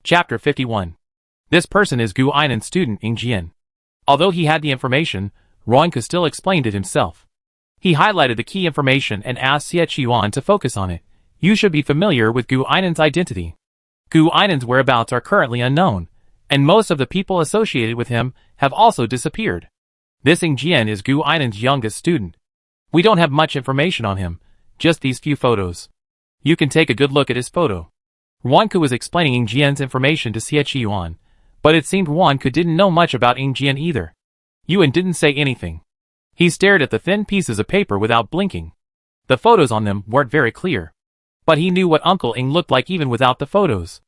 Chapter 51. This person is Gu Ainan's student Ing Jian. Although he had the information, Ronke still explained it himself. He highlighted the key information and asked Xie Qiyuan to focus on it. You should be familiar with Gu Ainan's identity. Gu Ainan's whereabouts are currently unknown, and most of the people associated with him have also disappeared. This Ing Jian is Gu Ainan's youngest student. We don't have much information on him, just these few photos. You can take a good look at his photo. Ronke was explaining Ing Jian's information to Xie Qiyuan, but it seemed Ronke didn't know much about Ing Jian either. Yuan didn't say anything. He stared at the thin pieces of paper without blinking. The photos on them weren't very clear. But he knew what Uncle Ing looked like even without the photos.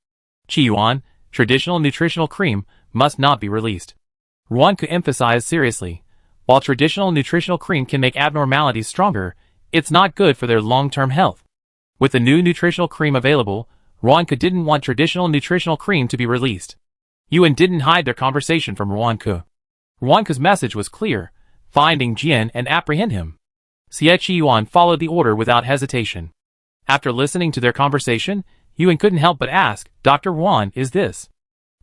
Qiyuan, traditional nutritional cream, must not be released. Ronke emphasized seriously. While traditional nutritional cream can make abnormalities stronger, it's not good for their long-term health. With the new nutritional cream available, Ronke didn't want traditional nutritional cream to be released. Yuan didn't hide their conversation from Ronke. Ronke's message was clear: find Ing Jian and apprehend him. Xie Qiyuan followed the order without hesitation. After listening to their conversation, Yuan couldn't help but ask, Dr. Wan, is this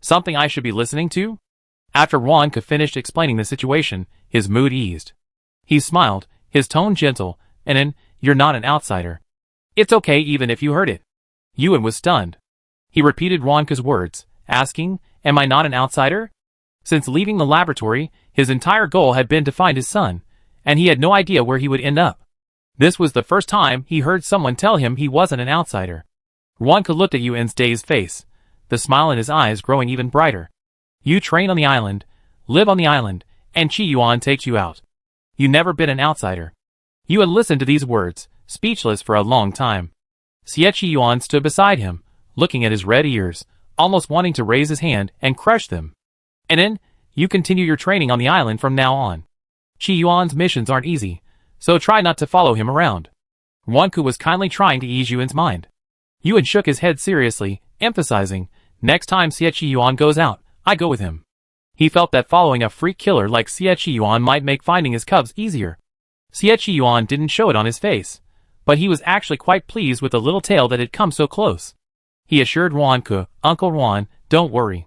something I should be listening to? After Ronke finished explaining the situation, his mood eased. He smiled, his tone gentle, and then, you're not an outsider. It's okay even if you heard it. Yuan was stunned. He repeated Ronke's words, asking, am I not an outsider? Since leaving the laboratory, his entire goal had been to find his son, and he had no idea where he would end up. This was the first time he heard someone tell him he wasn't an outsider. Ronke looked at Yuan's dazed face, the smile in his eyes growing even brighter. You train on the island, live on the island, and Qiyuan takes you out. You never been an outsider. Yuan listened to these words, speechless for a long time. Xie Qiyuan stood beside him, looking at his red ears, almost wanting to raise his hand and crush them. And then, you continue your training on the island from now on. Qiyuan's missions aren't easy, so try not to follow him around. Ronke was kindly trying to ease Yuan's mind. Yuan shook his head seriously, emphasizing, next time Xie Qiyuan goes out, I go with him. He felt that following a freak killer like Xie Qiyuan might make finding his cubs easier. Xie Qiyuan didn't show it on his face, but he was actually quite pleased with the little tale that had come so close. He assured Ronke, Uncle Ron, don't worry.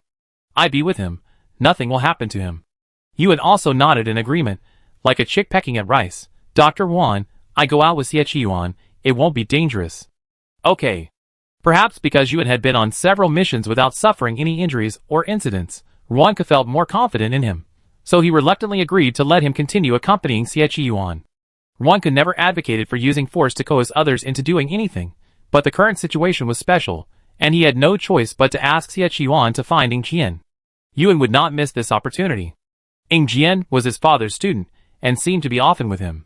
I be with him. Nothing will happen to him. Yuan also nodded in agreement, like a chick pecking at rice. Dr. Wan, I go out with Xie Qiyuan, it won't be dangerous. Okay. Perhaps because Yuan had been on several missions without suffering any injuries or incidents, Ronke felt more confident in him, so he reluctantly agreed to let him continue accompanying Xie Qiyuan. Ronke never advocated for using force to coerce others into doing anything, but the current situation was special, and he had no choice but to ask Xie Qiyuan to find Ing Jian. Yuan would not miss this opportunity. Ing Jian was his father's student, and seemed to be often with him.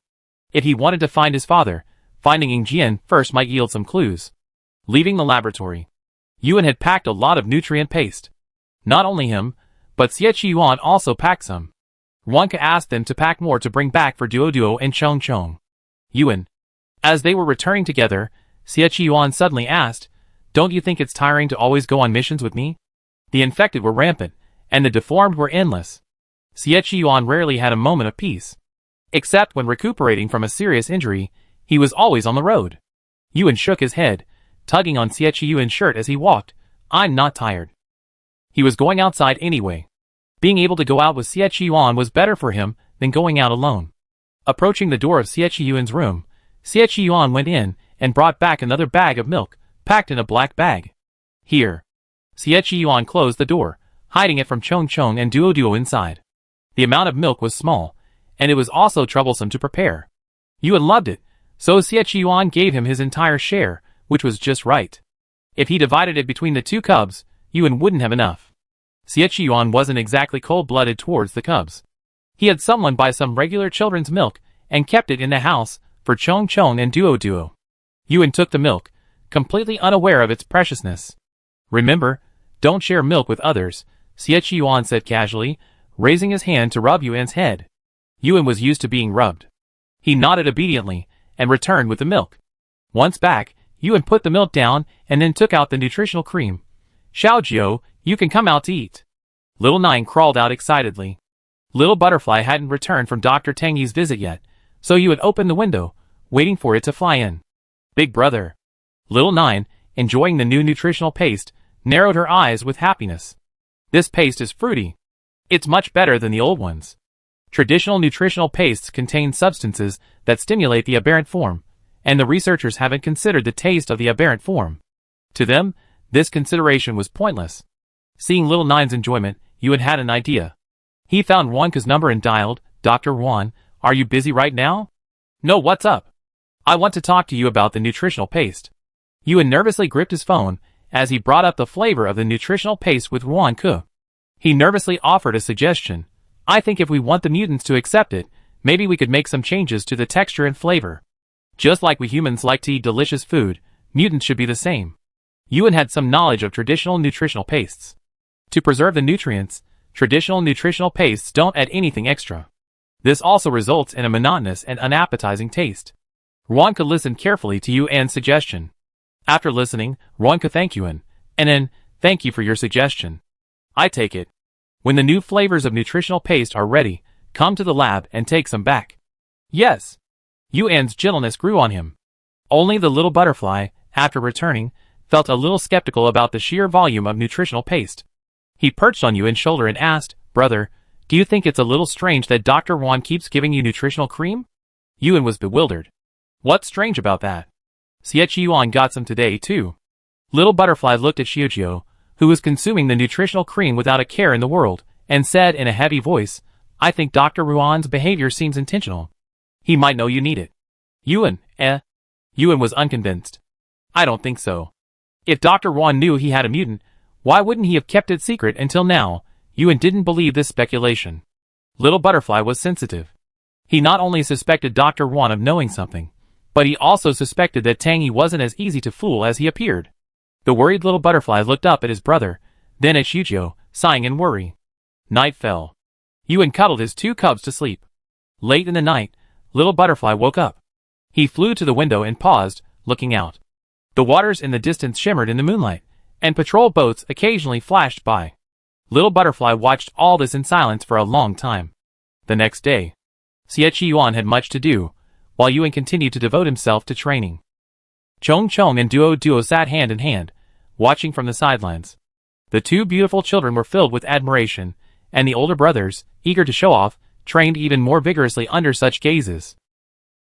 If he wanted to find his father, finding Ing Jian first might yield some clues. Leaving the laboratory, Yuan had packed a lot of nutrient paste. Not only him, but Xie Qiyuan also packed some. Ronke asked them to pack more to bring back for Duo and Chong Chong. Yuan. As they were returning together, Xie Qiyuan suddenly asked, don't you think it's tiring to always go on missions with me? The infected were rampant, and the deformed were endless. Xie Qiyuan rarely had a moment of peace. Except when recuperating from a serious injury, he was always on the road. Yuan shook his head, tugging on Xie Qiyuan's shirt as he walked. I'm not tired. He was going outside anyway. Being able to go out with Xie Qiyuan was better for him than going out alone. Approaching the door of Xie Qiyuan's room, Xie Qiyuan went in and brought back another bag of milk, packed in a black bag. Here. Xie Qiyuan closed the door, hiding it from Chong Chong and Duo inside. The amount of milk was small, and it was also troublesome to prepare. Yuan loved it, so Xie Qiyuan gave him his entire share, which was just right. If he divided it between the two cubs, Yuan wouldn't have enough. Xie Qiyuan wasn't exactly cold-blooded towards the cubs. He had someone buy some regular children's milk and kept it in the house for Chong Chong and Duo. Yuan took the milk, completely unaware of its preciousness. Remember, don't share milk with others, Xie Qiyuan said casually, raising his hand to rub Yuan's head. Yuan was used to being rubbed. He nodded obediently and returned with the milk. Once back, Yuan put the milk down and then took out the nutritional cream. Xiaojiu, you can come out to eat. Little Nine crawled out excitedly. Little Butterfly hadn't returned from Dr. Tangyi's visit yet, so Yuan opened the window, waiting for it to fly in. Big brother. Little Nine, enjoying the new nutritional paste, narrowed her eyes with happiness. This paste is fruity. It's much better than the old ones. Traditional nutritional pastes contain substances that stimulate the aberrant form, and the researchers haven't considered the taste of the aberrant form. To them, this consideration was pointless. Seeing little Nine's enjoyment, Yuan had an idea. He found Wanka's number and dialed, "Dr. Wan, are you busy right now?" "No, what's up?" "I want to talk to you about the nutritional paste." Yuan nervously gripped his phone as he brought up the flavor of the nutritional paste with Wanka. He nervously offered a suggestion. "I think if we want the mutants to accept it, maybe we could make some changes to the texture and flavor. Just like we humans like to eat delicious food, mutants should be the same." Yuan had some knowledge of traditional nutritional pastes. To preserve the nutrients, traditional nutritional pastes don't add anything extra. This also results in a monotonous and unappetizing taste. Wanka listened carefully to Yuan's suggestion. After listening, Wanka thanked Yuan, and then, "Thank you for your suggestion. I take it. When the new flavors of nutritional paste are ready, come to the lab and take some back." "Yes." Yuan's gentleness grew on him. Only the little butterfly, after returning, felt a little skeptical about the sheer volume of nutritional paste. He perched on Yuan's shoulder and asked, "Brother, do you think it's a little strange that Dr. Wan keeps giving you nutritional cream?" Yuan was bewildered. "What's strange about that? Xie Yuan got some today too." Little Butterfly looked at Xiujiu, who was consuming the nutritional cream without a care in the world, and said in a heavy voice, "I think Dr. Ruan's behavior seems intentional. He might know you need it." Yuan was unconvinced. "I don't think so. If Dr. Ruan knew he had a mutant, why wouldn't he have kept it secret until now?" Yuan didn't believe this speculation. Little Butterfly was sensitive. He not only suspected Dr. Ruan of knowing something, but he also suspected that Tangy wasn't as easy to fool as he appeared. The worried Little Butterfly looked up at his brother, then at Xiujiu, sighing in worry. Night fell. Yuan cuddled his two cubs to sleep. Late in the night, Little Butterfly woke up. He flew to the window and paused, looking out. The waters in the distance shimmered in the moonlight, and patrol boats occasionally flashed by. Little Butterfly watched all this in silence for a long time. The next day, Xie Yuan had much to do, while Yuan continued to devote himself to training. Chong Chong and Duo sat hand in hand, watching from the sidelines. The two beautiful children were filled with admiration, and the older brothers, eager to show off, trained even more vigorously under such gazes.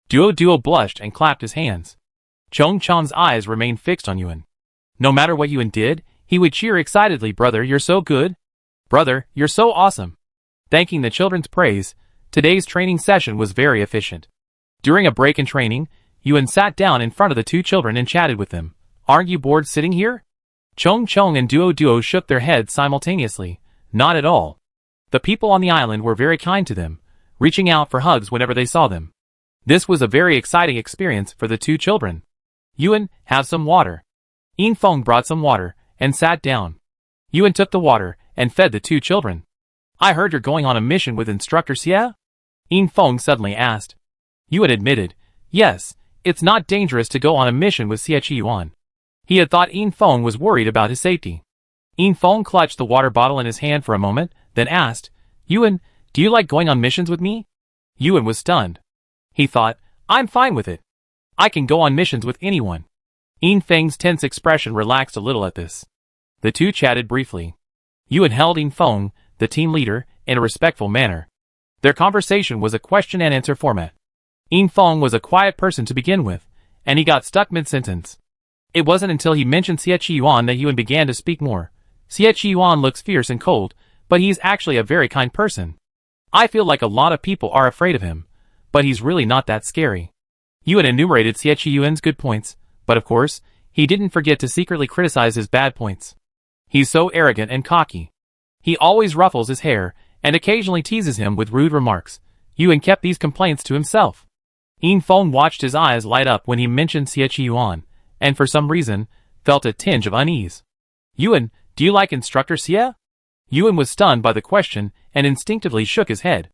Duo blushed and clapped his hands. Chong Chong's eyes remained fixed on Yuan. No matter what Yuan did, he would cheer excitedly, "Brother, you're so good. Brother, you're so awesome." Thanking the children's praise, today's training session was very efficient. During a break in training, Yuan sat down in front of the two children and chatted with them. "Aren't you bored sitting here?" Chong Chong and Duo shook their heads simultaneously. Not at all. The people on the island were very kind to them, reaching out for hugs whenever they saw them. This was a very exciting experience for the two children. "Yuan, have some water." Yin Feng brought some water, and sat down. Yuan took the water, and fed the two children. "I heard you're going on a mission with Instructor Xie?" Yin Feng suddenly asked. Yuan admitted, "Yes, it's not dangerous to go on a mission with Xie Yuan." He had thought Yin Feng was worried about his safety. Yin Feng clutched the water bottle in his hand for a moment, then asked, "Yuan, do you like going on missions with me?" Yuan was stunned. He thought, "I'm fine with it. I can go on missions with anyone." Yin Feng's tense expression relaxed a little at this. The two chatted briefly. Yuan held Yin Feng, the team leader, in a respectful manner. Their conversation was a question-and-answer format. Yin Feng was a quiet person to begin with, and he got stuck mid-sentence. It wasn't until he mentioned Xie Yuan that Yuan began to speak more. "Xie Yuan looks fierce and cold, but he's actually a very kind person. I feel like a lot of people are afraid of him, but he's really not that scary." Yuan enumerated Xie Yuan's good points, but of course, he didn't forget to secretly criticize his bad points. "He's so arrogant and cocky. He always ruffles his hair, and occasionally teases him with rude remarks." Yuan kept these complaints to himself. Yin Feng watched his eyes light up when he mentioned Xie Yuan, and for some reason, felt a tinge of unease. "Yuan, do you like Instructor Xie?" Yuan was stunned by the question and instinctively shook his head.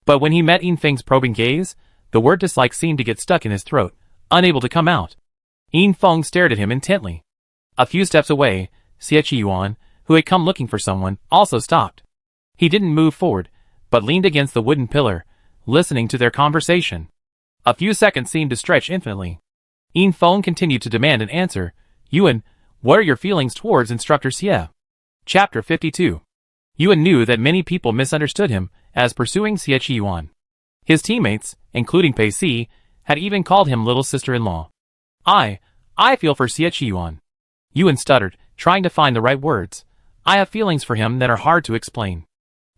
But when he met Yin Feng's probing gaze, the word dislike seemed to get stuck in his throat, unable to come out. Yin Feng stared at him intently. A few steps away, Xie Yuan, who had come looking for someone, also stopped. He didn't move forward, but leaned against the wooden pillar, listening to their conversation. A few seconds seemed to stretch infinitely. Yin Feng continued to demand an answer. "Yuan, What are your feelings towards Instructor Xie? Chapter 52. Yuan knew that many people misunderstood him as pursuing Xie Qiyuan. His teammates, including Pei Si, had even called him little sister-in-law. I feel for Xie Qiyuan. Yuan stuttered, trying to find the right words. I have feelings for him that are hard to explain.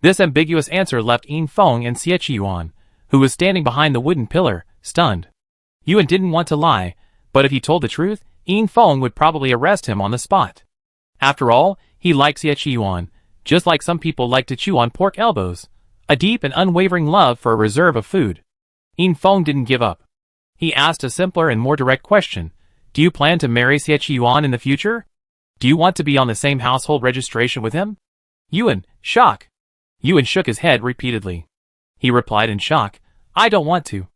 This ambiguous answer left Yin Feng and Xie Qiyuan, who was standing behind the wooden pillar, stunned. Yuan didn't want to lie, but if he told the truth, Yin Feng would probably arrest him on the spot. After all, he liked Xie Qiyuan, just like some people like to chew on pork elbows. A deep and unwavering love for a reserve of food. Yin Feng didn't give up. He asked a simpler and more direct question. Do you plan to marry Xie Qiyuan in the future? Do you want to be on the same household registration with him? Yuan, shock. Yuan shook his head repeatedly. He replied in shock, I don't want to.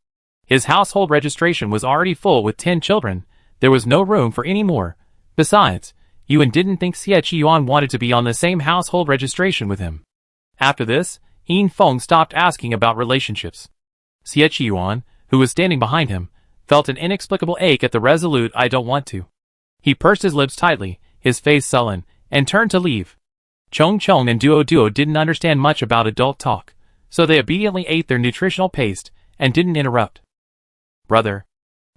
His household registration was already full with 10 children. There was no room for any more. Besides, Yuan didn't think Xie Qiyuan wanted to be on the same household registration with him. After this, Yin Feng stopped asking about relationships. Xie Qiyuan, who was standing behind him, felt an inexplicable ache at the resolute I don't want to. He pursed his lips tightly, his face sullen, and turned to leave. Chong Chong and Duo Duo didn't understand much about adult talk, so they obediently ate their nutritional paste and didn't interrupt. Brother.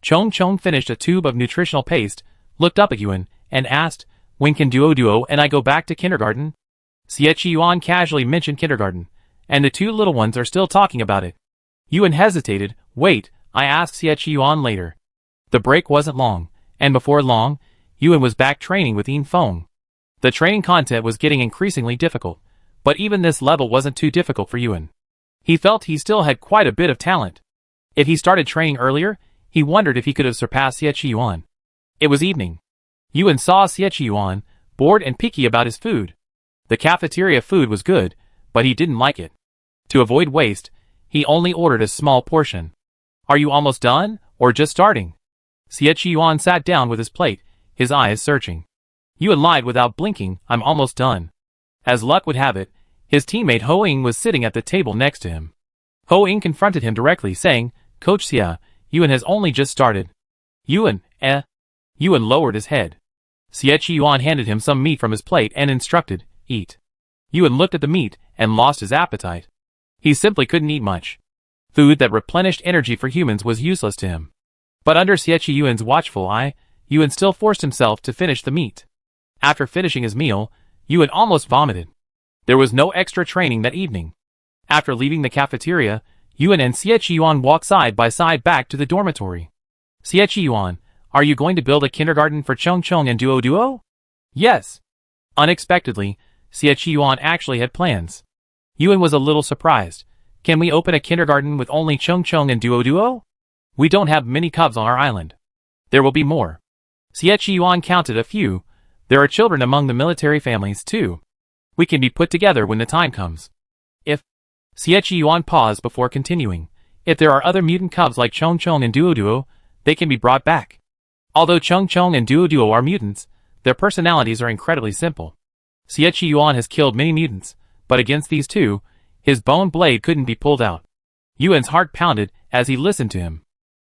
Chong Chong finished a tube of nutritional paste, looked up at Yuan, and asked, when can Duo Duo and I go back to kindergarten? Xie Qiyuan casually mentioned kindergarten, and the two little ones are still talking about it. Yuan hesitated. Wait, I asked Xie Qiyuan later. The break wasn't long, and before long, Yuan was back training with Yin Feng. The training content was getting increasingly difficult, but even this level wasn't too difficult for Yuan. He felt he still had quite a bit of talent. If he started training earlier, he wondered if he could have surpassed Xie Qiyuan. It was evening. Yuan saw Xie Qiyuan, bored and picky about his food. The cafeteria food was good, but he didn't like it. To avoid waste, he only ordered a small portion. Are you almost done, or just starting? Xie Qiyuan sat down with his plate, his eyes searching. Yuan lied without blinking, I'm almost done. As luck would have it, his teammate Ho Ying was sitting at the table next to him. Ho Ying confronted him directly, saying, Coach Xie, Yuan has only just started. Yuan, Yuan lowered his head. Xie Qiyuan handed him some meat from his plate and instructed, eat. Yuan looked at the meat and lost his appetite. He simply couldn't eat much. Food that replenished energy for humans was useless to him. But under Xie Qiyuan's watchful eye, Yuan still forced himself to finish the meat. After finishing his meal, Yuan almost vomited. There was no extra training that evening. After leaving the cafeteria, Yuan and Xie Qiyuan walked side by side back to the dormitory. Xie Qiyuan, are you going to build a kindergarten for Chong Chong and Duo Duo? Yes. Unexpectedly, Xie Qiyuan actually had plans. Yuan was a little surprised. Can we open a kindergarten with only Chong Chong and Duo Duo? We don't have many cubs on our island. There will be more. Xie Qiyuan counted a few. There are children among the military families too. We can be put together when the time comes. If Xie Qiyuan paused before continuing. If there are other mutant cubs like Chong Chong and Duo Duo, they can be brought back. Although Chong Chong and Duo Duo are mutants, their personalities are incredibly simple. Xie Qiyuan has killed many mutants, but against these two, his bone blade couldn't be pulled out. Yuan's heart pounded as he listened to him.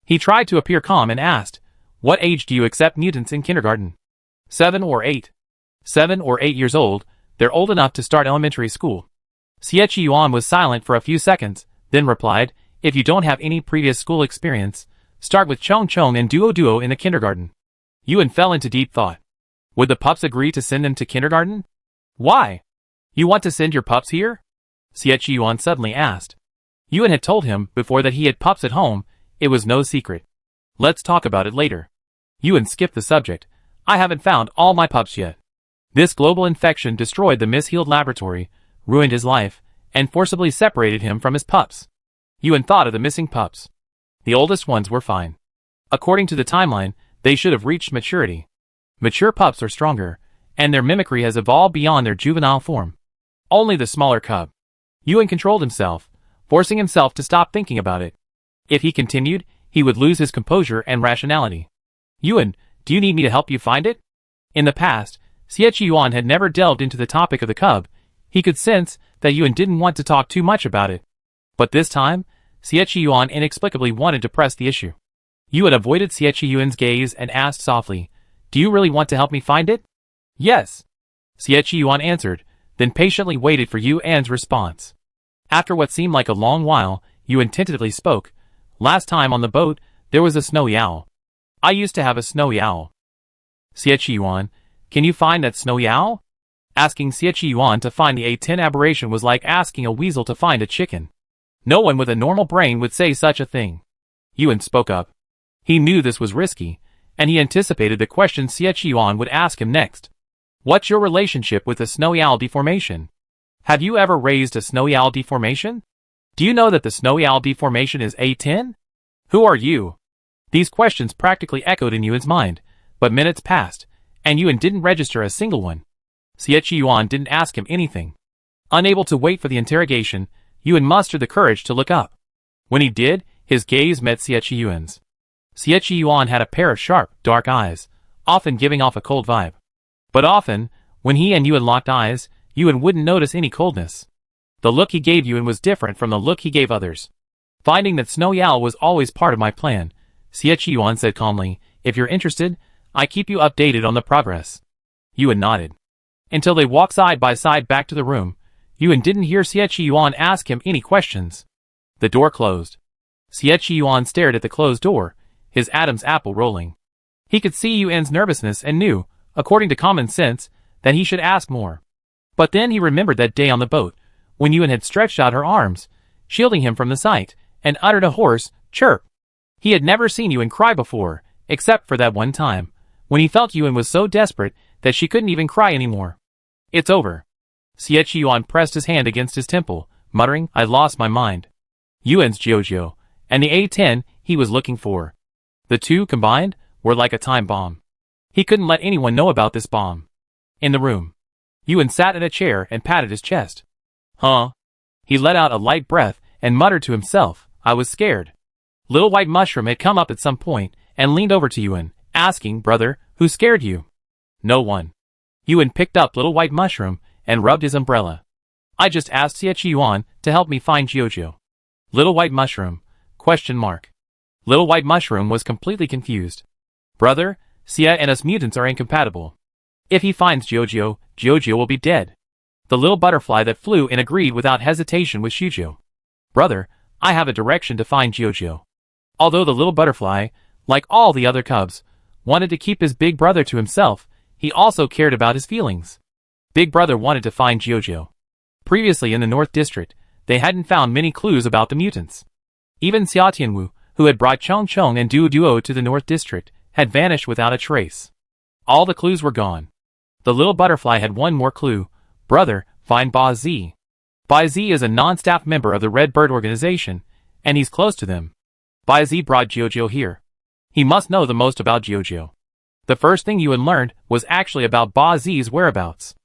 He tried to appear calm and asked, what age do you accept mutants in kindergarten? 7 or 8. 7 or 8 years old, they're old enough to start elementary school. Xie Qiyuan was silent for a few seconds, then replied, if you don't have any previous school experience, start with Chong Chong and Duo Duo in the kindergarten. Yuan fell into deep thought. Would the pups agree to send them to kindergarten? Why? You want to send your pups here? Xie Qiyuan suddenly asked. Yuan had told him before that he had pups at home. It was no secret. Let's talk about it later. Yuan skipped the subject. I haven't found all my pups yet. This global infection destroyed the mishealed laboratory, ruined his life, and forcibly separated him from his pups. Yuan thought of the missing pups. The oldest ones were fine. According to the timeline, they should have reached maturity. Mature pups are stronger, and their mimicry has evolved beyond their juvenile form. Only the smaller cub. Yuan controlled himself, forcing himself to stop thinking about it. If he continued, he would lose his composure and rationality. Yuan, do you need me to help you find it? In the past, Xie Qiyuan had never delved into the topic of the cub. He could sense that Yuan didn't want to talk too much about it. But this time, Xie Qiyuan inexplicably wanted to press the issue. Yuan avoided Xie Qiyuan's gaze and asked softly, Do you really want to help me find it? Yes. Xie Yuan answered, then patiently waited for Yuan's response. After what seemed like a long while, Yuan tentatively spoke. Last time on the boat, there was a snowy owl. I used to have a snowy owl. Xie Yuan, can you find that snowy owl? Asking Xie Yuan to find the A10 aberration was like asking a weasel to find a chicken. No one with a normal brain would say such a thing. Yuan spoke up. He knew this was risky, and he anticipated the question Xie Yuan would ask him next. What's your relationship with the snowy owl deformation? Have you ever raised a snowy owl deformation? Do you know that the snowy owl deformation is A10? Who are you? These questions practically echoed in Yuan's mind, but minutes passed, and Yuan didn't register a single one. Xie Yuan didn't ask him anything. Unable to wait for the interrogation, Yuan mustered the courage to look up. When he did, his gaze met Xie Yuan's. Xie Yuan had a pair of sharp, dark eyes, often giving off a cold vibe. But often, when he and Yuan locked eyes, Yuan wouldn't notice any coldness. The look he gave Yuan was different from the look he gave others. Finding that Snowy Owl was always part of my plan, Xie Yuan said calmly, if you're interested, I keep you updated on the progress. Yuan nodded. Until they walked side by side back to the room, Yuan didn't hear Xie Yuan ask him any questions. The door closed. Xie Yuan stared at the closed door, his Adam's apple rolling. He could see Yuan's nervousness and knew, according to common sense, that he should ask more. But then he remembered that day on the boat, when Yuan had stretched out her arms, shielding him from the sight, and uttered a hoarse chirp. He had never seen Yuan cry before, except for that one time, when he felt Yuan was so desperate that she couldn't even cry anymore. It's over. Xie Yuan pressed his hand against his temple, muttering, I lost my mind. Yuan's Jiuzhou, and the A10 he was looking for. The two, combined, were like a time bomb. He couldn't let anyone know about this bomb. In the room, Yuan sat in a chair and patted his chest. Huh? He let out a light breath and muttered to himself, I was scared. Little White Mushroom had come up at some point and leaned over to Yuan, asking, Brother, who scared you? No one. Yuan picked up Little White Mushroom and rubbed his umbrella. I just asked Xie Yuan to help me find Jiuzhou. Little White Mushroom? ? Little White Mushroom was completely confused. Brother, Xie and us mutants are incompatible. If he finds Jiuzhou, Jiuzhou will be dead. The little butterfly that flew in agreed without hesitation with Shuzhou. Brother, I have a direction to find Jiuzhou. Although the little butterfly, like all the other cubs, wanted to keep his big brother to himself, he also cared about his feelings. Big brother wanted to find Jiuzhou. Previously in the North District, they hadn't found many clues about the mutants. Even Xia Tianwu, who had brought Chong Chong and Duo Duo to the North District, had vanished without a trace. All the clues were gone. The little butterfly had one more clue. Brother, find Ba Zi. Ba Zi is a non-staff member of the Red Bird organization, and he's close to them. Ba Zi brought Jiuzhou here. He must know the most about Jiuzhou. The first thing Yuan learned was actually about Ba Zi's whereabouts.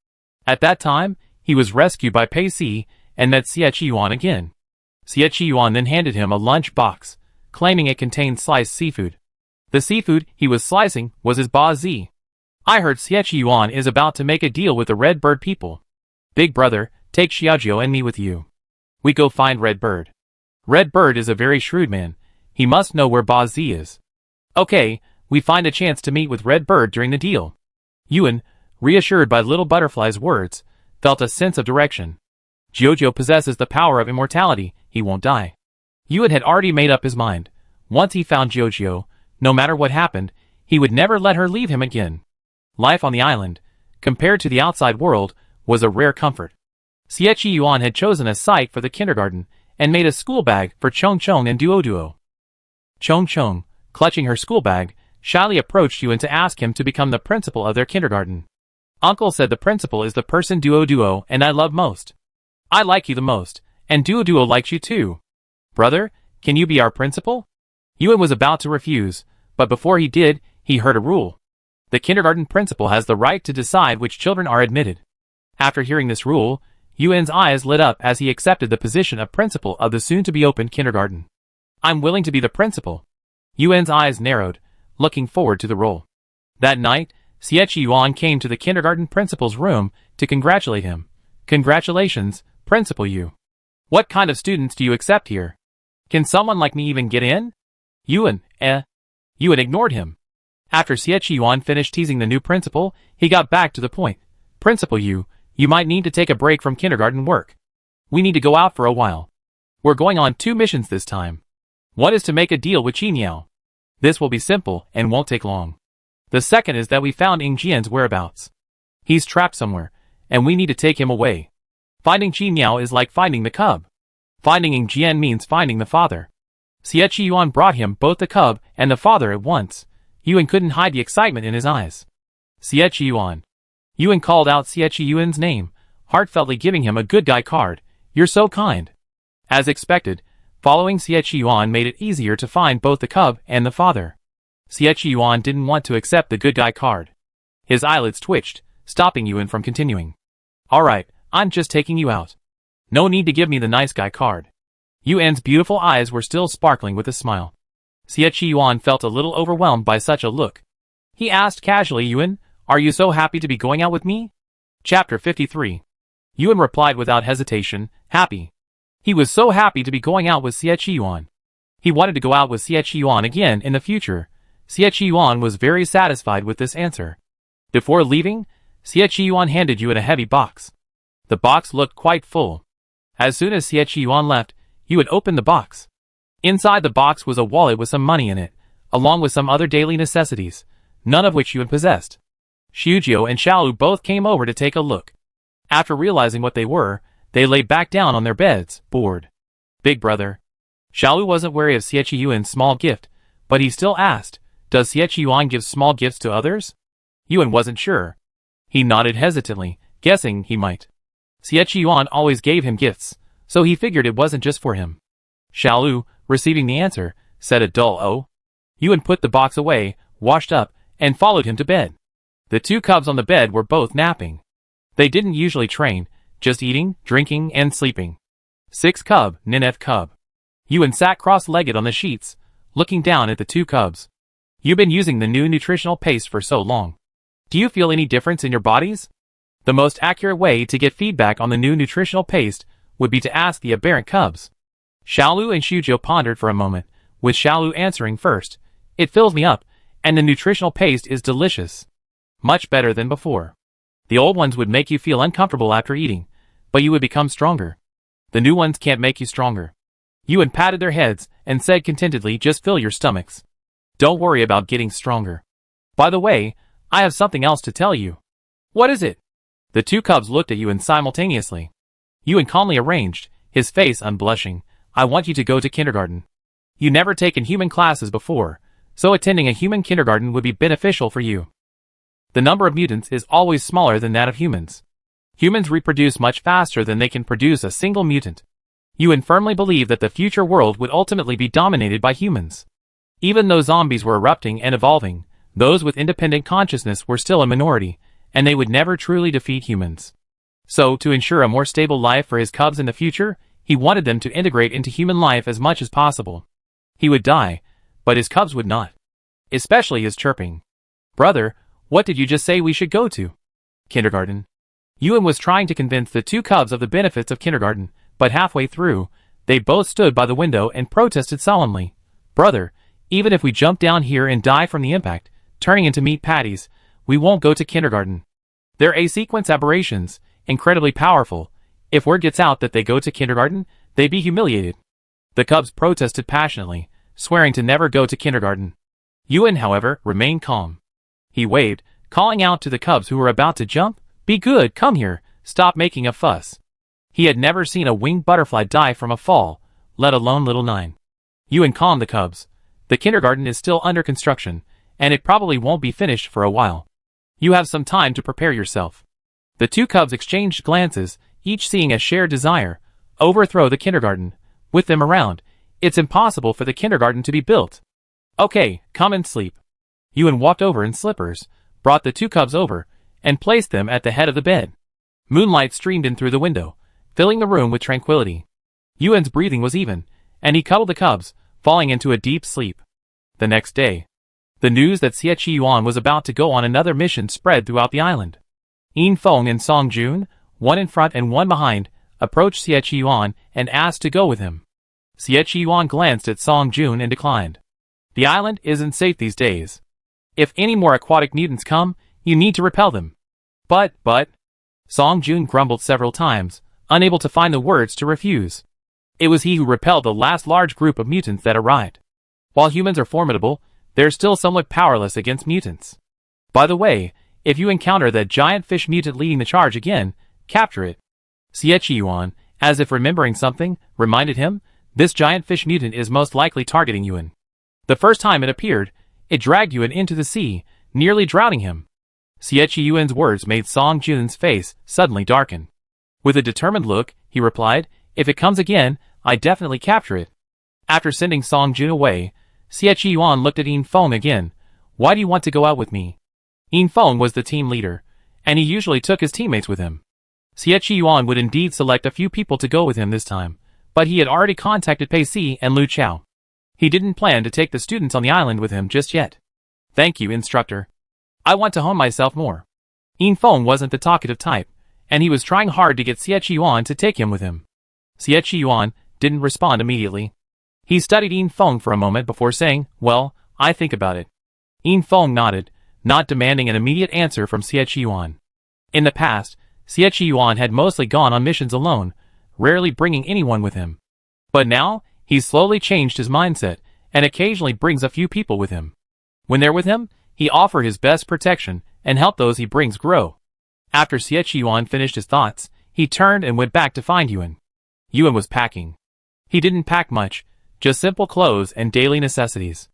At that time, he was rescued by Pei Si and met Xie Yuan again. Xie Yuan then handed him a lunch box, claiming it contained sliced seafood. The seafood he was slicing was his Ba Zi. I heard Xie Yuan is about to make a deal with the Red Bird people. Big brother, take Xiaojiu and me with you. We go find Red Bird. Red Bird is a very shrewd man. He must know where Ba Zi is. Okay, we find a chance to meet with Red Bird during the deal. Yuan, reassured by Little Butterfly's words, felt a sense of direction. Jiuzhou possesses the power of immortality, he won't die. Yuan had already made up his mind. Once he found Jiuzhou, no matter what happened, he would never let her leave him again. Life on the island, compared to the outside world, was a rare comfort. Xie Yuan had chosen a site for the kindergarten and made a school bag for Chong Chong and Duo Duo. Chong Chong, clutching her school bag, shyly approached Yuan to ask him to become the principal of their kindergarten. Uncle said the principal is the person Duo Duo and I love most. I like you the most, and Duo Duo likes you too. Brother, can you be our principal? Yuan was about to refuse, but before he did, he heard a rule. The kindergarten principal has the right to decide which children are admitted. After hearing this rule, Yuan's eyes lit up as he accepted the position of principal of the soon-to-be-opened kindergarten. I'm willing to be the principal. Yuan's eyes narrowed, looking forward to the role. That night, Xie Yuan came to the kindergarten principal's room to congratulate him. Congratulations, Principal Yu. What kind of students do you accept here? Can someone like me even get in? Yuan ignored him. After Xie Yuan finished teasing the new principal, he got back to the point. Principal you might need to take a break from kindergarten work. We need to go out for a while. We're going on 2 missions this time. One is to make a deal with Qi Niao. This will be simple and won't take long. The second is that we found Ying Jian's whereabouts. He's trapped somewhere, and we need to take him away. Finding Qi Niao is like finding the cub. Finding Ying Jian means finding the father. Xie Yuan brought him both the cub and the father at once. Yuan couldn't hide the excitement in his eyes. Xie Yuan. Yuan called out Xie Yuan's name, heartfeltly giving him a good guy card. You're so kind. As expected, following Xie Yuan made it easier to find both the cub and the father. Xie Yuan didn't want to accept the good guy card. His eyelids twitched, stopping Yuan from continuing. Alright, I'm just taking you out. No need to give me the nice guy card. Yuan's beautiful eyes were still sparkling with a smile. Xie Yuan felt a little overwhelmed by such a look. He asked casually, Yuan, are you so happy to be going out with me? Chapter 53. Yuan replied without hesitation, happy. He was so happy to be going out with Xie Yuan. He wanted to go out with Xie Yuan again in the future. Xie Yuan was very satisfied with this answer. Before leaving, Xie Yuan handed Yuan a heavy box. The box looked quite full. As soon as Xie Yuan left, Yuan opened the box. Inside the box was a wallet with some money in it, along with some other daily necessities, none of which Yuan possessed. Xiujiu and Xiaolu both came over to take a look. After realizing what they were, they lay back down on their beds, bored. Big brother. Xiaolu wasn't wary of Xie Yuan's small gift, but he still asked, does Xie Yuan give small gifts to others? Yuan wasn't sure. He nodded hesitantly, guessing he might. Xie Yuan always gave him gifts, so he figured it wasn't just for him. Xiaolu, receiving the answer, said a dull oh. Yuan put the box away, washed up, and followed him to bed. The 2 cubs on the bed were both napping. They didn't usually train, just eating, drinking, and sleeping. 6 cub, Nineth cub. Yuan sat cross-legged on the sheets, looking down at the 2 cubs. You've been using the new nutritional paste for so long. Do you feel any difference in your bodies? The most accurate way to get feedback on the new nutritional paste would be to ask the aberrant cubs. Xiaolu and Xiujiu pondered for a moment, with Xiaolu answering first. It fills me up, and the nutritional paste is delicious. Much better than before. The old ones would make you feel uncomfortable after eating, but you would become stronger. The new ones can't make you stronger. Yuan patted their heads and said contentedly, just fill your stomachs. Don't worry about getting stronger. By the way, I have something else to tell you. What is it? The 2 cubs looked at Yuan simultaneously. Yuan calmly arranged, his face unblushing. I want you to go to kindergarten. You never taken human classes before, so attending a human kindergarten would be beneficial for you. The number of mutants is always smaller than that of humans. Humans reproduce much faster than they can produce a single mutant. Yuan firmly believed that the future world would ultimately be dominated by humans. Even though zombies were erupting and evolving, those with independent consciousness were still a minority, and they would never truly defeat humans. So, to ensure a more stable life for his cubs in the future, he wanted them to integrate into human life as much as possible. He would die, but his cubs would not. Especially his chirping. Brother, what did you just say we should go to? Kindergarten. Yuan was trying to convince the 2 cubs of the benefits of kindergarten, but halfway through, they both stood by the window and protested solemnly. Brother, even if we jump down here and die from the impact, turning into meat patties, we won't go to kindergarten. They're A-sequence aberrations, incredibly powerful. If word gets out that they go to kindergarten, they'd be humiliated. The cubs protested passionately, swearing to never go to kindergarten. Yuan, however, remained calm. He waved, calling out to the cubs who were about to jump, be good, come here, stop making a fuss. He had never seen a winged butterfly die from a fall, let alone little 9. Yuan calmed the cubs. The kindergarten is still under construction, and it probably won't be finished for a while. You have some time to prepare yourself. The 2 cubs exchanged glances, each seeing a shared desire. Overthrow the kindergarten. With them around, it's impossible for the kindergarten to be built. Okay, come and sleep. Yuan walked over in slippers, brought the 2 cubs over, and placed them at the head of the bed. Moonlight streamed in through the window, filling the room with tranquility. Yuan's breathing was even, and he cuddled the cubs, falling into a deep sleep. The next day, the news that Xie Yuan was about to go on another mission spread throughout the island. Yin Feng and Song Jun, one in front and one behind, approached Xie Yuan and asked to go with him. Xie Yuan glanced at Song Jun and declined. The island isn't safe these days. If any more aquatic mutants come, you need to repel them. But, Song Jun grumbled several times, unable to find the words to refuse. It was he who repelled the last large group of mutants that arrived. While humans are formidable, they're still somewhat powerless against mutants. By the way, if you encounter that giant fish mutant leading the charge again, capture it. Xie Yuan, as if remembering something, reminded him, this giant fish mutant is most likely targeting Yuan. The first time it appeared, it dragged Yuan into the sea, nearly drowning him. Xie Yuan's words made Song Jun's face suddenly darken. With a determined look, he replied, if it comes again, I definitely capture it. After sending Song Jun away, Xie Yuan looked at Yin Feng again. Why do you want to go out with me? Yin Feng was the team leader, and he usually took his teammates with him. Xie Yuan would indeed select a few people to go with him this time, but he had already contacted Pei Si and Lu Chao. He didn't plan to take the students on the island with him just yet. Thank you, instructor. I want to hone myself more. Yin Feng wasn't the talkative type, and he was trying hard to get Xie Yuan to take him with him. Xie Yuan didn't respond immediately. He studied Yin Feng for a moment before saying, well, I think about it. Yin Feng nodded, not demanding an immediate answer from Xie Yuan. In the past, Xie Yuan had mostly gone on missions alone, rarely bringing anyone with him. But now, he's slowly changed his mindset, and occasionally brings a few people with him. When they're with him, he offers his best protection, and help those he brings grow. After Xie Yuan finished his thoughts, he turned and went back to find Yuan. Yuan was packing. He didn't pack much, just simple clothes and daily necessities.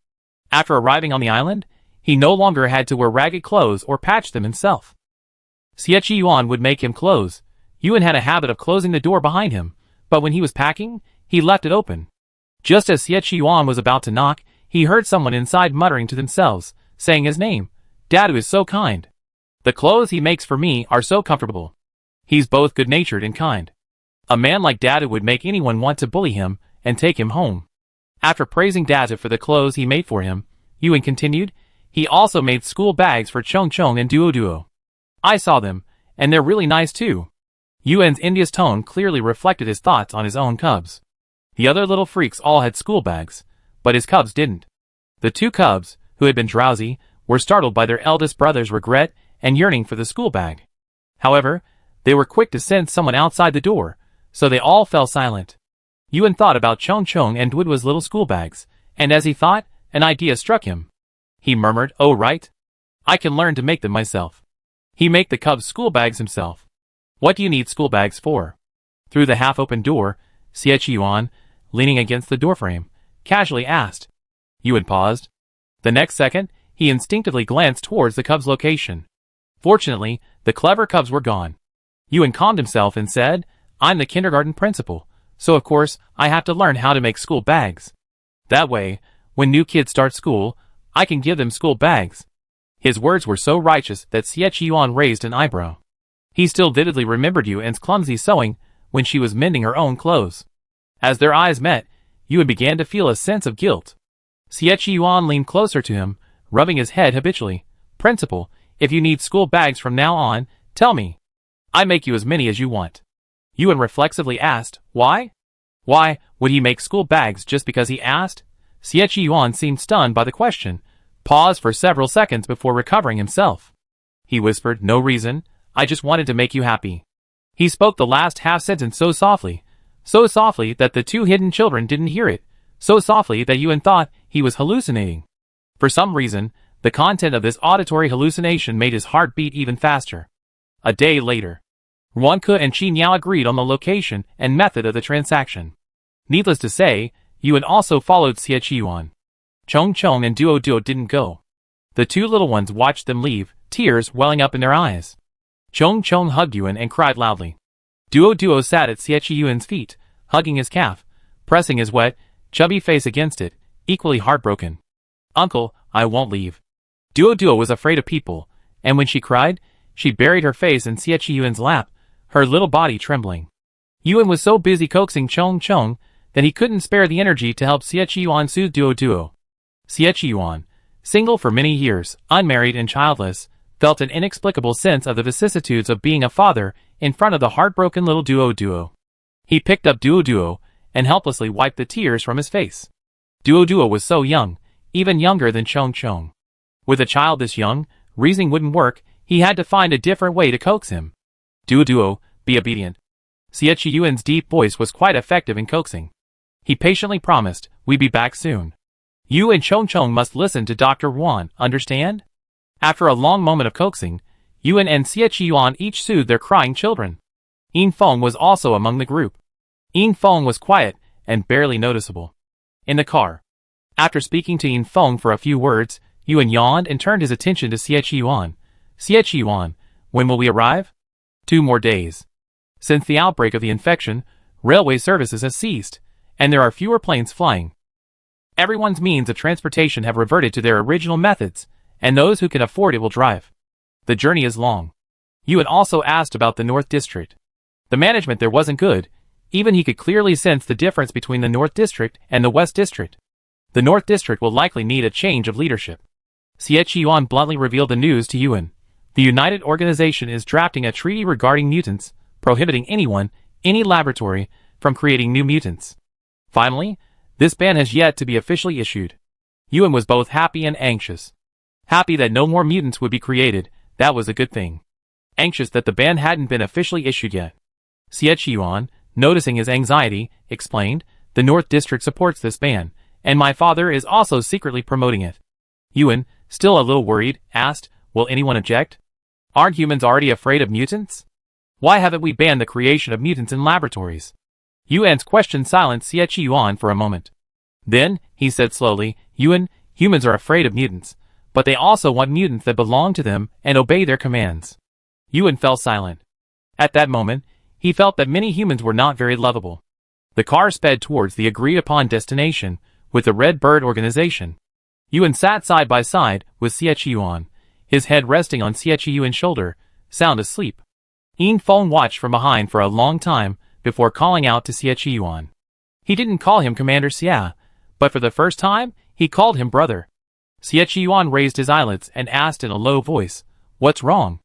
After arriving on the island, he no longer had to wear ragged clothes or patch them himself. Xie Yuan would make him close. Yuan had a habit of closing the door behind him, but when he was packing, he left it open. Just as Xie Yuan was about to knock, he heard someone inside muttering to themselves, saying his name. Dadu is so kind. The clothes he makes for me are so comfortable. He's both good-natured and kind. A man like Dadu would make anyone want to bully him and take him home. After praising Dadu for the clothes he made for him, Yuan continued, he also made school bags for Chong Chong and Duo Duo. I saw them, and they're really nice too. Yuan's envious tone clearly reflected his thoughts on his own cubs. The other little freaks all had school bags, but his cubs didn't. The two cubs, who had been drowsy, were startled by their eldest brother's regret and yearning for the school bag. However, they were quick to sense someone outside the door, so they all fell silent. Yuan thought about Chong Chong and Duoduo's little school bags, and as he thought, an idea struck him. He murmured, oh right. I can learn to make them myself. He made the cubs school bags himself. What do you need school bags for? Through the half-open door, Xie Yuan, leaning against the doorframe, casually asked. Yuan paused. The next second, he instinctively glanced towards the cubs' location. Fortunately, the clever cubs were gone. Yuan calmed himself and said, I'm the kindergarten principal, so of course, I have to learn how to make school bags. That way, when new kids start school, I can give them school bags. His words were so righteous that Xie Yuan raised an eyebrow. He still vividly remembered Yuan's clumsy sewing when she was mending her own clothes. As their eyes met, Yuan began to feel a sense of guilt. Xie Yuan leaned closer to him, rubbing his head habitually. Principal, if you need school bags from now on, tell me. I make you as many as you want. Yuan reflexively asked, why? Why would he make school bags just because he asked? Xie Yuan seemed stunned by the question, paused for several seconds before recovering himself. He whispered, no reason, I just wanted to make you happy. He spoke the last half-sentence so softly that the two hidden children didn't hear it, so softly that Yuan thought he was hallucinating. For some reason, the content of this auditory hallucination made his heart beat even faster. A day later, Ruanke and Qi Niao agreed on the location and method of the transaction. Needless to say, Yuan also followed Xie Yuan. Chong Chong and Duo Duo didn't go. The two little ones watched them leave, tears welling up in their eyes. Chong Chong hugged Yuan and cried loudly. Duo Duo sat at Xie Yuan's feet, hugging his calf, pressing his wet, chubby face against it, equally heartbroken. Uncle, I won't leave. Duo Duo was afraid of people, and when she cried, she buried her face in Xie Yuan's lap, her little body trembling. Yuan was so busy coaxing Chong Chong that he couldn't spare the energy to help Xie Yuan soothe Duo Duo. Xie Yuan, single for many years, unmarried and childless, felt an inexplicable sense of the vicissitudes of being a father in front of the heartbroken little Duo Duo. He picked up Duo Duo and helplessly wiped the tears from his face. Duo Duo was so young, even younger than Chong Chong. With a child this young, reasoning wouldn't work, he had to find a different way to coax him. Duo, be obedient. Xie Yuan's deep voice was quite effective in coaxing. He patiently promised, we'd be back soon. You and Chong must listen to Dr. Yuan, understand? After a long moment of coaxing, Yuan and Xie Yuan each soothed their crying children. Yin Feng was also among the group. Yin Feng was quiet and barely noticeable. In the car. After speaking to Yin Feng for a few words, Yuan yawned and turned his attention to Xie Yuan. Xie Yuan, when will we arrive? 2 more days. Since the outbreak of the infection, railway services has ceased, and there are fewer planes flying. Everyone's means of transportation have reverted to their original methods, and those who can afford it will drive. The journey is long. Yuan also asked about the North District. The management there wasn't good, even he could clearly sense the difference between the North District and the West District. The North District will likely need a change of leadership. Xie Yuan bluntly revealed the news to Yuan. The United Organization is drafting a treaty regarding mutants, prohibiting anyone, any laboratory, from creating new mutants. Finally, this ban has yet to be officially issued. Yuan was both happy and anxious. Happy that no more mutants would be created, that was a good thing. Anxious that the ban hadn't been officially issued yet. Xie Yuan, noticing his anxiety, explained, the North District supports this ban, and my father is also secretly promoting it. Yuan, still a little worried, asked, will anyone object? Aren't humans already afraid of mutants? Why haven't we banned the creation of mutants in laboratories? Yuan's question silenced Xie Yuan for a moment. Then, he said slowly, Yuan, humans are afraid of mutants, but they also want mutants that belong to them and obey their commands. Yuan fell silent. At that moment, he felt that many humans were not very lovable. The car sped towards the agreed-upon destination, with the Red Bird organization. Yuan sat side by side with Xie Yuan, his head resting on Xie Yuan's shoulder, sound asleep. Yin Feng watched from behind for a long time before calling out to Xie Yuan. He didn't call him Commander Xia, but for the first time, he called him brother. Xie Yuan raised his eyelids and asked in a low voice, what's wrong?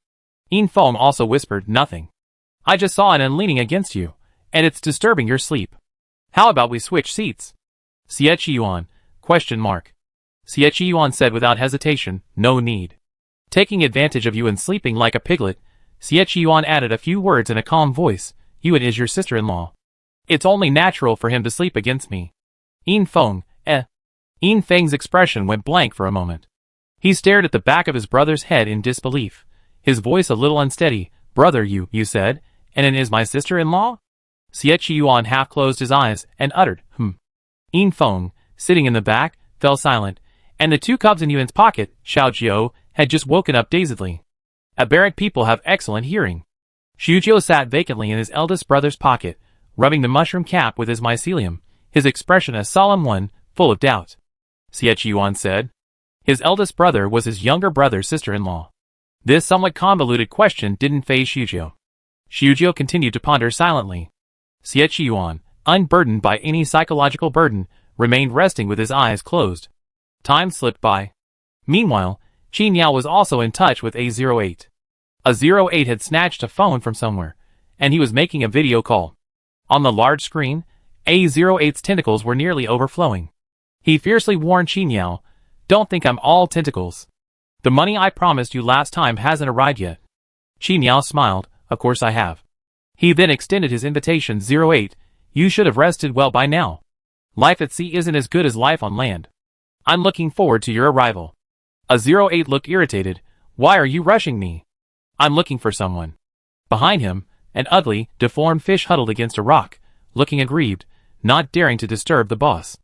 Yin Feng also whispered, nothing. I just saw an leaning against you, and it's disturbing your sleep. How about we switch seats? Xie Yuan, question mark. Xie Yuan said without hesitation, no need. Taking advantage of Yuan sleeping like a piglet, Xie Yuan added a few words in a calm voice, Yuan is your sister-in-law. It's only natural for him to sleep against me. Yin Feng, Yin Feng's expression went blank for a moment. He stared at the back of his brother's head in disbelief, his voice a little unsteady, brother you said, and is my sister-in-law? Xie Yuan half closed his eyes and uttered, Yin Feng, sitting in the back, fell silent, and the 2 cubs in Yuan's pocket, Xiao Jiao, had just woken up dazedly. Aberrant people have excellent hearing. Xiao sat vacantly in his eldest brother's pocket, rubbing the mushroom cap with his mycelium, his expression a solemn one, full of doubt. Xie Yuan said. His eldest brother was his younger brother's sister-in-law. This somewhat convoluted question didn't faze Xiao. Xiao continued to ponder silently. Xie Yuan, unburdened by any psychological burden, remained resting with his eyes closed. Time slipped by. Meanwhile, Qin Yao was also in touch with A08. A08 had snatched a phone from somewhere, and he was making a video call. On the large screen, A08's tentacles were nearly overflowing. He fiercely warned Qin Yao, don't think I'm all tentacles. The money I promised you last time hasn't arrived yet. Qin Yao smiled, of course I have. He then extended his invitation 08, you should have rested well by now. Life at sea isn't as good as life on land. I'm looking forward to your arrival. A08 looked irritated, why are you rushing me? I'm looking for someone. Behind him, an ugly, deformed fish huddled against a rock, looking aggrieved, not daring to disturb the boss.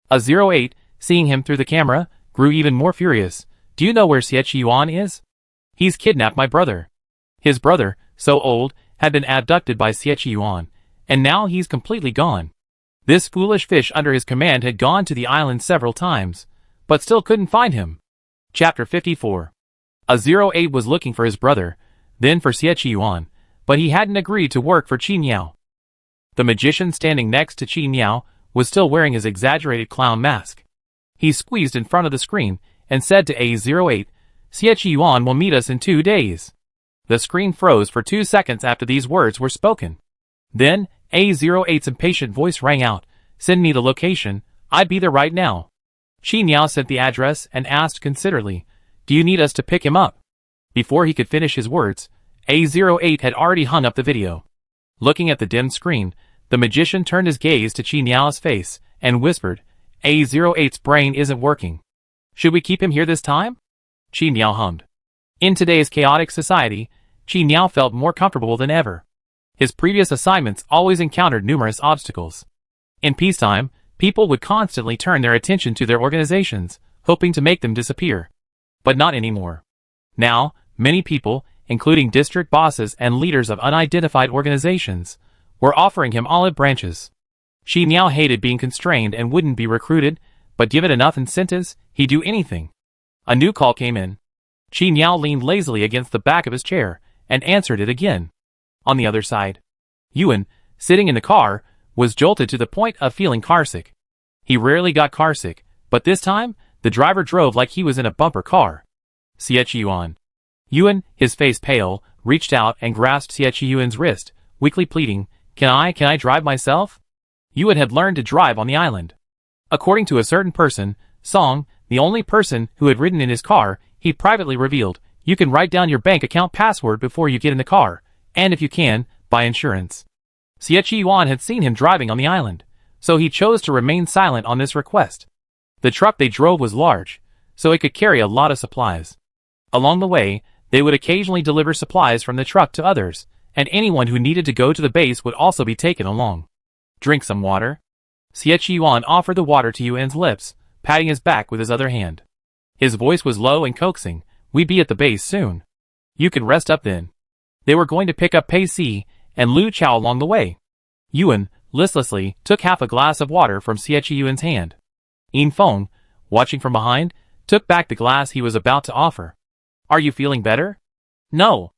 A08, seeing him through the camera, grew even more furious. Do you know where Xie Yuan is? He's kidnapped my brother. His brother, so old, had been abducted by Xie Yuan, and now he's completely gone. This foolish fish under his command had gone to the island several times, but still couldn't find him. Chapter 54. A08 was looking for his brother, then for Xie Yuan, but he hadn't agreed to work for Qin Yao. The magician standing next to Qin Yao was still wearing his exaggerated clown mask. He squeezed in front of the screen and said to A08, Xie Yuan will meet us in 2 days. The screen froze for 2 seconds after these words were spoken. Then, A08's impatient voice rang out, send me the location, I'd be there right now. Qin Yao sent the address and asked considerately, Do you need us to pick him up? Before he could finish his words, A08 had already hung up the video. Looking at the dimmed screen, the magician turned his gaze to Qi Niao's face and whispered, A08's brain isn't working. Should we keep him here this time? Qi Niao hummed. In today's chaotic society, Qi Niao felt more comfortable than ever. His previous assignments always encountered numerous obstacles. In peacetime, people would constantly turn their attention to their organizations, hoping to make them disappear. But not anymore. Now, many people, including district bosses and leaders of unidentified organizations, were offering him olive branches. Qi Niao hated being constrained and wouldn't be recruited, but given enough incentives, he'd do anything. A new call came in. Qi Niao leaned lazily against the back of his chair and answered it again. On the other side, Yuan, sitting in the car, was jolted to the point of feeling carsick. He rarely got carsick, but this time, the driver drove like he was in a bumper car. Xie Yuan. Yuan, his face pale, reached out and grasped Xie Yuan's wrist, weakly pleading, Can I drive myself? Yuan had learned to drive on the island. According to a certain person, Song, the only person who had ridden in his car, he privately revealed, You can write down your bank account password before you get in the car, and if you can, buy insurance. Xie Yuan had seen him driving on the island, so he chose to remain silent on this request. The truck they drove was large, so it could carry a lot of supplies. Along the way, they would occasionally deliver supplies from the truck to others, and anyone who needed to go to the base would also be taken along. Drink some water. Xie Yuan offered the water to Yuan's lips, patting his back with his other hand. His voice was low and coaxing, We'd be at the base soon. You can rest up then. They were going to pick up Pei Si and Lu Chao along the way. Yuan, listlessly, took half a glass of water from Xie Yuan's hand. Yin Feng, watching from behind, took back the glass he was about to offer. Are you feeling better? No.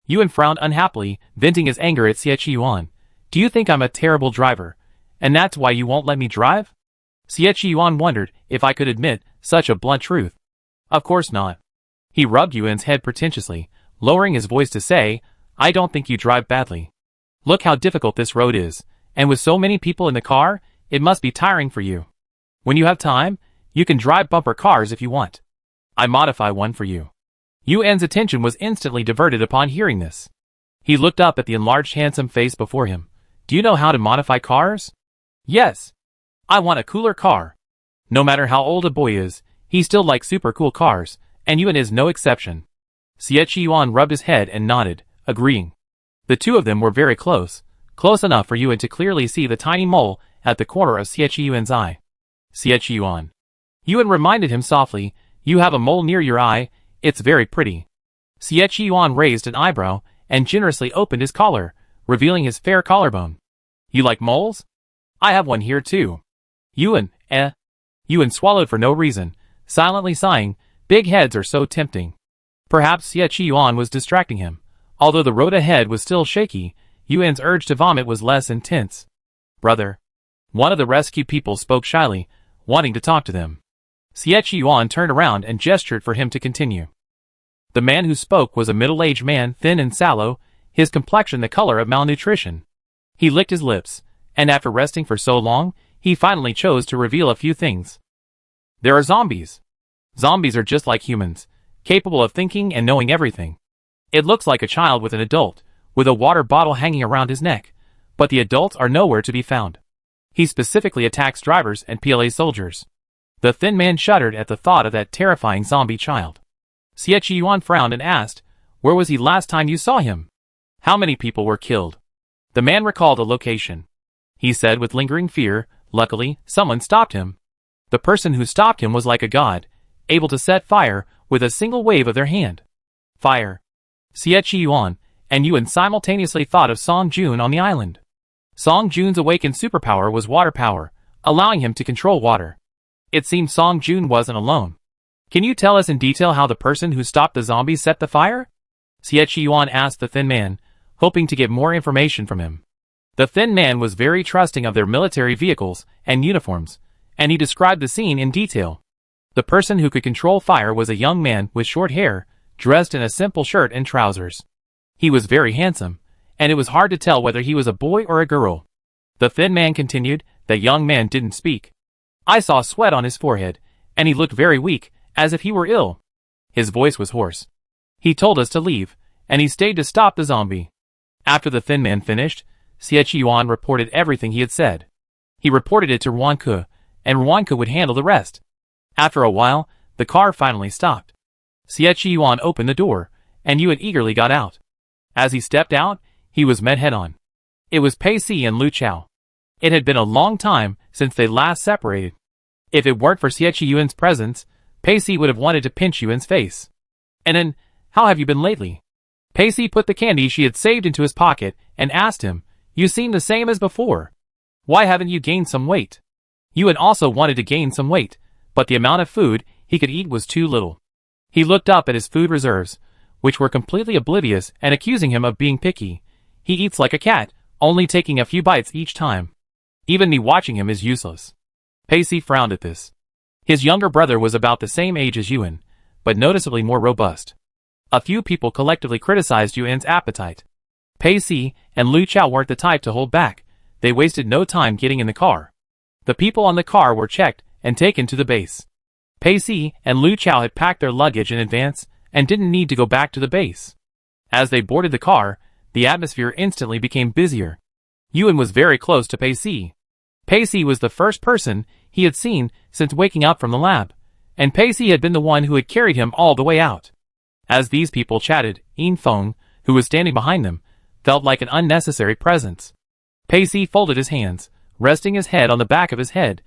Yuan frowned unhappily, venting his anger at Xie Yuan. Do you think I'm a terrible driver, and that's why you won't let me drive? Xie Yuan wondered if I could admit such a blunt truth. Of course not. He rubbed Yuan's head pretentiously, lowering his voice to say, I don't think you drive badly. Look how difficult this road is, and with so many people in the car, it must be tiring for you. When you have time, you can drive bumper cars if you want. I modify one for you. Yuan's attention was instantly diverted upon hearing this. He looked up at the enlarged handsome face before him. Do you know how to modify cars? Yes. I want a cooler car. No matter how old a boy is, he still likes super cool cars, and Yuan is no exception. Xie Yuan rubbed his head and nodded, agreeing. The two of them were very close enough for Yuan to clearly see the tiny mole at the corner of Xie Yuan's eye. Xie Yuan. Yuan reminded him softly, You have a mole near your eye, it's very pretty. Xie Yuan raised an eyebrow and generously opened his collar, revealing his fair collarbone. You like moles? I have one here too. Yuan, Yuan swallowed for no reason, silently sighing, big heads are so tempting. Perhaps Xie Yuan was distracting him. Although the road ahead was still shaky, Yuan's urge to vomit was less intense. Brother. One of the rescue people spoke shyly, wanting to talk to them. Xie Yuan turned around and gestured for him to continue. The man who spoke was a middle-aged man, thin and sallow, his complexion the color of malnutrition. He licked his lips, and after resting for so long, he finally chose to reveal a few things. There are zombies. Zombies are just like humans, capable of thinking and knowing everything. It looks like a child with an adult, with a water bottle hanging around his neck, but the adults are nowhere to be found. He specifically attacks drivers and PLA soldiers. The thin man shuddered at the thought of that terrifying zombie child. Xie Yuan frowned and asked, Where was he last time you saw him? How many people were killed? The man recalled a location. He said with lingering fear, Luckily, someone stopped him. The person who stopped him was like a god, able to set fire with a single wave of their hand. Fire. Xie Yuan and Yuan simultaneously thought of Song Jun on the island. Song Jun's awakened superpower was water power, allowing him to control water. It seemed Song Jun wasn't alone. Can you tell us in detail how the person who stopped the zombies set the fire? Xie Yuan asked the thin man, hoping to get more information from him. The thin man was very trusting of their military vehicles and uniforms, and he described the scene in detail. The person who could control fire was a young man with short hair, dressed in a simple shirt and trousers. He was very handsome, and it was hard to tell whether he was a boy or a girl. The thin man continued, The young man didn't speak. I saw sweat on his forehead, and he looked very weak, as if he were ill. His voice was hoarse. He told us to leave, and he stayed to stop the zombie. After the thin man finished, Xie Yuan reported everything he had said. He reported it to Ruanke, and Ruanke would handle the rest. After a while, the car finally stopped. Xie Yuan opened the door, and Yuan eagerly got out. As he stepped out, he was met head-on. It was Pei Si and Lu Chao. It had been a long time since they last separated. If it weren't for Xie Yuan's presence, Pei Si would have wanted to pinch Yuan's face. And then, how have you been lately? Pei Si put the candy she had saved into his pocket and asked him, You seem the same as before. Why haven't you gained some weight? Yuan also wanted to gain some weight, but the amount of food he could eat was too little. He looked up at his food reserves, which were completely oblivious and accusing him of being picky. He eats like a cat, only taking a few bites each time. Even me watching him is useless. Pei Si frowned at this. His younger brother was about the same age as Yuan, but noticeably more robust. A few people collectively criticized Yuan's appetite. Pei Si and Lu Chao weren't the type to hold back. They wasted no time getting in the car. The people on the car were checked and taken to the base. Pei Si and Lu Chao had packed their luggage in advance and didn't need to go back to the base. As they boarded the car, the atmosphere instantly became busier. Yuan was very close to Pei Si. Pei Si was the first person he had seen since waking up from the lab, and Pei Si had been the one who had carried him all the way out. As these people chatted, Yin Feng, who was standing behind them, felt like an unnecessary presence. Pei Si folded his hands, resting his head on the back of his head,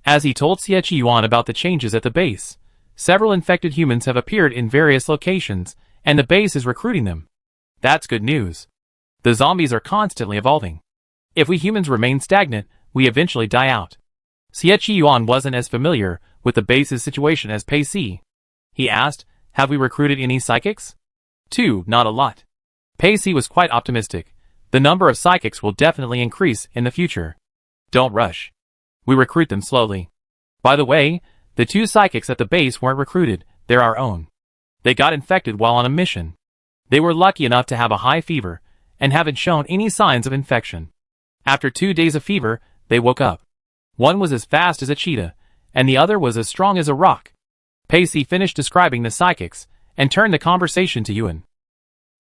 as he told Xie Yuan about the changes at the base. Several infected humans have appeared in various locations, and the base is recruiting them. That's good news. The zombies are constantly evolving. If we humans remain stagnant, we eventually die out. Xie Yuan wasn't as familiar with the base's situation as Pei Si. He asked, Have we recruited any psychics? 2, not a lot. Pei Si was quite optimistic. The number of psychics will definitely increase in the future. Don't rush. We recruit them slowly. By the way, the 2 psychics at the base weren't recruited, they're our own. They got infected while on a mission. They were lucky enough to have a high fever, and haven't shown any signs of infection. After 2 days of fever, they woke up. One was as fast as a cheetah, and the other was as strong as a rock. Pei Si finished describing the psychics, and turned the conversation to Yuan.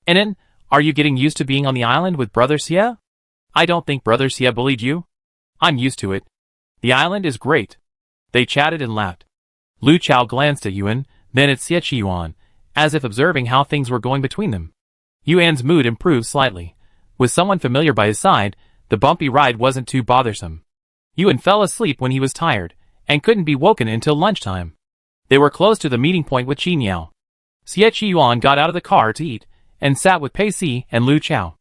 And then, are you getting used to being on the island with Brother Xie? I don't think Brother Xie bullied you. I'm used to it. The island is great. They chatted and laughed. Lu Chao glanced at Yuan, then at Xie Yuan, as if observing how things were going between them. Yuan's mood improved slightly. With someone familiar by his side, the bumpy ride wasn't too bothersome. Yuan fell asleep when he was tired, and couldn't be woken until lunchtime. They were close to the meeting point with Qin Yao. Xie Yuan got out of the car to eat, and sat with Pei Si and Lu Chao.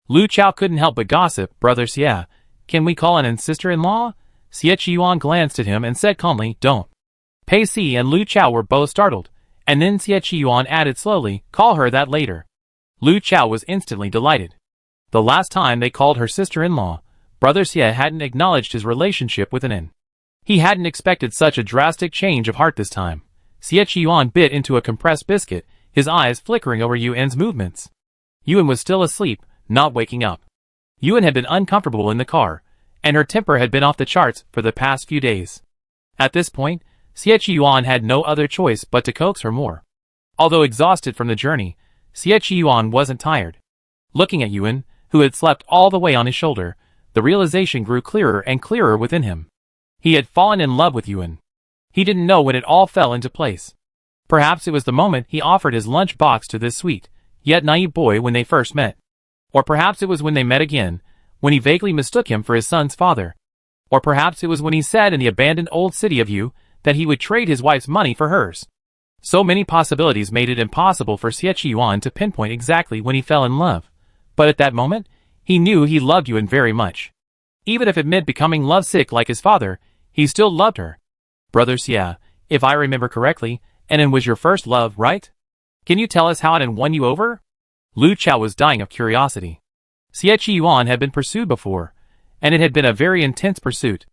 Lu Chao couldn't help but gossip, Brother Xie, can we call an sister-in-law? Xie Yuan glanced at him and said calmly, Don't. Pei Si and Lu Chao were both startled, and then Xie Yuan added slowly, Call her that later. Lu Chao was instantly delighted. The last time they called her sister-in-law, Brother Xie hadn't acknowledged his relationship with An. He hadn't expected such a drastic change of heart this time. Xie Yuan bit into a compressed biscuit, his eyes flickering over Yuan's movements. Yuan was still asleep, not waking up. Yuan had been uncomfortable in the car, and her temper had been off the charts for the past few days. At this point, Xie Yuan had no other choice but to coax her more. Although exhausted from the journey, Xie Yuan wasn't tired. Looking at Yuan, who had slept all the way on his shoulder, the realization grew clearer and clearer within him. He had fallen in love with Yuan. He didn't know when it all fell into place. Perhaps it was the moment he offered his lunch box to this sweet, yet naive boy when they first met. Or perhaps it was when they met again, when he vaguely mistook him for his son's father. Or perhaps it was when he said in the abandoned old city of Yu that he would trade his wife's money for hers. So many possibilities made it impossible for Xie Yuan to pinpoint exactly when he fell in love. But at that moment, he knew he loved Yuan very much. Even if it meant becoming lovesick like his father, he still loved her. Brother Xie, if I remember correctly, An was your first love, right? Can you tell us how An won you over? Lu Chao was dying of curiosity. Xie Yuan had been pursued before, and it had been a very intense pursuit.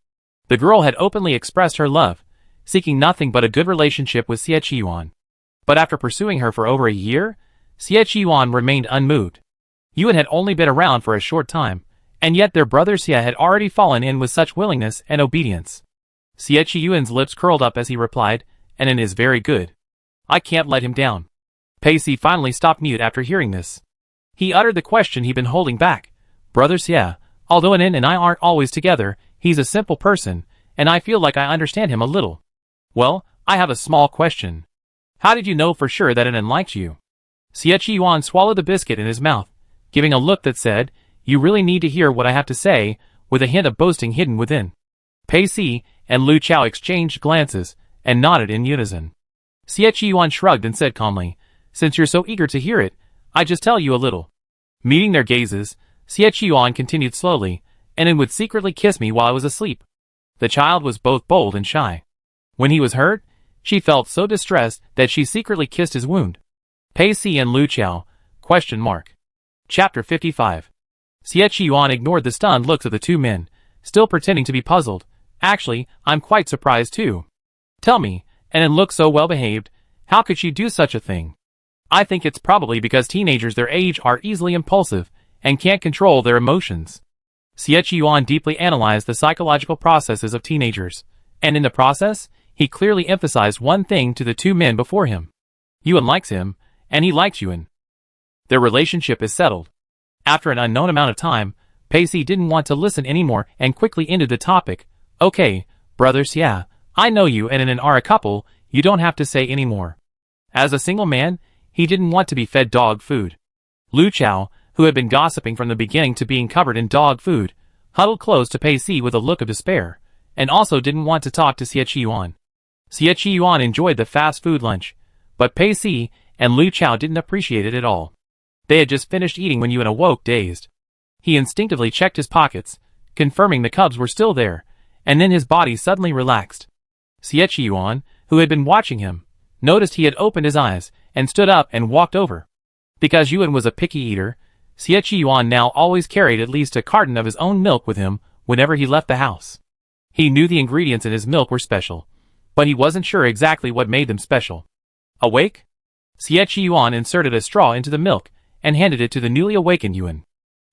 The girl had openly expressed her love, seeking nothing but a good relationship with Xie Yuan. But after pursuing her for over a year, Xie Yuan remained unmoved. Yuan had only been around for a short time, and yet their brother Xie had already fallen in with such willingness and obedience. Xie Yuan's lips curled up as he replied, An is very good. I can't let him down. Pacey finally stopped mute after hearing this. He uttered the question he'd been holding back. Brother Xie, although Anin and I aren't always together, he's a simple person, and I feel like I understand him a little. Well, I have a small question. How did you know for sure that Anin liked you? Xie Qiyuan swallowed the biscuit in his mouth, giving a look that said, you really need to hear what I have to say, with a hint of boasting hidden within. Pacey and Lu Chao exchanged glances, and nodded in unison. Xie Qiyuan shrugged and said calmly, since you're so eager to hear it, I just tell you a little. Meeting their gazes, Xie Qiyuan continued slowly, Anin would secretly kiss me while I was asleep. The child was both bold and shy. When he was hurt, she felt so distressed that she secretly kissed his wound. Pacey and Lu Chao, ? Chapter 55. Xie Qiyuan ignored the stunned looks of the two men, still pretending to be puzzled. Actually, I'm quite surprised too. Tell me, Anin looks so well behaved, how could she do such a thing? I think it's probably because teenagers their age are easily impulsive, and can't control their emotions. Xie Qiyuan deeply analyzed the psychological processes of teenagers, and in the process, he clearly emphasized one thing to the two men before him. Yuan likes him, and he likes Yuan. Their relationship is settled. After an unknown amount of time, Pacey didn't want to listen anymore and quickly ended the topic. Okay, brother Xie, I know you and Anin are a couple, you don't have to say any more. As a single man, he didn't want to be fed dog food. Lu Chao, who had been gossiping from the beginning to being covered in dog food, huddled close to Pacey with a look of despair, and also didn't want to talk to Xie Qiyuan. Xie Qiyuan enjoyed the fast food lunch, but Pacey and Lu Chao didn't appreciate it at all. They had just finished eating when Yuan awoke dazed. He instinctively checked his pockets, confirming the cubs were still there, and then his body suddenly relaxed. Xie Qiyuan, who had been watching him, noticed he had opened his eyes, and stood up and walked over. Because Yuan was a picky eater, Xie Qiyuan now always carried at least a carton of his own milk with him whenever he left the house. He knew the ingredients in his milk were special, but he wasn't sure exactly what made them special. Awake? Xie Qiyuan inserted a straw into the milk, and handed it to the newly awakened Yuan.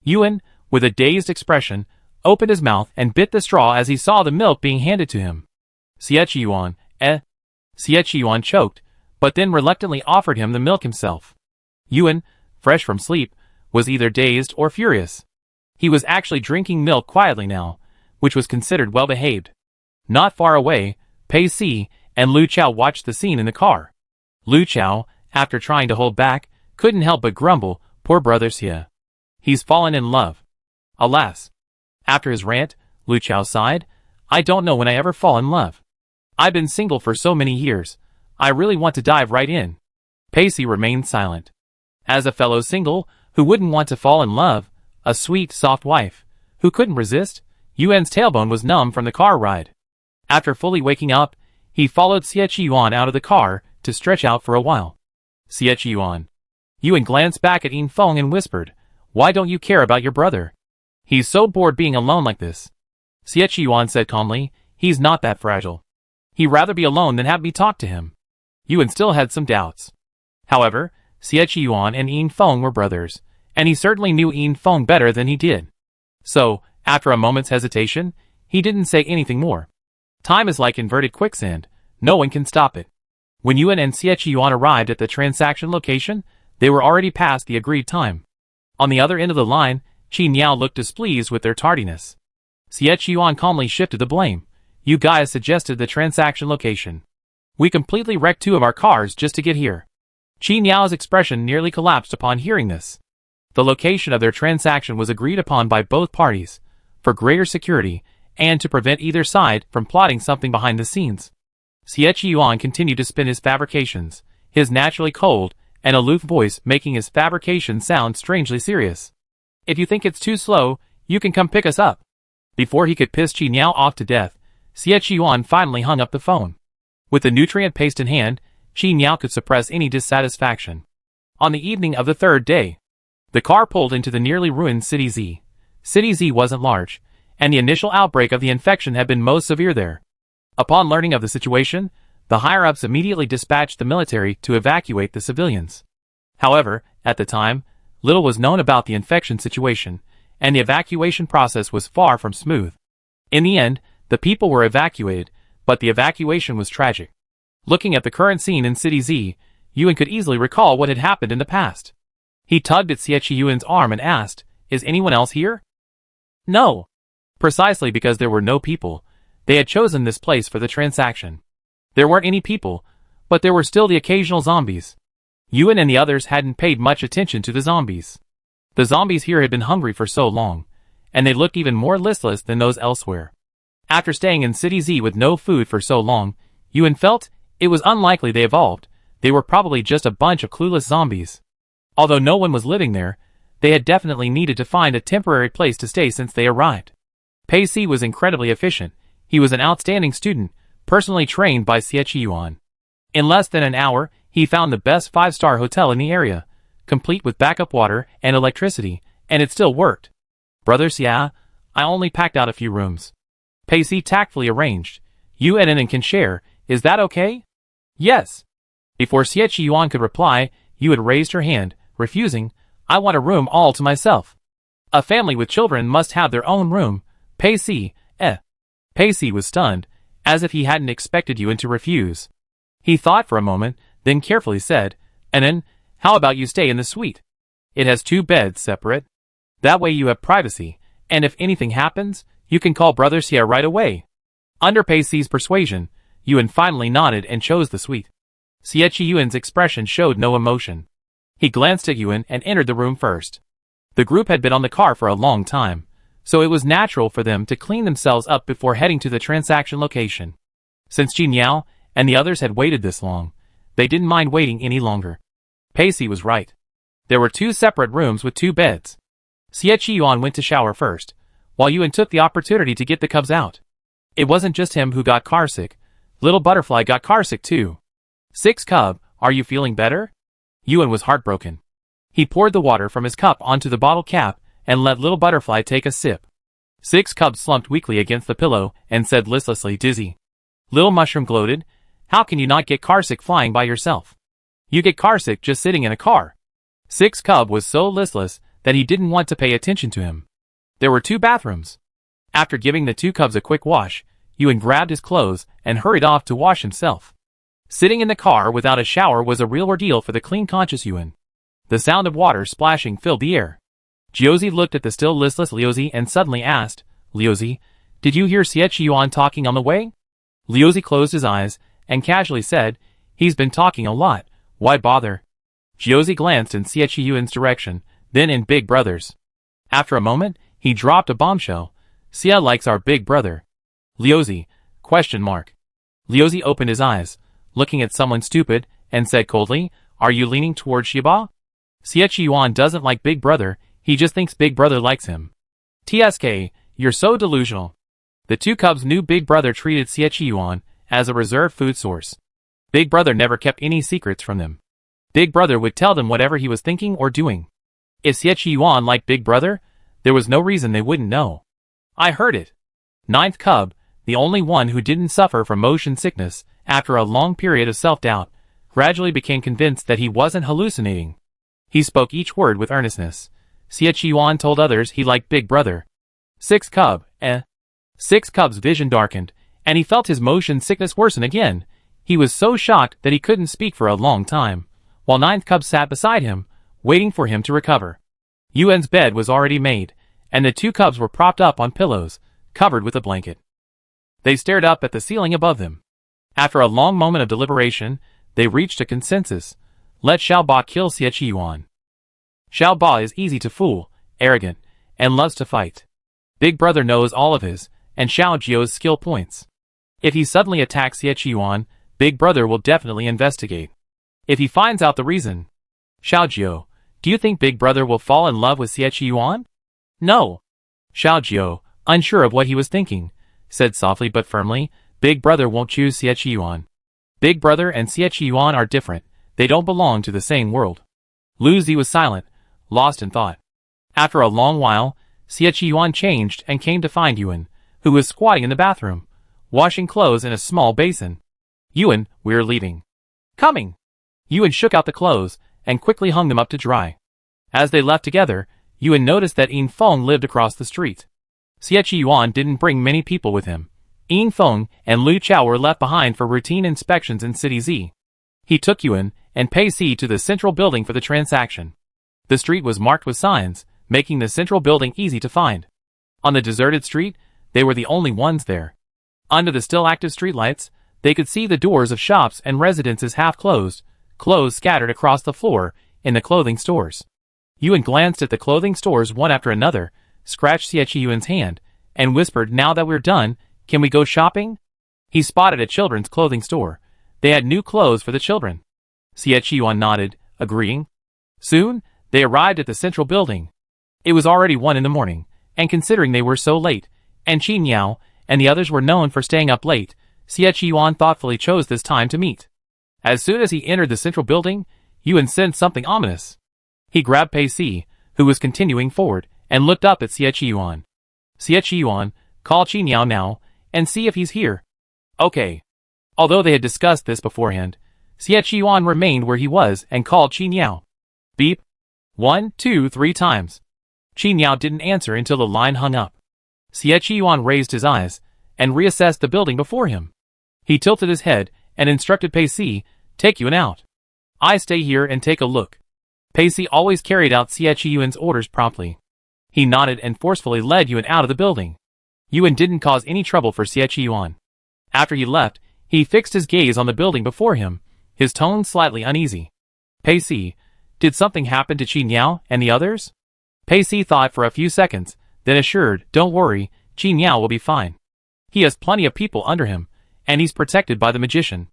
Yuan, with a dazed expression, opened his mouth and bit the straw as he saw the milk being handed to him. Xie Qiyuan, Xie Qiyuan choked, but then reluctantly offered him the milk himself. Yuan, fresh from sleep, was either dazed or furious. He was actually drinking milk quietly now, which was considered well-behaved. Not far away, Pacey and Lu Chao watched the scene in the car. Lu Chao, after trying to hold back, couldn't help but grumble, poor brother Xie. He's fallen in love. Alas. After his rant, Lu Chao sighed, I don't know when I ever fall in love. I've been single for so many years. I really want to dive right in. Pacey remained silent. As a fellow single, who wouldn't want to fall in love, a sweet, soft wife, who couldn't resist, Yuan's tailbone was numb from the car ride. After fully waking up, he followed Xie Qiyuan out of the car to stretch out for a while. Xie Qiyuan. Yuan glanced back at Yin Feng and whispered, why don't you care about your brother? He's so bored being alone like this. Xie Qiyuan said calmly, he's not that fragile. He'd rather be alone than have me talk to him. Yuan still had some doubts. However, Xie Qiyuan and Yin Feng were brothers, and he certainly knew Yin Feng better than he did. So, after a moment's hesitation, he didn't say anything more. Time is like inverted quicksand, no one can stop it. When Yuan and Xie Qiyuan arrived at the transaction location, they were already past the agreed time. On the other end of the line, Qi Niao looked displeased with their tardiness. Xie Qiyuan calmly shifted the blame. You guys suggested the transaction location. We completely wrecked 2 of our cars just to get here. Qi Niao's expression nearly collapsed upon hearing this. The location of their transaction was agreed upon by both parties, for greater security, and to prevent either side from plotting something behind the scenes. Xie Qiyuan continued to spin his fabrications, his naturally cold and aloof voice making his fabrication sound strangely serious. If you think it's too slow, you can come pick us up. Before he could piss Qi Niao off to death, Xie Qiyuan finally hung up the phone. With the nutrient paste in hand, Qi Niao could suppress any dissatisfaction. On the evening of the 3rd day, the car pulled into the nearly ruined City Z. City Z wasn't large, and the initial outbreak of the infection had been most severe there. Upon learning of the situation, the higher-ups immediately dispatched the military to evacuate the civilians. However, at the time, little was known about the infection situation, and the evacuation process was far from smooth. In the end, the people were evacuated, but the evacuation was tragic. Looking at the current scene in City Z, Yuan could easily recall what had happened in the past. He tugged at Xie Yuan's arm and asked, "Is anyone else here?" No. Precisely because there were no people, they had chosen this place for the transaction. There weren't any people, but there were still the occasional zombies. Yuan and the others hadn't paid much attention to the zombies. The zombies here had been hungry for so long, and they looked even more listless than those elsewhere. After staying in City Z with no food for so long, Yuan felt it was unlikely they evolved. They were probably just a bunch of clueless zombies. Although no one was living there, they had definitely needed to find a temporary place to stay since they arrived. Pei Si was incredibly efficient. He was an outstanding student, personally trained by Xie Yuan. In less than an hour, he found the best 5-star hotel in the area, complete with backup water and electricity, and it still worked. Brother Xia, I only packed out a few rooms. Pei Si tactfully arranged. You and can share, is that okay? Yes. Before Xie Yuan could reply, Yu had raised her hand, refusing. I want a room all to myself. A family with children must have their own room. Pei Si, Pei Si was stunned, as if he hadn't expected Yuan to refuse. He thought for a moment, then carefully said, "Anan, how about you stay in the suite? It has 2 beds separate. That way you have privacy, and if anything happens, you can call Brother Xie right away." Under Pei Si's persuasion, Yuan finally nodded and chose the suite. Xie Yuan's expression showed no emotion. He glanced at Yuan and entered the room first. The group had been on the car for a long time, so it was natural for them to clean themselves up before heading to the transaction location. Since Jin Yao and the others had waited this long, they didn't mind waiting any longer. Pei Si was right. There were 2 separate rooms with 2 beds. Xie Yuan went to shower first, while Yuan took the opportunity to get the cubs out. It wasn't just him who got carsick. Little Butterfly got carsick too. 6 Cub, are you feeling better? Yuan was heartbroken. He poured the water from his cup onto the bottle cap and let Little Butterfly take a sip. 6 Cub slumped weakly against the pillow and said listlessly, "Dizzy." Little Mushroom gloated, "How can you not get carsick flying by yourself? You get carsick just sitting in a car." 6 Cub was so listless that he didn't want to pay attention to him. There were 2 bathrooms. After giving the 2 cubs a quick wash, Yuan grabbed his clothes and hurried off to wash himself. Sitting in the car without a shower was a real ordeal for the clean-conscious Yuan. The sound of water splashing filled the air. Jiuzi looked at the still listless Liuzi and suddenly asked, "Liuzi, did you hear Xie Yuan talking on the way?" Liuzi closed his eyes and casually said, "He's been talking a lot, why bother?" Jiuzi glanced in Xie Yuan's direction, then in Big Brother's. After a moment, he dropped a bombshell. "Xie likes our big brother." Liuzi, ? Liuzi opened his eyes, looking at someone stupid, and said coldly, "Are you leaning towards Xiba?" Xie Yuan doesn't like Big Brother, he just thinks Big Brother likes him. TSK, you're so delusional. The 2 cubs knew Big Brother treated Xie Yuan as a reserved food source. Big Brother never kept any secrets from them. Big Brother would tell them whatever he was thinking or doing. If Xie Yuan liked Big Brother, there was no reason they wouldn't know. I heard it. 9th Cub, the only one who didn't suffer from motion sickness, after a long period of self-doubt, gradually became convinced that he wasn't hallucinating. He spoke each word with earnestness. Xie Yuan told others he liked Big Brother. 6th Cub, 6 Cub's vision darkened, and he felt his motion sickness worsen again. He was so shocked that he couldn't speak for a long time, while 9th Cub sat beside him, waiting for him to recover. Yuan's bed was already made, and the 2 cubs were propped up on pillows, covered with a blanket. They stared up at the ceiling above them. After a long moment of deliberation, they reached a consensus. Let Xiao Ba kill Xie Yuan. Xiao Ba is easy to fool, arrogant, and loves to fight. Big Brother knows all of his, and Xiao Jio's skill points. If he suddenly attacks Xie Yuan, Big Brother will definitely investigate. If he finds out the reason. Xiao Jio, do you think Big Brother will fall in love with Xie Yuan? No. Xiao Jio, unsure of what he was thinking, said softly but firmly, Big Brother won't choose Xie Yuan. Big Brother and Xie Yuan are different, they don't belong to the same world. Lu Zi was silent, lost in thought. After a long while, Xie Yuan changed and came to find Yuan, who was squatting in the bathroom, washing clothes in a small basin. Yuan, we're leaving. Coming. Yuan shook out the clothes and quickly hung them up to dry. As they left together, Yuan noticed that Yin Feng lived across the street. Xie Yuan didn't bring many people with him. Yin Feng and Lu Chao were left behind for routine inspections in City Z. He took Yuan and Pei Si to the central building for the transaction. The street was marked with signs, making the central building easy to find. On the deserted street, they were the only ones there. Under the still active streetlights, they could see the doors of shops and residences half closed, clothes scattered across the floor in the clothing stores. Yuan glanced at the clothing stores one after another, scratched Xie Yuan's hand, and whispered, "Now that we're done, can we go shopping?" He spotted a children's clothing store. They had new clothes for the children. Xie Yuan nodded, agreeing. Soon, they arrived at the central building. It was already 1 in the morning, and considering they were so late, and Qin Yao and the others were known for staying up late, Xie Yuan thoughtfully chose this time to meet. As soon as he entered the central building, Yuan sensed something ominous. He grabbed Pei Si, who was continuing forward, and looked up at Xie Yuan. "Xie Yuan, call Qin Yao now, and see if he's here." "Okay." Although they had discussed this beforehand, Xie Yuan remained where he was and called Qin Yao. Beep. 1, 2, 3 times. Qin Yao didn't answer until the line hung up. Xie Yuan raised his eyes and reassessed the building before him. He tilted his head and instructed Pei Si, "Take Yuan out. I stay here and take a look." Pei Si always carried out Xie Yuan's orders promptly. He nodded and forcefully led Yuan out of the building. Yuan didn't cause any trouble for Xie Yuan. After he left, he fixed his gaze on the building before him, his tone slightly uneasy. "Pei Si, did something happen to Qin Yao and the others?" Pei Si thought for a few seconds, then assured, "Don't worry, Qin Yao will be fine. He has plenty of people under him, and he's protected by the magician."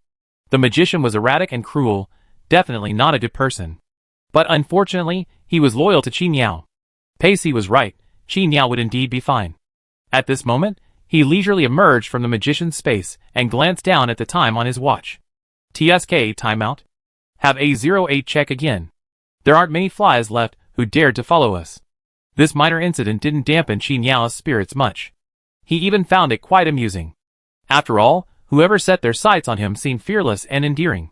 The magician was erratic and cruel, definitely not a good person. But unfortunately, he was loyal to Qin Yao. Pei Si was right, Qin Yao would indeed be fine. At this moment, he leisurely emerged from the magician's space and glanced down at the time on his watch. "TSK, timeout. Have A08 check again. There aren't many flies left who dared to follow us." This minor incident didn't dampen Qin Yao's spirits much. He even found it quite amusing. After all, whoever set their sights on him seemed fearless and endearing.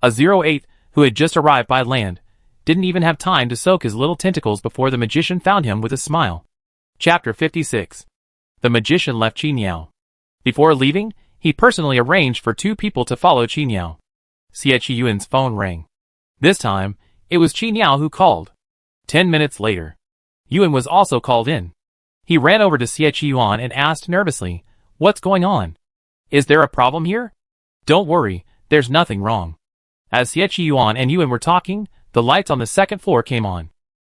A08, who had just arrived by land, didn't even have time to soak his little tentacles before the magician found him with a smile. Chapter 56. The magician left Qin Yao. Before leaving, he personally arranged for 2 people to follow Qin Yao. Xie Yuan's phone rang. This time, it was Qin Yao who called. 10 minutes later, Yuan was also called in. He ran over to Xie Yuan and asked nervously, "What's going on? Is there a problem here?" "Don't worry, there's nothing wrong." As Xie Yuan and Yuan were talking, the lights on the second floor came on.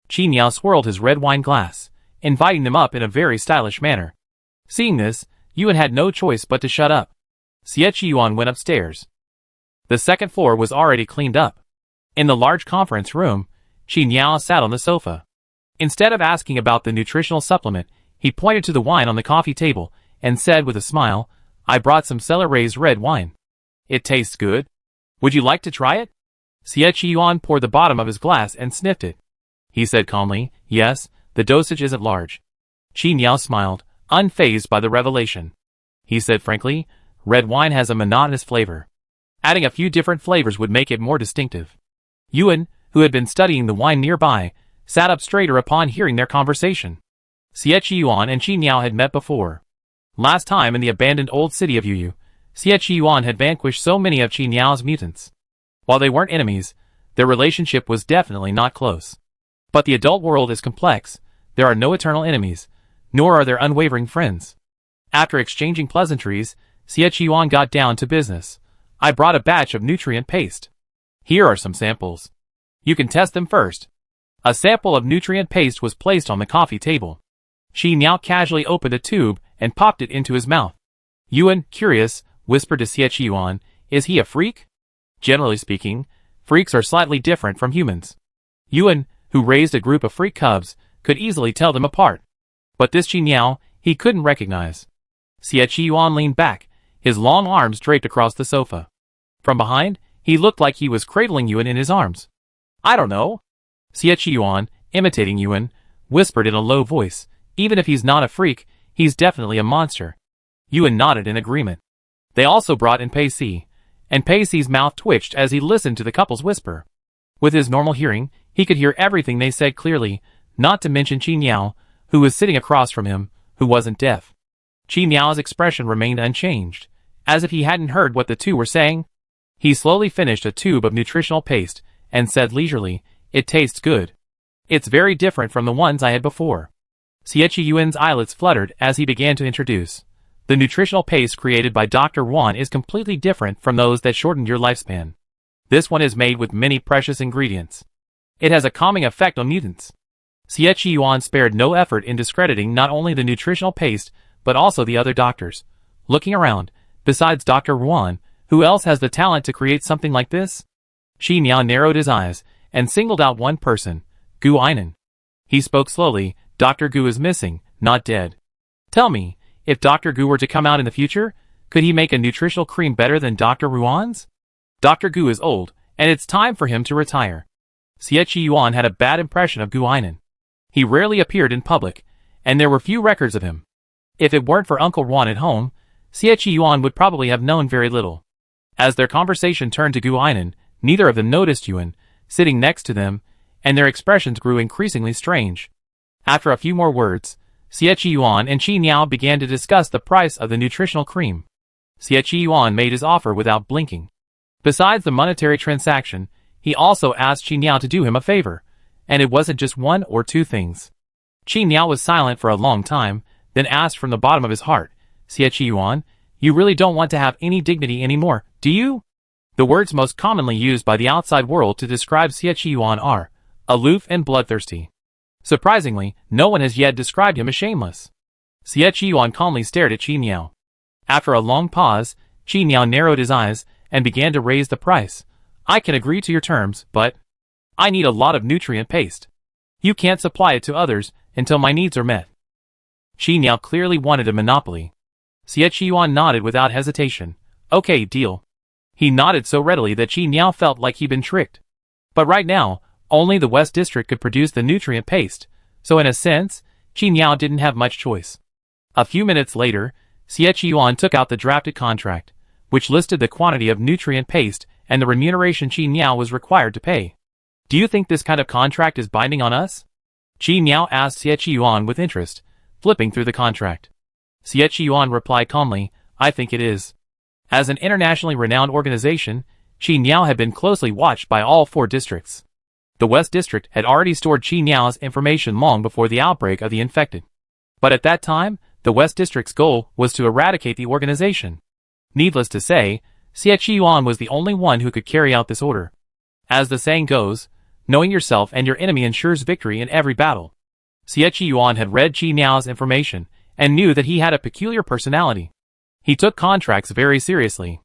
Qin Yao swirled his red wine glass, inviting them up in a very stylish manner. Seeing this, Yuan had no choice but to shut up. Xie Yuan went upstairs. The second floor was already cleaned up. In the large conference room, Qin Yao sat on the sofa. Instead of asking about the nutritional supplement, he pointed to the wine on the coffee table and said with a smile, "I brought some Celere's red wine. It tastes good. Would you like to try it?" Xie Yuan poured the bottom of his glass and sniffed it. He said calmly, "Yes, the dosage isn't large." Qin Yao smiled, unfazed by the revelation. He said frankly, "Red wine has a monotonous flavor. Adding a few different flavors would make it more distinctive." Yuan, who had been studying the wine nearby, sat up straighter upon hearing their conversation. Xie Yuan and Qin Yao had met before. Last time in the abandoned old city of Yuyu, Xie Yuan had vanquished so many of Qin Yao's mutants. While they weren't enemies, their relationship was definitely not close. But the adult world is complex, there are no eternal enemies, nor are there unwavering friends. After exchanging pleasantries, Xie Yuan got down to business. "I brought a batch of nutrient paste. Here are some samples. You can test them first." A sample of nutrient paste was placed on the coffee table. Qin Yao casually opened a tube and popped it into his mouth. Yuan, curious, whispered to Xie Yuan, "Is he a freak?" Generally speaking, freaks are slightly different from humans. Yuan, who raised a group of freak cubs, could easily tell them apart. But this Qin Yao, he couldn't recognize. Xie Yuan leaned back, his long arms draped across the sofa. From behind, he looked like he was cradling Yuan in his arms. "I don't know." Xie Yuan, imitating Yuan, whispered in a low voice, "Even if he's not a freak, he's definitely a monster." Yuan nodded in agreement. They also brought in Pei Si, and Pei Si's mouth twitched as he listened to the couple's whisper. With his normal hearing, he could hear everything they said clearly, not to mention Qin Yao, who was sitting across from him, who wasn't deaf. Qi Niao's expression remained unchanged, as if he hadn't heard what the two were saying. He slowly finished a tube of nutritional paste, and said leisurely, "It tastes good. It's very different from the ones I had before." Xie Yuan's eyelids fluttered as he began to introduce. "The nutritional paste created by Dr. Wan is completely different from those that shortened your lifespan. This one is made with many precious ingredients. It has a calming effect on mutants." Xie Yuan spared no effort in discrediting not only the nutritional paste, but also the other doctors. Looking around, besides Dr. Wan, who else has the talent to create something like this? Qi Niao narrowed his eyes, and singled out one person, Gu Ainan. He spoke slowly. "Dr. Gu is missing, not dead. Tell me, if Dr. Gu were to come out in the future, could he make a nutritional cream better than Dr. Ruan's? Dr. Gu is old, and it's time for him to retire." Xie Yuan had a bad impression of Gu Ainan. He rarely appeared in public, and there were few records of him. If it weren't for Uncle Wan at home, Xie Yuan would probably have known very little. As their conversation turned to Gu Ainan, neither of them noticed Yuan, sitting next to them, and their expressions grew increasingly strange. After a few more words, Xie Yuan and Qi Niao began to discuss the price of the nutritional cream. Xie Yuan made his offer without blinking. Besides the monetary transaction, he also asked Qi Niao to do him a favor, and it wasn't just one or two things. Qi Niao was silent for a long time, then asked from the bottom of his heart, "Xie Yuan, you really don't want to have any dignity anymore, do you?" The words most commonly used by the outside world to describe Xie Yuan are aloof and bloodthirsty. Surprisingly, no one has yet described him as shameless. Xie Yuan calmly stared at Qi Niao. After a long pause, Qi Niao narrowed his eyes and began to raise the price. "I can agree to your terms, but I need a lot of nutrient paste. You can't supply it to others until my needs are met." Qi Niao clearly wanted a monopoly. Xie Yuan nodded without hesitation. "Okay, deal." He nodded so readily that Qi Niao felt like he'd been tricked. But right now, only the West District could produce the nutrient paste, so in a sense, Qi Niao didn't have much choice. A few minutes later, Xie Yuan took out the drafted contract, which listed the quantity of nutrient paste and the remuneration Qi Niao was required to pay. "Do you think this kind of contract is binding on us?" Qi Niao asked Xie Yuan with interest, flipping through the contract. Xie Yuan replied calmly, "I think it is." As an internationally renowned organization, Qi Niao had been closely watched by all 4 districts. The West District had already stored Qi Niao's information long before the outbreak of the infected. But at that time, the West District's goal was to eradicate the organization. Needless to say, Xie Yuan was the only one who could carry out this order. As the saying goes, knowing yourself and your enemy ensures victory in every battle. Xie Yuan had read Qi Niao's information and knew that he had a peculiar personality. He took contracts very seriously.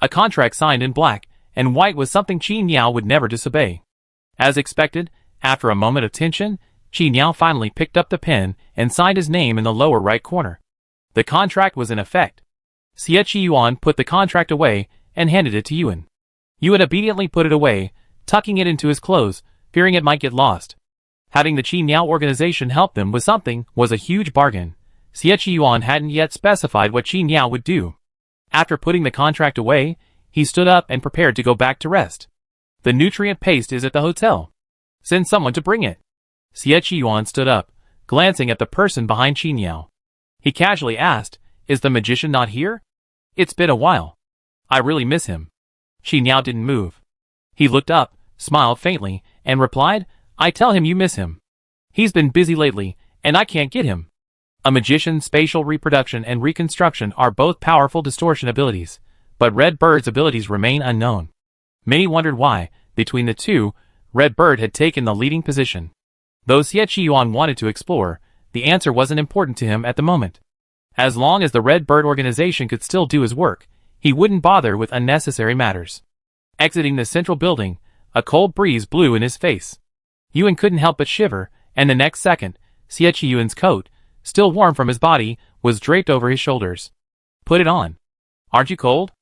A contract signed in black and white was something Qi Niao would never disobey. As expected, after a moment of tension, Qi Niao finally picked up the pen and signed his name in the lower right corner. The contract was in effect. Xie Yuan put the contract away and handed it to Yuan. Yuan obediently put it away, tucking it into his clothes, fearing it might get lost. Having the Qi Niao organization help them with something was a huge bargain. Xie Yuan hadn't yet specified what Qi Niao would do. After putting the contract away, he stood up and prepared to go back to rest. "The nutrient paste is at the hotel. Send someone to bring it." Xie Yuan stood up, glancing at the person behind Qi Niao. He casually asked, "Is the magician not here? It's been a while. I really miss him." Qi Niao didn't move. He looked up, smiled faintly, and replied, "I tell him you miss him. He's been busy lately, and I can't get him." A magician's spatial reproduction and reconstruction are both powerful distortion abilities, but Red Bird's abilities remain unknown. Many wondered why, between the two, Red Bird had taken the leading position. Though Xie Yuan wanted to explore, the answer wasn't important to him at the moment. As long as the Red Bird organization could still do his work, he wouldn't bother with unnecessary matters. Exiting the central building, a cold breeze blew in his face. Yuan couldn't help but shiver, and the next second, Xie Yuan's coat, still warm from his body, was draped over his shoulders. "Put it on. Aren't you cold?"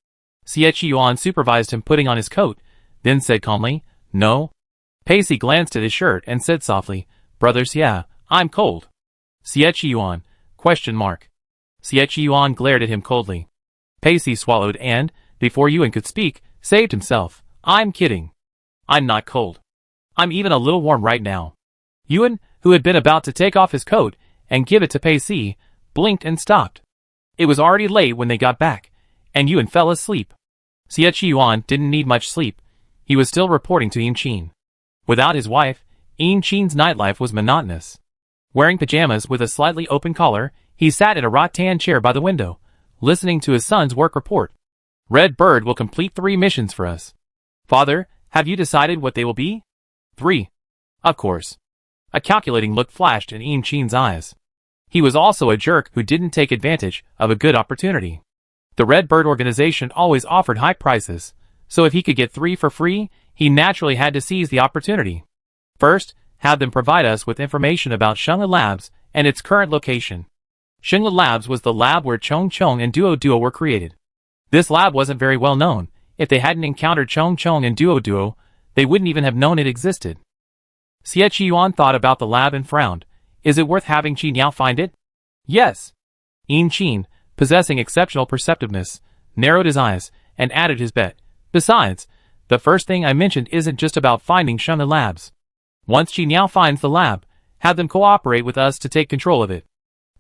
Xie Yuan supervised him putting on his coat, then said calmly, "No." Pacey glanced at his shirt and said softly, "Brothers, yeah, I'm cold." "Xie Yuan? Question mark. Xie Yuan glared at him coldly. Pacey swallowed and, before Yuan could speak, saved himself. "I'm kidding. I'm not cold. I'm even a little warm right now." Yuan, who had been about to take off his coat and give it to Pacey, blinked and stopped. It was already late when they got back, and Yuan fell asleep. Xie Yuan didn't need much sleep. He was still reporting to Yin Qin. Without his wife, Yin Qin's nightlife was monotonous. Wearing pajamas with a slightly open collar, he sat in a rattan chair by the window, listening to his son's work report. Red Bird will complete 3 missions for us. Father, have you decided what they will be? 3. Of course. A calculating look flashed in Yin Qin's eyes. He was also a jerk who didn't take advantage of a good opportunity. The Red Bird organization always offered high prices, so if he could get 3 for free, he naturally had to seize the opportunity. First, have them provide us with information about Shengli Labs and its current location. Shengli Labs was the lab where Chong Chong and Duo Duo were created. This lab wasn't very well known. If they hadn't encountered Chong Chong and Duo Duo, they wouldn't even have known it existed. Xie Yuan thought about the lab and frowned. Is it worth having Qi Niao find it? Yes. Yin Qin, possessing exceptional perceptiveness, narrowed his eyes and added his bet. Besides, the first thing I mentioned isn't just about finding Shengli Labs. Once Qi Niao finds the lab, have them cooperate with us to take control of it.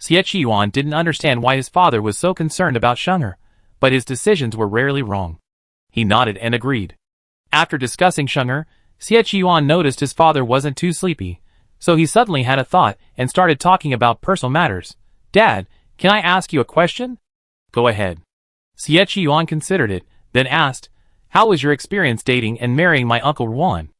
Xie Yuan didn't understand why his father was so concerned about Sheng'er, but his decisions were rarely wrong. He nodded and agreed. After discussing Sheng'er, Xie Yuan noticed his father wasn't too sleepy, so he suddenly had a thought and started talking about personal matters. Dad, can I ask you a question? Go ahead. Xie Yuan considered it, then asked, how was your experience dating and marrying my Uncle Ruan?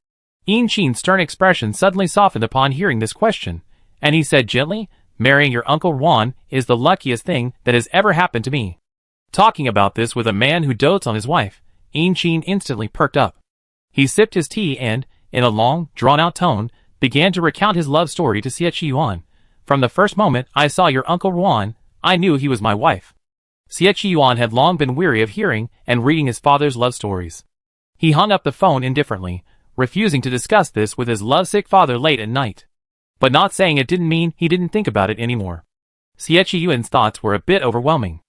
Yin Qin's stern expression suddenly softened upon hearing this question, and he said gently, marrying your Uncle Ruan is the luckiest thing that has ever happened to me. Talking about this with a man who dotes on his wife, Yin Qin instantly perked up. He sipped his tea and, in a long, drawn-out tone, began to recount his love story to Xie Yuan. From the first moment I saw your Uncle Ruan, I knew he was my wife. Xie Yuan had long been weary of hearing and reading his father's love stories. He hung up the phone indifferently, refusing to discuss this with his lovesick father late at night. But not saying it didn't mean he didn't think about it anymore. Xie Yuan's thoughts were a bit overwhelming.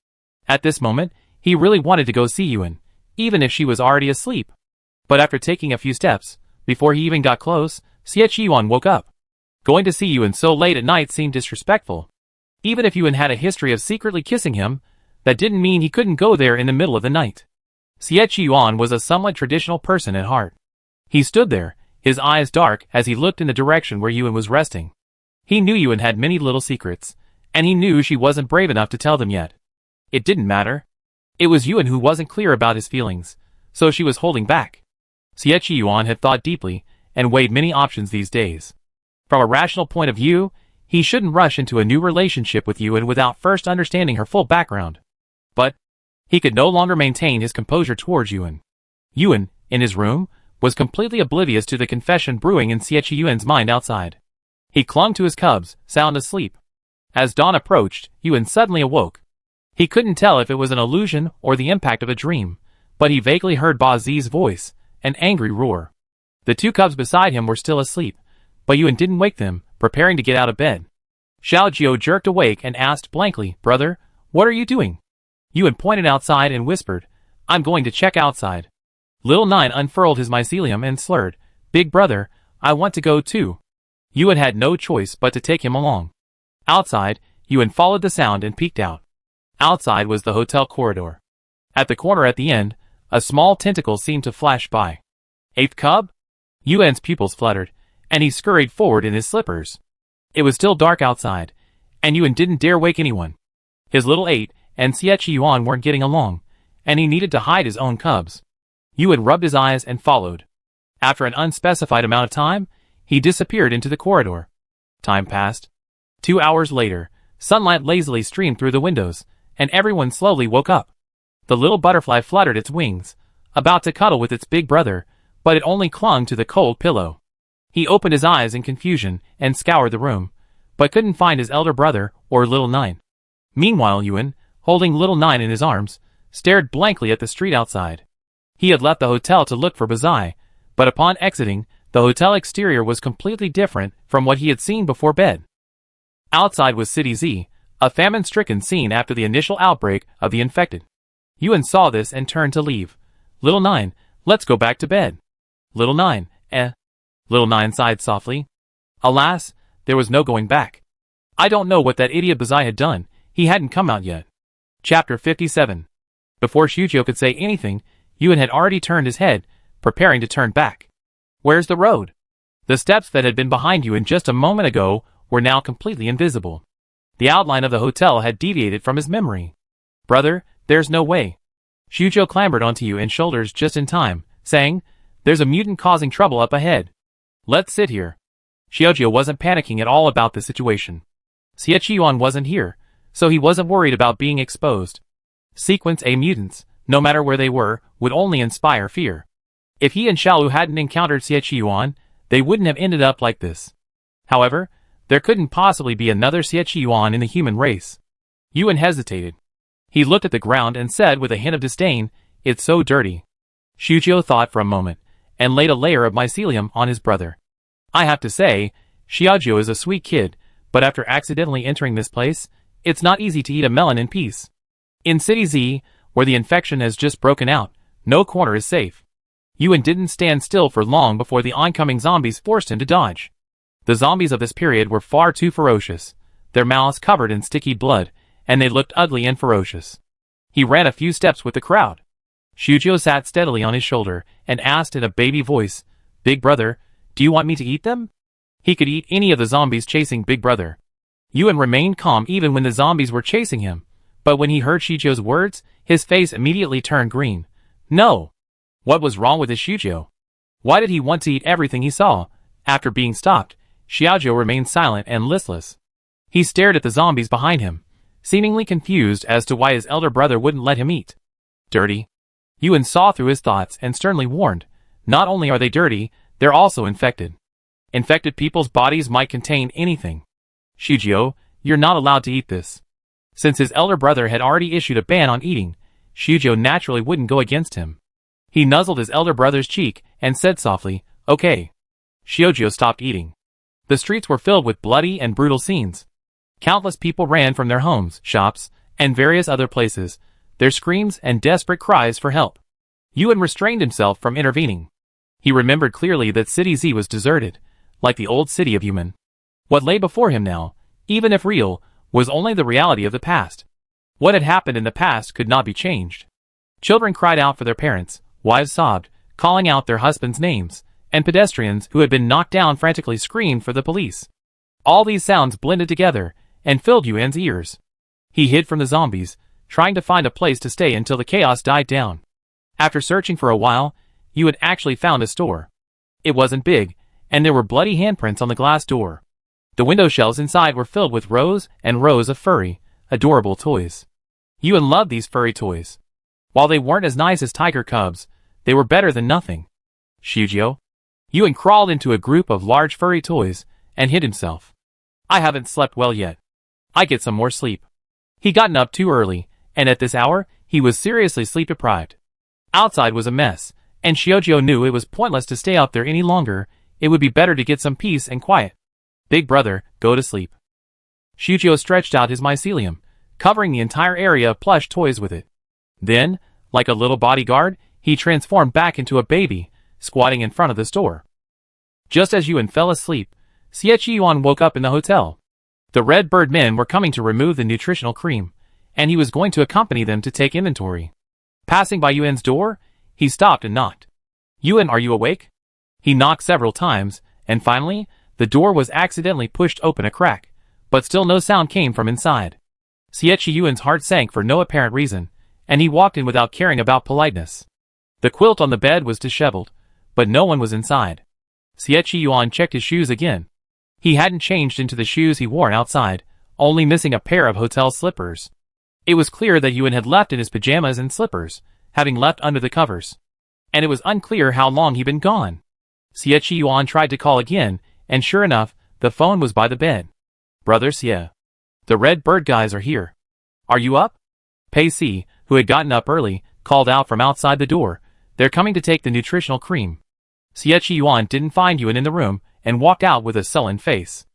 At this moment, he really wanted to go see Yuan, even if she was already asleep. But after taking a few steps, before he even got close, Xie Yuan woke up. Going to see Yuan so late at night seemed disrespectful. Even if Yuan had a history of secretly kissing him, that didn't mean he couldn't go there in the middle of the night. Xie Yuan was a somewhat traditional person at heart. He stood there, his eyes dark as he looked in the direction where Yuan was resting. He knew Yuan had many little secrets, and he knew she wasn't brave enough to tell them yet. It didn't matter. It was Yuan who wasn't clear about his feelings, so she was holding back. Xie Yuan had thought deeply and weighed many options these days. From a rational point of view, he shouldn't rush into a new relationship with Yuan without first understanding her full background. But he could no longer maintain his composure towards Yuan. Yuan, in his room, was completely oblivious to the confession brewing in Xie Yuan's mind outside. He clung to his cubs, sound asleep. As dawn approached, Yuan suddenly awoke. He couldn't tell if it was an illusion or the impact of a dream, but he vaguely heard Ba Zi's voice, an angry roar. The 2 cubs beside him were still asleep, but Yuan didn't wake them, preparing to get out of bed. Xiao Jiu jerked awake and asked blankly, Brother, what are you doing? Yuan pointed outside and whispered, I'm going to check outside. Little Nine unfurled his mycelium and slurred, Big brother, I want to go too. Yuan had no choice but to take him along. Outside, Yuan followed the sound and peeked out. Outside was the hotel corridor. At the corner at the end, a small tentacle seemed to flash by. 8th cub? Yuan's pupils fluttered, and he scurried forward in his slippers. It was still dark outside, and Yuan didn't dare wake anyone. His little 8 and Xie Yuan weren't getting along, and he needed to hide his own cubs. Yuan rubbed his eyes and followed. After an unspecified amount of time, he disappeared into the corridor. Time passed. 2 hours later, sunlight lazily streamed through the windows, and everyone slowly woke up. The little butterfly fluttered its wings, about to cuddle with its big brother, but it only clung to the cold pillow. He opened his eyes in confusion and scoured the room, but couldn't find his elder brother or little Nine. Meanwhile, Yuan, holding little Nine in his arms, stared blankly at the street outside. He had left the hotel to look for Bazai, but upon exiting, the hotel exterior was completely different from what he had seen before bed. Outside was City Z, a famine-stricken scene after the initial outbreak of the infected. Yuan saw this and turned to leave. Little Nine, let's go back to bed. Little Nine, Little Nine sighed softly. Alas, there was no going back. I don't know what that idiot Bazai had done, he hadn't come out yet. Chapter 57. Before Shujo could say anything, Yuan had already turned his head, preparing to turn back. Where's the road? The steps that had been behind Yuan just a moment ago were now completely invisible. The outline of the hotel had deviated from his memory. Brother, there's no way. Shujo clambered onto Yuan's shoulders just in time, saying, there's a mutant causing trouble up ahead. Let's sit here. Shujo wasn't panicking at all about the situation. Yuan wasn't here, so he wasn't worried about being exposed. Sequence A mutants, no matter where they were, would only inspire fear. If he and Xiaolu hadn't encountered Yuan, they wouldn't have ended up like this. However, there couldn't possibly be another Yuan in the human race. Yuan hesitated. He looked at the ground and said with a hint of disdain, it's so dirty. Shujo thought for a moment, and laid a layer of mycelium on his brother. I have to say, Xiaojiu is a sweet kid, but after accidentally entering this place, it's not easy to eat a melon in peace. In City Z, where the infection has just broken out, no corner is safe. Yuan didn't stand still for long before the oncoming zombies forced him to dodge. The zombies of this period were far too ferocious, their mouths covered in sticky blood, and they looked ugly and ferocious. He ran a few steps with the crowd. Shujo sat steadily on his shoulder and asked in a baby voice, Big Brother, do you want me to eat them? He could eat any of the zombies chasing Big Brother. Yuan remained calm even when the zombies were chasing him, but when he heard Shujo's words, his face immediately turned green. No! What was wrong with his Shujo? Why did he want to eat everything he saw? After being stopped, Xiaojiu remained silent and listless. He stared at the zombies behind him, seemingly confused as to why his elder brother wouldn't let him eat. Dirty. Yuan saw through his thoughts and sternly warned, not only are they dirty, they're also infected. Infected people's bodies might contain anything. Shujo, you're not allowed to eat this. Since his elder brother had already issued a ban on eating, Shujo naturally wouldn't go against him. He nuzzled his elder brother's cheek and said softly, okay. Shujo stopped eating. The streets were filled with bloody and brutal scenes. Countless people ran from their homes, shops, and various other places, their screams and desperate cries for help. Yuan restrained himself from intervening. He remembered clearly that City Z was deserted, like the old city of Yuan. What lay before him now, even if real, was only the reality of the past. What had happened in the past could not be changed. Children cried out for their parents, wives sobbed, calling out their husbands' names, and pedestrians who had been knocked down frantically screamed for the police. All these sounds blended together and filled Yuan's ears. He hid from the zombies, trying to find a place to stay until the chaos died down. After searching for a while, Yuan actually found a store. It wasn't big, and there were bloody handprints on the glass door. The window shelves inside were filled with rows and rows of furry, adorable toys. Yuan loved these furry toys. While they weren't as nice as tiger cubs, they were better than nothing. Shujo. Yuan crawled into a group of large furry toys and hid himself. I haven't slept well yet. I get some more sleep. He gotten up too early, and at this hour, he was seriously sleep deprived. Outside was a mess, and Shujo knew it was pointless to stay up there any longer. It would be better to get some peace and quiet. Big brother, go to sleep. Shujo stretched out his mycelium, covering the entire area of plush toys with it. Then, like a little bodyguard, he transformed back into a baby, squatting in front of the store. Just as Yuan fell asleep, Yuan woke up in the hotel. The Red Bird men were coming to remove the nutritional cream, and he was going to accompany them to take inventory. Passing by Yuan's door, he stopped and knocked. Yuan, are you awake? He knocked several times, and finally, the door was accidentally pushed open a crack, but still no sound came from inside. Yuan's heart sank for no apparent reason, and he walked in without caring about politeness. The quilt on the bed was disheveled, but no one was inside. Yuan checked his shoes again. He hadn't changed into the shoes he wore outside, only missing a pair of hotel slippers. It was clear that Yuan had left in his pajamas and slippers, having left under the covers. And it was unclear how long he'd been gone. Yuan tried to call again, and sure enough, the phone was by the bed. Brother Xie. The Red Bird guys are here. Are you up? Pei Si, who had gotten up early, called out from outside the door. They're coming to take the nutritional cream. Yuan didn't find Yuan in the room, and walked out with a sullen face.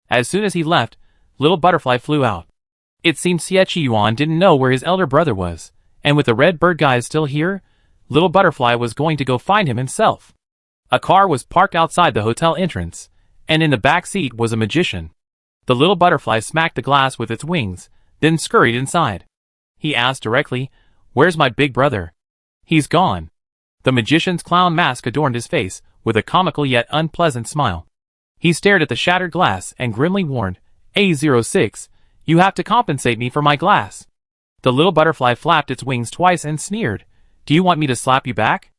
As soon as he left, Little Butterfly flew out. It seemed Yuan didn't know where his elder brother was, and with the Red Bird guys still here, Little Butterfly was going to go find him himself. A car was parked outside the hotel entrance, and in the back seat was a magician. The Little Butterfly smacked the glass with its wings, then scurried inside. He asked directly, "Where's my big brother?" "He's gone." The magician's clown mask adorned his face with a comical yet unpleasant smile. He stared at the shattered glass and grimly warned, "A06, you have to compensate me for my glass." The little butterfly flapped its wings twice and sneered, "Do you want me to slap you back?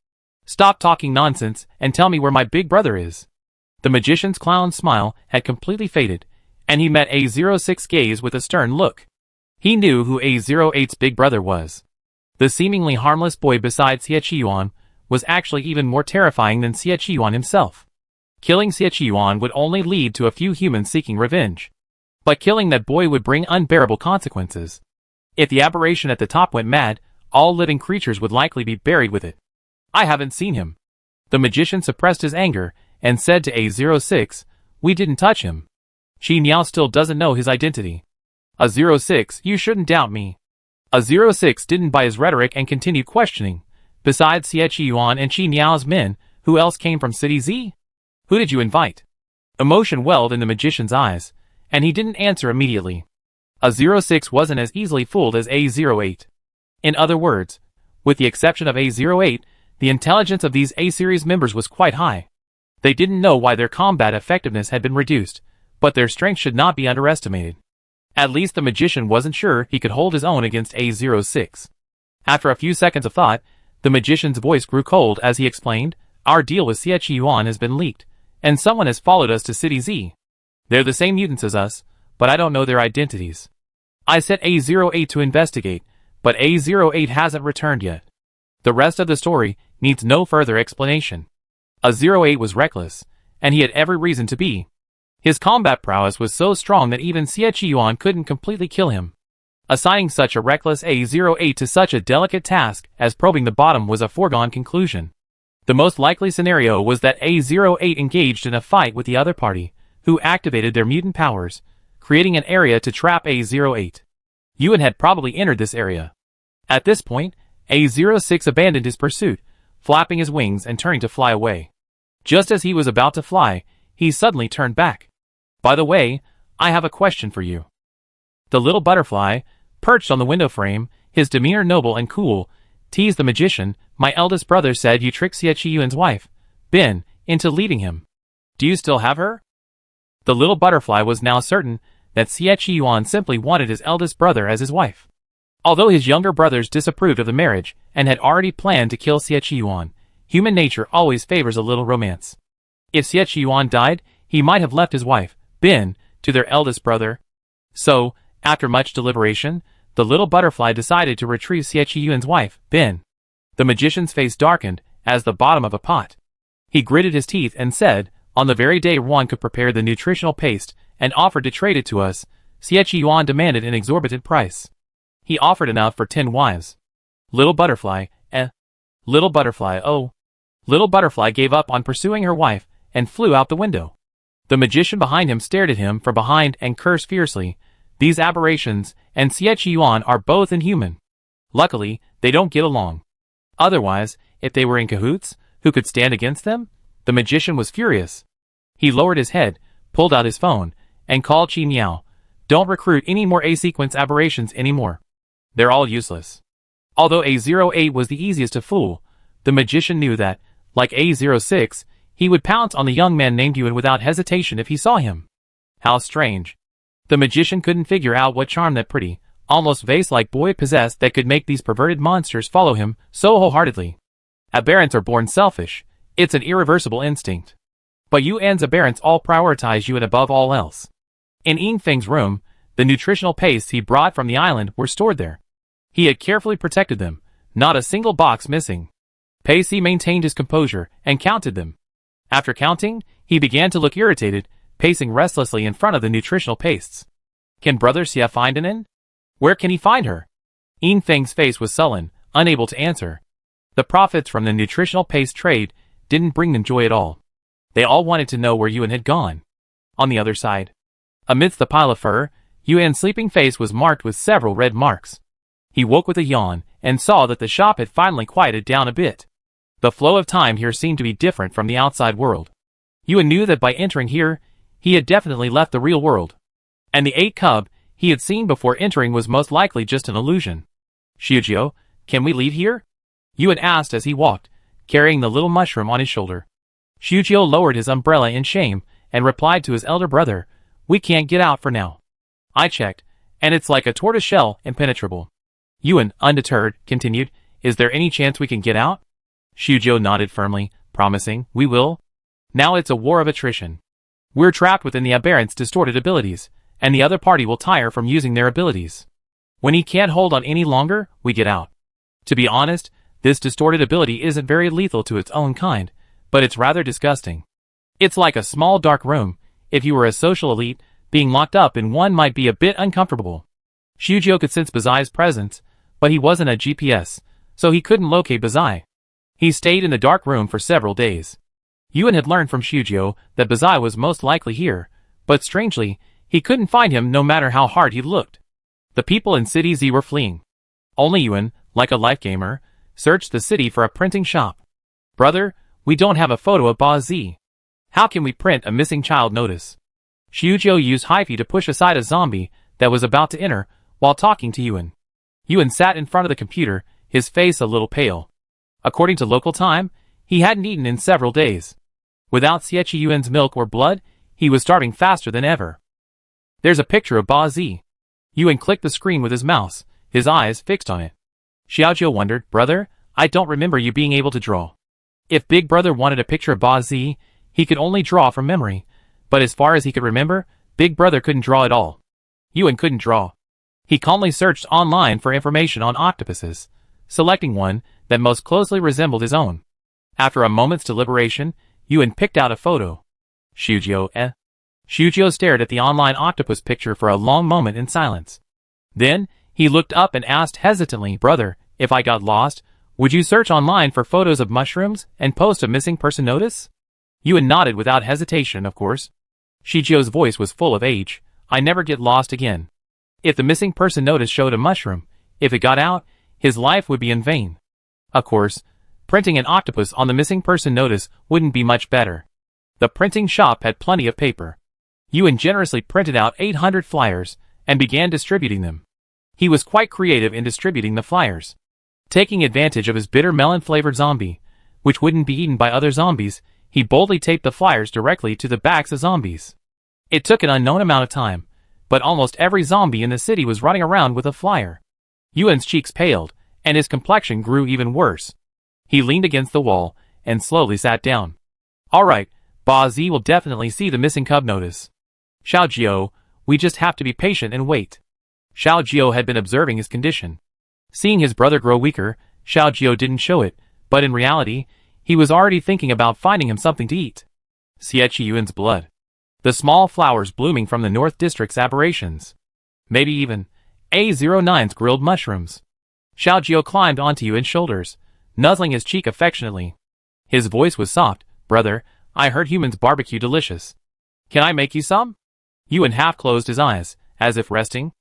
Stop talking nonsense and tell me where my big brother is." The magician's clown smile had completely faded, and he met A06's gaze with a stern look. He knew who A08's big brother was. The seemingly harmless boy beside Xiechiyuan was actually even more terrifying than Xiechiyuan himself. Killing Xiechiyuan would only lead to a few humans seeking revenge. But killing that boy would bring unbearable consequences. If the aberration at the top went mad, all living creatures would likely be buried with it. "I haven't seen him." The magician suppressed his anger and said to A06, "We didn't touch him. Qi Niao still doesn't know his identity." "A06, you shouldn't doubt me." A06 didn't buy his rhetoric and continued questioning. "Besides Xiechiyuan and Qi Niao's men, who else came from City Z? Who did you invite?" Emotion welled in the magician's eyes, and he didn't answer immediately. A06 wasn't as easily fooled as A08. In other words, with the exception of A08, the intelligence of these A-series members was quite high. They didn't know why their combat effectiveness had been reduced, but their strength should not be underestimated. At least the magician wasn't sure he could hold his own against A06. After a few seconds of thought, the magician's voice grew cold as he explained, "Our deal with Xiechiyuan has been leaked, and someone has followed us to City Z. They're the same mutants as us, but I don't know their identities. I sent A08 to investigate, but A08 hasn't returned yet. The rest of the story needs no further explanation." A08 was reckless, and he had every reason to be. His combat prowess was so strong that even Xiechiyuan couldn't completely kill him. Assigning such a reckless A08 to such a delicate task as probing the bottom was a foregone conclusion. The most likely scenario was that A08 engaged in a fight with the other party, who activated their mutant powers, creating an area to trap A08. Yuan had probably entered this area. At this point, A06 abandoned his pursuit, flapping his wings and turning to fly away. Just as he was about to fly, he suddenly turned back. "By the way, I have a question for you." The little butterfly, perched on the window frame, his demeanor noble and cool, teased the magician. "My eldest brother said you tricked Xiechiyuan's wife, Bin, into leaving him. Do you still have her?" The little butterfly was now certain that Xiechiyuan simply wanted his eldest brother as his wife. Although his younger brothers disapproved of the marriage and had already planned to kill Xiechiyuan, human nature always favors a little romance. If Xiechiyuan died, he might have left his wife, Bin, to their eldest brother. So, after much deliberation, the little butterfly decided to retrieve Xiechiyuan's wife, Bin. The magician's face darkened as the bottom of a pot. He gritted his teeth and said, "On the very day Juan could prepare the nutritional paste and offered to trade it to us, Xiechiyuan demanded an exorbitant price. He offered enough for 10 wives. Little butterfly, Little butterfly, oh. Little butterfly gave up on pursuing her wife and flew out the window. The magician behind him stared at him from behind and cursed fiercely. These aberrations and Xiechiyuan are both inhuman. Luckily, they don't get along. Otherwise, if they were in cahoots, who could stand against them? The magician was furious. He lowered his head, pulled out his phone, and called Qi Niao. "Don't recruit any more A-sequence aberrations anymore. They're all useless." Although A08 was the easiest to fool, the magician knew that, like A06, he would pounce on the young man named Yuan without hesitation if he saw him. How strange. The magician couldn't figure out what charm that pretty, almost vase-like boy possessed that could make these perverted monsters follow him so wholeheartedly. Aberrants are born selfish. It's an irreversible instinct. But Yuan's aberrants all prioritize Yuan above all else. In Ying Feng's room, the nutritional pastes he brought from the island were stored there. He had carefully protected them, not a single box missing. Pacey maintained his composure and counted them. After counting, he began to look irritated, pacing restlessly in front of the nutritional pastes. Can Brother Xia find an in? Where can he find her? Ying Feng's face was sullen, unable to answer. The profits from the nutritional paste trade didn't bring them joy at all. They all wanted to know where Yuan had gone. On the other side, amidst the pile of fur, Yuan's sleeping face was marked with several red marks. He woke with a yawn and saw that the shop had finally quieted down a bit. The flow of time here seemed to be different from the outside world. Yuan knew that by entering here, he had definitely left the real world. And the 8 cub he had seen before entering was most likely just an illusion. Xiujio, can we leave here? Yuan asked as he walked, carrying the little mushroom on his shoulder. Xiujio lowered his umbrella in shame and replied to his elder brother, we can't get out for now. I checked, and it's like a tortoise shell, impenetrable. Yuan, undeterred, continued, is there any chance we can get out? Xiujio nodded firmly, promising, we will. Now it's a war of attrition. We're trapped within the aberrant's distorted abilities, and the other party will tire from using their abilities. When he can't hold on any longer, we get out. To be honest, this distorted ability isn't very lethal to its own kind, but it's rather disgusting. It's like a small dark room. If you were a social elite, being locked up in one might be a bit uncomfortable. Xiujio could sense Bazai's presence, but he wasn't a GPS, so he couldn't locate Bazai. He stayed in the dark room for several days. Yuan had learned from Xiujio that Bazai was most likely here, but strangely, he couldn't find him no matter how hard he looked. The people in City Z were fleeing. Only Yuan, like a life gamer, searched the city for a printing shop. Brother, we don't have a photo of Ba Z. How can we print a missing child notice? Xiujio used Hyphy to push aside a zombie that was about to enter while talking to Yuan. Yuan sat in front of the computer, his face a little pale. According to local time, he hadn't eaten in several days. Without Xiechi Yuan's milk or blood, he was starving faster than ever. There's a picture of Ba Z. Yuan clicked the screen with his mouse, his eyes fixed on it. Xiaojio wondered, brother, I don't remember you being able to draw. If Big Brother wanted a picture of Ba Z, he could only draw from memory, but as far as he could remember, Big Brother couldn't draw at all. Yuan couldn't draw. He calmly searched online for information on octopuses, selecting one that most closely resembled his own. After a moment's deliberation, Yuan picked out a photo. Xiujio, Xiujio stared at the online octopus picture for a long moment in silence. Then, he looked up and asked hesitantly, brother, if I got lost, would you search online for photos of mushrooms and post a missing person notice? Yuan nodded without hesitation, of course. Xiujio's voice was full of age. I never get lost again. If the missing person notice showed a mushroom, if it got out, his life would be in vain. Of course, printing an octopus on the missing person notice wouldn't be much better. The printing shop had plenty of paper. Yuan generously printed out 800 flyers and began distributing them. He was quite creative in distributing the flyers. Taking advantage of his bitter melon-flavored zombie, which wouldn't be eaten by other zombies, he boldly taped the flyers directly to the backs of zombies. It took an unknown amount of time, but almost every zombie in the city was running around with a flyer. Yuan's cheeks paled, and his complexion grew even worse. He leaned against the wall and slowly sat down. All right, Ba Z will definitely see the missing cub notice. Xiaojio, we just have to be patient and wait. Xiaojio had been observing his condition. Seeing his brother grow weaker, Xiaojio didn't show it, but in reality, he was already thinking about finding him something to eat. Xiechi Yuan's blood. The small flowers blooming from the North District's aberrations. Maybe even A09's grilled mushrooms. Xiaojio climbed onto Yuan's shoulders, nuzzling his cheek affectionately. His voice was soft. Brother, I heard humans barbecue delicious. Can I make you some? Yuan half closed his eyes, as if resting.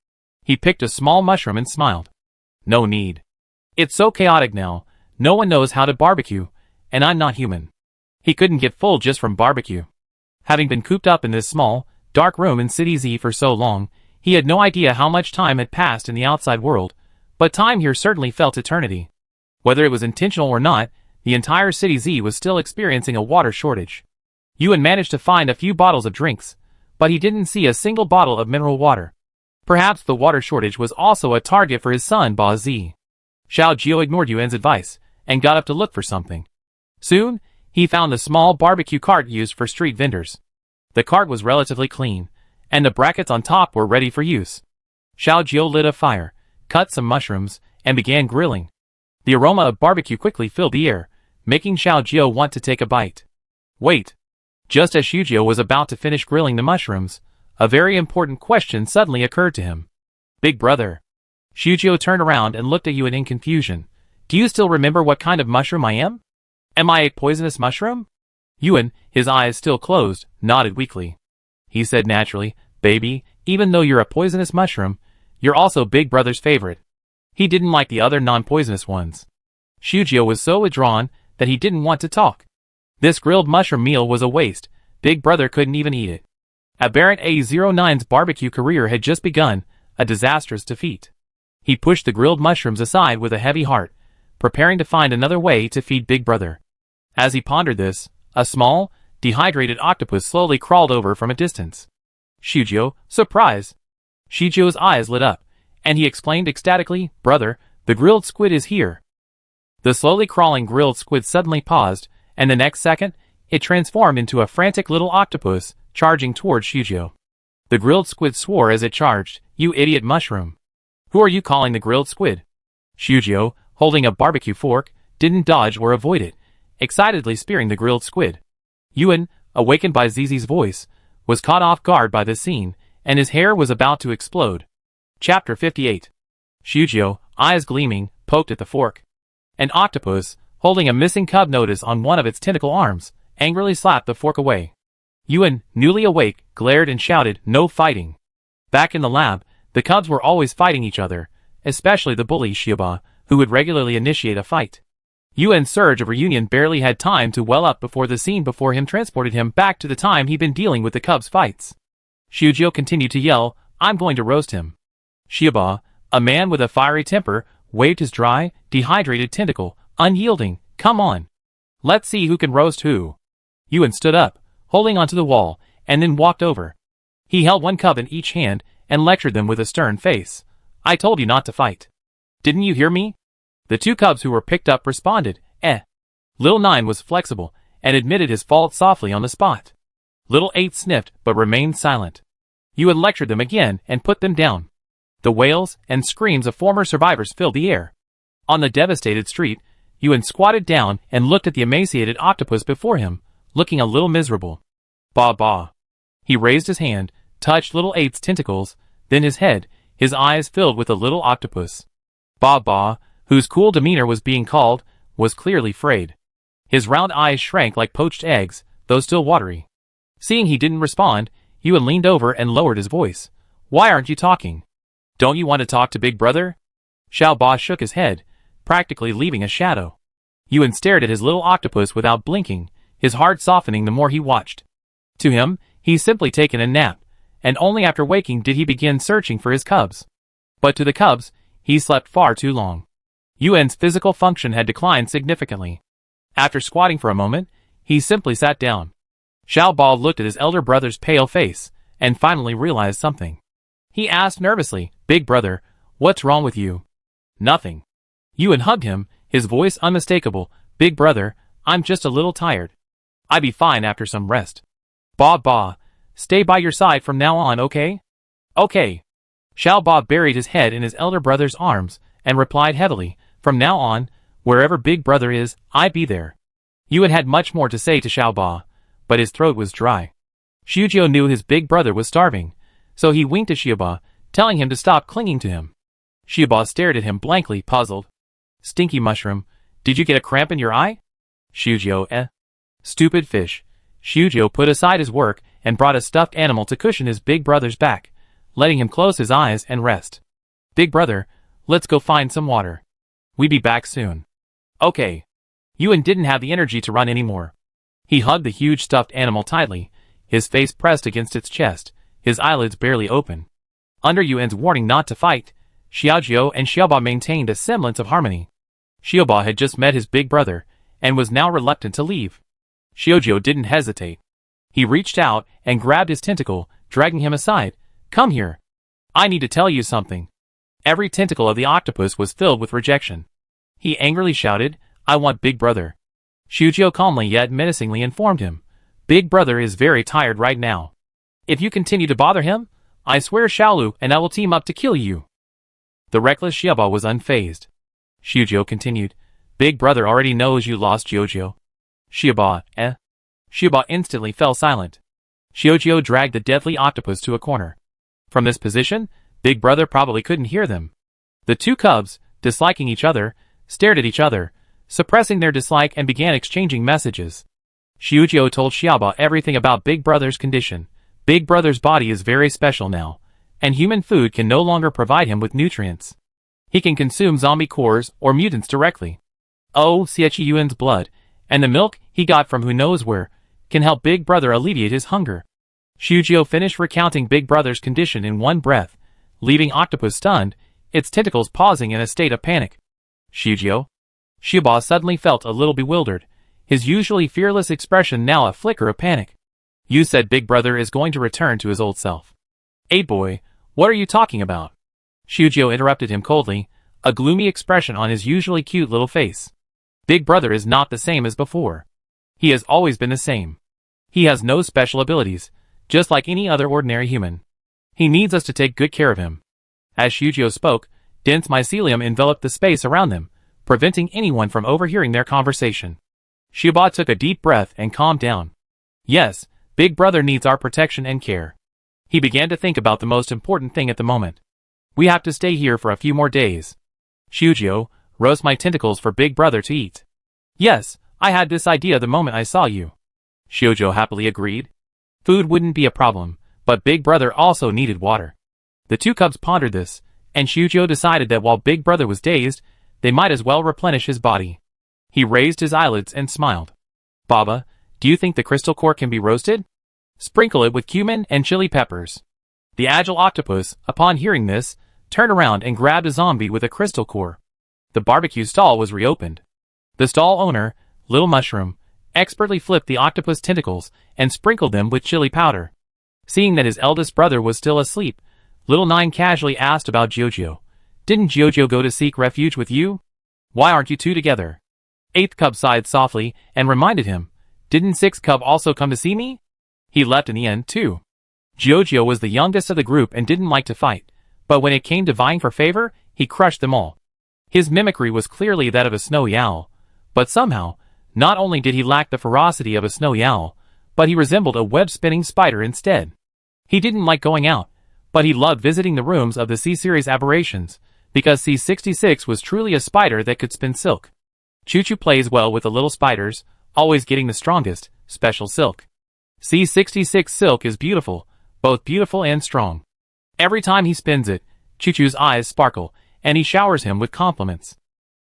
He picked a small mushroom and smiled. No need. It's so chaotic now, no one knows how to barbecue, and I'm not human. He couldn't get full just from barbecue. Having been cooped up in this small, dark room in City Z for so long, he had no idea how much time had passed in the outside world, but time here certainly felt eternity. Whether it was intentional or not, the entire City Z was still experiencing a water shortage. Yuan managed to find a few bottles of drinks, but he didn't see a single bottle of mineral water. Perhaps the water shortage was also a target for his son Ba Z. Xiaojio ignored Yuan's advice, and got up to look for something. Soon, he found the small barbecue cart used for street vendors. The cart was relatively clean, and the brackets on top were ready for use. Xiaojio lit a fire, cut some mushrooms, and began grilling. The aroma of barbecue quickly filled the air, making Xiaojio want to take a bite. Wait. Just as Xiaojio was about to finish grilling the mushrooms, a very important question suddenly occurred to him. Big brother. Xiaojio turned around and looked at Yuan in confusion. Do you still remember what kind of mushroom I am? Am I a poisonous mushroom? Yuan, his eyes still closed, nodded weakly. He said naturally, baby, even though you're a poisonous mushroom, you're also Big Brother's favorite. He didn't like the other non-poisonous ones. Xiaojio was so withdrawn that he didn't want to talk. This grilled mushroom meal was a waste. Big Brother couldn't even eat it. Aberrant A09's barbecue career had just begun, a disastrous defeat. He pushed the grilled mushrooms aside with a heavy heart, preparing to find another way to feed Big Brother. As he pondered this, a small, dehydrated octopus slowly crawled over from a distance. Shujio, surprise! Shujio's eyes lit up, and he exclaimed ecstatically, "Brother, the grilled squid is here." The slowly crawling grilled squid suddenly paused, and the next second, it transformed into a frantic little octopus, charging towards Shujio. The grilled squid swore as it charged, "You idiot mushroom! Who are you calling the grilled squid?" Shujio, holding a barbecue fork, didn't dodge or avoid it, excitedly spearing the grilled squid. Yuan, awakened by Zizi's voice, was caught off guard by this scene, and his hair was about to explode. Chapter 58. Shujio, eyes gleaming, poked at the fork. An octopus, holding a missing cub notice on one of its tentacle arms, angrily slapped the fork away. Yuan, newly awake, glared and shouted, "No fighting." Back in the lab, the cubs were always fighting each other, especially the bully Shiba, who would regularly initiate a fight. Yuan's surge of reunion barely had time to well up before the scene before him transported him back to the time he'd been dealing with the cubs' fights. Shujio continued to yell, "I'm going to roast him." Shiba, a man with a fiery temper, waved his dry, dehydrated tentacle, unyielding, "Come on. Let's see who can roast who." Yuan stood up, holding onto the wall, and then walked over. He held one cub in each hand and lectured them with a stern face. "I told you not to fight. Didn't you hear me?" The two cubs who were picked up responded, "Eh." Little 9 was flexible, and admitted his fault softly on the spot. Little 8 sniffed, but remained silent. Yuan lectured them again and put them down. The wails and screams of former survivors filled the air. On the devastated street, Yuan squatted down and looked at the emaciated octopus before him, looking a little miserable. "Ba ba." He raised his hand, touched little 8's tentacles, then his head, his eyes filled with the little octopus. Ba ba, whose cool demeanor was being called, was clearly frayed. His round eyes shrank like poached eggs, though still watery. Seeing he didn't respond, Yuan leaned over and lowered his voice. "Why aren't you talking? Don't you want to talk to Big Brother?" Xiao Ba shook his head, practically leaving a shadow. Yuan stared at his little octopus without blinking, his heart softening the more he watched. To him, he's simply taken a nap, and only after waking did he begin searching for his cubs. But to the cubs, he slept far too long. Yuan's physical function had declined significantly. After squatting for a moment, he simply sat down. Xiao Ba looked at his elder brother's pale face, and finally realized something. He asked nervously, "Big Brother, what's wrong with you?" "Nothing." Yuan hugged him, his voice unmistakable. "Big Brother, I'm just a little tired. I'd be fine after some rest." "Ba Ba, stay by your side from now on, okay?" "Okay." Xiao Ba buried his head in his elder brother's arms, and replied heavily, "From now on, wherever Big Brother is, I'd be there." Yuan had much more to say to Xiao Ba, but his throat was dry. Shujio knew his big brother was starving, so he winked at Shiba, telling him to stop clinging to him. Shiba stared at him blankly, puzzled. "Stinky mushroom, did you get a cramp in your eye?" Shujio, "Eh." "Stupid fish." Shujio put aside his work and brought a stuffed animal to cushion his big brother's back, letting him close his eyes and rest. "Big Brother, let's go find some water. We be back soon." "Okay." Yuan didn't have the energy to run anymore. He hugged the huge stuffed animal tightly, his face pressed against its chest, his eyelids barely open. Under Yuan's warning not to fight, Xiaojiu and Xiaoba maintained a semblance of harmony. Xiaoba had just met his big brother, and was now reluctant to leave. Xiaojiu didn't hesitate. He reached out and grabbed his tentacle, dragging him aside. "Come here. I need to tell you something." Every tentacle of the octopus was filled with rejection. He angrily shouted, "I want Big Brother." Xiaojiu calmly yet menacingly informed him, "Big Brother is very tired right now. If you continue to bother him, I swear Xiaolu and I will team up to kill you." The reckless Xiaoba was unfazed. Xiaojiu continued, "Big Brother already knows you lost Xiaojiu." Xiaoba, "Eh?" Xiaoba instantly fell silent. Xiaojiu dragged the deadly octopus to a corner. From this position, Big Brother probably couldn't hear them. The two cubs, disliking each other, stared at each other, suppressing their dislike, and began exchanging messages. Xiaojiu told Xiaoba everything about Big Brother's condition. Big Brother's body is very special now, and human food can no longer provide him with nutrients. He can consume zombie cores or mutants directly. Oh, Xie Yuan's blood, and the milk he got from who knows where, can help Big Brother alleviate his hunger. Xiaojiu finished recounting Big Brother's condition in one breath, leaving Octopus stunned. its tentacles pausing in a state of panic. Shujio? Shiba suddenly felt a little bewildered, his usually fearless expression now a flicker of panic. You said Big Brother is going to return to his old self. Hey boy, what are you talking about? Shujio interrupted him coldly, a gloomy expression on his usually cute little face. Big Brother is not the same as before. He has always been the same. He has no special abilities, just like any other ordinary human. He needs us to take good care of him. As Shujio spoke, dense mycelium enveloped the space around them, preventing anyone from overhearing their conversation. Shiba took a deep breath and calmed down. Yes, Big Brother needs our protection and care. He began to think about the most important thing at the moment. We have to stay here for a few more days. Shujio, roast my tentacles for Big Brother to eat. Yes, I had this idea the moment I saw you. Shujio happily agreed. Food wouldn't be a problem, but Big Brother also needed water. The two cubs pondered this, and Shujio decided that while Big Brother was dazed, they might as well replenish his body. He raised his eyelids and smiled. Baba, do you think the crystal core can be roasted? Sprinkle it with cumin and chili peppers. The agile octopus, upon hearing this, turned around and grabbed a zombie with a crystal core. The barbecue stall was reopened. The stall owner, Little Mushroom, expertly flipped the octopus tentacles and sprinkled them with chili powder. Seeing that his eldest brother was still asleep, Little Nine casually asked about Jojo. Didn't Jojo go to seek refuge with you? Why aren't you two together? Eighth cub sighed softly and reminded him, didn't Sixth cub also come to see me? He left in the end too. Jojo was the youngest of the group and didn't like to fight, but when it came to vying for favor, he crushed them all. His mimicry was clearly that of a snowy owl, but somehow, not only did he lack the ferocity of a snowy owl, but he resembled a web-spinning spider instead. He didn't like going out, but he loved visiting the rooms of the C-Series aberrations, because C66 was truly a spider that could spin silk. Choo-Choo plays well with the little spiders, always getting the strongest, special silk. C66 silk is beautiful, both beautiful and strong. Every time he spins it, Choo-Choo's eyes sparkle, and he showers him with compliments.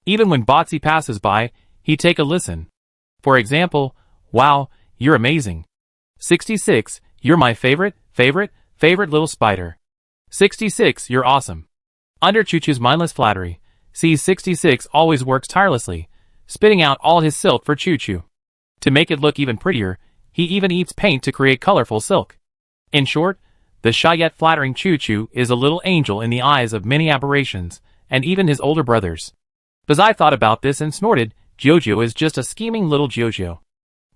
Even when Botsy passes by, he'd take a listen. For example, wow, you're amazing. 66, you're my favorite little spider. 66, you're awesome. Under Choo-Choo's mindless flattery, C66 always works tirelessly, spitting out all his silk for Choo-Choo. To make it look even prettier, he even eats paint to create colorful silk. In short, the shy yet flattering Choo-Choo is a little angel in the eyes of many aberrations, and even his older brothers. Bazai thought about this and snorted, Jojo is just a scheming little Jojo.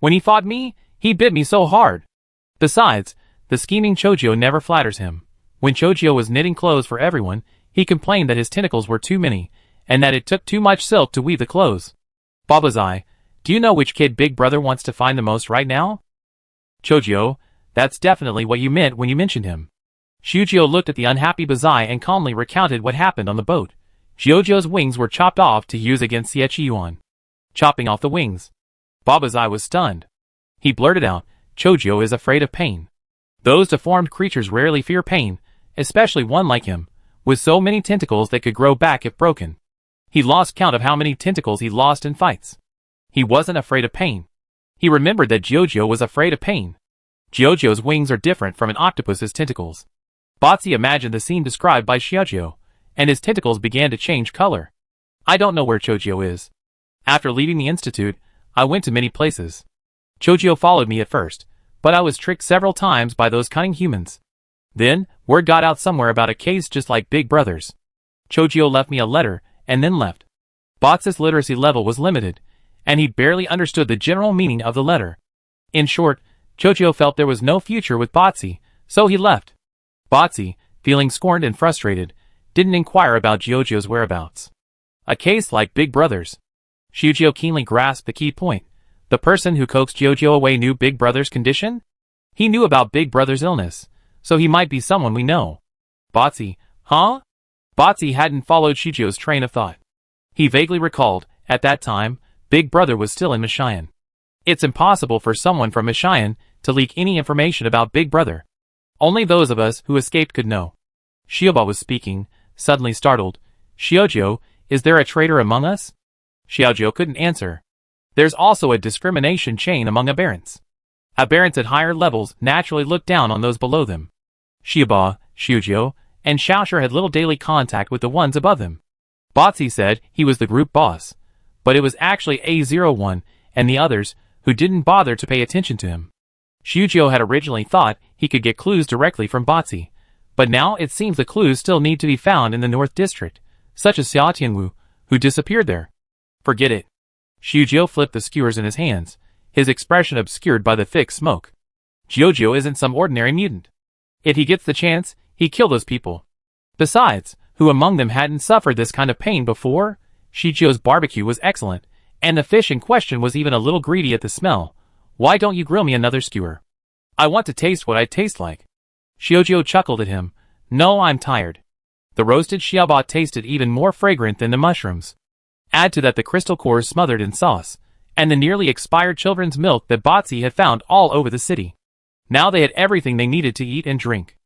When he fought me, he bit me so hard. Besides, the scheming Chojo never flatters him. When Chojo was knitting clothes for everyone, he complained that his tentacles were too many, and that it took too much silk to weave the clothes. Babazai, do you know which kid Big Brother wants to find the most right now? Chojo, that's definitely what you meant when you mentioned him. Shujio looked at the unhappy Bazai and calmly recounted what happened on the boat. Jojo's wings were chopped off to use against Siechiyuan. Chopping off the wings. Babazai was stunned. He blurted out, Chojo is afraid of pain. Those deformed creatures rarely fear pain, especially one like him, with so many tentacles that could grow back if broken. He lost count of how many tentacles he lost in fights. He wasn't afraid of pain. He remembered that Jojo was afraid of pain. Jojo's wings are different from an octopus's tentacles. Botsy imagined the scene described by Shiojo, and his tentacles began to change color. I don't know where Chojo is. After leaving the institute, I went to many places. Chojo followed me at first, but I was tricked several times by those cunning humans. Then, word got out somewhere about a case just like Big Brother's. Chojo left me a letter, and then left. Botsy's literacy level was limited, and he barely understood the general meaning of the letter. In short, Chojo felt there was no future with Botsy, so he left. Botsy, feeling scorned and frustrated, didn't inquire about Jojo's whereabouts. A case like Big Brother's. Shujio keenly grasped the key point. The person who coaxed Jojo away knew Big Brother's condition? He knew about Big Brother's illness, so he might be someone we know. Botsy, huh? Botsy hadn't followed Shujio's train of thought. He vaguely recalled, at that time, Big Brother was still in Mishayan. It's impossible for someone from Mishayan to leak any information about Big Brother. Only those of us who escaped could know. Shioba was speaking, suddenly startled. Shiojo, is there a traitor among us? Xiaojiu couldn't answer. There's also a discrimination chain among aberrants. Aberrants at higher levels naturally look down on those below them. Shioba, Shujio, and Xiaosher had little daily contact with the ones above him. Botsy said he was the group boss, but it was actually A01 and the others who didn't bother to pay attention to him. Xiujio had originally thought he could get clues directly from Botsy, but now it seems the clues still need to be found in the North District, such as Xia Tianwu, who disappeared there. Forget it. Xiujio flipped the skewers in his hands, his expression obscured by the thick smoke. Jiujiu isn't some ordinary mutant. If he gets the chance, he'd kill those people. Besides, who among them hadn't suffered this kind of pain before? Xiujio's barbecue was excellent, and the fish in question was even a little greedy at the smell. Why don't you grill me another skewer? I want to taste what I taste like. Xiujio chuckled at him. No, I'm tired. The roasted xiaoba tasted even more fragrant than the mushrooms. Add to that the crystal cores smothered in sauce, and the nearly expired children's milk that Botsy had found all over the city. Now they had everything they needed to eat and drink.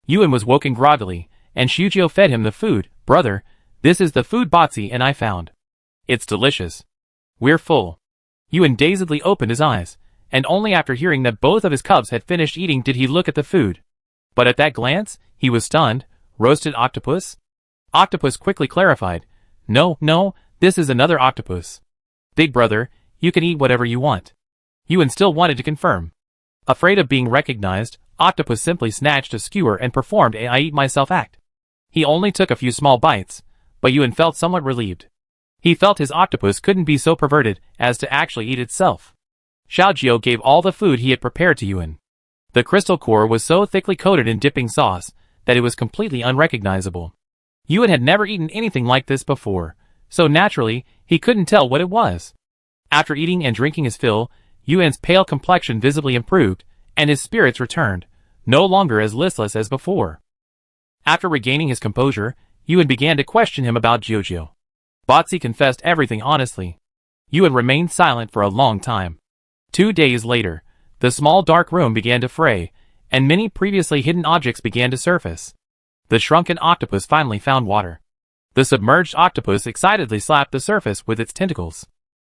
Yuan was woken groggily, and Xiujio fed him the food. Brother, this is the food Botsy and I found. It's delicious. We're full. Yuan dazedly opened his eyes, and only after hearing that both of his cubs had finished eating did he look at the food. But at that glance, he was stunned. Roasted octopus? Octopus quickly clarified. No, this is another octopus. Big brother, you can eat whatever you want. Yuan still wanted to confirm. Afraid of being recognized, Octopus simply snatched a skewer and performed a I-eat-myself act. He only took a few small bites, but Yuan felt somewhat relieved. He felt his octopus couldn't be so perverted as to actually eat itself. Xiaojiu gave all the food he had prepared to Yuan. The crystal core was so thickly coated in dipping sauce that it was completely unrecognizable. Yuan had never eaten anything like this before, so naturally, he couldn't tell what it was. After eating and drinking his fill, Yuan's pale complexion visibly improved, and his spirits returned, no longer as listless as before. After regaining his composure, Yuan began to question him about Jiujiu. Botsy confessed everything honestly. Yuan remained silent for a long time. 2 days later, the small dark room began to fray, and many previously hidden objects began to surface. The shrunken octopus finally found water. The submerged octopus excitedly slapped the surface with its tentacles.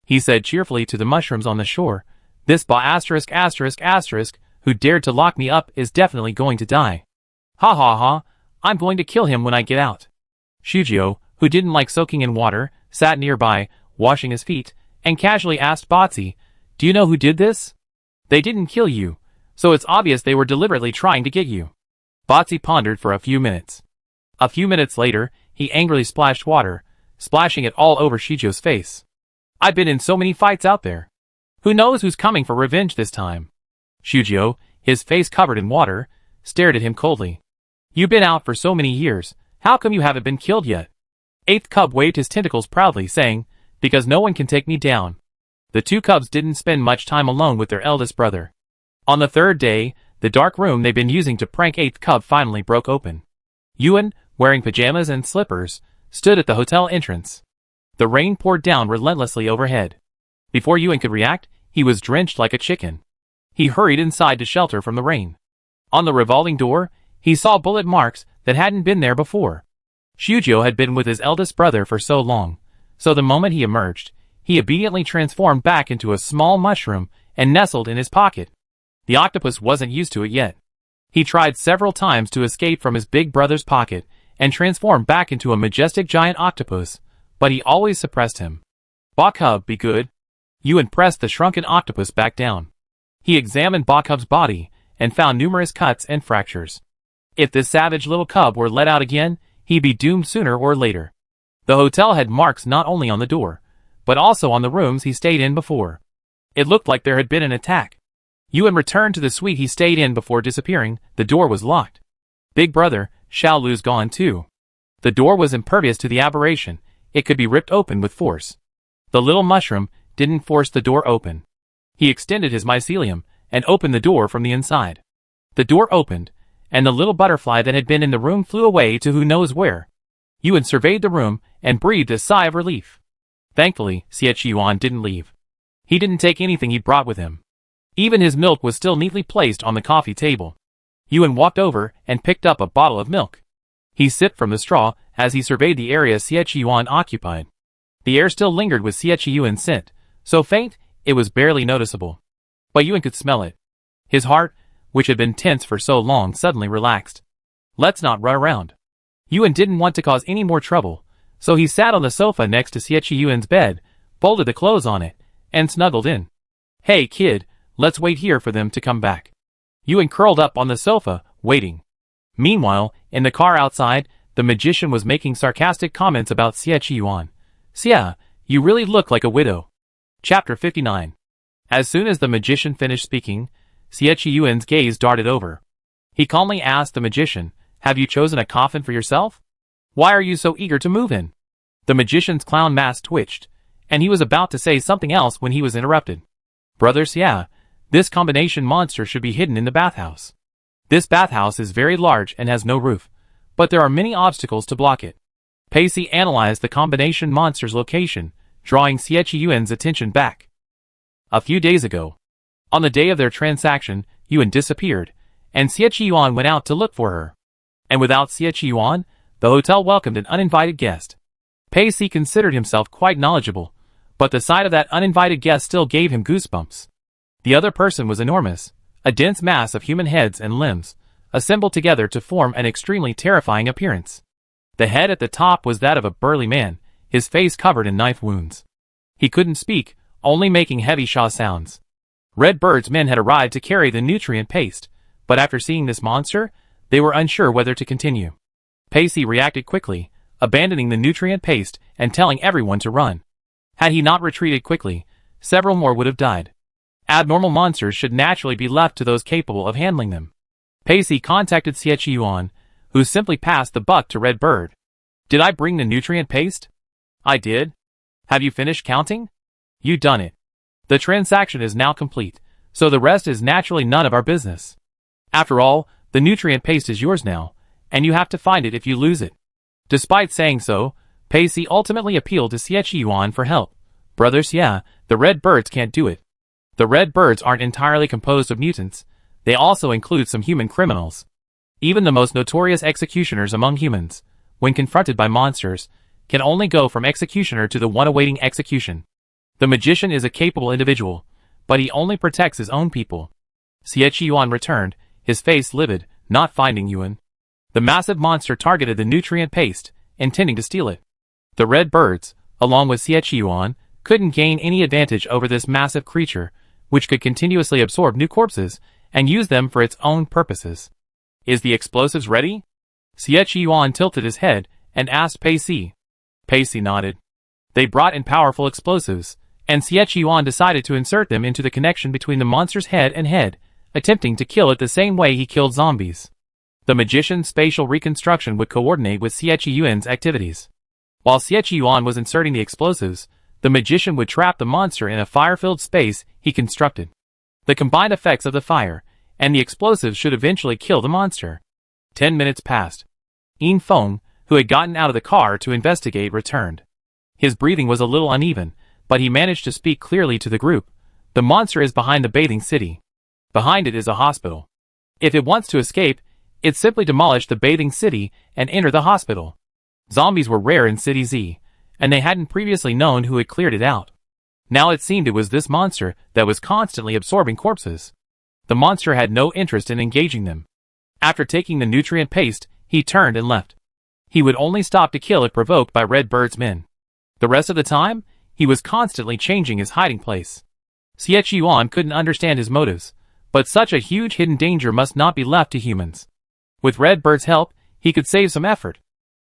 He said cheerfully to the mushrooms on the shore, "This who dared to lock me up is definitely going to die. Ha ha ha, I'm going to kill him when I get out." Xiujio, who didn't like soaking in water, sat nearby, washing his feet, and casually asked Botsy, "Do you know who did this? They didn't kill you, so it's obvious they were deliberately trying to get you." Botsy pondered for a few minutes. A few minutes later, he angrily splashed water, splashing it all over Xiujio's face. "I've been in so many fights out there. Who knows who's coming for revenge this time?" Xiujio, his face covered in water, stared at him coldly. "You've been out for so many years, how come you haven't been killed yet?" Eighth cub waved his tentacles proudly, saying, "Because no one can take me down." The two cubs didn't spend much time alone with their eldest brother. On the third day, the dark room they'd been using to prank eighth cub finally broke open. Yuan, wearing pajamas and slippers, stood at the hotel entrance. The rain poured down relentlessly overhead. Before Yuan could react, he was drenched like a chicken. He hurried inside to shelter from the rain. On the revolving door, he saw bullet marks that hadn't been there before. Xiujio had been with his eldest brother for so long, so the moment he emerged, he immediately transformed back into a small mushroom and nestled in his pocket. The octopus wasn't used to it yet. He tried several times to escape from his big brother's pocket and transform back into a majestic giant octopus, but he always suppressed him. "Bakub, be good." Yuan pressed the shrunken octopus back down. He examined Bakub's body and found numerous cuts and fractures. If this savage little cub were let out again, he'd be doomed sooner or later. The hotel had marks not only on the door, but also on the rooms he stayed in before. It looked like there had been an attack. Yuan returned to the suite he stayed in before disappearing. The door was locked. Big brother, Xiaolu's gone too. The door was impervious to the aberration. It could be ripped open with force. The little mushroom didn't force the door open. He extended his mycelium and opened the door from the inside. The door opened, and the little butterfly that had been in the room flew away to who knows where. Yuan surveyed the room and breathed a sigh of relief. Thankfully, Xie didn't leave. He didn't take anything he'd brought with him. Even his milk was still neatly placed on the coffee table. Yuan walked over and picked up a bottle of milk. He sipped from the straw as he surveyed the area Xie occupied. The air still lingered with Xie scent, so faint it was barely noticeable. But Yuan could smell it. His heart, which had been tense for so long, suddenly relaxed. "Let's not run around. Yuan didn't want to cause any more trouble, so he sat on the sofa next to Xie Yuan's bed, folded the clothes on it, and snuggled in. Hey kid, let's wait here for them to come back. Yuan curled up on the sofa, waiting. Meanwhile, in the car outside, the magician was making sarcastic comments about Xie Yuan. Xie, you really look like a widow. Chapter 59. As soon as the magician finished speaking, Xie Yuan's gaze darted over. He calmly asked the magician, have you chosen a coffin for yourself? Why are you so eager to move in? The magician's clown mask twitched, and he was about to say something else when he was interrupted. Brother Xie, this combination monster should be hidden in the bathhouse. This bathhouse is very large and has no roof, but there are many obstacles to block it. Pacey analyzed the combination monster's location, drawing Xie Yuan's attention back. A few days ago, on the day of their transaction, Yuan disappeared, and Xie Yuan went out to look for her. And without Xie Yuan, the hotel welcomed an uninvited guest. Pacey considered himself quite knowledgeable, but the sight of that uninvited guest still gave him goosebumps. The other person was enormous, a dense mass of human heads and limbs, assembled together to form an extremely terrifying appearance. The head at the top was that of a burly man, his face covered in knife wounds. He couldn't speak, only making heavy shaw sounds. Red Bird's men had arrived to carry the nutrient paste, but after seeing this monster, they were unsure whether to continue. Pacey reacted quickly, abandoning the nutrient paste and telling everyone to run. Had he not retreated quickly, several more would have died. Abnormal monsters should naturally be left to those capable of handling them. Pacey contacted Xie Yuan, who simply passed the buck to Red Bird. Did I bring the nutrient paste? I did. Have you finished counting? You done it. The transaction is now complete, so the rest is naturally none of our business. After all, the nutrient paste is yours now, and you have to find it if you lose it. Despite saying so, Pacey ultimately appealed to Xie Yuan for help. Brother Xie, the Red Birds can't do it. The Red Birds aren't entirely composed of mutants. They also include some human criminals. Even the most notorious executioners among humans, when confronted by monsters, can only go from executioner to the one awaiting execution. The magician is a capable individual, but he only protects his own people. Xie Yuan returned, his face livid, not finding Yuan. The massive monster targeted the nutrient paste, intending to steal it. The Red Birds, along with Xie Yuan, couldn't gain any advantage over this massive creature, which could continuously absorb new corpses and use them for its own purposes. Is the explosives ready? Xie Yuan tilted his head and asked Pacey. Pacey nodded. They brought in powerful explosives, and Xie Yuan decided to insert them into the connection between the monster's head and head, attempting to kill it the same way he killed zombies. The magician's spatial reconstruction would coordinate with Xie Yuan's activities. While Xie Yuan was inserting the explosives, the magician would trap the monster in a fire-filled space he constructed. The combined effects of the fire and the explosives should eventually kill the monster. 10 minutes passed. Yin Feng, who had gotten out of the car to investigate, returned. His breathing was a little uneven, but he managed to speak clearly to the group. The monster is behind the bathing city. Behind it is a hospital. If it wants to escape, it simply demolished the bathing city and entered the hospital. Zombies were rare in City Z, and they hadn't previously known who had cleared it out. Now it seemed it was this monster that was constantly absorbing corpses. The monster had no interest in engaging them. After taking the nutrient paste, he turned and left. He would only stop to kill if provoked by Red Bird's men. The rest of the time, he was constantly changing his hiding place. Xie Yuan couldn't understand his motives, but such a huge hidden danger must not be left to humans. With Red Bird's help, he could save some effort.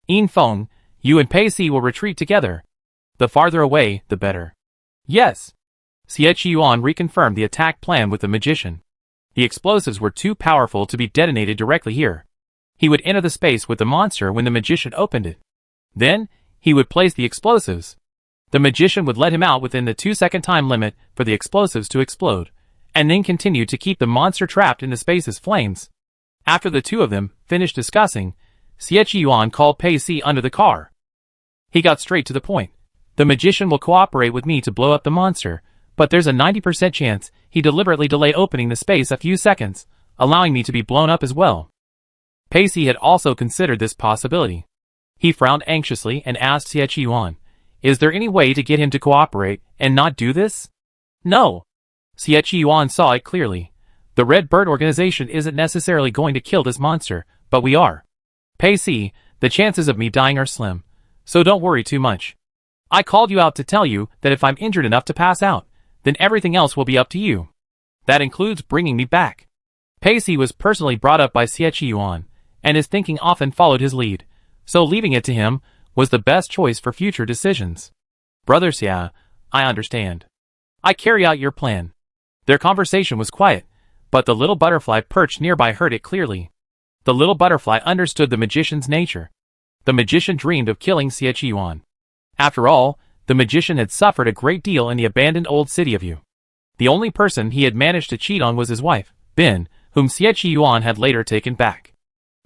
Yin Feng, you and Pacey will retreat together. The farther away, the better. Yes. Xie Yuan reconfirmed the attack plan with the magician. The explosives were too powerful to be detonated directly here. He would enter the space with the monster when the magician opened it. Then, he would place the explosives. The magician would let him out within the 2-second time limit for the explosives to explode, and then continue to keep the monster trapped in the space's flames. After the two of them finished discussing, Xie Yuan called Pacey under the car. He got straight to the point. The magician will cooperate with me to blow up the monster, but there's a 90% chance he deliberately delay opening the space a few seconds, allowing me to be blown up as well. Pacey had also considered this possibility. He frowned anxiously and asked Xie Yuan, is there any way to get him to cooperate and not do this? No. Xie Yuan saw it clearly. The Red Bird organization isn't necessarily going to kill this monster, but we are. Pacey, the chances of me dying are slim, so don't worry too much. I called you out to tell you that if I'm injured enough to pass out, then everything else will be up to you. That includes bringing me back. Pacey was personally brought up by Xie Yuan, and his thinking often followed his lead, so leaving it to him was the best choice for future decisions. Brother Xia, I understand. I carry out your plan. Their conversation was quiet, but the little butterfly perched nearby heard it clearly. The little butterfly understood the magician's nature. The magician dreamed of killing Xie Yuan. After all, the magician had suffered a great deal in the abandoned old city of Yu. The only person he had managed to cheat on was his wife, Bin, whom Xie Yuan had later taken back.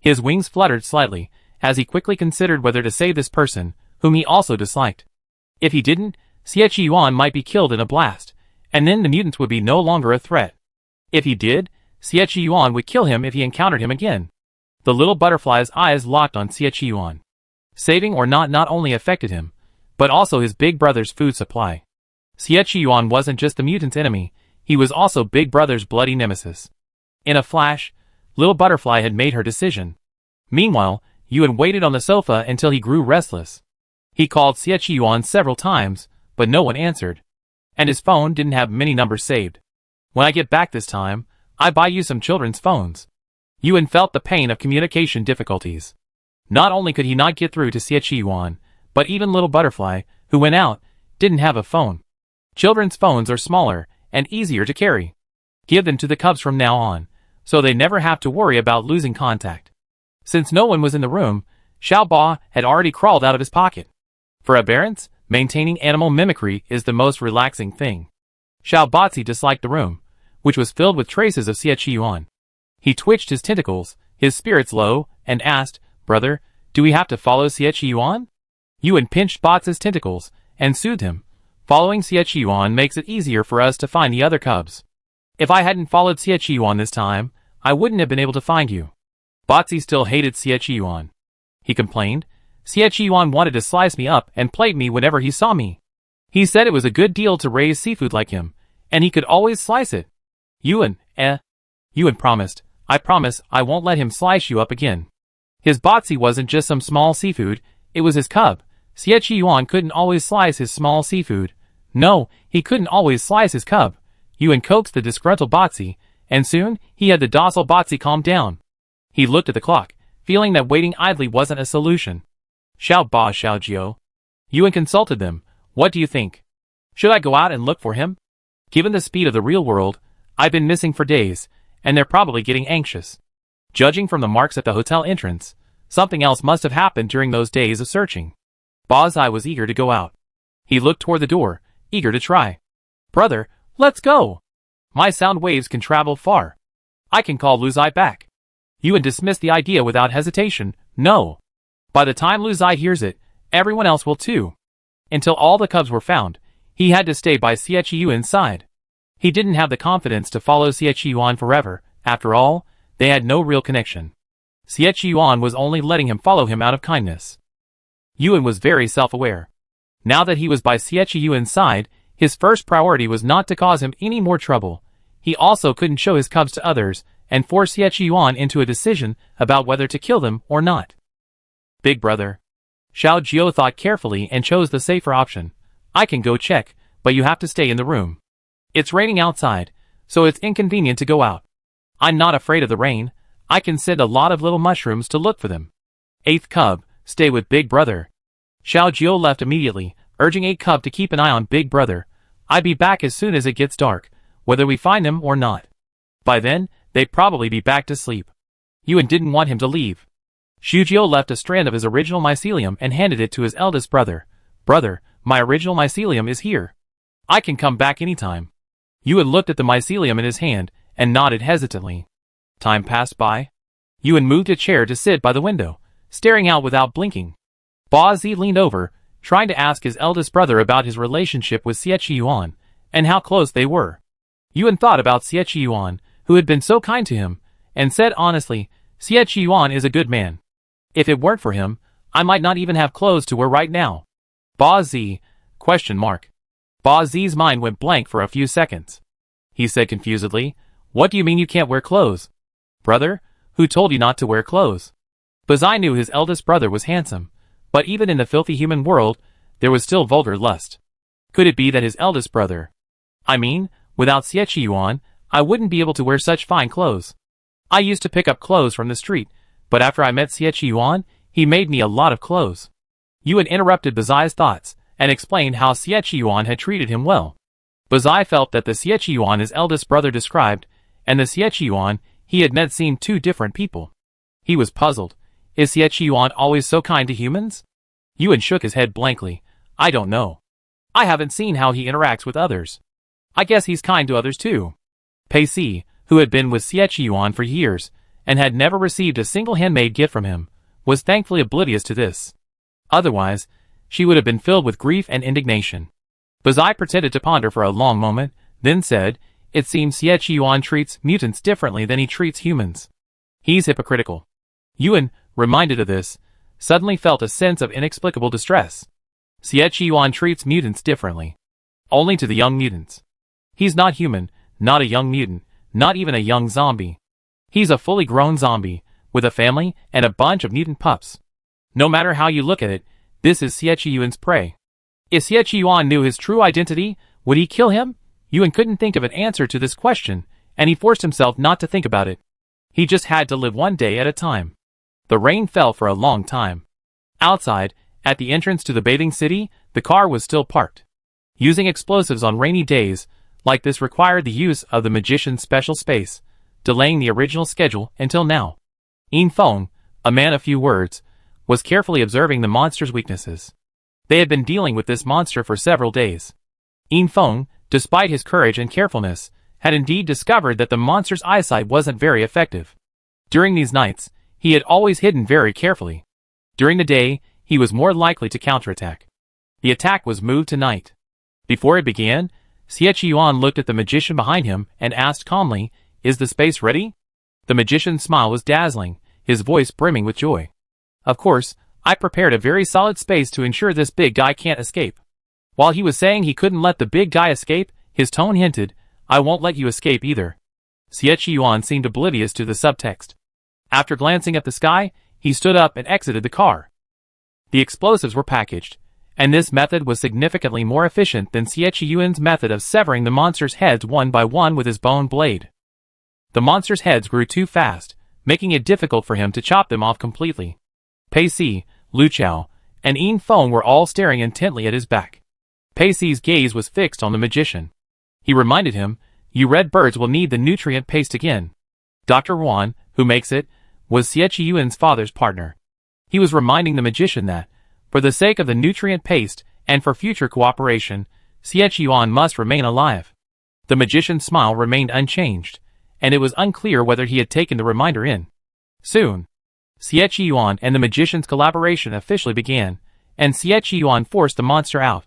His wings fluttered slightly, as he quickly considered whether to save this person, whom he also disliked. If he didn't, Xie Yuan might be killed in a blast, and then the mutants would be no longer a threat. If he did, Xie Yuan would kill him if he encountered him again. The little butterfly's eyes locked on Xie Yuan. Saving or not only affected him, but also his big brother's food supply. Xie Yuan wasn't just the mutant's enemy, he was also Big Brother's bloody nemesis. In a flash, little butterfly had made her decision. Meanwhile, Yuan waited on the sofa until he grew restless. He called Xie Yuan several times, but no one answered. And his phone didn't have many numbers saved. When I get back this time, I buy you some children's phones. Yuan felt the pain of communication difficulties. Not only could he not get through to Xie Yuan, but even little butterfly, who went out, didn't have a phone. Children's phones are smaller and easier to carry. Give them to the cubs from now on, so they never have to worry about losing contact. Since no one was in the room, Xiao Ba had already crawled out of his pocket. For aberrants, maintaining animal mimicry is the most relaxing thing. Xiao Batzi disliked the room, which was filled with traces of Xie Yuan. He twitched his tentacles, his spirits low, and asked, "Brother, do we have to follow Xie Yuan?" Yuan pinched Batzi's tentacles and soothed him. Following Xie Yuan makes it easier for us to find the other cubs. If I hadn't followed Xie Yuan this time, I wouldn't have been able to find you. Batzi still hated Xie Yuan. He complained, Xie Yuan wanted to slice me up and plate me whenever he saw me. He said it was a good deal to raise seafood like him, and he could always slice it. Yuan promised, I promise I won't let him slice you up again. His Batzi wasn't just some small seafood, it was his cub. Xie Yuan couldn't always slice his small seafood. No, he couldn't always slice his cub. Yuan coaxed the disgruntled Batzi, and soon he had the docile Batzi calm down. He looked at the clock, feeling that waiting idly wasn't a solution. Xiao Ba, Xiao Jiu. Yuan consulted them. What do you think? Should I go out and look for him? Given the speed of the real world, I've been missing for days, and they're probably getting anxious. Judging from the marks at the hotel entrance, something else must have happened during those days of searching. Ba's eye was eager to go out. He looked toward the door, eager to try. Brother, let's go! My sound waves can travel far. I can call Lu Zai back. Yuan dismissed the idea without hesitation. No. By the time Lu Zai hears it, everyone else will too. Until all the cubs were found, he had to stay by Xie Yuan's side. He didn't have the confidence to follow Xie Yuan forever. After all, they had no real connection. Xie Yuan was only letting him follow him out of kindness. Yuan was very self-aware. Now that he was by Xie Yuan's side, his first priority was not to cause him any more trouble. He also couldn't show his cubs to others and force Xie Yuan into a decision about whether to kill them or not. Big brother. Xiao Jiu thought carefully and chose the safer option. I can go check, but you have to stay in the room. It's raining outside, so it's inconvenient to go out. I'm not afraid of the rain. I can send a lot of little mushrooms to look for them. 8th cub, stay with Big Brother. Xiao Jiu left immediately, urging 8th cub to keep an eye on Big Brother. I'd be back as soon as it gets dark, whether we find them or not. By then, they'd probably be back to sleep. Yuan didn't want him to leave. Xiujio left a strand of his original mycelium and handed it to his eldest brother. Brother, my original mycelium is here. I can come back anytime. Yuan looked at the mycelium in his hand and nodded hesitantly. Time passed by. Yuan moved a chair to sit by the window, staring out without blinking. Ba Zi leaned over, trying to ask his eldest brother about his relationship with Xie Yuan, and how close they were. Yuan thought about Xie Yuan, who had been so kind to him, and said honestly, Xie Yuan is a good man. If it weren't for him, I might not even have clothes to wear right now. Ba Zi? Ba Zi's mind went blank for a few seconds. He said confusedly, What do you mean you can't wear clothes? Brother, who told you not to wear clothes? Bazai knew his eldest brother was handsome, but even in the filthy human world, there was still vulgar lust. Could it be that his eldest brother? I mean, without Xie Yuan, I wouldn't be able to wear such fine clothes. I used to pick up clothes from the street, but after I met Xie Yuan, he made me a lot of clothes. Yuan interrupted Bazai's thoughts, and explained how Xie Yuan had treated him well. Bazai felt that the Xie Yuan his eldest brother described, and the Xie Yuan he had met seemed two different people. He was puzzled. Is Xie Yuan always so kind to humans? Yuan shook his head blankly. I don't know. I haven't seen how he interacts with others. I guess he's kind to others too. Pei Si, who had been with Xie Yuan for years, and had never received a single handmade gift from him, was thankfully oblivious to this. Otherwise, she would have been filled with grief and indignation. Bazai pretended to ponder for a long moment, then said, It seems Xie Yuan treats mutants differently than he treats humans. He's hypocritical. Yuan, reminded of this, suddenly felt a sense of inexplicable distress. Xie Yuan treats mutants differently. Only to the young mutants. He's not human, not a young mutant, not even a young zombie. He's a fully grown zombie, with a family and a bunch of mutant pups. No matter how you look at it, this is Xie Yuan's prey. If Xie Yuan knew his true identity, would he kill him? Yuan couldn't think of an answer to this question, and he forced himself not to think about it. He just had to live one day at a time. The rain fell for a long time. Outside, at the entrance to the bathing city, the car was still parked. Using explosives on rainy days like this required the use of the magician's special space, delaying the original schedule until now. Yin Feng, a man of few words, was carefully observing the monster's weaknesses. They had been dealing with this monster for several days. Yin Feng, despite his courage and carefulness, had indeed discovered that the monster's eyesight wasn't very effective. During these nights, he had always hidden very carefully. During the day, he was more likely to counterattack. The attack was moved to night. Before it began, Xie Yuan looked at the magician behind him and asked calmly, Is the space ready? The magician's smile was dazzling, his voice brimming with joy. Of course, I prepared a very solid space to ensure this big guy can't escape. While he was saying he couldn't let the big guy escape, his tone hinted, I won't let you escape either. Xie Yuan seemed oblivious to the subtext. After glancing at the sky, he stood up and exited the car. The explosives were packaged, and this method was significantly more efficient than Xie Yuan's method of severing the monster's heads one by one with his bone blade. The monster's heads grew too fast, making it difficult for him to chop them off completely. Pei Si, Lu Chao, and Yin Feng were all staring intently at his back. Pei Si's gaze was fixed on the magician. He reminded him, You red birds will need the nutrient paste again. Dr. Wan, who makes it, was Xie Yuan's father's partner. He was reminding the magician that, for the sake of the nutrient paste and for future cooperation, Xie Yuan must remain alive. The magician's smile remained unchanged, and it was unclear whether he had taken the reminder in. Soon, Xie Yuan and the magician's collaboration officially began, and Xie Yuan forced the monster out.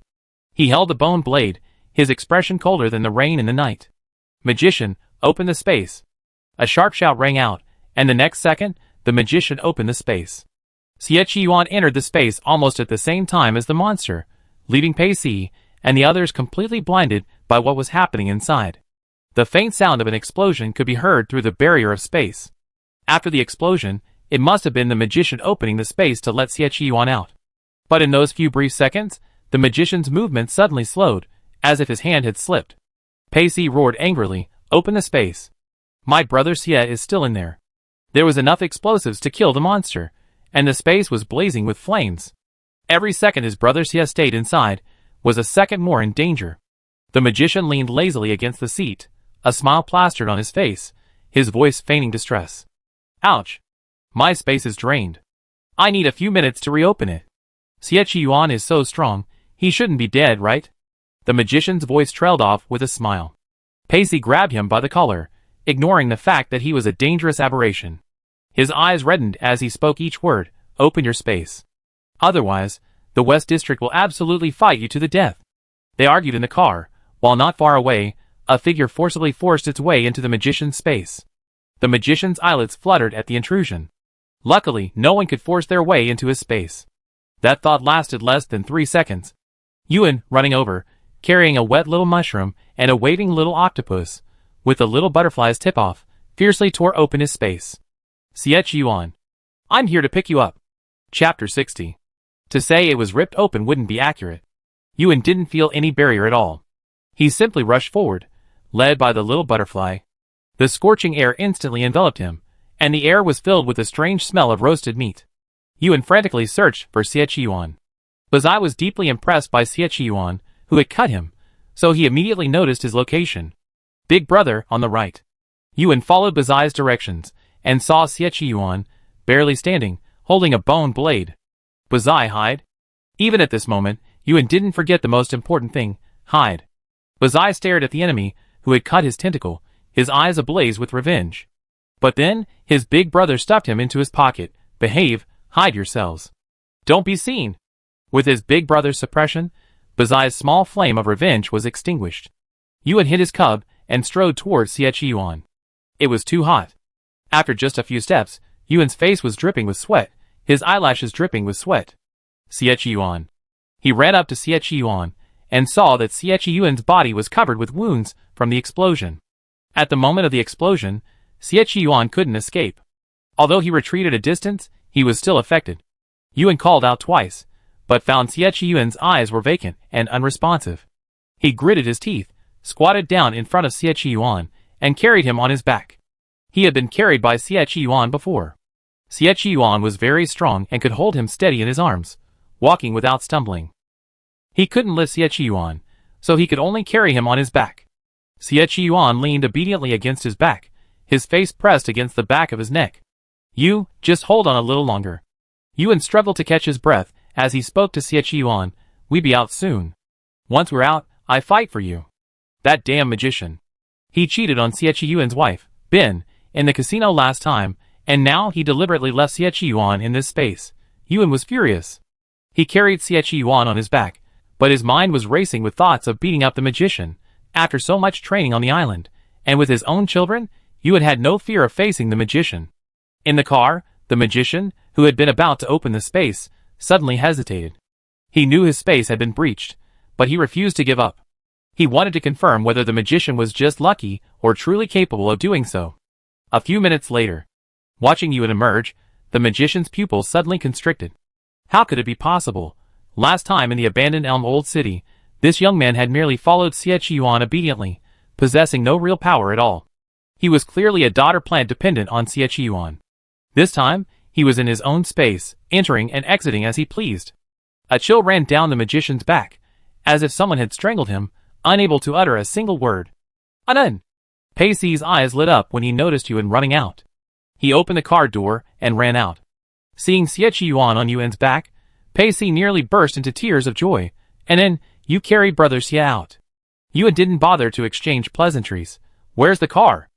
He held the bone blade, his expression colder than the rain in the night. Magician, open the space. A sharp shout rang out, and the next second, the magician opened the space. Xie Yuan entered the space almost at the same time as the monster, leaving Pei Si and the others completely blinded by what was happening inside. The faint sound of an explosion could be heard through the barrier of space. After the explosion, it must have been the magician opening the space to let Xie Yuan out. But in those few brief seconds, the magician's movement suddenly slowed, as if his hand had slipped. Pei Si roared angrily, Open the space. My brother Xie is still in there. There was enough explosives to kill the monster, and the space was blazing with flames. Every second his brother Xie stayed inside was a second more in danger. The magician leaned lazily against the seat, a smile plastered on his face, his voice feigning distress. Ouch! My space is drained. I need a few minutes to reopen it. Xie Yuan is so strong, he shouldn't be dead, right? The magician's voice trailed off with a smile. Pei Si grabbed him by the collar, ignoring the fact that he was a dangerous aberration. His eyes reddened as he spoke each word, Open your space. Otherwise, the West District will absolutely fight you to the death. They argued in the car, while not far away, a figure forcibly forced its way into the magician's space. The magician's eyelids fluttered at the intrusion. Luckily, no one could force their way into his space. That thought lasted less than 3 seconds. Yuan, running over, carrying a wet little mushroom and a waving little octopus, with the little butterfly's tip off, fiercely tore open his space. Xie Yuan. I'm here to pick you up. Chapter 60. To say it was ripped open wouldn't be accurate. Yuan didn't feel any barrier at all. He simply rushed forward, led by the little butterfly. The scorching air instantly enveloped him, and the air was filled with a strange smell of roasted meat. Yuan frantically searched for Yuan. Bazai was deeply impressed by Yuan, who had cut him, so he immediately noticed his location. Big brother on the right. Yuan followed Bazai's directions, and saw Yuan, barely standing, holding a bone blade. Bazai, hide. Even at this moment, Yuan didn't forget the most important thing, hide. Bazai stared at the enemy, who had cut his tentacle, his eyes ablaze with revenge. But then, his big brother stuffed him into his pocket. Behave, hide yourselves. Don't be seen. With his big brother's suppression, Bazai's small flame of revenge was extinguished. Yuan hit his cub, and strode towards Yuan. It was too hot. After just a few steps, Yuan's face was dripping with sweat, his eyelashes dripping with sweat. Yuan. He ran up to Yuan, and saw that Yuan's body was covered with wounds from the explosion. At the moment of the explosion, Yuan couldn't escape. Although he retreated a distance, he was still affected. Yuan called out twice, but found Yuan's eyes were vacant and unresponsive. He gritted his teeth, squatted down in front of Yuan, and carried him on his back. He had been carried by Yuan before. Yuan was very strong and could hold him steady in his arms, walking without stumbling. He couldn't lift Yuan, so he could only carry him on his back. Yuan leaned obediently against his back, his face pressed against the back of his neck. You, just hold on a little longer. Yuan struggled to catch his breath as he spoke to Yuan, we be out soon. Once we're out, I fight for you. That damn magician. He cheated on Yuan's wife, Bin, in the casino last time, and now he deliberately left Yuan in this space. Yuan was furious. He carried Yuan on his back, but his mind was racing with thoughts of beating up the magician. After so much training on the island, and with his own children, Yuan had no fear of facing the magician. In the car, the magician, who had been about to open the space, suddenly hesitated. He knew his space had been breached, but he refused to give up. He wanted to confirm whether the magician was just lucky or truly capable of doing so. A few minutes later, watching Yuan emerge, the magician's pupils suddenly constricted. How could it be possible? Last time in the abandoned Elm Old City, this young man had merely followed Yuan obediently, possessing no real power at all. He was clearly a daughter plant dependent on Yuan. This time, he was in his own space, entering and exiting as he pleased. A chill ran down the magician's back, as if someone had strangled him, unable to utter a single word. Anan! Pei Si's eyes lit up when he noticed Yuan running out. He opened the car door and ran out. Seeing Yuan on Yuan's back, Pei Si nearly burst into tears of joy, and then, you carried brother Xia out. Yuan didn't bother to exchange pleasantries. Where's the car?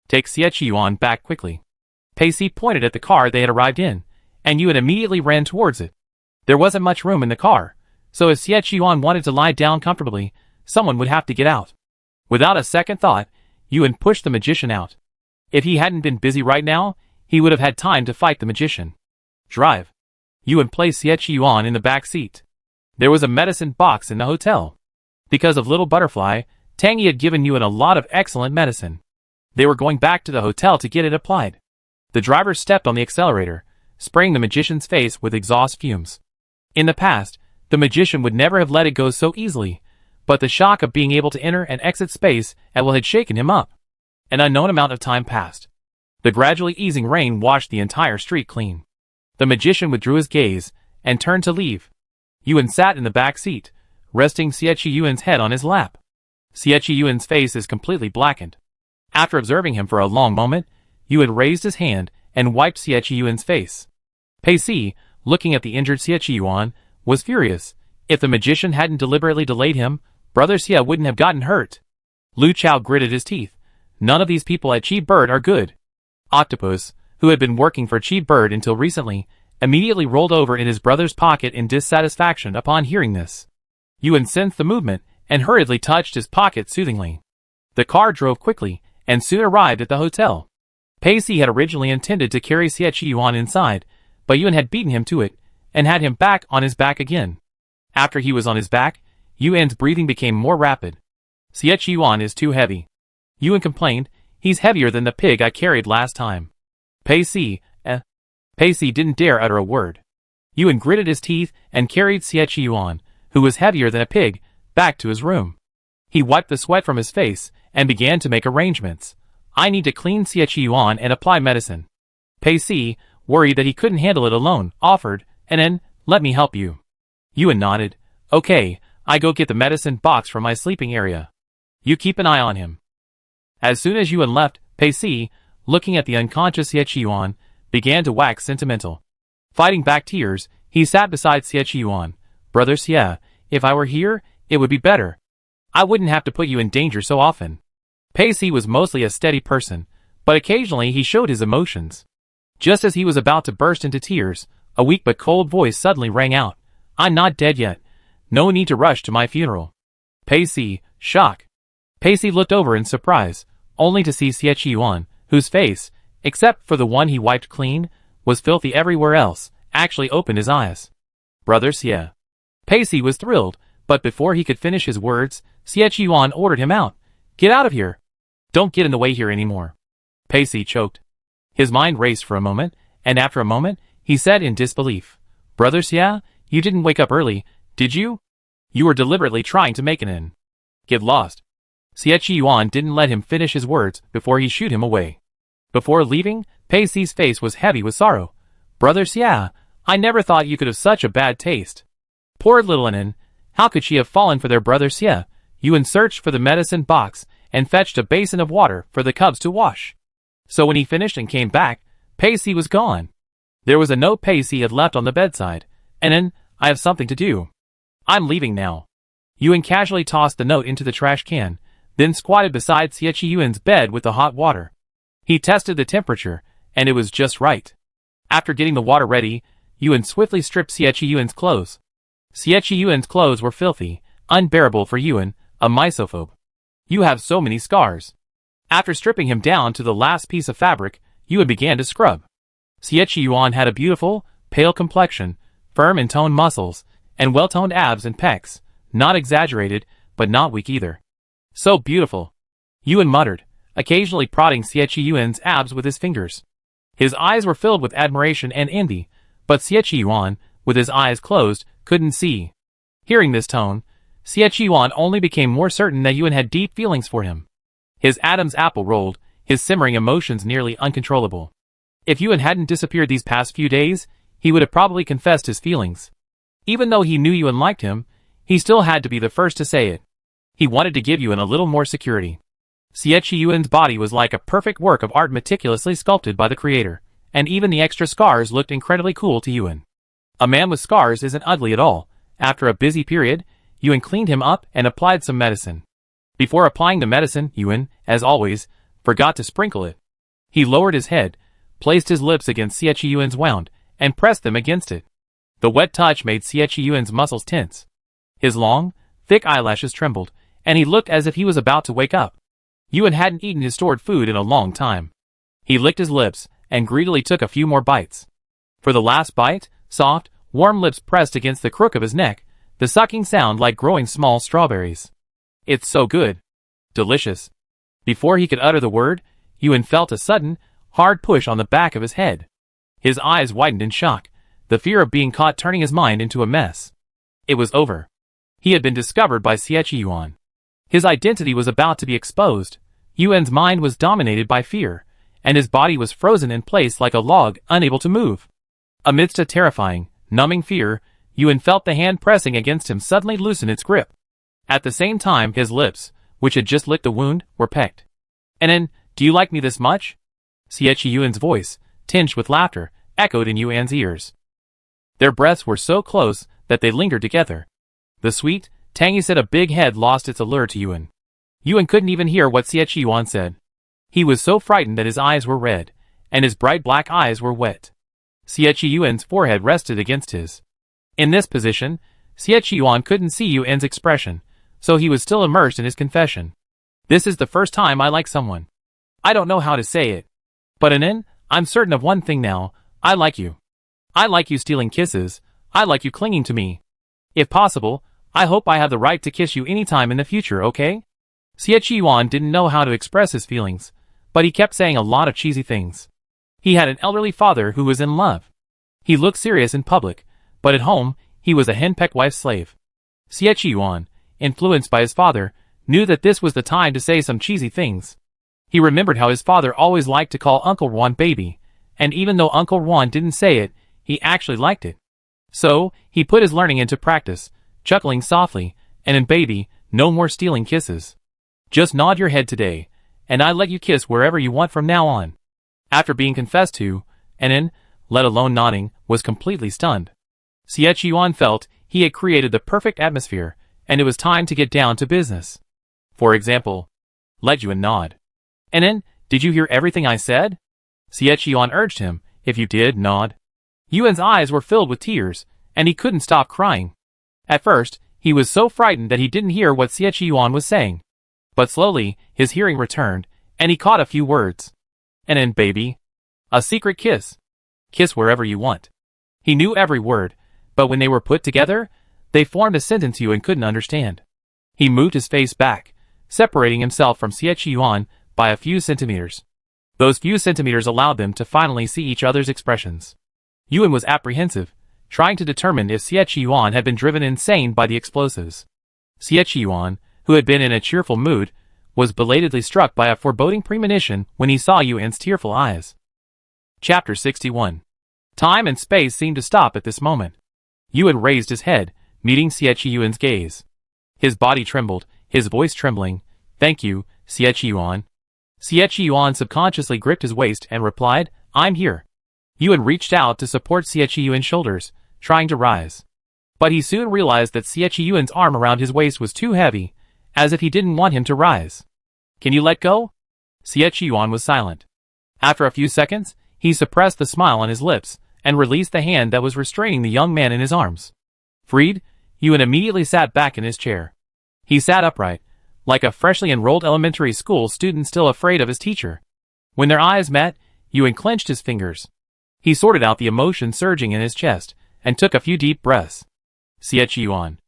Take Yuan back quickly. Pei Si pointed at the car they had arrived in, and Yuan immediately ran towards it. There wasn't much room in the car, so if Yuan wanted to lie down comfortably, someone would have to get out. Without a second thought, Yuan pushed the magician out. If he hadn't been busy right now, he would have had time to fight the magician. Drive. Yuan placed Yuan in the back seat. There was a medicine box in the hotel. Because of Little Butterfly, Tangy had given Yuan a lot of excellent medicine. They were going back to the hotel to get it applied. The driver stepped on the accelerator, spraying the magician's face with exhaust fumes. In the past, the magician would never have let it go so easily, but the shock of being able to enter and exit space at will had shaken him up. An unknown amount of time passed. The gradually easing rain washed the entire street clean. The magician withdrew his gaze and turned to leave. Yuan sat in the back seat, resting Yuan's head on his lap. Yuan's face is completely blackened. After observing him for a long moment, Yuan raised his hand and wiped Yuan's face. Pei Si, looking at the injured Yuan, was furious. If the magician hadn't deliberately delayed him, brother Xia wouldn't have gotten hurt. Lu Chao gritted his teeth. None of these people at Chi Bird are good. Octopus, who had been working for Chi Bird until recently, immediately rolled over in his brother's pocket in dissatisfaction upon hearing this. Yuan sensed the movement and hurriedly touched his pocket soothingly. The car drove quickly and soon arrived at the hotel. Pei Si had originally intended to carry Yuan inside, but Yuan had beaten him to it and had him back on his back again. After he was on his back, Yuan's breathing became more rapid. Yuan is too heavy. Yuan complained, he's heavier than the pig I carried last time. Pei Si, Pacey didn't dare utter a word. Yuan gritted his teeth and carried Xie Yuan, who was heavier than a pig, back to his room. He wiped the sweat from his face and began to make arrangements. I need to clean Xie Yuan and apply medicine. Pacey, worried that he couldn't handle it alone, offered, and then, let me help you. Yuan nodded. Okay, I go get the medicine box from my sleeping area. You keep an eye on him. As soon as Yuan left, Pacey, looking at the unconscious Xie Yuan, began to wax sentimental. Fighting back tears, he sat beside Xie Yuan. Brother Xie, if I were here, it would be better. I wouldn't have to put you in danger so often. Pacey was mostly a steady person, but occasionally he showed his emotions. Just as he was about to burst into tears, a weak but cold voice suddenly rang out. I'm not dead yet. No need to rush to my funeral. Pacey, shock. Pacey looked over in surprise, only to see Xie Yuan, whose face, except for the one he wiped clean, was filthy everywhere else, actually opened his eyes. Brother Xie. Pacey was thrilled, but before he could finish his words, Xie Yuan ordered him out. Get out of here. Don't get in the way here anymore. Pacey choked. His mind raced for a moment, and after a moment, he said in disbelief. Brother Xie, you didn't wake up early, did you? You were deliberately trying to make it in. Get lost. Xie Yuan didn't let him finish his words before he shooed him away. Before leaving, Pacey's face was heavy with sorrow. Brother Xie, I never thought you could have such a bad taste. Poor little Anin, how could she have fallen for their brother Xie? Yuan searched for the medicine box and fetched a basin of water for the cubs to wash. So when he finished and came back, Pacey was gone. There was a note Pacey had left on the bedside. Anin, I have something to do. I'm leaving now. Yuan casually tossed the note into the trash can, then squatted beside Xie Yuan's bed with the hot water. He tested the temperature, and it was just right. After getting the water ready, Yuan swiftly stripped Xie Yuan's clothes. Xie Yuan's clothes were filthy, unbearable for Yuan, a misophobe. You have so many scars. After stripping him down to the last piece of fabric, Yuan began to scrub. Xie Yuan had a beautiful, pale complexion, firm and toned muscles, and well-toned abs and pecs, not exaggerated, but not weak either. So beautiful. Yuan muttered, occasionally prodding Xie Yuan's abs with his fingers. His eyes were filled with admiration and envy, but Xie Yuan, with his eyes closed, couldn't see. Hearing this tone, Xie Yuan only became more certain that Yuan had deep feelings for him. His Adam's apple rolled, his simmering emotions nearly uncontrollable. If Yuan hadn't disappeared these past few days, he would have probably confessed his feelings. Even though he knew Yuan liked him, he still had to be the first to say it. He wanted to give Yuan a little more security. Xie Yuan's body was like a perfect work of art meticulously sculpted by the creator, and even the extra scars looked incredibly cool to Yuan. A man with scars isn't ugly at all. After a busy period, Yuan cleaned him up and applied some medicine. Before applying the medicine, Yuan, as always, forgot to sprinkle it. He lowered his head, placed his lips against Xie Yuan's wound, and pressed them against it. The wet touch made Xie Yuan's muscles tense. His long, thick eyelashes trembled, and he looked as if he was about to wake up. Yuan hadn't eaten his stored food in a long time. He licked his lips, and greedily took a few more bites. For the last bite, soft, warm lips pressed against the crook of his neck, the sucking sound like growing small strawberries. It's so good. Delicious. Before he could utter the word, Yuan felt a sudden, hard push on the back of his head. His eyes widened in shock, the fear of being caught turning his mind into a mess. It was over. He had been discovered by Xie Yuan. His identity was about to be exposed. Yuan's mind was dominated by fear, and his body was frozen in place like a log, unable to move. Amidst a terrifying, numbing fear, Yuan felt the hand pressing against him suddenly loosen its grip. At the same time, his lips, which had just licked the wound, were pecked. Anin, do you like me this much? Xie Yuan's voice, tinged with laughter, echoed in Yuan's ears. Their breaths were so close that they lingered together. The sweet, tangy set of big head lost its allure to Yuan. Yuan couldn't even hear what Xie Yuan said. He was so frightened that his eyes were red, and his bright black eyes were wet. Xie Yuan's forehead rested against his. In this position, Xie Yuan couldn't see Yuan's expression, so he was still immersed in his confession. This is the first time I like someone. I don't know how to say it. But Anin, I'm certain of one thing now, I like you. I like you stealing kisses, I like you clinging to me. If possible, I hope I have the right to kiss you anytime in the future, okay? Xie Yuan didn't know how to express his feelings, but he kept saying a lot of cheesy things. He had an elderly father who was in love. He looked serious in public, but at home, he was a henpecked wife's slave. Yuan, influenced by his father, knew that this was the time to say some cheesy things. He remembered how his father always liked to call Uncle Juan baby, and even though Uncle Juan didn't say it, he actually liked it. So, he put his learning into practice, chuckling softly, and in baby, no more stealing kisses. Just nod your head today, and I let you kiss wherever you want from now on. After being confessed to, and let alone nodding, was completely stunned. Yuan felt he had created the perfect atmosphere, and it was time to get down to business. For example, let Yuan nod. Did you hear everything I said? Yuan urged him, if you did, nod. Yuan's eyes were filled with tears, and he couldn't stop crying. At first, he was so frightened that he didn't hear what Yuan was saying. But slowly, his hearing returned, and he caught a few words. Baby. A secret kiss. Kiss wherever you want. He knew every word, but when they were put together, they formed a sentence Yuan couldn't understand. He moved his face back, separating himself from Yuan by a few centimeters. Those few centimeters allowed them to finally see each other's expressions. Yuan was apprehensive, trying to determine if Yuan had been driven insane by the explosives. Yuan, who had been in a cheerful mood, was belatedly struck by a foreboding premonition when he saw Yuan's tearful eyes. Chapter 61. Time and space seemed to stop at this moment. Yuan raised his head, meeting Yuan's gaze. His body trembled, his voice trembling. Thank you, Yuan. Yuan subconsciously gripped his waist and replied, I'm here. Yuan reached out to support Yuan's shoulders, trying to rise. But he soon realized that Yuan's arm around his waist was too heavy, as if he didn't want him to rise. Can you let go? Yuan was silent. After a few seconds, he suppressed the smile on his lips, and released the hand that was restraining the young man in his arms. Freed, Yuan immediately sat back in his chair. He sat upright, like a freshly enrolled elementary school student still afraid of his teacher. When their eyes met, Yuan clenched his fingers. He sorted out the emotion surging in his chest, and took a few deep breaths. Yuan.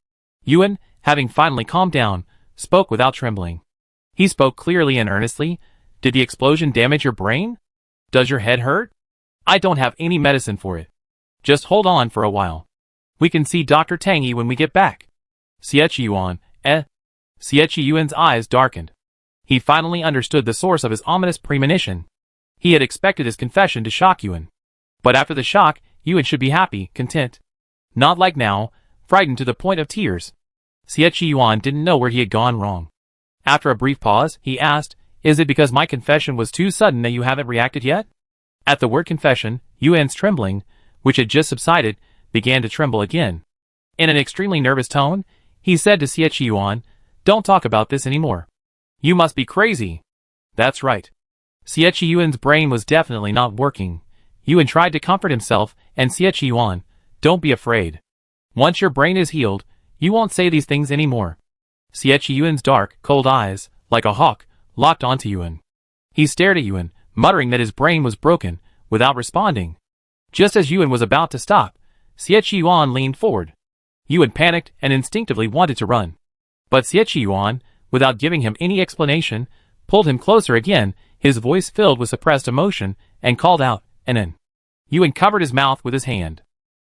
Yuan, having finally calmed down, spoke without trembling. He spoke clearly and earnestly. Did the explosion damage your brain? Does your head hurt? I don't have any medicine for it. Just hold on for a while. We can see Dr. Tangy when we get back. Yuan, Yuan's eyes darkened. He finally understood the source of his ominous premonition. He had expected his confession to shock Yuan. But after the shock, Yuan should be happy, content. Not like now, frightened to the point of tears. Yuan didn't know where he had gone wrong. After a brief pause, he asked, Is it because my confession was too sudden that you haven't reacted yet? At the word confession, Yuan's trembling, which had just subsided, began to tremble again. In an extremely nervous tone, he said to Yuan, Don't talk about this anymore. You must be crazy. That's right. Yuan's brain was definitely not working. Yuan tried to comfort himself, and Yuan, don't be afraid. Once your brain is healed, you won't say these things anymore. Yuan's dark, cold eyes, like a hawk, locked onto Yuan. He stared at Yuan, muttering that his brain was broken, without responding. Just as Yuan was about to stop, Yuan leaned forward. Yuan panicked and instinctively wanted to run. But Yuan, without giving him any explanation, pulled him closer again, his voice filled with suppressed emotion, and called out, Yuan covered his mouth with his hand.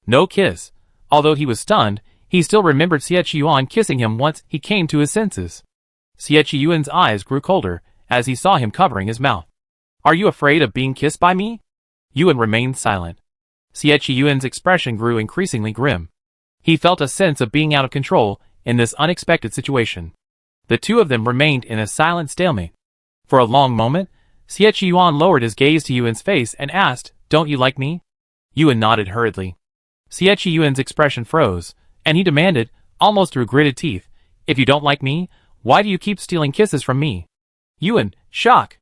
No kiss. Although he was stunned, he still remembered Yuan kissing him once he came to his senses. Yuan's eyes grew colder, as he saw him covering his mouth. Are you afraid of being kissed by me? Yuan remained silent. Yuan's expression grew increasingly grim. He felt a sense of being out of control in this unexpected situation. The two of them remained in a silent stalemate. For a long moment, Yuan lowered his gaze to Yuan's face and asked, Don't you like me? Yuan nodded hurriedly. Yuan's expression froze, and he demanded, almost through gritted teeth, If you don't like me, why do you keep stealing kisses from me? Yuan, shock.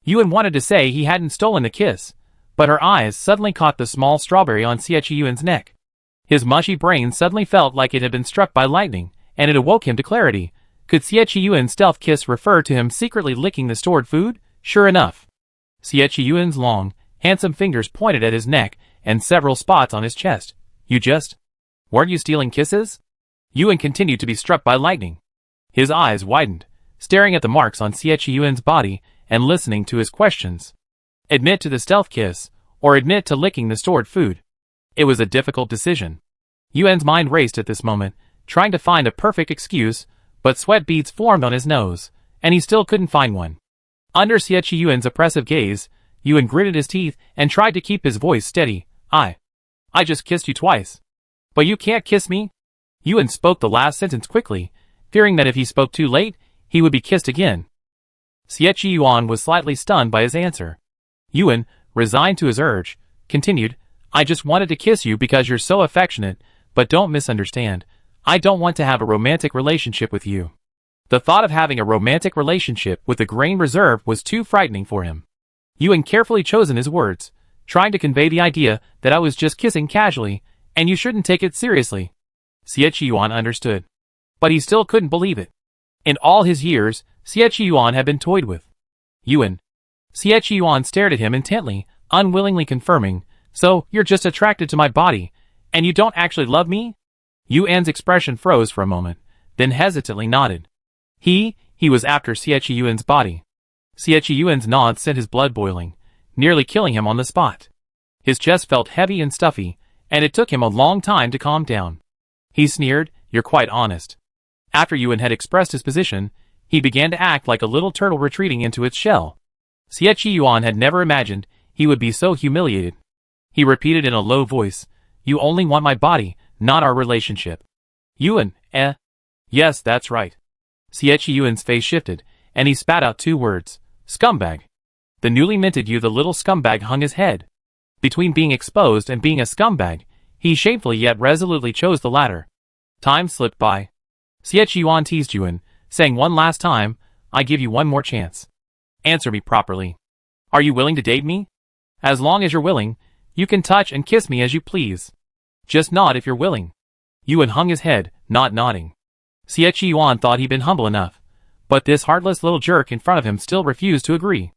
Yuan wanted to say he hadn't stolen the kiss, but her eyes suddenly caught the small strawberry on Yuan's neck. His mushy brain suddenly felt like it had been struck by lightning, and it awoke him to clarity. Could Yuan's stealth kiss refer to him secretly licking the stored food? Sure enough. Yuan's long, handsome fingers pointed at his neck and several spots on his chest. Weren't you stealing kisses? Yuan continued to be struck by lightning. His eyes widened, staring at the marks on Yuan's body and listening to his questions. Admit to the stealth kiss, or admit to licking the stored food. It was a difficult decision. Yuan's mind raced at this moment, trying to find a perfect excuse, but sweat beads formed on his nose, and he still couldn't find one. Under Xie Yuan's oppressive gaze, Yuan gritted his teeth and tried to keep his voice steady. I just kissed you twice. But you can't kiss me? Yuan spoke the last sentence quickly, fearing that if he spoke too late, he would be kissed again. Xie Yuan was slightly stunned by his answer. Yuan, resigned to his urge, continued, I just wanted to kiss you because you're so affectionate, but don't misunderstand. I don't want to have a romantic relationship with you. The thought of having a romantic relationship with the Grain Reserve was too frightening for him. Yuan carefully chosen his words, trying to convey the idea that I was just kissing casually, and you shouldn't take it seriously. Xie Yuan understood. But he still couldn't believe it. In all his years, Xie Yuan had been toyed with. Yuan. Xie Yuan stared at him intently, unwillingly confirming, so you're just attracted to my body, and you don't actually love me? Yuan's expression froze for a moment, then hesitantly nodded. He was after Xie Yuan's body. Xie Yuan's nod sent his blood boiling, nearly killing him on the spot. His chest felt heavy and stuffy, and it took him a long time to calm down. He sneered, you're quite honest. After Yuan had expressed his position, he began to act like a little turtle retreating into its shell. Xie Yuan had never imagined he would be so humiliated. He repeated in a low voice, you only want my body, not our relationship. Yuan, Yes, that's right. Xie Yuan's face shifted, and he spat out two words, scumbag. The newly minted the little scumbag hung his head. Between being exposed and being a scumbag, he shamefully yet resolutely chose the latter. Time slipped by. Xie Yuan teased Yuan, saying one last time, I give you one more chance. Answer me properly. Are you willing to date me? As long as you're willing, you can touch and kiss me as you please. Just nod if you're willing. Yuan hung his head, not nodding. Xie Yuan thought he'd been humble enough, but this heartless little jerk in front of him still refused to agree.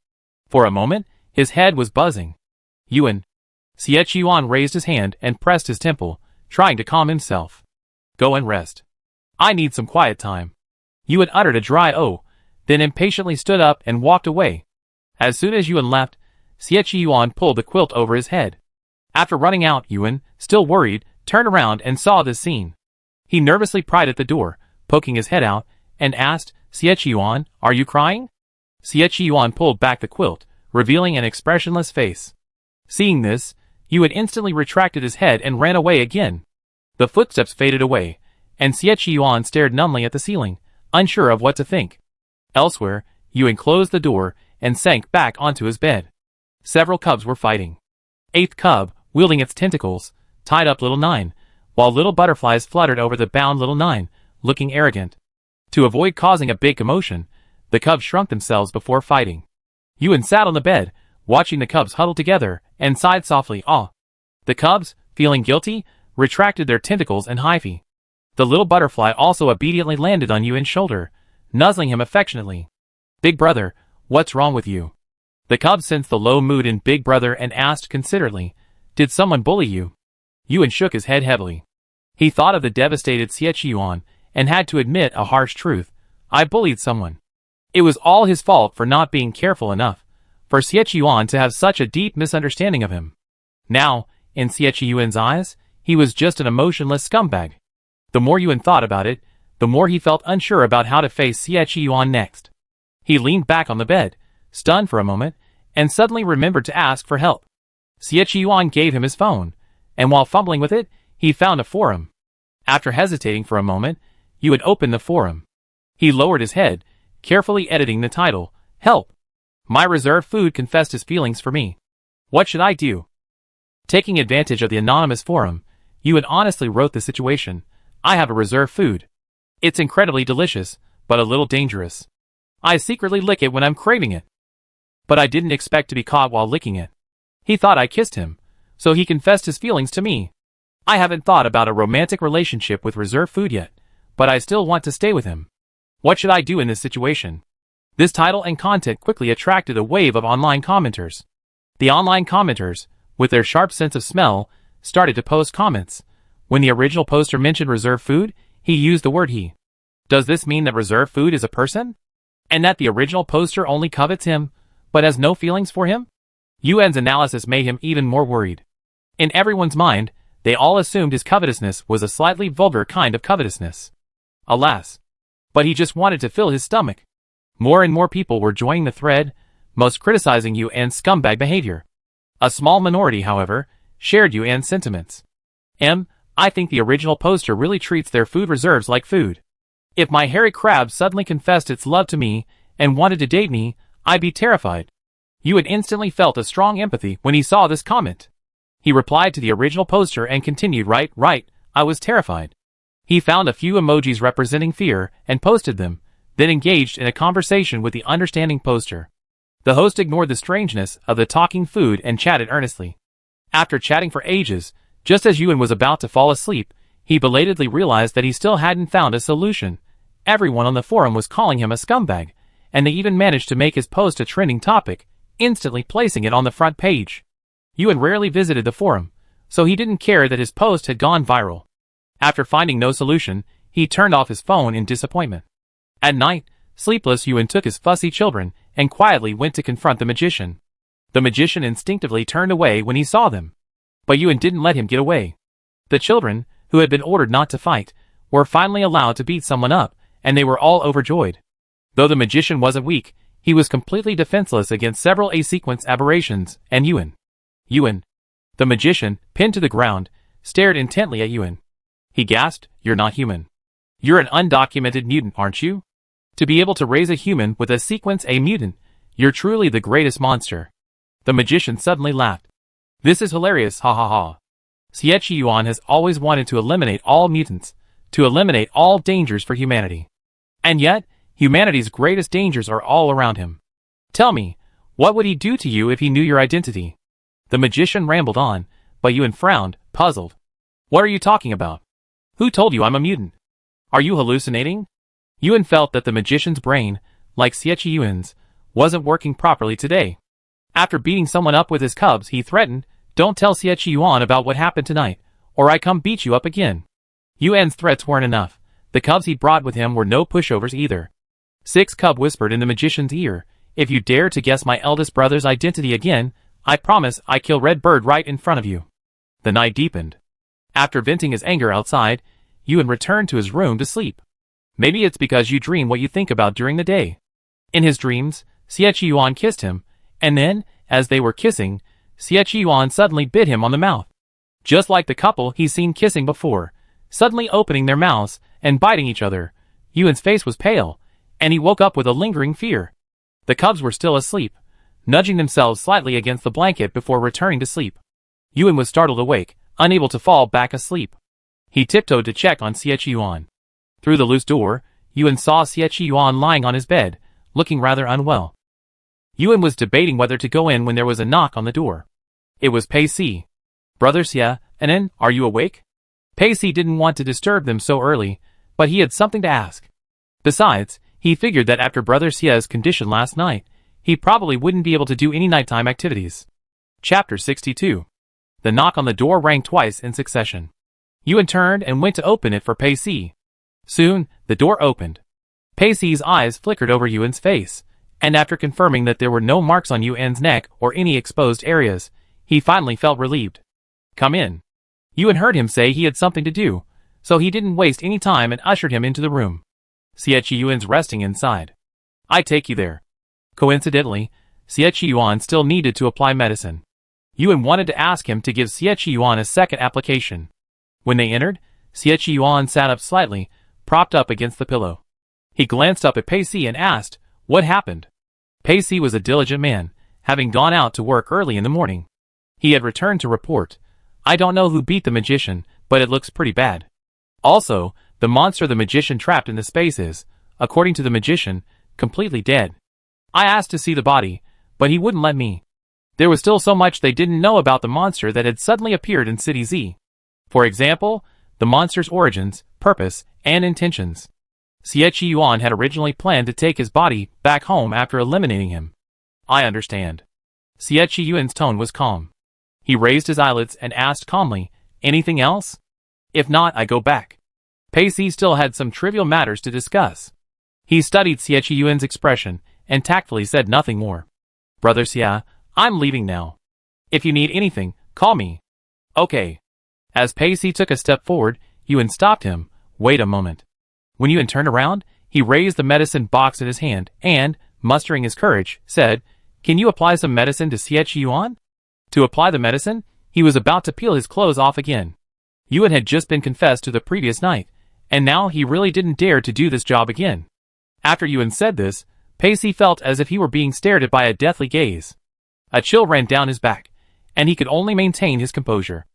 For a moment, his head was buzzing. Yuan. Xie Yuan raised his hand and pressed his temple, trying to calm himself. Go and rest. I need some quiet time. Yuan uttered a dry "oh," then impatiently stood up and walked away. As soon as Yuan left, Xie Yuan pulled the quilt over his head. After running out, Yuan, still worried, turned around and saw this scene. He nervously pried at the door, poking his head out, and asked, Xie Yuan, are you crying? Xie Yuan pulled back the quilt, revealing an expressionless face. Seeing this, Yuan instantly retracted his head and ran away again. The footsteps faded away, and Xie Yuan stared numbly at the ceiling, unsure of what to think. Elsewhere, Yuan closed the door and sank back onto his bed. Several cubs were fighting. Eighth cub, wielding its tentacles, tied up little Nine, while little butterflies fluttered over the bound little Nine, looking arrogant. To avoid causing a big commotion, the cubs shrunk themselves before fighting. Yuan sat on the bed, watching the cubs huddle together, and sighed softly, ah. The cubs, feeling guilty, retracted their tentacles and hyphae. The little butterfly also obediently landed on Yuan's shoulder, nuzzling him affectionately. Big brother, what's wrong with you? The cub sensed the low mood in Big Brother and asked considerately, did someone bully you? Yuan shook his head heavily. He thought of the devastated Xie Yuan and had to admit a harsh truth. I bullied someone. It was all his fault for not being careful enough, for Xie Yuan to have such a deep misunderstanding of him. Now, in Xie Yuan's eyes, he was just an emotionless scumbag. The more Yuan thought about it, the more he felt unsure about how to face Xie Yuan next. He leaned back on the bed, stunned for a moment, and suddenly remembered to ask for help. Xie Yuan gave him his phone, and while fumbling with it, he found a forum. After hesitating for a moment, Yuan opened the forum. He lowered his head, carefully editing the title, Help! My reserve food confessed his feelings for me. What should I do? Taking advantage of the anonymous forum, Yuan honestly wrote the situation. I have a reserve food. It's incredibly delicious, but a little dangerous. I secretly lick it when I'm craving it. But I didn't expect to be caught while licking it. He thought I kissed him, so he confessed his feelings to me. I haven't thought about a romantic relationship with reserve food yet, but I still want to stay with him. What should I do in this situation? This title and content quickly attracted a wave of online commenters. The online commenters, with their sharp sense of smell, started to post comments. When the original poster mentioned reserve food, he used the word he. Does this mean that reserve food is a person? And that the original poster only covets him, but has no feelings for him? Yuan's analysis made him even more worried. In everyone's mind, they all assumed his covetousness was a slightly vulgar kind of covetousness. Alas. But he just wanted to fill his stomach. More and more people were joining the thread, most criticizing Yuan's scumbag behavior. A small minority, however, shared Yuan's sentiments. I think the original poster really treats their food reserves like food. If my hairy crab suddenly confessed its love to me and wanted to date me, I'd be terrified. Yuan instantly felt a strong empathy when he saw this comment. He replied to the original poster and continued, right, I was terrified. He found a few emojis representing fear and posted them, then engaged in a conversation with the understanding poster. The host ignored the strangeness of the talking food and chatted earnestly. After chatting for ages, just as Yuan was about to fall asleep, he belatedly realized that he still hadn't found a solution. Everyone on the forum was calling him a scumbag, and they even managed to make his post a trending topic, instantly placing it on the front page. Yuan rarely visited the forum, so he didn't care that his post had gone viral. After finding no solution, he turned off his phone in disappointment. At night, sleepless, Yuan took his fussy children and quietly went to confront the magician. The magician instinctively turned away when he saw them. But Yuan didn't let him get away. The children, who had been ordered not to fight, were finally allowed to beat someone up, and they were all overjoyed. Though the magician wasn't weak, he was completely defenseless against several A-sequence aberrations, and Yuan. The magician, pinned to the ground, stared intently at Yuan. He gasped, "You're not human. You're an undocumented mutant, aren't you? To be able to raise a human with a sequence A mutant, you're truly the greatest monster." The magician suddenly laughed. "This is hilarious, ha ha ha. Xie Yuan has always wanted to eliminate all mutants, to eliminate all dangers for humanity. And yet, humanity's greatest dangers are all around him. Tell me, what would he do to you if he knew your identity?" The magician rambled on, but Yuan frowned, puzzled. "What are you talking about? Who told you I'm a mutant? Are you hallucinating?" Yuan felt that the magician's brain, like Xie Yuan's, wasn't working properly today. After beating someone up with his cubs, he threatened, "Don't tell Xie Yuan about what happened tonight, or I come beat you up again." Yuan's threats weren't enough. The cubs he brought with him were no pushovers either. Six Cub whispered in the magician's ear, "If you dare to guess my eldest brother's identity again, I promise I kill Red Bird right in front of you." The night deepened. After venting his anger outside, Yuan returned to his room to sleep. Maybe it's because you dream what you think about during the day. In his dreams, Xie Yuan kissed him, and then, as they were kissing, Xie Yuan suddenly bit him on the mouth. Just like the couple he's seen kissing before, suddenly opening their mouths and biting each other, Yuan's face was pale, and he woke up with a lingering fear. The cubs were still asleep, nudging themselves slightly against the blanket before returning to sleep. Yuan was startled awake, unable to fall back asleep. He tiptoed to check on Xie Yuan. Through the loose door, Yuan saw Xie Yuan lying on his bed, looking rather unwell. Yuan was debating whether to go in when there was a knock on the door. It was Pei Si. "Brother Xie, are you awake?" Pei Si didn't want to disturb them so early, but he had something to ask. Besides, he figured that after Brother Xie's condition last night, he probably wouldn't be able to do any nighttime activities. Chapter 62. The knock on the door rang twice in succession. Yuan turned and went to open it for Pei Si. Soon, the door opened. Pei Si's eyes flickered over Yuan's face, and after confirming that there were no marks on Yuan's neck or any exposed areas, he finally felt relieved. "Come in." Yuan heard him say he had something to do, so he didn't waste any time and ushered him into the room. Xie Yuan's resting inside. "I take you there." Coincidentally, Xie Yuan still needed to apply medicine. Yuan wanted to ask him to give Xie Yuan a second application. When they entered, Xie Yuan sat up slightly, propped up against the pillow. He glanced up at Pei Si and asked, "What happened?" Pei Si was a diligent man, having gone out to work early in the morning. He had returned to report, "I don't know who beat the magician, but it looks pretty bad. Also, the monster the magician trapped in the space is, according to the magician, completely dead. I asked to see the body, but he wouldn't let me. There was still so much they didn't know about the monster that had suddenly appeared in City Z. For example, the monster's origins, purpose, and intentions. Xie Yuan had originally planned to take his body back home after eliminating him." "I understand." Xie Yuan's tone was calm. He raised his eyelids and asked calmly, "Anything else? If not, I go back." Pei Si still had some trivial matters to discuss. He studied Xie Yuan's expression and tactfully said nothing more. "Brother Xie, I'm leaving now. If you need anything, call me. Okay. As Pacey took a step forward, Yuan stopped him. Wait a moment. When Yuan turned around, he raised the medicine box in his hand and, mustering his courage, said, "Can you apply some medicine to Xie Yuan?" To apply the medicine, he was about to peel his clothes off again. Yuan had just been confessed to the previous night, and now he really didn't dare to do this job again. After Yuan said this, Pacey felt as if he were being stared at by a deathly gaze. A chill ran down his back, and he could only maintain his composure.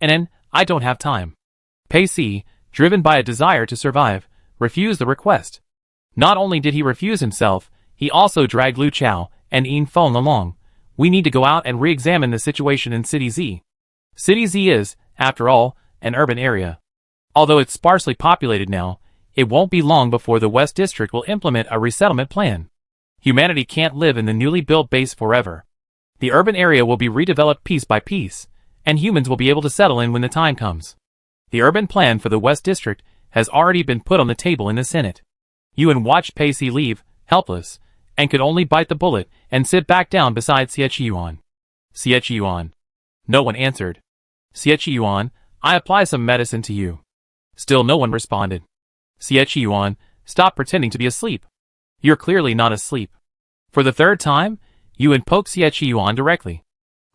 And then, I don't have time. Pacey, driven by a desire to survive, refused the request. Not only did he refuse himself, he also dragged Lu Chao and Yin Feng along. We need to go out and re-examine the situation in City Z. City Z is, after all, an urban area. Although it's sparsely populated now, it won't be long before the West District will implement a resettlement plan. Humanity can't live in the newly built base forever. The urban area will be redeveloped piece by piece, and humans will be able to settle in when the time comes. The urban plan for the West District has already been put on the table in the Senate. Yuan watched Pacey leave, helpless, and could only bite the bullet and sit back down beside Xie Yuan. Xie Yuan. No one answered. Xie Yuan, I apply some medicine to you. Still no one responded. Xie Yuan, stop pretending to be asleep. You're clearly not asleep. For the third time, Yuan poked Xie Yuan directly.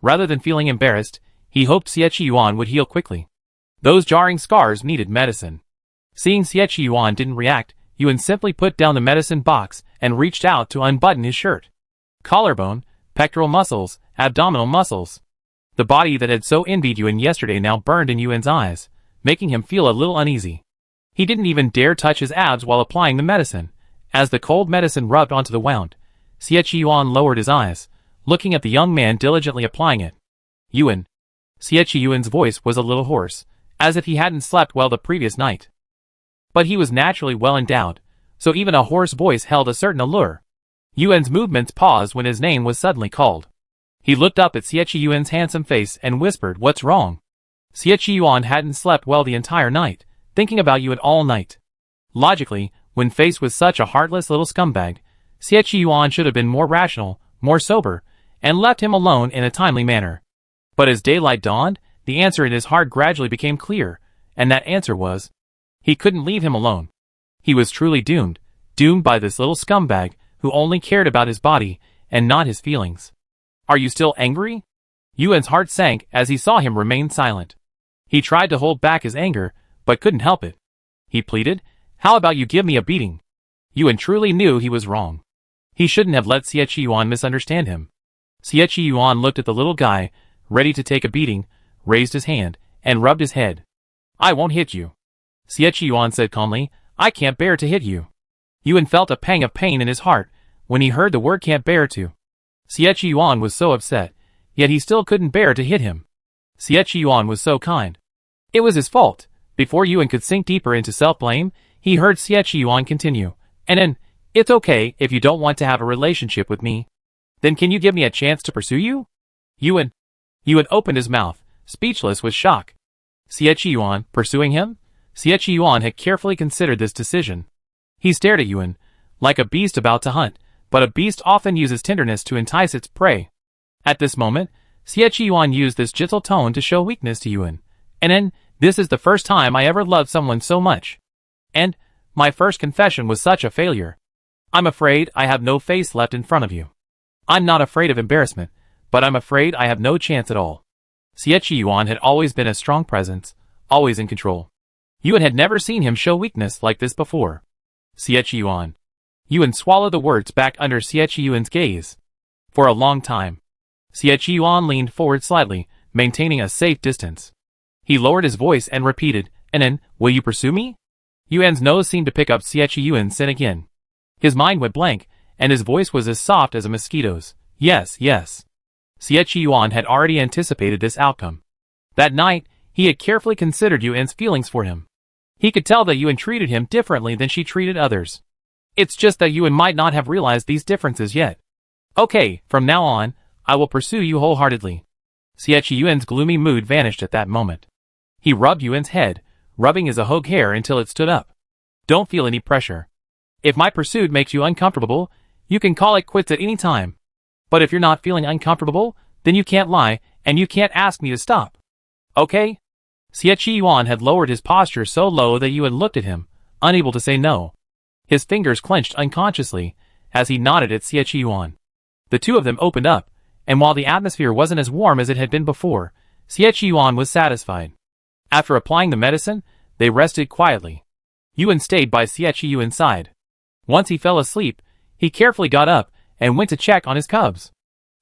Rather than feeling embarrassed, he hoped Xie Yuan would heal quickly. Those jarring scars needed medicine. Seeing Xie Yuan didn't react, Yuan simply put down the medicine box and reached out to unbutton his shirt. Collarbone, pectoral muscles, abdominal muscles. The body that had so envied Yuan yesterday now burned in Yuan's eyes, making him feel a little uneasy. He didn't even dare touch his abs while applying the medicine. As the cold medicine rubbed onto the wound, Xie Yuan lowered his eyes, looking at the young man diligently applying it. Yuan. Xie Yuan's voice was a little hoarse, as if he hadn't slept well the previous night. But he was naturally well endowed, so even a hoarse voice held a certain allure. Yuan's movements paused when his name was suddenly called. He looked up at Xie Yuan's handsome face and whispered, "What's wrong?" Xie Yuan hadn't slept well the entire night, thinking about Yuan all night. Logically, when faced with such a heartless little scumbag, Xie Yuan should have been more rational, more sober, and left him alone in a timely manner. But as daylight dawned, the answer in his heart gradually became clear, and that answer was, he couldn't leave him alone. He was truly doomed, doomed by this little scumbag who only cared about his body and not his feelings. Are you still angry? Yuan's heart sank as he saw him remain silent. He tried to hold back his anger, but couldn't help it. He pleaded, "How about you give me a beating?" Yuan truly knew he was wrong. He shouldn't have let Xie Yuan misunderstand him. Xie Yuan looked at the little guy, ready to take a beating, raised his hand, and rubbed his head. "I won't hit you." Xie Yuan said calmly, "I can't bear to hit you." Yuan felt a pang of pain in his heart when he heard the word "can't bear to." Xie Yuan was so upset, yet he still couldn't bear to hit him. Xie Yuan was so kind. It was his fault. Before Yuan could sink deeper into self-blame, he heard Xie Yuan continue, "And then, it's okay if you don't want to have a relationship with me. Then can you give me a chance to pursue you?" Yuan opened his mouth, speechless with shock. Xie Yuan, pursuing him? Xie Yuan had carefully considered this decision. He stared at Yuan, like a beast about to hunt, but a beast often uses tenderness to entice its prey. At this moment, Xie Yuan used this gentle tone to show weakness to Yuan. "And then, this is the first time I ever loved someone so much. And, my first confession was such a failure. I'm afraid I have no face left in front of you. I'm not afraid of embarrassment, but I'm afraid I have no chance at all." Xie Yuan had always been a strong presence, always in control. Yuan had never seen him show weakness like this before. Xie Yuan. Yuan swallowed the words back under Xie Yuan's gaze. For a long time, Xie Yuan leaned forward slightly, maintaining a safe distance. He lowered his voice and repeated, "And then, will you pursue me?" Yuan's nose seemed to pick up Xie Yuan's scent again. His mind went blank, and his voice was as soft as a mosquito's. "Yes, yes." Xie Yuan had already anticipated this outcome. That night, he had carefully considered Yuan's feelings for him. He could tell that Yuan treated him differently than she treated others. It's just that Yuan might not have realized these differences yet. "Okay, from now on, I will pursue you wholeheartedly." Xie Yuan's gloomy mood vanished at that moment. He rubbed Yuan's head, rubbing his ahog hair until it stood up. "Don't feel any pressure. If my pursuit makes you uncomfortable, you can call it quits at any time. But if you're not feeling uncomfortable, then you can't lie, and you can't ask me to stop. Okay? Xie Yuan had lowered his posture so low that Yuan looked at him, unable to say no. His fingers clenched unconsciously as he nodded at Xie Yuan. The two of them opened up, and while the atmosphere wasn't as warm as it had been before, Xie Yuan was satisfied. After applying the medicine, they rested quietly. Yuan stayed by Xie Yuan's side. Once he fell asleep, he carefully got up and went to check on his cubs.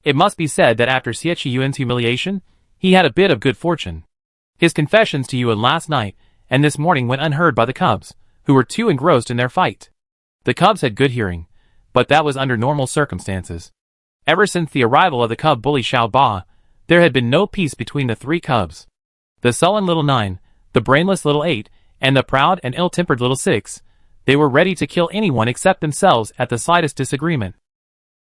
It must be said that after Xie Yuan's humiliation, he had a bit of good fortune. His confessions to Yuan last night and this morning went unheard by the cubs, who were too engrossed in their fight. The cubs had good hearing, but that was under normal circumstances. Ever since the arrival of the cub bully Xiao Ba, there had been no peace between the three cubs. The sullen little 9, the brainless little 8, and the proud and ill-tempered little 6, they were ready to kill anyone except themselves at the slightest disagreement.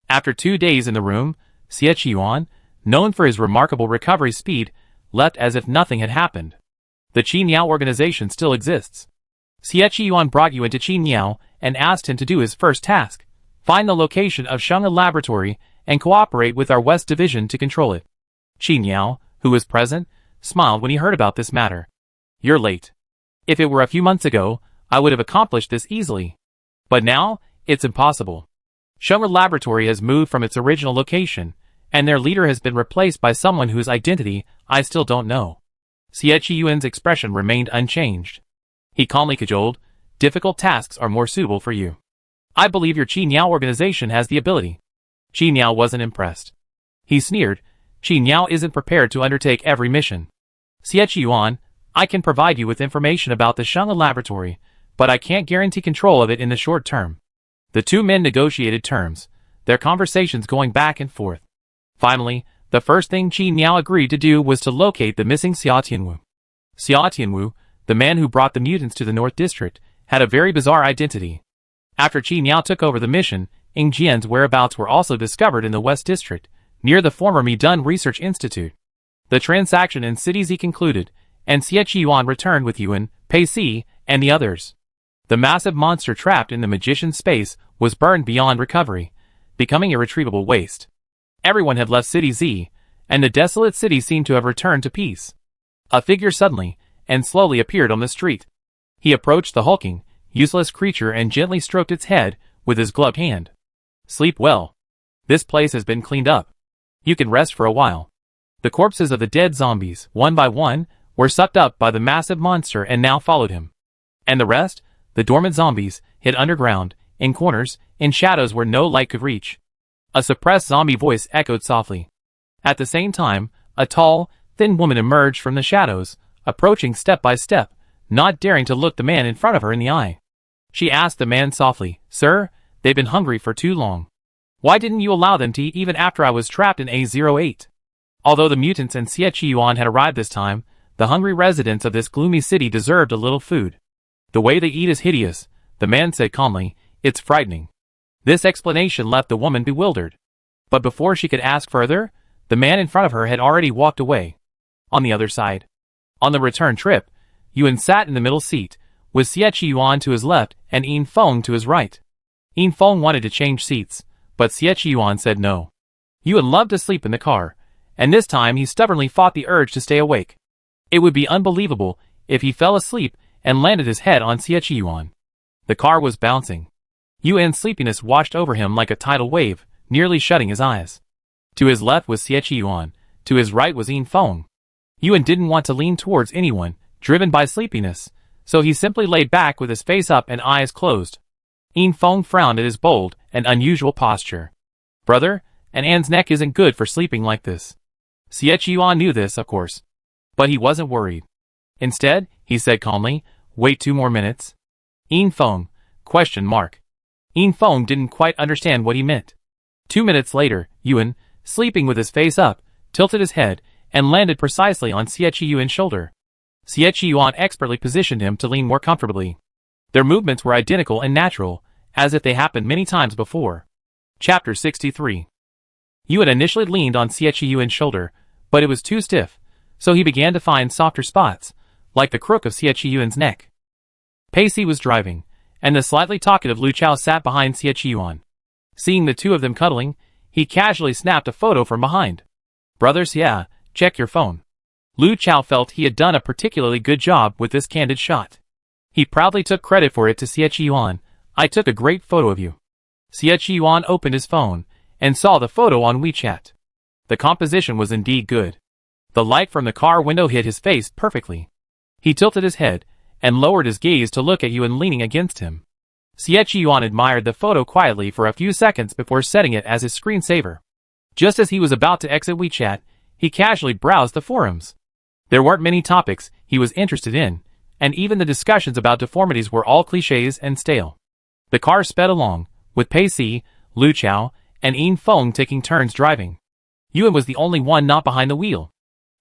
After 2 days in the room, Xie Yuan, known for his remarkable recovery speed, left as if nothing had happened. The Qi Niao organization still exists. Xie Yuan brought Yuan to Qi Niao and asked him to do his first task, find the location of Shenghe Laboratory and cooperate with our West Division to control it. Qi Niao, who was present, smiled when he heard about this matter. You're late. If it were a few months ago, I would have accomplished this easily. But now, it's impossible. Shenghe Laboratory has moved from its original location, and their leader has been replaced by someone whose identity I still don't know. Xie Yuan's expression remained unchanged. He calmly cajoled, difficult tasks are more suitable for you. I believe your Qi Niao organization has the ability. Qi Niao wasn't impressed. He sneered, Qi Niao isn't prepared to undertake every mission. Xie Yuan, I can provide you with information about the Shenghe Laboratory, but I can't guarantee control of it in the short term. The two men negotiated terms, their conversations going back and forth. Finally, the first thing Qi Niao agreed to do was to locate the missing Xia Tianwu. Xia Tianwu, the man who brought the mutants to the North District, had a very bizarre identity. After Qi Niao took over the mission, Ying Jian's whereabouts were also discovered in the West District, near the former Midun Research Institute. The transaction in City Z concluded, and Xie Yuan returned with Yuan, Pei Si, and the others. The massive monster trapped in the magician's space was burned beyond recovery, becoming irretrievable waste. Everyone had left City Z, and the desolate city seemed to have returned to peace. A figure suddenly and slowly appeared on the street. He approached the hulking, useless creature and gently stroked its head with his gloved hand. Sleep well. This place has been cleaned up. You can rest for a while. The corpses of the dead zombies, one by one, were sucked up by the massive monster and now followed him. And the rest, the dormant zombies, hid underground, in corners, in shadows where no light could reach. A suppressed zombie voice echoed softly. At the same time, a tall, thin woman emerged from the shadows, approaching step by step, not daring to look the man in front of her in the eye. She asked the man softly, Sir, they've been hungry for too long. Why didn't you allow them to eat even after I was trapped in A08? Although the mutants and Xie Yuan had arrived this time, the hungry residents of this gloomy city deserved a little food. The way they eat is hideous, the man said calmly, it's frightening. This explanation left the woman bewildered. But before she could ask further, the man in front of her had already walked away. On the other side. On the return trip, Yuan sat in the middle seat, with Xie Yuan to his left and Yin Feng to his right. Yin Feng wanted to change seats, but Xie Yuan said no. Yuan loved to sleep in the car, and this time he stubbornly fought the urge to stay awake. It would be unbelievable if he fell asleep and landed his head on Xie Yuan. The car was bouncing. Yuan's sleepiness washed over him like a tidal wave, nearly shutting his eyes. To his left was Xie Yuan, to his right was Yin Feng. Yuan didn't want to lean towards anyone, driven by sleepiness, so he simply laid back with his face up and eyes closed. Yin Feng frowned at his bold and unusual posture. Brother, an An's neck isn't good for sleeping like this. Xie Yuan knew this, of course. But he wasn't worried. Instead, he said calmly, wait 2 more minutes. Yin Feng, ? Yin Feng didn't quite understand what he meant. 2 minutes later, Yuan, sleeping with his face up, tilted his head, and landed precisely on Xie Yuan's shoulder. Xie Yuan expertly positioned him to lean more comfortably. Their movements were identical and natural, as if they happened many times before. Chapter 63. Yuan initially leaned on Xie Yuan's shoulder, but it was too stiff, so he began to find softer spots, like the crook of Xie Yuan's neck. Pei Si was driving, and the slightly talkative Lu Chao sat behind Xie Yuan. Seeing the two of them cuddling, he casually snapped a photo from behind. Brothers, yeah, check your phone. Lu Chao felt he had done a particularly good job with this candid shot. He proudly took credit for it to Xie Yuan. I took a great photo of you. Xie Yuan opened his phone and saw the photo on WeChat. The composition was indeed good. The light from the car window hit his face perfectly. He tilted his head and lowered his gaze to look at Yuan leaning against him. Xie Yuan admired the photo quietly for a few seconds before setting it as his screensaver. Just as he was about to exit WeChat, he casually browsed the forums. There weren't many topics he was interested in, and even the discussions about deformities were all cliches and stale. The car sped along, with Pei Si, Lu Chao, and Yin Feng taking turns driving. Yuan was the only one not behind the wheel.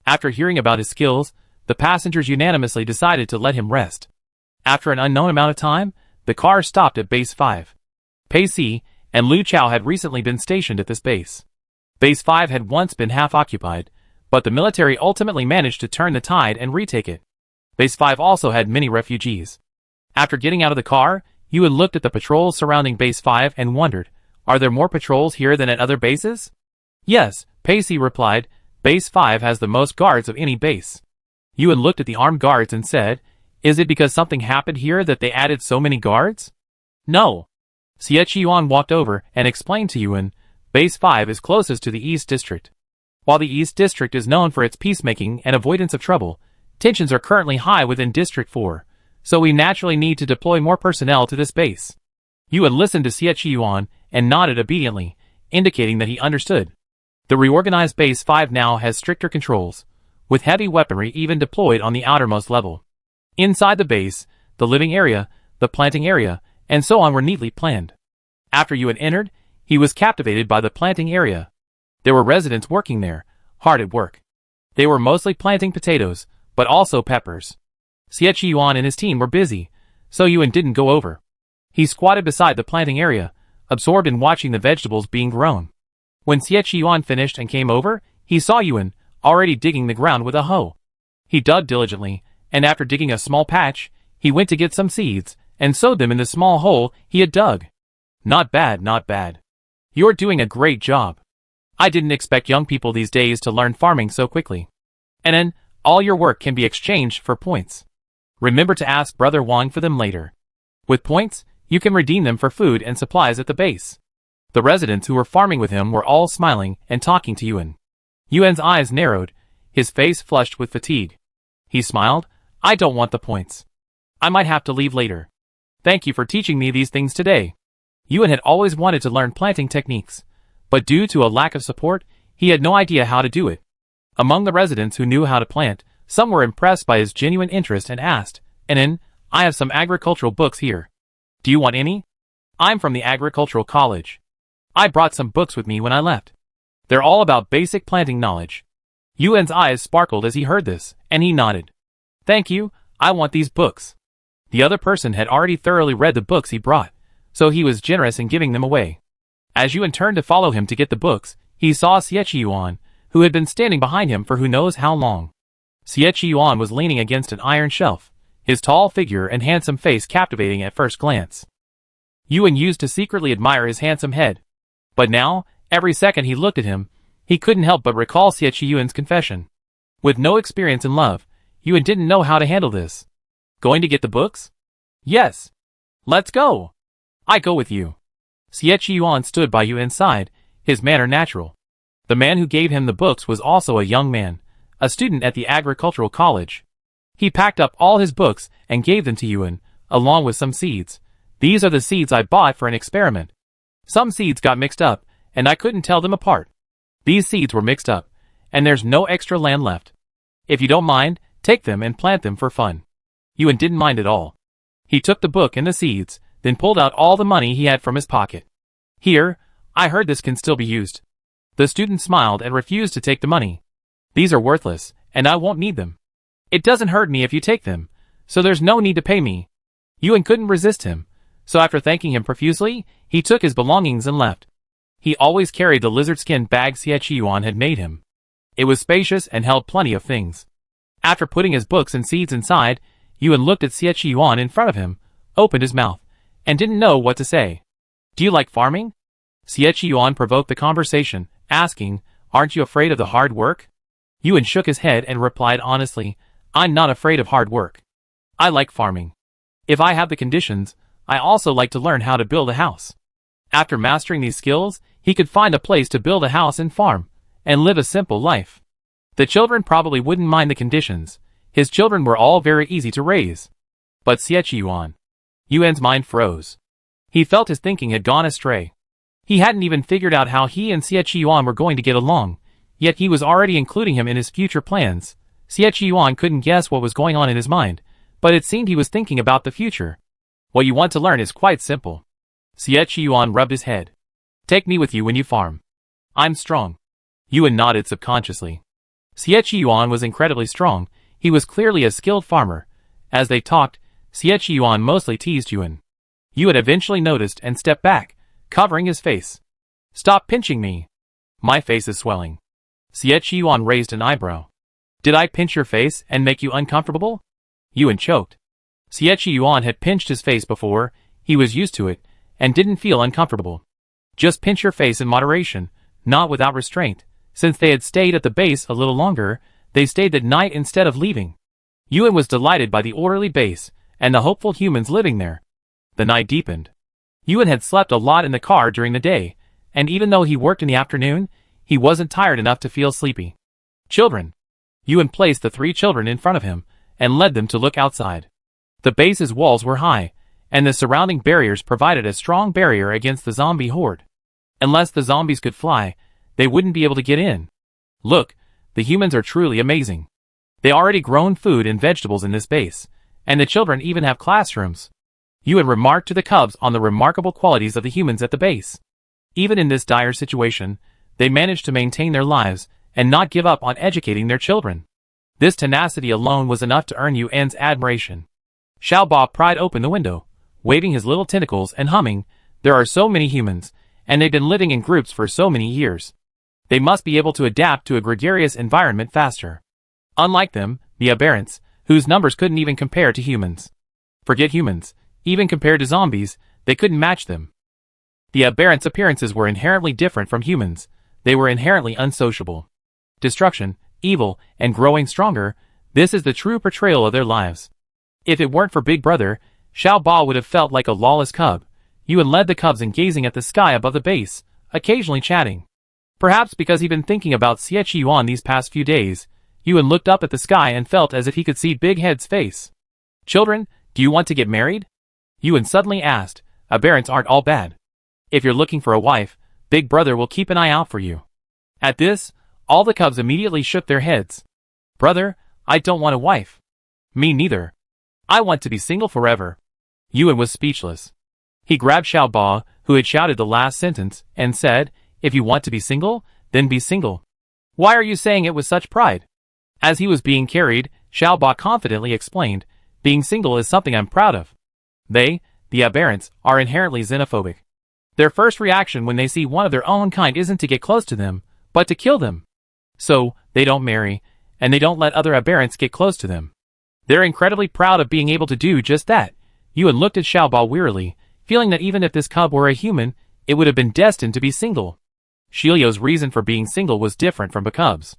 After hearing about his skills, the passengers unanimously decided to let him rest. After an unknown amount of time, the car stopped at Base 5. Pei Si and Lu Chao had recently been stationed at this base. Base 5 had once been half occupied, but the military ultimately managed to turn the tide and retake it. Base 5 also had many refugees. After getting out of the car, Yuan looked at the patrols surrounding Base 5 and wondered, are there more patrols here than at other bases? Yes, Pei Si replied, Base 5 has the most guards of any base. Yuan looked at the armed guards and said, is it because something happened here that they added so many guards? No. Xie Yuan walked over and explained to Yuan, Base 5 is closest to the East District. While the East District is known for its peacemaking and avoidance of trouble, tensions are currently high within District 4, so we naturally need to deploy more personnel to this base. Yuan listened to Xie Yuan and nodded obediently, indicating that he understood. The reorganized Base 5 now has stricter controls, with heavy weaponry even deployed on the outermost level. Inside the base, the living area, the planting area, and so on were neatly planned. After Yuan entered, he was captivated by the planting area. There were residents working there, hard at work. They were mostly planting potatoes, but also peppers. Xie Yuan and his team were busy, so Yuan didn't go over. He squatted beside the planting area, absorbed in watching the vegetables being grown. When Xie Yuan finished and came over, he saw Yuan, already digging the ground with a hoe. He dug diligently, and after digging a small patch, he went to get some seeds, and sowed them in the small hole he had dug. Not bad, not bad. You're doing a great job. I didn't expect young people these days to learn farming so quickly. And then, all your work can be exchanged for points. Remember to ask Brother Wang for them later. With points, you can redeem them for food and supplies at the base. The residents who were farming with him were all smiling and talking to Yuan. Yuan's eyes narrowed, his face flushed with fatigue. He smiled, I don't want the points. I might have to leave later. Thank you for teaching me these things today. Yuan had always wanted to learn planting techniques, but due to a lack of support, he had no idea how to do it. Among the residents who knew how to plant, some were impressed by his genuine interest and asked, Anin, I have some agricultural books here. Do you want any? I'm from the agricultural college. I brought some books with me when I left. They're all about basic planting knowledge. Yuan's eyes sparkled as he heard this, and he nodded. Thank you, I want these books. The other person had already thoroughly read the books he brought, so he was generous in giving them away. As Yuan turned to follow him to get the books, he saw Xie Yuan, who had been standing behind him for who knows how long. Xie Yuan was leaning against an iron shelf, his tall figure and handsome face captivating at first glance. Yuan used to secretly admire his handsome head. But now, every second he looked at him, he couldn't help but recall Xie Yuan's confession. With no experience in love, Yuan didn't know how to handle this. Going to get the books? Yes. Let's go. I go with you. Xie Yuan stood by Yuan's side, his manner natural. The man who gave him the books was also a young man, a student at the agricultural college. He packed up all his books and gave them to Yuan, along with some seeds. These are the seeds I bought for an experiment. Some seeds got mixed up, and I couldn't tell them apart. These seeds were mixed up, and there's no extra land left. If you don't mind, take them and plant them for fun. Yuan didn't mind at all. He took the book and the seeds, then pulled out all the money he had from his pocket. Here, I heard this can still be used. The student smiled and refused to take the money. These are worthless, and I won't need them. It doesn't hurt me if you take them, so there's no need to pay me. Yuan couldn't resist him, so after thanking him profusely, he took his belongings and left. He always carried the lizard skin bag Xie Yuan had made him. It was spacious and held plenty of things. After putting his books and seeds inside, Yuan looked at Xie Yuan in front of him, opened his mouth, and didn't know what to say. Do you like farming? Xie Yuan provoked the conversation, asking, "Aren't you afraid of the hard work?" Yuan shook his head and replied honestly, "I'm not afraid of hard work. I like farming. If I have the conditions, I also like to learn how to build a house." After mastering these skills, he could find a place to build a house and farm, and live a simple life. The children probably wouldn't mind the conditions. His children were all very easy to raise. But Xie Yuan's mind froze. He felt his thinking had gone astray. He hadn't even figured out how he and Xie Yuan were going to get along, yet he was already including him in his future plans. Xie Yuan couldn't guess what was going on in his mind, but it seemed he was thinking about the future. What you want to learn is quite simple. Xie Yuan rubbed his head. Take me with you when you farm. I'm strong. Yuan nodded subconsciously. Xie Yuan was incredibly strong. He was clearly a skilled farmer. As they talked, Xie Yuan mostly teased Yuan. Yuan eventually noticed and stepped back, covering his face. Stop pinching me. My face is swelling. Xie Yuan raised an eyebrow. Did I pinch your face and make you uncomfortable? Yuan choked. Xie Yuan had pinched his face before. He was used to it, and didn't feel uncomfortable. Just pinch your face in moderation, not without restraint. Since they had stayed at the base a little longer, they stayed that night instead of leaving. Yuan was delighted by the orderly base, and the hopeful humans living there. The night deepened. Yuan had slept a lot in the car during the day, and even though he worked in the afternoon, he wasn't tired enough to feel sleepy. Children. Yuan placed the 3 children in front of him, and led them to look outside. The base's walls were high, and the surrounding barriers provided a strong barrier against the zombie horde. Unless the zombies could fly, they wouldn't be able to get in. Look, the humans are truly amazing. They already grown food and vegetables in this base, and the children even have classrooms. Yuan remarked to the cubs on the remarkable qualities of the humans at the base. Even in this dire situation, they managed to maintain their lives and not give up on educating their children. This tenacity alone was enough to earn Yuan's admiration. Xiaoba pried open the window, waving his little tentacles and humming, "There are so many humans, and they've been living in groups for so many years. They must be able to adapt to a gregarious environment faster. Unlike them, the aberrants, whose numbers couldn't even compare to humans. Forget humans, even compared to zombies, they couldn't match them. The aberrants' appearances were inherently different from humans. They were inherently unsociable. Destruction, evil, and growing stronger, this is the true portrayal of their lives. If it weren't for Big Brother, Xiao Ba would have felt like a lawless cub. Yuan led the cubs in gazing at the sky above the base, occasionally chatting. Perhaps because he'd been thinking about Xie Yuan these past few days, Yuan looked up at the sky and felt as if he could see Big Head's face. "Children, do you want to get married?" Yuan suddenly asked. "Aberrants aren't all bad. If you're looking for a wife, Big Brother will keep an eye out for you." At this, all the cubs immediately shook their heads. "Brother, I don't want a wife." "Me neither. I want to be single forever." Yuan was speechless. He grabbed Xiao Ba, who had shouted the last sentence, and said, "If you want to be single, then be single. Why are you saying it with such pride?" As he was being carried, Xiao Ba confidently explained, "Being single is something I'm proud of." They, the aberrants, are inherently xenophobic. Their first reaction when they see one of their own kind isn't to get close to them, but to kill them. So, they don't marry, and they don't let other aberrants get close to them. They're incredibly proud of being able to do just that. Yuan looked at Xiao Ba wearily, feeling that even if this cub were a human, it would have been destined to be single. Shilio's reason for being single was different from the cubs.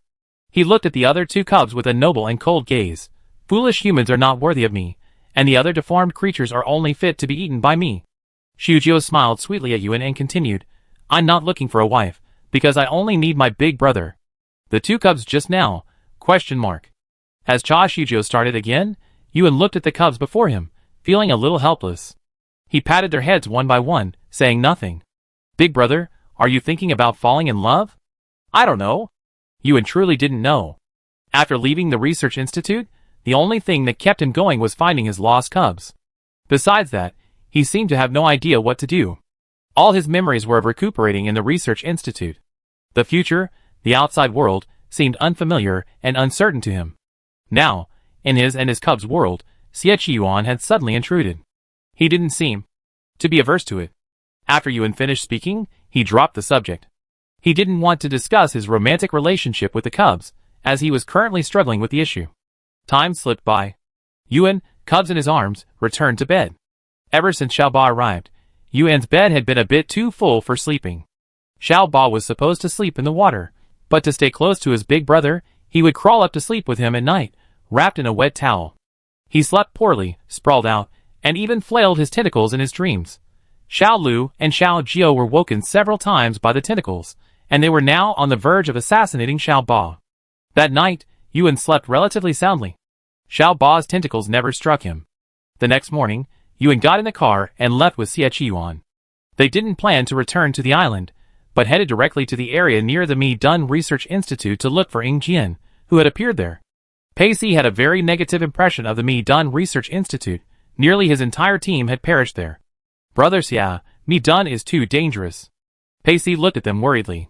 He looked at the other 2 cubs with a noble and cold gaze. "Foolish humans are not worthy of me, and the other deformed creatures are only fit to be eaten by me." Shujio smiled sweetly at Yuan and continued, "I'm not looking for a wife, because I only need my big brother." "The 2 cubs just now, ? As Cha Shujio started again, Yuan looked at the cubs before him, feeling a little helpless. He patted their heads one by one, saying nothing. "Big brother, are you thinking about falling in love?" "I don't know." Yuan truly didn't know. After leaving the research institute, the only thing that kept him going was finding his lost cubs. Besides that, he seemed to have no idea what to do. All his memories were of recuperating in the research institute. The future, the outside world, seemed unfamiliar and uncertain to him. Now, in his and his cubs' world, Xie Yuan had suddenly intruded. He didn't seem to be averse to it. After Yuan finished speaking, he dropped the subject. He didn't want to discuss his romantic relationship with the cubs, as he was currently struggling with the issue. Time slipped by. Yuan, cubs in his arms, returned to bed. Ever since Xiao Ba arrived, Yuan's bed had been a bit too full for sleeping. Xiao Ba was supposed to sleep in the water, but to stay close to his big brother, he would crawl up to sleep with him at night, wrapped in a wet towel. He slept poorly, sprawled out, and even flailed his tentacles in his dreams. Xiao Lu and Xiao Jiao were woken several times by the tentacles, and they were now on the verge of assassinating Xiao Ba. That night, Yuan slept relatively soundly. Xiao Ba's tentacles never struck him. The next morning, Yuan got in a car and left with Xie Qiyuan. They didn't plan to return to the island, but headed directly to the area near the Mi Dun Research Institute to look for Ying Jian, who had appeared there. Pei Si had a very negative impression of the Mi Dun Research Institute. Nearly his entire team had perished there. Brother Xia, Mi Dun is too dangerous. Pei Si looked at them worriedly.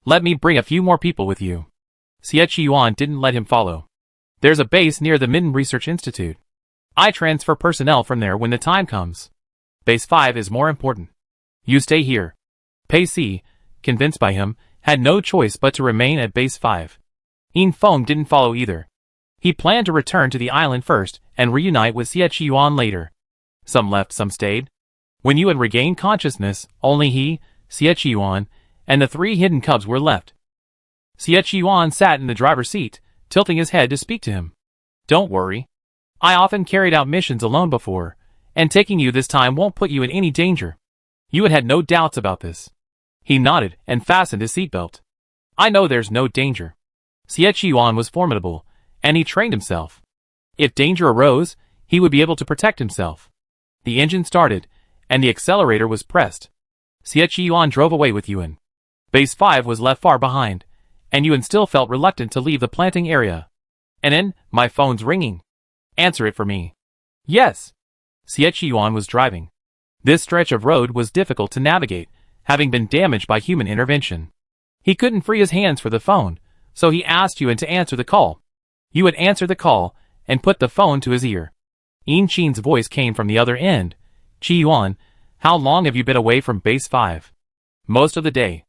Let me bring a few more people with you. Xie Qiyuan didn't let him follow. There's a base near the Min Research Institute. I transfer personnel from there when the time comes. Base 5 is more important. You stay here. Pei Si, convinced by him, had no choice but to remain at Base 5. Yin Feng didn't follow either. He planned to return to the island first and reunite with Xie Qiyuan later. Some left, some stayed. When Yuan regained consciousness, only he, Xie Qiyuan, and the 3 hidden cubs were left. Xie Qiyuan sat in the driver's seat, tilting his head to speak to him. Don't worry. I often carried out missions alone before, and taking you this time won't put you in any danger. Yuan had no doubts about this. He nodded and fastened his seatbelt. I know there's no danger. Xie Qiyuan was formidable, and he trained himself. If danger arose, he would be able to protect himself. The engine started, and the accelerator was pressed. Xie Qiyuan drove away with Yuan. Base 5 was left far behind, and Yuan still felt reluctant to leave the planting area. And then, my phone's ringing. Answer it for me. Yes. Xie Qiyuan was driving. This stretch of road was difficult to navigate, having been damaged by human intervention. He couldn't free his hands for the phone, so he asked Yuan to answer the call. Yuan answered the call, and put the phone to his ear. Yin Qin's voice came from the other end. Qiyuan, how long have you been away from Base 5? Most of the day.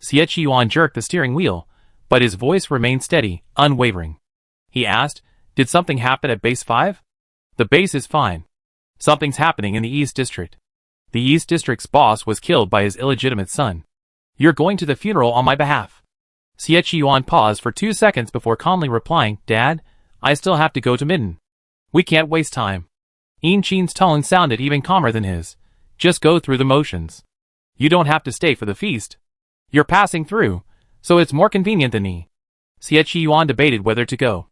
Xie Qiyuan jerked the steering wheel, but his voice remained steady, unwavering. He asked, did something happen at Base 5? The base is fine. Something's happening in the East District. The East District's boss was killed by his illegitimate son. You're going to the funeral on my behalf. Xie Qiyuan paused for 2 seconds before calmly replying, Dad, I still have to go to Midden. We can't waste time. Yin Qin's tone sounded even calmer than his. Just go through the motions. You don't have to stay for the feast. You're passing through, so it's more convenient than me. Xie Qiyuan debated whether to go.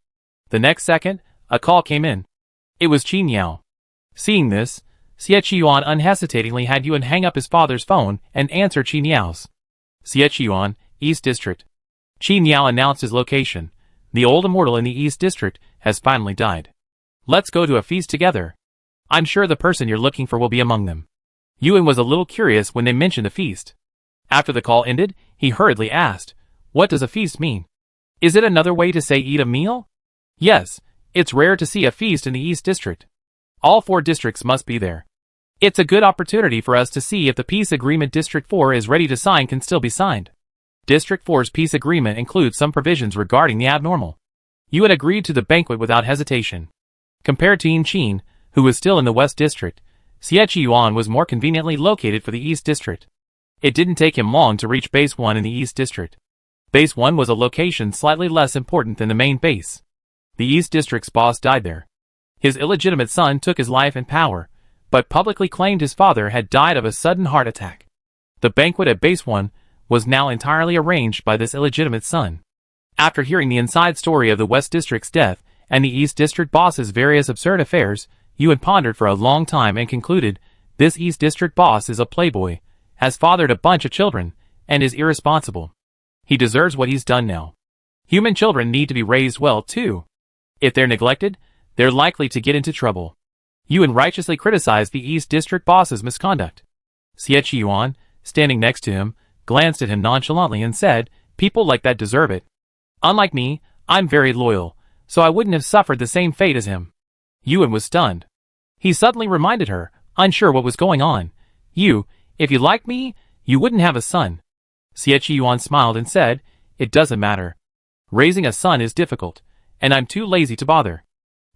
The next second, a call came in. It was Qin Yao. Seeing this, Xie Qiyuan unhesitatingly had Yuan hang up his father's phone and answer Qin Yao's. Xie Qiyuan, East District. Qin Yao announced his location. The old immortal in the East District has finally died. Let's go to a feast together. I'm sure the person you're looking for will be among them. Yuan was a little curious when they mentioned a feast. After the call ended, he hurriedly asked, what does a feast mean? Is it another way to say eat a meal? Yes, it's rare to see a feast in the East District. All 4 districts must be there. It's a good opportunity for us to see if the peace agreement District 4 is ready to sign can still be signed. District 4's peace agreement includes some provisions regarding the abnormal. Yuan agreed to the banquet without hesitation. Compared to Yin Qin, who was still in the West District, Xie Qiyuan was more conveniently located for the East District. It didn't take him long to reach Base 1 in the East District. Base 1 was a location slightly less important than the main base. The East District's boss died there. His illegitimate son took his life and power, but publicly claimed his father had died of a sudden heart attack. The banquet at Base 1 was now entirely arranged by this illegitimate son. After hearing the inside story of the West District's death and the East District boss's various absurd affairs, Yuan pondered for a long time and concluded, this East District boss is a playboy, has fathered a bunch of children, and is irresponsible. He deserves what he's done now. Human children need to be raised well too. If they're neglected, they're likely to get into trouble. Yuan righteously criticized the East District boss's misconduct. Xie Qiyuan, standing next to him, glanced at him nonchalantly and said, people like that deserve it. Unlike me, I'm very loyal, so I wouldn't have suffered the same fate as him. Yuan was stunned. He suddenly reminded her, unsure what was going on. If you liked me, you wouldn't have a son. Xie Qiyuan smiled and said, it doesn't matter. Raising a son is difficult, and I'm too lazy to bother.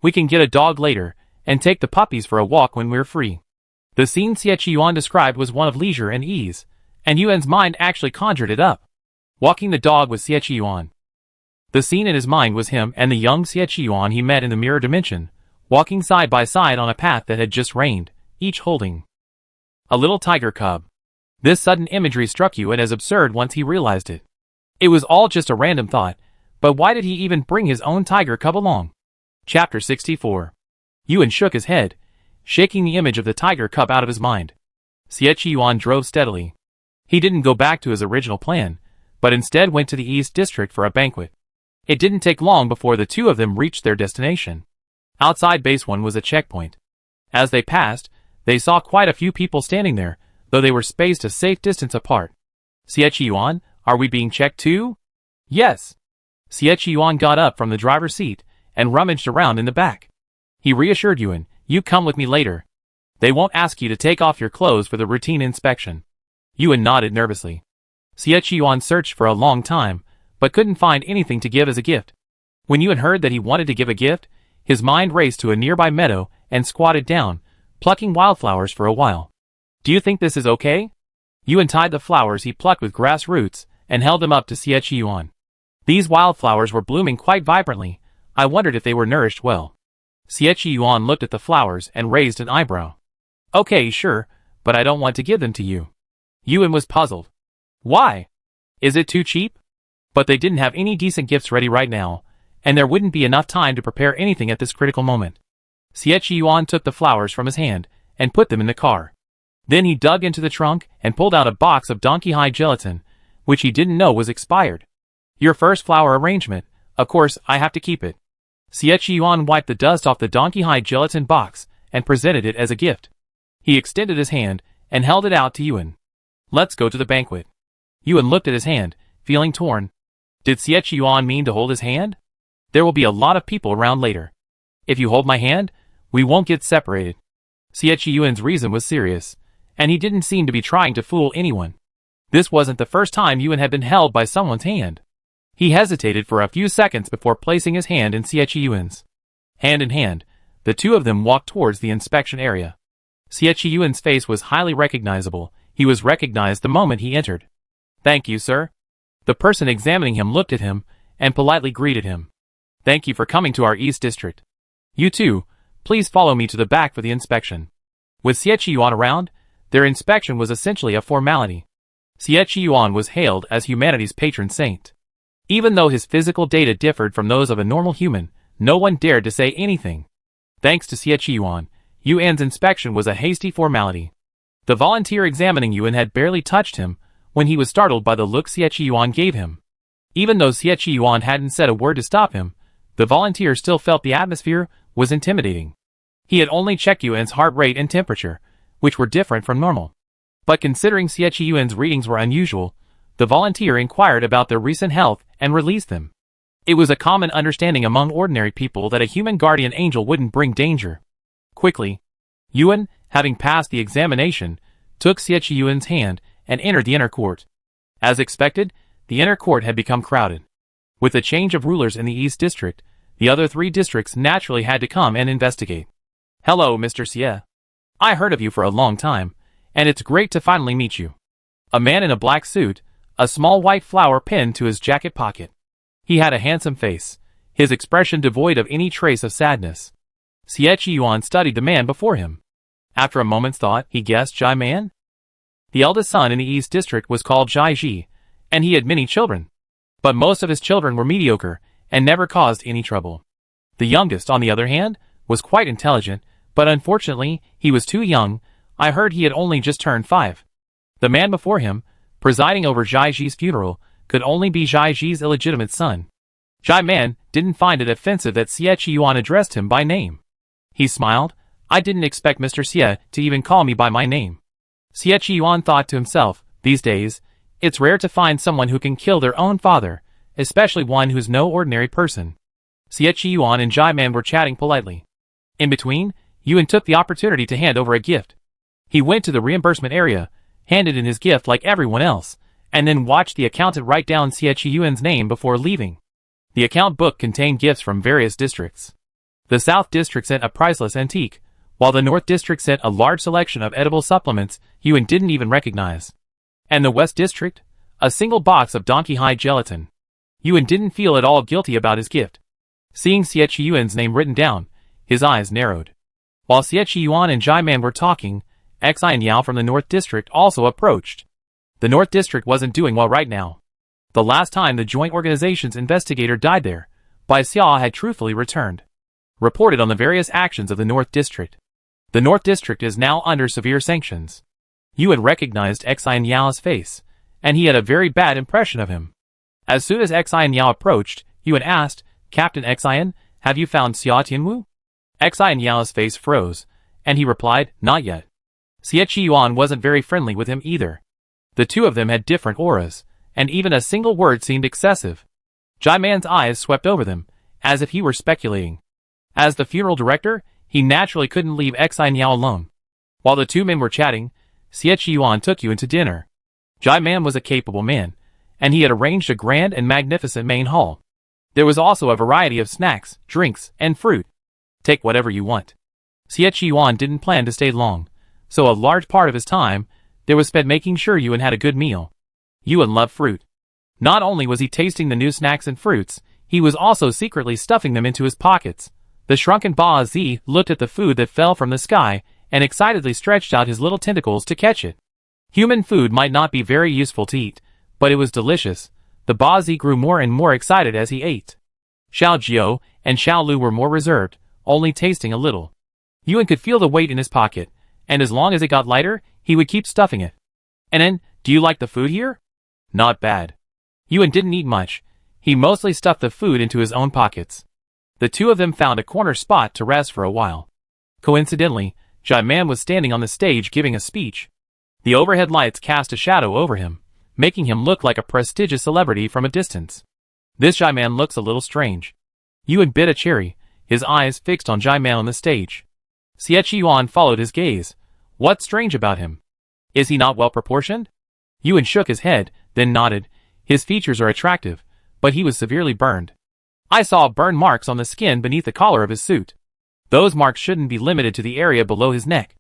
We can get a dog later, and take the puppies for a walk when we're free. The scene Xie Qiyuan described was one of leisure and ease, And Yuan's mind actually conjured it up. Walking the dog with Xie Yuan. The scene in his mind was him and the young Xie Yuan he met in the mirror dimension, walking side by side on a path that had just rained, each holding a little tiger cub. This sudden imagery struck Yuan as absurd once he realized it. It was all just a random thought, but why did he even bring his own tiger cub along? Chapter 64. Yuan shook his head, shaking the image of the tiger cub out of his mind. Xie Yuan drove steadily. He didn't go back to his original plan, but instead went to the East District for a banquet. It didn't take long before the two of them reached their destination. Outside Base 1 was a checkpoint. As they passed, they saw quite a few people standing there, though they were spaced a safe distance apart. Xie Yuan, are we being checked too? Yes. Xie Yuan got up from the driver's seat and rummaged around in the back. He reassured Yuan, you come with me later. They won't ask you to take off your clothes for the routine inspection. Yuan nodded nervously. Xie Yuan searched for a long time, but couldn't find anything to give as a gift. When Yuan heard that he wanted to give a gift, his mind raced to a nearby meadow and squatted down, plucking wildflowers for a while. Do you think this is okay? Yuan tied the flowers he plucked with grass roots and held them up to Xie Yuan. These wildflowers were blooming quite vibrantly. I wondered if they were nourished well. Xie Yuan looked at the flowers and raised an eyebrow. Okay, sure, but I don't want to give them to you. Yuan was puzzled. Why? Is it too cheap? But they didn't have any decent gifts ready right now, and there wouldn't be enough time to prepare anything at this critical moment. Xie Yuan took the flowers from his hand and put them in the car. Then he dug into the trunk and pulled out a box of donkey hide gelatin, which he didn't know was expired. Your first flower arrangement, of course I have to keep it. Xie Yuan wiped the dust off the donkey hide gelatin box and presented it as a gift. He extended his hand and held it out to Yuan. Let's go to the banquet. Yuan looked at his hand, feeling torn. Did Xie Yuan mean to hold his hand? There will be a lot of people around later. If you hold my hand, we won't get separated. Xie Yuan's reason was serious, and he didn't seem to be trying to fool anyone. This wasn't the first time Yuan had been held by someone's hand. He hesitated for a few seconds before placing his hand in Xie Yuan's. Hand in hand, the two of them walked towards the inspection area. Xie Yuan's face was highly recognizable. He was recognized the moment he entered. Thank you, sir. The person examining him looked at him and politely greeted him. Thank you for coming to our East District. You too, please follow me to the back for the inspection. With Xie Yuan around, their inspection was essentially a formality. Xie Yuan was hailed as humanity's patron saint. Even though his physical data differed from those of a normal human, no one dared to say anything. Thanks to Xie Yuan, Yuan's inspection was a hasty formality. The volunteer examining Yuan had barely touched him when he was startled by the look Xie Yuan gave him. Even though Xie Yuan hadn't said a word to stop him, the volunteer still felt the atmosphere was intimidating. He had only checked Yuan's heart rate and temperature, which were different from normal. But considering Xie Yuan's readings were unusual, the volunteer inquired about their recent health and released them. It was a common understanding among ordinary people that a human guardian angel wouldn't bring danger. Quickly, Yuan, having passed the examination, took Xie Yuan's hand and entered the inner court. As expected, the inner court had become crowded. With the change of rulers in the East District, the other three districts naturally had to come and investigate. Hello, Mr. Xie. I heard of you for a long time, and it's great to finally meet you. A man in a black suit, a small white flower pinned to his jacket pocket. He had a handsome face, his expression devoid of any trace of sadness. Xie Yuan studied the man before him. After a moment's thought, he guessed Jai Man. The eldest son in the East District was called Jai Ji, and he had many children. But most of his children were mediocre and never caused any trouble. The youngest, on the other hand, was quite intelligent, but unfortunately, he was too young. I heard he had only just turned 5. The man before him, presiding over Jai Ji's funeral, could only be Jai Ji's illegitimate son. Jai Man didn't find it offensive that Xie Yuan addressed him by name. He smiled. I didn't expect Mr. Xie to even call me by my name. Xie Yuan thought to himself, these days, it's rare to find someone who can kill their own father, especially one who's no ordinary person. Xie Yuan and Jai Man were chatting politely. In between, Yuan took the opportunity to hand over a gift. He went to the reimbursement area, handed in his gift like everyone else, and then watched the accountant write down Xie Yuan's name before leaving. The account book contained gifts from various districts. The South District sent a priceless antique, while the North District sent a large selection of edible supplements Yuan didn't even recognize. And the West District? A single box of donkey hide gelatin. Yuan didn't feel at all guilty about his gift. Seeing Xie Yuan's name written down, his eyes narrowed. While Xie Yuan and Jai Man were talking, Xi and Yao from the North District also approached. The North District wasn't doing well right now. The last time the joint organization's investigator died there, Bai Xia had truthfully returned. Reported on the various actions of the North District. The North District is now under severe sanctions. Yuan recognized Xi and Yao's face, and he had a very bad impression of him. As soon as Xi and Yao approached, Yuan asked, "Captain Xian, have you found Xia Tianwu?" Xi and Yao's face froze, and he replied, "Not yet." Xie Yuan wasn't very friendly with him either. The two of them had different auras, and even a single word seemed excessive. Jai Man's eyes swept over them, as if he were speculating. As the funeral director, he naturally couldn't leave Xi and Yao alone. While the two men were chatting, Xie Yuan took Yuan to dinner. Jai Man was a capable man, and he had arranged a grand and magnificent main hall. There was also a variety of snacks, drinks, and fruit. Take whatever you want. Xie Yuan didn't plan to stay long, so a large part of his time there was spent making sure Yuan had a good meal. Yuan loved fruit. Not only was he tasting the new snacks and fruits, he was also secretly stuffing them into his pockets. The shrunken Ba Zi looked at the food that fell from the sky and excitedly stretched out his little tentacles to catch it. Human food might not be very useful to eat, but it was delicious. The Ba Zi grew more and more excited as he ate. Xiao Jiao and Xiao Lu were more reserved, only tasting a little. Yuan could feel the weight in his pocket, and as long as it got lighter, he would keep stuffing it. "And then, do you like the food here?" "Not bad." Yuan didn't eat much. He mostly stuffed the food into his own pockets. The two of them found a corner spot to rest for a while. Coincidentally, Jai Man was standing on the stage giving a speech. The overhead lights cast a shadow over him, making him look like a prestigious celebrity from a distance. This Jai Man looks a little strange. Yuan bit a cherry, his eyes fixed on Jai Man on the stage. Xie Yuan followed his gaze. What's strange about him? Is he not well proportioned? Yuan shook his head, then nodded. His features are attractive, but he was severely burned. I saw burn marks on the skin beneath the collar of his suit. Those marks shouldn't be limited to the area below his neck.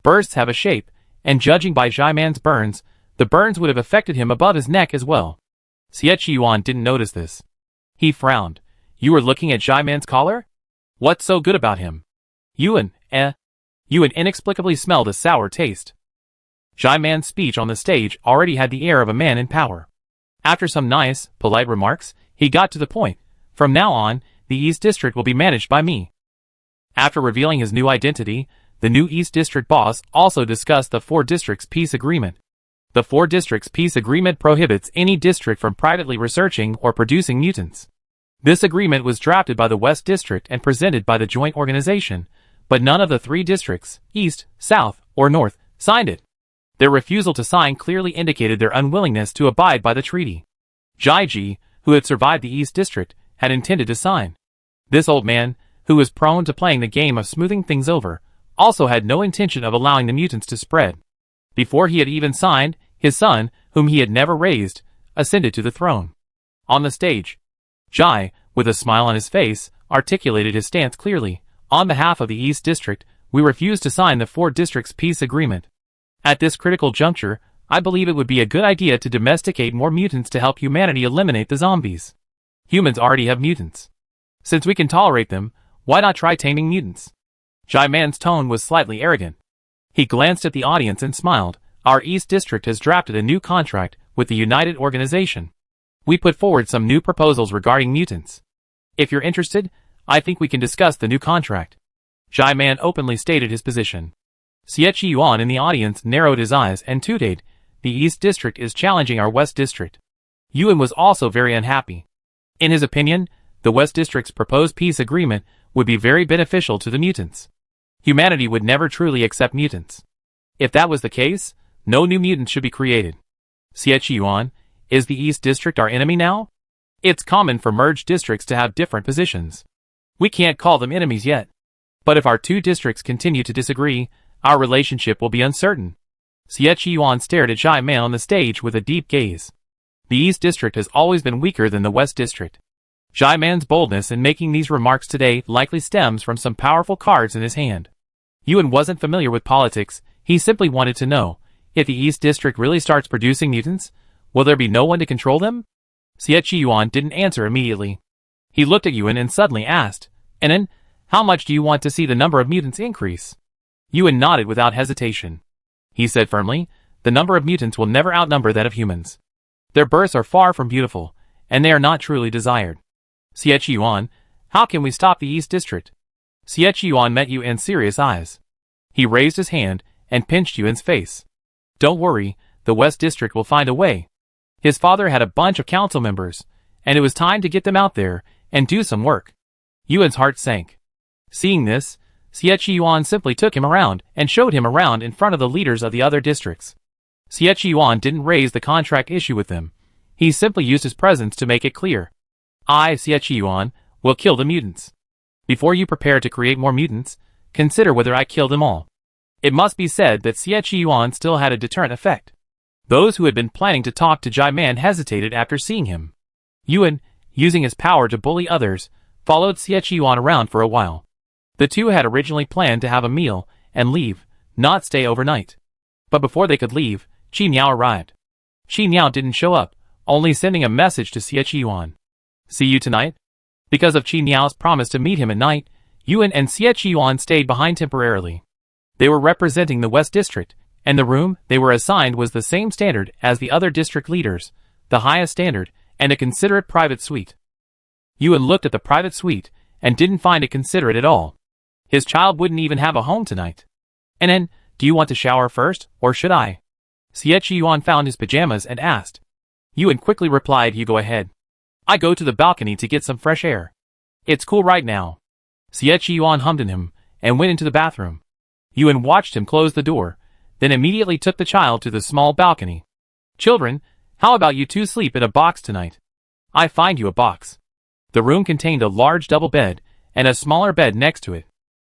Bursts have a shape, and judging by Jai Man's burns, the burns would have affected him above his neck as well. Xie Yuan didn't notice this. He frowned. You were looking at Jai Man's collar? What's so good about him? Yuan inexplicably smelled a sour taste. Jai Man's speech on the stage already had the air of a man in power. After some nice, polite remarks, he got to the point. From now on, the East District will be managed by me. After revealing his new identity, the new East District boss also discussed the 4 districts' peace agreement. The 4 districts' peace agreement prohibits any district from privately researching or producing mutants. This agreement was drafted by the West District and presented by the joint organization, but none of the 3 districts, East, South, or North, signed it. Their refusal to sign clearly indicated their unwillingness to abide by the treaty. Jai Ji, who had survived the East District, had intended to sign. This old man, who was prone to playing the game of smoothing things over, also had no intention of allowing the mutants to spread. Before he had even signed, his son, whom he had never raised, ascended to the throne. On the stage, Jai, with a smile on his face, articulated his stance clearly. On behalf of the East District, we refuse to sign the 4 districts' peace agreement. At this critical juncture, I believe it would be a good idea to domesticate more mutants to help humanity eliminate the zombies. Humans already have mutants. Since we can tolerate them, why not try taming mutants? Jai Man's tone was slightly arrogant. He glanced at the audience and smiled. Our East District has drafted a new contract with the United Organization. We put forward some new proposals regarding mutants. If you're interested, I think we can discuss the new contract. Jai Man openly stated his position. Xie Yuan in the audience narrowed his eyes and tooted. The East District is challenging our West District. Yuan was also very unhappy. In his opinion, the West District's proposed peace agreement would be very beneficial to the mutants. Humanity would never truly accept mutants. If that was the case, no new mutants should be created. Xie Yuan, is the East District our enemy now? It's common for merged districts to have different positions. We can't call them enemies yet. But if our 2 districts continue to disagree, our relationship will be uncertain. Xie Yuan stared at Jai Man on the stage with a deep gaze. The East District has always been weaker than the West District. Jai Man's boldness in making these remarks today likely stems from some powerful cards in his hand. Yuan wasn't familiar with politics, he simply wanted to know, If the East District really starts producing mutants, will there be no one to control them? Xie Yuan didn't answer immediately. He looked at Yuan and suddenly asked, "And then, how much do you want to see the number of mutants increase?" Yuan nodded without hesitation. He said firmly, "The number of mutants will never outnumber that of humans. Their births are far from beautiful, and they are not truly desired." "Xie Yuan, how can we stop the East District?" Xie Yuan met Yuan's serious eyes. He raised his hand and pinched Yuan's face. "Don't worry, the West District will find a way." His father had a bunch of council members, and it was time to get them out there and do some work. Yuan's heart sank. Seeing this, Xie Yuan simply took him around and showed him around in front of the leaders of the other districts. Xie Yuan didn't raise the contract issue with them. He simply used his presence to make it clear. "I, Xie Yuan, will kill the mutants. Before you prepare to create more mutants, consider whether I kill them all." It must be said that Xie Yuan still had a deterrent effect. Those who had been planning to talk to Jai Man hesitated after seeing him. Yuan, using his power to bully others, followed Xie Yuan around for a while. The two had originally planned to have a meal and leave, not stay overnight. But before they could leave, Qi Miao arrived. Qi Miao didn't show up, only sending a message to Xie Yuan. "See you tonight?" Because of Qi Miao's promise to meet him at night, Yuan and Xie Yuan stayed behind temporarily. They were representing the West District, and the room they were assigned was the same standard as the other district leaders, the highest standard, and a considerate private suite. Yuan looked at the private suite and didn't find it considerate at all. His child wouldn't even have a home tonight. "And then, do you want to shower first, or should I?" Xie Yuan found his pajamas and asked. Yuan quickly replied, "You go ahead. I go to the balcony to get some fresh air. It's cool right now." Xie Yuan hummed in him and went into the bathroom. Yuan watched him close the door, then immediately took the child to the small balcony. "Children, how about you two sleep in a box tonight? I find you a box." The room contained a large double bed and a smaller bed next to it.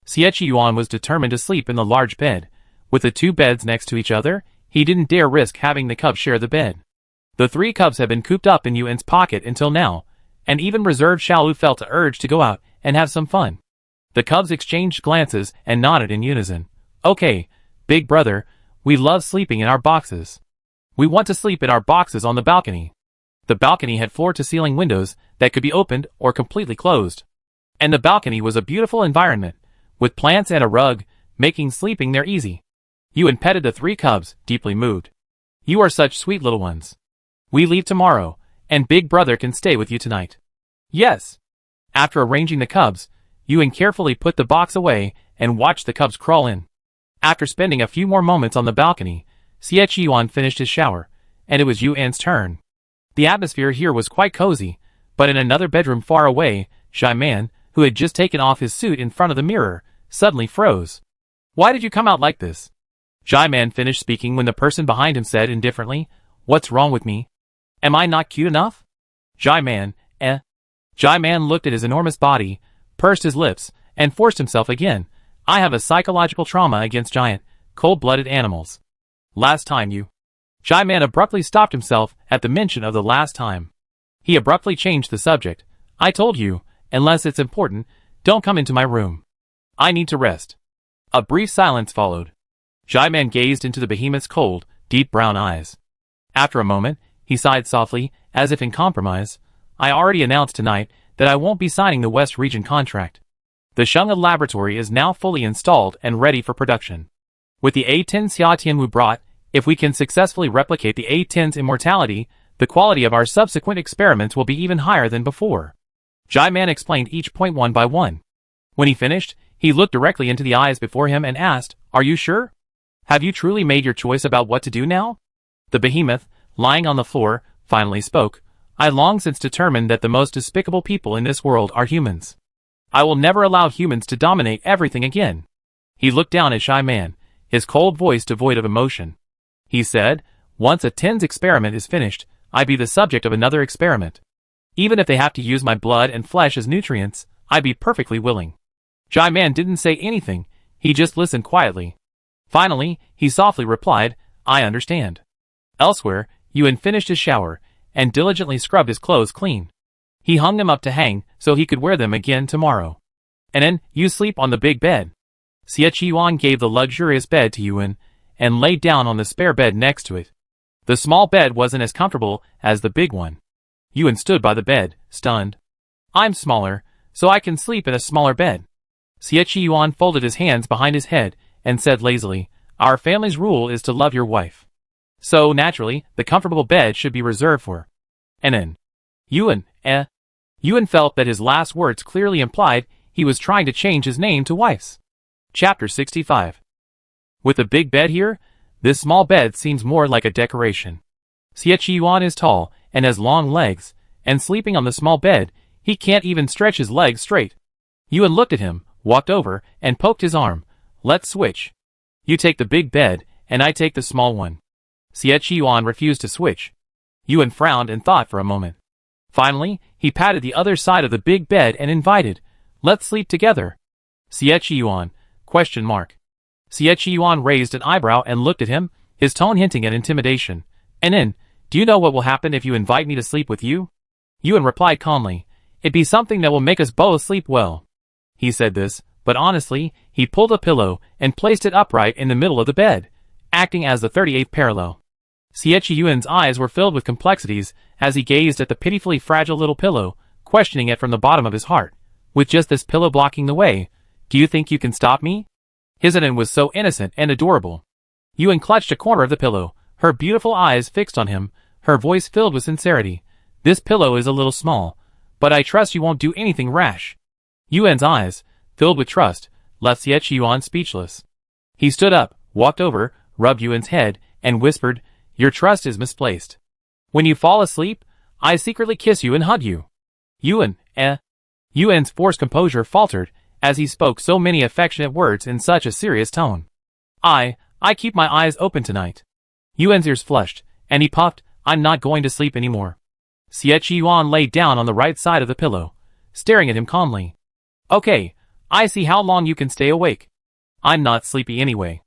Xie Yuan was determined to sleep in the large bed. With the two beds next to each other, he didn't dare risk having the cubs share the bed. The three cubs had been cooped up in Yuan's pocket until now, and even reserved Xiaolu felt the urge to go out and have some fun. The cubs exchanged glances and nodded in unison. "Okay, big brother, we love sleeping in our boxes. We want to sleep in our boxes on the balcony." The balcony had floor-to-ceiling windows that could be opened or completely closed. And the balcony was a beautiful environment, with plants and a rug, making sleeping there easy. Yuan petted the three cubs, deeply moved. "You are such sweet little ones. We leave tomorrow, and big brother can stay with you tonight." "Yes." After arranging the cubs, Yuan carefully put the box away and watched the cubs crawl in. After spending a few more moments on the balcony, Xie Yuan finished his shower, and it was Yuan's turn. The atmosphere here was quite cozy, but in another bedroom far away, Jai Man, who had just taken off his suit in front of the mirror, suddenly froze. "Why did you come out like this?" Jai Man finished speaking when the person behind him said indifferently, "What's wrong with me? Am I not cute enough?" Jai Man looked at his enormous body, pursed his lips, and forced himself again. "I have a psychological trauma against giant, cold-blooded animals. Last time you..." Jai Man abruptly stopped himself at the mention of the last time. He abruptly changed the subject. "I told you, unless it's important, don't come into my room. I need to rest." A brief silence followed. Jai Man gazed into the behemoth's cold, deep brown eyes. After a moment, he sighed softly, as if in compromise. "I already announced tonight that I won't be signing the West Region contract. The Shunga laboratory is now fully installed and ready for production. With the A10 Xia Tianwu brought, if we can successfully replicate the A10's immortality, the quality of our subsequent experiments will be even higher than before." Jai Man explained each point one by one. When he finished, he looked directly into the eyes before him and asked, "Are you sure? Have you truly made your choice about what to do now?" The behemoth, lying on the floor, finally spoke. "I long since determined that the most despicable people in this world are humans. I will never allow humans to dominate everything again." He looked down at Jai Man, his cold voice devoid of emotion. He said, "Once a TEN's experiment is finished, I be the subject of another experiment. Even if they have to use my blood and flesh as nutrients, I be perfectly willing." Jai Man didn't say anything, he just listened quietly. Finally, he softly replied, "I understand." Elsewhere, Yuan finished his shower, and diligently scrubbed his clothes clean. He hung them up to hang, so he could wear them again tomorrow. "And then, you sleep on the big bed." Xie Yuan gave the luxurious bed to Yuan, and laid down on the spare bed next to it. The small bed wasn't as comfortable as the big one. Yuan stood by the bed, stunned. I'm smaller, so I can sleep in a smaller bed. Xie Yuan folded his hands behind his head and said lazily, our family's rule is to love your wife. So, naturally, the comfortable bed should be reserved for. And then, Yuan felt that his last words clearly implied he was trying to change his name to wife's. Chapter 65. With the big bed here, this small bed seems more like a decoration. Xie Yuan is tall and has long legs, and sleeping on the small bed, he can't even stretch his legs straight. Yuan looked at him, walked over, and poked his arm. Let's switch. You take the big bed, and I take the small one. Xie Yuan refused to switch. Yuan frowned and thought for a moment. Finally, he patted the other side of the big bed and invited, let's sleep together. Xie Yuan, ? Xie Yuan raised an eyebrow and looked at him, his tone hinting at intimidation. And then, do you know what will happen if you invite me to sleep with you? Yuan replied calmly, it'd be something that will make us both sleep well. He said this, but honestly, he pulled a pillow and placed it upright in the middle of the bed, acting as the 38th parallel. Xie Yuan's eyes were filled with complexities as he gazed at the pitifully fragile little pillow, questioning it from the bottom of his heart. With just this pillow blocking the way, do you think you can stop me? His Anan was so innocent and adorable. Yuan clutched a corner of the pillow, her beautiful eyes fixed on him, her voice filled with sincerity. This pillow is a little small, but I trust you won't do anything rash. Yuan's eyes, filled with trust, left Xie Yuan speechless. He stood up, walked over, rubbed Yuan's head, and whispered, your trust is misplaced. When you fall asleep, I secretly kiss you and hug you. Yuan's forced composure faltered as he spoke so many affectionate words in such a serious tone. I keep my eyes open tonight. Yuan's ears flushed, and he puffed, I'm not going to sleep anymore. Xie Yuan lay down on the right side of the pillow, staring at him calmly. Okay, I see how long you can stay awake. I'm not sleepy anyway.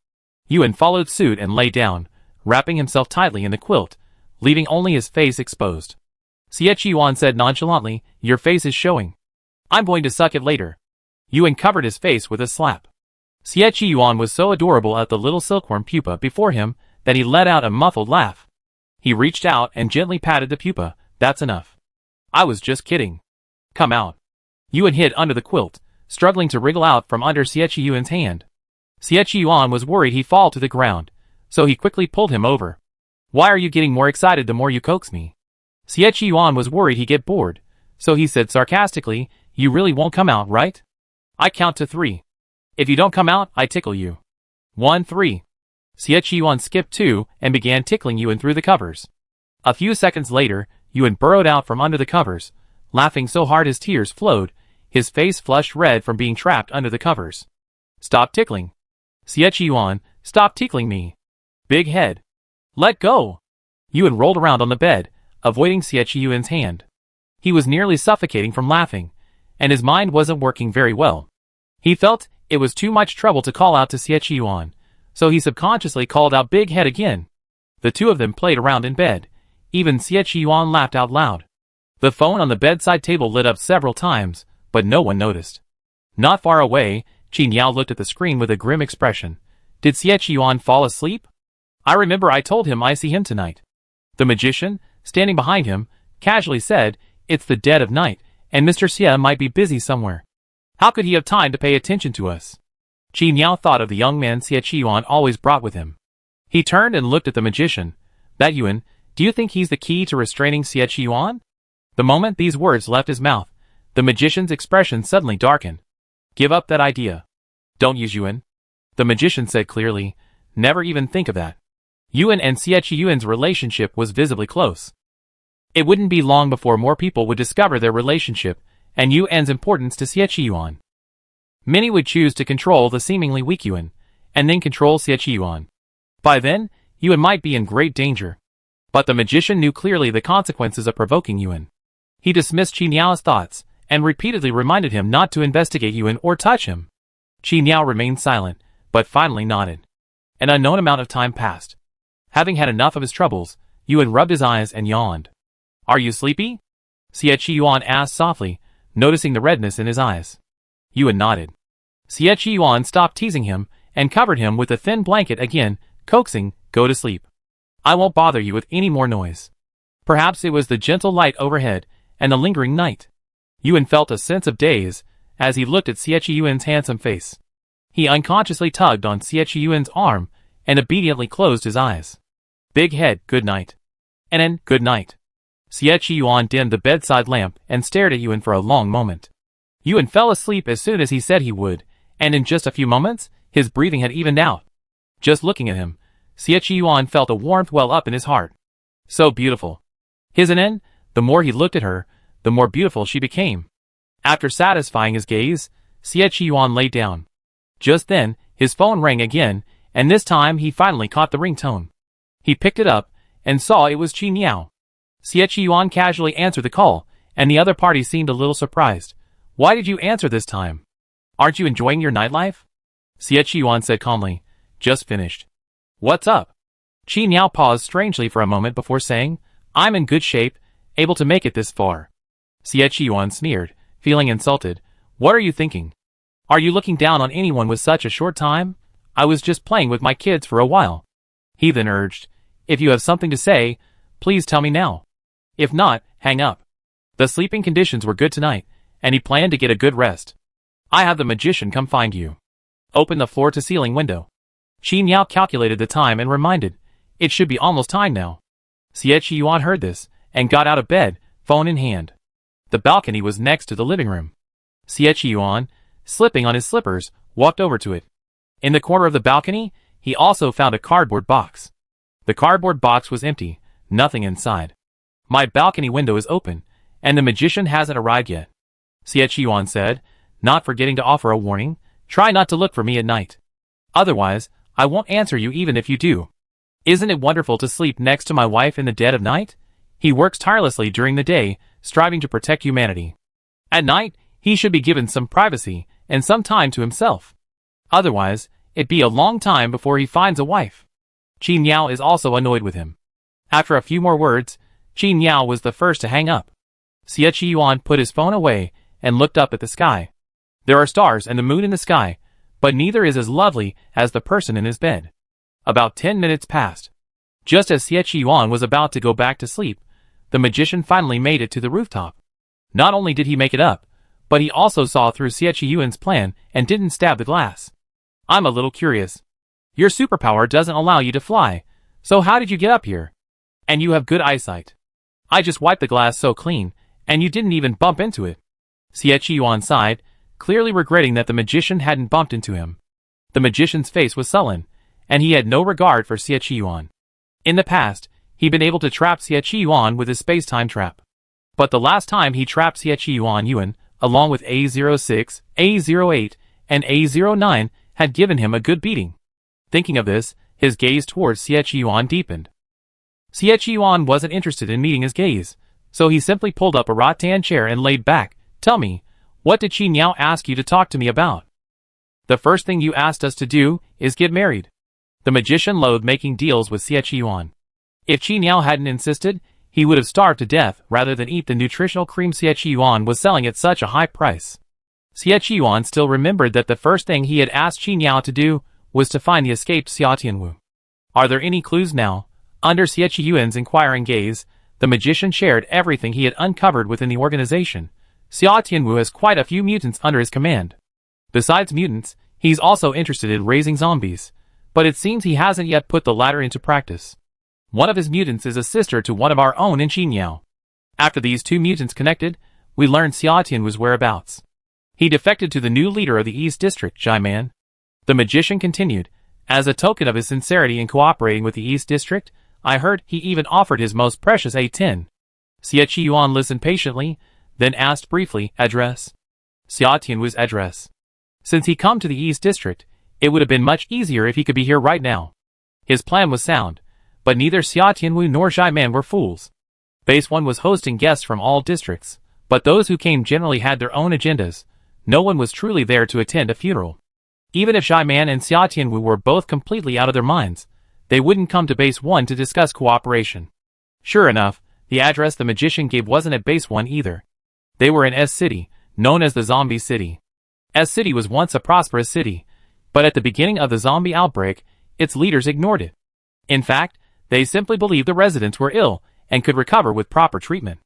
Yuan followed suit and lay down, wrapping himself tightly in the quilt, leaving only his face exposed. Xie Yuan said nonchalantly, your face is showing. I'm going to suck it later. Yuan covered his face with a slap. Xie Yuan was so adorable at the little silkworm pupa before him that he let out a muffled laugh. He reached out and gently patted the pupa. That's enough. I was just kidding. Come out. Yuan hid under the quilt, struggling to wriggle out from under Xie Yuan's hand. Xie Yuan was worried he'd fall to the ground, so he quickly pulled him over. Why are you getting more excited the more you coax me? Xie Yuan was worried he'd get bored, so he said sarcastically, you really won't come out, right? I count to 3. If you don't come out, I tickle you. 1, 3. Xie Yuan skipped 2 and began tickling Yuan through the covers. A few seconds later, Yuan burrowed out from under the covers, laughing so hard his tears flowed, his face flushed red from being trapped under the covers. Stop tickling. Xie Yuan, stop tickling me. Big head. Let go. Yuan rolled around on the bed, avoiding Xie Yuan's hand. He was nearly suffocating from laughing, and his mind wasn't working very well. He felt it was too much trouble to call out to Xie Yuan, so he subconsciously called out Big Head again. The two of them played around in bed. Even Xie Yuan laughed out loud. The phone on the bedside table lit up several times, but no one noticed. Not far away, Qin Yao looked at the screen with a grim expression. Did Xie Yuan fall asleep? I remember I told him I see him tonight. The magician, standing behind him, casually said, it's the dead of night, and Mr. Xie might be busy somewhere. How could he have time to pay attention to us? Qin Yao thought of the young man Xie Yuan always brought with him. He turned and looked at the magician. That Yuan, do you think he's the key to restraining Xie Yuan? The moment these words left his mouth, the magician's expression suddenly darkened. Give up that idea. Don't use Yuan. The magician said clearly, never even think of that. Yuan and Xie Yuan's relationship was visibly close. It wouldn't be long before more people would discover their relationship, and Yuan's importance to Xie Yuan. Many would choose to control the seemingly weak Yuan, and then control Xie Yuan. By then, Yuan might be in great danger. But the magician knew clearly the consequences of provoking Yuan. He dismissed Qin Yao's thoughts, and repeatedly reminded him not to investigate Yuan or touch him. Qin Yao remained silent, but finally nodded. An unknown amount of time passed. Having had enough of his troubles, Yuan rubbed his eyes and yawned. Are you sleepy? Xie Yuan asked softly, noticing the redness in his eyes. Yuan nodded. Xie Yuan stopped teasing him, and covered him with a thin blanket again, coaxing, "Go to sleep. I won't bother you with any more noise." Perhaps it was the gentle light overhead and the lingering night. Yuan felt a sense of daze as he looked at Xie Yuan's handsome face. He unconsciously tugged on Xie Yuan's arm and obediently closed his eyes. Big head, good night. And then, good night. Xie Yuan dimmed the bedside lamp and stared at Yuan for a long moment. Yuan fell asleep as soon as he said he would, and in just a few moments, his breathing had evened out. Just looking at him, Xie Yuan felt a warmth well up in his heart. So beautiful. And then, the more he looked at her, the more beautiful she became. After satisfying his gaze, Xie Yuan lay down. Just then, his phone rang again, and this time he finally caught the ringtone. He picked it up, and saw it was Qin Yao. Xie Yuan casually answered the call, and the other party seemed a little surprised. "Why did you answer this time? Aren't you enjoying your nightlife?" Xie Yuan said calmly. "Just finished." "What's up?" Qin Yao paused strangely for a moment before saying, "I'm in good shape, able to make it this far." Xie Yuan sneered, feeling insulted. "What are you thinking? Are you looking down on anyone with such a short time? I was just playing with my kids for a while." He then urged, "If you have something to say, please tell me now. If not, hang up." The sleeping conditions were good tonight, and he planned to get a good rest. "I have the magician come find you. Open the floor-to-ceiling window." Qin Yao calculated the time and reminded, "It should be almost time now." Xie Yuan heard this, and got out of bed, phone in hand. The balcony was next to the living room. Xie Yuan, slipping on his slippers, walked over to it. In the corner of the balcony, he also found a cardboard box. The cardboard box was empty, nothing inside. "My balcony window is open, and the magician hasn't arrived yet," Xie Yuan said, not forgetting to offer a warning. "Try not to look for me at night. Otherwise, I won't answer you even if you do. Isn't it wonderful to sleep next to my wife in the dead of night? He works tirelessly during the day, striving to protect humanity. At night, he should be given some privacy and some time to himself. Otherwise, it'd be a long time before he finds a wife." Qin Yao is also annoyed with him. After a few more words, Qin Yao was the first to hang up. Xie Yuan put his phone away and looked up at the sky. There are stars and the moon in the sky, but neither is as lovely as the person in his bed. About 10 minutes passed. Just as Xie Yuan was about to go back to sleep, the magician finally made it to the rooftop. Not only did he make it up, but he also saw through Xie Yuan's plan and didn't stab the glass. "I'm a little curious. Your superpower doesn't allow you to fly, so how did you get up here? And you have good eyesight. I just wiped the glass so clean, and you didn't even bump into it." Xie Yuan sighed, clearly regretting that the magician hadn't bumped into him. The magician's face was sullen, and he had no regard for Xie Yuan. In the past, he'd been able to trap Xie Yuan with his space-time trap. But the last time he trapped Xie Yuan, along with A06, A08, and A09, had given him a good beating. Thinking of this, his gaze towards Xie Yuan deepened. Xie Yuan wasn't interested in meeting his gaze, so he simply pulled up a rattan chair and laid back. "Tell me, what did Qin Yao ask you to talk to me about?" "The first thing you asked us to do is get married." The magician loathed making deals with Xie Yuan. If Qin Yao hadn't insisted, he would have starved to death rather than eat the nutritional cream Xie Yuan was selling at such a high price. Xie Yuan still remembered that the first thing he had asked Qin Yao to do was to find the escaped Xia Tianwu. "Are there any clues now?" Under Xie Yuan's inquiring gaze, the magician shared everything he had uncovered within the organization. Xia Tianwu has quite a few mutants under his command. Besides mutants, he's also interested in raising zombies, but it seems he hasn't yet put the latter into practice. One of his mutants is a sister to one of our own in Qin Yao. After these two mutants connected, we learned Xia Tianwu's whereabouts. He defected to the new leader of the East District, Jaiman. The magician continued, "As a token of his sincerity in cooperating with the East District, I heard he even offered his most precious A10. Xie Yuan listened patiently, then asked briefly, "Address?" Xia Tianwu's address. Since he come to the East District, it would have been much easier if he could be here right now. His plan was sound, but neither Xia Tianwu nor Jaiman were fools. Base 1 was hosting guests from all districts, but those who came generally had their own agendas. No one was truly there to attend a funeral. Even if Jaiman and Xia Tianwu were both completely out of their minds, they wouldn't come to Base 1 to discuss cooperation. Sure enough, the address the magician gave wasn't at Base 1 either. They were in S City, known as the Zombie City. S City was once a prosperous city, but at the beginning of the zombie outbreak, its leaders ignored it. In fact, they simply believed the residents were ill and could recover with proper treatment.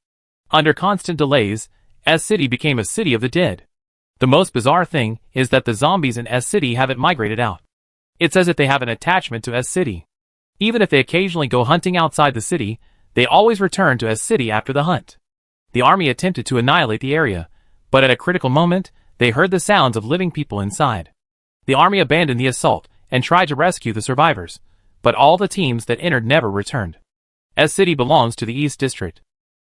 Under constant delays, S City became a city of the dead. The most bizarre thing is that the zombies in S City haven't migrated out. It's as if they have an attachment to S City. Even if they occasionally go hunting outside the city, they always return to S City after the hunt. The army attempted to annihilate the area, but at a critical moment, they heard the sounds of living people inside. The army abandoned the assault and tried to rescue the survivors, but all the teams that entered never returned. S City belongs to the East District.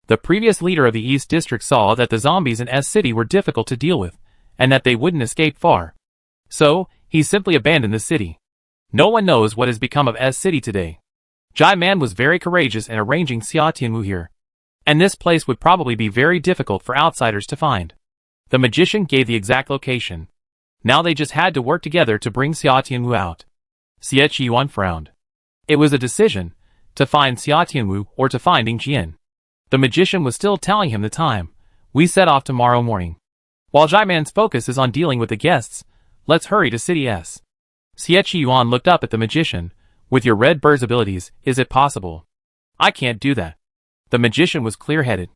The previous leader of the East District saw that the zombies in S City were difficult to deal with, and that they wouldn't escape far. So, he simply abandoned the city. No one knows what has become of S City today. Jai Man was very courageous in arranging Xia Tianwu here. And this place would probably be very difficult for outsiders to find. The magician gave the exact location. Now they just had to work together to bring Xia Tianwu out. Xie Qiyuan frowned. It was a decision, to find Xia Tianwu or to find Ying Jian. The magician was still telling him the time. We set off tomorrow morning. While Jai Man's focus is on dealing with the guests, let's hurry to City S. Xie Qiyuan looked up at the magician. With your red bird's abilities, is it possible? I can't do that. The magician was clear-headed.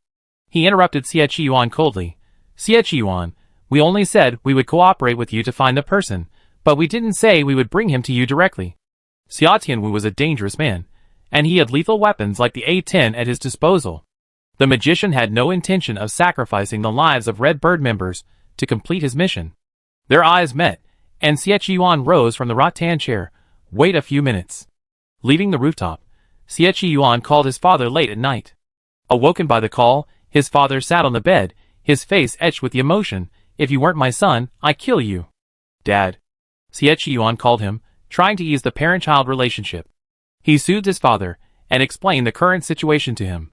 He interrupted Xie Qiyuan coldly. Xie Qiyuan, we only said we would cooperate with you to find the person, but we didn't say we would bring him to you directly. Xia Tianwu was a dangerous man, and he had lethal weapons like the A-10 at his disposal. The magician had no intention of sacrificing the lives of Red Bird members to complete his mission. Their eyes met, and Xie Qiyuan rose from the rattan chair. Wait a few minutes. Leaving the rooftop, Xie Qiyuan called his father late at night. Awoken by the call, his father sat on the bed, his face etched with the emotion. If you weren't my son, I'd kill you. Dad. Xie Qiyuan called him, trying to ease the parent-child relationship. He soothed his father, and explained the current situation to him.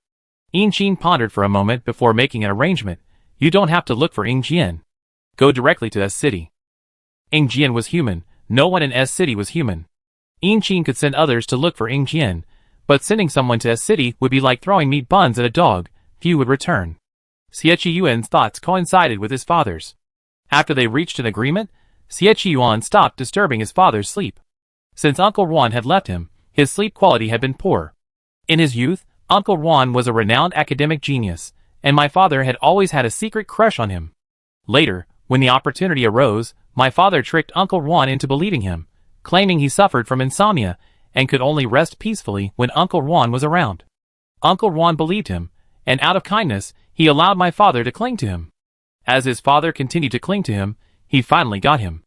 Ying Jian pondered for a moment before making an arrangement. You don't have to look for Ying Jian. Go directly to S City. Ying Jian was human. No one in S City was human. Ying Jian could send others to look for Ying Jian, but sending someone to S City would be like throwing meat buns at a dog. Few would return. Xie Qiyuan's thoughts coincided with his father's. After they reached an agreement, Xie Qiyuan stopped disturbing his father's sleep. Since Uncle Ruan had left him, his sleep quality had been poor. In his youth, Uncle Ruan was a renowned academic genius, and my father had always had a secret crush on him. Later, when the opportunity arose, my father tricked Uncle Ruan into believing him, claiming he suffered from insomnia and could only rest peacefully when Uncle Ruan was around. Uncle Ruan believed him, and out of kindness, he allowed my father to cling to him. As his father continued to cling to him, he finally got him.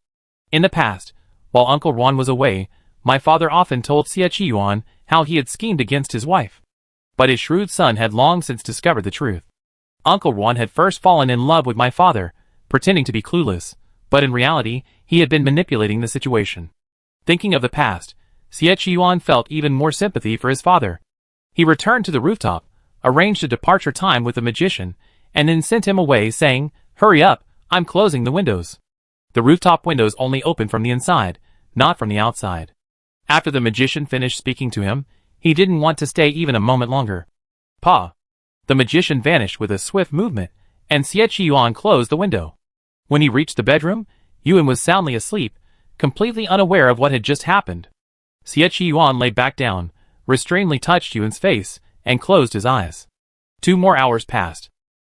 In the past, while Uncle Ruan was away, my father often told Xie Qiyuan how he had schemed against his wife. But his shrewd son had long since discovered the truth. Uncle Ruan had first fallen in love with my father, pretending to be clueless, but in reality, he had been manipulating the situation. Thinking of the past, Xie Qiyuan felt even more sympathy for his father. He returned to the rooftop, arranged a departure time with the magician, and then sent him away saying, Hurry up, I'm closing the windows. The rooftop windows only opened from the inside, not from the outside. After the magician finished speaking to him, he didn't want to stay even a moment longer. Pa! The magician vanished with a swift movement, and Xie Qiyuan closed the window. When he reached the bedroom, Yuan was soundly asleep, completely unaware of what had just happened. Xie Qiyuan lay back down, restrainedly touched Yuan's face, and closed his eyes. 2 more hours passed.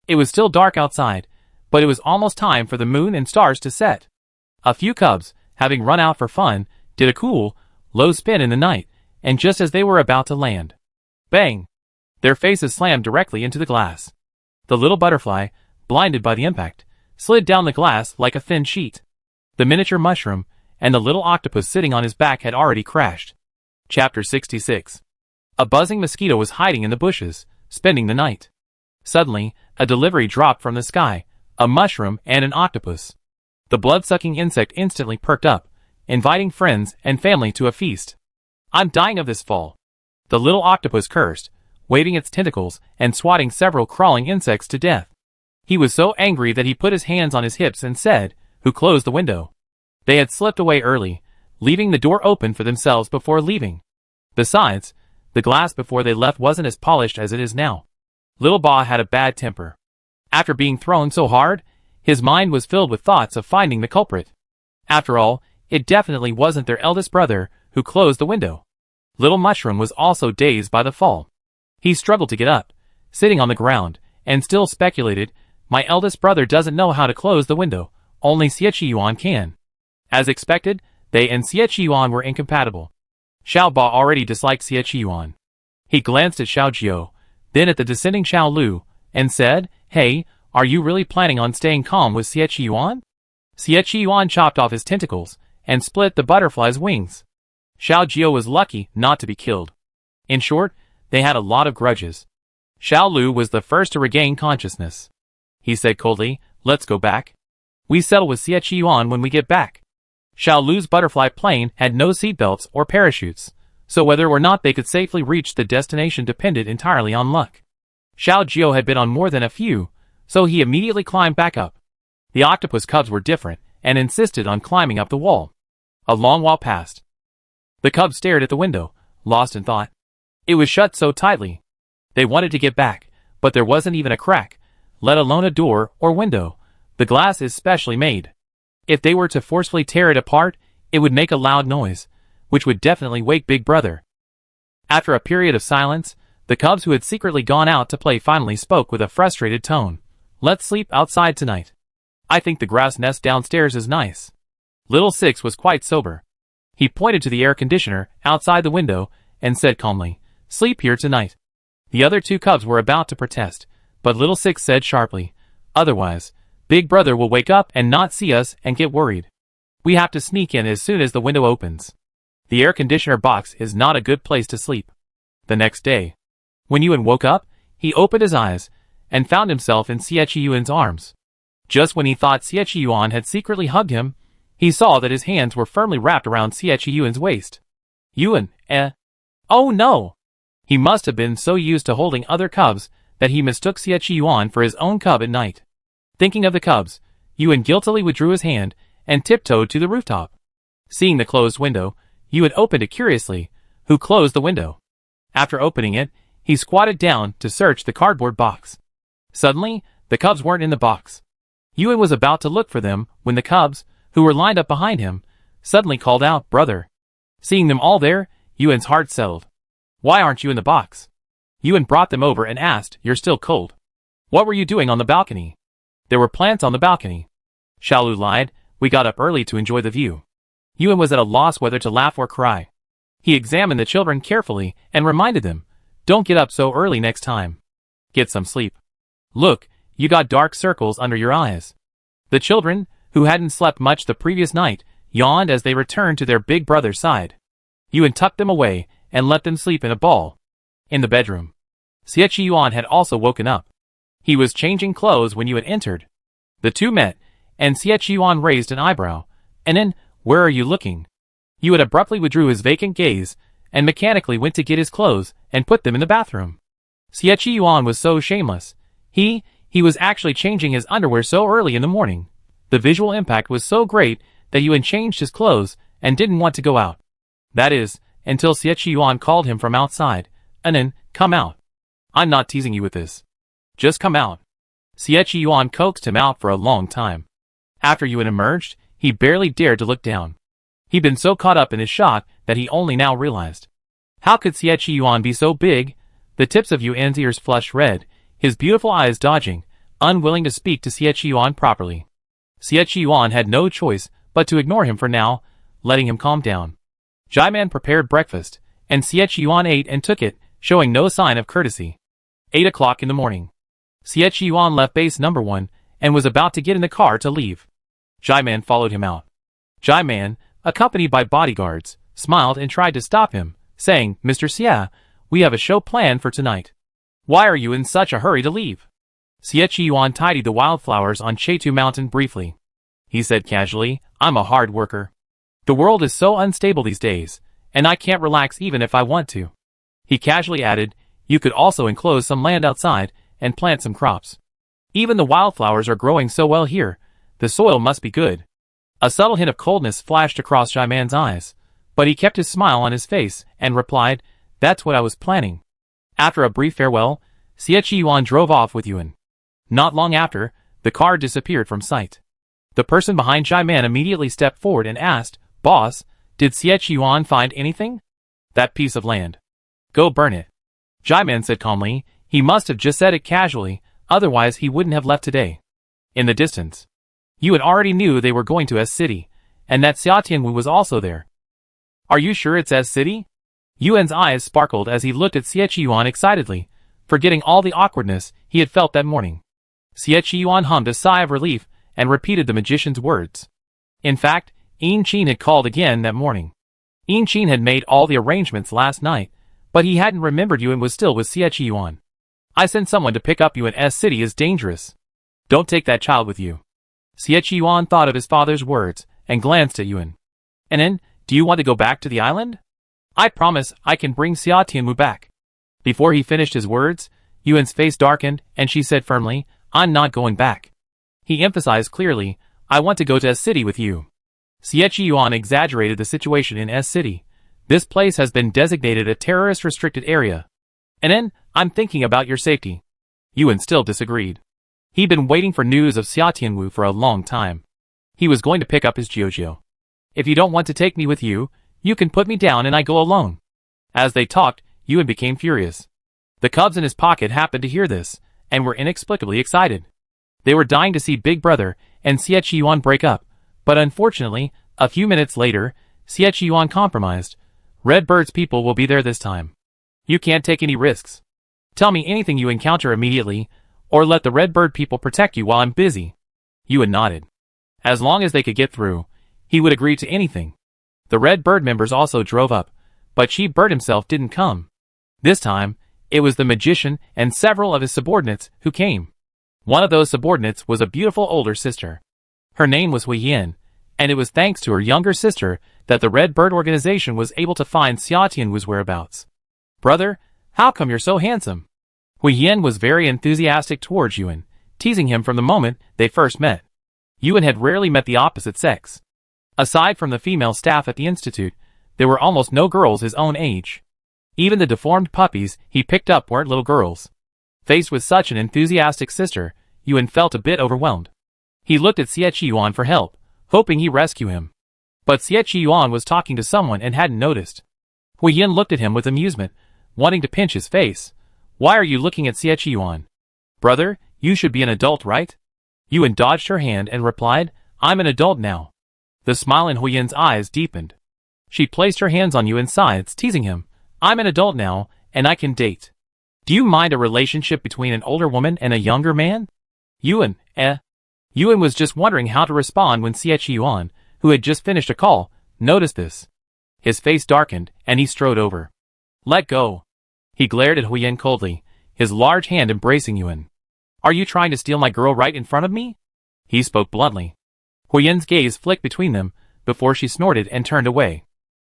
It was still dark outside, but it was almost time for the moon and stars to set. A few cubs, having run out for fun, did a cool, low spin in the night, and just as they were about to land, bang! Their faces slammed directly into the glass. The little butterfly, blinded by the impact, slid down the glass like a thin sheet. The miniature mushroom and the little octopus sitting on his back had already crashed. Chapter 66. A buzzing mosquito was hiding in the bushes, spending the night. Suddenly, a delivery dropped from the sky, a mushroom and an octopus. The blood-sucking insect instantly perked up, inviting friends and family to a feast. I'm dying of this fall. The little octopus cursed, waving its tentacles and swatting several crawling insects to death. He was so angry that he put his hands on his hips and said, Who closed the window? They had slipped away early, leaving the door open for themselves before leaving. Besides, the glass before they left wasn't as polished as it is now. Little Ba had a bad temper. After being thrown so hard, his mind was filled with thoughts of finding the culprit. After all, it definitely wasn't their eldest brother who closed the window. Little Mushroom was also dazed by the fall. He struggled to get up, sitting on the ground, and still speculated, my eldest brother doesn't know how to close the window, only Xiaoqi can. As expected, they and Xiaoqi were incompatible. Xiao Ba already disliked Xiaoqi. He glanced at Xiao Jiu, then at the descending Xiao Lu, and said, hey, are you really planning on staying calm with Xiaoqi? Xiaoqi chopped off his tentacles, and split the butterfly's wings. Xiao Jiu was lucky not to be killed. In short, they had a lot of grudges. Xiao Lu was the first to regain consciousness. He said coldly, let's go back. We settle with Xiaoqi when we get back. Xiao Lu's butterfly plane had no seatbelts or parachutes, so whether or not they could safely reach the destination depended entirely on luck. Xiao Jiu had been on more than a few, so he immediately climbed back up. The octopus cubs were different, and insisted on climbing up the wall. A long while passed. The cubs stared at the window, lost in thought. It was shut so tightly. They wanted to get back, but there wasn't even a crack, let alone a door or window. The glass is specially made. If they were to forcefully tear it apart, it would make a loud noise, which would definitely wake Big Brother. After a period of silence, the cubs who had secretly gone out to play finally spoke with a frustrated tone. Let's sleep outside tonight. I think the grass nest downstairs is nice. Little Six was quite sober. He pointed to the air conditioner outside the window and said calmly, sleep here tonight. The other two cubs were about to protest, but Little Six said sharply, otherwise, Big Brother will wake up and not see us and get worried. We have to sneak in as soon as the window opens. The air conditioner box is not a good place to sleep. The next day, when Yuan woke up, he opened his eyes and found himself in Xiaoqi's arms. Just when he thought Xiaoqi had secretly hugged him, he saw that his hands were firmly wrapped around Xiaoqi's waist. Yuan, Oh no! He must have been so used to holding other cubs that he mistook Xiaoqi for his own cub at night. Thinking of the cubs, Yuan guiltily withdrew his hand and tiptoed to the rooftop. Seeing the closed window, Yuan opened it curiously, who closed the window. After opening it, he squatted down to search the cardboard box. Suddenly, the cubs weren't in the box. Yuan was about to look for them when the cubs, who were lined up behind him, suddenly called out, brother. Seeing them all there, Yuan's heart settled. Why aren't you in the box? Yuan brought them over and asked, you're still cold. What were you doing on the balcony? There were plants on the balcony. Xiao Lu lied, we got up early to enjoy the view. Yuan was at a loss whether to laugh or cry. He examined the children carefully and reminded them, don't get up so early next time. Get some sleep. Look, you got dark circles under your eyes. The children, who hadn't slept much the previous night, yawned as they returned to their big brother's side. Yuan tucked them away and let them sleep in a ball. In the bedroom, Xiaoqi had also woken up. He was changing clothes when Yuan entered. The two met, and Xiaoqi raised an eyebrow, and then, where are you looking? Yuan abruptly withdrew his vacant gaze, and mechanically went to get his clothes and put them in the bathroom. Xiaoqi was so shameless. He was actually changing his underwear so early in the morning. The visual impact was so great that Yuan changed his clothes and didn't want to go out. That is, until Xiaoqi called him from outside, and then, come out. I'm not teasing you with this. Just come out. Xiaoqi coaxed him out for a long time. After Yuan emerged, he barely dared to look down. He'd been so caught up in his shock that he only now realized. How could Xiaoqi be so big? The tips of Yuan's ears flushed red, his beautiful eyes dodging, unwilling to speak to Xiaoqi properly. Xiaoqi had no choice but to ignore him for now, letting him calm down. Jaiman prepared breakfast, and Xiaoqi ate and took it, showing no sign of courtesy. 8 o'clock in the morning. Xiaoqi left base number 1, and was about to get in the car to leave. Jaiman followed him out. Jaiman, accompanied by bodyguards, smiled and tried to stop him, saying, Mr. Xia, we have a show planned for tonight. Why are you in such a hurry to leave? Xiaoqi tidied the wildflowers on Chetu Mountain briefly. He said casually, I'm a hard worker. The world is so unstable these days, and I can't relax even if I want to. He casually added, you could also enclose some land outside and plant some crops. Even the wildflowers are growing so well here, the soil must be good. A subtle hint of coldness flashed across Jaiman's eyes, but he kept his smile on his face and replied, that's what I was planning. After a brief farewell, Xiaoqi drove off with Yuan. Not long after, the car disappeared from sight. The person behind Jaiman immediately stepped forward and asked, Boss, did Xiaoqi find anything? That piece of land. Go burn it. Jaiman said calmly. He must have just said it casually, otherwise he wouldn't have left today. In the distance, Yuan already knew they were going to S City, and that Xia Tianwu was also there. Are you sure it's S City? Yuan's eyes sparkled as he looked at Xie Qiyuan excitedly, forgetting all the awkwardness he had felt that morning. Xie Qiyuan hummed a sigh of relief and repeated the magician's words. In fact, Yin Qin had called again that morning. Yin Qin had made all the arrangements last night, but he hadn't remembered Yuan was still with Xie Qiyuan. I sent someone to pick up you in S City is dangerous. Don't take that child with you. Xie Qiyuan thought of his father's words and glanced at Yuan. And then, do you want to go back to the island? I promise I can bring Xia Tianwu back. Before he finished his words, Yuan's face darkened and she said firmly, I'm not going back. He emphasized clearly, I want to go to S City with you. Xie Qiyuan exaggerated the situation in S City. This place has been designated a terrorist-restricted area. And then, I'm thinking about your safety. Yuan still disagreed. He'd been waiting for news of Xia Tianwu for a long time. He was going to pick up his Jiujiu. If you don't want to take me with you, you can put me down and I go alone. As they talked, Yuan became furious. The cubs in his pocket happened to hear this, and were inexplicably excited. They were dying to see Big Brother and Xie Qiyuan break up, but unfortunately, a few minutes later, Xie Qiyuan compromised. Red Bird's people will be there this time. You can't take any risks. Tell me anything you encounter immediately, or let the Red Bird people protect you while I'm busy. Yuan nodded. As long as they could get through, he would agree to anything. The Red Bird members also drove up, but Chief Bird himself didn't come. This time, it was the magician and several of his subordinates who came. One of those subordinates was a beautiful older sister. Her name was Hui Yin, and it was thanks to her younger sister that the Red Bird organization was able to find Xia Tianwu's whereabouts. Brother, how come you're so handsome? Hui Yin was very enthusiastic towards Yuan, teasing him from the moment they first met. Yuan had rarely met the opposite sex. Aside from the female staff at the institute, there were almost no girls his own age. Even the deformed puppies he picked up weren't little girls. Faced with such an enthusiastic sister, Yuan felt a bit overwhelmed. He looked at Xie Qiyuan for help, hoping he'd rescue him. But Xie Qiyuan was talking to someone and hadn't noticed. Hui Yin looked at him with amusement, wanting to pinch his face. Why are you looking at Xie Qiyuan? Brother, you should be an adult, right? Yuan dodged her hand and replied, I'm an adult now. The smile in Hui Yin's eyes deepened. She placed her hands on Yuan's sides, teasing him. I'm an adult now, and I can date. Do you mind a relationship between an older woman and a younger man? Yuan, Yuan was just wondering how to respond when Xie Qiyuan, who had just finished a call, noticed this. His face darkened, and he strode over. Let go. He glared at Hui Yin coldly, his large hand embracing Yuan. Are you trying to steal my girl right in front of me? He spoke bluntly. Hui Yin's gaze flicked between them, before she snorted and turned away.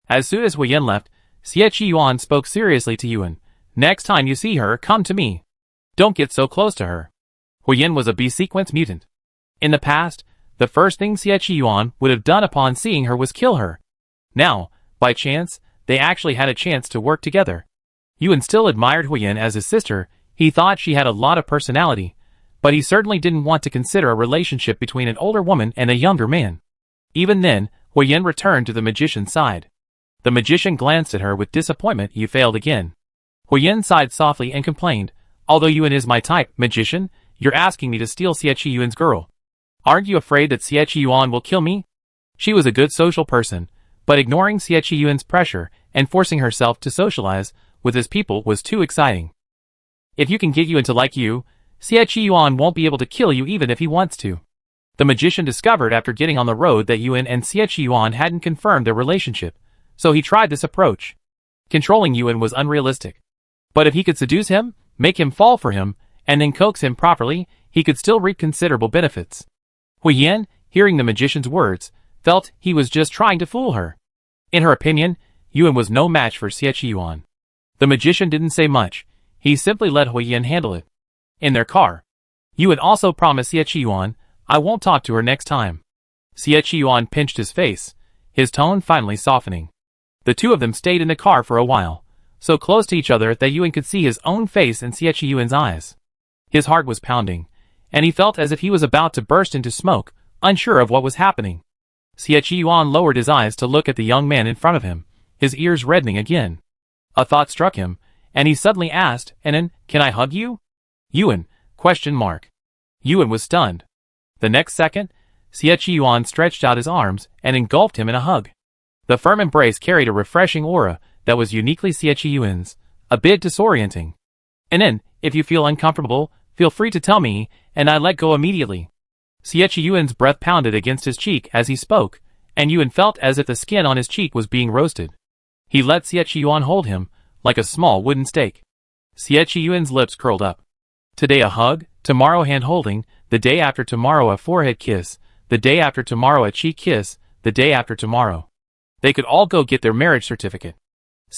As soon as Hui Yin left, Xie Qiyuan spoke seriously to Yuan. Next time you see her, come to me. Don't get so close to her. Hui Yin was a B-sequence mutant. In the past, the first thing Xie Qiyuan would have done upon seeing her was kill her. Now, by chance, they actually had a chance to work together. Yuan still admired Hui Yin as his sister. He thought she had a lot of personality, but he certainly didn't want to consider a relationship between an older woman and a younger man. Even then, Hui Yin returned to the magician's side. The magician glanced at her with disappointment. You failed again. Hui Yin sighed softly and complained, although Yuan is my type, magician, you're asking me to steal Xie Qiyuan's girl. Aren't you afraid that Xie Qiyuan will kill me? She was a good social person, but ignoring Xie Qiyuan's pressure and forcing herself to socialize with his people was too exciting. If you can get Yuan to like you, Xie Qiyuan won't be able to kill you even if he wants to. The magician discovered after getting on the road that Yuan and Xie Qiyuan hadn't confirmed their relationship, so he tried this approach. Controlling Yuan was unrealistic. But if he could seduce him, make him fall for him, and then coax him properly, he could still reap considerable benefits. Hui Yin, hearing the magician's words, felt he was just trying to fool her. In her opinion, Yuan was no match for Xie Qiyuan. The magician didn't say much. He simply let Hui Yin handle it. In their car, Yuan also promised Xie Qiyuan, I won't talk to her next time. Xie Qiyuan pinched his face, his tone finally softening. The two of them stayed in the car for a while, so close to each other that Yuan could see his own face in Xie Qiyuan's eyes. His heart was pounding, and he felt as if he was about to burst into smoke, unsure of what was happening. Xie Qiyuan lowered his eyes to look at the young man in front of him, his ears reddening again. A thought struck him, and he suddenly asked, "Anan, can I hug you?" Yuan? Question mark. Yuan was stunned. The next second, Yuan stretched out his arms and engulfed him in a hug. The firm embrace carried a refreshing aura that was uniquely Yuan's, a bit disorienting. "Anan, if you feel uncomfortable, feel free to tell me, and I let go immediately." Yuan's breath pounded against his cheek as he spoke, and Yuan felt as if the skin on his cheek was being roasted. He let Yuan hold him, like a small wooden stake. Yuan's lips curled up. Today a hug, tomorrow hand-holding, the day after tomorrow a forehead kiss, the day after tomorrow a cheek kiss, the day after tomorrow. They could all go get their marriage certificate.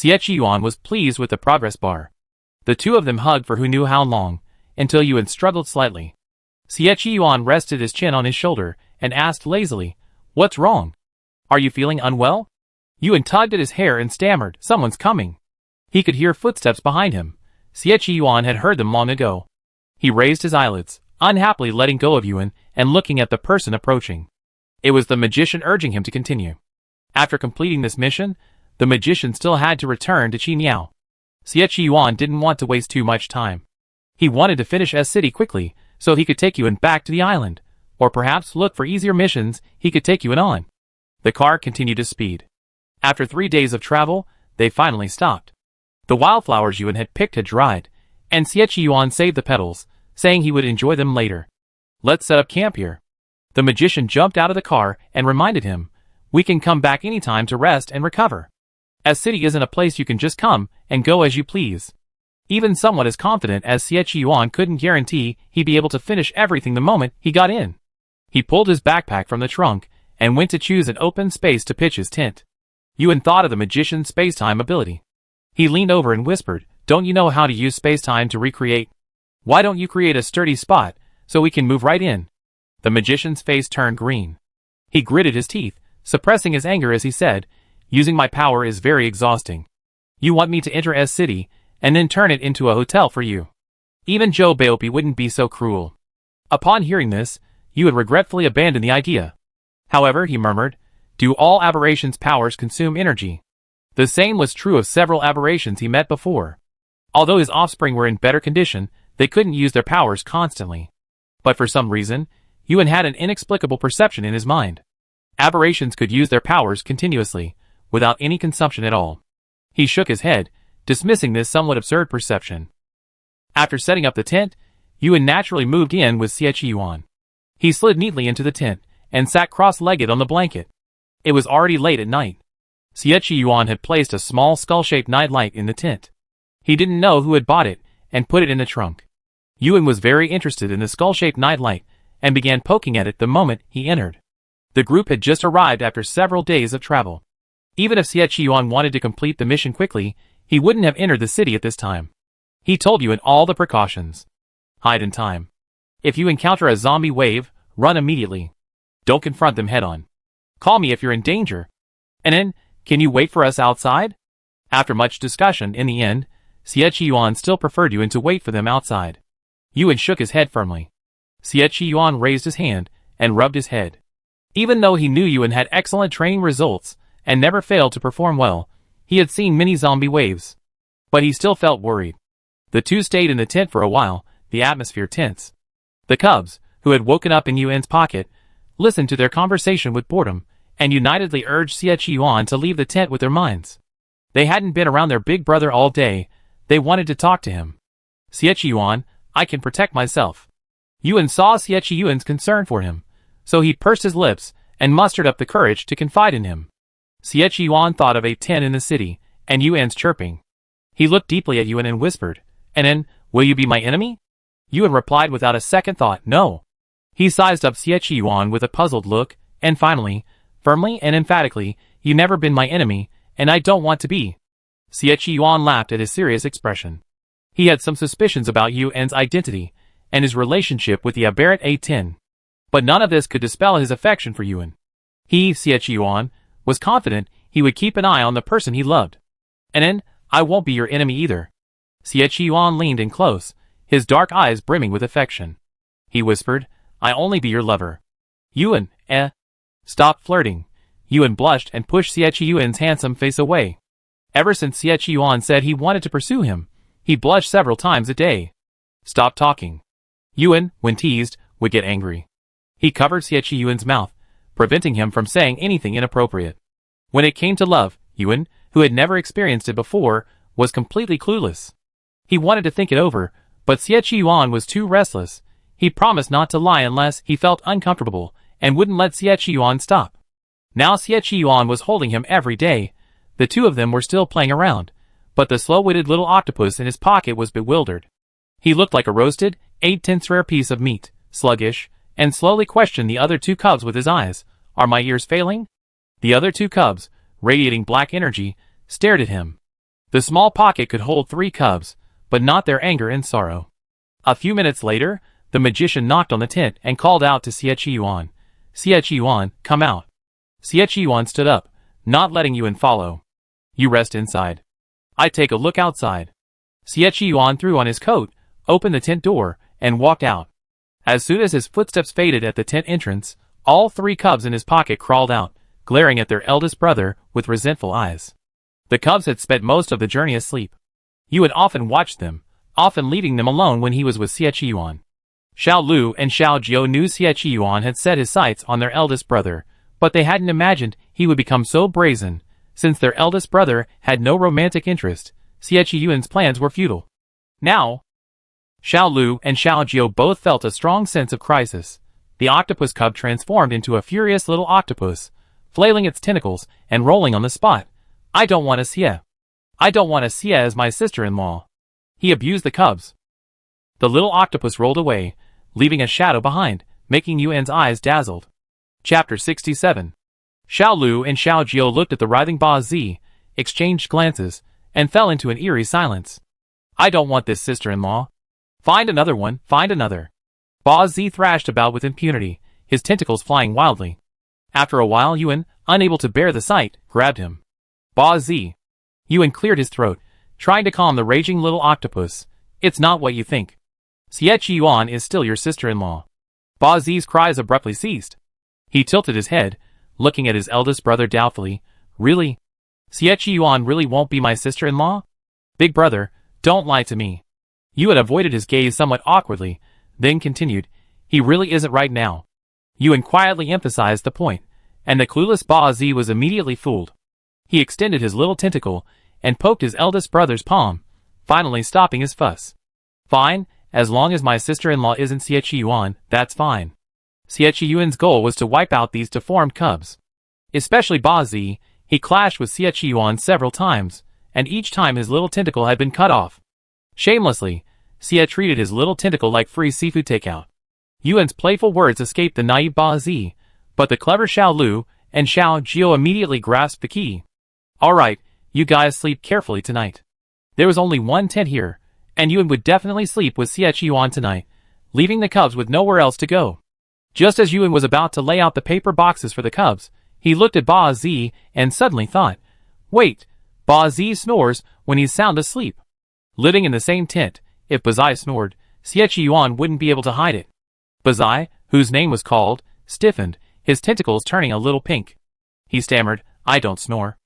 Yuan was pleased with the progress bar. The two of them hugged for who knew how long, until Yuan struggled slightly. Yuan rested his chin on his shoulder and asked lazily, "What's wrong? Are you feeling unwell?" Yuan tugged at his hair and stammered, "Someone's coming." He could hear footsteps behind him. Yuan had heard them long ago. He raised his eyelids, unhappily letting go of Yuan and looking at the person approaching. It was the magician urging him to continue. After completing this mission, the magician still had to return to Qiniao. Yuan didn't want to waste too much time. He wanted to finish S-City quickly, so he could take Yuan back to the island, or perhaps look for easier missions he could take Yuan on. The car continued to speed. After 3 days of travel, they finally stopped. The wildflowers Yuan had picked had dried, and Yuan saved the petals, saying he would enjoy them later. "Let's set up camp here." The magician jumped out of the car and reminded him, "We can come back anytime to rest and recover. S-City isn't a place you can just come and go as you please." Even someone as confident as Yuan couldn't guarantee he'd be able to finish everything the moment he got in. He pulled his backpack from the trunk and went to choose an open space to pitch his tent. Yuan thought of the magician's space-time ability. He leaned over and whispered, "Don't you know how to use space-time to recreate? Why don't you create a sturdy spot so we can move right in?" The magician's face turned green. He gritted his teeth, suppressing his anger as he said, "Using my power is very exhausting. You want me to enter S-City and then turn it into a hotel for you? Even Joe Baopi wouldn't be so cruel." Upon hearing this, Yuan regretfully abandoned the idea. "However," he murmured, "do all aberrations' powers consume energy?" The same was true of several aberrations he met before. Although his offspring were in better condition, they couldn't use their powers constantly. But for some reason, Yuan had an inexplicable perception in his mind. Aberrations could use their powers continuously, without any consumption at all. He shook his head, dismissing this somewhat absurd perception. After setting up the tent, Yuan naturally moved in with Yuan. He slid neatly into the tent, and sat cross-legged on the blanket. It was already late at night. Yuan had placed a small skull-shaped nightlight in the tent. He didn't know who had bought it, and put it in the trunk. Yuan was very interested in the skull-shaped nightlight, and began poking at it the moment he entered. The group had just arrived after several days of travel. Even if Yuan wanted to complete the mission quickly, he wouldn't have entered the city at this time. He told Yuan all the precautions. Hide in time. If you encounter a zombie wave, run immediately. Don't confront them head-on. Call me if you're in danger. And then, can you wait for us outside? After much discussion, in the end, Yuan still preferred Yuan to wait for them outside. Yuan shook his head firmly. Yuan raised his hand and rubbed his head. Even though he knew Yuan had excellent training results and never failed to perform well, he had seen many zombie waves. But he still felt worried. The two stayed in the tent for a while, the atmosphere tense. The cubs, who had woken up in Yuan's pocket, listened to their conversation with boredom, and unitedly urged Yuan to leave the tent with their minds. They hadn't been around their big brother all day. They wanted to talk to him. "Yuan, I can protect myself." Yuan saw Yuan's concern for him, so he pursed his lips and mustered up the courage to confide in him. Yuan thought of A10 in the city, and Yuan's chirping. He looked deeply at Yuan and whispered, "And then, will you be my enemy?" Yuan replied without a second thought, "No." He sized up Yuan with a puzzled look, and finally, firmly and emphatically, "You've never been my enemy, and I don't want to be." Yuan laughed at his serious expression. He had some suspicions about Yuan's identity, and his relationship with the aberrant A10. But none of this could dispel his affection for Yuan. He, Yuan, was confident he would keep an eye on the person he loved. "And then, I won't be your enemy either." Yuan leaned in close, his dark eyes brimming with affection. He whispered, "I'll only be your lover." "Yuan, Stop flirting." Yuan blushed and pushed Yuan's handsome face away. Ever since Xie Yuan said he wanted to pursue him, he blushed several times a day. Stop talking. Yuan, when teased, would get angry. He covered Xie Yuan's mouth, preventing him from saying anything inappropriate. When it came to love, Yuan, who had never experienced it before, was completely clueless. He wanted to think it over, but Xie Yuan was too restless. He promised not to lie unless he felt uncomfortable, and wouldn't let Xie Yuan stop. Now Xie Yuan was holding him every day. The two of them were still playing around, but the slow-witted little octopus in his pocket was bewildered. He looked like a roasted, 8/10 rare piece of meat, sluggish, and slowly questioned the other two cubs with his eyes. Are my ears failing? The other two cubs, radiating black energy, stared at him. The small pocket could hold 3 cubs, but not their anger and sorrow. A few minutes later, the magician knocked on the tent and called out to Xie Yuan. Xie Yuan, come out. Xie Yuan stood up, not letting Yuan follow. You rest inside. I take a look outside. Xie Yuan threw on his coat, opened the tent door, and walked out. As soon as his footsteps faded at the tent entrance, all 3 cubs in his pocket crawled out, glaring at their eldest brother with resentful eyes. The cubs had spent most of the journey asleep. Yuan often watched them, often leaving them alone when he was with Xie Yuan. Xiao Lu and Xiao Jiu knew Xie Yuan had set his sights on their eldest brother, but they hadn't imagined he would become so brazen. Since their eldest brother had no romantic interest, Xie Yuan's plans were futile. Now, Xiao Lu and Xiao Jiu both felt a strong sense of crisis. The octopus cub transformed into a furious little octopus, flailing its tentacles and rolling on the spot. I don't want a Xie. I don't want a Xie as my sister-in-law. He abused the cubs. The little octopus rolled away, leaving a shadow behind, making Yuan's eyes dazzled. Chapter 67. Xiao Lu and Xiao Jiu looked at the writhing Ba Zi, exchanged glances, and fell into an eerie silence. I don't want this sister-in-law. Find another one, find another. Ba Zi thrashed about with impunity, his tentacles flying wildly. After a while Yuan, unable to bear the sight, grabbed him. Ba Zi. Yuan cleared his throat, trying to calm the raging little octopus. It's not what you think. Xie Yuan is still your sister-in-law. Ba Zi's cries abruptly ceased. He tilted his head, looking at his eldest brother doubtfully. Really? Xie Yuan really won't be my sister-in-law? Big brother, don't lie to me. Yuan avoided his gaze somewhat awkwardly, then continued, he really isn't right now. Yuan quietly emphasized the point, and the clueless Ba Zi was immediately fooled. He extended his little tentacle and poked his eldest brother's palm, finally stopping his fuss. Fine, as long as my sister-in-law isn't Xie Yuan, that's fine. Xie Yuan's goal was to wipe out these deformed cubs. Especially Ba Zi, he clashed with Xie Yuan several times, and each time his little tentacle had been cut off. Shamelessly, Xie treated his little tentacle like free seafood takeout. Yuan's playful words escaped the naive Ba Zi, but the clever Xiao Lu and Xiao Jiu immediately grasped the key. Alright, you guys sleep carefully tonight. There was only one tent here, and Yuan would definitely sleep with Xie Yuan tonight, leaving the cubs with nowhere else to go. Just as Yuan was about to lay out the paper boxes for the cubs, he looked at Ba Zi and suddenly thought, wait, Ba Zi snores when he's sound asleep. Living in the same tent, if Ba Zi snored, Xie Yuan wouldn't be able to hide it. Ba Zi, whose name was called, stiffened, his tentacles turning a little pink. He stammered, I don't snore.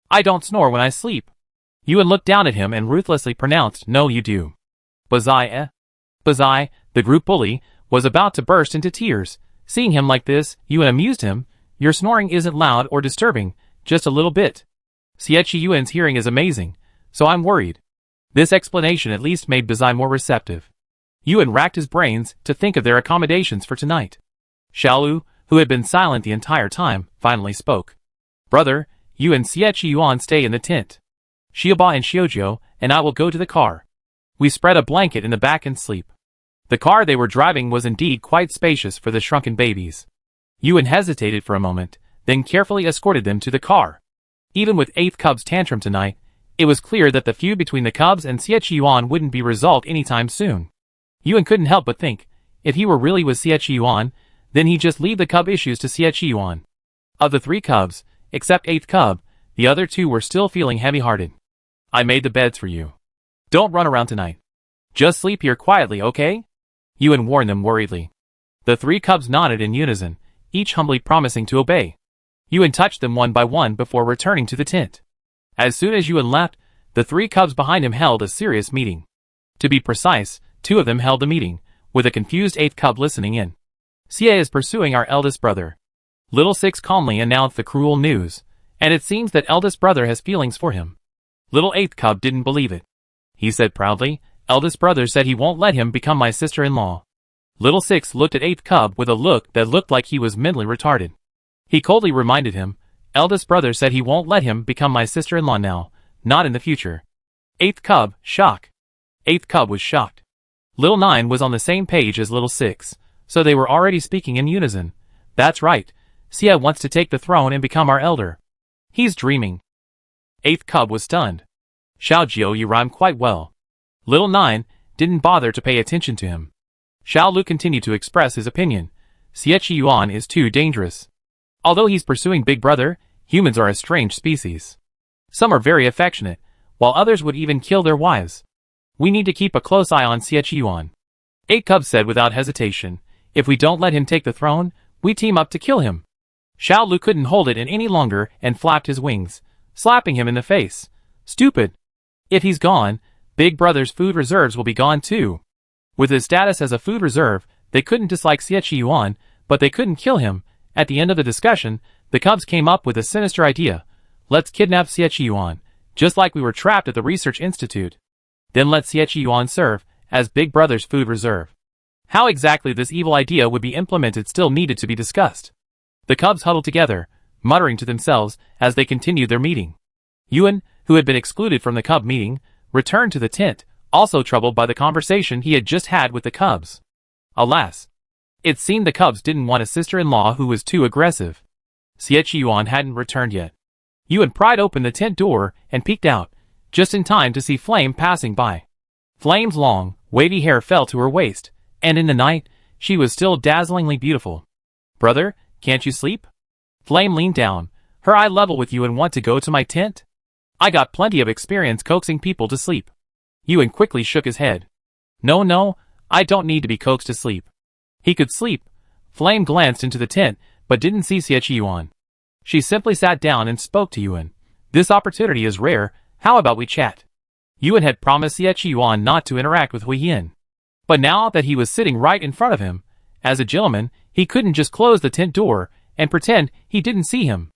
I don't snore when I sleep. Yuan looked down at him and ruthlessly pronounced, no you do. Ba Zi, Ba Zi, the group bully, was about to burst into tears. Seeing him like this, Yuan amused him. Your snoring isn't loud or disturbing, just a little bit. Xie Yuan's hearing is amazing, so I'm worried. This explanation at least made Ba Zi more receptive. Yuan racked his brains to think of their accommodations for tonight. Xiao Lu, who had been silent the entire time, finally spoke. Brother, you and Xie Yuan stay in the tent. Xiaoba and Xiaojiu and I will go to the car. We spread a blanket in the back and sleep. The car they were driving was indeed quite spacious for the shrunken babies. Yuan hesitated for a moment, then carefully escorted them to the car. Even with 8th Cub's tantrum tonight, it was clear that the feud between the Cubs and Xie Yuan wouldn't be resolved anytime soon. Yuan couldn't help but think, if he were really with Xie Yuan, then he'd just leave the Cub issues to Xie Yuan. Of the 3 Cubs, except 8th Cub, the other 2 were still feeling heavy-hearted. I made the beds for you. Don't run around tonight. Just sleep here quietly, okay? Yuan warned them worriedly. The 3 Cubs nodded in unison, each humbly promising to obey. Yuan touched them one by one before returning to the tent. As soon as Yuan left, the three cubs behind him held a serious meeting. To be precise, two of them held the meeting, with a confused eighth cub listening in. Xie is pursuing our eldest brother. Little Six calmly announced the cruel news, and it seems that eldest brother has feelings for him. Little eighth cub didn't believe it. He said proudly, eldest brother said he won't let him become my sister-in-law. Little Six looked at eighth cub with a look that looked like he was mentally retarded. He coldly reminded him, eldest brother said he won't let him become my sister-in-law now, not in the future. Eighth cub, shock. Eighth cub was shocked. Little Nine was on the same page as Little Six, so they were already speaking in unison. That's right, Xie wants to take the throne and become our elder. He's dreaming. Eighth cub was stunned. Xiao Jiu, you rhyme quite well. Little Nine didn't bother to pay attention to him. Xiao Lu continued to express his opinion. Xie Yuan is too dangerous. Although he's pursuing Big Brother, humans are a strange species. Some are very affectionate, while others would even kill their wives. We need to keep a close eye on Xie Yuan. Eight cubs said without hesitation, if we don't let him take the throne, we team up to kill him. Xiao Lu couldn't hold it in any longer and flapped his wings, slapping him in the face. Stupid. If he's gone, Big Brother's food reserves will be gone too. With his status as a food reserve, they couldn't dislike Xie Yuan, but they couldn't kill him. At the end of the discussion, the cubs came up with a sinister idea. Let's kidnap Xie Yuan, just like we were trapped at the research institute. Then let Xie Yuan serve as Big Brother's food reserve. How exactly this evil idea would be implemented still needed to be discussed. The cubs huddled together, muttering to themselves as they continued their meeting. Yuan, who had been excluded from the cub meeting, returned to the tent, also troubled by the conversation he had just had with the cubs. Alas! It seemed the cubs didn't want a sister-in-law who was too aggressive. Xie Yuan hadn't returned yet. Yuan pried open the tent door and peeked out, just in time to see Flame passing by. Flame's long, wavy hair fell to her waist, and in the night, she was still dazzlingly beautiful. Brother, can't you sleep? Flame leaned down, her eye level with Yuan. Want to go to my tent? I got plenty of experience coaxing people to sleep. Yuan quickly shook his head. No, I don't need to be coaxed to sleep. He could sleep. Flame glanced into the tent, but didn't see Xie Yuan. She simply sat down and spoke to Yuan. This opportunity is rare, how about we chat? Yuan had promised Xie Yuan not to interact with Hui Yin. But now that he was sitting right in front of him, as a gentleman, he couldn't just close the tent door and pretend he didn't see him.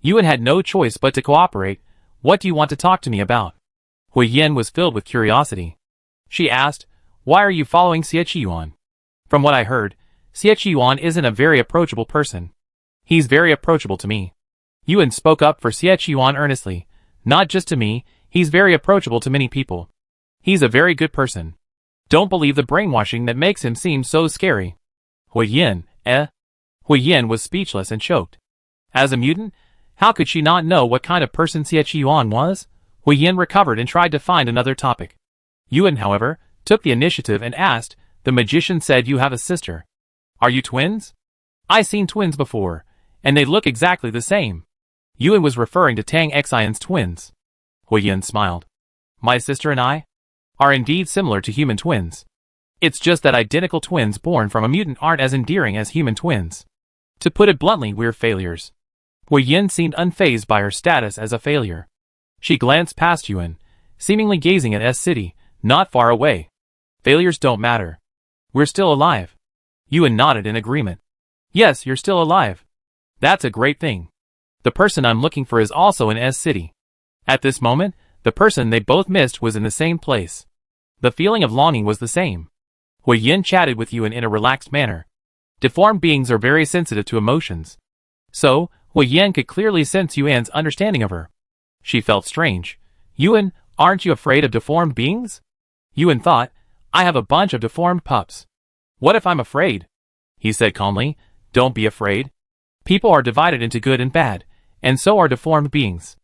Yuan had no choice but to cooperate. What do you want to talk to me about? Hui Yin was filled with curiosity. She asked, why are you following Xie Yuan? From what I heard, Xie Yuan isn't a very approachable person. He's very approachable to me. Yuan spoke up for Xie Yuan earnestly. Not just to me, he's very approachable to many people. He's a very good person. Don't believe the brainwashing that makes him seem so scary. Hui Yin, eh? Hui Yin was speechless and choked. As a mutant, how could she not know what kind of person Xie Yuan was? Hui Yin recovered and tried to find another topic. Yuan, however, took the initiative and asked, the magician said you have a sister. Are you twins? I seen twins before, and they look exactly the same. Yuan was referring to Tang Xion's twins. Hui Yin smiled. My sister and I are indeed similar to human twins. It's just that identical twins born from a mutant aren't as endearing as human twins. To put it bluntly, we're failures. Hui Yin seemed unfazed by her status as a failure. She glanced past Yuan, seemingly gazing at S-City, not far away. Failures don't matter. We're still alive. Yuan nodded in agreement. Yes, you're still alive. That's a great thing. The person I'm looking for is also in S-City. At this moment, the person they both missed was in the same place. The feeling of longing was the same. Hui Yin chatted with Yuan in a relaxed manner. Deformed beings are very sensitive to emotions. So, Hui Yin could clearly sense Yuan's understanding of her. She felt strange. Yuan, aren't you afraid of deformed beings? Yuan thought, I have a bunch of deformed pups. What if I'm afraid? He said calmly, don't be afraid. People are divided into good and bad, and so are deformed beings.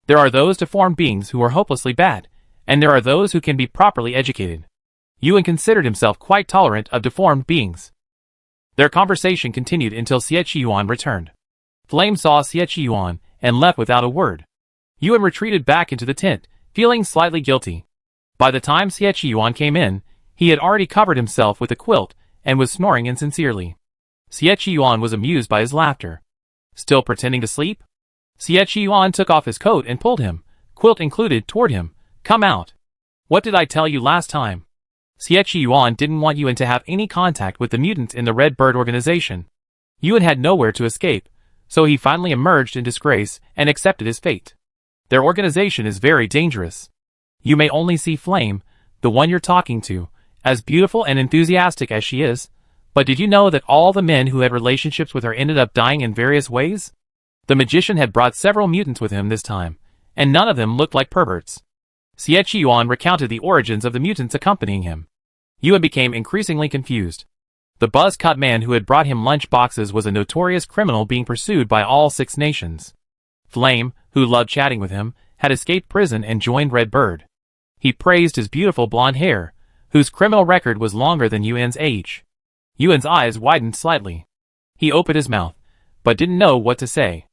There are those deformed beings who are hopelessly bad, and there are those who can be properly educated. Yuan considered himself quite tolerant of deformed beings. Their conversation continued until Xie Yuan returned. Flame saw Xie Yuan and left without a word. Yuan retreated back into the tent, feeling slightly guilty. By the time Xie Yuan came in, he had already covered himself with a quilt and was snoring insincerely. Xie Yuan was amused by his laughter. Still pretending to sleep? Xie Yuan took off his coat and pulled him, quilt included, toward him. Come out. What did I tell you last time? Xie Yuan didn't want Yuan to have any contact with the mutants in the Red Bird organization. Yuan had nowhere to escape, so he finally emerged in disgrace and accepted his fate. Their organization is very dangerous. You may only see Flame, the one you're talking to, as beautiful and enthusiastic as she is, but did you know that all the men who had relationships with her ended up dying in various ways? The magician had brought several mutants with him this time, and none of them looked like perverts. Xie Yuan recounted the origins of the mutants accompanying him. Yuan became increasingly confused. The buzz-cut man who had brought him lunch boxes was a notorious criminal being pursued by all 6 nations. Flame, who loved chatting with him, had escaped prison and joined Red Bird. He praised his beautiful blonde hair, whose criminal record was longer than Yuan's age. Yuan's eyes widened slightly. He opened his mouth, but didn't know what to say.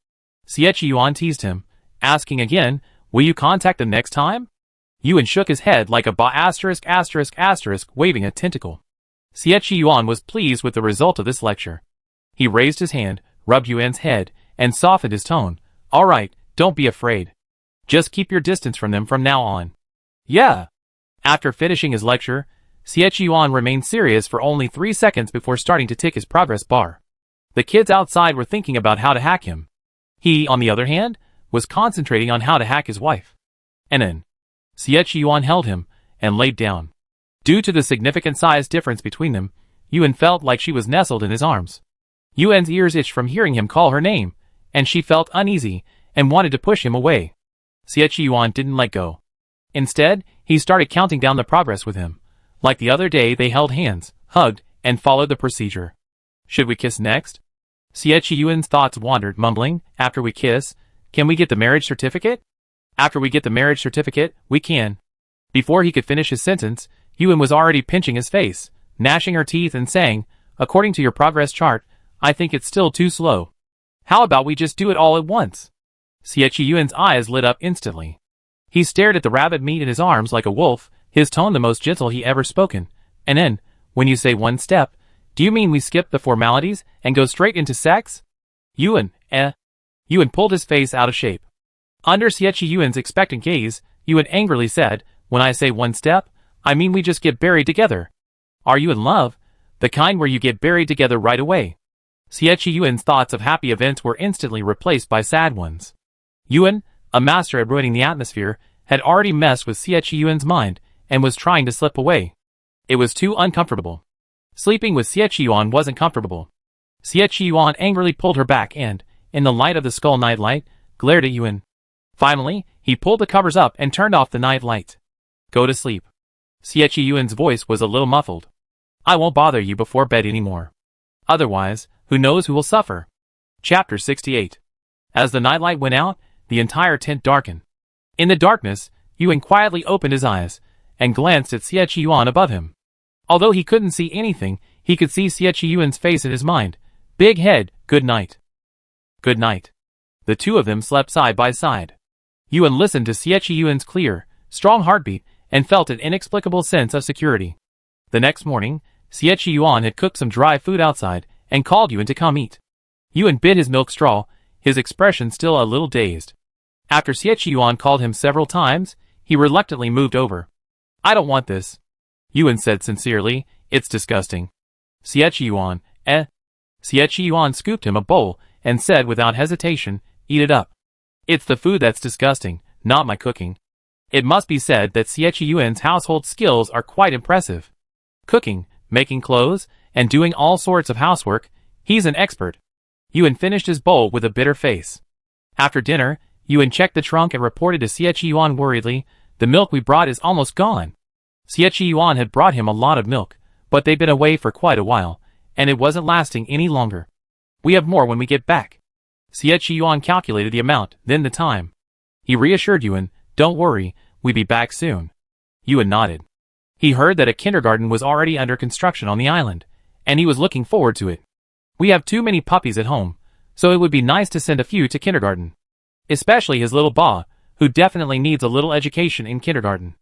Xie Yuan teased him, asking again, "Will you contact them next time?" Yuan shook his head like a waving a tentacle. Xie Yuan was pleased with the result of this lecture. He raised his hand, rubbed Yuan's head, and softened his tone. "All right, don't be afraid. Just keep your distance from them from now on." "Yeah." After finishing his lecture, Xie Yuan remained serious for only 3 seconds before starting to tick his progress bar. The kids outside were thinking about how to hack him. He, on the other hand, was concentrating on how to hack his wife. And then, Xie Yuan held him and laid down. Due to the significant size difference between them, Yuan felt like she was nestled in his arms. Yuan's ears itched from hearing him call her name, and she felt uneasy and wanted to push him away. Xie Yuan didn't let go. Instead, he started counting down the progress with him. Like the other day, they held hands, hugged, and followed the procedure. "Should we kiss next?" Xie Yuan's thoughts wandered, mumbling, "After we kiss, can we get the marriage certificate?" "After we get the marriage certificate, we can." Before he could finish his sentence, Yuan was already pinching his face, gnashing her teeth and saying, "According to your progress chart, I think it's still too slow. How about we just do it all at once?" Xie Yuan's eyes lit up instantly. He stared at the rabbit meat in his arms like a wolf, his tone the most gentle he ever spoken. "And then, when you say one step, do you mean we skip the formalities and go straight into sex?" Yuan pulled his face out of shape. Under Xie Yuan's expectant gaze, Yuan angrily said, "When I say one step, I mean we just get buried together. Are you in love? The kind where you get buried together right away?" Xie Yuan's thoughts of happy events were instantly replaced by sad ones. Yuan, a master at ruining the atmosphere, had already messed with Xie Yuan's mind and was trying to slip away. It was too uncomfortable. Sleeping with Xie Yuan wasn't comfortable. Xie Yuan angrily pulled her back and, in the light of the skull nightlight, glared at Yuan. Finally, he pulled the covers up and turned off the night light. "Go to sleep." Xie Yuan's voice was a little muffled. "I won't bother you before bed anymore. Otherwise, who knows who will suffer." Chapter 68. As the nightlight went out, the entire tent darkened. In the darkness, Yuan quietly opened his eyes and glanced at Xie Yuan above him. Although he couldn't see anything, he could see Xie Yuan's face in his mind. "Big head, good night." "Good night." The two of them slept side by side. Yuan listened to Xie Yuan's clear, strong heartbeat and felt an inexplicable sense of security. The next morning, Xie Yuan had cooked some dry food outside and called Yuan to come eat. Yuan bit his milk straw, his expression still a little dazed. After Xie Yuan called him several times, he reluctantly moved over. "I don't want this," Yuan said sincerely. "It's disgusting." Xie Yuan, Xie Yuan scooped him a bowl and said without hesitation, "Eat it up. It's the food that's disgusting, not my cooking." It must be said that Xie Yuan's household skills are quite impressive. Cooking, making clothes, and doing all sorts of housework, he's an expert. Yuan finished his bowl with a bitter face. After dinner, Yuan checked the trunk and reported to Xie Yuan worriedly, "The milk we brought is almost gone." Xie Yuan had brought him a lot of milk, but they'd been away for quite a while, and it wasn't lasting any longer. "We have more when we get back." Xie Yuan calculated the amount, then the time. He reassured Yuan, "Don't worry, we'll be back soon." Yuan nodded. He heard that a kindergarten was already under construction on the island, and he was looking forward to it. "We have too many puppies at home, so it would be nice to send a few to kindergarten. Especially his little Ba, who definitely needs a little education in kindergarten.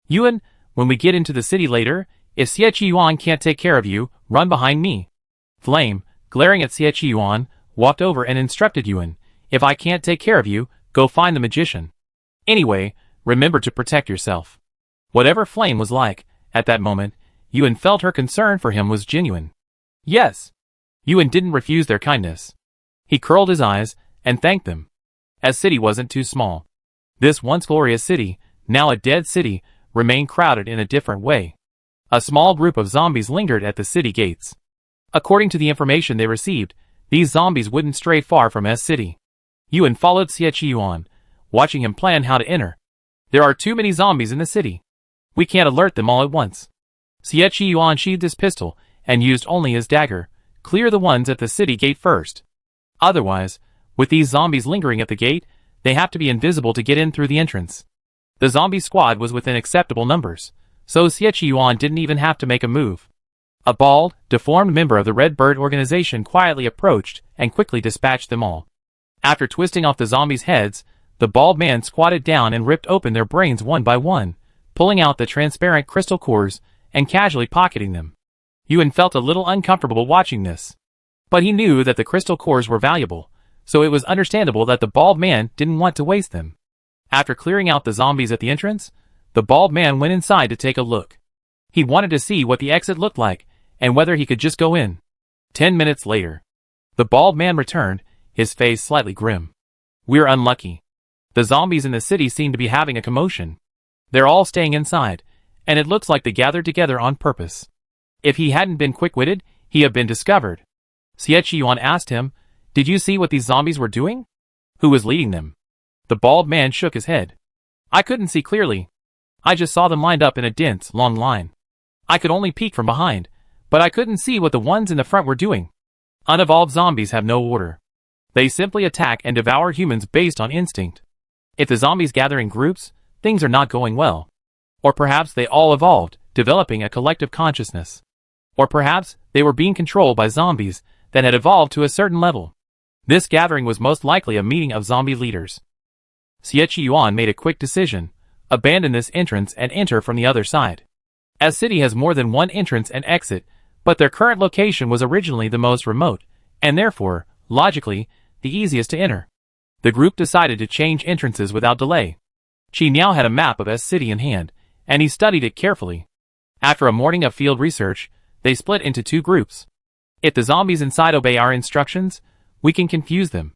Yuan, when we get into the city later, if Xie Yuan can't take care of you, run behind me." Flame, glaring at Xie Yuan, walked over and instructed Yuan, "If I can't take care of you, go find the magician." Anyway, remember to protect yourself. Whatever Flame was like, at that moment, Yuan felt her concern for him was genuine. Yes. Yuan didn't refuse their kindness. He curled his eyes and thanked them. As city wasn't too small. This once glorious city, now a dead city, remained crowded in a different way. A small group of zombies lingered at the city gates. According to the information they received, these zombies wouldn't stray far from S City. Yuan followed Xie Yuan, watching him plan how to enter. There are too many zombies in the city. We can't alert them all at once. Xie Yuan sheathed his pistol and used only his dagger. Clear the ones at the city gate first. Otherwise, with these zombies lingering at the gate, they have to be invisible to get in through the entrance. The zombie squad was within acceptable numbers, so Xie Yuan didn't even have to make a move. A bald, deformed member of the Red Bird organization quietly approached and quickly dispatched them all. After twisting off the zombies' heads, the bald man squatted down and ripped open their brains one by one, pulling out the transparent crystal cores and casually pocketing them. Yuan felt a little uncomfortable watching this. But he knew that the crystal cores were valuable, so it was understandable that the bald man didn't want to waste them. After clearing out the zombies at the entrance, the bald man went inside to take a look. He wanted to see what the exit looked like, and whether he could just go in. 10 minutes later. The bald man returned, his face slightly grim. We're unlucky. The zombies in the city seem to be having a commotion. They're all staying inside, and it looks like they gathered together on purpose. If he hadn't been quick-witted, he'd have been discovered. Xie Yuan asked him, "Did you see what these zombies were doing? Who was leading them?" The bald man shook his head. "I couldn't see clearly. I just saw them lined up in a dense, long line. I could only peek from behind, but I couldn't see what the ones in the front were doing. Unevolved zombies have no order. They simply attack and devour humans based on instinct. If the zombies gather in groups, things are not going well. Or perhaps they all evolved, developing a collective consciousness. Or perhaps they were being controlled by zombies that had evolved to a certain level. This gathering was most likely a meeting of zombie leaders." Xie Yuan made a quick decision, abandon this entrance and enter from the other side. As city has more than one entrance and exit, but their current location was originally the most remote, and therefore, logically, the easiest to enter. The group decided to change entrances without delay. Chi now had a map of S City in hand, and he studied it carefully. After a morning of field research, they split into two groups. If the zombies inside obey our instructions, we can confuse them.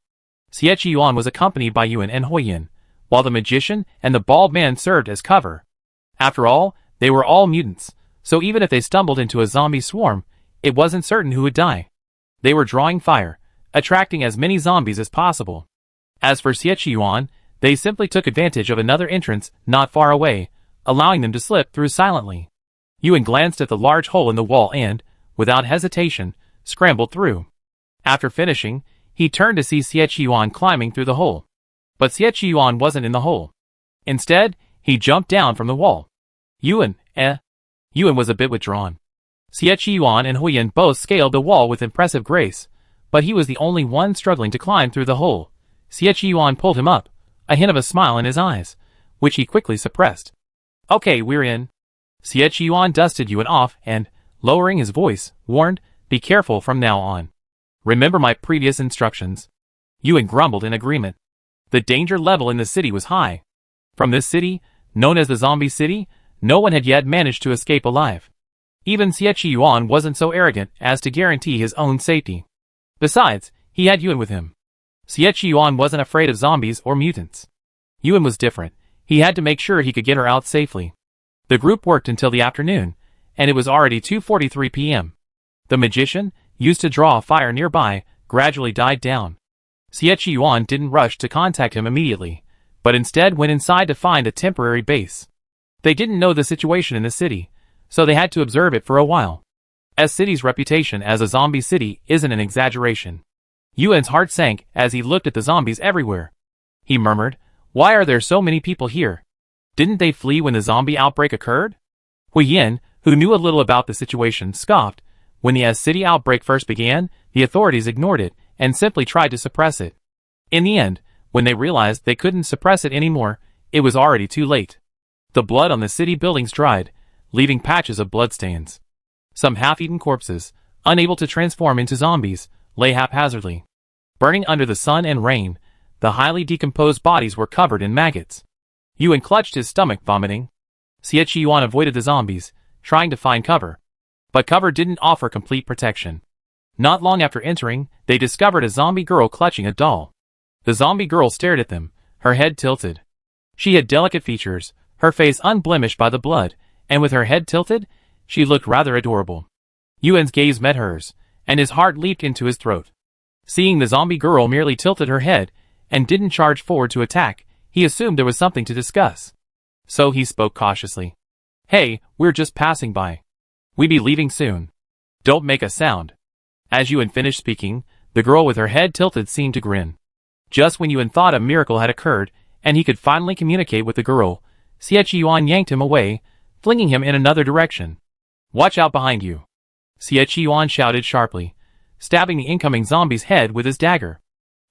Xie Yuan was accompanied by Yuan and Huiyin, while the magician and the bald man served as cover. After all, they were all mutants, so even if they stumbled into a zombie swarm, it wasn't certain who would die. They were drawing fire, attracting as many zombies as possible. As for Xie Yuan, they simply took advantage of another entrance not far away, allowing them to slip through silently. Yuan glanced at the large hole in the wall and, without hesitation, scrambled through. After finishing, he turned to see Xie Yuan climbing through the hole. But Xie Yuan wasn't in the hole. Instead, he jumped down from the wall. Yuan was a bit withdrawn. Xie Yuan and Huiyin both scaled the wall with impressive grace, but he was the only one struggling to climb through the hole. Xie Yuan pulled him up, a hint of a smile in his eyes, which he quickly suppressed. "Okay, we're in." Xie Yuan dusted Yuan off and, lowering his voice, warned, "Be careful from now on. Remember my previous instructions." Yuan grumbled in agreement. The danger level in the city was high. From this city, known as the Zombie City, no one had yet managed to escape alive. Even Xie Yuan wasn't so arrogant as to guarantee his own safety. Besides, he had Yuan with him. Xie Yuan wasn't afraid of zombies or mutants. Yuan was different. He had to make sure he could get her out safely. The group worked until the afternoon, and it was already 2:43 p.m. The magician, used to draw a fire nearby, gradually died down. Xie Yuan didn't rush to contact him immediately, but instead went inside to find a temporary base. They didn't know the situation in the city, so they had to observe it for a while. S City's reputation as a zombie city isn't an exaggeration. Yuan's heart sank as he looked at the zombies everywhere. He murmured, "Why are there so many people here? Didn't they flee when the zombie outbreak occurred?" Huiyin, who knew a little about the situation, scoffed. When the S City outbreak first began, the authorities ignored it and simply tried to suppress it. In the end, when they realized they couldn't suppress it anymore, it was already too late. The blood on the city buildings dried, leaving patches of bloodstains. Some half-eaten corpses, unable to transform into zombies, lay haphazardly. Burning under the sun and rain, the highly decomposed bodies were covered in maggots. Yuan clutched his stomach, vomiting. Xie Yuan avoided the zombies, trying to find cover. But cover didn't offer complete protection. Not long after entering, they discovered a zombie girl clutching a doll. The zombie girl stared at them, her head tilted. She had delicate features, her face unblemished by the blood, and with her head tilted, she looked rather adorable. Yuan's gaze met hers, and his heart leaped into his throat. Seeing the zombie girl merely tilted her head, and didn't charge forward to attack, he assumed there was something to discuss. So he spoke cautiously. "Hey, we're just passing by. We be leaving soon. Don't make a sound." As Yuan finished speaking, the girl with her head tilted seemed to grin. Just when Yuan thought a miracle had occurred, and he could finally communicate with the girl, Xie Yuan yanked him away, flinging him in another direction. "Watch out behind you!" Xie Yuan shouted sharply, stabbing the incoming zombie's head with his dagger.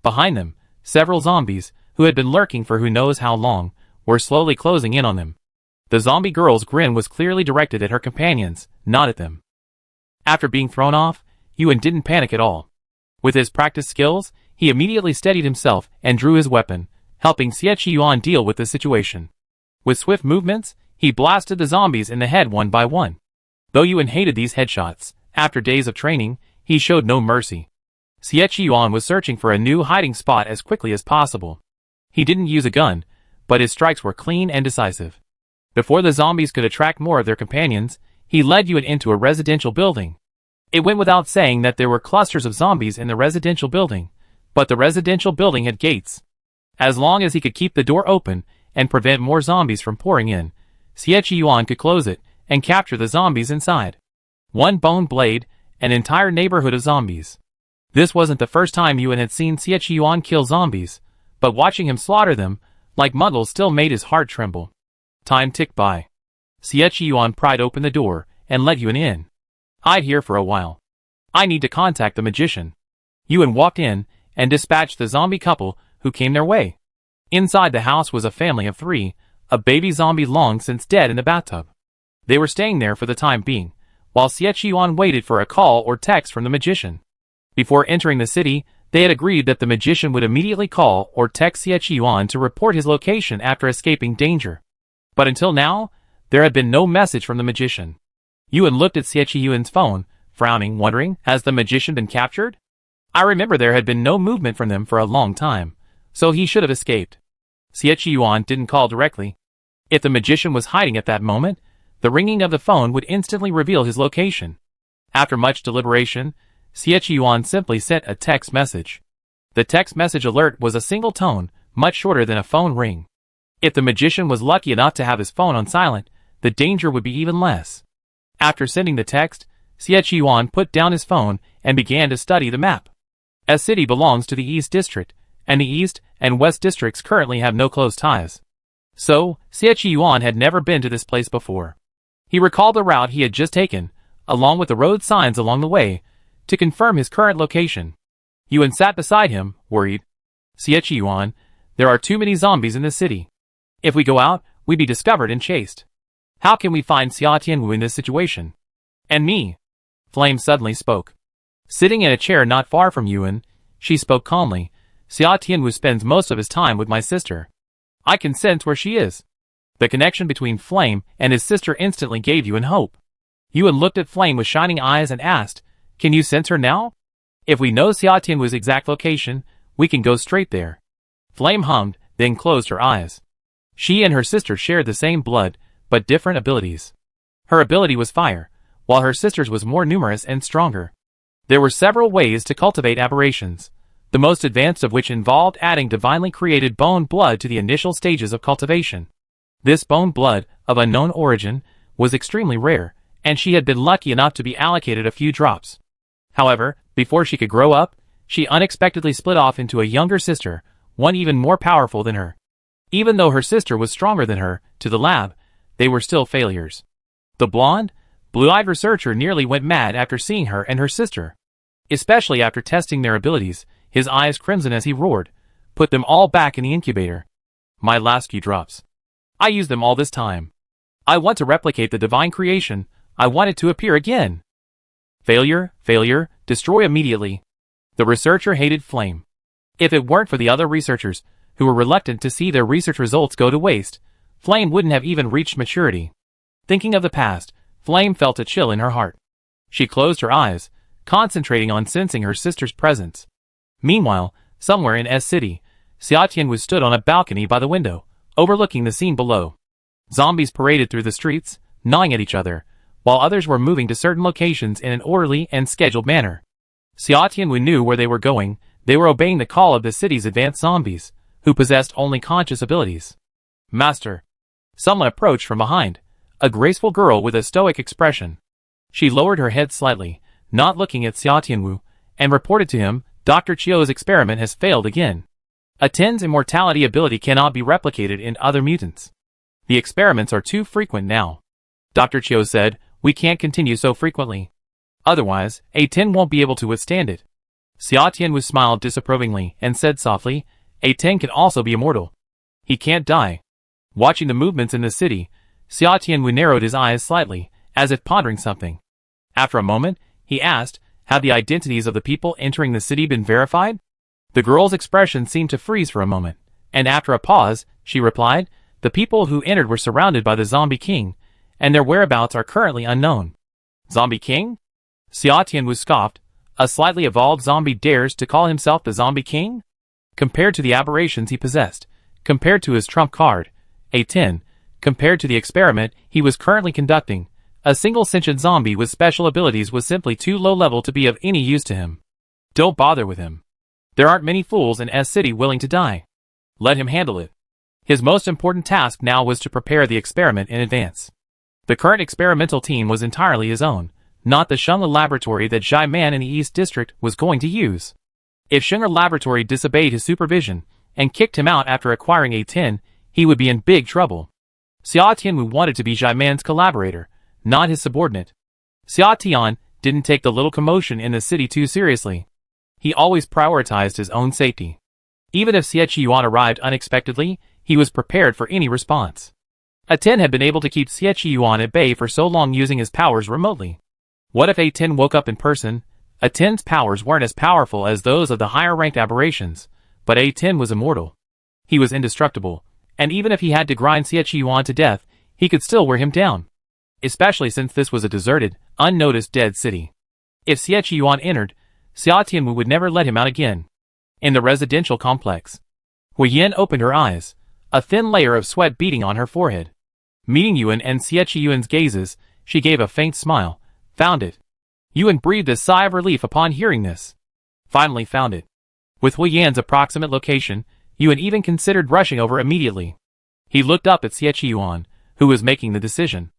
Behind them, several zombies, who had been lurking for who knows how long, were slowly closing in on them. The zombie girl's grin was clearly directed at her companions, not at them. After being thrown off, Yuan didn't panic at all. With his practiced skills, he immediately steadied himself and drew his weapon, helping Xie Yuan deal with the situation. With swift movements, he blasted the zombies in the head one by one. Though Yuan hated these headshots, after days of training, he showed no mercy. Xie Yuan was searching for a new hiding spot as quickly as possible. He didn't use a gun, but his strikes were clean and decisive. Before the zombies could attract more of their companions, he led Yuan into a residential building. It went without saying that there were clusters of zombies in the residential building, but the residential building had gates. As long as he could keep the door open and prevent more zombies from pouring in, Xie Yuan could close it and capture the zombies inside. One bone blade, an entire neighborhood of zombies. This wasn't the first time Yuan had seen Xie Yuan kill zombies, but watching him slaughter them, like muddles, still made his heart tremble. Time ticked by. Xie Yuan pried open the door and let Yuan in. "Hide here for a while. I need to contact the magician." Yuan walked in and dispatched the zombie couple who came their way. Inside the house was a family of 3, a baby zombie long since dead in the bathtub. They were staying there for the time being, while Xie Yuan waited for a call or text from the magician. Before entering the city, they had agreed that the magician would immediately call or text Xie Yuan to report his location after escaping danger. But until now, there had been no message from the magician. Yuan looked at Xie Yuan's phone, frowning, wondering, has the magician been captured? I remember there had been no movement from them for a long time, so he should have escaped. Xie Yuan didn't call directly. If the magician was hiding at that moment, the ringing of the phone would instantly reveal his location. After much deliberation, Xie Yuan simply sent a text message. The text message alert was a single tone, much shorter than a phone ring. If the magician was lucky enough to have his phone on silent, the danger would be even less. After sending the text, Xie Yuan put down his phone and began to study the map. A city belongs to the East District, and the East and West Districts currently have no close ties. So, Xie Yuan had never been to this place before. He recalled the route he had just taken, along with the road signs along the way, to confirm his current location. Yuan sat beside him, worried. "Xie Yuan, there are too many zombies in this city. If we go out, we'd be discovered and chased. How can we find Xia Tianwu in this situation?" "And me?" Flame suddenly spoke. Sitting in a chair not far from Yuan, she spoke calmly. "Xia Tianwu spends most of his time with my sister. I can sense where she is." The connection between Flame and his sister instantly gave Yuan hope. Yuan looked at Flame with shining eyes and asked, "Can you sense her now? If we know Xia Tianwu's exact location, we can go straight there." Flame hummed, then closed her eyes. She and her sister shared the same blood, but different abilities. Her ability was fire, while her sister's was more numerous and stronger. There were several ways to cultivate aberrations, the most advanced of which involved adding divinely created bone blood to the initial stages of cultivation. This bone blood, of unknown origin, was extremely rare, and she had been lucky enough to be allocated a few drops. However, before she could grow up, she unexpectedly split off into a younger sister, one even more powerful than her. Even though her sister was stronger than her, to the lab, they were still failures. The blonde, blue-eyed researcher nearly went mad after seeing her and her sister. Especially after testing their abilities, his eyes crimson as he roared, "Put them all back in the incubator. My last few drops. I used them all this time. I want to replicate the divine creation. I want it to appear again." Failure, failure, destroy immediately. The researcher hated Flame. If it weren't for the other researchers, who were reluctant to see their research results go to waste, Flame wouldn't have even reached maturity. Thinking of the past, Flame felt a chill in her heart. She closed her eyes, concentrating on sensing her sister's presence. Meanwhile, somewhere in S City, Xiatian was stood on a balcony by the window, overlooking the scene below. Zombies paraded through the streets, gnawing at each other, while others were moving to certain locations in an orderly and scheduled manner. Xiatian knew where they were going. They were obeying the call of the city's advanced zombies, who possessed only conscious abilities. Master. Someone approached from behind, a graceful girl with a stoic expression. She lowered her head slightly, not looking at Xiatian, and reported to him, Dr. Chio's experiment has failed again. A Ten's immortality ability cannot be replicated in other mutants. The experiments are too frequent now. Dr. Chio said, we can't continue so frequently. Otherwise, a Ten won't be able to withstand it. Xiatian smiled disapprovingly and said softly, a Ten can also be immortal. He can't die. Watching the movements in the city, Xiatian narrowed his eyes slightly, as if pondering something. After a moment, he asked, have the identities of the people entering the city been verified? The girl's expression seemed to freeze for a moment, and after a pause, she replied, the people who entered were surrounded by the Zombie King, and their whereabouts are currently unknown. Zombie King? Xiatian scoffed. A slightly evolved zombie dares to call himself the Zombie King? Compared to the aberrations he possessed, compared to his trump card, a 10, compared to the experiment he was currently conducting, a single sentient zombie with special abilities was simply too low level to be of any use to him. Don't bother with him. There aren't many fools in S City willing to die. Let him handle it. His most important task now was to prepare the experiment in advance. The current experimental team was entirely his own, not the Shunga laboratory that Zhai Man in the East District was going to use. If Shunga laboratory disobeyed his supervision and kicked him out after acquiring a 10, he would be in big trouble. Xiatian wanted to be Zhai Man's collaborator, not his subordinate. Xiatian didn't take the little commotion in the city too seriously. He always prioritized his own safety. Even if Xie arrived unexpectedly, he was prepared for any response. A 10 had been able to keep Xie at bay for so long using his powers remotely. What if a 10 woke up in person? A 10's powers weren't as powerful as those of the higher-ranked aberrations, but a 10 was immortal. He was indestructible, and even if he had to grind Xie to death, he could still wear him down. Especially since this was a deserted, unnoticed dead city. If Xie entered, Xiatian would never let him out again. In the residential complex, Hui Yin opened her eyes, a thin layer of sweat beading on her forehead. Meeting Yuan and Xie gazes, she gave a faint smile. Found it. Yuan breathed a sigh of relief upon hearing this. Finally found it. With Hui Yan's approximate location, Yuan even considered rushing over immediately. He looked up at Xie, who was making the decision.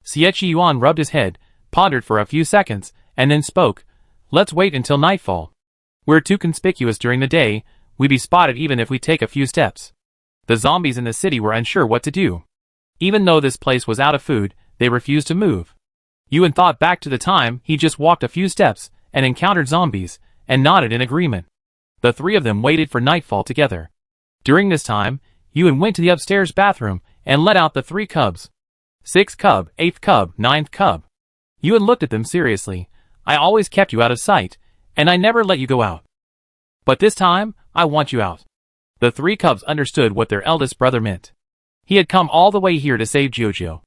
Xie rubbed his head, pondered for a few seconds, and then spoke. Let's wait until nightfall. We're too conspicuous during the day, we'd be spotted even if we take a few steps. The zombies in the city were unsure what to do. Even though this place was out of food, they refused to move. Yuan thought back to the time he just walked a few steps and encountered zombies, and nodded in agreement. The three of them waited for nightfall together. During this time, Yuan went to the upstairs bathroom and let out the 3 cubs. 6th cub, 8th cub, 9th cub. Yuan looked at them seriously. I always kept you out of sight, and I never let you go out. But this time, I want you out. The 3 cubs understood what their eldest brother meant. He had come all the way here to save Jojo.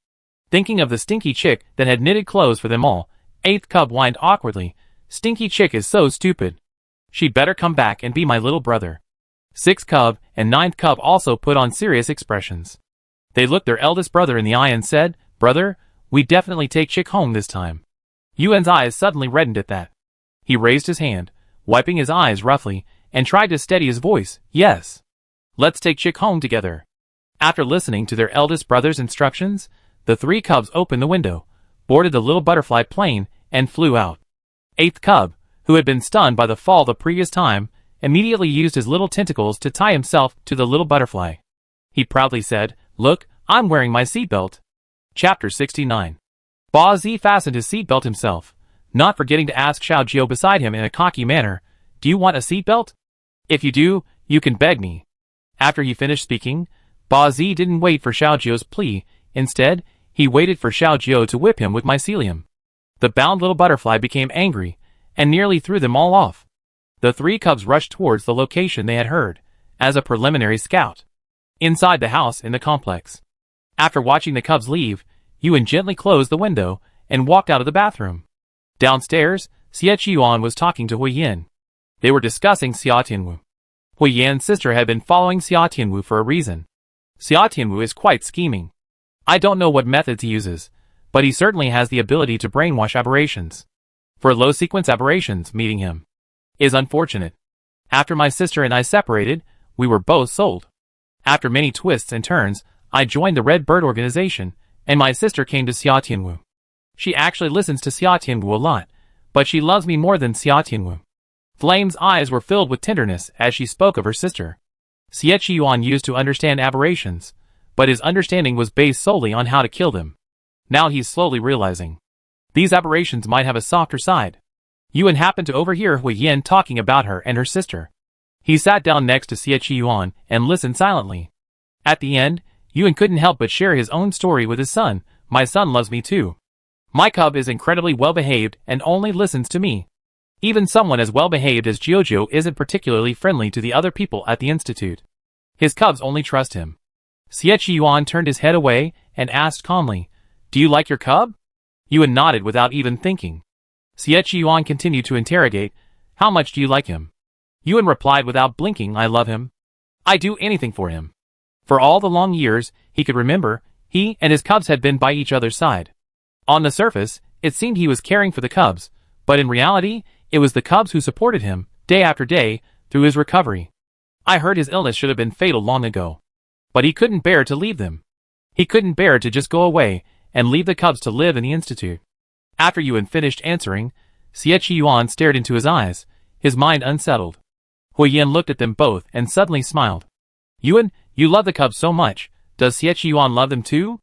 Thinking of the stinky chick that had knitted clothes for them all, 8th cub whined awkwardly. Stinky chick is so stupid. She'd better come back and be my little brother. 6th cub and 9th cub also put on serious expressions. They looked their eldest brother in the eye and said, Brother, we definitely take chick home this time. Yuan's eyes suddenly reddened at that. He raised his hand, wiping his eyes roughly, and tried to steady his voice. Yes. Let's take chick home together. After listening to their eldest brother's instructions, the 3 cubs opened the window, boarded the little butterfly plane, and flew out. 8th cub, who had been stunned by the fall the previous time, immediately used his little tentacles to tie himself to the little butterfly. He proudly said, Look, I'm wearing my seatbelt. Chapter 69. Ba Zi fastened his seatbelt himself, not forgetting to ask Xiao Jiao beside him in a cocky manner, Do you want a seatbelt? If you do, you can beg me. After he finished speaking, Ba Zi didn't wait for Xiao Jiao's plea. Instead, he waited for Xiao Jiao to whip him with mycelium. The bound little butterfly became angry, and nearly threw them all off. The 3 cubs rushed towards the location they had heard, as a preliminary scout. Inside the house in the complex, After watching the cubs leave, Yuan gently closed the window and walked out of the bathroom. Downstairs, Xie Qiyuan was talking to Hui Yin. They were discussing Xia Tianwu. Hui Yan's sister had been following Xia Tianwu for a reason. Xia Tianwu is quite scheming. I don't know what methods he uses, but he certainly has the ability to brainwash aberrations. For low-sequence aberrations, meeting him is unfortunate. After my sister and I separated, we were both sold. After many twists and turns, I joined the Red Bird organization, and my sister came to Xia Tianwu. She actually listens to Xia Tianwu a lot, but she loves me more than Xia Tianwu. Flame's eyes were filled with tenderness as she spoke of her sister. Xie Qiyuan used to understand aberrations, but his understanding was based solely on how to kill them. Now he's slowly realizing these aberrations might have a softer side. Yuan happened to overhear Hui Yin talking about her and her sister. He sat down next to Xie Qiyuan and listened silently. At the end, Yuan couldn't help but share his own story with his son. My son loves me too. My cub is incredibly well-behaved and only listens to me. Even someone as well-behaved as Jojo isn't particularly friendly to the other people at the institute. His cubs only trust him. Xie Qiyuan turned his head away and asked calmly, "Do you like your cub?" Yuan nodded without even thinking. Xie Qiyuan continued to interrogate, "How much do you like him?" Yuan replied without blinking, "I love him. I do anything for him." For all the long years he could remember, he and his cubs had been by each other's side. On the surface, it seemed he was caring for the cubs, but in reality, it was the cubs who supported him, day after day, through his recovery. I heard his illness should have been fatal long ago. But he couldn't bear to leave them. He couldn't bear to just go away and leave the cubs to live in the institute. After Yuan finished answering, Xie Qiyuan stared into his eyes, his mind unsettled. Hui Yin looked at them both and suddenly smiled. "Yuan, you love the cubs so much. Does Xie Qiyuan love them too?"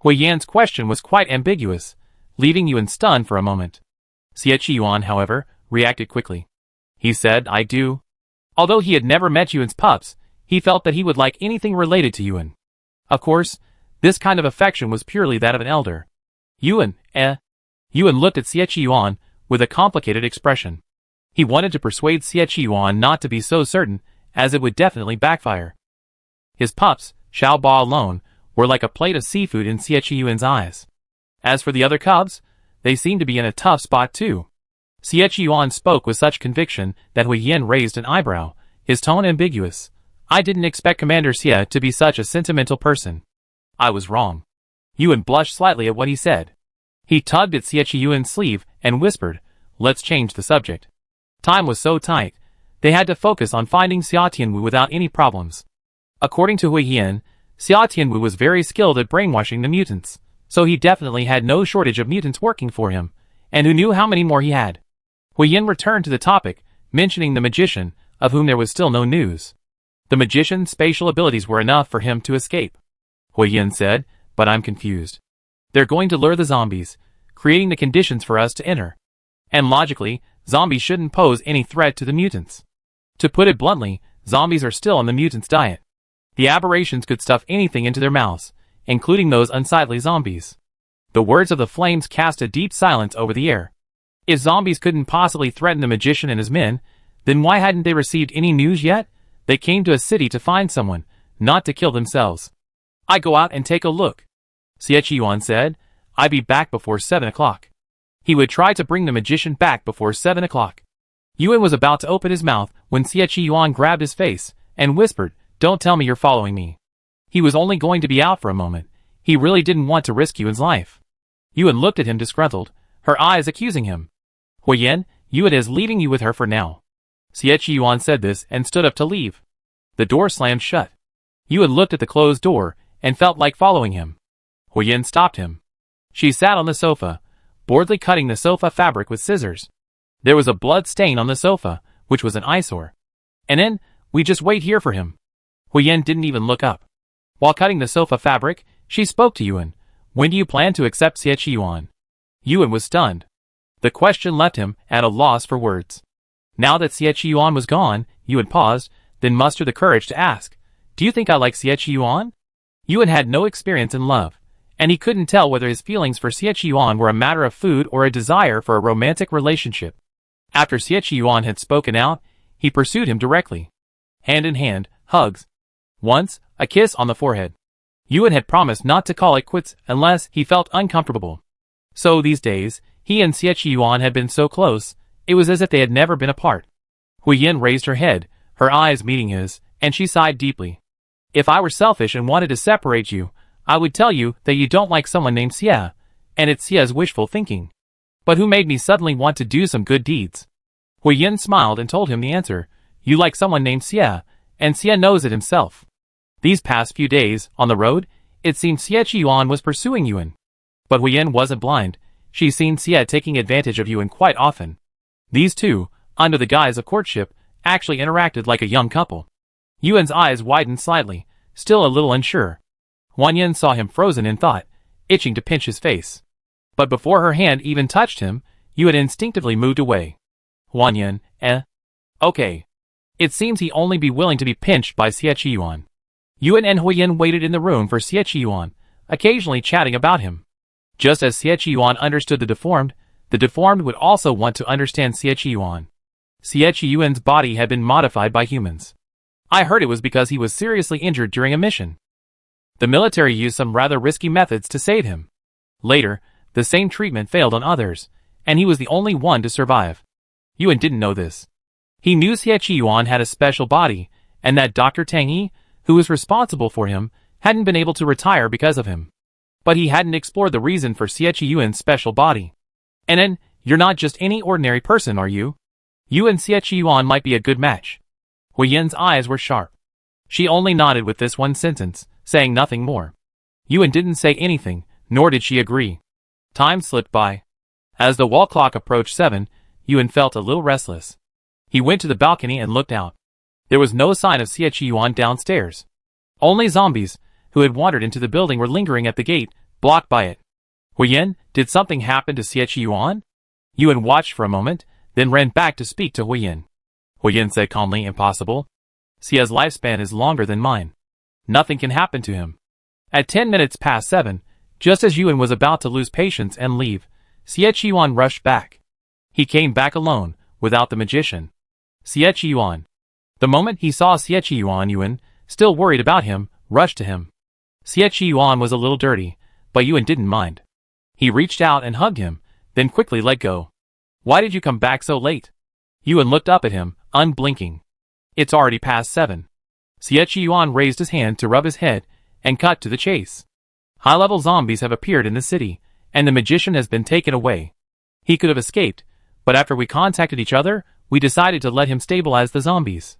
Hui Yan's question was quite ambiguous, leaving Yuan stunned for a moment. Xie Qiyuan, however, reacted quickly. He said, "I do." Although he had never met Yuan's pups, he felt that he would like anything related to Yuan. Of course, this kind of affection was purely that of an elder. Yuan, Yuan looked at Xie Qiyuan with a complicated expression. He wanted to persuade Xie Qiyuan not to be so certain, as it would definitely backfire. His pups, Xiao Ba alone, were like a plate of seafood in Xie Qiyuan's eyes. As for the other cubs, they seemed to be in a tough spot too. Xie Qiyuan spoke with such conviction that Hui Yin raised an eyebrow, his tone ambiguous. "I didn't expect Commander Xie to be such a sentimental person. I was wrong." Yuan blushed slightly at what he said. He tugged at Xie Qiyuan's sleeve and whispered, "Let's change the subject." Time was so tight, they had to focus on finding Xia Tianwu without any problems. According to Hui Yin, Xia Tianwu was very skilled at brainwashing the mutants, so he definitely had no shortage of mutants working for him, and who knew how many more he had. Hui Yin returned to the topic, mentioning the magician, of whom there was still no news. The magician's spatial abilities were enough for him to escape. Hui Yin said, "But I'm confused. They're going to lure the zombies, creating the conditions for us to enter. And logically, zombies shouldn't pose any threat to the mutants. To put it bluntly, zombies are still on the mutants' diet. The aberrations could stuff anything into their mouths, including those unsightly zombies." The words of the flames cast a deep silence over the air. If zombies couldn't possibly threaten the magician and his men, then why hadn't they received any news yet? They came to a city to find someone, not to kill themselves. "I go out and take a look," Xie Qiyuan said. "I'd be back before 7 o'clock. He would try to bring the magician back before 7 o'clock. Yuan was about to open his mouth when Xie Qiyuan grabbed his face and whispered, "Don't tell me you're following me." He was only going to be out for a moment. He really didn't want to risk Yuan's life. Yuan looked at him disgruntled, her eyes accusing him. "Hui Yin, Yuan is leaving you with her for now." Xie Qiyuan said this and stood up to leave. The door slammed shut. Yuan looked at the closed door and felt like following him. Hui Yin stopped him. She sat on the sofa, boredly cutting the sofa fabric with scissors. There was a blood stain on the sofa, which was an eyesore. "And then, we just wait here for him." Hui Yin didn't even look up. While cutting the sofa fabric, she spoke to Yuan. "When do you plan to accept Xie Qiyuan?" Yuan was stunned. The question left him at a loss for words. Now that Xie Qiyuan was gone, Yuan paused, then mustered the courage to ask, "Do you think I like Xie Qiyuan?" Yuan had no experience in love, and he couldn't tell whether his feelings for Xie Qiyuan were a matter of food or a desire for a romantic relationship. After Xie Qiyuan had spoken out, he pursued him directly. Hand in hand, hugs. Once, a kiss on the forehead. Yuan had promised not to call it quits unless he felt uncomfortable. So these days, he and Xie Yuan had been so close, it was as if they had never been apart. Hui Yin raised her head, her eyes meeting his, and she sighed deeply. If I were selfish and wanted to separate you, I would tell you that you don't like someone named Xie, and it's Xie's wishful thinking. But who made me suddenly want to do some good deeds? Hui Yin smiled and told him the answer. You like someone named Xie, and Xie knows it himself. These past few days, on the road, it seemed Xie Yuan was pursuing Yuan. But Hui Yin wasn't blind. She's seen Xie taking advantage of Yuan quite often. These two, under the guise of courtship, actually interacted like a young couple. Yuan's eyes widened slightly, still a little unsure. Wan Yin saw him frozen in thought, itching to pinch his face. But before her hand even touched him, Yuan instinctively moved away. Wan Yin, Okay. It seems he only be willing to be pinched by Xie Yuan. Yuan and Hui Yin waited in the room for Xie Yuan, occasionally chatting about him. Just as Xie Yuan understood the deformed would also want to understand Xie Yuan. Xie Yuan's body had been modified by humans. I heard it was because he was seriously injured during a mission. The military used some rather risky methods to save him. Later, the same treatment failed on others, and he was the only one to survive. Yuan didn't know this. He knew Xie Yuan had a special body, and that Dr. Tang Yi, who was responsible for him, hadn't been able to retire because of him. But he hadn't explored the reason for Xie Yuan's special body. And then, you're not just any ordinary person, are you? You and Xie Yuan might be a good match. Hui Yin's eyes were sharp. She only nodded with this one sentence, saying nothing more. Yuan didn't say anything, nor did she agree. Time slipped by. As the wall clock approached 7, Yuan felt a little restless. He went to the balcony and looked out. There was no sign of Xie Yuan downstairs. Only zombies, who had wandered into the building, were lingering at the gate, blocked by it. Hui Yin, did something happen to Xie Yuan? Yuan watched for a moment, then ran back to speak to Hui Yin. Hui Yin said calmly, impossible. Xie's lifespan is longer than mine. Nothing can happen to him. At 10 minutes past 7, just as Yuan was about to lose patience and leave, Xie Yuan rushed back. He came back alone, without the magician. Xie Yuan. The moment he saw Xie Yuan, still worried about him, rushed to him. Xie Yuan was a little dirty, but Yuan didn't mind. He reached out and hugged him, then quickly let go. Why did you come back so late? Yuan looked up at him, unblinking. It's already past 7. Xie Yuan raised his hand to rub his head, and cut to the chase. High-level zombies have appeared in the city, and the magician has been taken away. He could have escaped, but after we contacted each other, we decided to let him stabilize the zombies.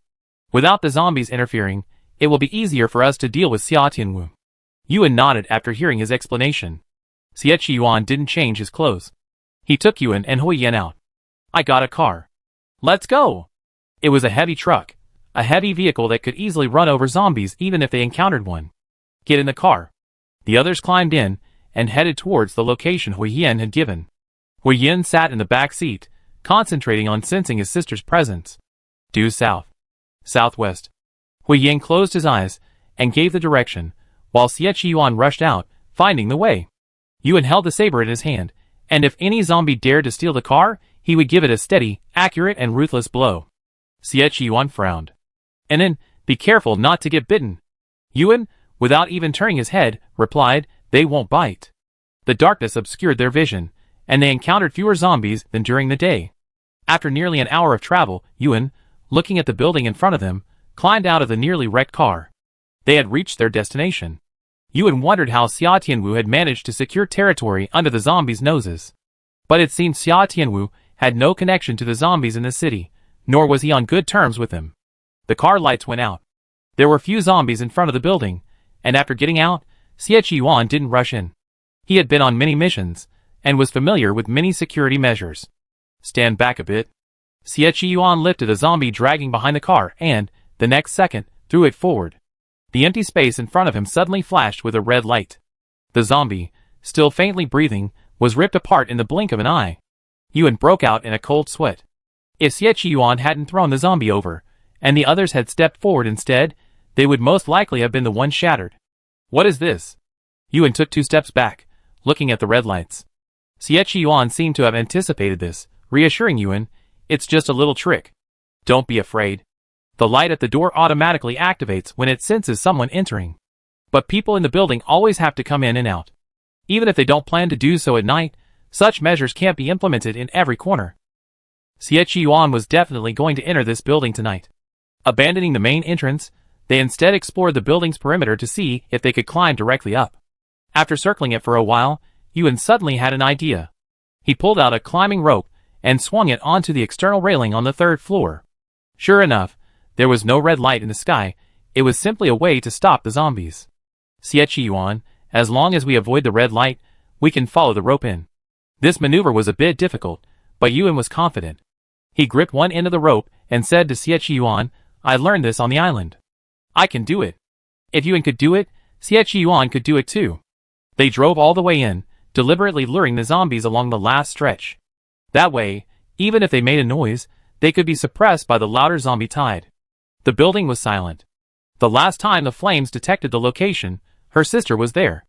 Without the zombies interfering, it will be easier for us to deal with Xia Tianwu. Yuan nodded after hearing his explanation. Xie Yuan didn't change his clothes. He took Yuan and Hui Yin out. I got a car. Let's go. It was a heavy truck, a heavy vehicle that could easily run over zombies even if they encountered one. Get in the car. The others climbed in and headed towards the location Hui Yin had given. Hui Yin sat in the back seat, concentrating on sensing his sister's presence. Due south. Southwest. Hui Yin closed his eyes and gave the direction, while Xie Yuan rushed out, finding the way. Yuan held the saber in his hand, and if any zombie dared to steal the car, he would give it a steady, accurate and ruthless blow. Xie Yuan frowned. And then, be careful not to get bitten. Yuan, without even turning his head, replied, they won't bite. The darkness obscured their vision, and they encountered fewer zombies than during the day. After nearly an hour of travel, Yuan, looking at the building in front of them, climbed out of the nearly wrecked car. They had reached their destination. Yuan wondered how Xia Tianwu had managed to secure territory under the zombies' noses. But it seemed Xia Tianwu had no connection to the zombies in the city, nor was he on good terms with them. The car lights went out. There were few zombies in front of the building, and after getting out, Xie Yuan didn't rush in. He had been on many missions, and was familiar with many security measures. Stand back a bit. Xie Yuan lifted a zombie dragging behind the car and, the next second, threw it forward. The empty space in front of him suddenly flashed with a red light. The zombie, still faintly breathing, was ripped apart in the blink of an eye. Yuan broke out in a cold sweat. If Xie Yuan hadn't thrown the zombie over, and the others had stepped forward instead, they would most likely have been the ones shattered. What is this? Yuan took 2 steps back, looking at the red lights. Xie Yuan seemed to have anticipated this, reassuring Yuan, it's just a little trick. Don't be afraid. The light at the door automatically activates when it senses someone entering. But people in the building always have to come in and out. Even if they don't plan to do so at night, such measures can't be implemented in every corner. Xie Yuan was definitely going to enter this building tonight. Abandoning the main entrance, they instead explored the building's perimeter to see if they could climb directly up. After circling it for a while, Yuan suddenly had an idea. He pulled out a climbing rope and swung it onto the external railing on the third floor. Sure enough, there was no red light in the sky. It was simply a way to stop the zombies. Xie Yuan, as long as we avoid the red light, we can follow the rope in. This maneuver was a bit difficult, but Yuan was confident. He gripped one end of the rope and said to Xie Yuan, "I learned this on the island. I can do it." If Yuan could do it, Xie Yuan could do it too. They drove all the way in, deliberately luring the zombies along the last stretch. That way, even if they made a noise, they could be suppressed by the louder zombie tide. The building was silent. The last time the flames detected the location, her sister was there.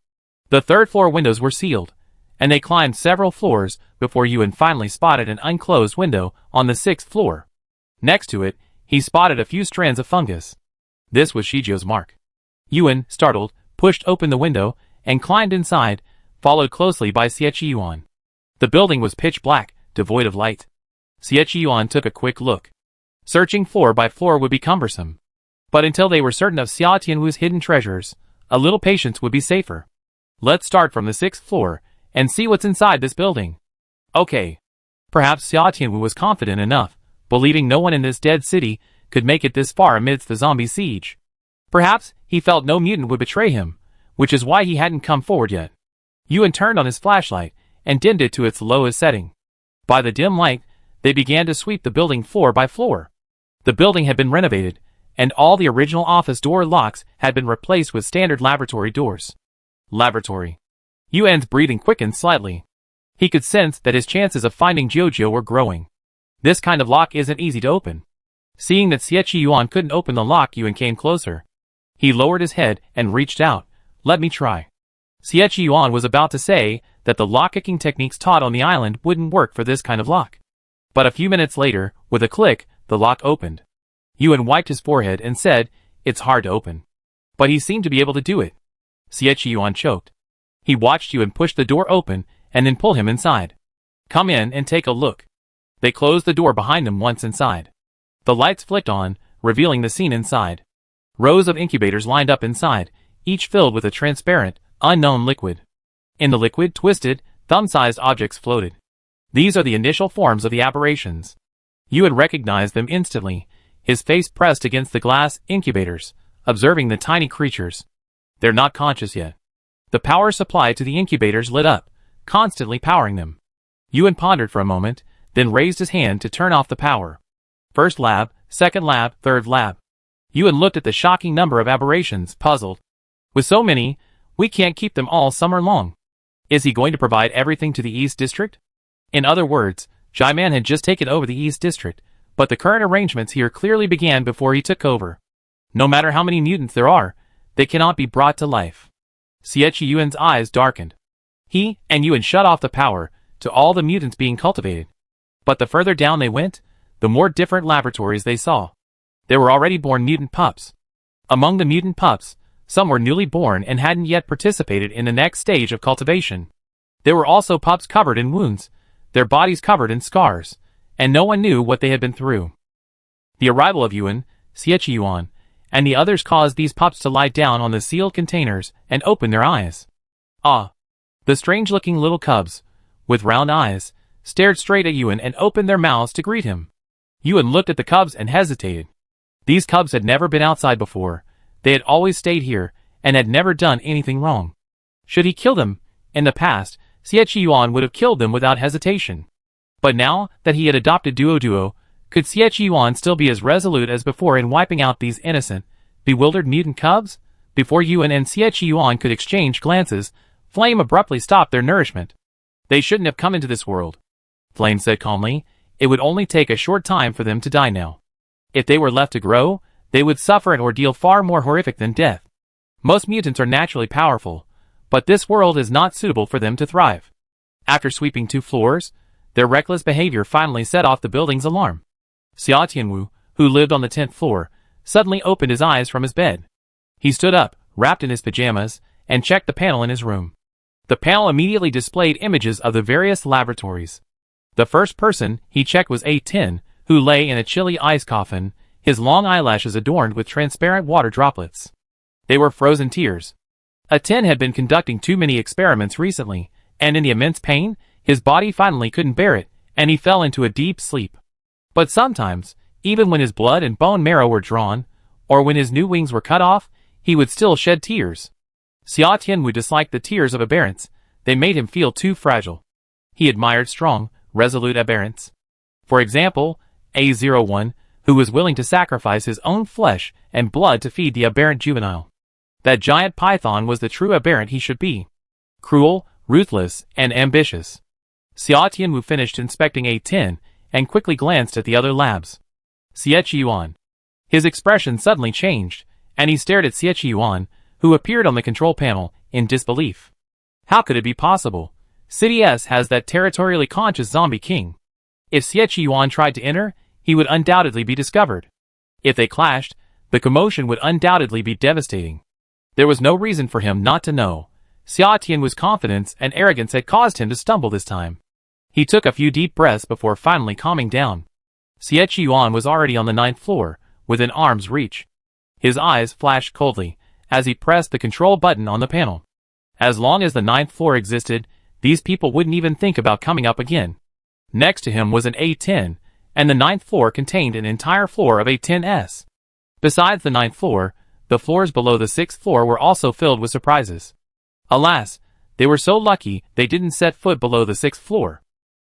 The third floor windows were sealed, and they climbed several floors before Yuan finally spotted an unclosed window on the sixth floor. Next to it, he spotted a few strands of fungus. This was Shizhuo's mark. Yuan, startled, pushed open the window and climbed inside, followed closely by Xie Yuan. The building was pitch black, devoid of light. Xie Yuan took a quick look. Searching floor by floor would be cumbersome. But until they were certain of Xia Tianwu's hidden treasures, a little patience would be safer. Let's start from the sixth floor and see what's inside this building. Okay. Perhaps Xia Tianwu was confident enough, believing no one in this dead city could make it this far amidst the zombie siege. Perhaps he felt no mutant would betray him, which is why he hadn't come forward yet. Yuan turned on his flashlight and dimmed it to its lowest setting. By the dim light, they began to sweep the building floor by floor. The building had been renovated, and all the original office door locks had been replaced with standard laboratory doors. Laboratory. Yuan's breathing quickened slightly. He could sense that his chances of finding Jojo were growing. This kind of lock isn't easy to open. Seeing that Xie Yuan couldn't open the lock, Yuan came closer. He lowered his head and reached out. "Let me try." Xie Yuan was about to say that the lock-picking techniques taught on the island wouldn't work for this kind of lock. But a few minutes later, with a click, the lock opened. Yuan wiped his forehead and said, "It's hard to open." But he seemed to be able to do it. Xie Yuan choked. He watched Yuan push the door open and then pull him inside. "Come in and take a look." They closed the door behind them once inside. The lights flicked on, revealing the scene inside. Rows of incubators lined up inside, each filled with a transparent, unknown liquid. In the liquid, twisted, thumb-sized objects floated. These are the initial forms of the aberrations. Yuan recognized them instantly, his face pressed against the glass incubators, observing the tiny creatures. They're not conscious yet. The power supply to the incubators lit up, constantly powering them. Yuan pondered for a moment, then raised his hand to turn off the power. First lab, second lab, third lab. Yuan looked at the shocking number of aberrations, puzzled. With so many, we can't keep them all summer long. Is he going to provide everything to the East District? In other words, Jaiman had just taken over the East District, but the current arrangements here clearly began before he took over. No matter how many mutants there are, they cannot be brought to life. Xie Yuan's eyes darkened. He and Yuan shut off the power to all the mutants being cultivated. But the further down they went, the more different laboratories they saw. There were already born mutant pups. Among the mutant pups, some were newly born and hadn't yet participated in the next stage of cultivation. There were also pups covered in wounds, their bodies covered in scars, and no one knew what they had been through. The arrival of Yuan, Xie Yuan, and the others caused these pups to lie down on the sealed containers and open their eyes. Ah! The strange-looking little cubs, with round eyes, stared straight at Yuan and opened their mouths to greet him. Yuan looked at the cubs and hesitated. These cubs had never been outside before. They had always stayed here, and had never done anything wrong. Should he kill them? In the past, Xie Yuan would have killed them without hesitation. But now that he had adopted Duo, could Xie Yuan still be as resolute as before in wiping out these innocent, bewildered mutant cubs? Before Yuan and Xie Yuan could exchange glances, Flame abruptly stopped their nourishment. They shouldn't have come into this world. Flame said calmly, it would only take a short time for them to die now. If they were left to grow, they would suffer an ordeal far more horrific than death. Most mutants are naturally powerful, but this world is not suitable for them to thrive. After sweeping 2 floors, their reckless behavior finally set off the building's alarm. Xia Tianwu, who lived on the 10th floor, suddenly opened his eyes from his bed. He stood up, wrapped in his pajamas, and checked the panel in his room. The panel immediately displayed images of the various laboratories. The first person he checked was A10, who lay in a chilly ice coffin, his long eyelashes adorned with transparent water droplets. They were frozen tears. A10 had been conducting too many experiments recently, and in the immense pain, his body finally couldn't bear it, and he fell into a deep sleep. But sometimes, even when his blood and bone marrow were drawn, or when his new wings were cut off, he would still shed tears. Xia Tianwu disliked the tears of aberrants. They made him feel too fragile. He admired strong, resolute aberrants. For example, A01, who was willing to sacrifice his own flesh and blood to feed the aberrant juvenile. That giant python was the true aberrant he should be. Cruel, ruthless, and ambitious. Xia Tianwu finished inspecting A10 and quickly glanced at the other labs. Xie Yuan. His expression suddenly changed, and he stared at Xie Yuan, who appeared on the control panel, in disbelief. How could it be possible? City S has that territorially conscious zombie king. If Xie Yuan tried to enter, he would undoubtedly be discovered. If they clashed, the commotion would undoubtedly be devastating. There was no reason for him not to know. Xia Tianwu's confidence and arrogance had caused him to stumble this time. He took a few deep breaths before finally calming down. Xie Yuan was already on the 9th floor, within arm's reach. His eyes flashed coldly, as he pressed the control button on the panel. As long as the 9th floor existed, these people wouldn't even think about coming up again. Next to him was an A10, and the 9th floor contained an entire floor of A10s. Besides the 9th floor, the floors below the 6th floor were also filled with surprises. Alas, they were so lucky they didn't set foot below the 6th floor.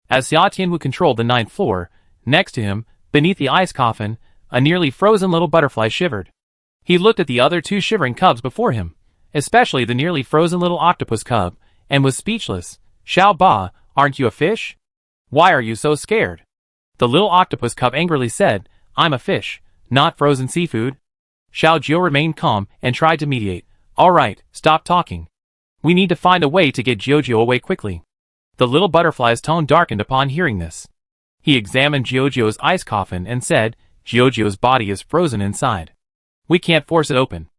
As Xia Tianwu controlled the 9th floor, next to him, beneath the ice coffin, a nearly frozen little butterfly shivered. He looked at the other two shivering cubs before him, especially the nearly frozen little octopus cub, and was speechless. Xiao Ba, aren't you a fish? Why are you so scared? The little octopus cub angrily said, I'm a fish, not frozen seafood. Xiao Jiu remained calm and tried to mediate. All right, stop talking. We need to find a way to get Jiujiu away quickly. The little butterfly's tone darkened upon hearing this. He examined Jiujiu's ice coffin and said, Jiujiu's body is frozen inside. We can't force it open.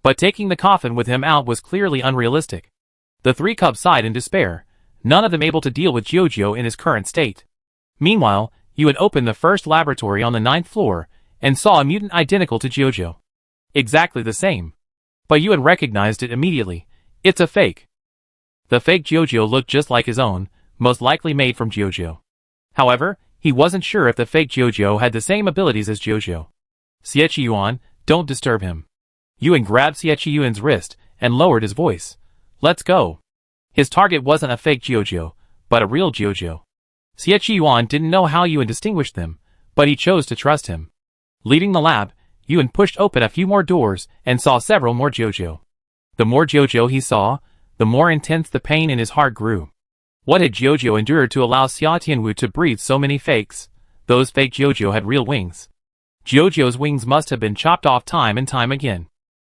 But taking the coffin with him out was clearly unrealistic. The three cubs sighed in despair, none of them able to deal with Jiujiu in his current state. Meanwhile, Yuan opened the first laboratory on the 9th floor and saw a mutant identical to Jiujiu. Exactly the same. But Yuan recognized it immediately. It's a fake. The fake Jiujiu looked just like his own, most likely made from Jiujiu. However, he wasn't sure if the fake Jiujiu had the same abilities as Jiujiu. Xie Yuan, don't disturb him. Yuan grabbed Xie Yuan's wrist and lowered his voice. Let's go. His target wasn't a fake Jiujiu, but a real Jiujiu. Xie Yuan didn't know how Yuan distinguished them, but he chose to trust him. Leaving the lab, Yuan pushed open a few more doors and saw several more Jiujiu. The more Jiujiu he saw, the more intense the pain in his heart grew. What had Jiujiu endured to allow Xia Tianwu to breathe so many fakes? Those fake Jiujiu had real wings. Jiujiu's wings must have been chopped off time and time again.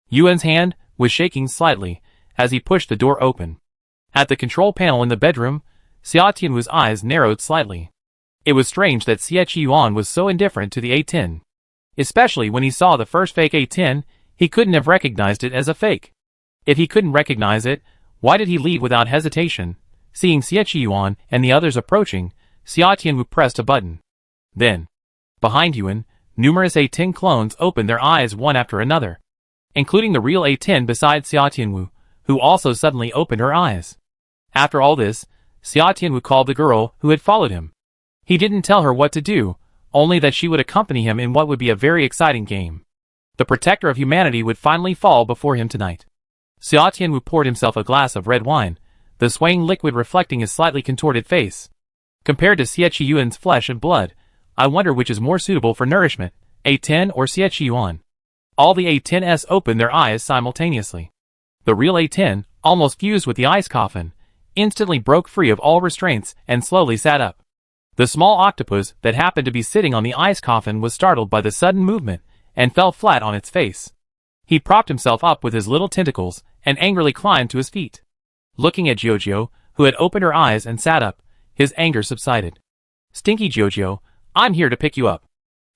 Yuan's hand was shaking slightly as he pushed the door open. At the control panel in the bedroom, Xia Tianwu's eyes narrowed slightly. It was strange that Xie Yuan was so indifferent to the A10. Especially when he saw the first fake A10, he couldn't have recognized it as a fake. If he couldn't recognize it, why did he leave without hesitation? Seeing Xie Yuan and the others approaching, Xia Tianwu pressed a button. Then, behind Yuan, numerous A10 clones opened their eyes one after another, including the real A10 beside Xia Tianwu, who also suddenly opened her eyes. After all this, Xia Tianwu called the girl who had followed him. He didn't tell her what to do, only that she would accompany him in what would be a very exciting game. The protector of humanity would finally fall before him tonight. Xia Tianwu poured himself a glass of red wine, the swaying liquid reflecting his slightly contorted face. Compared to Xie Yuan's flesh and blood, I wonder which is more suitable for nourishment, A10 or Xie Yuan. All the A10s opened their eyes simultaneously. The real A10, almost fused with the ice coffin, instantly broke free of all restraints and slowly sat up. The small octopus that happened to be sitting on the ice coffin was startled by the sudden movement and fell flat on its face. He propped himself up with his little tentacles and angrily climbed to his feet. Looking at Jiujiu, who had opened her eyes and sat up, his anger subsided. Stinky Jiujiu, I'm here to pick you up.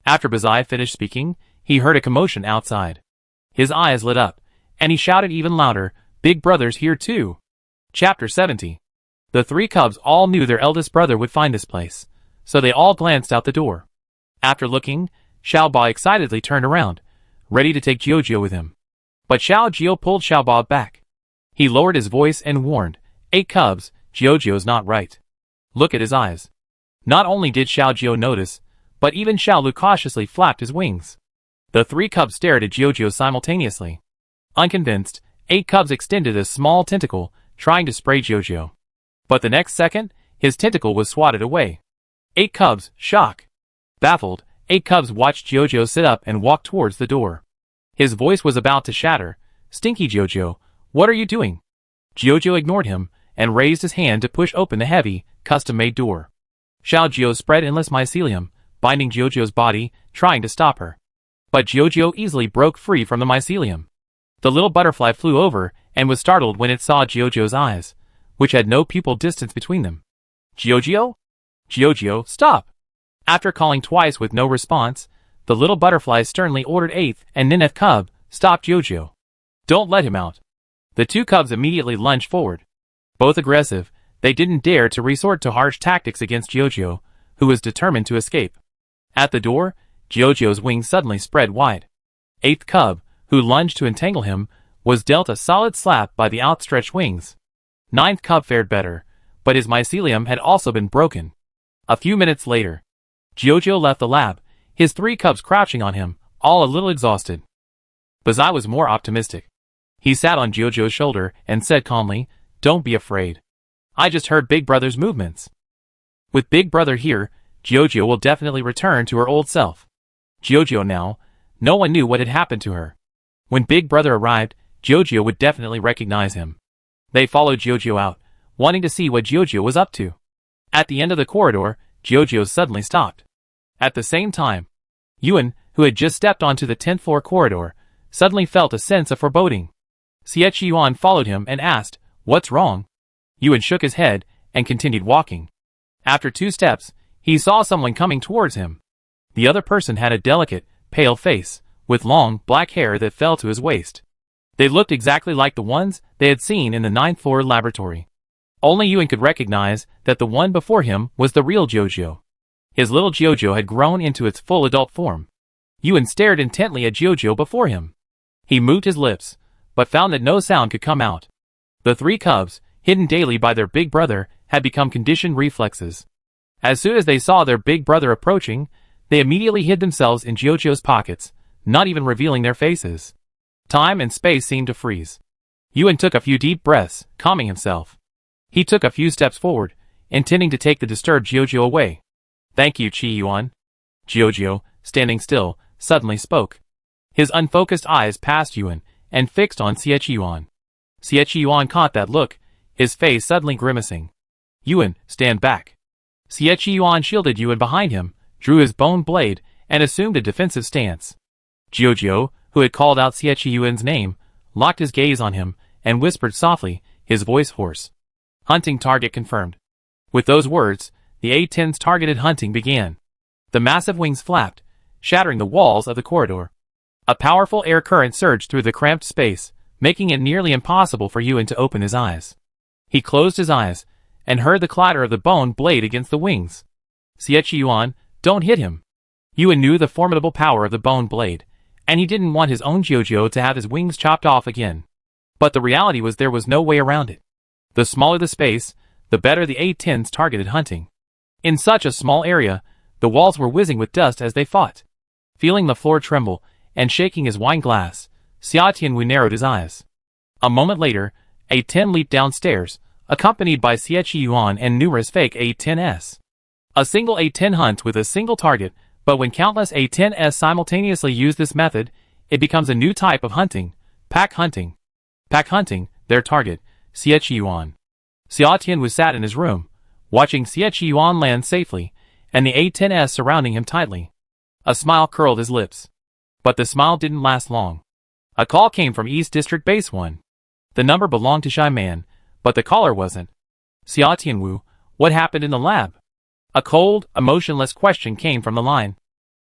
After Bazai finished speaking, he heard a commotion outside. His eyes lit up, And he shouted even louder, "Big Brother's here too." Chapter 70. The three cubs all knew their eldest brother would find this place, so they all glanced out the door. After looking, Xiaoba excitedly turned around, ready to take Jiujiu with him. But Xiao Jiu pulled Xiaoba back. He lowered his voice and warned, "8 cubs, Jiujiu's not right. Look at his eyes." Not only did Xiao Jiu notice, but even Xiao Lu cautiously flapped his wings. The 3 cubs stared at Jiujiu simultaneously. Unconvinced, 8 cubs extended a small tentacle, trying to spray Jiujiu. But the next second, his tentacle was swatted away. 8 cubs, shock. Baffled, 8 cubs watched Jiujiu sit up and walk towards the door. His voice was about to shatter. "Stinky Jiujiu, what are you doing?" Jiujiu ignored him, and raised his hand to push open the heavy, custom-made door. Xiao Jiu spread endless mycelium, binding Jiujiu's body, trying to stop her. But Jiujiu easily broke free from the mycelium. The little butterfly flew over, and was startled when it saw Jiujiu's eyes, which had no pupil distance between them. "Jiujiu? Jiujiu, stop!" After calling twice with no response, the little butterfly sternly ordered 8th and 9th cub, "Stop Jiujiu. Don't let him out." The 2 cubs immediately lunged forward. Both aggressive, they didn't dare to resort to harsh tactics against Jiujiu, who was determined to escape. At the door, Jiujiu's wings suddenly spread wide. 8th cub, who lunged to entangle him, was dealt a solid slap by the outstretched wings. 9th cub fared better, but his mycelium had also been broken. A few minutes later, Jiujiu left the lab, his 3 cubs crouching on him, all a little exhausted. Bazai was more optimistic. He sat on Jiujiu's shoulder and said calmly, "Don't be afraid. I just heard Big Brother's movements. With Big Brother here, Jiujiu will definitely return to her old self." Jiujiu now, no one knew what had happened to her. When Big Brother arrived, Jiujiu would definitely recognize him. They followed Jiujiu out, wanting to see what Jiujiu was up to. At the end of the corridor, Jiujiu suddenly stopped. At the same time, Yuan, who had just stepped onto the 10th floor corridor, suddenly felt a sense of foreboding. Xie Yuan followed him and asked, "What's wrong?" Yuan shook his head and continued walking. After 2 steps, he saw someone coming towards him. The other person had a delicate, pale face, with long, black hair that fell to his waist. They looked exactly like the ones they had seen in the 9th floor laboratory. Only Yuan could recognize that the one before him was the real Jiujiu. His little Jiujiu had grown into its full adult form. Yuan stared intently at Jiujiu before him. He moved his lips, but found that no sound could come out. The 3 cubs, hidden daily by their big brother, had become conditioned reflexes. As soon as they saw their big brother approaching, they immediately hid themselves in Jiujiu's pockets, not even revealing their faces. Time and space seemed to freeze. Yuan took a few deep breaths, calming himself. He took a few steps forward, intending to take the disturbed Jiujiu away. "Thank you, Qi Yuan." Jiujiu, standing still, suddenly spoke. His unfocused eyes passed Yuan, and fixed on Xie Yuan. Xie Yuan caught that look, his face suddenly grimacing. "Yuan, stand back." Xie Yuan shielded Yuan behind him, drew his bone blade, and assumed a defensive stance. Jiujiu, who had called out Xie Yuan's name, locked his gaze on him, and whispered softly, his voice hoarse. "Hunting target confirmed." With those words, the A-10's targeted hunting began. The massive wings flapped, shattering the walls of the corridor. A powerful air current surged through the cramped space, making it nearly impossible for Yuan to open his eyes. He closed his eyes, and heard the clatter of the bone blade against the wings. "Xie Yuan, don't hit him." Yuan knew the formidable power of the bone blade, and he didn't want his own Jiujiu to have his wings chopped off again. But the reality was there was no way around it. The smaller the space, the better the A-10's targeted hunting. In such a small area, the walls were whizzing with dust as they fought. Feeling the floor tremble, and shaking his wine glass, Xia Tianwu narrowed his eyes. A moment later, A-10 leaped downstairs, accompanied by Xie Yuan and numerous fake A-10s. A single A-10 hunts with a single target, but when countless A-10s simultaneously use this method, it becomes a new type of hunting, pack hunting. Pack hunting, their target, Xie Yuan. Xia Tianwu sat in his room, watching Xie Yuan land safely, and the A-10s surrounding him tightly. A smile curled his lips. But the smile didn't last long. A call came from East District Base 1. The number belonged to Shy Man, but the caller wasn't. "Xia Tianwu, what happened in the lab?" A cold, emotionless question came from the line.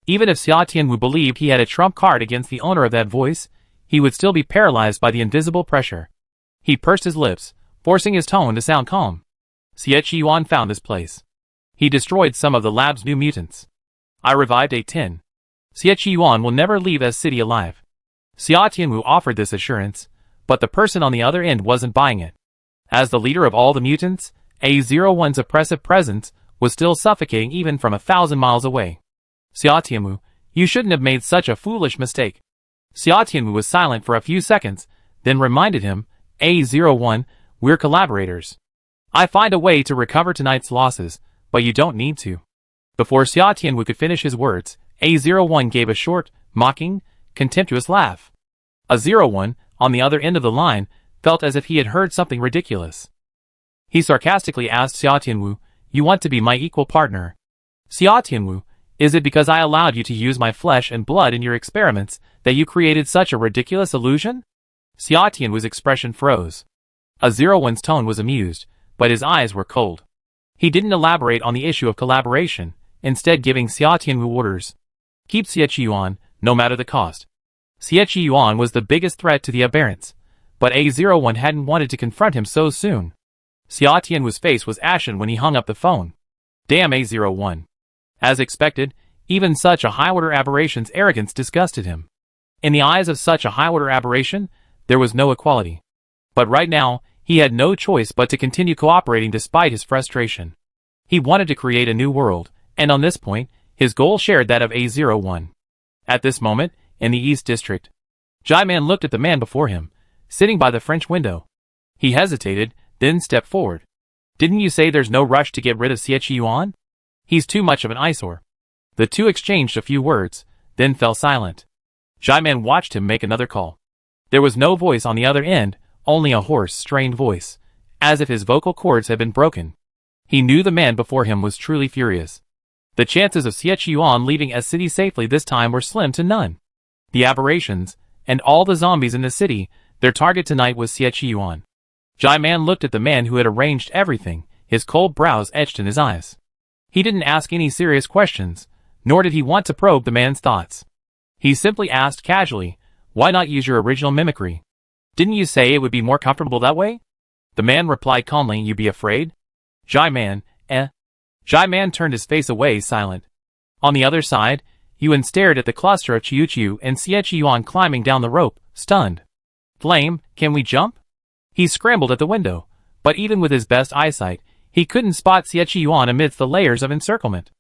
Even if Xia Tianwu believed he had a trump card against the owner of that voice, he would still be paralyzed by the invisible pressure. He pursed his lips, forcing his tone to sound calm. Xie Yuan found this place. He destroyed some of the lab's new mutants. I revived A10. Xie Yuan will never leave S City alive. Xia Tianwu offered this assurance, but the person on the other end wasn't buying it. As the leader of all the mutants, A01's oppressive presence was still suffocating even from 1,000 miles away. Xia Tianwu, you shouldn't have made such a foolish mistake. Xia Tianwu was silent for a few seconds, then reminded him, A01, we're collaborators. I find a way to recover tonight's losses, but you don't need to. Before Xia Tianwu could finish his words, A01 gave a short, mocking, contemptuous laugh. A01, on the other end of the line, felt as if he had heard something ridiculous. He sarcastically asked Xia Tianwu, you want to be my equal partner? Xia Tianwu, is it because I allowed you to use my flesh and blood in your experiments that you created such a ridiculous illusion? Xia Tianwu's expression froze. A01's tone was amused, but his eyes were cold. He didn't elaborate on the issue of collaboration, instead giving Xia Tianwu orders. Keep Xie Yuan, no matter the cost. Xie Yuan was the biggest threat to the aberrants, but A01 hadn't wanted to confront him so soon. Xia Tianwu's face was ashen when he hung up the phone. Damn A01. As expected, even such a high-order aberration's arrogance disgusted him. In the eyes of such a high-order aberration, there was no equality. But right now, he had no choice but to continue cooperating despite his frustration. He wanted to create a new world, and on this point, his goal shared that of A01. At this moment, in the East District, Jai-Man looked at the man before him, sitting by the French window. He hesitated, then stepped forward. Didn't you say there's no rush to get rid of Xie Yuan? He's too much of an eyesore. The two exchanged a few words, then fell silent. Jai-Man watched him make another call. There was no voice on the other end, only a hoarse, strained voice, as if his vocal cords had been broken. He knew the man before him was truly furious. The chances of Xie Yuan leaving S City safely this time were slim to none. The aberrations, and all the zombies in the city, their target tonight was Xie Yuan. Jai-Man looked at the man who had arranged everything, his cold brows etched in his eyes. He didn't ask any serious questions, nor did he want to probe the man's thoughts. He simply asked casually, why not use your original mimicry? Didn't you say it would be more comfortable that way? The man replied calmly, you be afraid? Jai-Man, Jai-Man turned his face away silent. On the other side, Yuan stared at the cluster of Chiu and Xie Yuan climbing down the rope, stunned. Flame, can we jump? He scrambled at the window, but even with his best eyesight, he couldn't spot Xie Yuan amidst the layers of encirclement.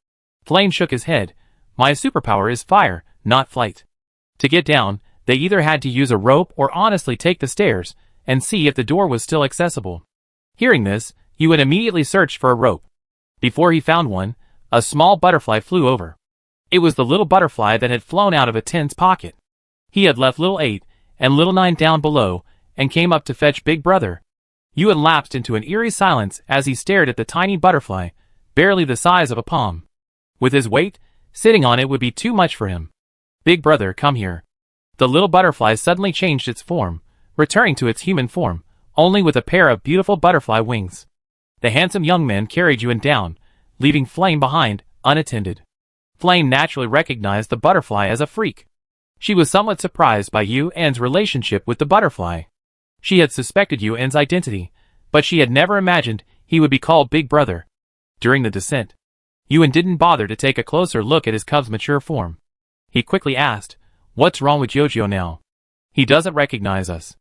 Flame shook his head. My superpower is fire, not flight. To get down, they either had to use a rope or honestly take the stairs and see if the door was still accessible. Hearing this, Yuan immediately searched for a rope. Before he found one, a small butterfly flew over. It was the little butterfly that had flown out of A10's pocket. He had left little 8 and little 9 down below and came up to fetch Big Brother. Yuan lapsed into an eerie silence as he stared at the tiny butterfly, barely the size of a palm. With his weight, sitting on it would be too much for him. Big Brother, come here. The little butterfly suddenly changed its form, returning to its human form, only with a pair of beautiful butterfly wings. The handsome young man carried Yuan down, leaving Flame behind, unattended. Flame naturally recognized the butterfly as a freak. She was somewhat surprised by Yuan's relationship with the butterfly. She had suspected Yuan's identity, but she had never imagined he would be called Big Brother. During the descent, Yuan didn't bother to take a closer look at his cub's mature form. He quickly asked, what's wrong with Jojo now? He doesn't recognize us.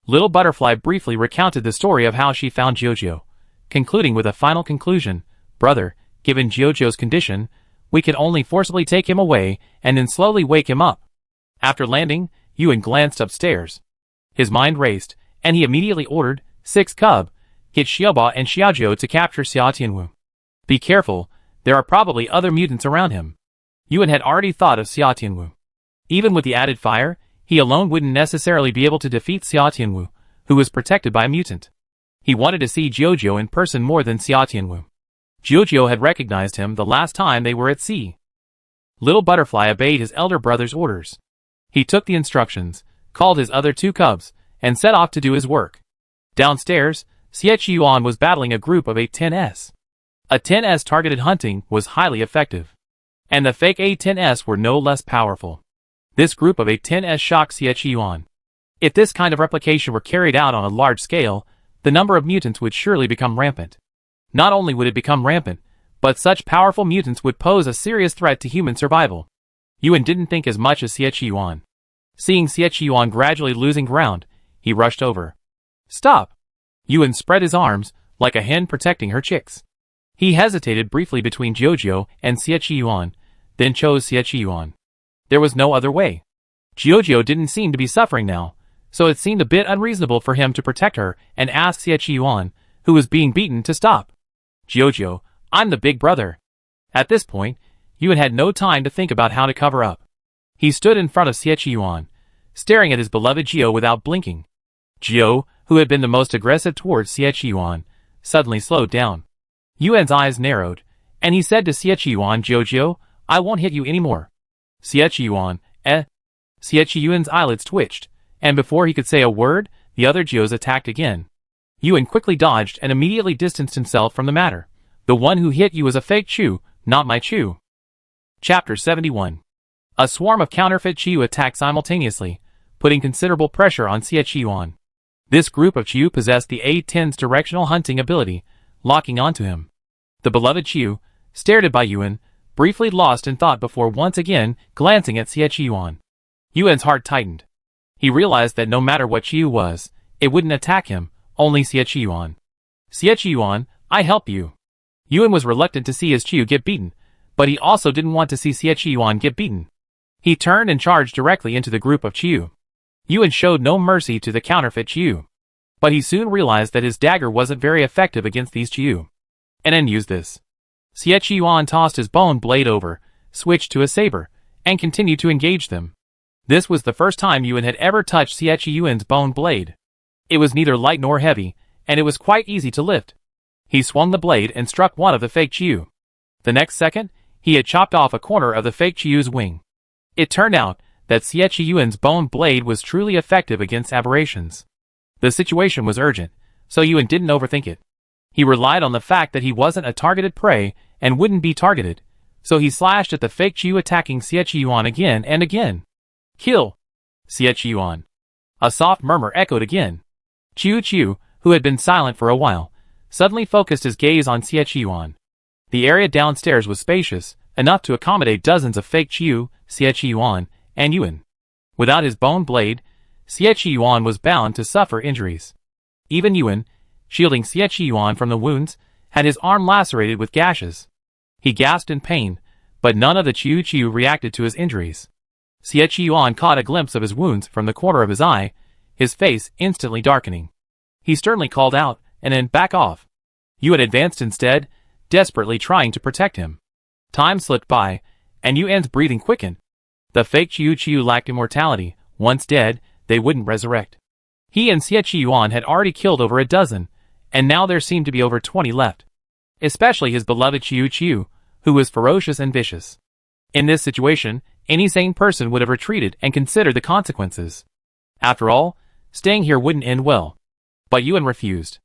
Little Butterfly briefly recounted the story of how she found Jojo, concluding with a final conclusion, brother, given Jojo's condition, we can only forcibly take him away and then slowly wake him up. After landing, Yuan glanced upstairs. His mind raced, and he immediately ordered 6 cub, get Xiaoba and Xiaozhou to capture Xia Tianwu. Be careful, there are probably other mutants around him. Yuan had already thought of Xia Tianwu. Even with the added fire, he alone wouldn't necessarily be able to defeat Xia Tianwu, who was protected by a mutant. He wanted to see Jojo in person more than Xia Tianwu. Jojo had recognized him the last time they were at sea. Little Butterfly obeyed his elder brother's orders. He took the instructions, called his other 2 cubs, and set off to do his work. Downstairs, Xie Yuan was battling a group of A10s. A10s targeted hunting was highly effective, and the fake A10s were no less powerful. This group of A10s shocked Xie Yuan. If this kind of replication were carried out on a large scale, the number of mutants would surely become rampant. Not only would it become rampant, but such powerful mutants would pose a serious threat to human survival. Yuan didn't think as much as Xie Yuan. Seeing Xie Yuan gradually losing ground, he rushed over. Stop! Yuan spread his arms, like a hen protecting her chicks. He hesitated briefly between Jiujiu and Xie Yuan, then chose Xie Yuan. There was no other way. Jiujiu didn't seem to be suffering now, so it seemed a bit unreasonable for him to protect her and ask Xie Yuan, who was being beaten, to stop. Jiujiu, I'm the big brother. At this point, Yuan had no time to think about how to cover up. He stood in front of Xie Yuan, staring at his beloved Jiu without blinking. Jiu, who had been the most aggressive towards Xie Yuan, suddenly slowed down. Yuan's eyes narrowed, and he said to Xie Yuan, Jiujiu, I won't hit you anymore. Xie Yuan, Xie Yuan's eyelids twitched, and before he could say a word, the other Jius attacked again. Yuan quickly dodged and immediately distanced himself from the matter. The one who hit you was a fake Chu, not my Chu. Chapter 71. A swarm of counterfeit Chu attacked simultaneously, putting considerable pressure on Xie Yuan. This group of Chu possessed the A-10's directional hunting ability, locking onto him. The beloved Chu, stared at by Yuan, briefly lost in thought before once again glancing at Xie Yuan. Yuan's heart tightened. He realized that no matter what Chu was, it wouldn't attack him, only Xie Yuan. Xie Yuan, I help you. Yuan was reluctant to see his Chu get beaten, but he also didn't want to see Xie Yuan get beaten. He turned and charged directly into the group of Chu. Yuan showed no mercy to the counterfeit Chu. But he soon realized that his dagger wasn't very effective against these Chu. And then used this. Xie Yuan tossed his bone blade over, switched to a saber, and continued to engage them. This was the first time Yuan had ever touched Xie Yuan's bone blade. It was neither light nor heavy, and it was quite easy to lift. He swung the blade and struck one of the fake Chu. The next second, he had chopped off a corner of the fake Chu's wing. It turned out that Xie Yuan's bone blade was truly effective against aberrations. The situation was urgent, so Yuan didn't overthink it. He relied on the fact that he wasn't a targeted prey and wouldn't be targeted, so he slashed at the fake Chu, attacking Xie Yuan again and again. Kill! Xie Yuan. A soft murmur echoed again. Chu, who had been silent for a while, suddenly focused his gaze on Xie Yuan. The area downstairs was spacious, enough to accommodate dozens of fake Chu, Xie Yuan, and Yuan. Without his bone blade, Xie Yuan was bound to suffer injuries. Even Yuan, shielding Xie Yuan from the wounds, had his arm lacerated with gashes. He gasped in pain, but none of the Chu reacted to his injuries. Xie Yuan caught a glimpse of his wounds from the corner of his eye, his face instantly darkening. He sternly called out, and then back off. Yuan advanced instead, desperately trying to protect him. Time slipped by, and Yuan's breathing quickened. The fake Chu lacked immortality. Once dead, they wouldn't resurrect. He and Xie Yuan had already killed over a dozen, and now there seemed to be over 20 left. Especially his beloved Chu, who was ferocious and vicious. In this situation, any sane person would have retreated and considered the consequences. After all, staying here wouldn't end well. But Yuan refused.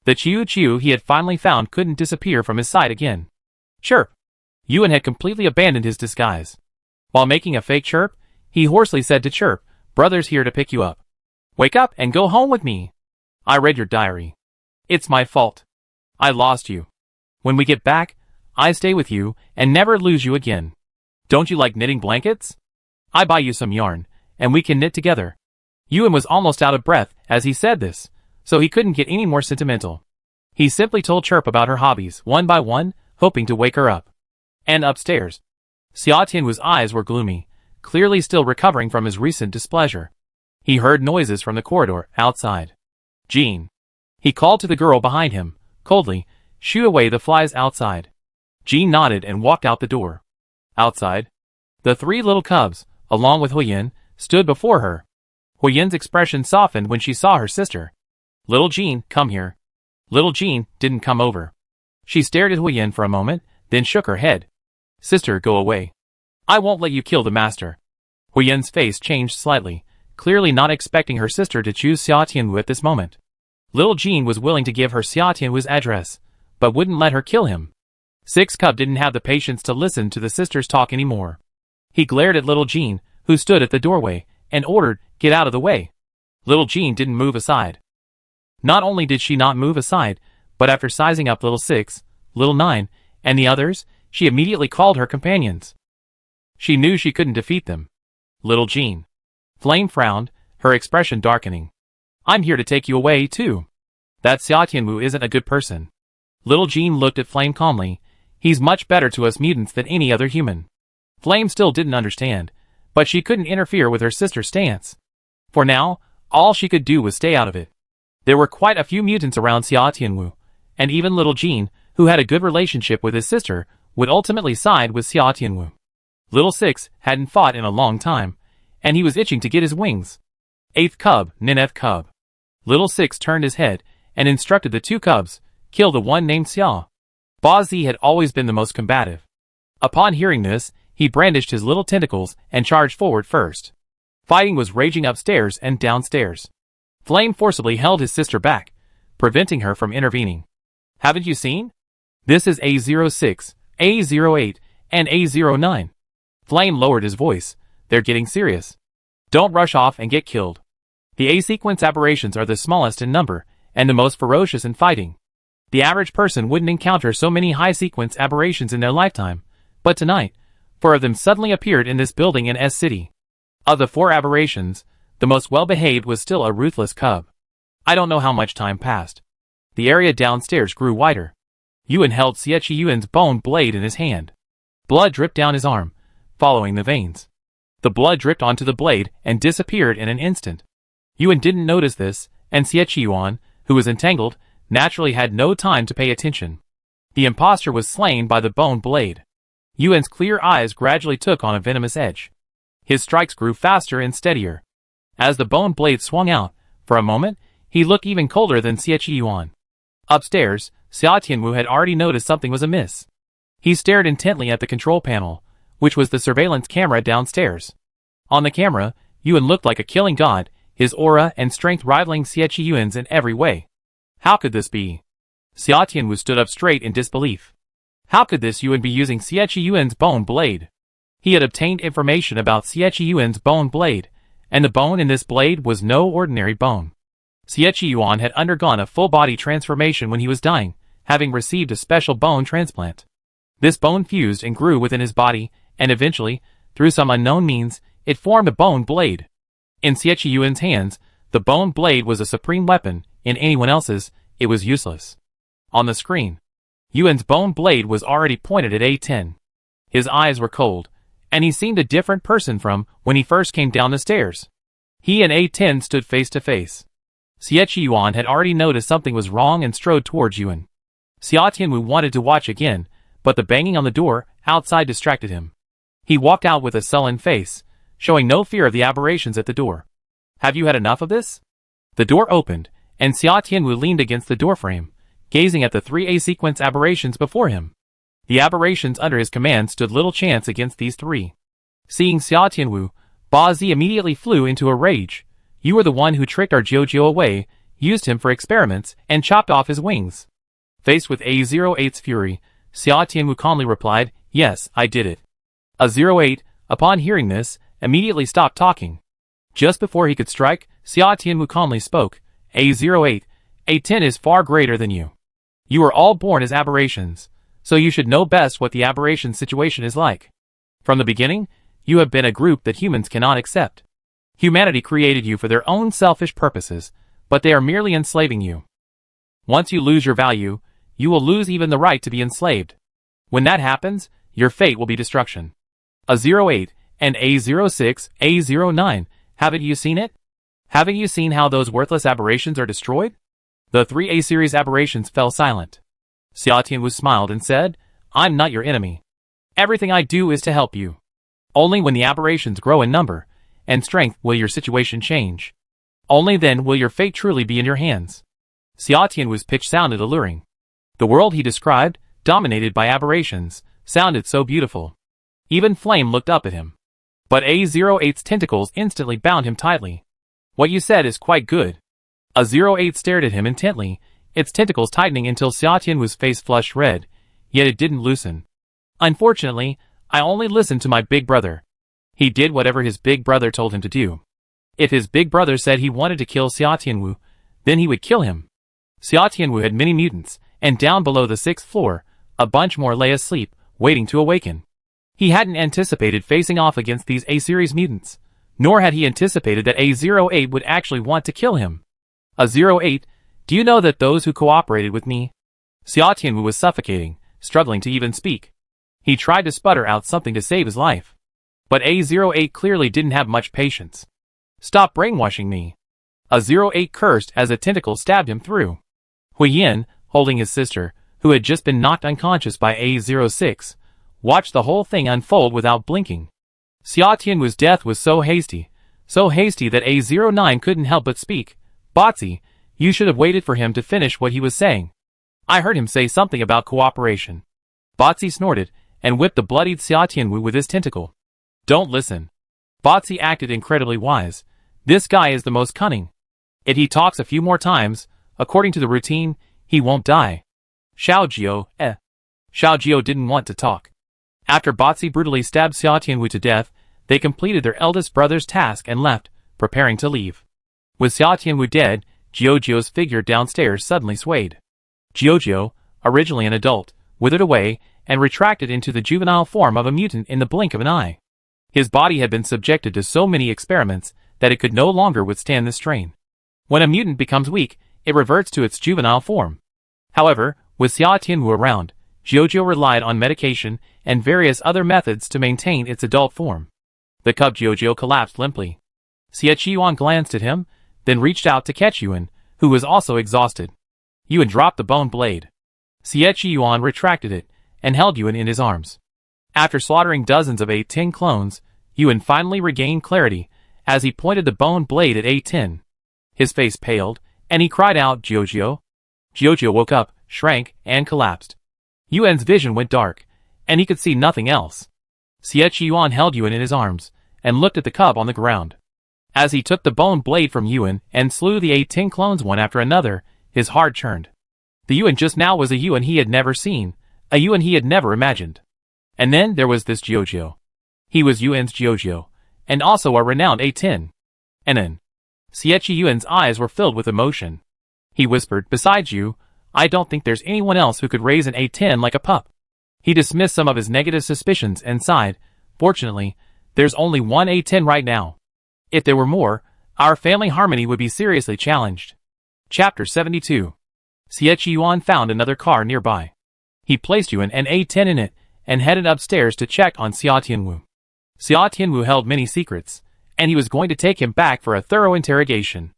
The Chu he had finally found couldn't disappear from his sight again. Chirp! Yuan had completely abandoned his disguise. While making a fake chirp, he hoarsely said to Chirp, Brother's here to pick you up. Wake up and go home with me. I read your diary. It's my fault. I lost you. When we get back, I stay with you and never lose you again. Don't you like knitting blankets? I buy you some yarn, and we can knit together. Yuan was almost out of breath as he said this, so he couldn't get any more sentimental. He simply told Chirp about her hobbies, one by one, hoping to wake her up. And upstairs, Xia Tianwu's eyes were gloomy, clearly still recovering from his recent displeasure. He heard noises from the corridor outside. Jean. He called to the girl behind him, coldly, shoo away the flies outside. Jean nodded and walked out the door. Outside, the three little cubs, along with Huiyin, stood before her. Huiyin's expression softened when she saw her sister. Little Jean, come here. Little Jean didn't come over. She stared at Huiyin for a moment, then shook her head. Sister, go away. I won't let you kill the master. Huiyin's face changed slightly, clearly not expecting her sister to choose Xia Tianwu at this moment. Little Jean was willing to give her Xia Tianwu's address, but wouldn't let her kill him. Six Cub didn't have the patience to listen to the sisters talk anymore. He glared at Little Jean, who stood at the doorway, and ordered, get out of the way. Little Jean didn't move aside. Not only did she not move aside, but after sizing up Little 6, Little 9, and the others, she immediately called her companions. She knew she couldn't defeat them. Little Jean. Flame frowned, her expression darkening. I'm here to take you away, too. That Xia Tianwu isn't a good person. Little Jean looked at Flame calmly. He's much better to us mutants than any other human. Flame still didn't understand, but she couldn't interfere with her sister's stance. For now, all she could do was stay out of it. There were quite a few mutants around Xia Tianwu, and even Little Jean, who had a good relationship with his sister, would ultimately side with Xia Tianwu. Little 6 hadn't fought in a long time, and he was itching to get his wings. 8th cub, Nineth cub. Little 6 turned his head and instructed the 2 cubs, kill the one named Xia. Ba Zi had always been the most combative. Upon hearing this, he brandished his little tentacles and charged forward first. Fighting was raging upstairs and downstairs. Flame forcibly held his sister back, preventing her from intervening. Haven't you seen? This is A06, A08, and A09. Flame lowered his voice. They're getting serious. Don't rush off and get killed. The A-sequence aberrations are the smallest in number, and the most ferocious in fighting. The average person wouldn't encounter so many high-sequence aberrations in their lifetime, but tonight, 4 of them suddenly appeared in this building in S-City. Of the 4 aberrations, the most well-behaved was still a ruthless cub. I don't know how much time passed. The area downstairs grew wider. Yuan held Xie Qiyuan's bone blade in his hand. Blood dripped down his arm, following the veins. The blood dripped onto the blade and disappeared in an instant. Yuan didn't notice this, and Xie Qiyuan, who was entangled, naturally had no time to pay attention. The impostor was slain by the bone blade. Yuan's clear eyes gradually took on a venomous edge. His strikes grew faster and steadier. As the bone blade swung out, for a moment, he looked even colder than Xie Qiyuan. Upstairs, Xia Tianwu had already noticed something was amiss. He stared intently at the control panel, which was the surveillance camera downstairs. On the camera, Yuan looked like a killing god, his aura and strength rivaling Xie Qiyuan's in every way. How could this be? Xia Tianwu stood up straight in disbelief. How could this Yuan be using Xie Qiyuan's bone blade? He had obtained information about Xie Qiyuan's bone blade, and the bone in this blade was no ordinary bone. Xie Qiyuan had undergone a full-body transformation when he was dying, having received a special bone transplant. This bone fused and grew within his body, and eventually, through some unknown means, it formed a bone blade. In Xie Qiyuan's hands, the bone blade was a supreme weapon. In anyone else's, it was useless. On the screen, Yuan's bone blade was already pointed at A10. His eyes were cold, and he seemed a different person from when he first came down the stairs. He and A10 stood face to face. Xie Qiyuan had already noticed something was wrong and strode towards Yuan. Xia Tianwu wanted to watch again, but the banging on the door outside distracted him. He walked out with a sullen face, showing no fear of the aberrations at the door. Have you had enough of this? The door opened, and Xia Tianwu leaned against the doorframe, gazing at the 3 A-sequence aberrations before him. The aberrations under his command stood little chance against these 3. Seeing Xia Tianwu, Ba Zi immediately flew into a rage. You were the one who tricked our Jiujiu away, used him for experiments, and chopped off his wings. Faced with A08's fury, Xia Tianwu calmly replied, yes, I did it. A08, upon hearing this, immediately stopped talking. Just before he could strike, Xia Tianwu calmly spoke, A08, A10 is far greater than you. You are all born as aberrations, so you should know best what the aberration situation is like. From the beginning, you have been a group that humans cannot accept. Humanity created you for their own selfish purposes, but they are merely enslaving you. Once you lose your value, you will lose even the right to be enslaved. When that happens, your fate will be destruction. A08 and A06, A09, haven't you seen it? Haven't you seen how those worthless aberrations are destroyed? The 3 A-series aberrations fell silent. Xia Tianwu smiled and said, I'm not your enemy. Everything I do is to help you. Only when the aberrations grow in number and strength will your situation change. Only then will your fate truly be in your hands. Xia Tianwu's pitch sounded alluring. The world he described, dominated by aberrations, sounded so beautiful. Even Flame looked up at him. But A08's tentacles instantly bound him tightly. What you said is quite good. A08 stared at him intently, its tentacles tightening until Xia Tianwu's face flushed red, yet it didn't loosen. Unfortunately, I only listened to my big brother. He did whatever his big brother told him to do. If his big brother said he wanted to kill Xia Tianwu, then he would kill him. Xia Tianwu had many mutants, and down below the 6th floor, a bunch more lay asleep, waiting to awaken. He hadn't anticipated facing off against these A-series mutants, nor had he anticipated that A08 would actually want to kill him. A08, do you know that those who cooperated with me? Xia Tianwu was suffocating, struggling to even speak. He tried to sputter out something to save his life. But A08 clearly didn't have much patience. Stop brainwashing me. A08 cursed as a tentacle stabbed him through. Hui Yin, holding his sister, who had just been knocked unconscious by A06, watched the whole thing unfold without blinking. Xia Tianwu's death was so hasty that A09 couldn't help but speak. Botsy, you should have waited for him to finish what he was saying. I heard him say something about cooperation. Botsy snorted, and whipped the bloodied Xia Tianwu with his tentacle. Don't listen. Botsy acted incredibly wise. This guy is the most cunning. If he talks a few more times, according to the routine, he won't die. Xiao Jiao didn't want to talk. After Botsy brutally stabbed Xia Tianwu to death, they completed their eldest brother's task and left, preparing to leave. With Xia Tianwu dead, Jiao's figure downstairs suddenly swayed. Jiao, originally an adult, withered away and retracted into the juvenile form of a mutant in the blink of an eye. His body had been subjected to so many experiments that it could no longer withstand the strain. When a mutant becomes weak, it reverts to its juvenile form. However, with Xia Tianwu around, Jiao relied on medication and various other methods to maintain its adult form. The cub Jiao collapsed limply. Xie Qiyuan glanced at him, then reached out to catch Yuan, who was also exhausted. Yuan dropped the bone blade. Xie Qiyuan retracted it, and held Yuan in his arms. After slaughtering dozens of A10 clones, Yuan finally regained clarity, as he pointed the bone blade at A10. His face paled, and he cried out, Jiao. Jiao woke up, shrank, and collapsed. Yuan's vision went dark, and he could see nothing else. Xie Qiyuan held Yuan in his arms, and looked at the cub on the ground. As he took the bone blade from Yuan and slew the A10 clones one after another, his heart churned. The Yuan just now was a Yuan he had never seen, a Yuan he had never imagined. And then there was this Jiao. He was Yuan's Jiao, and also a renowned A10. And then, Xie Qiyuan's eyes were filled with emotion. He whispered, besides you, I don't think there's anyone else who could raise an A10 like a pup. He dismissed some of his negative suspicions and sighed, fortunately, there's only one A10 right now. If there were more, our family harmony would be seriously challenged. Chapter 72. Xie Qiyuan found another car nearby. He placed Yuan and A10 in it, and headed upstairs to check on Xia Tianwu. Xia Tianwu held many secrets, and he was going to take him back for a thorough interrogation.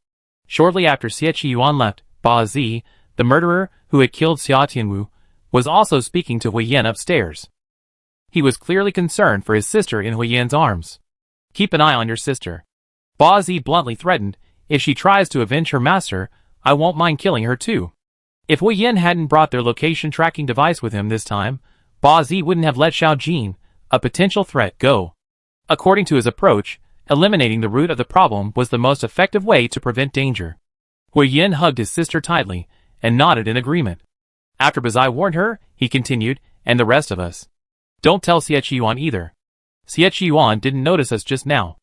Shortly after Xie Qiyuan left, Ba Zi, the murderer who had killed Xia Tianwu, was also speaking to Hui Yan upstairs. He was clearly concerned for his sister in Hui Yan's arms. Keep an eye on your sister. Ba Zi bluntly threatened, if she tries to avenge her master, I won't mind killing her too. If Hui Yan hadn't brought their location tracking device with him this time, Ba Zi wouldn't have let Xiao Jin, a potential threat, go. According to his approach, eliminating the root of the problem was the most effective way to prevent danger. Hui Yan hugged his sister tightly, and nodded in agreement. After Bazai warned her, he continued, and the rest of us. Don't tell Xie Qiyuan either. Xie Qiyuan didn't notice us just now.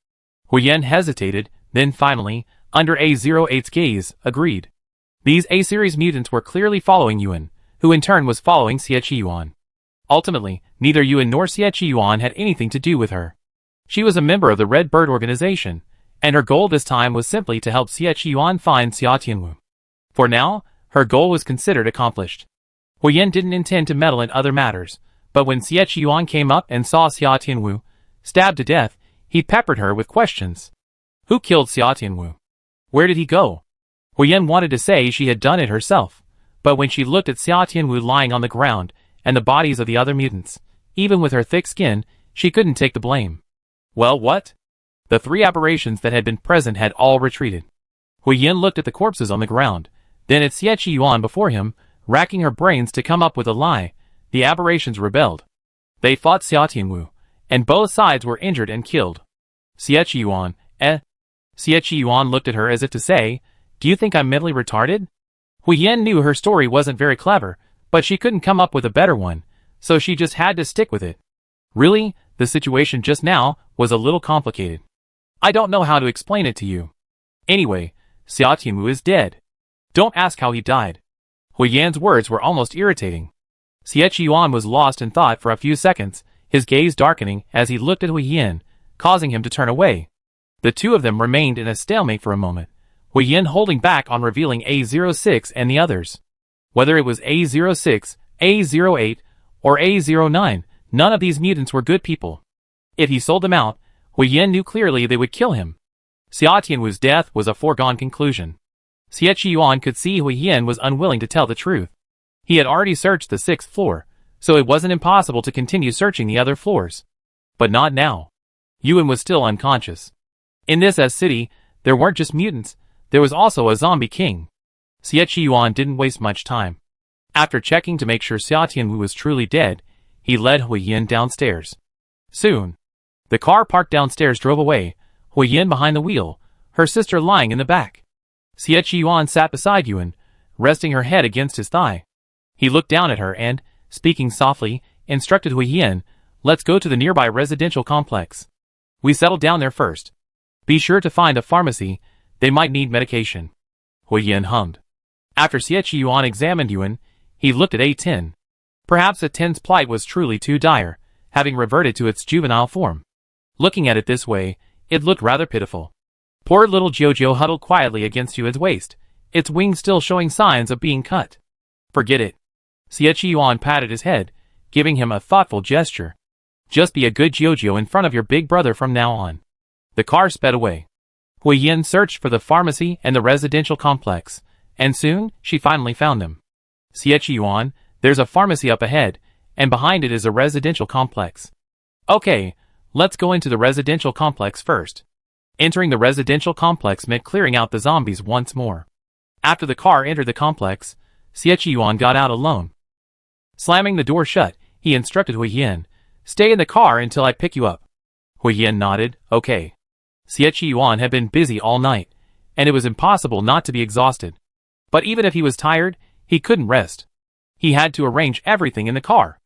Hui Yan hesitated, then finally, under A08's gaze, agreed. These A-series mutants were clearly following Yuan, who in turn was following Xie Qiyuan. Ultimately, neither Yuan nor Xie Qiyuan had anything to do with her. She was a member of the Red Bird organization, and her goal this time was simply to help Xie Qiyuan find Xia Tianwu. For now, her goal was considered accomplished. Hui Yan didn't intend to meddle in other matters, but when Xie Qiyuan came up and saw Xia Tianwu stabbed to death, he peppered her with questions. Who killed Xia Tianwu? Where did he go? Hui Yan wanted to say she had done it herself, but when she looked at Xia Tianwu lying on the ground and the bodies of the other mutants, even with her thick skin, she couldn't take the blame. Well, what? The three aberrations that had been present had all retreated. Hui Yan looked at the corpses on the ground, then at Xie Qiyuan before him, racking her brains to come up with a lie. The aberrations rebelled. They fought Xia Tianwu, and both sides were injured and killed. Xie Qiyuan, Xie Qiyuan looked at her as if to say, do you think I'm mentally retarded? Hui Yan knew her story wasn't very clever, but she couldn't come up with a better one, so she just had to stick with it. Really, the situation just now was a little complicated. I don't know how to explain it to you. Anyway, Xia Tianwu is dead. Don't ask how he died. Hui Yan's words were almost irritating. Xie Yuan was lost in thought for a few seconds, his gaze darkening as he looked at Hui Yan, causing him to turn away. The two of them remained in a stalemate for a moment, Hui Yan holding back on revealing A06 and the others. Whether it was A06, A08, or A09, none of these mutants were good people. If he sold them out, Hui Yan knew clearly they would kill him. Xia Tianwu's death was a foregone conclusion. Xie Yuan could see Hui Yan was unwilling to tell the truth. He had already searched the 6th floor, so it wasn't impossible to continue searching the other floors. But not now. Yuan was still unconscious. In this city, there weren't just mutants, there was also a zombie king. Xie Yuan didn't waste much time. After checking to make sure Xia Tianwu was truly dead, he led Hui Yan downstairs. Soon, the car parked downstairs drove away, Hui Yan behind the wheel, her sister lying in the back. Xie Yuan sat beside Yuan, resting her head against his thigh. He looked down at her and, speaking softly, instructed Hui Yan, "Let's go to the nearby residential complex. We settle down there first. Be sure to find a pharmacy, they might need medication." Hui Yan hummed. After Xie Yuan examined Yuan, he looked at A10. Perhaps A10's plight was truly too dire, having reverted to its juvenile form. Looking at it this way, it looked rather pitiful. Poor little Jojo huddled quietly against Yuan's waist, its wings still showing signs of being cut. "Forget it." Xie Yuan patted his head, giving him a thoughtful gesture. "Just be a good Jojo in front of your big brother from now on." The car sped away. Hui Yan searched for the pharmacy and the residential complex, and soon she finally found them. "Xie Yuan, there's a pharmacy up ahead, and behind it is a residential complex." "Okay, let's go into the residential complex first." Entering the residential complex meant clearing out the zombies once more. After the car entered the complex, Xie Yuan got out alone. Slamming the door shut, he instructed Hui Yan, "Stay in the car until I pick you up." Hui Yan nodded, "Okay." Xie Yuan had been busy all night, and it was impossible not to be exhausted. But even if he was tired, he couldn't rest. He had to arrange everything in the car.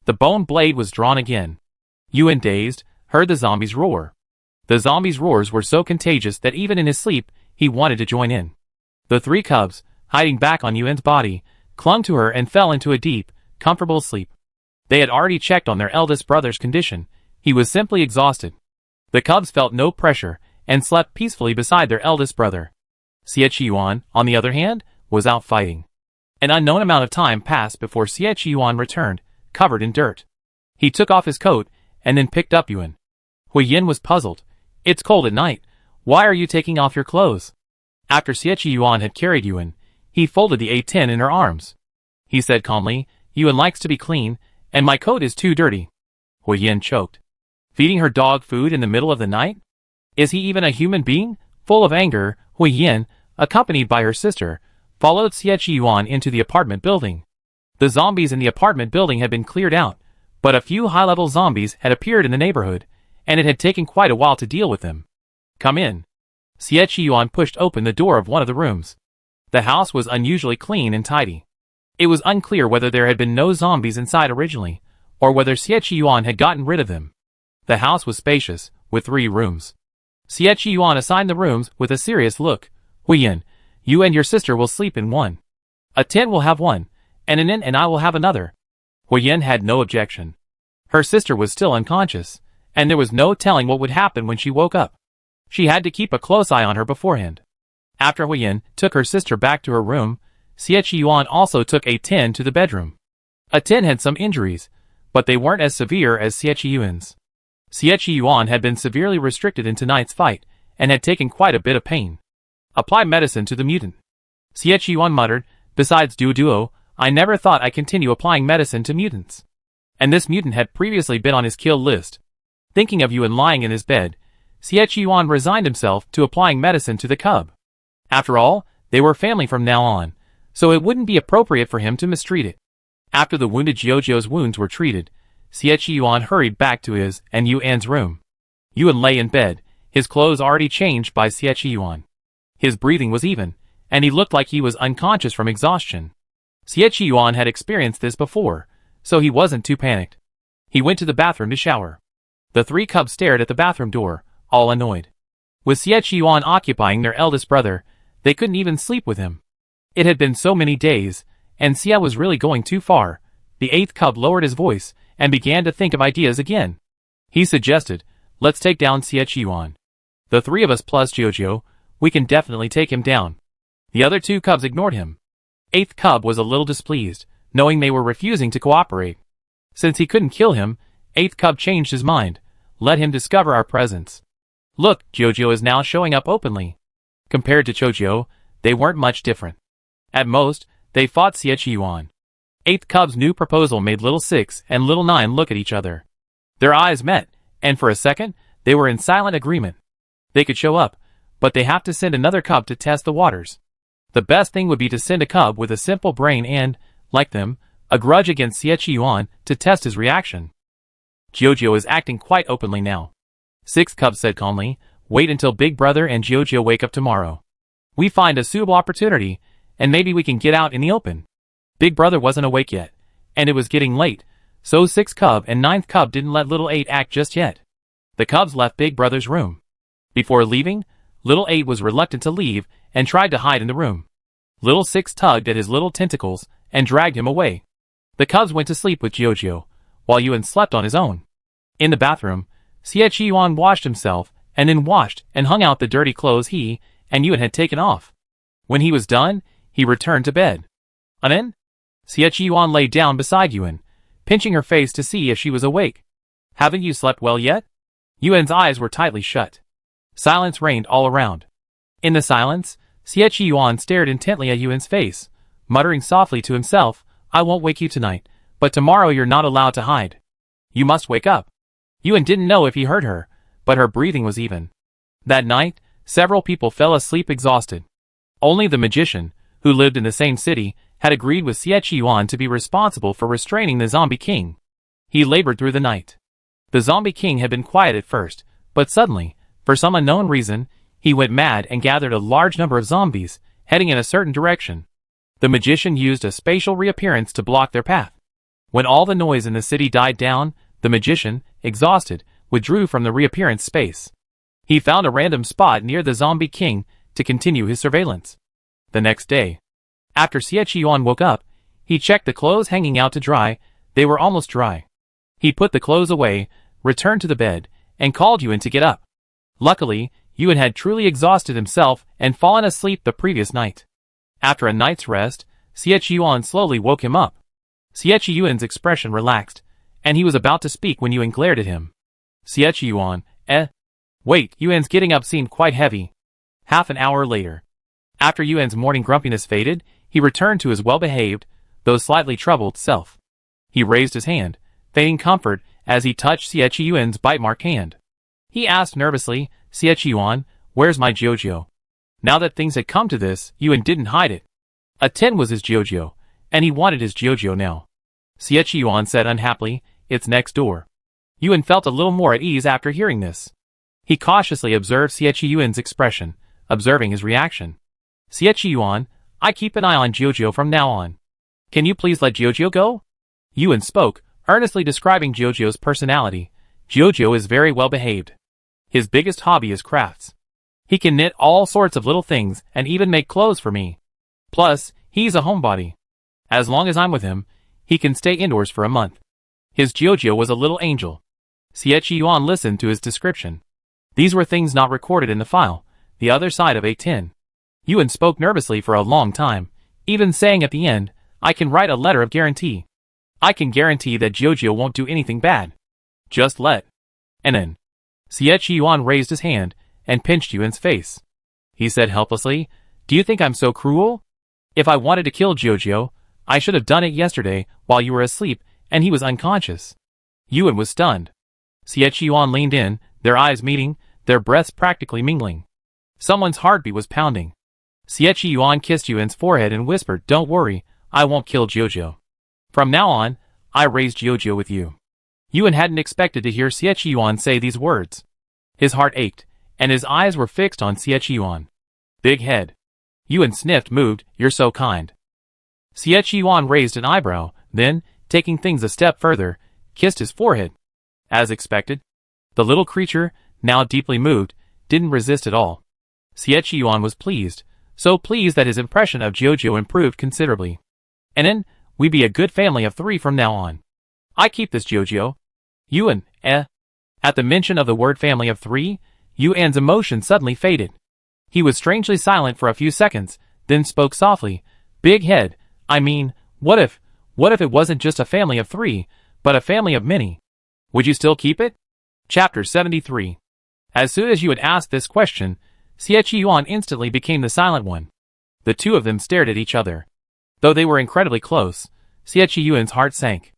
The bone blade was drawn again. Yuan, dazed, heard the zombies roar. The zombies' roars were so contagious that even in his sleep, he wanted to join in. The three cubs, hiding back on Yuan's body, clung to her and fell into a deep, comfortable sleep. They had already checked on their eldest brother's condition. He was simply exhausted. The cubs felt no pressure and slept peacefully beside their eldest brother. Xie Yuan, on the other hand, was out fighting. An unknown amount of time passed before Xie Yuan returned, covered in dirt. He took off his coat and then picked up Yuan. Hui Yan was puzzled. "It's cold at night. Why are you taking off your clothes?" After Xie Yuan had carried Yuan, he folded the A10 in her arms. He said calmly, "Yuan likes to be clean, and my coat is too dirty." Hui Yan choked. Feeding her dog food in the middle of the night? Is he even a human being? Full of anger, Hui Yan, accompanied by her sister, followed Xie Yuan into the apartment building. The zombies in the apartment building had been cleared out, but a few high-level zombies had appeared in the neighborhood, and it had taken quite a while to deal with them. "Come in." Xie Yuan pushed open the door of one of the rooms. The house was unusually clean and tidy. It was unclear whether there had been no zombies inside originally, or whether Xie Yuan had gotten rid of them. The house was spacious, with 3 rooms. Xie Yuan assigned the rooms with a serious look. "Hui Yan, you and your sister will sleep in one. A10 will have one, and Anin and I will have another." Hui Yan had no objection. Her sister was still unconscious, and there was no telling what would happen when she woke up. She had to keep a close eye on her beforehand. After Hui Yan took her sister back to her room, Xie Yuan also took A10 to the bedroom. A10 had some injuries, but they weren't as severe as Xie Yuan's. Xie Yuan had been severely restricted in tonight's fight, and had taken quite a bit of pain. "Apply medicine to the mutant." Xie Yuan muttered, "Besides Duo, I never thought I'd continue applying medicine to mutants." And this mutant had previously been on his kill list. Thinking of Yuan lying in his bed, Xie Yuan resigned himself to applying medicine to the cub. After all, they were family from now on, so it wouldn't be appropriate for him to mistreat it. After the wounded Jojo's wounds were treated, Xie Yuan hurried back to his and Yuan's room. Yuan lay in bed, his clothes already changed by Xie Yuan. His breathing was even, and he looked like he was unconscious from exhaustion. Xie Yuan had experienced this before, so he wasn't too panicked. He went to the bathroom to shower. The 3 cubs stared at the bathroom door, all annoyed. With Xie Yuan occupying their eldest brother, they couldn't even sleep with him. It had been so many days, and Xie was really going too far. The eighth cub lowered his voice and began to think of ideas again. He suggested, let's take down Xie Yuan. The three of us plus Jojo, we can definitely take him down. The other two cubs ignored him. Eighth cub was a little displeased, knowing they were refusing to cooperate. Since he couldn't kill him, eighth cub changed his mind. Let him discover our presence. Look, Jojo is now showing up openly. Compared to Chojo, they weren't much different. At most, they fought Xie Yuan. Eighth cub's new proposal made little 6 and little 9 look at each other. Their eyes met, and for a second, they were in silent agreement. They could show up, but they have to send another cub to test the waters. The best thing would be to send a cub with a simple brain and, like them, a grudge against Xie Yuan to test his reaction. Jojo is acting quite openly now. Sixth cub said calmly, wait until Big Brother and Jojo wake up tomorrow. We find a suitable opportunity, and maybe we can get out in the open. Big Brother wasn't awake yet, and it was getting late, so sixth cub and ninth cub didn't let little 8 act just yet. The cubs left Big Brother's room. Before leaving, little 8 was reluctant to leave and tried to hide in the room. Little 6 tugged at his little tentacles and dragged him away. The cubs went to sleep with Jojo, while Yuan slept on his own. In the bathroom, Xie Yuan washed himself and then washed and hung out the dirty clothes he and Yuan had taken off. When he was done, he returned to bed. And then, Xie Yuan lay down beside Yuan, pinching her face to see if she was awake. Haven't you slept well yet? Yuan's eyes were tightly shut. Silence reigned all around. In the silence, Xie Yuan stared intently at Yuan's face, muttering softly to himself, I won't wake you tonight, but tomorrow you're not allowed to hide. You must wake up. Yuan didn't know if he heard her, but her breathing was even. That night, several people fell asleep exhausted. Only the magician, who lived in the same city, had agreed with Xie Yuan to be responsible for restraining the zombie king. He labored through the night. The zombie king had been quiet at first, but suddenly, for some unknown reason, he went mad and gathered a large number of zombies, heading in a certain direction. The magician used a spatial reappearance to block their path. When all the noise in the city died down, the magician, exhausted, withdrew from the reappearance space. He found a random spot near the zombie king to continue his surveillance. The next day, after Xie Yuan woke up, he checked the clothes hanging out to dry. They were almost dry. He put the clothes away, returned to the bed, and called Yuan to get up. Luckily, Yuan had truly exhausted himself and fallen asleep the previous night. After a night's rest, Xie Yuan slowly woke him up. Xie Yuan's expression relaxed, and he was about to speak when Yuan glared at him. Xie Yuan, Wait, Yuan's getting up seemed quite heavy. Half an hour later. After Yuan's morning grumpiness faded, he returned to his well-behaved, though slightly troubled, self. He raised his hand, feigning comfort as he touched Xie Yuan's bite-marked hand. He asked nervously, Xie Yuan, where's my Jojo? Now that things had come to this, Yuan didn't hide it. A 10 was his Jojo, and he wanted his Jojo now. Xie Yuan said unhappily, it's next door. Yuan felt a little more at ease after hearing this. He cautiously observed Xie Yuan's expression, observing his reaction. Xie Yuan, I keep an eye on Jojo from now on. Can you please let Jojo go? Yuan spoke, earnestly describing Jojo's personality. Jojo is very well behaved. His biggest hobby is crafts. He can knit all sorts of little things and even make clothes for me. Plus, he's a homebody. As long as I'm with him, he can stay indoors for a month. His Jojo was a little angel. Xie Yuan listened to his description. These were things not recorded in the file, the other side of A10. Yuan spoke nervously for a long time, even saying at the end, I can write a letter of guarantee. I can guarantee that Jojo won't do anything bad. Just let. And then. Xie Yuan raised his hand and pinched Yuan's face. He said helplessly, do you think I'm so cruel? If I wanted to kill Jojo, I should have done it yesterday while you were asleep and he was unconscious. Yuan was stunned. Xie Yuan leaned in, their eyes meeting, their breaths practically mingling. Someone's heartbeat was pounding. Xie Yuan kissed Yuan's forehead and whispered, don't worry, I won't kill Jojo. From now on, I raised Jojo with you. Yuan hadn't expected to hear Xie Yuan say these words. His heart ached, and his eyes were fixed on Xie Yuan. Big head. Yuan sniffed, moved, you're so kind. Xie Yuan raised an eyebrow, then, taking things a step further, kissed his forehead. As expected, the little creature, now deeply moved, didn't resist at all. Xie Yuan was pleased, so pleased that his impression of Jojo improved considerably. And then, we be a good family of 3 from now on. I keep this Jojo. Yuan, eh? At the mention of the word family of 3, Yuan's emotion suddenly faded. He was strangely silent for a few seconds, then spoke softly. Big head, I mean, what if it wasn't just a family of 3, but a family of many? Would you still keep it? Chapter 73. As soon as Yuan asked this question, Xie Yuan instantly became the silent one. The two of them stared at each other. Though they were incredibly close, Xie Yuan's heart sank.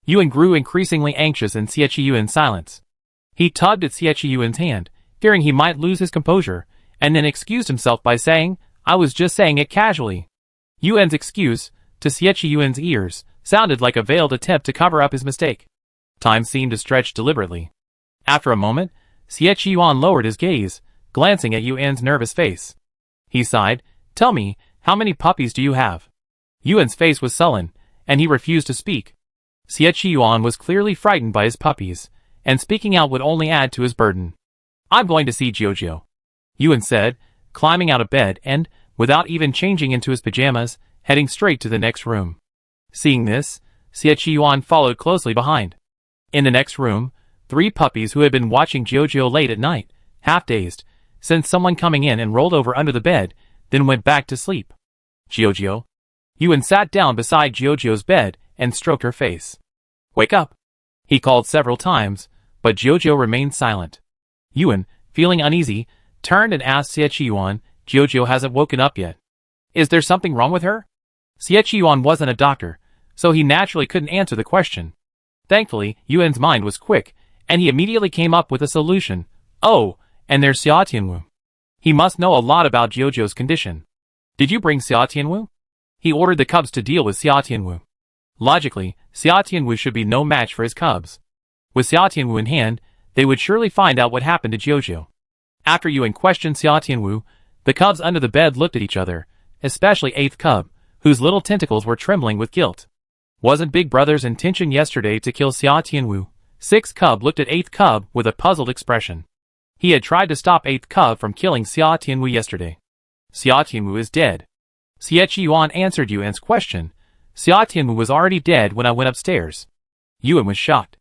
Yuan grew increasingly anxious in Xie Yuan's silence. He tugged at Xie Yuan's hand, fearing he might lose his composure, and then excused himself by saying, I was just saying it casually. Yuan's excuse, to Xie Yuan's ears, sounded like a veiled attempt to cover up his mistake. Time seemed to stretch deliberately. After a moment, Xie Yuan lowered his gaze, glancing at Yuan's nervous face. He sighed, Tell me, how many puppies do you have? Yuan's face was sullen, and he refused to speak. Xie Yuan was clearly frightened by his puppies, and speaking out would only add to his burden. I'm going to see Jojo, Yuan said, climbing out of bed and, without even changing into his pajamas, heading straight to the next room. Seeing this, Xie Yuan followed closely behind. In the next room, 3 puppies who had been watching Jojo late at night, half-dazed, sensed someone coming in and rolled over under the bed, then went back to sleep. Jojo. Yuan sat down beside Jojo's bed and stroked her face. Wake up. He called several times, but Jojo remained silent. Yuan, feeling uneasy, turned and asked Xie Yuan, Jojo hasn't woken up yet. Is there something wrong with her? Xie Yuan wasn't a doctor, so he naturally couldn't answer the question. Thankfully, Yuan's mind was quick, and he immediately came up with a solution. Oh, and there's Xia Tianwu. He must know a lot about Jojo's condition. Did you bring Xia Tianwu? He ordered the cubs to deal with Xia Tianwu. Logically, Xia Tianwu should be no match for his cubs. With Xia Tianwu in hand, they would surely find out what happened to Jojo. After Yuan questioned Xia Tianwu, the cubs under the bed looked at each other, especially 8th cub, whose little tentacles were trembling with guilt. Wasn't Big Brother's intention yesterday to kill Xia Tianwu? 6th cub looked at 8th cub with a puzzled expression. He had tried to stop 8th cub from killing Xia Tianwu yesterday. Xia Tianwu is dead. Xie Yuan answered Yuan's question. Xia Tianwu was already dead when I went upstairs. Yuan was shocked.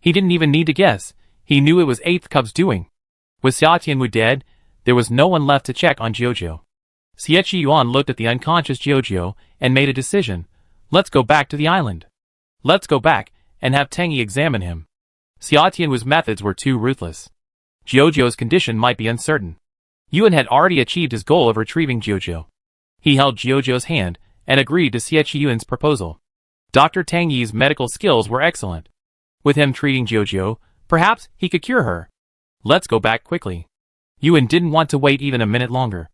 He didn't even need to guess. He knew it was 8th cub's doing. With Xia Tianwu dead, there was no one left to check on Jojo. Xie Yuan looked at the unconscious Jojo and made a decision. Let's go back to the island. Let's go back and have Tangy examine him. Xia Tianwu's methods were too ruthless. Jojo's condition might be uncertain. Yuan had already achieved his goal of retrieving Jojo. He held Jojo's hand and agreed to Xie Yuan's proposal. Dr. Tang Yi's medical skills were excellent. With him treating Jojo, perhaps he could cure her. Let's go back quickly. Yuan didn't want to wait even a minute longer.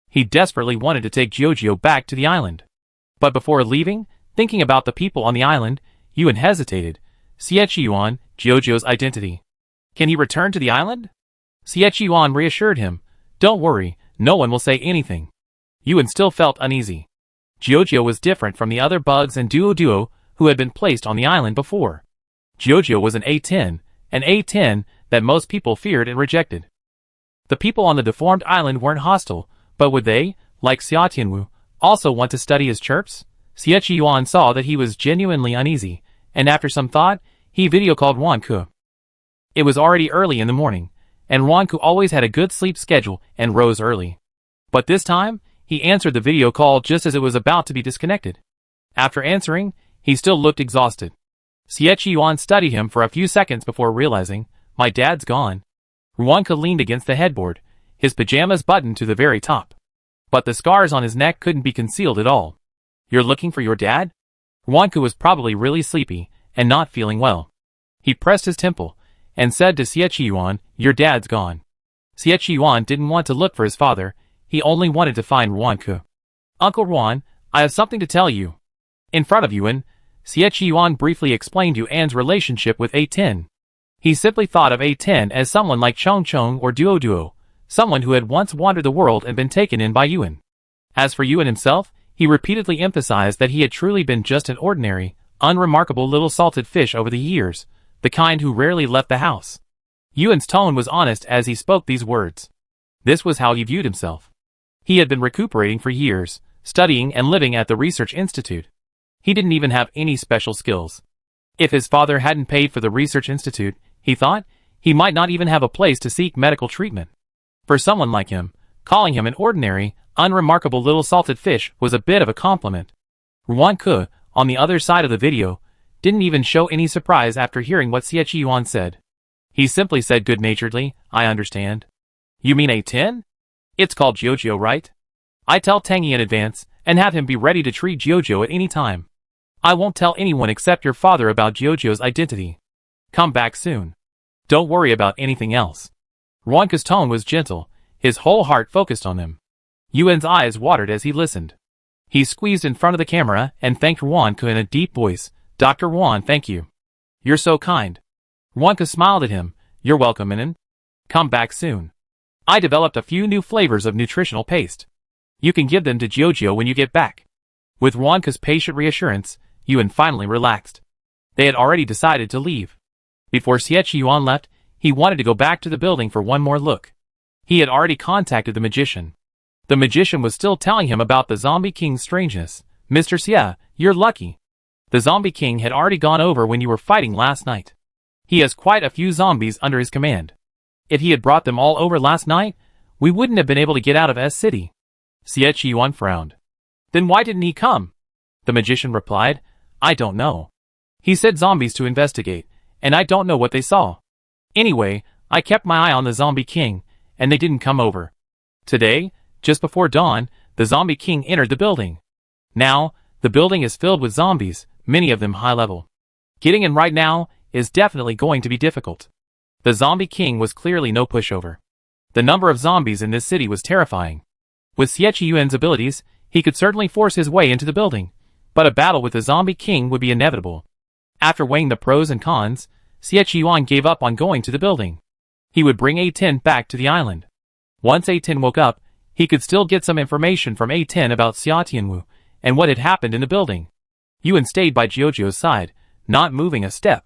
He desperately wanted to take Jojo back to the island. But before leaving, thinking about the people on the island, Yuan hesitated. Xie Yuan, Jojo's identity. Can he return to the island? Xie Yuan reassured him. Don't worry, no one will say anything. Yuan still felt uneasy. Jojo was different from the other bugs and duo who had been placed on the island before. Jojo was an A10 that most people feared and rejected. The people on the deformed island weren't hostile, but would they, like Xia Tianwu, also want to study his chirps? Xie Yuan saw that he was genuinely uneasy, and after some thought, he video-called Wanku. It was already early in the morning, and Wanku always had a good sleep schedule and rose early. But this time, he answered the video call just as it was about to be disconnected. After answering, he still looked exhausted. Xie Yuan studied him for a few seconds before realizing, my dad's gone. Wanku leaned against the headboard, his pajamas buttoned to the very top. But the scars on his neck couldn't be concealed at all. You're looking for your dad? Wanku was probably really sleepy and not feeling well. He pressed his temple and said to Xie Yuan, your dad's gone. Xie Yuan didn't want to look for his father, he only wanted to find Wanku. Uncle Ruan, I have something to tell you. In front of Yuan, Xie Yuan briefly explained Yuan's relationship with A10. He simply thought of A10 as someone like Chong Chong or Duo, someone who had once wandered the world and been taken in by Yuan. As for Yuan himself, he repeatedly emphasized that he had truly been just an ordinary, unremarkable little salted fish over the years, the kind who rarely left the house. Yuan's tone was honest as he spoke these words. This was how he viewed himself. He had been recuperating for years, studying and living at the research institute. He didn't even have any special skills. If his father hadn't paid for the research institute, he thought, he might not even have a place to seek medical treatment. For someone like him, calling him an ordinary, unremarkable little salted fish was a bit of a compliment. Ruan Ke, on the other side of the video, didn't even show any surprise after hearing what Xie Yuan said. He simply said good-naturedly, I understand. You mean A10? It's called Jojo, right? I tell Tangy in advance, and have him be ready to treat Jojo at any time. I won't tell anyone except your father about Jojo's identity. Come back soon. Don't worry about anything else. Ruan Ke's tone was gentle, his whole heart focused on him. Yuan's eyes watered as he listened. He squeezed in front of the camera and thanked Ruan Ke in a deep voice. Dr. Ruan, thank you. You're so kind. Ruan Ke smiled at him. You're welcome, Minin. Come back soon. I developed a few new flavors of nutritional paste. You can give them to Jojo when you get back. With Ruan Ke's patient reassurance, Yuan finally relaxed. They had already decided to leave. Before Xie Yuan left, he wanted to go back to the building for one more look. He had already contacted the magician. The magician was still telling him about the Zombie King's strangeness. Mr. Xie, you're lucky. The Zombie King had already gone over when you were fighting last night. He has quite a few zombies under his command. If he had brought them all over last night, we wouldn't have been able to get out of S City. Xie Yuan frowned. Then why didn't he come? The magician replied, I don't know. He said zombies to investigate, and I don't know what they saw. Anyway, I kept my eye on the Zombie King, and they didn't come over. Today, just before dawn, the Zombie King entered the building. Now, the building is filled with zombies, many of them high level. Getting in right now is definitely going to be difficult. The Zombie King was clearly no pushover. The number of zombies in this city was terrifying. With Xie Yuan's abilities, he could certainly force his way into the building, but a battle with the Zombie King would be inevitable. After weighing the pros and cons, Xie Yuan gave up on going to the building. He would bring A10 back to the island. Once A10 woke up, he could still get some information from A10 about Xia Tianwu and what had happened in the building. Yuan stayed by Jojo's side, not moving a step.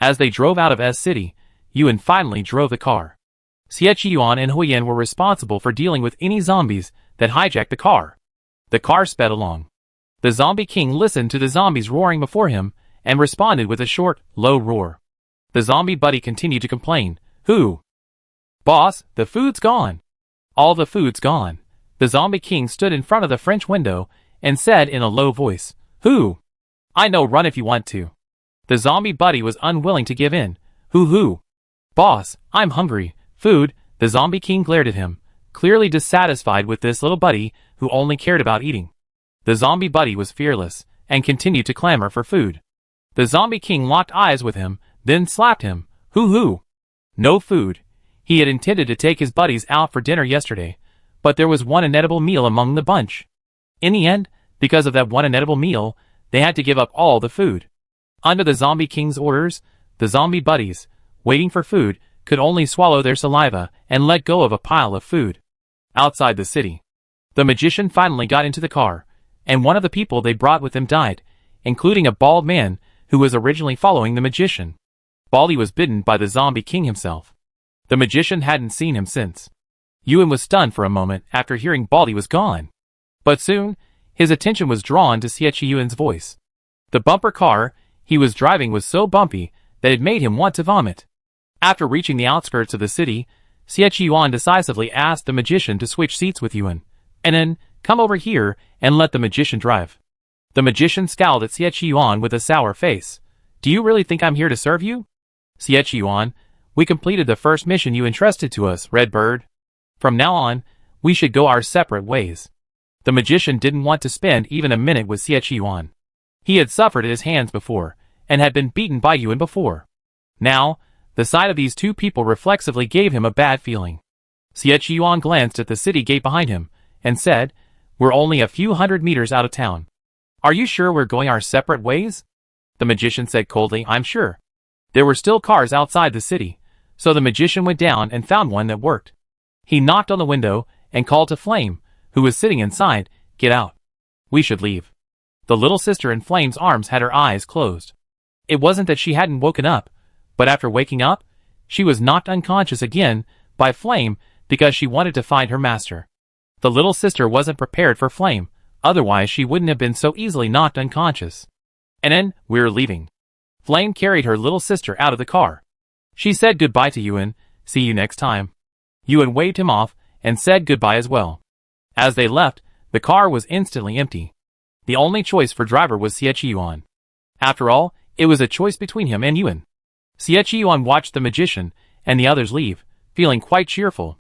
As they drove out of S City, Yuan finally drove the car. Xie Yuan and Huiyan were responsible for dealing with any zombies that hijacked the car. The car sped along. The Zombie King listened to the zombies roaring before him and responded with a short, low roar. The zombie buddy continued to complain. Who? Boss, the food's gone. All the food's gone. The Zombie King stood in front of the French window and said in a low voice, Who? I know, run if you want to. The zombie buddy was unwilling to give in. Who? Boss, I'm hungry. Food. The Zombie King glared at him, clearly dissatisfied with this little buddy who only cared about eating. The zombie buddy was fearless and continued to clamor for food. The Zombie King locked eyes with him, then slapped him. Who? No food. He had intended to take his buddies out for dinner yesterday, but there was one inedible meal among the bunch. In the end, because of that one inedible meal, they had to give up all the food. Under the Zombie King's orders, the zombie buddies, waiting for food, could only swallow their saliva and let go of a pile of food. Outside the city, the magician finally got into the car, and one of the people they brought with them died, including a bald man who was originally following the magician. Baldy was bitten by the Zombie King himself. The magician hadn't seen him since. Yuan was stunned for a moment after hearing Baldy was gone. But soon, his attention was drawn to Xie Yuan's voice. The bumper car he was driving was so bumpy that it made him want to vomit. After reaching the outskirts of the city, Xie Yuan decisively asked the magician to switch seats with Yuan, and then come over here and let the magician drive. The magician scowled at Xie Yuan with a sour face. Do you really think I'm here to serve you? Xie Yuan, we completed the first mission you entrusted to us, Red Bird. From now on, we should go our separate ways. The magician didn't want to spend even a minute with Xie Yuan. He had suffered at his hands before, and had been beaten by Yuan before. Now, the sight of these two people reflexively gave him a bad feeling. Xie Yuan glanced at the city gate behind him, and said, We're only a few hundred meters out of town. Are you sure we're going our separate ways? The magician said coldly, I'm sure. There were still cars outside the city, so the magician went down and found one that worked. He knocked on the window and called to Flame, who was sitting inside, Get out. We should leave. The little sister in Flame's arms had her eyes closed. It wasn't that she hadn't woken up, but after waking up, she was knocked unconscious again by Flame because she wanted to find her master. The little sister wasn't prepared for Flame, otherwise she wouldn't have been so easily knocked unconscious. And then, we're leaving. Flame carried her little sister out of the car. She said goodbye to Yuan, see you next time. Yuan waved him off, and said goodbye as well. As they left, the car was instantly empty. The only choice for driver was Yuan. After all, it was a choice between him and Yuan. Yuan watched the magician and the others leave, feeling quite cheerful.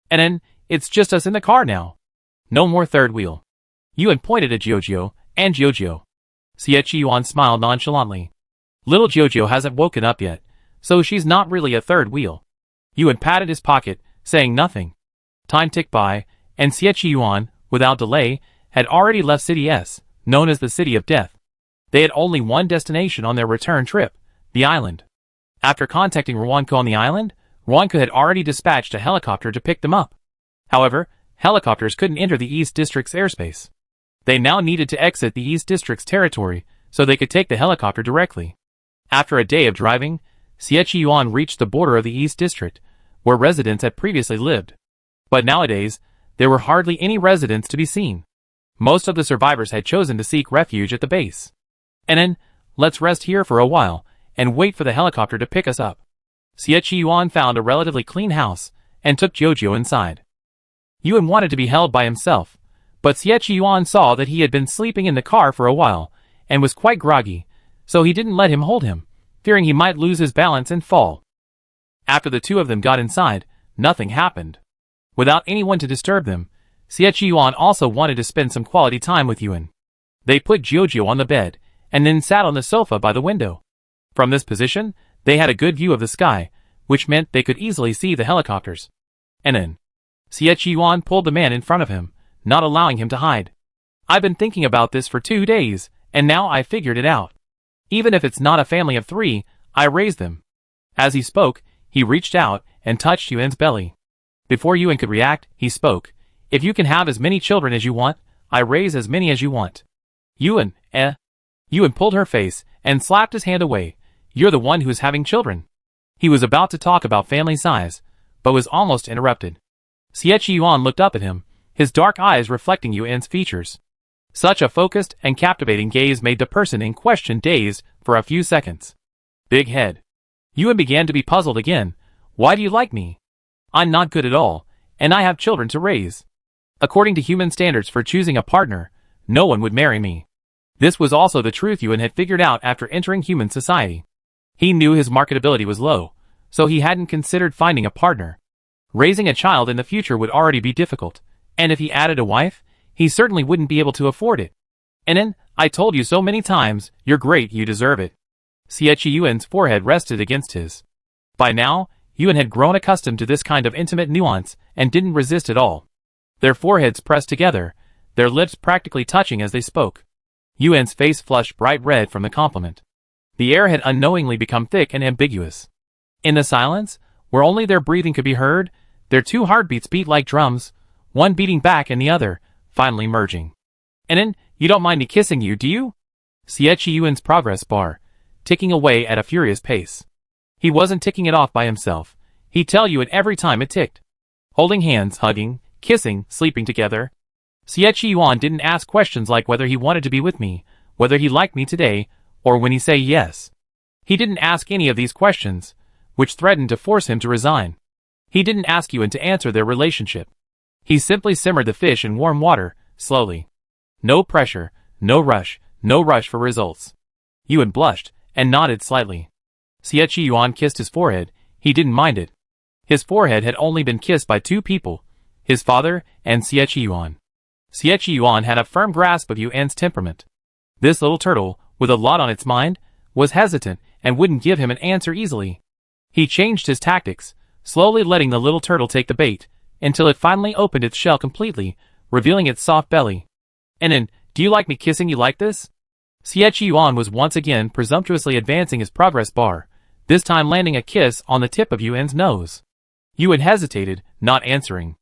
And then, it's just us in the car now. No more third wheel. Yuan pointed at Jojo, and Jojo. Yuan smiled nonchalantly. Little Jojo hasn't woken up yet, so she's not really a third wheel. Yuan patted his pocket, saying nothing. Time ticked by, and Yuan, without delay, had already left City S, known as the City of Death. They had only one destination on their return trip, the island. After contacting Ruanko on the island, Ruanko had already dispatched a helicopter to pick them up. However, helicopters couldn't enter the East District's airspace. They now needed to exit the East District's territory, so they could take the helicopter directly. After a day of driving, Yuan reached the border of the East District, where residents had previously lived. But nowadays, there were hardly any residents to be seen. Most of the survivors had chosen to seek refuge at the base. And then, let's rest here for a while, and wait for the helicopter to pick us up. Yuan found a relatively clean house, and took Jojo inside. Yuan wanted to be held by himself, but Yuan saw that he had been sleeping in the car for a while, and was quite groggy, so he didn't let him hold him, fearing he might lose his balance and fall. After the two of them got inside, nothing happened. Without anyone to disturb them, Yuan also wanted to spend some quality time with Yuan. They put Jojo on the bed, and then sat on the sofa by the window. From this position, they had a good view of the sky, which meant they could easily see the helicopters. And then, Yuan pulled the man in front of him, not allowing him to hide. I've been thinking about this for 2 days, and now I figured it out. Even if it's not a family of 3, I raised them. As he spoke, he reached out and touched Yuan's belly. Before Yuan could react, he spoke. If you can have as many children as you want, I raise as many as you want. Yuan, Yuan pulled her face and slapped his hand away. You're the one who's having children. He was about to talk about family size, but was almost interrupted. Yuan looked up at him, his dark eyes reflecting Yuan's features. Such a focused and captivating gaze made the person in question dazed for a few seconds. Big head. Yuan began to be puzzled again. Why do you like me? I'm not good at all, and I have children to raise. According to human standards for choosing a partner, no one would marry me. This was also the truth Yuan had figured out after entering human society. He knew his marketability was low, so he hadn't considered finding a partner. Raising a child in the future would already be difficult, and if he added a wife, he certainly wouldn't be able to afford it. And then, I told you so many times, you're great, you deserve it. Yuan's forehead rested against his. By now, Yuan had grown accustomed to this kind of intimate nuance and didn't resist at all. Their foreheads pressed together, their lips practically touching as they spoke. Yuan's face flushed bright red from the compliment. The air had unknowingly become thick and ambiguous. In the silence, where only their breathing could be heard, their 2 heartbeats beat like drums, one beating back and the other, finally merging. And then, you don't mind me kissing you, do you? Yuan's progress bar, ticking away at a furious pace. He wasn't ticking it off by himself. He'd tell Yuan every time it ticked. Holding hands, hugging, kissing, sleeping together. Yuan didn't ask questions like whether he wanted to be with me, whether he liked me today, or when he say yes. He didn't ask any of these questions, which threatened to force him to resign. He didn't ask Yuan to answer their relationship. He simply simmered the fish in warm water, slowly. No pressure, no rush for results. Yuan blushed, and nodded slightly. Yuan kissed his forehead. He didn't mind it. His forehead had only been kissed by 2 people, his father and Yuan. Yuan had a firm grasp of Yuan's temperament. This little turtle, with a lot on its mind, was hesitant and wouldn't give him an answer easily. He changed his tactics, slowly letting the little turtle take the bait, until it finally opened its shell completely, revealing its soft belly. And then, do you like me kissing you like this? Yuan was once again presumptuously advancing his progress bar, this time landing a kiss on the tip of Yuan's nose. Yuan hesitated, not answering.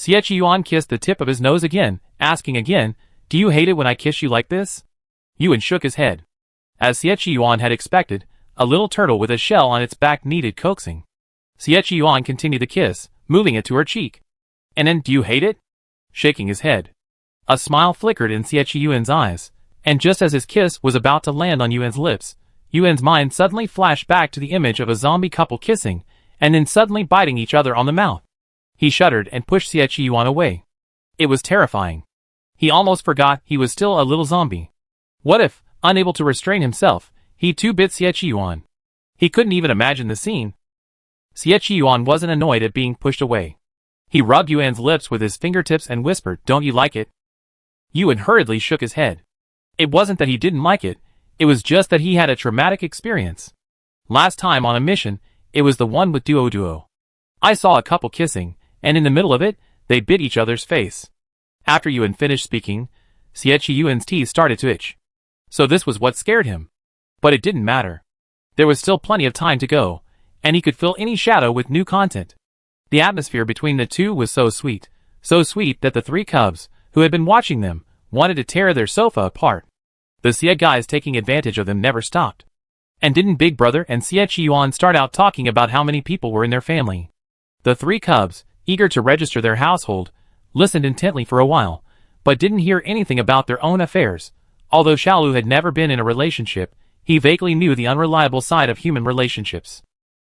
Yuan kissed the tip of his nose again, asking again, do you hate it when I kiss you like this? Yuan shook his head. As Yuan had expected, a little turtle with a shell on its back needed coaxing. Yuan continued the kiss, moving it to her cheek. And then, do you hate it? Shaking his head. A smile flickered in Xie Yuan's eyes, and just as his kiss was about to land on Yuan's lips, Yuan's mind suddenly flashed back to the image of a zombie couple kissing, and then suddenly biting each other on the mouth. He shuddered and pushed Xie Yuan away. It was terrifying. He almost forgot he was still a little zombie. What if, unable to restrain himself, he too bit Xie Yuan? He couldn't even imagine the scene. Xie Yuan wasn't annoyed at being pushed away. He rubbed Yuan's lips with his fingertips and whispered, "Don't you like it?" Yuan hurriedly shook his head. It wasn't that he didn't like it, it was just that he had a traumatic experience. Last time on a mission, it was the one with Duo. I saw a couple kissing, and in the middle of it, they bit each other's face. After Yuan finished speaking, Xie Yuan's teeth started to itch. So this was what scared him. But it didn't matter. There was still plenty of time to go, and he could fill any shadow with new content. The atmosphere between the two was so sweet that the three cubs, who had been watching them, wanted to tear their sofa apart. The Xie guys taking advantage of them never stopped. And didn't Big Brother and Xie Yuan start out talking about how many people were in their family? The three cubs, eager to register their household, listened intently for a while, but didn't hear anything about their own affairs. Although Xiaolu had never been in a relationship, he vaguely knew the unreliable side of human relationships.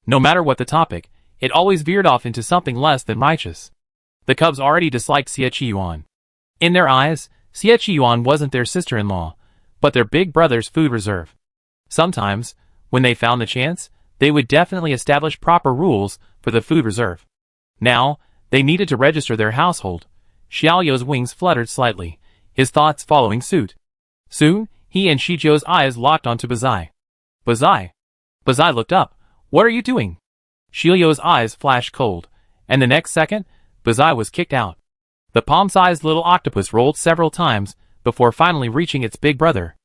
No matter what the topic, it always veered off into something less than righteous. The cubs already disliked Xie Yuan. In their eyes, Xie Yuan wasn't their sister-in-law, but their big brother's food reserve. Sometimes, when they found the chance, they would definitely establish proper rules for the food reserve. Now, they needed to register their household. Xiaoyou's wings fluttered slightly, his thoughts following suit. Soon, he and Shizhou's eyes locked onto Bazai. Bazai. Bazai looked up. What are you doing? Xiaoyou's eyes flashed cold, and the next second, Bazai was kicked out. The palm-sized little octopus rolled several times before finally reaching its big brother.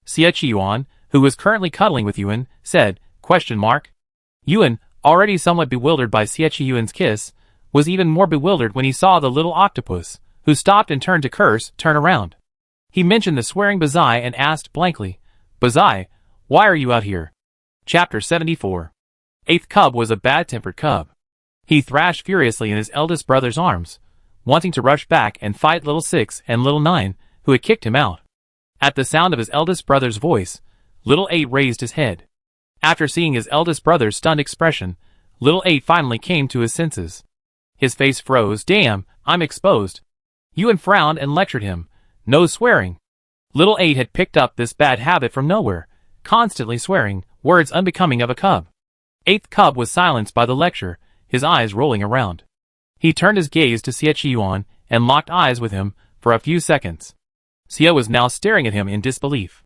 Xie Yuan, who was currently cuddling with Yuan, said, ? Yuan, already somewhat bewildered by Xie Yuan's kiss, was even more bewildered when he saw the little octopus, who stopped and turned to curse, turn around. He mentioned the swearing Bazai and asked blankly, Bazai, why are you out here? Chapter 74. Eighth cub was a bad-tempered cub. He thrashed furiously in his eldest brother's arms, wanting to rush back and fight little 6 and little 9, who had kicked him out. At the sound of his eldest brother's voice, little 8 raised his head. After seeing his eldest brother's stunned expression, little 8 finally came to his senses. His face froze. Damn, I'm exposed. Yuan frowned and lectured him. No swearing. Little 8 had picked up this bad habit from nowhere, constantly swearing, words unbecoming of a cub. Eighth cub was silenced by the lecture, his eyes rolling around. He turned his gaze to Xie Yuan and locked eyes with him for a few seconds. Xie was now staring at him in disbelief.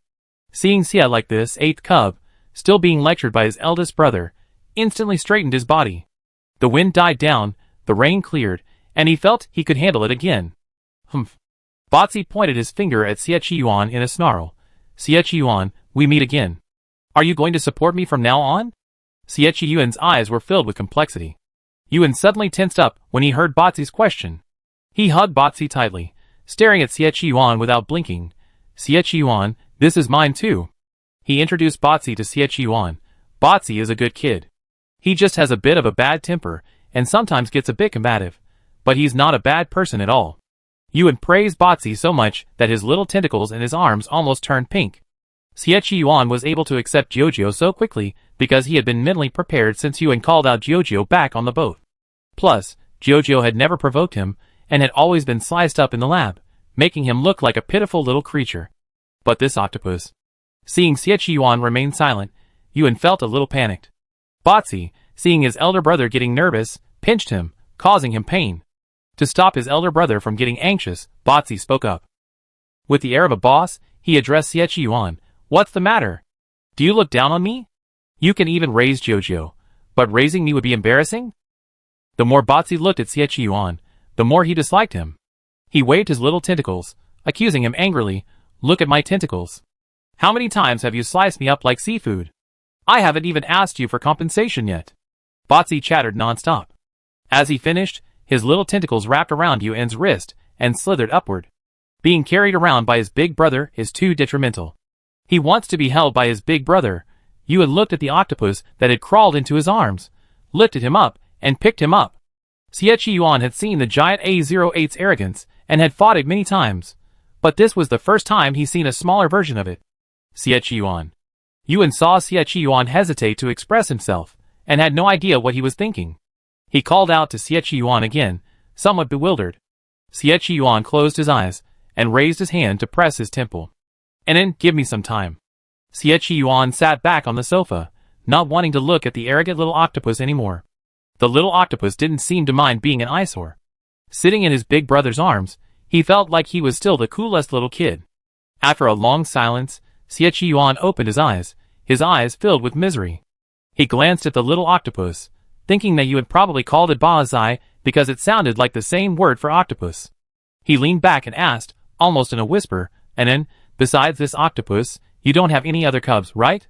Seeing Xie like this, eighth cub, still being lectured by his eldest brother, instantly straightened his body. The wind died down, the rain cleared, and he felt he could handle it again. Humph. Botsy pointed his finger at Xie Yuan in a snarl. Xie Yuan, we meet again. Are you going to support me from now on? Xie Yuan's eyes were filled with complexity. Yuan suddenly tensed up when he heard Botsy's question. He hugged Botsy tightly, staring at Xie Yuan without blinking. Xie Yuan, this is mine too. He introduced Botsy to Xie Yuan. Botsy is a good kid. He just has a bit of a bad temper, and sometimes gets a bit combative. But he's not a bad person at all. Yuan praised Botsy so much that his little tentacles in his arms almost turned pink. Xie Yuan was able to accept Jiujiu so quickly because he had been mentally prepared since Yuan called out Jiujiu back on the boat. Plus, Jiujiu had never provoked him, and had always been sliced up in the lab, making him look like a pitiful little creature. But this octopus. Seeing Xie Yuan remain silent, Yuan felt a little panicked. Botsy, seeing his elder brother getting nervous, pinched him, causing him pain. To stop his elder brother from getting anxious, Botsy spoke up. With the air of a boss, he addressed Xie Yuan. What's the matter? Do you look down on me? You can even raise Jiujiu, but raising me would be embarrassing? The more Botsy looked at Xie Yuan, the more he disliked him. He waved his little tentacles, accusing him angrily. Look at my tentacles. How many times have you sliced me up like seafood? I haven't even asked you for compensation yet. Botsy chattered nonstop. As he finished, his little tentacles wrapped around Yuan's wrist and slithered upward. Being carried around by his big brother is too detrimental. He wants to be held by his big brother. Yuan looked at the octopus that had crawled into his arms, lifted him up, and picked him up. Xie Yuan had seen the giant A08's arrogance and had fought it many times, but this was the first time he'd seen a smaller version of it. Xie Yuan. Yuan saw Xie Yuan hesitate to express himself, and had no idea what he was thinking. He called out to Xie Yuan again, somewhat bewildered. Xie Yuan closed his eyes, and raised his hand to press his temple. And then, give me some time. Xie Yuan sat back on the sofa, not wanting to look at the arrogant little octopus anymore. The little octopus didn't seem to mind being an eyesore. Sitting in his big brother's arms, he felt like he was still the coolest little kid. After a long silence, Xie Yuan opened his eyes filled with misery. He glanced at the little octopus, thinking that you had probably called it Baozai because it sounded like the same word for octopus. He leaned back and asked, almost in a whisper, and then, besides this octopus, you don't have any other cubs, right?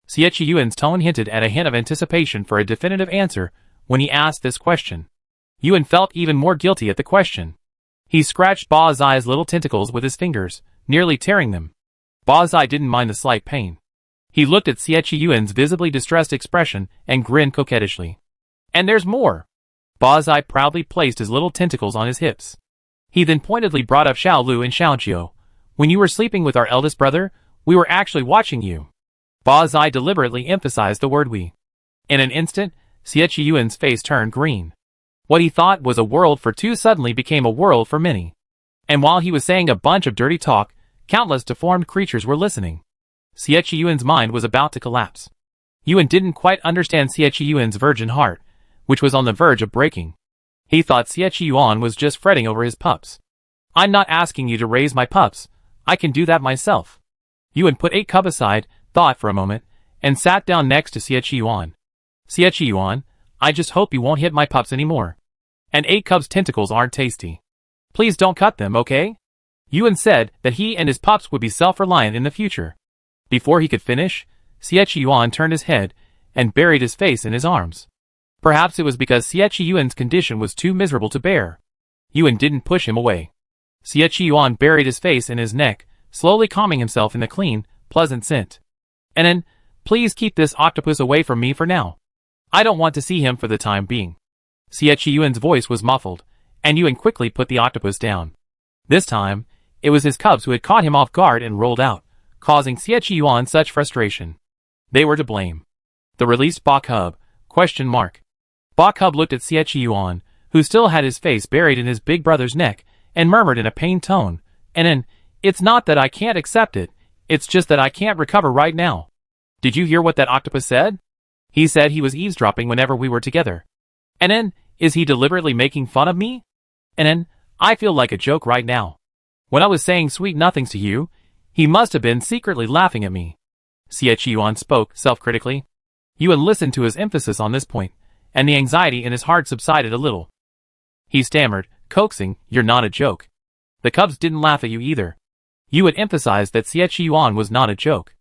Xie Yuan's tone hinted at a hint of anticipation for a definitive answer when he asked this question. Yuan felt even more guilty at the question. He scratched Baozai's little tentacles with his fingers, nearly tearing them. Baozai didn't mind the slight pain. He looked at Xie Yuan's visibly distressed expression and grinned coquettishly. And there's more. Baozai proudly placed his little tentacles on his hips. He then pointedly brought up Xiaolu and Xiaojiu. When you were sleeping with our eldest brother, we were actually watching you. Baozai deliberately emphasized the word we. In an instant, Xie Yuan's face turned green. What he thought was a world for two suddenly became a world for many. And while he was saying a bunch of dirty talk, countless deformed creatures were listening. Xie Yuan's mind was about to collapse. Yuan didn't quite understand Xie Yuan's virgin heart, which was on the verge of breaking. He thought Xie Yuan was just fretting over his pups. I'm not asking you to raise my pups. I can do that myself. Yuan put 8 cub aside, thought for a moment, and sat down next to Xie Yuan. Xie Yuan, I just hope you won't hit my pups anymore. And 8 cub's tentacles aren't tasty. Please don't cut them, okay? Yuan said that he and his pups would be self-reliant in the future. Before he could finish, Xie Yuan turned his head and buried his face in his arms. Perhaps it was because Xie Yuan's condition was too miserable to bear. Yuan didn't push him away. Xie Yuan buried his face in his neck, slowly calming himself in the clean, pleasant scent. And then, please keep this octopus away from me for now. I don't want to see him for the time being. Xie Yuan's voice was muffled, and Yuan quickly put the octopus down. This time, it was his cubs who had caught him off guard and rolled out, causing Xie Yuan such frustration. They were to blame. The released Ba cub, ? Ba cub looked at Xie Yuan, who still had his face buried in his big brother's neck, and murmured in a pained tone, and then, it's not that I can't accept it, it's just that I can't recover right now. Did you hear what that octopus said? He said he was eavesdropping whenever we were together. And then, is he deliberately making fun of me? And then, I feel like a joke right now. When I was saying sweet nothings to you, he must have been secretly laughing at me. Xie Yuan spoke self-critically. Yuan listened to his emphasis on this point, and the anxiety in his heart subsided a little. He stammered, coaxing, you're not a joke. The cubs didn't laugh at you either. Yuan emphasized that Xie Yuan was not a joke.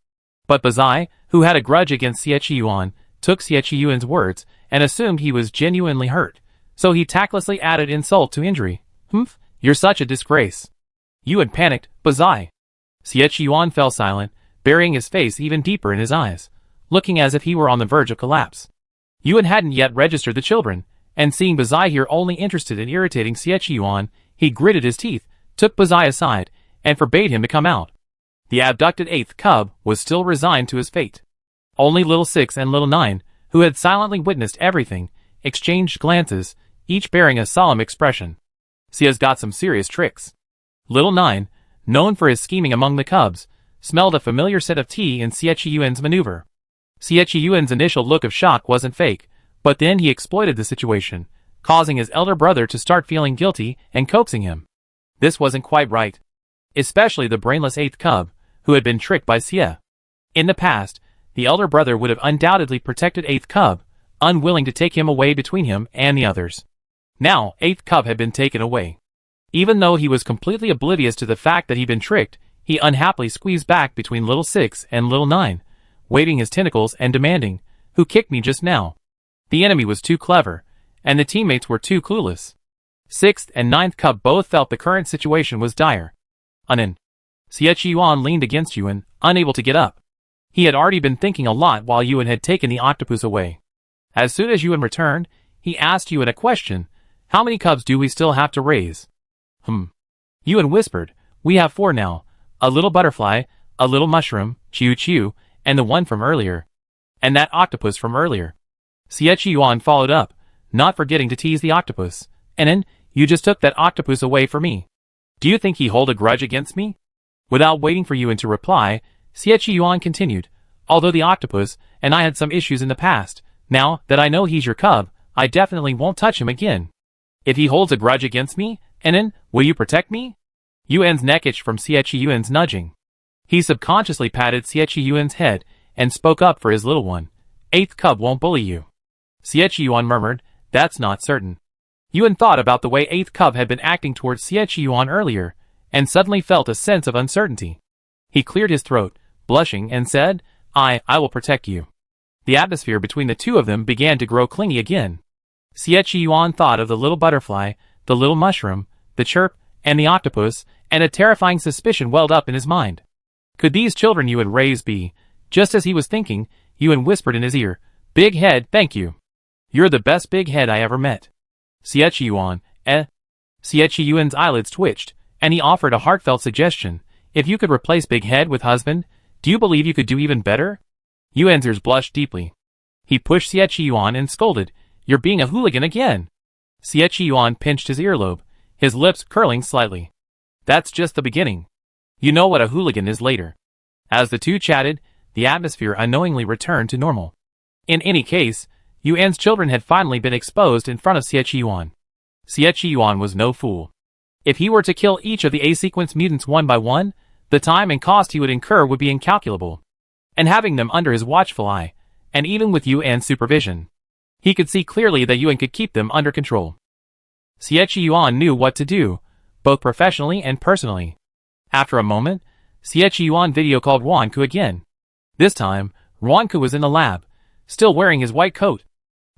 But Baozai, who had a grudge against Xie Yuan, took Xie Yuan's words and assumed he was genuinely hurt, so he tactlessly added insult to injury. Humph, you're such a disgrace. Yuan panicked, Baozai. Xie Yuan fell silent, burying his face even deeper in his eyes, looking as if he were on the verge of collapse. Yuan hadn't yet registered the children, and seeing Baozai here only interested in irritating Xie Yuan, he gritted his teeth, took Baozai aside, and forbade him to come out. The abducted 8th cub was still resigned to his fate. Only little 6 and little 9, who had silently witnessed everything, exchanged glances, each bearing a solemn expression. Xia's got some serious tricks. Little 9, known for his scheming among the cubs, smelled a familiar scent of tea in Xie Yuan's maneuver. Xie Yuan's initial look of shock wasn't fake, but then he exploited the situation, causing his elder brother to start feeling guilty and coaxing him. This wasn't quite right. Especially the brainless 8th cub, who had been tricked by Xie. In the past, the elder brother would have undoubtedly protected 8th cub, unwilling to take him away between him and the others. Now, 8th cub had been taken away. Even though he was completely oblivious to the fact that he'd been tricked, he unhappily squeezed back between little 6 and little 9, waving his tentacles and demanding, who kicked me just now? The enemy was too clever, and the teammates were too clueless. 6th and 9th cub both felt the current situation was dire. Unin. Xie Yuan leaned against Yuan, unable to get up. He had already been thinking a lot while Yuan had taken the octopus away. As soon as Yuan returned, he asked Yuan a question, How many cubs do we still have to raise? Yuan whispered. We have 4 now. A little butterfly, a little mushroom, Chiu Chiu, and the one from earlier. And that octopus from earlier. Xie Yuan followed up, not forgetting to tease the octopus. And then, you just took that octopus away from me. Do you think he hold a grudge against me? Without waiting for Yuan to reply, Xie Yuan continued. Although the octopus and I had some issues in the past, now that I know he's your cub, I definitely won't touch him again. If he holds a grudge against me, and then, will you protect me? Yuan's neck itched from Xie Yuan's nudging. He subconsciously patted Xie Yuan's head and spoke up for his little one. 8th cub won't bully you. Xie Yuan murmured, that's not certain. Yuan thought about the way 8th cub had been acting towards Xie Yuan earlier, and suddenly felt a sense of uncertainty. He cleared his throat, blushing, and said, I will protect you. The atmosphere between the two of them began to grow clingy again. Xie Yuan thought of the little butterfly, the little mushroom, the chirp, and the octopus, and a terrifying suspicion welled up in his mind. Could these children you had raised be? Just as he was thinking, Yuan whispered in his ear, Big head, thank you. You're the best big head I ever met. Xie Yuan, Xie Yuan's eyelids twitched, and he offered a heartfelt suggestion. If you could replace big head with husband, do you believe you could do even better? Yuan's ears blushed deeply. He pushed Xie Yuan and scolded, You're being a hooligan again. Xie Yuan pinched his earlobe, his lips curling slightly. That's just the beginning. You know what a hooligan is later. As the two chatted, the atmosphere unknowingly returned to normal. In any case, Yuan's children had finally been exposed in front of Xie Yuan. Xie Yuan was no fool. If he were to kill each of the A-sequence mutants one by one, the time and cost he would incur would be incalculable. And having them under his watchful eye, and even with Yuan's supervision, he could see clearly that Yuan could keep them under control. Xie Yuan knew what to do, both professionally and personally. After a moment, Xie Yuan video called Ruanku again. This time, Ruanku was in the lab, still wearing his white coat.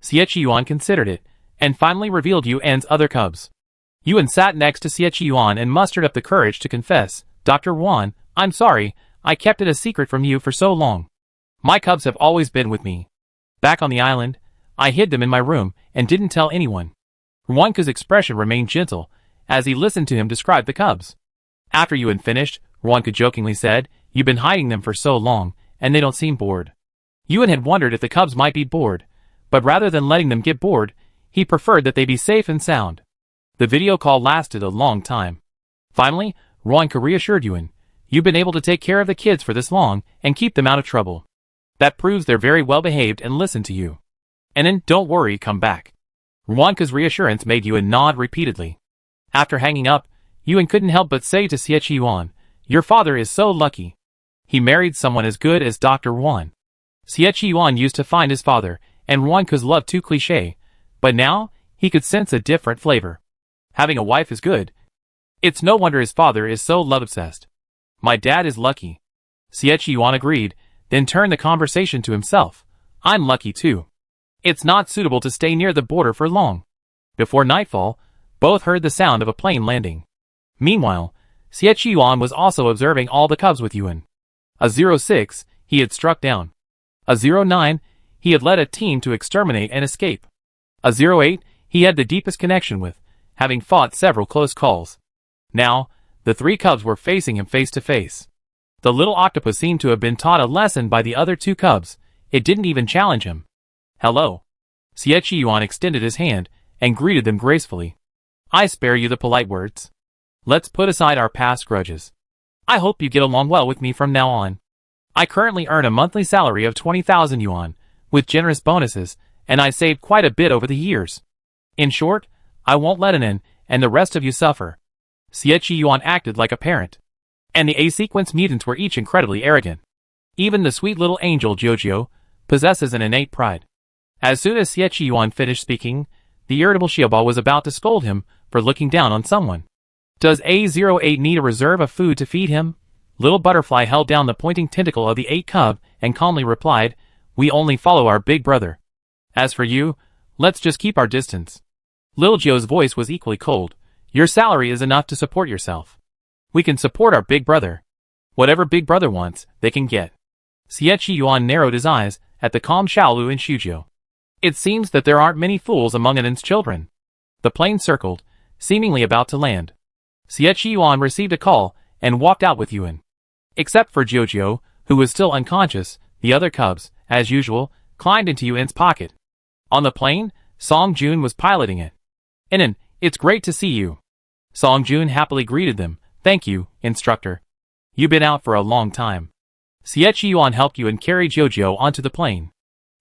Xie Yuan considered it, and finally revealed Yuan's other cubs. Yuan sat next to Xie Yuan and mustered up the courage to confess, Dr. Wan, I'm sorry, I kept it a secret from you for so long. My cubs have always been with me. Back on the island, I hid them in my room and didn't tell anyone. Ruanku's expression remained gentle, as he listened to him describe the cubs. After Yuan finished, Ruanku jokingly said, You've been hiding them for so long, and they don't seem bored. Yuan had wondered if the cubs might be bored, but rather than letting them get bored, he preferred that they be safe and sound. The video call lasted a long time. Finally, Ruanku reassured Yuan, You've been able to take care of the kids for this long and keep them out of trouble. That proves they're very well behaved and listen to you. And then, don't worry, come back. Ruanku's reassurance made Yuan nod repeatedly. After hanging up, Yuan couldn't help but say to Xie Yuan, Your father is so lucky. He married someone as good as Dr. Wan. Xie Yuan used to find his father and Ruanku's love too cliché, but now he could sense a different flavor. Having a wife is good. It's no wonder his father is so love-obsessed. My dad is lucky. Xie Yuan agreed, then turned the conversation to himself. I'm lucky too. It's not suitable to stay near the border for long. Before nightfall, both heard the sound of a plane landing. Meanwhile, Xie Yuan was also observing all the cubs with Yuan. A 06, he had struck down. A 09, he had led a team to exterminate and escape. A 08, he had the deepest connection with, having fought several close calls. Now, the 3 cubs were facing him face to face. The little octopus seemed to have been taught a lesson by the other 2 cubs. It didn't even challenge him. Hello. Xie Yuan extended his hand and greeted them gracefully. I spare you the polite words. Let's put aside our past grudges. I hope you get along well with me from now on. I currently earn a monthly salary of 20,000 yuan, with generous bonuses, and I saved quite a bit over the years. In short, I won't let an in, and the rest of you suffer. Xie Yuan acted like a parent. And the A-sequence mutants were each incredibly arrogant. Even the sweet little angel Jojo possesses an innate pride. As soon as Xie Yuan finished speaking, the irritable Xiaoba was about to scold him for looking down on someone. Does A08 need a reserve of food to feed him? Little Butterfly held down the pointing tentacle of the 8 cub and calmly replied, We only follow our big brother. As for you, let's just keep our distance. Lil Joe's voice was equally cold. Your salary is enough to support yourself. We can support our big brother. Whatever big brother wants, they can get. Xie Yuan narrowed his eyes at the calm Xiaolu and Shuzhou. It seems that there aren't many fools among Anan's children. The plane circled, seemingly about to land. Xie Yuan received a call and walked out with Yuan. Except for Jojo, who was still unconscious, the other cubs, as usual, climbed into Yuan's pocket. On the plane, Song Jun was piloting it. "Inan, it's great to see you." Song Jun happily greeted them. "Thank you, instructor. You've been out for a long time." Xie Yuan helped Yuan carry Jojo onto the plane.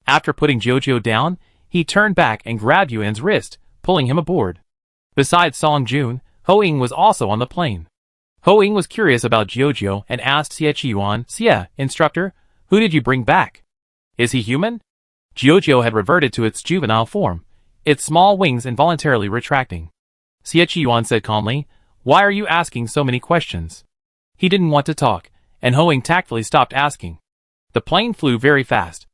After putting Jojo down, he turned back and grabbed Yuan's wrist, pulling him aboard. Besides Song Jun, Ho Ying was also on the plane. Ho Ying was curious about Jojo and asked Xie Yuan, "Xie, instructor, who did you bring back? Is he human?" Jojo had reverted to its juvenile form, its small wings involuntarily retracting. Xie Yuan said calmly, "Why are you asking so many questions?" He didn't want to talk, and Ho Ying tactfully stopped asking. The plane flew very fast.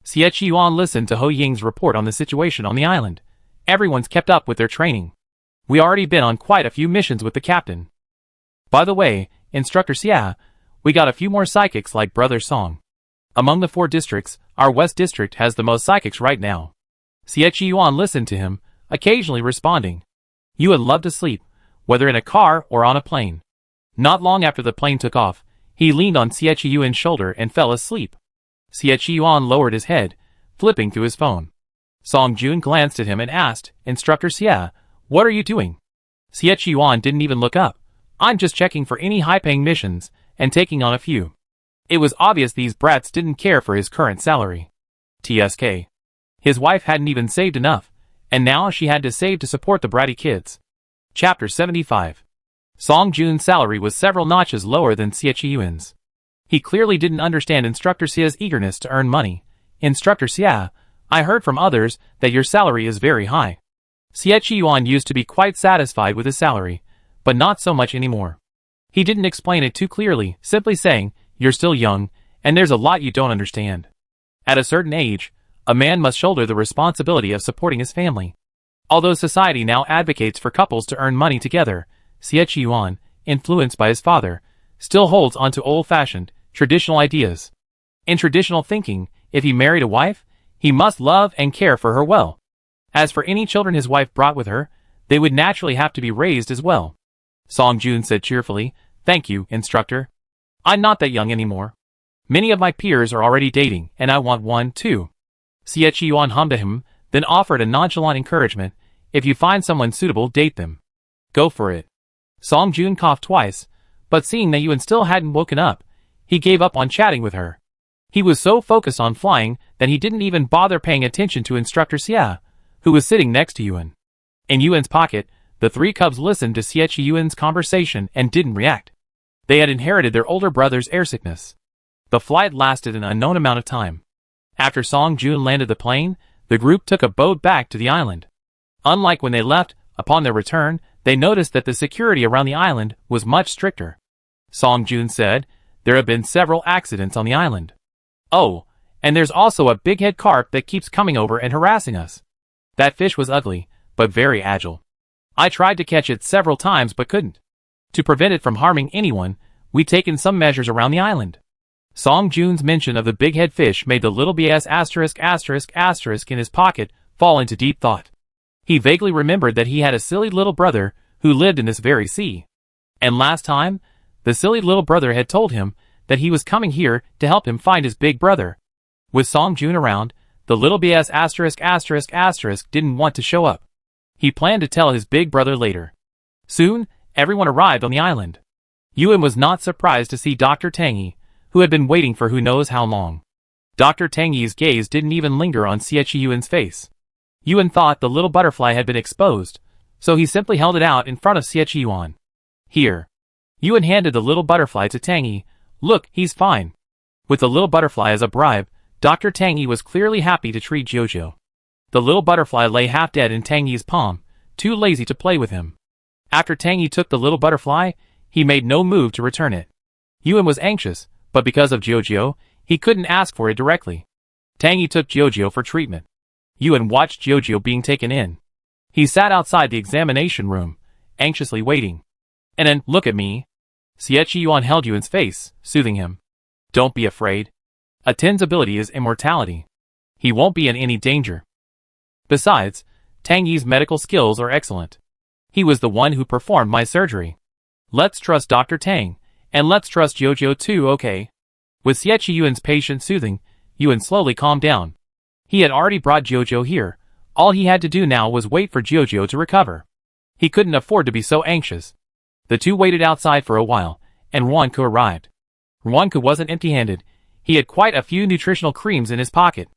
Xie Yuan listened to Ho Ying's report on the situation on the island. Everyone's kept up with their training. "We already been on quite a few missions with the captain. By the way, Instructor Xie, we got a few more psychics like Brother Song. Among the 4 districts, our West District has the most psychics right now." Xie Yuan listened to him, occasionally responding. "You would love to sleep, whether in a car or on a plane." Not long after the plane took off, he leaned on Xie Yuan's shoulder and fell asleep. Xie Yuan lowered his head, flipping through his phone. Song Jun glanced at him and asked, "Instructor Xie, what are you doing?" Xie Yuan didn't even look up. "I'm just checking for any high-paying missions and taking on a few." It was obvious these brats didn't care for his current salary. TSK. His wife hadn't even saved enough, and now she had to save to support the bratty kids. Chapter 75. Song Jun's salary was several notches lower than Xie Yuan's. He clearly didn't understand Instructor Xie's eagerness to earn money. "Instructor Xie, I heard from others that your salary is very high." Xie Yuan used to be quite satisfied with his salary, but not so much anymore. He didn't explain it too clearly, simply saying, "You're still young, and there's a lot you don't understand. At a certain age, a man must shoulder the responsibility of supporting his family." Although society now advocates for couples to earn money together, Xie Yuan, influenced by his father, still holds onto old-fashioned, traditional ideas. In traditional thinking, if he married a wife, he must love and care for her well. As for any children his wife brought with her, they would naturally have to be raised as well. Song Jun said cheerfully, "Thank you, instructor. I'm not that young anymore. Many of my peers are already dating, and I want one too." Xie Yuan hummed to him, then offered a nonchalant encouragement, "If you find someone suitable, date them. Go for it." Song Jun coughed twice, but seeing that Yuan still hadn't woken up, he gave up on chatting with her. He was so focused on flying that he didn't even bother paying attention to Instructor Xie, who was sitting next to Yuan. In Yuan's pocket, the 3 cubs listened to Xie Yuan's conversation and didn't react. They had inherited their older brother's airsickness. The flight lasted an unknown amount of time. After Song Jun landed the plane, the group took a boat back to the island. Unlike when they left, upon their return, they noticed that the security around the island was much stricter. Song Jun said, "There have been several accidents on the island. Oh, and there's also a big-head carp that keeps coming over and harassing us. That fish was ugly, but very agile. I tried to catch it several times but couldn't. To prevent it from harming anyone, we've taken some measures around the island." Song Jun's mention of the big-head fish made the little BS *** in his pocket fall into deep thought. He vaguely remembered that he had a silly little brother who lived in this very sea. And last time, the silly little brother had told him that he was coming here to help him find his big brother. With Song Jun around, the little BS *** didn't want to show up. He planned to tell his big brother later. Soon, everyone arrived on the island. Yuan was not surprised to see Dr. Tangy, who had been waiting for who knows how long. Dr. Tangy's gaze didn't even linger on Xie Yuan's face. Yuan thought the little butterfly had been exposed, so he simply held it out in front of Xie Yuan. "Here." Yuan handed the little butterfly to Tangy. "Look, he's fine." With the little butterfly as a bribe, Dr. Tangy was clearly happy to treat Jojo. The little butterfly lay half dead in Tangy's palm, too lazy to play with him. After Tangy took the little butterfly, he made no move to return it. Yuan was anxious, but because of Jojo, he couldn't ask for it directly. Tangy took Jojo for treatment. Yuan watched Jojo being taken in. He sat outside the examination room, anxiously waiting. "And then, look at me." Xie Yuan held Yuan's face, soothing him. "Don't be afraid. A Ten's ability is immortality. He won't be in any danger. Besides, Tang Yi's medical skills are excellent. He was the one who performed my surgery. Let's trust Dr. Tang, and let's trust Jojo too, okay? With Xie Yuan's patient soothing, Yuan slowly calmed down. He had already brought Jojo here. All he had to do now was wait for Jojo to recover. He couldn't afford to be so anxious. The two waited outside for a while, and Ruanke arrived. Ruanke wasn't empty-handed. He had quite a few nutritional creams in his pocket.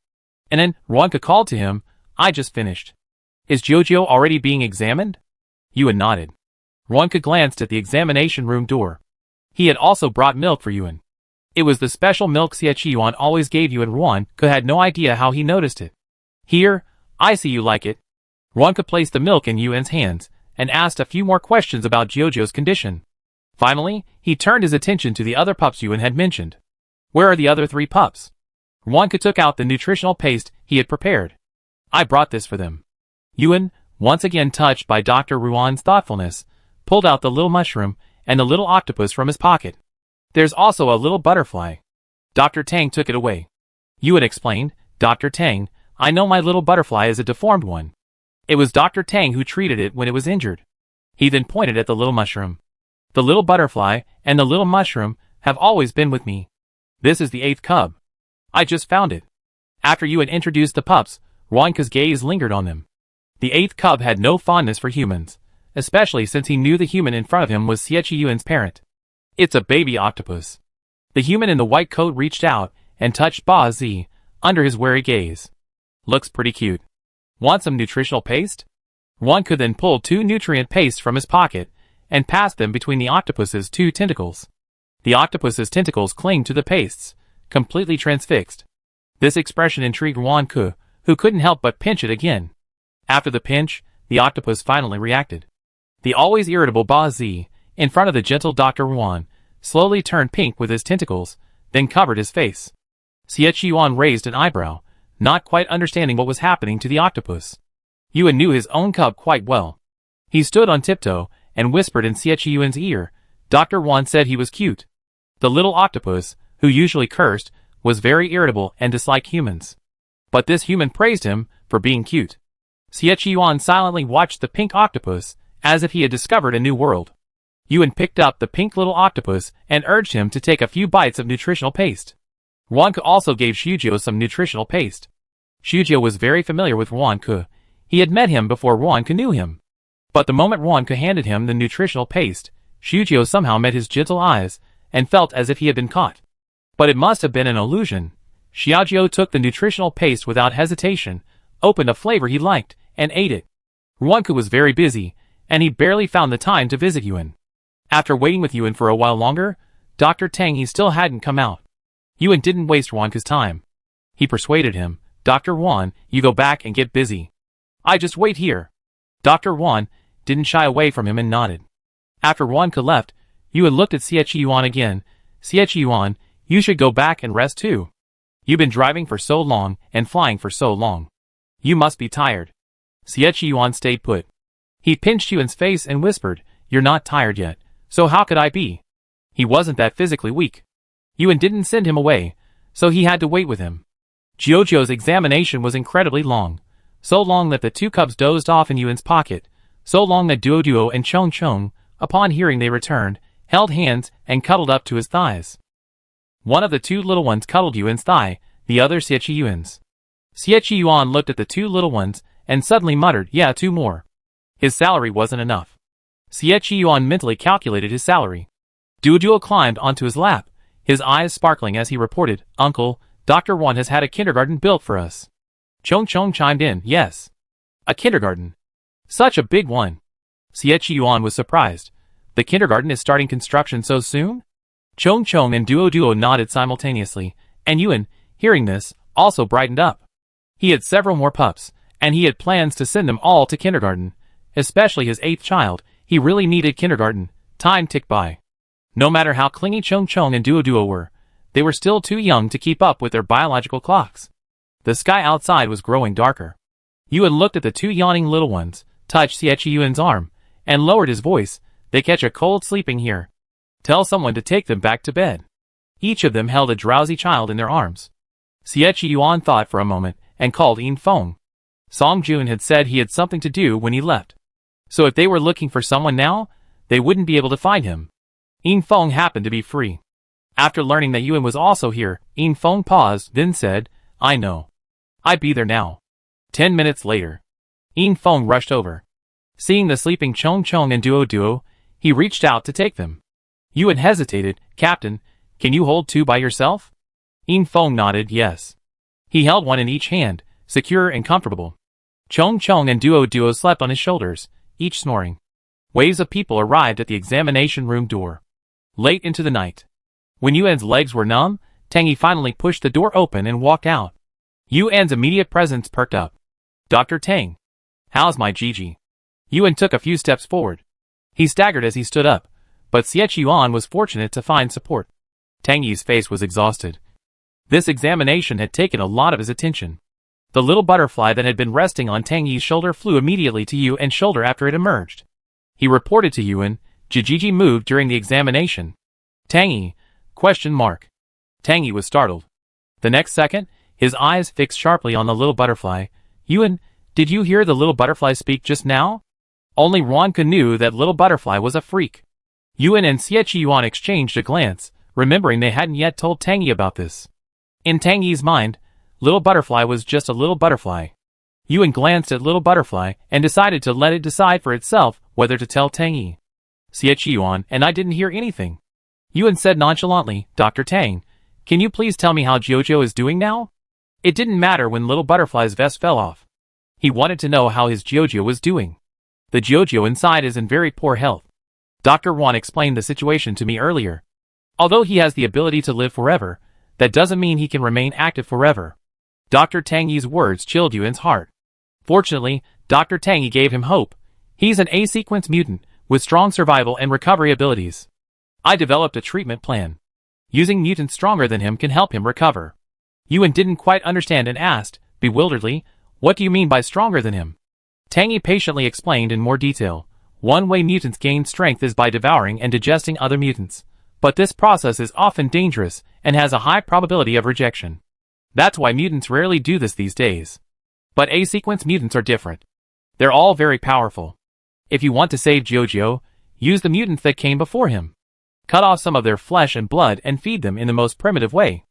And then Ruanke called to him, "I just finished. Is Jojo already being examined?" Yuan nodded. Ruanke glanced at the examination room door. He had also brought milk for Yuan. It was the special milk Xie Yuan always gave Yuan. Ruanke had no idea how he noticed it. "Here, I see you like it." Ruanke placed the milk in Yuan's hands, and asked a few more questions about Jojo's condition. Finally, he turned his attention to the other pups Yuan had mentioned. "Where are the other 3 pups?" Ruanke took out the nutritional paste he had prepared. "I brought this for them." Yuan, once again touched by Dr. Ruan's thoughtfulness, pulled out the little mushroom and the little octopus from his pocket. "There's also a little butterfly." Dr. Tang took it away. Yuan explained, "Dr. Tang, I know my little butterfly is a deformed one. It was Dr. Tang who treated it when it was injured." He then pointed at the little mushroom. "The little butterfly and the little mushroom have always been with me. This is the 8th cub. I just found it." After Yuan introduced the pups, Ruanke's gaze lingered on them. The 8th cub had no fondness for humans, especially since he knew the human in front of him was Xie Yuan's parent. "It's a baby octopus." The human in the white coat reached out and touched Ba Zi under his wary gaze. "Looks pretty cute. Want some nutritional paste?" Ruanke then pulled 2 nutrient pastes from his pocket and passed them between the octopus's 2 tentacles. The octopus's tentacles clinged to the pastes, completely transfixed. This expression intrigued Ruanke, who couldn't help but pinch it again. After the pinch, the octopus finally reacted. The always irritable Ba Zi, in front of the gentle Dr. Ruan, slowly turned pink with his tentacles, then covered his face. Xie Yuan raised an eyebrow, not quite understanding what was happening to the octopus. Yuan knew his own cub quite well. He stood on tiptoe and whispered in Xie Yuan's ear. Dr. Ruan said he was cute. The little octopus, who usually cursed, was very irritable and disliked humans. But this human praised him for being cute. Xie Yuan silently watched the pink octopus, as if he had discovered a new world. Yuan picked up the pink little octopus and urged him to take a few bites of nutritional paste. Ruanke also gave Shujio some nutritional paste. Shujio was very familiar with Ruanke. He had met him before Ruanke knew him. But the moment Ruanke handed him the nutritional paste, Shujio somehow met his gentle eyes and felt as if he had been caught. But it must have been an illusion. Xiaojio took the nutritional paste without hesitation, opened a flavor he liked, and ate it. Ruanke was very busy, and he barely found the time to visit Yuan. After waiting with Yuan for a while longer, Dr. Tang still hadn't come out. Yuan didn't waste Ruanke's time. He persuaded him, "Dr. Ruan, you go back and get busy. I just wait here." Dr. Ruan didn't shy away from him and nodded. After Ruanke left, Yuan looked at Xie Yuan again. "Xie Yuan, you should go back and rest too. You've been driving for so long and flying for so long. You must be tired." Xie Yuan stayed put. He pinched Yuan's face and whispered, "You're not tired yet, so how could I be?" He wasn't that physically weak. Yuan didn't send him away, so he had to wait with him. Jojo's examination was incredibly long, so long that the 2 cubs dozed off in Yuan's pocket, so long that Duo and Chong, upon hearing they returned, held hands and cuddled up to his thighs. One of the 2 little ones cuddled Yuan's thigh, the other Xie Yuan's. Xie Yuan looked at the 2 little ones and suddenly muttered, "Yeah, 2 more." His salary wasn't enough. Xie Yuan mentally calculated his salary. Duo climbed onto his lap, his eyes sparkling as he reported, "Uncle, Dr. Ruan has had a kindergarten built for us." Chong chimed in, "Yes. A kindergarten. Such a big one." Xie Yuan was surprised. The kindergarten is starting construction so soon? Chong and Duo nodded simultaneously, and Yuan, hearing this, also brightened up. He had several more pups, and he had plans to send them all to kindergarten. Especially his 8th child, he really needed kindergarten. Time ticked by. No matter how clingy Chong and Duo were, they were still too young to keep up with their biological clocks. The sky outside was growing darker. Yuan looked at the 2 yawning little ones, touched Xie Yuan's arm, and lowered his voice, "They catch a cold sleeping here. Tell someone to take them back to bed." Each of them held a drowsy child in their arms. Xie Yuan thought for a moment and called Yin Feng. Song Joon had said he had something to do when he left. So if they were looking for someone now, they wouldn't be able to find him. In Feng happened to be free. After learning that Yuan was also here, In Feng paused, then said, I know. I'd be there now. 10 minutes later. In Feng rushed over. Seeing the sleeping Chong Chong and Duo, he reached out to take them. Yuan hesitated. Captain, can you hold two by yourself? In Feng nodded yes. He held one in each hand, secure and comfortable. Chong Chong and Duo slept on his shoulders, each snoring. Waves of people arrived at the examination room door. Late into the night. When Yuan's legs were numb, Tang finally pushed the door open and walked out. Yuan's immediate presence perked up. Dr. Tang. How's my Gigi? Yuan took a few steps forward. He staggered as he stood up, but Yuan was fortunate to find support. Tang Yi's face was exhausted. This examination had taken a lot of his attention. The little butterfly that had been resting on Tang Yi's shoulder flew immediately to Yuan's shoulder after it emerged. He reported to Yuan, Gigi moved during the examination. Tang Yi? ? Tang Yi was startled. The next second, his eyes fixed sharply on the little butterfly. Yuan, did you hear the little butterfly speak just now? Only Ronka knew that little butterfly was a freak. Yuan and Yuan exchanged a glance, remembering they hadn't yet told Tang Yi about this. In Tang Yi's mind, little butterfly was just a little butterfly. Yuan glanced at little butterfly and decided to let it decide for itself whether to tell Tang Yi. Yuan and I didn't hear anything. Yuan said nonchalantly, Dr. Tang, can you please tell me how Jojo is doing now? It didn't matter when little butterfly's vest fell off. He wanted to know how his Jojo was doing. The Jojo inside is in very poor health. Dr. Wan explained the situation to me earlier. Although he has the ability to live forever, that doesn't mean he can remain active forever. Dr. Tang Yi's words chilled Yuan's heart. Fortunately, Dr. Tang Yi gave him hope. He's an A-sequence mutant, with strong survival and recovery abilities. I developed a treatment plan. Using mutants stronger than him can help him recover. Yuan didn't quite understand and asked, bewilderedly, what do you mean by stronger than him? Tang Yi patiently explained in more detail. One way mutants gain strength is by devouring and digesting other mutants. But this process is often dangerous and has a high probability of rejection. That's why mutants rarely do this these days. But A-sequence mutants are different. They're all very powerful. If you want to save Jojo, use the mutants that came before him. Cut off some of their flesh and blood and feed them in the most primitive way.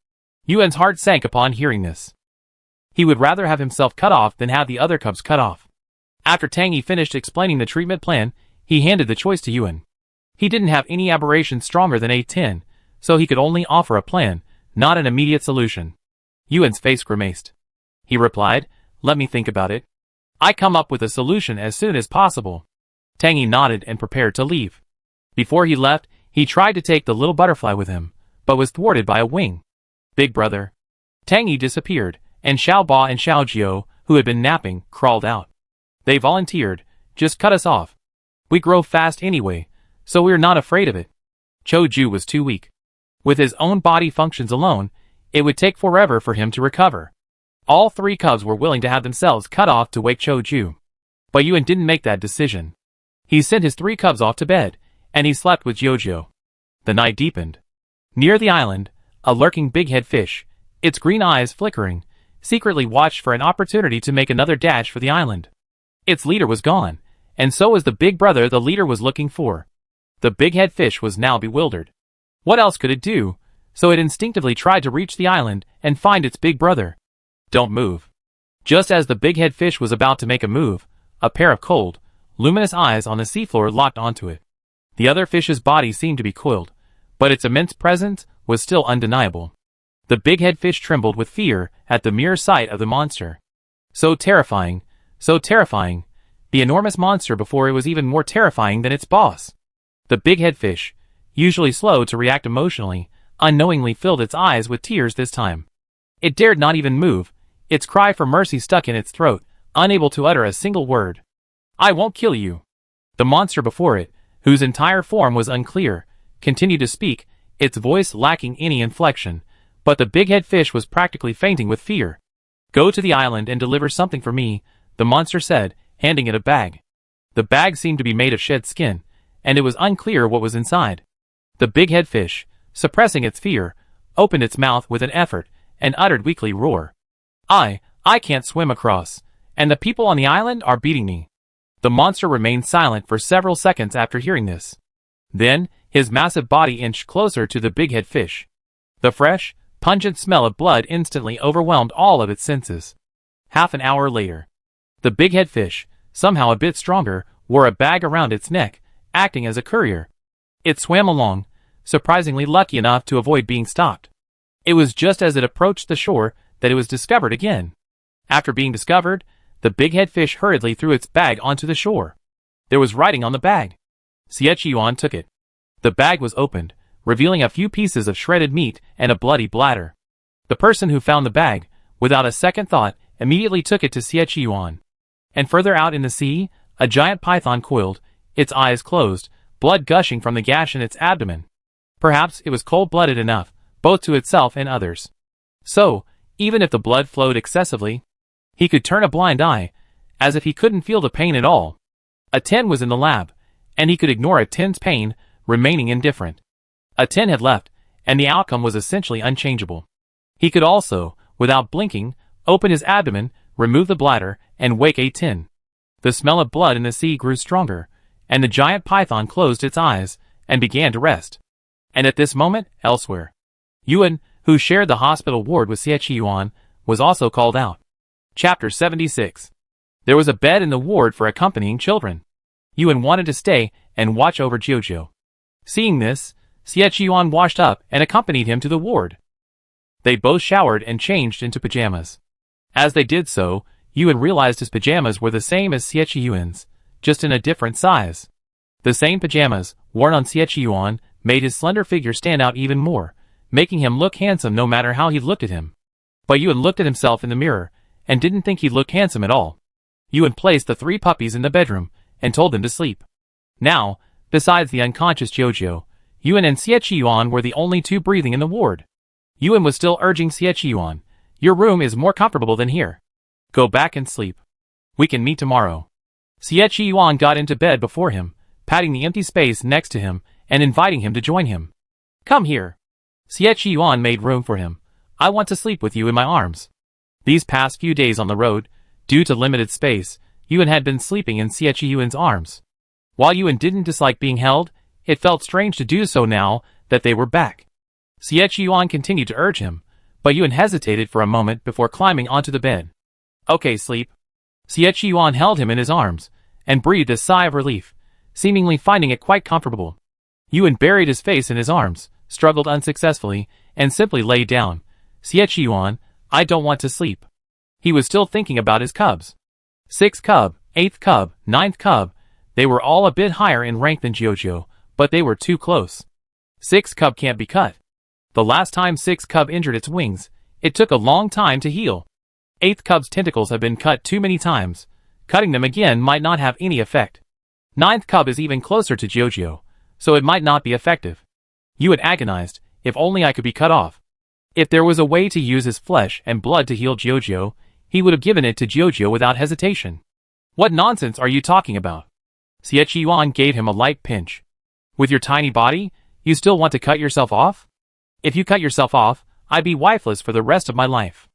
Yuan's heart sank upon hearing this. He would rather have himself cut off than have the other cubs cut off. After Tang Yi finished explaining the treatment plan, he handed the choice to Yuan. He didn't have any aberrations stronger than A10, so he could only offer a plan, not an immediate solution. Yuan's face grimaced. He replied, let me think about it. I come up with a solution as soon as possible. Tang Yi nodded and prepared to leave. Before he left, he tried to take the little butterfly with him, but was thwarted by a wing. Big brother. Tang Yi disappeared, and Xiao Ba and Xiao Jiao, who had been napping, crawled out. They volunteered, just cut us off. We grow fast anyway, so we're not afraid of it. Cho Ju was too weak. With his own body functions alone, it would take forever for him to recover. All three cubs were willing to have themselves cut off to wake Cho Ju. But Yuan didn't make that decision. He sent his three cubs off to bed, and he slept with Jojo. The night deepened. Near the island, a lurking big-head fish, its green eyes flickering, secretly watched for an opportunity to make another dash for the island. Its leader was gone, and so was the big brother the leader was looking for. The big-head fish was now bewildered. What else could it do? So it instinctively tried to reach the island and find its big brother. Don't move. Just as the big-head fish was about to make a move, a pair of cold, luminous eyes on the seafloor locked onto it. The other fish's body seemed to be coiled, but its immense presence was still undeniable. The big-head fish trembled with fear at the mere sight of the monster. So terrifying, the enormous monster before it was even more terrifying than its boss. The big-head fish, usually slow to react emotionally, unknowingly filled its eyes with tears this time. It dared not even move, its cry for mercy stuck in its throat, unable to utter a single word. I won't kill you. The monster before it, whose entire form was unclear, continued to speak, its voice lacking any inflection, but the big-head fish was practically fainting with fear. Go to the island and deliver something for me, the monster said, handing it a bag. The bag seemed to be made of shed skin, and it was unclear what was inside. The big-head fish, suppressing its fear, opened its mouth with an effort, and uttered weakly roar. I can't swim across, and the people on the island are beating me. The monster remained silent for several seconds after hearing this. Then, his massive body inched closer to the big head fish. The fresh, pungent smell of blood instantly overwhelmed all of its senses. Half an hour later, the big head fish, somehow a bit stronger, wore a bag around its neck, acting as a courier. It swam along, surprisingly lucky enough to avoid being stopped. It was just as it approached the shore that it was discovered again. After being discovered, the big head fish hurriedly threw its bag onto the shore. There was writing on the bag. Yuan took it. The bag was opened, revealing a few pieces of shredded meat and a bloody bladder. The person who found the bag, without a second thought, immediately took it to Yuan. And further out in the sea, a giant python coiled, its eyes closed, blood gushing from the gash in its abdomen. Perhaps it was cold-blooded enough, both to itself and others. So, even if the blood flowed excessively, he could turn a blind eye, as if he couldn't feel the pain at all. A 10 was in the lab, and he could ignore a 10's pain, remaining indifferent. A 10 had left, and the outcome was essentially unchangeable. He could also, without blinking, open his abdomen, remove the bladder, and wake a 10. The smell of blood in the sea grew stronger, and the giant python closed its eyes, and began to rest. And at this moment, elsewhere, Yuan, who shared the hospital ward with Yuan, was also called out. Chapter 76. There was a bed in the ward for accompanying children. Yuan wanted to stay and watch over Jojo. Seeing this, Yuan washed up and accompanied him to the ward. They both showered and changed into pajamas. As they did so, Yuan realized his pajamas were the same as Yuan's, just in a different size. The same pajamas, worn on Yuan, made his slender figure stand out even more, making him look handsome no matter how he looked at him. But Yuan looked at himself in the mirror, and didn't think he looked handsome at all. Yuan placed the 3 puppies in the bedroom, and told them to sleep. Now, besides the unconscious Jojo, Yuan and Yuan were the only 2 breathing in the ward. Yuan was still urging Yuan, "Your room is more comfortable than here. Go back and sleep. We can meet tomorrow." Yuan got into bed before him, patting the empty space next to him, and inviting him to join him. "Come here." Yuan made room for him. "I want to sleep with you in my arms." These past few days on the road, due to limited space, Yuan had been sleeping in Yuan's arms. While Yuan didn't dislike being held, it felt strange to do so now that they were back. Yuan continued to urge him, but Yuan hesitated for a moment before climbing onto the bed. "Okay, sleep." Yuan held him in his arms, and breathed a sigh of relief, seemingly finding it quite comfortable. Yuan buried his face in his arms, struggled unsuccessfully, and simply lay down. "Yuan, I don't want to sleep." He was still thinking about his cubs. 6th cub, 8th cub, 9th cub, they were all a bit higher in rank than Jojo, but they were too close. 6th cub can't be cut. The last time 6th cub injured its wings, it took a long time to heal. 8th cub's tentacles have been cut too many times. Cutting them again might not have any effect. 9th cub is even closer to Jojo, so it might not be effective. Yuan agonized, "If only I could be cut off." If there was a way to use his flesh and blood to heal Jojo, he would have given it to Jojo without hesitation. "What nonsense are you talking about?" Yuan gave him a light pinch. "With your tiny body, you still want to cut yourself off? If you cut yourself off, I'd be wifeless for the rest of my life."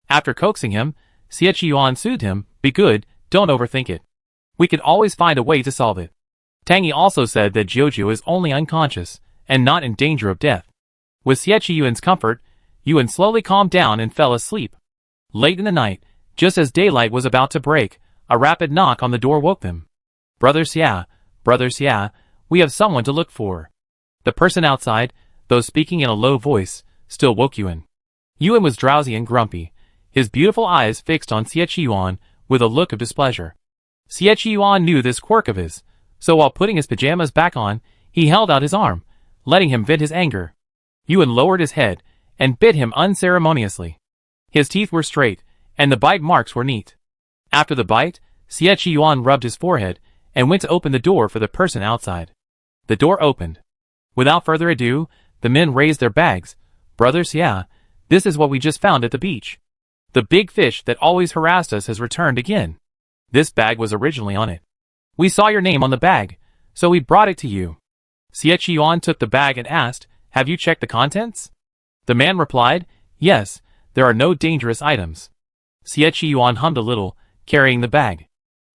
After coaxing him, Yuan soothed him, "Be good, don't overthink it. We can always find a way to solve it." Tangy also said that Jojo is only unconscious, and not in danger of death. With Yuan's comfort, Yuan slowly calmed down and fell asleep. Late in the night, just as daylight was about to break, a rapid knock on the door woke them. Brother Xia, we have someone to look for." The person outside, though speaking in a low voice, still woke Yuan. Yuan was drowsy and grumpy, his beautiful eyes fixed on Yuan with a look of displeasure. Yuan knew this quirk of his, so while putting his pajamas back on, he held out his arm, letting him vent his anger. Yuan lowered his head and bit him unceremoniously. His teeth were straight, and the bite marks were neat. After the bite, Yuan rubbed his forehead and went to open the door for the person outside. The door opened. Without further ado, the men raised their bags. "Brother Xia, this is what we just found at the beach. The big fish that always harassed us has returned again. This bag was originally on it. We saw your name on the bag, so we brought it to you." Yuan took the bag and asked, "Have you checked the contents?" The man replied, "Yes, there are no dangerous items." Yuan hummed a little, carrying the bag.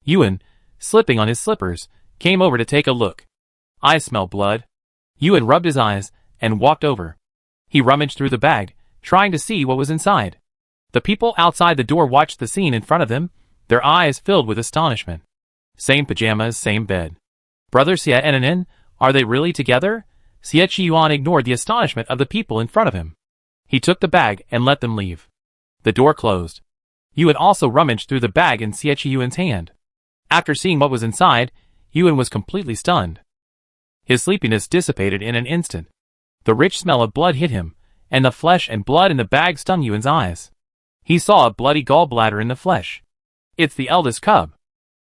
Yuan, slipping on his slippers, came over to take a look. I smell blood. Yuan rubbed his eyes and walked over. He rummaged through the bag, trying to see what was inside. The people outside the door watched the scene in front of them, their eyes filled with astonishment. Same pajamas, same bed. Brother Xie and Anin, are they really together? Xie Qiyuan ignored the astonishment of the people in front of him. He took the bag and let them leave. The door closed. Yuan also rummaged through the bag in Xie Qiyuan's hand. After seeing what was inside, Yuan was completely stunned. His sleepiness dissipated in an instant. The rich smell of blood hit him, and the flesh and blood in the bag stung Yuan's eyes. He saw a bloody gallbladder in the flesh. It's the eldest cub.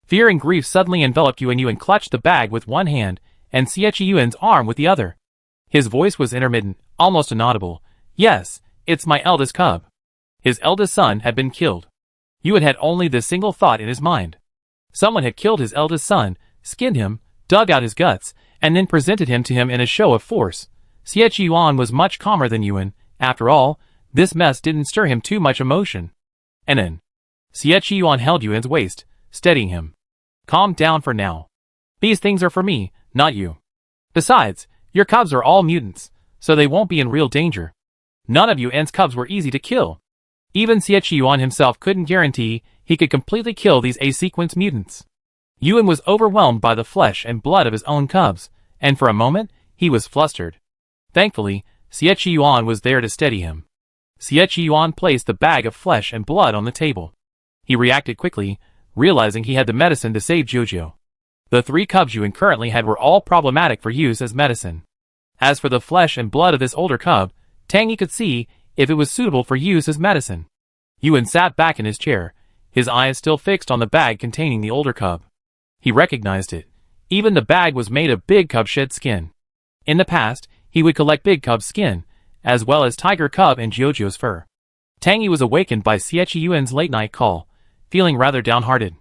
Fear and grief suddenly enveloped Yuan. Yuan clutched the bag with one hand and Xie Qiyuan's arm with the other. His voice was intermittent, almost inaudible. Yes, it's my eldest cub. His eldest son had been killed. Yuan had only this single thought in his mind. Someone had killed his eldest son, skinned him, dug out his guts, and then presented him to him in a show of force. Xie Qiyuan was much calmer than Yuan. After all, this mess didn't stir him too much emotion. And then, Xie Qiyuan held Yuan's waist, steadying him. Calm down for now. These things are for me, not you. Besides, your cubs are all mutants, so they won't be in real danger. None of Yuan's cubs were easy to kill. Even Xie Qiyuan himself couldn't guarantee he could completely kill these A-sequence mutants. Yuan was overwhelmed by the flesh and blood of his own cubs, and for a moment, he was flustered. Thankfully, Xie Qiyuan was there to steady him. Xie Qiyuan placed the bag of flesh and blood on the table. He reacted quickly, realizing he had the medicine to save Jojo. The 3 cubs Yuan currently had were all problematic for use as medicine. As for the flesh and blood of this older cub, Tang Yi could see if it was suitable for use as medicine. Yuan sat back in his chair, his eyes still fixed on the bag containing the older cub. He recognized it. Even the bag was made of big cub shed skin. In the past, he would collect big cub's skin, as well as tiger cub and Jojo's fur. Tang Yi was awakened by Xie Qiyuan's late-night call, feeling rather downhearted.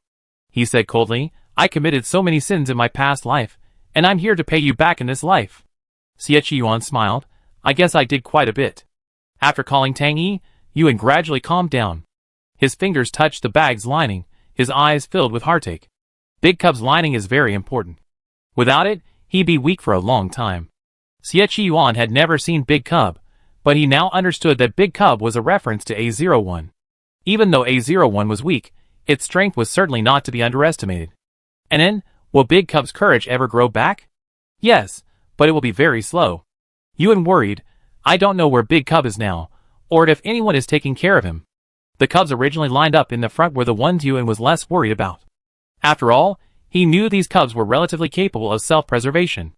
He said coldly, I committed so many sins in my past life, and I'm here to pay you back in this life. Xie Qiyuan smiled, I guess I did quite a bit. After calling Tang Yi, Yuan gradually calmed down. His fingers touched the bag's lining, his eyes filled with heartache. Big cub's lining is very important. Without it, he'd be weak for a long time. Xie Qiyuan had never seen Big Cub, but he now understood that Big Cub was a reference to A01. Even though A01 was weak, its strength was certainly not to be underestimated. And then, will Big Cub's courage ever grow back? Yes, but it will be very slow. Yuan worried, I don't know where Big Cub is now, or if anyone is taking care of him. The cubs originally lined up in the front were the ones Yuan was less worried about. After all, he knew these cubs were relatively capable of self-preservation.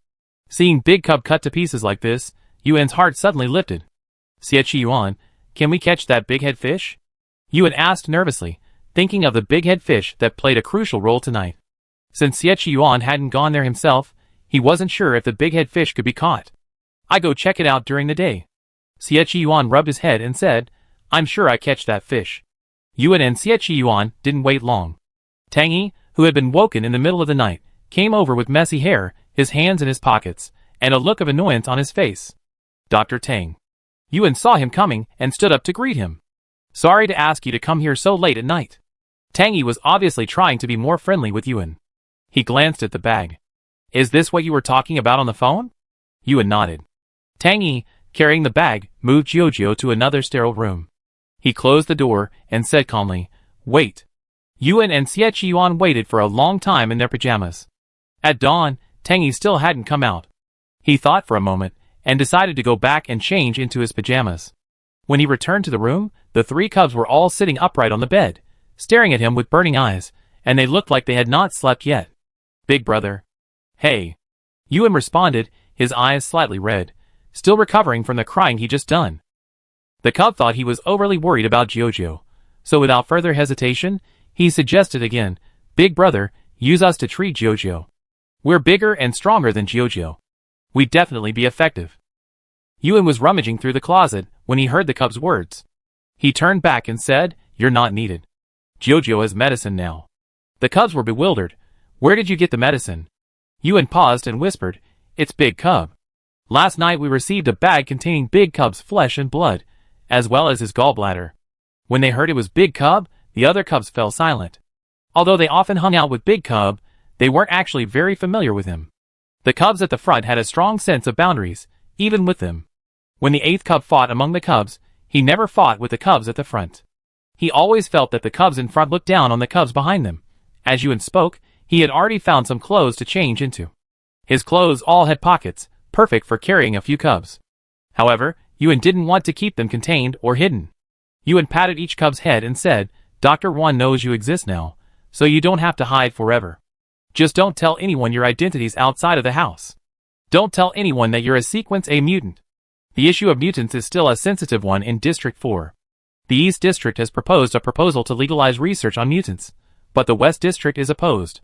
Seeing Big Cub cut to pieces like this, Yuan's heart suddenly lifted. Xie Qiyuan, can we catch that big-head fish? Yuan asked nervously, thinking of the big-head fish that played a crucial role tonight. Since Xie Qiyuan hadn't gone there himself, he wasn't sure if the big-head fish could be caught. I go check it out during the day. Xie Qiyuan rubbed his head and said, I'm sure I catch that fish. Yuan and Xie Qiyuan didn't wait long. Tang Yi, who had been woken in the middle of the night, came over with messy hair, his hands in his pockets, and a look of annoyance on his face. Dr. Tang. Yuan saw him coming and stood up to greet him. Sorry to ask you to come here so late at night. Tang Yi was obviously trying to be more friendly with Yuan. He glanced at the bag. Is this what you were talking about on the phone? Yuan nodded. Tang Yi, carrying the bag, moved Jojo to another sterile room. He closed the door and said calmly, Wait. Yuan and Xie Qiyuan waited for a long time in their pajamas. At dawn, Tang Yi still hadn't come out. He thought for a moment and decided to go back and change into his pajamas. When he returned to the room, the 3 cubs were all sitting upright on the bed, staring at him with burning eyes, and they looked like they had not slept yet. Big brother. Hey. Yuan responded, his eyes slightly red, still recovering from the crying he'd just done. The cub thought he was overly worried about Jojo, so without further hesitation, he suggested again, Big brother, use us to treat Jojo. We're bigger and stronger than Jojo. We'd definitely be effective. Yuan was rummaging through the closet when he heard the cub's words. He turned back and said, You're not needed. Jojo has medicine now. The cubs were bewildered. Where did you get the medicine? Yuan paused and whispered, It's Big Cub. Last night we received a bag containing Big Cub's flesh and blood, as well as his gallbladder. When they heard it was Big Cub, the other cubs fell silent. Although they often hung out with Big Cub, they weren't actually very familiar with him. The cubs at the front had a strong sense of boundaries, even with them. When the 8th cub fought among the cubs, he never fought with the cubs at the front. He always felt that the cubs in front looked down on the cubs behind them. As Yuan spoke, he had already found some clothes to change into. His clothes all had pockets, perfect for carrying a few cubs. However, Yuan didn't want to keep them contained or hidden. Yuan patted each cub's head and said, Dr. Wan knows you exist now, so you don't have to hide forever. Just don't tell anyone your identities outside of the house. Don't tell anyone that you're a Sequence A mutant. The issue of mutants is still a sensitive one in District 4. The East District has proposed a proposal to legalize research on mutants, but the West District is opposed.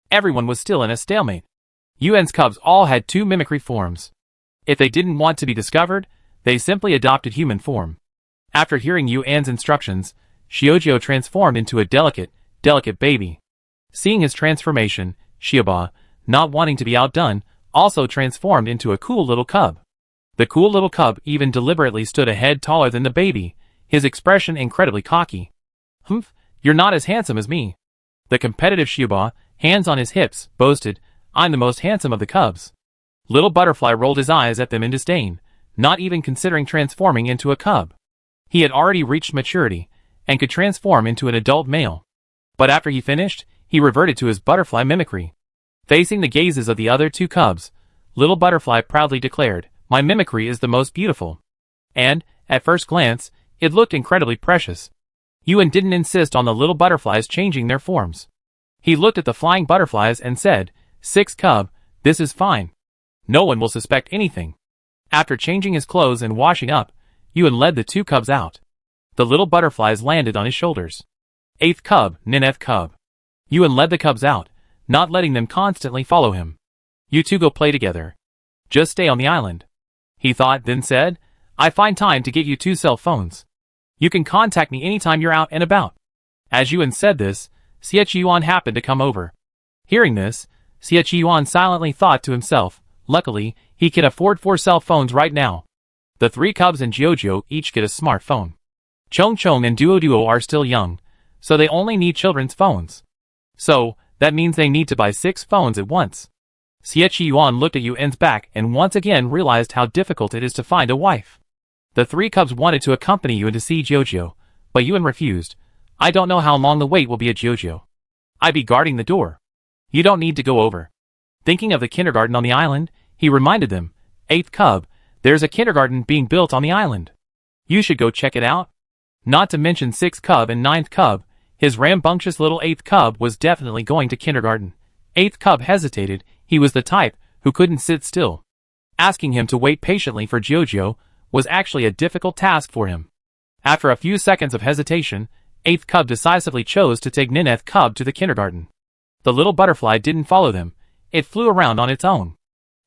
Everyone was still in a stalemate. Yuan's cubs all had 2 mimicry forms. If they didn't want to be discovered, they simply adopted human form. After hearing Yuan's instructions, Xiaojio transformed into a delicate baby. Seeing his transformation, Xiaoba, not wanting to be outdone, also transformed into a cool little cub. The cool little cub even deliberately stood a head taller than the baby, his expression incredibly cocky. Humph, you're not as handsome as me. The competitive Xiaoba, hands on his hips, boasted, I'm the most handsome of the cubs. Little Butterfly rolled his eyes at them in disdain, not even considering transforming into a cub. He had already reached maturity, and could transform into an adult male. But after he finished, he reverted to his butterfly mimicry. Facing the gazes of the other 2 cubs, Little Butterfly proudly declared, my mimicry is the most beautiful. And, at first glance, it looked incredibly precious. Yuan didn't insist on the little butterflies changing their forms. He looked at the flying butterflies and said, 6th cub, this is fine. No one will suspect anything. After changing his clothes and washing up, Yuan led the 2 cubs out. The little butterflies landed on his shoulders. 8th cub, Nineth cub. Yuan led the cubs out, not letting them constantly follow him. You 2 go play together. Just stay on the island. He thought, then said, I find time to give you 2 cell phones. You can contact me anytime you're out and about. As Yuan said this, Xie Yuan happened to come over. Hearing this, Xie Yuan silently thought to himself, luckily, he can afford 4 cell phones right now. The 3 cubs and Jiujiu each get a smartphone. Chong Chong and Duo Duo are still young, so they only need children's phones. So, that means they need to buy 6 phones at once. Xie Yuan looked at Yuan's back and once again realized how difficult it is to find a wife. The 3 cubs wanted to accompany Yuan to see Jiujiu, but Yuan refused. I don't know how long the wait will be at Jiujiu. I'd be guarding the door. You don't need to go over. Thinking of the kindergarten on the island, he reminded them, 8th cub, there's a kindergarten being built on the island. You should go check it out. Not to mention 6th cub and 9th cub, his rambunctious little 8th cub was definitely going to kindergarten. 8th cub hesitated, he was the type who couldn't sit still. Asking him to wait patiently for Jiujiu was actually a difficult task for him. After a few seconds of hesitation, 8th cub decisively chose to take Nineth cub to the kindergarten. The little butterfly didn't follow them, it flew around on its own.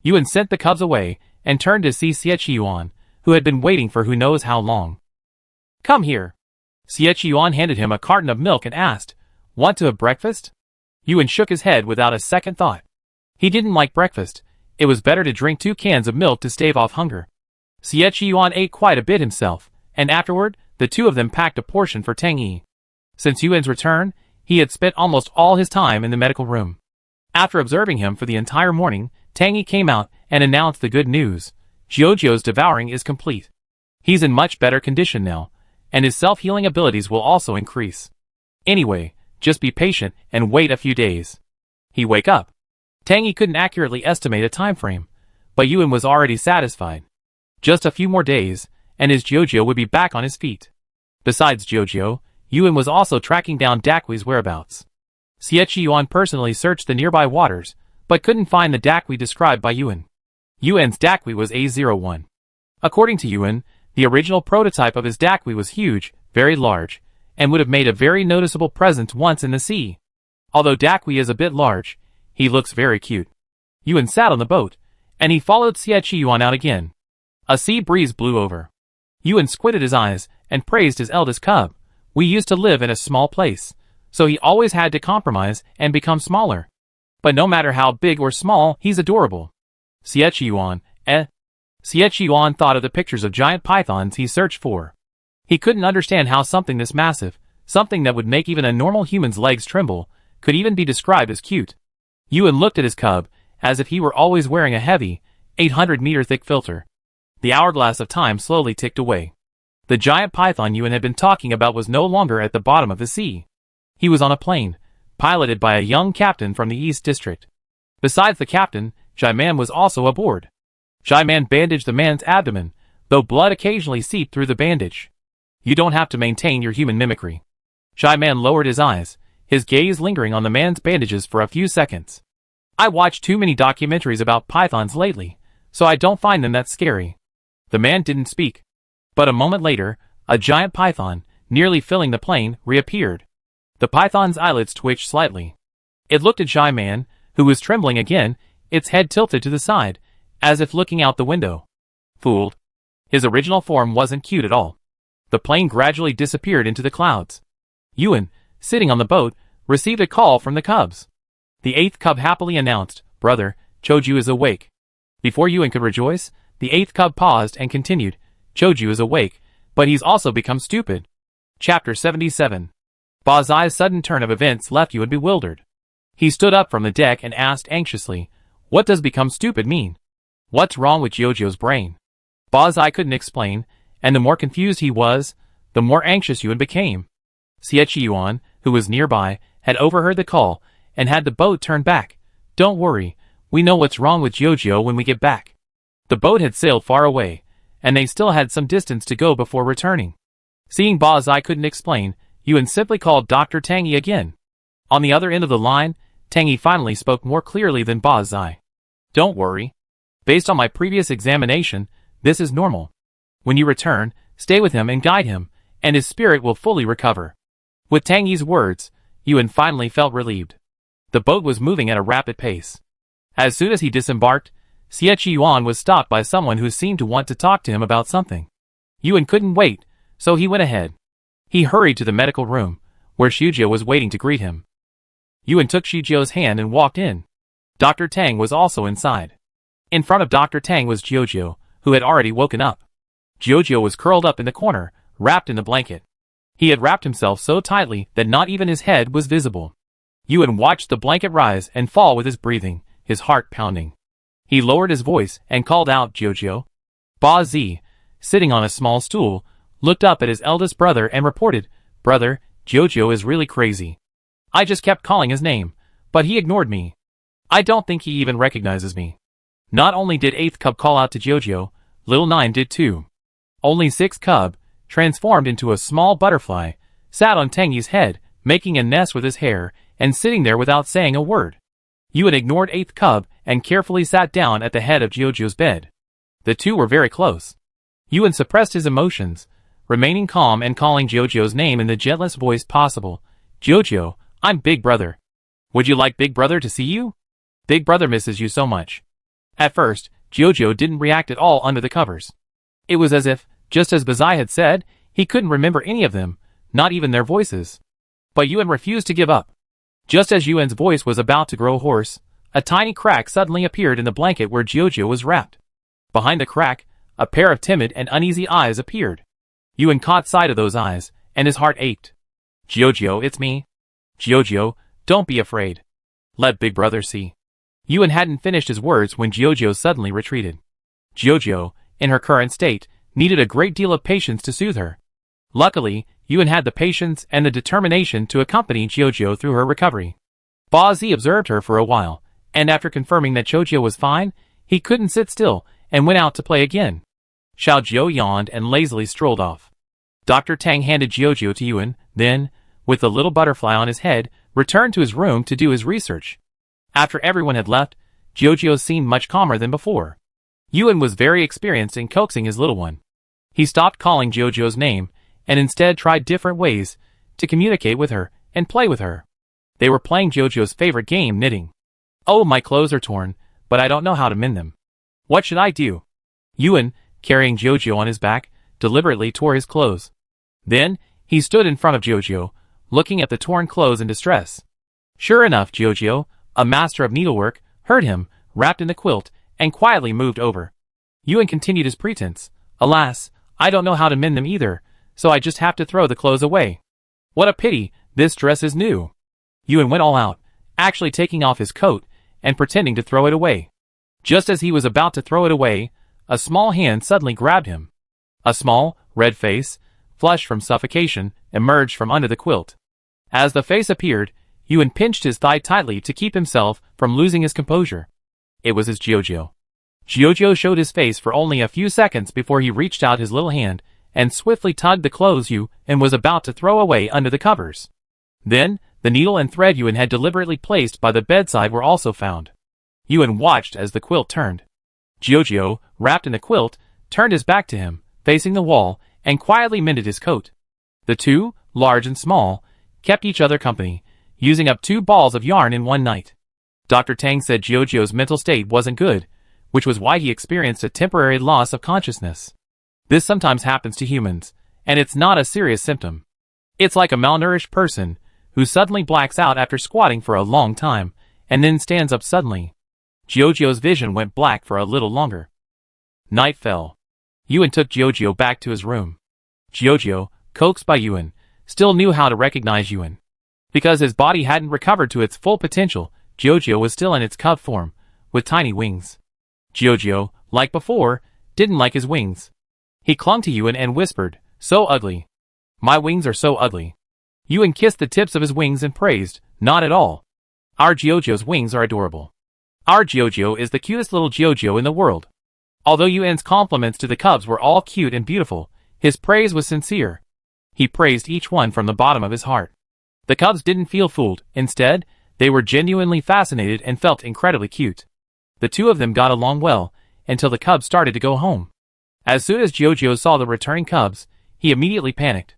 Yuan sent the cubs away, and turned to see Xie Yuan, who had been waiting for who knows how long. Come here. Xie Yuan handed him a carton of milk and asked, Want to have breakfast? Yuan shook his head without a second thought. He didn't like breakfast, it was better to drink 2 cans of milk to stave off hunger. Xie Yuan ate quite a bit himself, and afterward, the 2 of them packed a portion for Tang Yi. Since Yuan's return, he had spent almost all his time in the medical room. After observing him for the entire morning, Tang Yi came out and announced the good news. Jiujiu's devouring is complete. He's in much better condition now, and his self-healing abilities will also increase. Anyway, just be patient and wait a few days. He wake up. Tang Yi couldn't accurately estimate a time frame, but Yuan was already satisfied. Just a few more days, and his Jiujiu would be back on his feet. Besides Jiujiu, Yuan was also tracking down Daqui's whereabouts. Xie Yuan personally searched the nearby waters, but couldn't find the Daqui described by Yuan. Yuan's Daqui was A01. According to Yuan, the original prototype of his Daqui was huge, very large, and would have made a very noticeable presence once in the sea. Although Daqui is a bit large, he looks very cute. Yuan sat on the boat, and he followed Xie Yuan out again. A sea breeze blew over. Yuan squinted his eyes and praised his eldest cub. We used to live in a small place, so he always had to compromise and become smaller. But no matter how big or small, he's adorable. Xie Yuan, Xie Yuan thought of the pictures of giant pythons he searched for. He couldn't understand how something this massive, something that would make even a normal human's legs tremble, could even be described as cute. Yuan looked at his cub, as if he were always wearing a heavy, 800-meter thick filter. The hourglass of time slowly ticked away. The giant python Yuan had been talking about was no longer at the bottom of the sea. He was on a plane, piloted by a young captain from the East District. Besides the captain, Jai-Man was also aboard. Jai-Man bandaged the man's abdomen, though blood occasionally seeped through the bandage. You don't have to maintain your human mimicry. Jai-Man lowered his eyes, his gaze lingering on the man's bandages for a few seconds. I watched too many documentaries about pythons lately, so I don't find them that scary. The man didn't speak. But a moment later, a giant python, nearly filling the plane, reappeared. The python's eyelids twitched slightly. It looked at Jai-Man, who was trembling again, its head tilted to the side, as if looking out the window. Fooled. His original form wasn't cute at all. The plane gradually disappeared into the clouds. Yuan, sitting on the boat, received a call from the cubs. The 8th cub happily announced, "Brother, Choju is awake." Before Yuan could rejoice, the 8th cub paused and continued, "Choju is awake, but he's also become stupid." Chapter 77. Ba Zai's sudden turn of events left Yuan bewildered. He stood up from the deck and asked anxiously, "What does become stupid mean? What's wrong with Jojo's brain?" Ba Zai couldn't explain, and the more confused he was, the more anxious Yuan became. Xie Yuan, who was nearby, had overheard the call, and had the boat turned back. "Don't worry, we know what's wrong with Jojo when we get back." The boat had sailed far away, and they still had some distance to go before returning. Seeing Ba Zai couldn't explain, Yuan simply called Dr. Tangi again. On the other end of the line, Tangi finally spoke more clearly than Ba Zai. "Don't worry. Based on my previous examination, this is normal. When you return, stay with him and guide him, and his spirit will fully recover." With Tangi's words, Yuan finally felt relieved. The boat was moving at a rapid pace. As soon as he disembarked, Xie Yuan was stopped by someone who seemed to want to talk to him about something. Yuan couldn't wait, so he went ahead. He hurried to the medical room, where Shujio was waiting to greet him. Yuan took Shujio's hand and walked in. Dr. Tang was also inside. In front of Dr. Tang was Jojo, who had already woken up. Jojo was curled up in the corner, wrapped in the blanket. He had wrapped himself so tightly that not even his head was visible. Yuan watched the blanket rise and fall with his breathing, his heart pounding. He lowered his voice and called out, "Jojo." Ba Zi, sitting on a small stool, looked up at his eldest brother and reported, "Brother, Jojo is really crazy. I just kept calling his name, but he ignored me. I don't think he even recognizes me." Not only did 8th cub call out to Jojo, little 9 did too. Only 6th cub, transformed into a small butterfly, sat on Tangi's head, making a nest with his hair, and sitting there without saying a word. Yuan ignored 8th cub and carefully sat down at the head of Jojo's bed. The two were very close. Yuan suppressed his emotions, remaining calm and calling Jojo's name in the gentlest voice possible. "Jojo, I'm Big Brother. Would you like Big Brother to see you? Big Brother misses you so much." At first, Jojo didn't react at all under the covers. It was as if, just as Bazai had said, he couldn't remember any of them, not even their voices. But Yuan refused to give up. Just as Yuan's voice was about to grow hoarse, a tiny crack suddenly appeared in the blanket where Jojo was wrapped. Behind the crack, a pair of timid and uneasy eyes appeared. Yuan caught sight of those eyes, and his heart ached. "Jojo, it's me. Jojo, don't be afraid. Let Big Brother see." Yuan hadn't finished his words when Jojo suddenly retreated. Jojo, in her current state, needed a great deal of patience to soothe her. Luckily, Yuan had the patience and the determination to accompany Jojo through her recovery. Ba Zi observed her for a while, and after confirming that Jojo was fine, he couldn't sit still and went out to play again. Xiao Jiu yawned and lazily strolled off. Dr. Tang handed Jojo to Yuan, then, with the little butterfly on his head, returned to his room to do his research. After everyone had left, Jojo seemed much calmer than before. Yuan was very experienced in coaxing his little one. He stopped calling Jojo's name, and instead tried different ways to communicate with her and play with her. They were playing Jojo's favorite game, knitting. "Oh, my clothes are torn, but I don't know how to mend them. What should I do?" Yuan, carrying Jojo on his back, deliberately tore his clothes. Then, he stood in front of Jojo, looking at the torn clothes in distress. Sure enough, Jojo, a master of needlework, heard him, wrapped in the quilt, and quietly moved over. Yuan continued his pretense. "Alas, I don't know how to mend them either, so I just have to throw the clothes away. What a pity, this dress is new." Yuan went all out, actually taking off his coat and pretending to throw it away. Just as he was about to throw it away, a small hand suddenly grabbed him. A small, red face, flushed from suffocation, emerged from under the quilt. As the face appeared, Yuan pinched his thigh tightly to keep himself from losing his composure. It was his Jiujiu. Jiujiu showed his face for only a few seconds before he reached out his little hand and swiftly tugged the clothes Yuan was about to throw away under the covers. Then, the needle and thread Yuan had deliberately placed by the bedside were also found. Yuan watched as the quilt turned. Jiujiu, wrapped in the quilt, turned his back to him, facing the wall, and quietly mended his coat. The two, large and small, kept each other company, using up 2 balls of yarn in one night. Dr. Tang said Jiujiu's mental state wasn't good, which was why he experienced a temporary loss of consciousness. This sometimes happens to humans, and it's not a serious symptom. It's like a malnourished person who suddenly blacks out after squatting for a long time, and then stands up suddenly. Jiujiu's vision went black for a little longer. Night fell. Yuan took Jiujiu back to his room. Jiujiu, coaxed by Yuan, still knew how to recognize Yuan. Because his body hadn't recovered to its full potential, Jiujiu was still in its cub form, with tiny wings. Jiujiu, like before, didn't like his wings. He clung to Yuan and whispered, "So ugly. My wings are so ugly." Yuan kissed the tips of his wings and praised, "Not at all. Our Jiujiu's wings are adorable. Our Jiujiu is the cutest little Jiujiu in the world." Although Yuan's compliments to the cubs were all cute and beautiful, his praise was sincere. He praised each one from the bottom of his heart. The cubs didn't feel fooled. Instead, they were genuinely fascinated and felt incredibly cute. The two of them got along well, until the cubs started to go home. As soon as Jiujiu saw the returning cubs, he immediately panicked.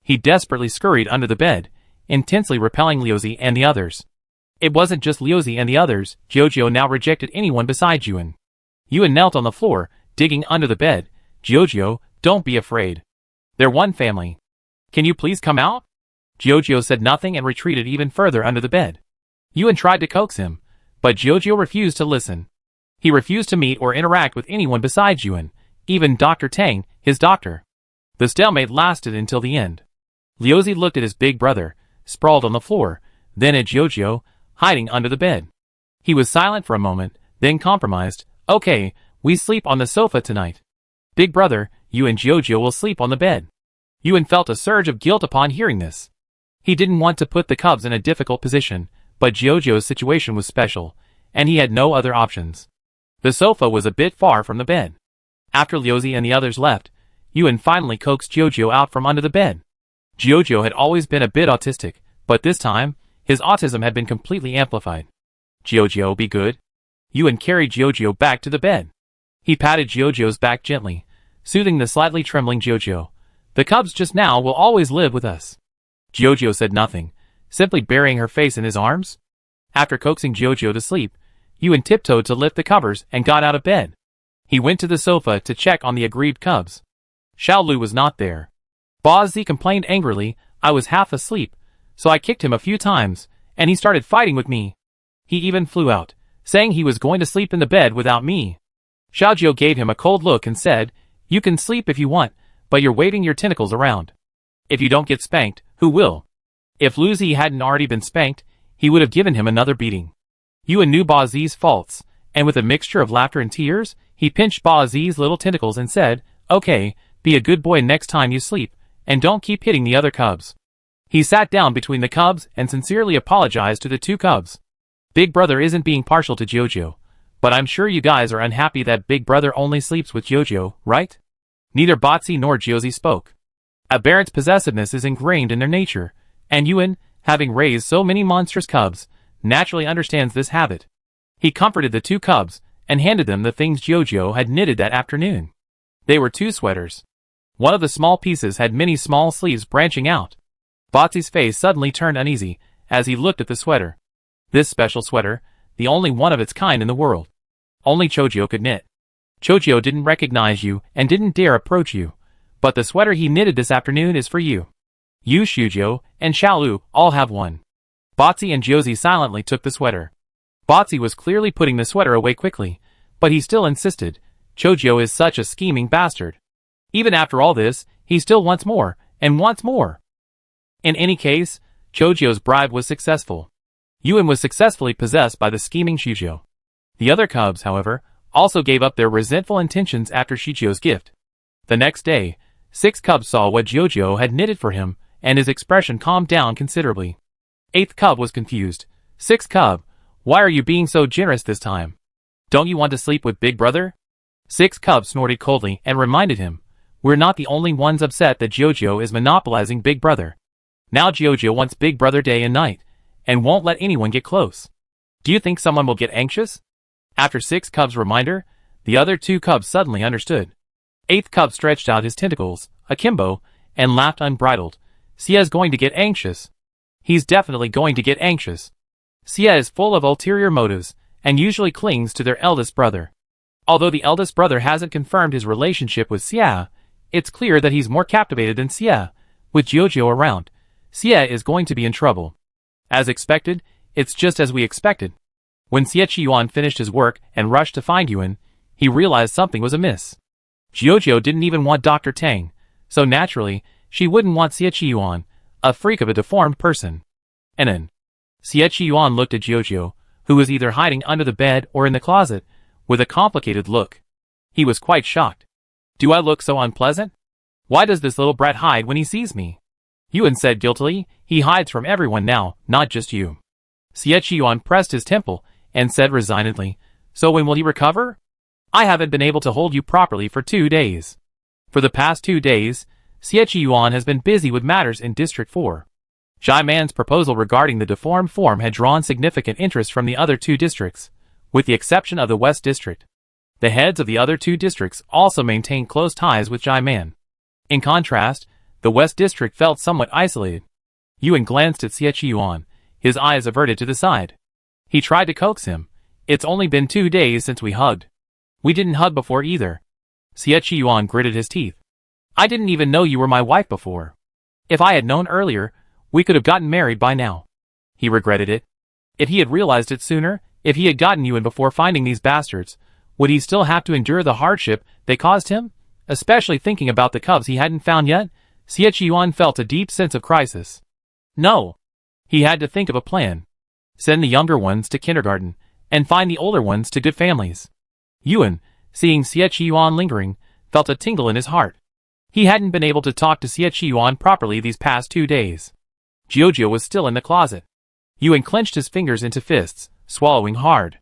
He desperately scurried under the bed, intensely repelling Liuzi and the others. It wasn't just Liuzi and the others, Jiujiu now rejected anyone besides Yuan. Yuan knelt on the floor, digging under the bed. "Jiujiu, don't be afraid. They're one family. Can you please come out?" Jiujiu said nothing and retreated even further under the bed. Yuan tried to coax him, but Jiujiu refused to listen. He refused to meet or interact with anyone besides Yuan, even Dr. Tang, his doctor. The stalemate lasted until the end. Liuzi looked at his big brother, sprawled on the floor, then at Jiujiu, hiding under the bed. He was silent for a moment, then compromised. "Okay, we sleep on the sofa tonight. Big brother, you and Jiujiu will sleep on the bed." Yuan felt a surge of guilt upon hearing this. He didn't want to put the cubs in a difficult position, but Jiujiu's situation was special, and he had no other options. The sofa was a bit far from the bed. After Liuzi and the others left, Yuan finally coaxed Jiujiu out from under the bed. Jiujiu had always been a bit autistic, but this time, his autism had been completely amplified. "Jiujiu, be good." Yuan carried Jiujiu back to the bed. He patted Jiujiu's back gently, soothing the slightly trembling Jiujiu. "The cubs just now will always live with us." Jiujiu said nothing, simply burying her face in his arms. After coaxing Jiujiu to sleep, Yuan tiptoed to lift the covers and got out of bed. He went to the sofa to check on the aggrieved cubs. Xiaolu was not there. Bazi complained angrily, "I was half asleep, so I kicked him a few times, and he started fighting with me. He even flew out, saying he was going to sleep in the bed without me." Xiaojiu gave him a cold look and said, "You can sleep if you want, but you're waving your tentacles around. If you don't get spanked, who will?" If Liuzi hadn't already been spanked, he would have given him another beating. Yuan knew Bazi's faults, and with a mixture of laughter and tears, he pinched Bazi's little tentacles and said, "Okay, be a good boy next time you sleep, and don't keep hitting the other cubs." He sat down between the cubs and sincerely apologized to the two cubs. "Big brother isn't being partial to Jiujiu, but I'm sure you guys are unhappy that Big brother only sleeps with Jiujiu, right?" Neither Batzi nor Jiuzi spoke. Aberrant possessiveness is ingrained in their nature, and Yuan, having raised so many monstrous cubs, naturally understands this habit. He comforted the two cubs, and handed them the things Jiujiu had knitted that afternoon. They were 2 sweaters. One of the small pieces had many small sleeves branching out. Batzi's face suddenly turned uneasy, as he looked at the sweater. This special sweater, the only one of its kind in the world. Only Chojiu could knit. Chojiu didn't recognize you and didn't dare approach you, but the sweater he knitted this afternoon is for you. You, Shujiu, and Xiaolu all have one. Batzi and Jiuzi silently took the sweater. Batzi was clearly putting the sweater away quickly, but he still insisted. Chojiu is such a scheming bastard. Even after all this, he still wants more, and wants more. In any case, Jojo's bribe was successful. Yuan was successfully possessed by the scheming Shizhou. The other cubs, however, also gave up their resentful intentions after Shizhou's gift. The next day, 6 cubs saw what Jojo had knitted for him, and his expression calmed down considerably. 8th cub was confused. 6th cub, why are you being so generous this time? Don't you want to sleep with Big Brother? 6th cub snorted coldly and reminded him, we're not the only ones upset that Jojo is monopolizing Big Brother. Now Jojo wants Big Brother day and night, and won't let anyone get close. Do you think someone will get anxious? After 6 cubs' reminder, the other 2 cubs suddenly understood. 8th cub stretched out his tentacles, akimbo, and laughed unbridled. Sia's going to get anxious. He's definitely going to get anxious. Sia is full of ulterior motives, and usually clings to their eldest brother. Although the eldest brother hasn't confirmed his relationship with Sia, it's clear that he's more captivated than Sia. With Jojo around, Sia is going to be in trouble. As expected, it's just as we expected. When Xie Qiyuan finished his work and rushed to find Yuan, he realized something was amiss. Jojo didn't even want Dr. Tang, so naturally, she wouldn't want Xie Qiyuan, a freak of a deformed person. And then, Xie Qiyuan looked at Jojo, who was either hiding under the bed or in the closet, with a complicated look. He was quite shocked. Do I look so unpleasant? Why does this little brat hide when he sees me? Yuan said guiltily, he hides from everyone now, not just you. Xie Qiyuan pressed his temple and said resignedly, so when will he recover? I haven't been able to hold you properly for 2 days. For the past 2 days, Xie Qiyuan has been busy with matters in District 4. Jai Man's proposal regarding the deformed form had drawn significant interest from the other 2 districts, with the exception of the West District. The heads of the other 2 districts also maintained close ties with Jai Man. In contrast, the West District felt somewhat isolated. Yuan glanced at Xie Qiyuan, his eyes averted to the side. He tried to coax him. It's only been 2 days since we hugged. We didn't hug before either. Xie Qiyuan gritted his teeth. I didn't even know you were my wife before. If I had known earlier, we could have gotten married by now. He regretted it. If he had realized it sooner, if he had gotten Yuan before finding these bastards, would he still have to endure the hardship they caused him? Especially thinking about the cubs he hadn't found yet, Xie Qiyuan felt a deep sense of crisis. No. He had to think of a plan. Send the younger ones to kindergarten, and find the older ones to good families. Yuan, seeing Xie Qiyuan lingering, felt a tingle in his heart. He hadn't been able to talk to Xie Qiyuan properly these past 2 days. Jojo was still in the closet. Yuan clenched his fingers into fists, swallowing hard.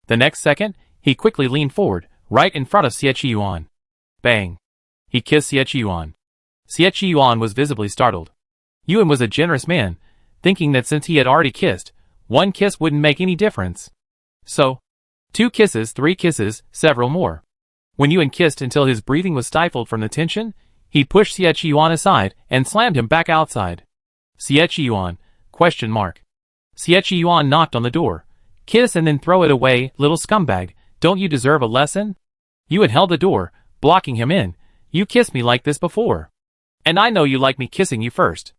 The next second, he quickly leaned forward, right in front of Xie Qiyuan. Bang. He kissed Xie Qiyuan. Xie Qiyuan was visibly startled. Yuan was a generous man, thinking that since he had already kissed, 1 kiss wouldn't make any difference. So, 2 kisses, 3 kisses, several more. When Yuan kissed until his breathing was stifled from the tension, he pushed Xie Qiyuan aside and slammed him back outside. Xie Qiyuan, ? Xie Qiyuan knocked on the door. Kiss and then throw it away, little scumbag, don't you deserve a lesson? Yuan held the door, blocking him in. You kissed me like this before. And I know you like me kissing you first.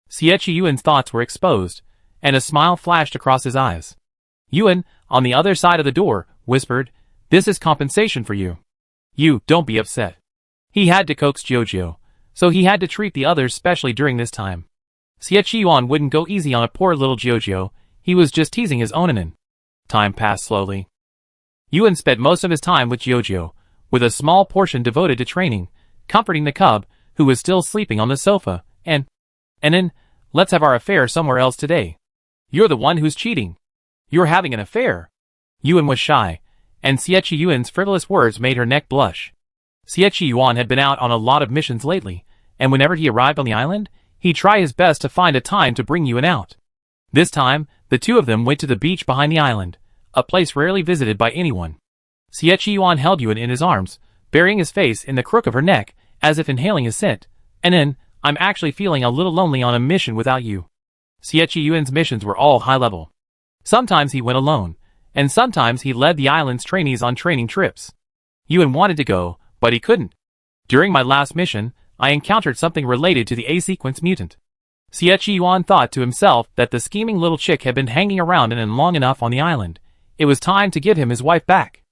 Xie Qiyuan's thoughts were exposed, and a smile flashed across his eyes. Yuan, on the other side of the door, whispered, this is compensation for you. You, don't be upset. He had to coax Jojo, so he had to treat the others specially during this time. Xie Qiyuan wouldn't go easy on a poor little Jojo, he was just teasing his onanin. Time passed slowly. Yuan spent most of his time with Jojo, with a small portion devoted to training, comforting the cub, who was still sleeping on the sofa, and then, let's have our affair somewhere else today. You're the one who's cheating. You're having an affair. Yuan was shy, and Xie Qiyuan's frivolous words made her neck blush. Xie Qiyuan had been out on a lot of missions lately, and whenever he arrived on the island, he'd try his best to find a time to bring Yuan out. This time, the 2 of them went to the beach behind the island, a place rarely visited by anyone. Xie Qiyuan held Yuan in his arms, burying his face in the crook of her neck, as if inhaling his scent, and then, I'm actually feeling a little lonely on a mission without you. Xie Qiyuan's missions were all high level. Sometimes he went alone, and sometimes he led the island's trainees on training trips. Yuan wanted to go, but he couldn't. During my last mission, I encountered something related to the A-sequence mutant. Xie Qiyuan thought to himself that the scheming little chick had been hanging around and long enough on the island. It was time to give him his wife back.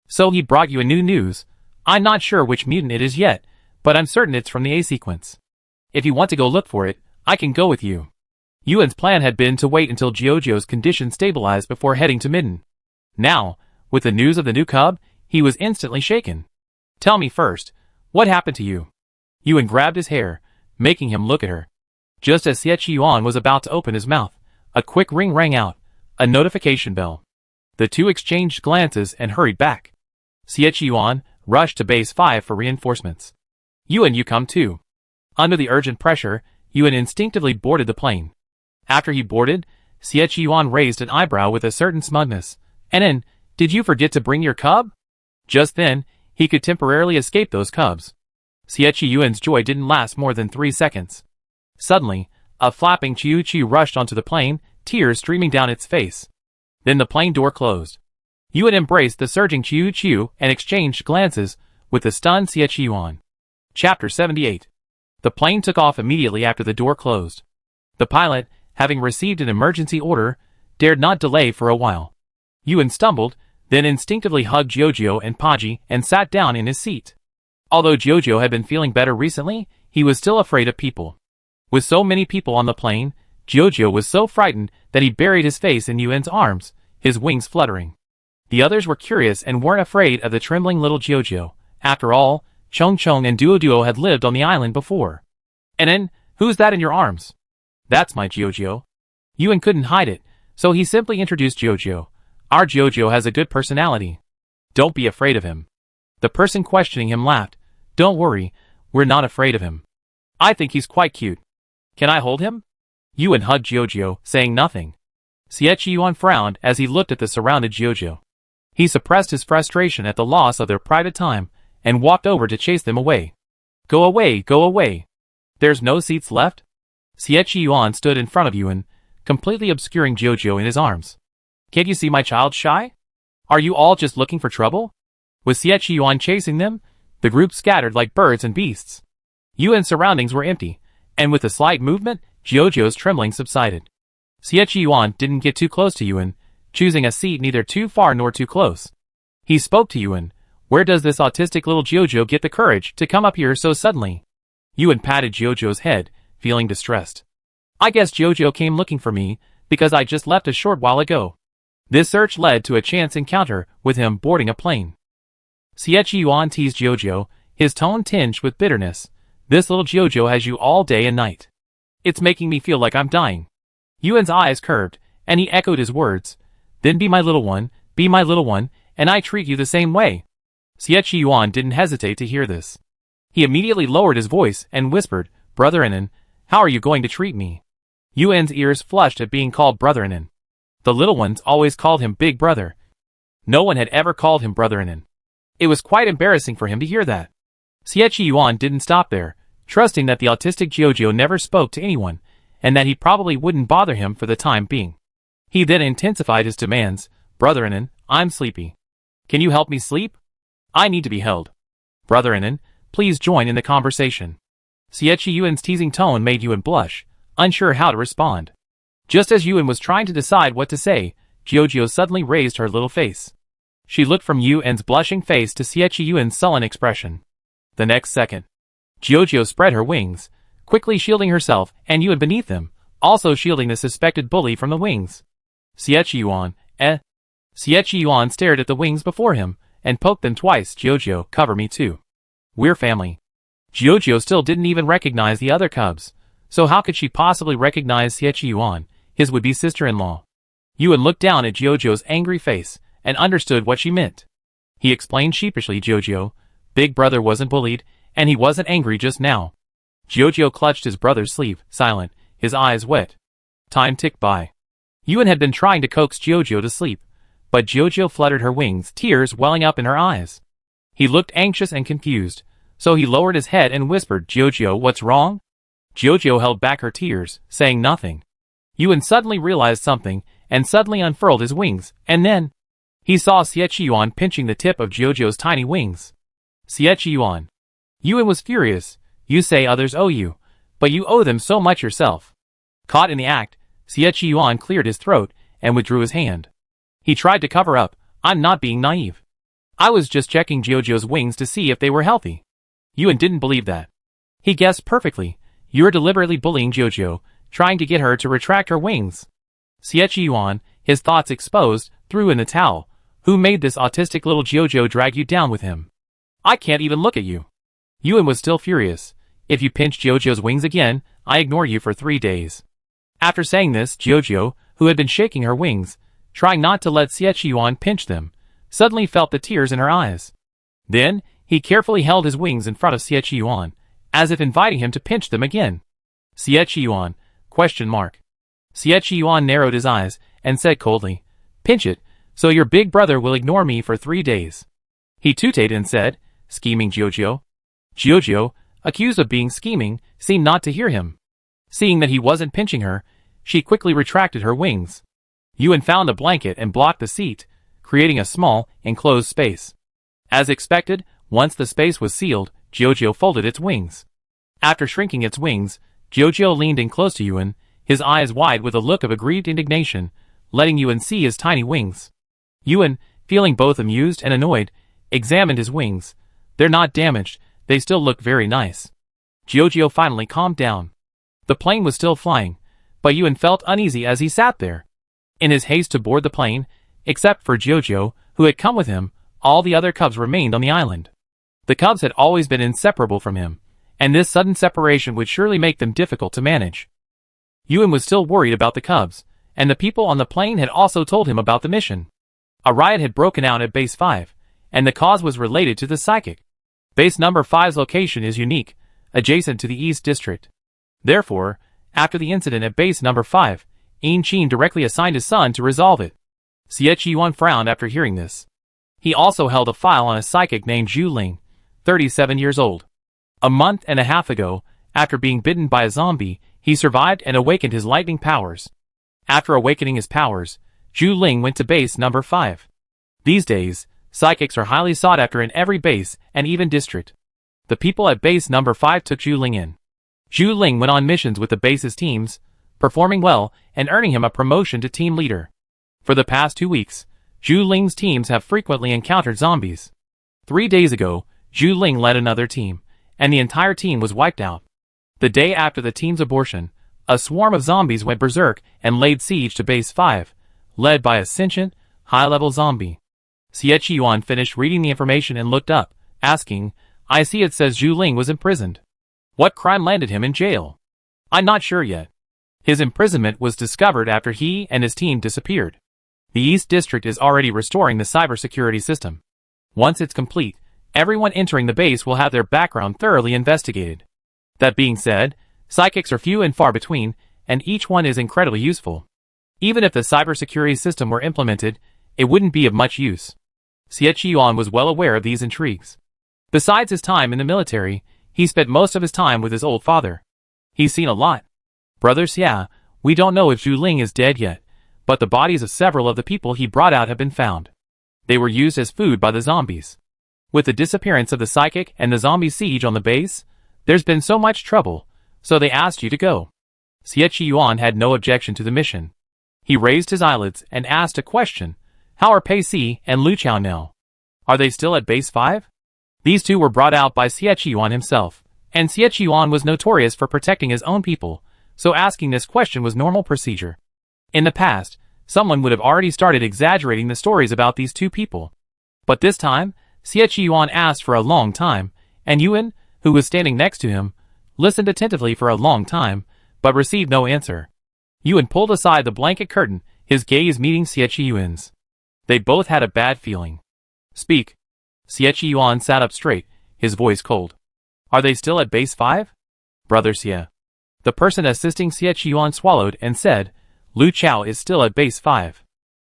So he brought you a new news. I'm not sure which mutant it is yet, but I'm certain it's from the A-sequence. If you want to go look for it, I can go with you. Yuan's plan had been to wait until Jiujiu's condition stabilized before heading to Midden. Now, with the news of the new cub, he was instantly shaken. Tell me first, what happened to you? Yuan grabbed his hair, making him look at her. Just as Xie Yuan was about to open his mouth, a quick ring rang out, a notification bell. The two exchanged glances and hurried back. Xie Yuan rushed to base 5 for reinforcements. Yuan, you come too. Under the urgent pressure, Yuan instinctively boarded the plane. After he boarded, Xie Yuan raised an eyebrow with a certain smugness. And then, did you forget to bring your cub? Just then, he could temporarily escape those cubs. Xie Yuan's joy didn't last more than 3 seconds. Suddenly, a flapping Chiu Chiu rushed onto the plane, tears streaming down its face. Then the plane door closed. Yuan embraced the surging Chiu Chiu and exchanged glances with the stunned Xie Yuan. Chapter 78. The plane took off immediately after the door closed. The pilot, having received an emergency order, dared not delay for a while. Yuan stumbled, then instinctively hugged Jiujiu and Paji and sat down in his seat. Although Jiujiu had been feeling better recently, he was still afraid of people. With so many people on the plane, Jiujiu was so frightened that he buried his face in Yuan's arms, his wings fluttering. The others were curious and weren't afraid of the trembling little Jiujiu. After all, Chong Chong and Duo had lived on the island before. And then, who's that in your arms? That's my Jiujiu. Yuan couldn't hide it, so he simply introduced Jiujiu. Our Jiujiu has a good personality. Don't be afraid of him. The person questioning him laughed. Don't worry, we're not afraid of him. I think he's quite cute. Can I hold him? Yuan hugged Jiujiu, saying nothing. Xie Yuan frowned as he looked at the surrounded Jiujiu. He suppressed his frustration at the loss of their private time and walked over to chase them away. Go away, go away. There's no seats left? Xie Yuan stood in front of Yuan, completely obscuring Jiujiu in his arms. Can't you see my child shy? Are you all just looking for trouble? With Xie Yuan chasing them, the group scattered like birds and beasts. Yuan's surroundings were empty, and with a slight movement, Jiujiu's trembling subsided. Xie Yuan didn't get too close to Yuan, choosing a seat neither too far nor too close. He spoke to Yuan. Where does this autistic little Jiujiu get the courage to come up here so suddenly? Yuan patted Jiujiu's head, feeling distressed. I guess Jiujiu came looking for me, because I just left a short while ago. This search led to a chance encounter with him boarding a plane. Xie Yuan teased Jiujiu, his tone tinged with bitterness. This little Jiujiu has you all day and night. It's making me feel like I'm dying. Yuan's eyes curved, and he echoed his words. Then be my little one, and I treat you the same way. Xie Yuan didn't hesitate to hear this. He immediately lowered his voice and whispered, Brother Inan, how are you going to treat me? Yuan's ears flushed at being called Brother Inan. The little ones always called him Big Brother. No one had ever called him Brother Inan. It was quite embarrassing for him to hear that. Xie Yuan didn't stop there, trusting that the autistic Jiujiu never spoke to anyone, and that he probably wouldn't bother him for the time being. He then intensified his demands. Brother Inan, I'm sleepy. Can you help me sleep? I need to be held. Brother Inan, please join in the conversation. Xie Yuan's teasing tone made Yuan blush, unsure how to respond. Just as Yuan was trying to decide what to say, Jiujiu suddenly raised her little face. She looked from Yuan's blushing face to Xie Yuan's sullen expression. The next second, Jiujiu spread her wings, quickly shielding herself and Yuan beneath them, also shielding the suspected bully from the wings. Xie Yuan, Xie Yuan stared at the wings before him, and poked them twice. Jiujiu, cover me too. We're family. Jiujiu still didn't even recognize the other cubs, so how could she possibly recognize Xie Yuan, his would-be sister-in-law? Yuan looked down at Jiujiu's angry face, and understood what she meant. He explained sheepishly, Jiujiu, Big Brother wasn't bullied, and he wasn't angry just now. Jiujiu clutched his brother's sleeve, silent, his eyes wet. Time ticked by. Yuan had been trying to coax Jiujiu to sleep, but Jiujiu fluttered her wings, tears welling up in her eyes. He looked anxious and confused, so he lowered his head and whispered, Jiujiu, what's wrong? Jiujiu held back her tears, saying nothing. Yuan suddenly realized something, and suddenly unfurled his wings, and then he saw Xie Yuan pinching the tip of Jiujiu's tiny wings. Xie Yuan. Yuan was furious. You say others owe you, but you owe them so much yourself. Caught in the act, Xie Yuan cleared his throat and withdrew his hand. He tried to cover up, I'm not being naive. I was just checking Jiujiu's wings to see if they were healthy. Yuan didn't believe that. He guessed perfectly. You're deliberately bullying Jiujiu, trying to get her to retract her wings. Xie Yuan, his thoughts exposed, threw in the towel. Who made this autistic little Jojo drag you down with him? I can't even look at you. Yuan was still furious. If you pinch Jojo's wings again, I ignore you for 3 days. After saying this, Jojo, who had been shaking her wings, trying not to let Xie Yuan pinch them, suddenly felt the tears in her eyes. Then, he carefully held his wings in front of Xie Yuan, as if inviting him to pinch them again. Xie Yuan, ? Xie Yuan narrowed his eyes, and said coldly, pinch it, so your big brother will ignore me for 3 days. He tooted and said, scheming Jojo. Jojo, accused of being scheming, seemed not to hear him. Seeing that he wasn't pinching her, she quickly retracted her wings. Yuan found a blanket and blocked the seat, creating a small, enclosed space. As expected, once the space was sealed, Jojo folded its wings. After shrinking its wings, Jojo leaned in close to Yuan, his eyes wide with a look of aggrieved indignation, letting Yuan see his tiny wings. Yuan, feeling both amused and annoyed, examined his wings. They're not damaged, they still look very nice. Jojo finally calmed down. The plane was still flying, but Yuan felt uneasy as he sat there. In his haste to board the plane, except for Jojo, who had come with him, all the other cubs remained on the island. The cubs had always been inseparable from him, and this sudden separation would surely make them difficult to manage. Yuan was still worried about the cubs, and the people on the plane had also told him about the mission. A riot had broken out at Base 5, and the cause was related to the psychic. Base number 5's location is unique, adjacent to the East District. Therefore, after the incident at Base number 5, Yin Qin directly assigned his son to resolve it. Xie Yuan frowned after hearing this. He also held a file on a psychic named Zhu Ling, 37 years old. A month and a half ago, after being bitten by a zombie, he survived and awakened his lightning powers. After awakening his powers, Zhu Ling went to Base number 5. These days, psychics are highly sought after in every base and even district. The people at Base number 5 took Zhu Ling in. Zhu Ling went on missions with the base's teams, performing well and earning him a promotion to team leader. For the past 2 weeks, Zhu Ling's teams have frequently encountered zombies. 3 days ago, Zhu Ling led another team, and the entire team was wiped out. The day after the team's abortion, a swarm of zombies went berserk and laid siege to Base 5, led by a sentient, high-level zombie. Xie Yuan finished reading the information and looked up, asking, I see it says Zhu Ling was imprisoned. What crime landed him in jail? I'm not sure yet. His imprisonment was discovered after he and his team disappeared. The East District is already restoring the cybersecurity system. Once it's complete, everyone entering the base will have their background thoroughly investigated. That being said, psychics are few and far between, and each one is incredibly useful. Even if the cybersecurity system were implemented, it wouldn't be of much use. Xie Yuan was well aware of these intrigues. Besides his time in the military, he spent most of his time with his old father. He's seen a lot. Brother Xia, we don't know if Zhu Ling is dead yet, but the bodies of several of the people he brought out have been found. They were used as food by the zombies. With the disappearance of the psychic and the zombie siege on the base, there's been so much trouble, so they asked you to go. Xie Yuan had no objection to the mission. He raised his eyelids and asked a question. How are Pei Si and Lu Chao now? Are they still at Base 5? These two were brought out by Xie Yuan himself, and Xie Yuan was notorious for protecting his own people, so asking this question was normal procedure. In the past, someone would have already started exaggerating the stories about these two people. But this time, Xie Yuan asked for a long time, and Yuan, who was standing next to him, listened attentively for a long time, but received no answer. Yuan pulled aside the blanket curtain, his gaze meeting Xie Yuan's. They both had a bad feeling. Speak. Xie Yuan sat up straight, his voice cold. Are they still at Base 5? Brother Xie. The person assisting Xie Yuan swallowed and said, Lu Chao is still at Base 5.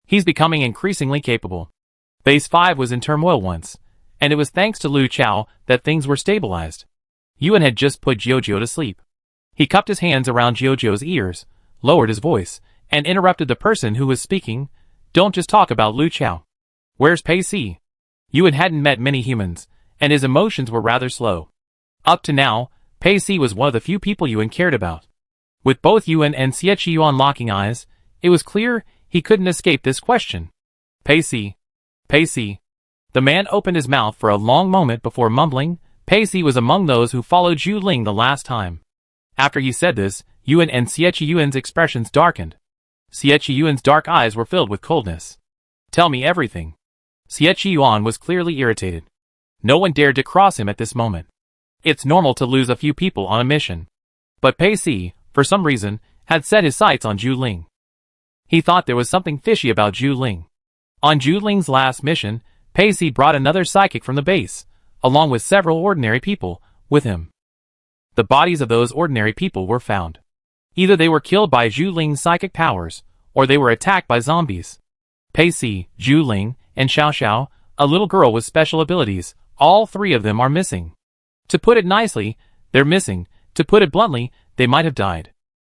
He's becoming increasingly capable. Base 5 was in turmoil once, and it was thanks to Lu Chao that things were stabilized. Yuan had just put Jojo to sleep. He cupped his hands around Jojo's ears, lowered his voice, and interrupted the person who was speaking. Don't just talk about Lu Chao. Where's Pei Si? Yuan hadn't met many humans, and his emotions were rather slow. Up to now, Pei Si was one of the few people Yuan cared about. With both Yuan and Xie Yuan locking eyes, it was clear he couldn't escape this question. Pei Si. Pei Si. The man opened his mouth for a long moment before mumbling. Pei Si was among those who followed Zhu Ling the last time. After he said this, Yuan and Yuan's expressions darkened. Yuan's dark eyes were filled with coldness. Tell me everything. Yuan was clearly irritated. No one dared to cross him at this moment. It's normal to lose a few people on a mission. But Pei Si, for some reason, had set his sights on Zhu Ling. He thought there was something fishy about Zhu Ling. On Zhu Ling's last mission, Pei Si brought another psychic from the base, along with several ordinary people, with him. The bodies of those ordinary people were found. Either they were killed by Zhu Ling's psychic powers, or they were attacked by zombies. Pei Si, Zhu Ling, and Xiao Xiao, a little girl with special abilities, all three of them are missing. To put it nicely, they're missing. To put it bluntly, they might have died.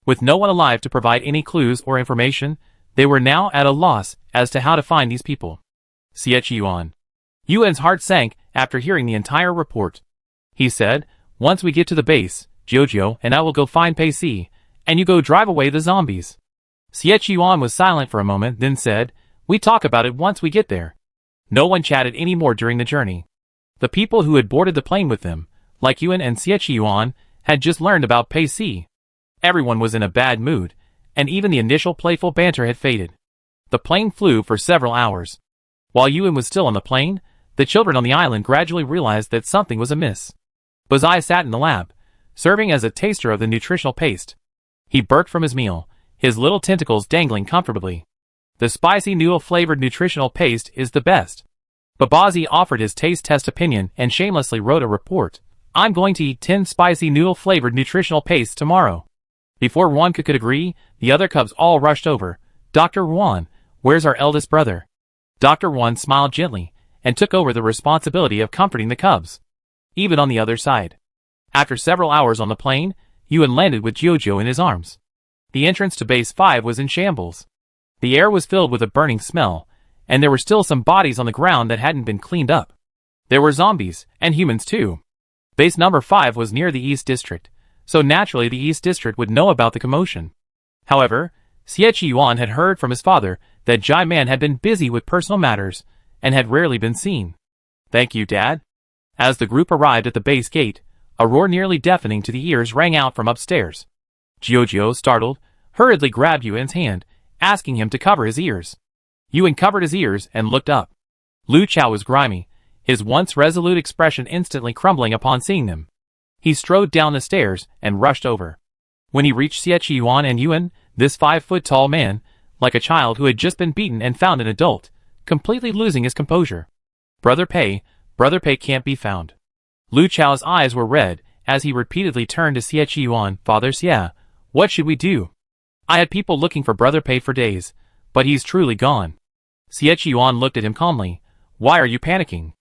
With no one alive to provide any clues or information, they were now at a loss as to how to find these people. Yuan. Yuan's heart sank after hearing the entire report. He said, once we get to the base, Jojo and I will go find Pei Si, and you go drive away the zombies. Yuan was silent for a moment, then said, we talk about it once we get there. No one chatted any more during the journey. The people who had boarded the plane with them, like Yuan and Yuan, had just learned about Pei Si. Everyone was in a bad mood, and even the initial playful banter had faded. The plane flew for several hours. While Yuan was still on the plane, the children on the island gradually realized that something was amiss. Bazai sat in the lab, serving as a taster of the nutritional paste. He burped from his meal, his little tentacles dangling comfortably. The spicy noodle-flavored nutritional paste is the best. Babazi offered his taste test opinion and shamelessly wrote a report. I'm going to eat 10 spicy noodle-flavored nutritional pastes tomorrow. Before Ruan could agree, the other cubs all rushed over. Dr. Ruan, where's our eldest brother? Dr. Ruan smiled gently and took over the responsibility of comforting the cubs. Even on the other side. After several hours on the plane, Yuan landed with Jojo in his arms. The entrance to Base 5 was in shambles. The air was filled with a burning smell, and there were still some bodies on the ground that hadn't been cleaned up. There were zombies, and humans too. Base number 5 was near the East District, so naturally the East District would know about the commotion. However, Yuan had heard from his father that Jai Man had been busy with personal matters, and had rarely been seen. Thank you, Dad. As the group arrived at the base gate, a roar nearly deafening to the ears rang out from upstairs. Jojo, startled, hurriedly grabbed Yuan's hand, asking him to cover his ears. Yuan covered his ears and looked up. Lu Chao was grimy, his once resolute expression instantly crumbling upon seeing them. He strode down the stairs and rushed over. When he reached Yuan and Yuan, this 5-foot-tall man, like a child who had just been beaten and found an adult, completely losing his composure. Brother Pei can't be found. Lu Chao's eyes were red as he repeatedly turned to Yuan. Father Xia, what should we do? I had people looking for Brother Pei for days, but he's truly gone. Yuan looked at him calmly. Why are you panicking?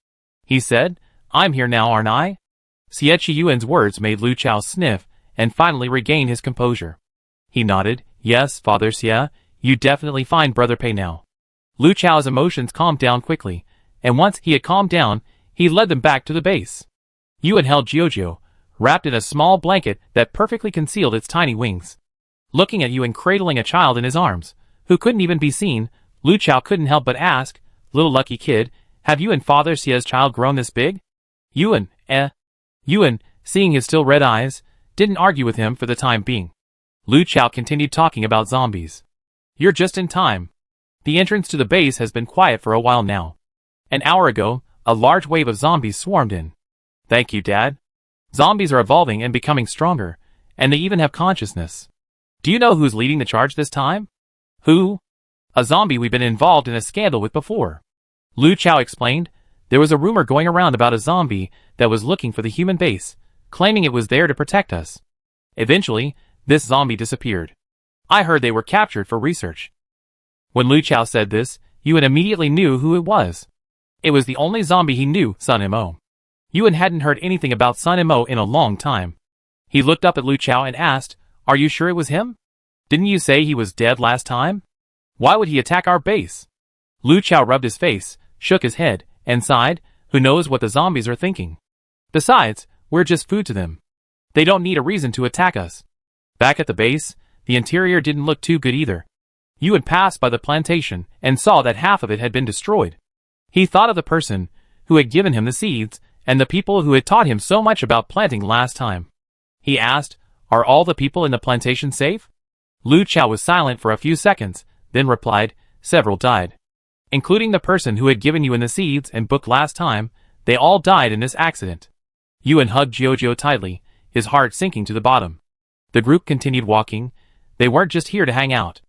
He said, I'm here now, aren't I? Yuan's words made Lu Chao sniff and finally regain his composure. He nodded. Yes, Father Xia, you definitely find Brother Pei now. Lu Chao's emotions calmed down quickly, and once he had calmed down, he led them back to the base. Yuan held Jojo, wrapped in a small blanket that perfectly concealed its tiny wings. Looking at Yuan cradling a child in his arms, who couldn't even be seen, Lu Chao couldn't help but ask, little lucky kid, have you and Father Xia's child grown this big? Yuan, Yuan, seeing his still red eyes, didn't argue with him for the time being. Lu Chao continued talking about zombies. You're just in time. The entrance to the base has been quiet for a while now. An hour ago, a large wave of zombies swarmed in. Thank you, Dad. Zombies are evolving and becoming stronger, and they even have consciousness. Do you know who's leading the charge this time? Who? A zombie we've been involved in a scandal with before. Lu Chao explained, there was a rumor going around about a zombie that was looking for the human base, claiming it was there to protect us. Eventually, this zombie disappeared. I heard they were captured for research. When Lu Chao said this, Yuan immediately knew who it was. It was the only zombie he knew, Sun Mo. Yuan hadn't heard anything about Sun Mo in a long time. He looked up at Lu Chao and asked, are you sure it was him? Didn't you say he was dead last time? Why would he attack our base? Lu Chao rubbed his face, shook his head, and sighed, who knows what the zombies are thinking. Besides, we're just food to them. They don't need a reason to attack us. Back at the base, the interior didn't look too good either. Yuan passed by the plantation and saw that half of it had been destroyed. He thought of the person who had given him the seeds and the people who had taught him so much about planting last time. He asked, Are all the people in the plantation safe? Lu Chao was silent for a few seconds, then replied, several died. Including the person who had given you in the seeds and book last time, they all died in this accident. Yuan hugged Jiuzhou tightly, his heart sinking to the bottom. The group continued walking. They weren't just here to hang out.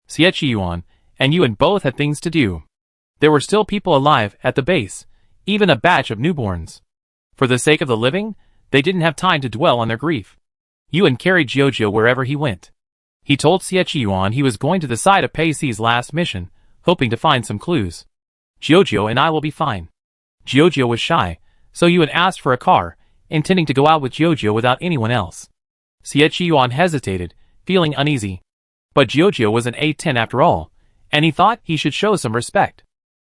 Xie Yuan and Yuan both had things to do. There were still people alive at the base, even a batch of newborns. For the sake of the living, they didn't have time to dwell on their grief. Yuan carried Jiuzhou wherever he went. He told Xie Yuan he was going to the site of Pei Si's last mission, hoping to find some clues. Jiuzhou and I will be fine. Jiuzhou was shy, so Yuan asked for a car, intending to go out with Jiuzhou without anyone else. Xie Yuan hesitated, feeling uneasy. But Jiuzhou was an A10 after all, and he thought he should show some respect.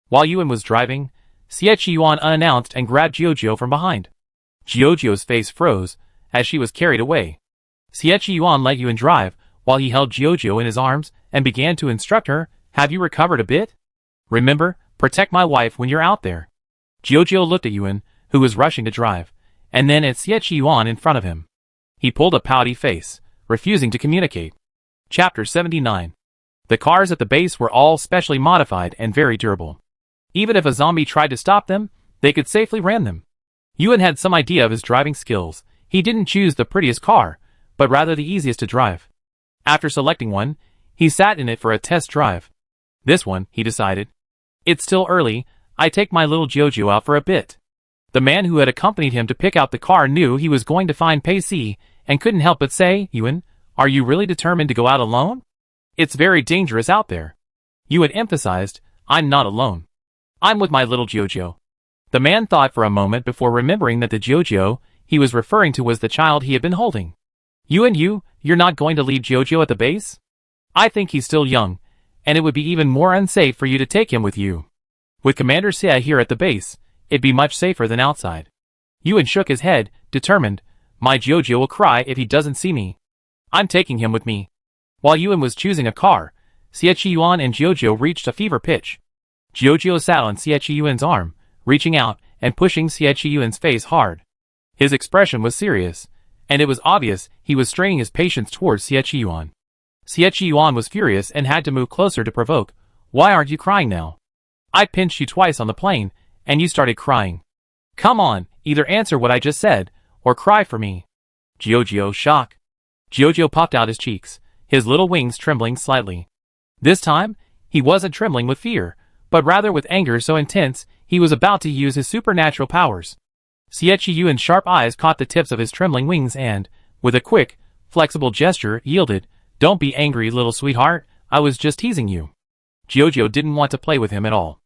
While Yuan was driving, Xie Yuan unannounced and grabbed Jiuzhou from behind. Jiuzhou's face froze, as she was carried away. Xie Yuan let Yuan drive, while he held Jiuzhou in his arms, and began to instruct her, have you recovered a bit? Remember, protect my wife when you're out there. Jiuzhou looked at Yuan, who was rushing to drive, and then at Xie Yuan in front of him. He pulled a pouty face, refusing to communicate. Chapter 79. The cars at the base were all specially modified and very durable. Even if a zombie tried to stop them, they could safely ram them. Yuan had some idea of his driving skills. He didn't choose the prettiest car, but rather the easiest to drive. After selecting one, he sat in it for a test drive. This one, he decided. It's still early, I take my little Jiuzhou out for a bit. The man who had accompanied him to pick out the car knew he was going to find Pei Si, and couldn't help but say, Yuan, are you really determined to go out alone? It's very dangerous out there. Yuan emphasized, I'm not alone. I'm with my little Jiuzhou. The man thought for a moment before remembering that the Jiuzhou he was referring to was the child he had been holding. You're not going to leave Jiuzhou at the base? I think he's still young, and it would be even more unsafe for you to take him with you. With Commander Xie here at the base, it'd be much safer than outside. Yuan shook his head, determined, my Jiuzhou will cry if he doesn't see me. I'm taking him with me. While Yuan was choosing a car, Xie Yuan and Jiuzhou reached a fever pitch. Jiuzhou sat on Xie Yuan's arm, reaching out and pushing Xie Yuan's face hard. His expression was serious, and it was obvious he was straining his patience towards Xie Yuan. Xie Yuan was furious and had to move closer to provoke. Why aren't you crying now? I pinched you twice on the plane, and you started crying. Come on, either answer what I just said, or cry for me. Jiuzhou shock. Jiuzhou popped out his cheeks, his little wings trembling slightly. This time, he wasn't trembling with fear, but rather with anger so intense he was about to use his supernatural powers. Xie Yuan's sharp eyes caught the tips of his trembling wings and, with a quick, flexible gesture, yielded, Don't be angry, little sweetheart, I was just teasing you. Jiuzhou didn't want to play with him at all.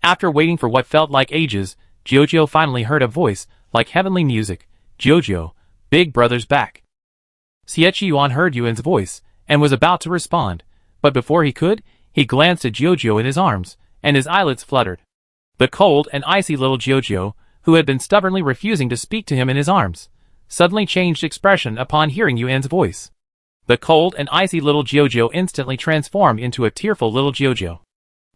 After waiting for what felt like ages, Jiuzhou finally heard a voice, like heavenly music. Jiuzhou, Big Brother's back. Xie Yuan heard Yuan's voice, and was about to respond, but before he could, he glanced at Jiuzhou in his arms, and his eyelids fluttered. The cold and icy little Jiuzhou, who had been stubbornly refusing to speak to him in his arms, suddenly changed expression upon hearing Yuan's voice. The cold and icy little Jiuzhou instantly transformed into a tearful little Jiuzhou.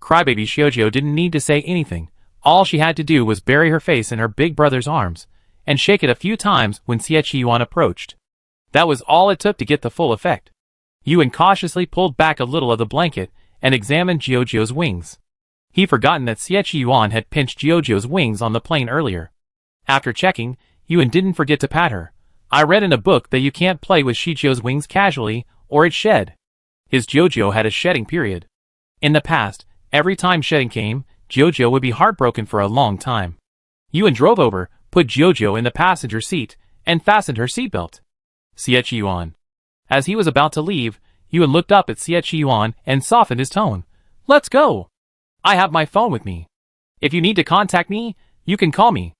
Crybaby Jiuzhou didn't need to say anything. All she had to do was bury her face in her big brother's arms, and shake it a few times when Xie Yuan approached. That was all it took to get the full effect. Yuan cautiously pulled back a little of the blanket, and examined Jiuzhou's wings. He'd forgotten that Xie Yuan had pinched Jiuzhou's wings on the plane earlier. After checking, Yuan didn't forget to pat her. I read in a book that you can't play with Jiuzhou's wings casually, or it shed. His Jiuzhou had a shedding period. In the past, every time shedding came, Jiuzhou would be heartbroken for a long time. Yuan drove over, put Jiuzhou in the passenger seat, and fastened her seatbelt. Xie Yuan. As he was about to leave, Yuan looked up at Xie Yuan and softened his tone. Let's go. I have my phone with me. If you need to contact me, you can call me.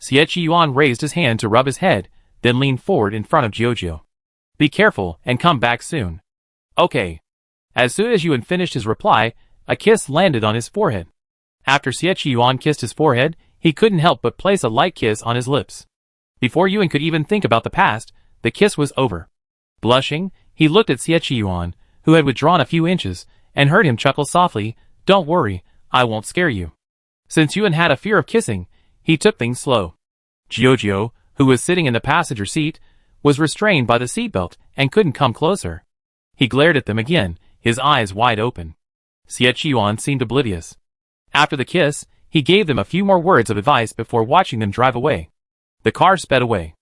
Xie Yuan raised his hand to rub his head, then leaned forward in front of Jiuzhou. Be careful and come back soon. Okay. As soon as Yuan finished his reply, a kiss landed on his forehead. After Xie Yuan kissed his forehead, he couldn't help but place a light kiss on his lips. Before Yuan could even think about the past, the kiss was over. Blushing, he looked at Xie Yuan, who had withdrawn a few inches, and heard him chuckle softly, Don't worry, I won't scare you. Since Yuan had a fear of kissing, he took things slow. Jiuzhou, who was sitting in the passenger seat, was restrained by the seatbelt and couldn't come closer. He glared at them again, his eyes wide open. Xie seemed oblivious. After the kiss, he gave them a few more words of advice before watching them drive away. The car sped away.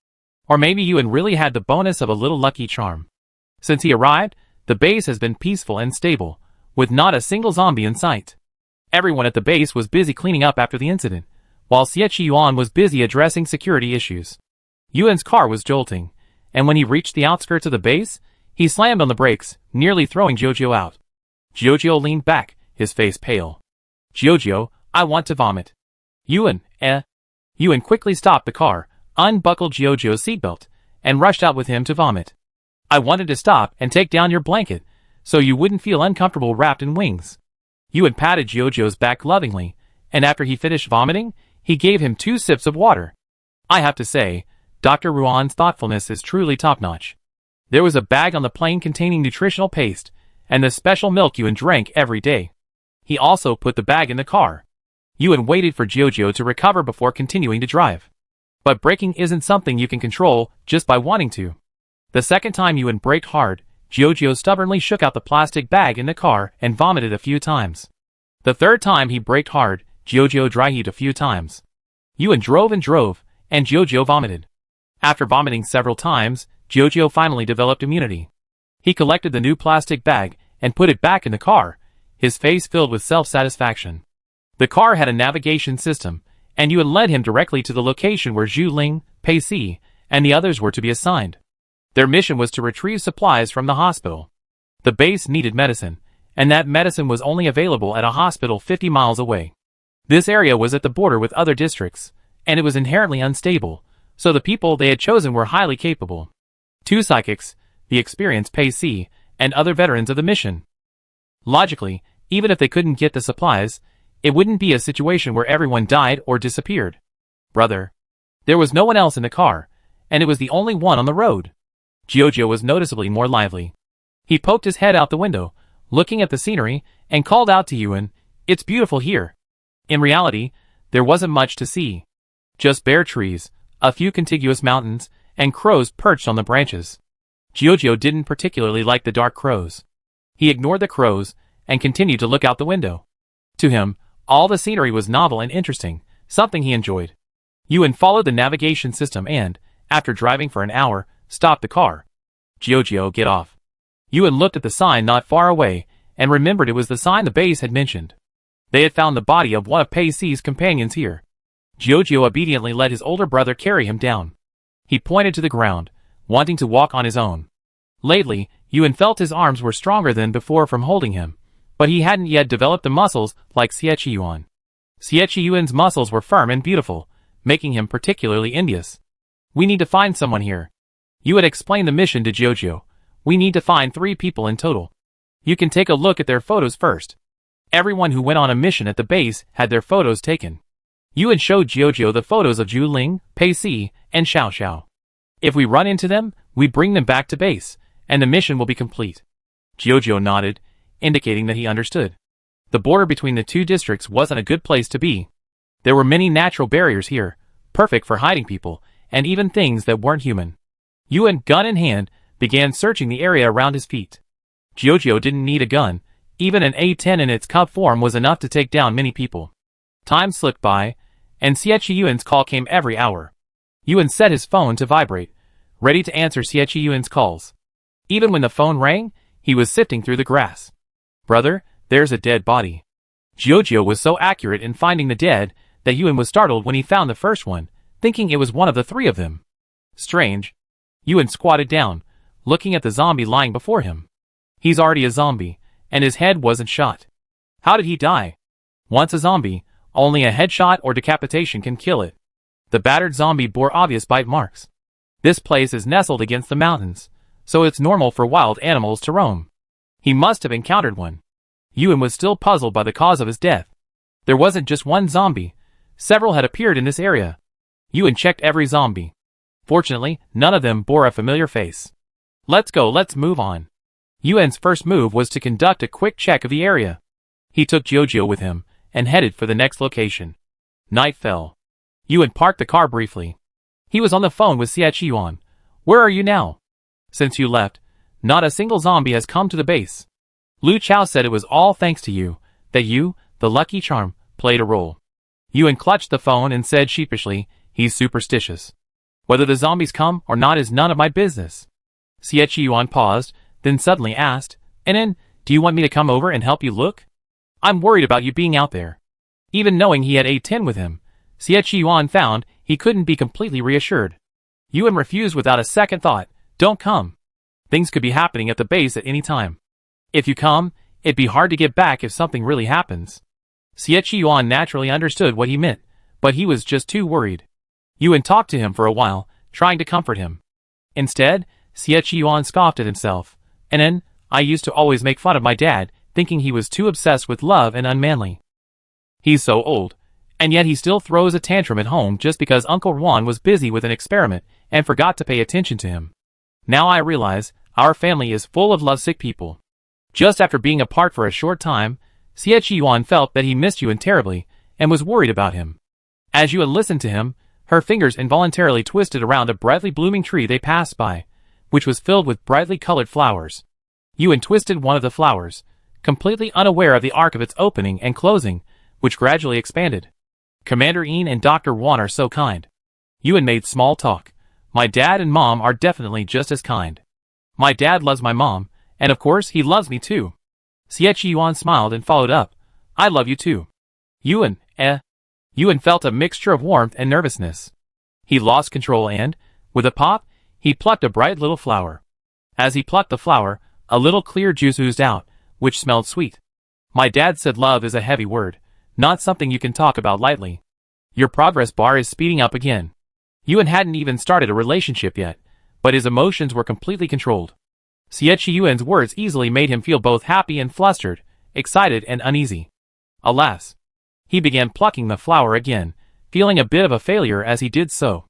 Or maybe Yuan really had the bonus of a little lucky charm. Since he arrived, the base has been peaceful and stable, with not a single zombie in sight. Everyone at the base was busy cleaning up after the incident, while Xie was busy addressing security issues. Yuan's car was jolting, and when he reached the outskirts of the base, he slammed on the brakes, nearly throwing Jojo out. Jojo leaned back, his face pale. Jojo, I want to vomit. Yuan quickly stopped the car, unbuckled Jojo's seatbelt, and rushed out with him to vomit. I wanted to stop and take down your blanket, so you wouldn't feel uncomfortable wrapped in wings. Yuan patted Jojo's back lovingly, and after he finished vomiting, he gave him 2 sips of water. I have to say, Dr. Ruan's thoughtfulness is truly top-notch. There was a bag on the plane containing nutritional paste, and the special milk Yuan drank every day. He also put the bag in the car. Yuan waited for Jojo to recover before continuing to drive. But braking isn't something you can control just by wanting to. The second time Yuan braked hard, Jojo stubbornly shook out the plastic bag in the car and vomited a few times. The third time he braked hard, Jojo dry-heaved a few times. Yuan drove, and Jojo vomited. After vomiting several times, Jojo finally developed immunity. He collected the new plastic bag and put it back in the car, his face filled with self-satisfaction. The car had a navigation system, and Yuan led him directly to the location where Zhu Ling, Pei Si, and the others were to be assigned. Their mission was to retrieve supplies from the hospital. The base needed medicine, and that medicine was only available at a hospital 50 miles away. This area was at the border with other districts, and it was inherently unstable, so the people they had chosen were highly capable. 2 psychics, the experienced Pei Si, and other veterans of the mission. Logically, even if they couldn't get the supplies, it wouldn't be a situation where everyone died or disappeared. Brother. There was no one else in the car, and it was the only one on the road. Jojo was noticeably more lively. He poked his head out the window, looking at the scenery, and called out to Yuan, "It's beautiful here." In reality, there wasn't much to see. Just bare trees, a few contiguous mountains, and crows perched on the branches. Jojo didn't particularly like the dark crows. He ignored the crows and continued to look out the window. To him, all the scenery was novel and interesting, something he enjoyed. Yuan followed the navigation system and, after driving for an hour, stopped the car. Jojo, get off. Yuan looked at the sign not far away and remembered it was the sign the base had mentioned. They had found the body of one of Pei Si's companions here. Jojo obediently let his older brother carry him down. He pointed to the ground, wanting to walk on his own. Lately, Yuan felt his arms were stronger than before from holding him, but he hadn't yet developed the muscles like Xie. Xie's muscles were firm and beautiful, making him particularly envious. We need to find someone here. You had explained the mission to Jojo. We need to find 3 people in total. You can take a look at their photos first. Everyone who went on a mission at the base had their photos taken. Yuan showed Jojo the photos of Zhu Ling, Pei Si, and Xiao Xiao. If we run into them, we bring them back to base, and the mission will be complete. Jojo nodded, indicating that he understood. The border between the 2 districts wasn't a good place to be. There were many natural barriers here, perfect for hiding people, and even things that weren't human. Yuan, gun in hand, began searching the area around his feet. Jojo didn't need a gun. Even an A-10 in its cub form was enough to take down many people. Time slipped by, and Yuan's call came every hour. Yuan set his phone to vibrate, ready to answer Yuan's calls. Even when the phone rang, he was sifting through the grass. Brother, there's a dead body. Jojo was so accurate in finding the dead that Yuan was startled when he found the first one, thinking it was one of the 3 of them. Strange. Yuan squatted down, looking at the zombie lying before him. He's already a zombie, and his head wasn't shot. How did he die? Once a zombie, only a headshot or decapitation can kill it. The battered zombie bore obvious bite marks. This place is nestled against the mountains, so it's normal for wild animals to roam. He must have encountered one. Yuan was still puzzled by the cause of his death. There wasn't just one zombie. Several had appeared in this area. Yuan checked every zombie. Fortunately, none of them bore a familiar face. Let's go, let's move on. Yuan's first move was to conduct a quick check of the area. He took Jojo with him and headed for the next location. Night fell. Yuan parked the car briefly. He was on the phone with Xie, Where are you now? Since you left, not a single zombie has come to the base. Lu Chao said it was all thanks to you, that you, the lucky charm, played a role. Yuan clutched the phone and said sheepishly, he's superstitious. Whether the zombies come or not is none of my business. Xie Yuan paused, then suddenly asked, Nen, do you want me to come over and help you look? I'm worried about you being out there. Even knowing he had A10 with him, Xie Yuan found he couldn't be completely reassured. Yuan refused without a second thought, don't come. Things could be happening at the base at any time. If you come, it'd be hard to get back if something really happens. Xie Yuan naturally understood what he meant, but he was just too worried. Yuan talked to him for a while, trying to comfort him. Instead, Xie Yuan scoffed at himself. Nen, I used to always make fun of my dad, thinking he was too obsessed with love and unmanly. He's so old, and yet he still throws a tantrum at home just because Uncle Juan was busy with an experiment and forgot to pay attention to him. Now I realize, our family is full of lovesick people. Just after being apart for a short time, Xie Yuan felt that he missed Yuan terribly, and was worried about him. As Yuan listened to him, her fingers involuntarily twisted around a brightly blooming tree they passed by, which was filled with brightly colored flowers. Yuan twisted one of the flowers, completely unaware of the arc of its opening and closing, which gradually expanded. Commander Yin and Dr. Wan are so kind. Yuan made small talk. My dad and mom are definitely just as kind. My dad loves my mom, and of course he loves me too. Xie Yuan smiled and followed up. I love you too. Yuan, Yuan felt a mixture of warmth and nervousness. He lost control and, with a pop, he plucked a bright little flower. As he plucked the flower, a little clear juice oozed out, which smelled sweet. My dad said love is a heavy word, not something you can talk about lightly. Your progress bar is speeding up again. Yuan hadn't even started a relationship yet, but his emotions were completely controlled. Xie Yuan's words easily made him feel both happy and flustered, excited and uneasy. Alas! He began plucking the flower again, feeling a bit of a failure as he did so.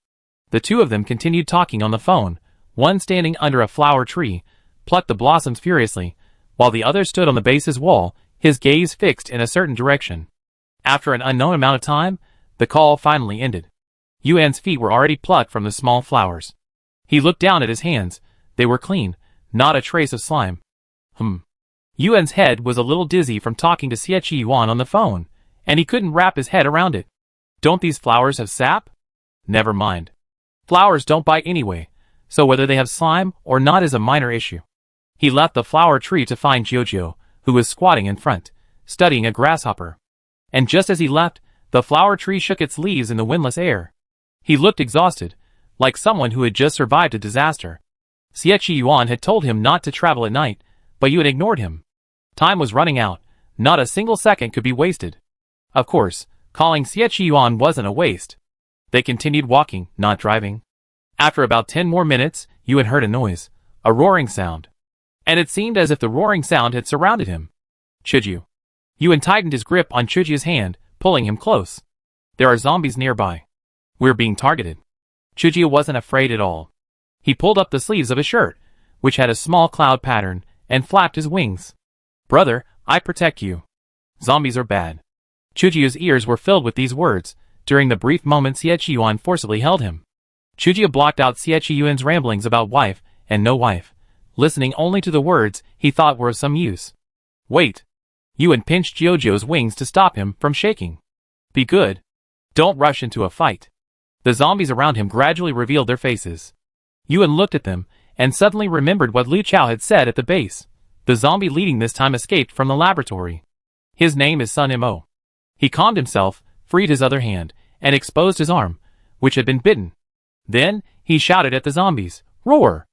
The two of them continued talking on the phone, one standing under a flower tree, plucked the blossoms furiously, while the other stood on the base's wall, his gaze fixed in a certain direction. After an unknown amount of time, the call finally ended. Yuan's feet were already plucked from the small flowers. He looked down at his hands. They were clean, not a trace of slime. Yuan's head was a little dizzy from talking to Xie Yuan on the phone, and he couldn't wrap his head around it. Don't these flowers have sap? Never mind. Flowers don't bite anyway, so whether they have slime or not is a minor issue. He left the flower tree to find Jojo, who was squatting in front, studying a grasshopper. And just as he left, the flower tree shook its leaves in the windless air. He looked exhausted, like someone who had just survived a disaster. Xie Yuan had told him not to travel at night, but Yuan ignored him. Time was running out, not a single second could be wasted. Of course, calling Xie Yuan wasn't a waste. They continued walking, not driving. After about 10 more minutes, Yuan heard a noise, a roaring sound. And it seemed as if the roaring sound had surrounded him. Chuju. Yuan tightened his grip on Chuju's hand, pulling him close. There are zombies nearby. We're being targeted. Chuju wasn't afraid at all. He pulled up the sleeves of his shirt, which had a small cloud pattern, and flapped his wings. Brother, I protect you. Zombies are bad. Chuju's ears were filled with these words. During the brief moment Xie Yuan forcibly held him. Chuju blocked out Xie Yuan's ramblings about wife and no wife, listening only to the words he thought were of some use. Wait. Yuan pinched Jojo's wings to stop him from shaking. Be good. Don't rush into a fight. The zombies around him gradually revealed their faces. Yuan looked at them, and suddenly remembered what Lu Chao had said at the base. The zombie leading this time escaped from the laboratory. His name is Sun Mo. He calmed himself, freed his other hand, and exposed his arm, which had been bitten. Then, he shouted at the zombies, Roar!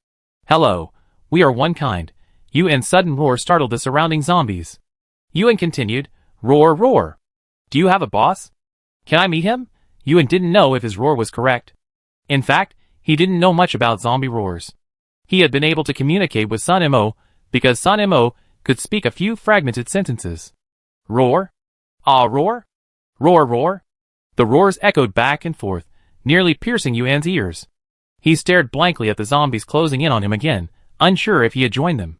Hello, we are one kind. Yuan's sudden roar startled the surrounding zombies. Yuan continued, Roar, roar! Do you have a boss? Can I meet him? Yuan didn't know if his roar was correct. In fact, he didn't know much about zombie roars. He had been able to communicate with Sun Mo, because Sun Mo could speak a few fragmented sentences. Roar? Ah, roar? Roar, roar? The roars echoed back and forth, nearly piercing Yuan's ears. He stared blankly at the zombies closing in on him again, unsure if he had joined them.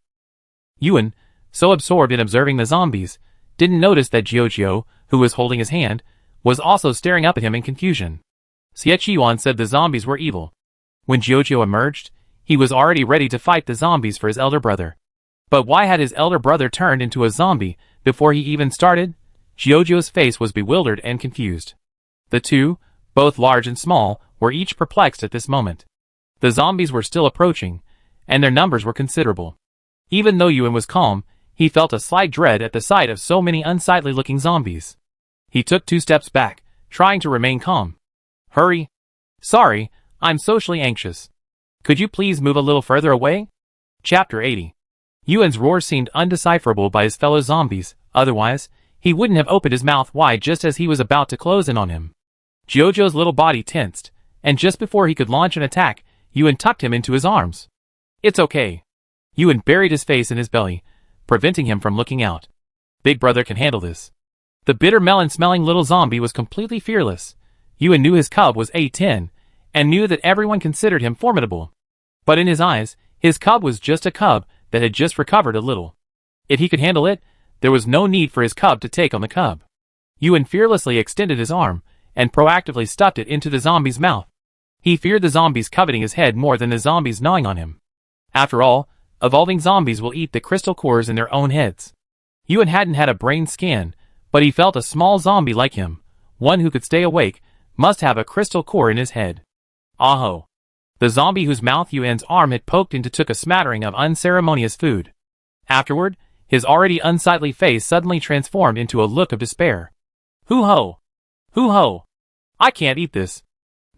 Yuan, so absorbed in observing the zombies, didn't notice that Jojo, who was holding his hand, was also staring up at him in confusion. Xie Yuan said the zombies were evil. When Jojo emerged, he was already ready to fight the zombies for his elder brother. But why had his elder brother turned into a zombie before he even started? Jojo's face was bewildered and confused. The two, both large and small, were each perplexed at this moment. The zombies were still approaching, and their numbers were considerable. Even though Yuan was calm, he felt a slight dread at the sight of so many unsightly-looking zombies. He took 2 steps back, trying to remain calm. Hurry. Sorry, I'm socially anxious. Could you please move a little further away? Chapter 80. Yuan's roar seemed undecipherable by his fellow zombies, otherwise, he wouldn't have opened his mouth wide just as he was about to close in on him. Jojo's little body tensed, and just before he could launch an attack, Yuan tucked him into his arms. It's okay. Yuan buried his face in his belly, preventing him from looking out. Big brother can handle this. The bitter melon-smelling little zombie was completely fearless. Yuan knew his cub was A10, and knew that everyone considered him formidable. But in his eyes, his cub was just a cub that had just recovered a little. If he could handle it, there was no need for his cub to take on the cub. Yuan fearlessly extended his arm, and proactively stuffed it into the zombie's mouth. He feared the zombies coveting his head more than the zombies gnawing on him. After all, evolving zombies will eat the crystal cores in their own heads. Yuan hadn't had a brain scan, but he felt a small zombie like him, one who could stay awake, must have a crystal core in his head. Aho! The zombie whose mouth Yuan's arm had poked into took a smattering of unceremonious food. Afterward, his already unsightly face suddenly transformed into a look of despair. Hoo-ho! Hoo-ho! I can't eat this.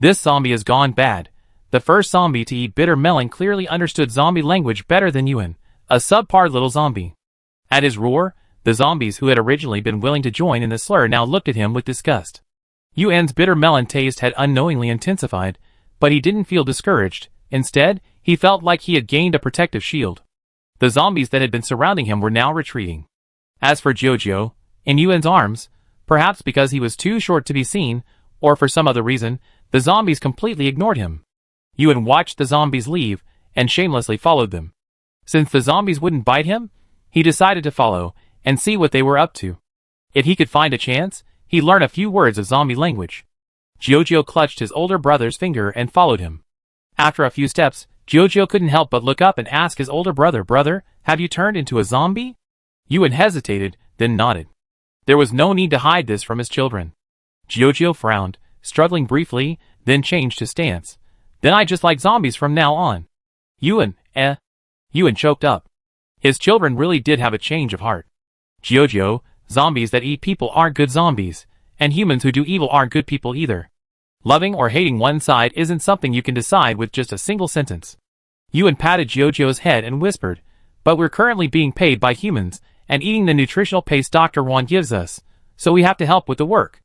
This zombie has gone bad. The first zombie to eat bitter melon clearly understood zombie language better than Yuan, a subpar little zombie. At his roar, the zombies who had originally been willing to join in the slur now looked at him with disgust. Yuan's bitter melon taste had unknowingly intensified, but he didn't feel discouraged. Instead, he felt like he had gained a protective shield. The zombies that had been surrounding him were now retreating. As for Jojo, in Yuan's arms, perhaps because he was too short to be seen, or for some other reason, the zombies completely ignored him. Yuan watched the zombies leave, and shamelessly followed them. Since the zombies wouldn't bite him, he decided to follow, and see what they were up to. If he could find a chance, he'd learn a few words of zombie language. Jojo clutched his older brother's finger and followed him. After a few steps, Jojo couldn't help but look up and ask his older brother, "Brother, have you turned into a zombie?" Yuan hesitated, then nodded. There was no need to hide this from his children. Jojo frowned, struggling briefly, then changed his stance. "Then I just like zombies from now on." Yuan choked up. His children really did have a change of heart. Jojo, zombies that eat people aren't good zombies, and humans who do evil aren't good people either. Loving or hating one side isn't something you can decide with just a single sentence. Yuan patted Jojo's head and whispered, "But we're currently being paid by humans, and eating the nutritional paste Dr. Wan gives us, so we have to help with the work."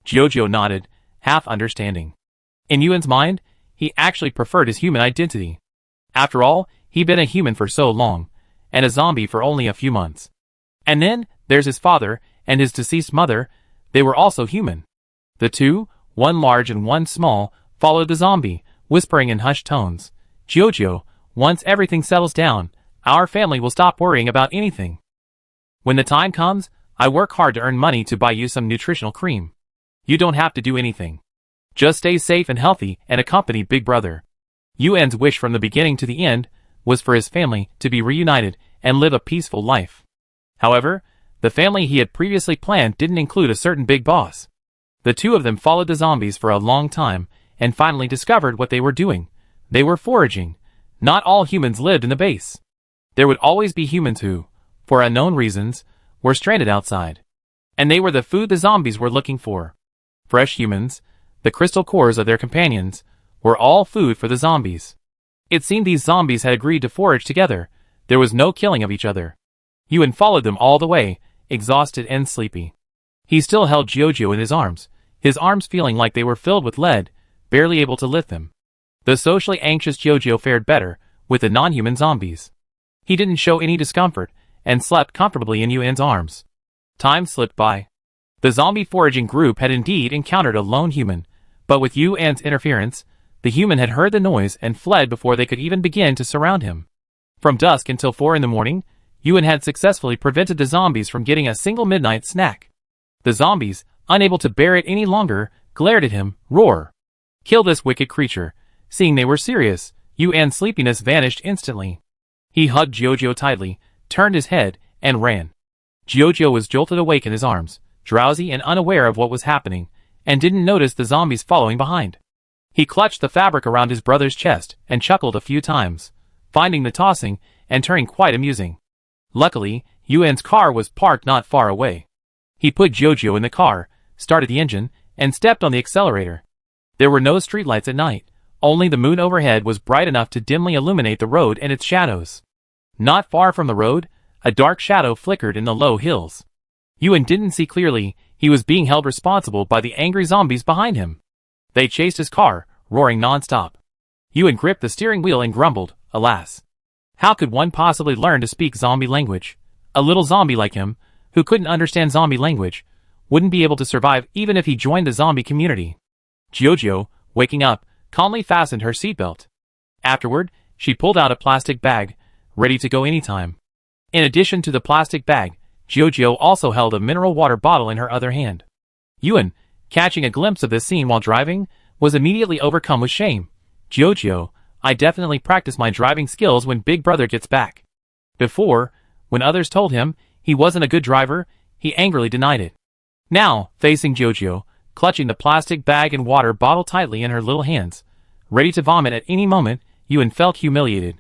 Jojo nodded, half understanding. In Yuan's mind, he actually preferred his human identity. After all, he'd been a human for so long, and a zombie for only a few months. And then, there's his father, and his deceased mother. They were also human. The two, one large and one small, followed the zombie, whispering in hushed tones, "Jojo, once everything settles down, our family will stop worrying about anything. When the time comes, I work hard to earn money to buy you some nutritional cream. You don't have to do anything. Just stay safe and healthy and accompany Big Brother." Yuan's wish from the beginning to the end was for his family to be reunited and live a peaceful life. However, the family he had previously planned didn't include a certain big boss. The two of them followed the zombies for a long time and finally discovered what they were doing. They were foraging. Not all humans lived in the base. There would always be humans who, for unknown reasons, were stranded outside. And they were the food the zombies were looking for. Fresh humans, the crystal cores of their companions, were all food for the zombies. It seemed these zombies had agreed to forage together. There was no killing of each other. Yuan followed them all the way, exhausted and sleepy. He still held Jojo in his arms feeling like they were filled with lead, barely able to lift them. The socially anxious Jojo fared better with the non-human zombies. He didn't show any discomfort, and slept comfortably in Yuan's arms. Time slipped by. The zombie foraging group had indeed encountered a lone human, but with Yuan's interference, the human had heard the noise and fled before they could even begin to surround him. From dusk until 4 in the morning, Yuan had successfully prevented the zombies from getting a single midnight snack. The zombies, unable to bear it any longer, glared at him, "Roar! Kill this wicked creature." Seeing they were serious, Yuan's sleepiness vanished instantly. He hugged Jojo tightly, turned his head, and ran. Jojo was jolted awake in his arms, drowsy and unaware of what was happening, and didn't notice the zombies following behind. He clutched the fabric around his brother's chest and chuckled a few times, finding the tossing and turning quite amusing. Luckily, Yuan's car was parked not far away. He put Jojo in the car, started the engine, and stepped on the accelerator. There were no streetlights at night, only the moon overhead was bright enough to dimly illuminate the road and its shadows. Not far from the road, a dark shadow flickered in the low hills. Yuan didn't see clearly, he was being held responsible by the angry zombies behind him. They chased his car, roaring non-stop. Yuan gripped the steering wheel and grumbled, alas. How could one possibly learn to speak zombie language? A little zombie like him, who couldn't understand zombie language, wouldn't be able to survive even if he joined the zombie community. Jojo, waking up, calmly fastened her seatbelt. Afterward, she pulled out a plastic bag, ready to go anytime. In addition to the plastic bag, Jojo also held a mineral water bottle in her other hand. Yuan, catching a glimpse of this scene while driving, was immediately overcome with shame. Jojo, I definitely practice my driving skills when Big Brother gets back. Before, when others told him he wasn't a good driver, he angrily denied it. Now, facing Jojo, clutching the plastic bag and water bottle tightly in her little hands, ready to vomit at any moment, Yuan felt humiliated.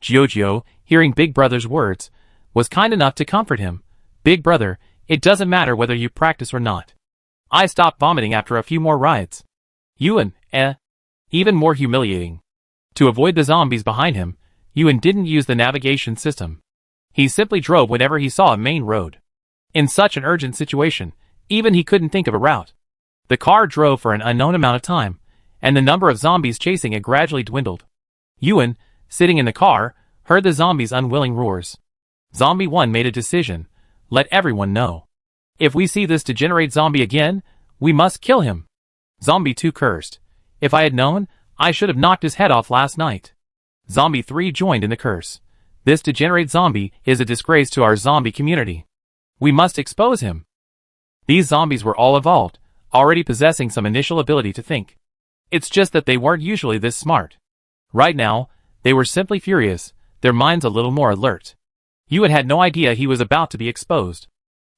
Jojo, hearing Big Brother's words, was kind enough to comfort him. Big Brother, it doesn't matter whether you practice or not. I stopped vomiting after a few more rides. Yuan, even more humiliating. To avoid the zombies behind him, Yuan didn't use the navigation system. He simply drove whenever he saw a main road. In such an urgent situation, even he couldn't think of a route. The car drove for an unknown amount of time, and the number of zombies chasing it gradually dwindled. Yuan, sitting in the car, heard the zombies' unwilling roars. Zombie 1 made a decision. Let everyone know. If we see this degenerate zombie again, we must kill him. Zombie 2 cursed. If I had known, I should have knocked his head off last night. Zombie 3 joined in the curse. This degenerate zombie is a disgrace to our zombie community. We must expose him. These zombies were all evolved, already possessing some initial ability to think. It's just that they weren't usually this smart. Right now, they were simply furious, their minds a little more alert. Yuan had no idea he was about to be exposed.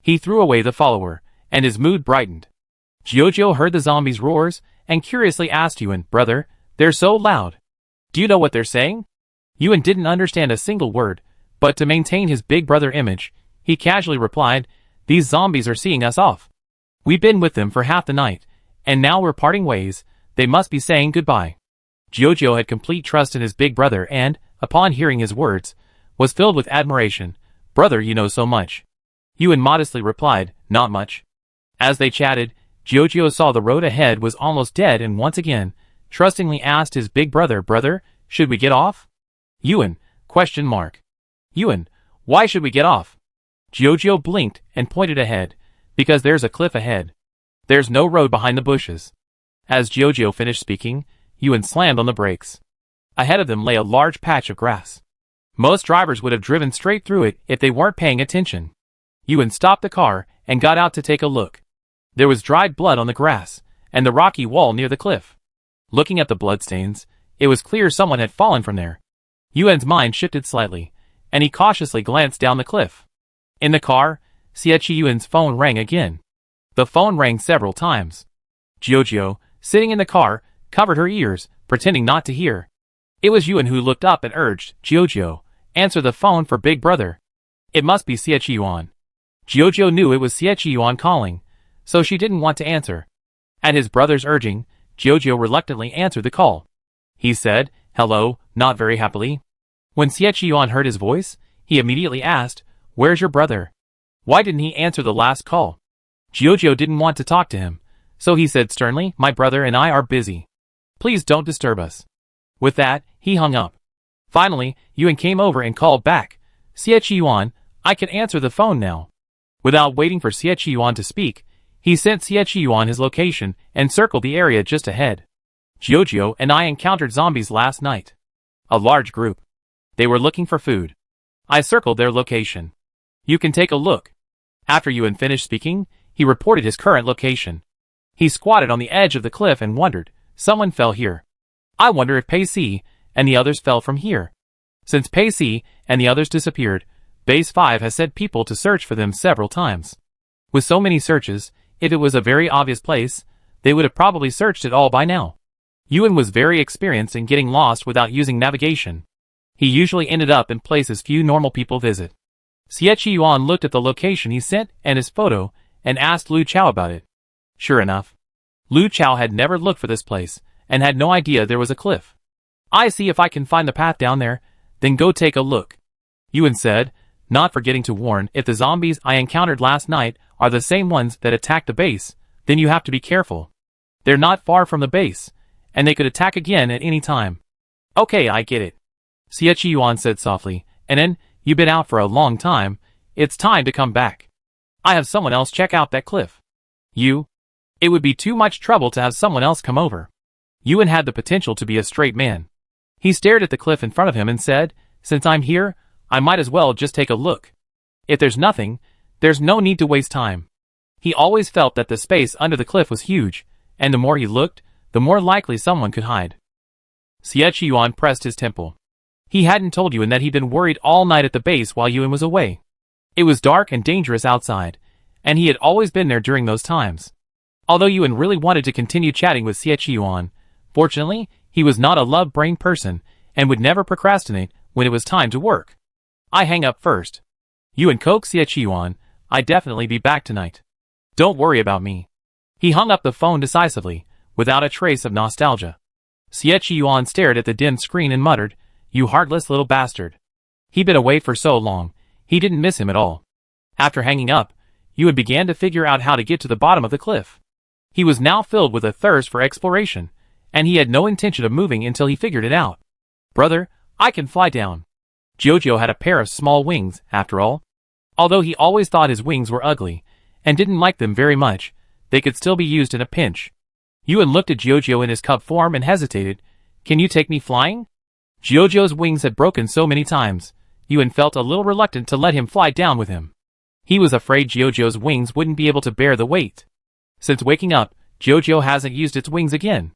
He threw away the follower, and his mood brightened. Jojo heard the zombies' roars, and curiously asked Yuan, Brother, they're so loud. Do you know what they're saying? Yuan didn't understand a single word, but to maintain his Big Brother image, he casually replied, These zombies are seeing us off. We've been with them for half the night, and now we're parting ways, they must be saying goodbye. Jojo had complete trust in his Big Brother and, upon hearing his words, was filled with admiration. Brother, you know so much. Yuan modestly replied, Not much. As they chatted, Jojo saw the road ahead was almost dead and once again, trustingly asked his Big Brother, Brother, should we get off? Yuan, ? Yuan, why should we get off? Jojo blinked and pointed ahead, because there's a cliff ahead. There's no road behind the bushes. As Jojo finished speaking, Yuan slammed on the brakes. Ahead of them lay a large patch of grass. Most drivers would have driven straight through it if they weren't paying attention. Yuan stopped the car and got out to take a look. There was dried blood on the grass and the rocky wall near the cliff. Looking at the bloodstains, it was clear someone had fallen from there. Yuan's mind shifted slightly, and he cautiously glanced down the cliff. In the car, Xie Yuan's phone rang again. The phone rang several times. Jojo, sitting in the car, covered her ears, pretending not to hear. It was Yuan who looked up and urged, Jojo, answer the phone for Big Brother. It must be Xie Yuan. Jojo knew it was Xie Yuan calling, so she didn't want to answer. At his brother's urging, Jojo reluctantly answered the call. He said, Hello, not very happily. When Xie Yuan heard his voice, he immediately asked, Where's your brother? Why didn't he answer the last call? Jojo didn't want to talk to him, so he said sternly, My brother and I are busy. Please don't disturb us. With that, he hung up. Finally, Yuan came over and called back, Xie Yuan, I can answer the phone now. Without waiting for Xie Yuan to speak, he sent Xie Yuan his location and circled the area just ahead. Jojo and I encountered zombies last night. A large group. They were looking for food. I circled their location. You can take a look. After Yuan finished speaking, he reported his current location. He squatted on the edge of the cliff and wondered, Someone fell here. I wonder if Pei Si and the others fell from here. Since Pacey and the others disappeared, Base 5 has sent people to search for them several times. With so many searches, if it was a very obvious place, they would have probably searched it all by now. Yuan was very experienced in getting lost without using navigation. He usually ended up in places few normal people visit. Xie Yuan looked at the location he sent and his photo, and asked Lu Chao about it. Sure enough, Lu Chao had never looked for this place, and had no idea there was a cliff. I see if I can find the path down there, then go take a look, Yuan said, not forgetting to warn, if the zombies I encountered last night are the same ones that attacked the base, then you have to be careful. They're not far from the base, and they could attack again at any time. Okay, I get it, Xie Yuan said softly, and then, you've been out for a long time, it's time to come back. I have someone else check out that cliff. You? It would be too much trouble to have someone else come over. Yuan had the potential to be a straight man. He stared at the cliff in front of him and said, since I'm here, I might as well just take a look. If there's nothing, there's no need to waste time. He always felt that the space under the cliff was huge, and the more he looked, the more likely someone could hide. Xie Yuan pressed his temple. He hadn't told Yuan that he'd been worried all night at the base while Yuan was away. It was dark and dangerous outside, and he had always been there during those times. Although Yuan really wanted to continue chatting with Xie Yuan, fortunately, he was not a love-brain person, and would never procrastinate when it was time to work. I hang up first. Yuan coaxed Xie Yuan, I'd definitely be back tonight. Don't worry about me. He hung up the phone decisively, without a trace of nostalgia. Xie Yuan stared at the dim screen and muttered, you heartless little bastard. He'd been away for so long, he didn't miss him at all. After hanging up, Yuan began to figure out how to get to the bottom of the cliff. He was now filled with a thirst for exploration, and he had no intention of moving until he figured it out. Brother, I can fly down. Jojo had a pair of small wings, after all. Although he always thought his wings were ugly, and didn't like them very much, they could still be used in a pinch. Yuan looked at Jojo in his cub form and hesitated. Can you take me flying? Jojo's wings had broken so many times, Yuan felt a little reluctant to let him fly down with him. He was afraid Jojo's wings wouldn't be able to bear the weight. Since waking up, Jojo hasn't used its wings again.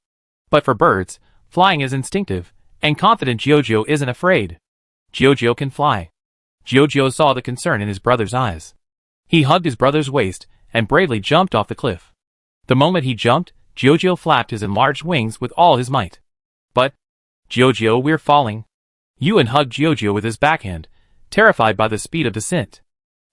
But for birds, flying is instinctive, and confident Jojo isn't afraid. Jojo can fly. Jojo saw the concern in his brother's eyes. He hugged his brother's waist, and bravely jumped off the cliff. The moment he jumped, Jojo flapped his enlarged wings with all his might. But, Jojo, we're falling. Yuan hugged Jojo with his backhand, terrified by the speed of descent.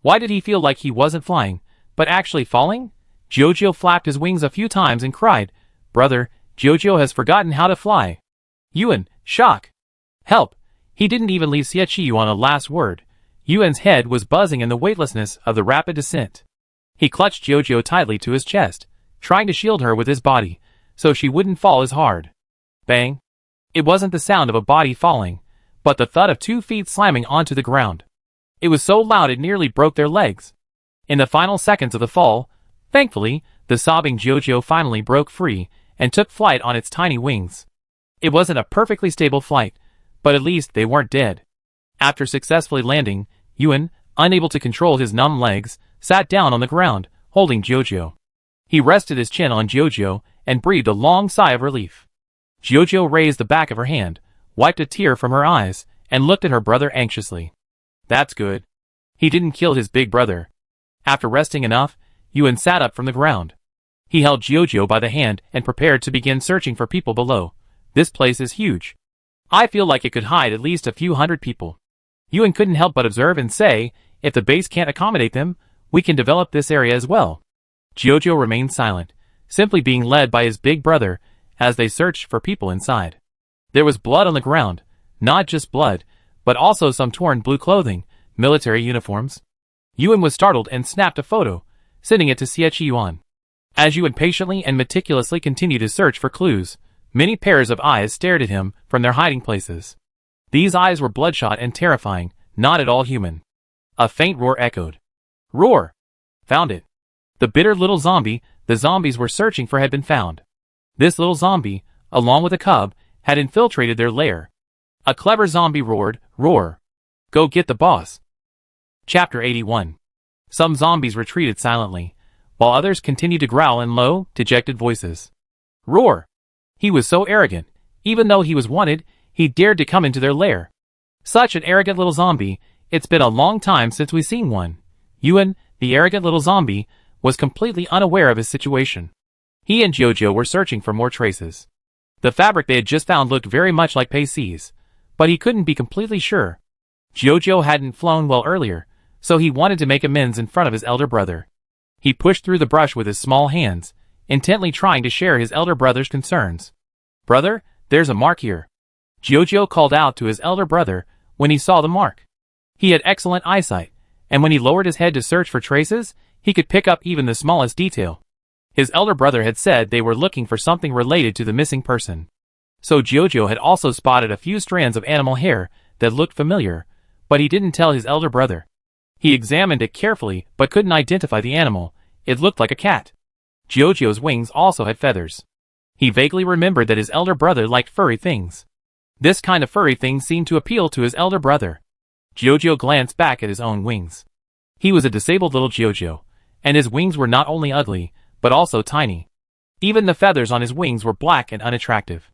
Why did he feel like he wasn't flying, but actually falling? Jojo flapped his wings a few times and cried, Brother, Jojo has forgotten how to fly. Yuan, shock. Help. He didn't even leave Xie Yuan a last word. Yuan's head was buzzing in the weightlessness of the rapid descent. He clutched Jojo tightly to his chest, trying to shield her with his body, so she wouldn't fall as hard. Bang. It wasn't the sound of a body falling, but the thud of 2 feet slamming onto the ground. It was so loud it nearly broke their legs. In the final seconds of the fall, thankfully, the sobbing Jojo finally broke free and took flight on its tiny wings. It wasn't a perfectly stable flight, but at least they weren't dead. After successfully landing, Yuan, unable to control his numb legs, sat down on the ground, holding Jojo. He rested his chin on Jojo and breathed a long sigh of relief. Jojo raised the back of her hand, wiped a tear from her eyes, and looked at her brother anxiously. That's good. He didn't kill his big brother. After resting enough, Yuan sat up from the ground. He held Jojo by the hand and prepared to begin searching for people below. This place is huge. I feel like it could hide at least a few hundred people. Yuan couldn't help but observe and say, if the base can't accommodate them, we can develop this area as well. Jojo remained silent, simply being led by his big brother, as they searched for people inside. There was blood on the ground, not just blood, but also some torn blue clothing, military uniforms. Yuan was startled and snapped a photo, sending it to Xie Yuan. As Yuan patiently and meticulously continued his search for clues, many pairs of eyes stared at him from their hiding places. These eyes were bloodshot and terrifying, not at all human. A faint roar echoed. Roar! Found it. The bitter little zombie the zombies were searching for had been found. This little zombie, along with a cub, had infiltrated their lair. A clever zombie roared, Roar! Go get the boss. Chapter 81. Some zombies retreated silently, while others continued to growl in low, dejected voices. Roar! He was so arrogant. Even though he was wanted, he dared to come into their lair. Such an arrogant little zombie, it's been a long time since we've seen one. Yuan, the arrogant little zombie, was completely unaware of his situation. He and Jojo were searching for more traces. The fabric they had just found looked very much like Pacey's, but he couldn't be completely sure. Jojo hadn't flown well earlier, so he wanted to make amends in front of his elder brother. He pushed through the brush with his small hands, intently trying to share his elder brother's concerns. "Brother, there's a mark here." Jojo called out to his elder brother when he saw the mark. He had excellent eyesight, and when he lowered his head to search for traces, he could pick up even the smallest detail. His elder brother had said they were looking for something related to the missing person. So Jojo had also spotted a few strands of animal hair that looked familiar, but he didn't tell his elder brother. He examined it carefully but couldn't identify the animal. It looked like a cat. Jojo's wings also had feathers. He vaguely remembered that his elder brother liked furry things. This kind of furry thing seemed to appeal to his elder brother. Jojo glanced back at his own wings. He was a disabled little Jojo, and his wings were not only ugly, but also tiny. Even the feathers on his wings were black and unattractive.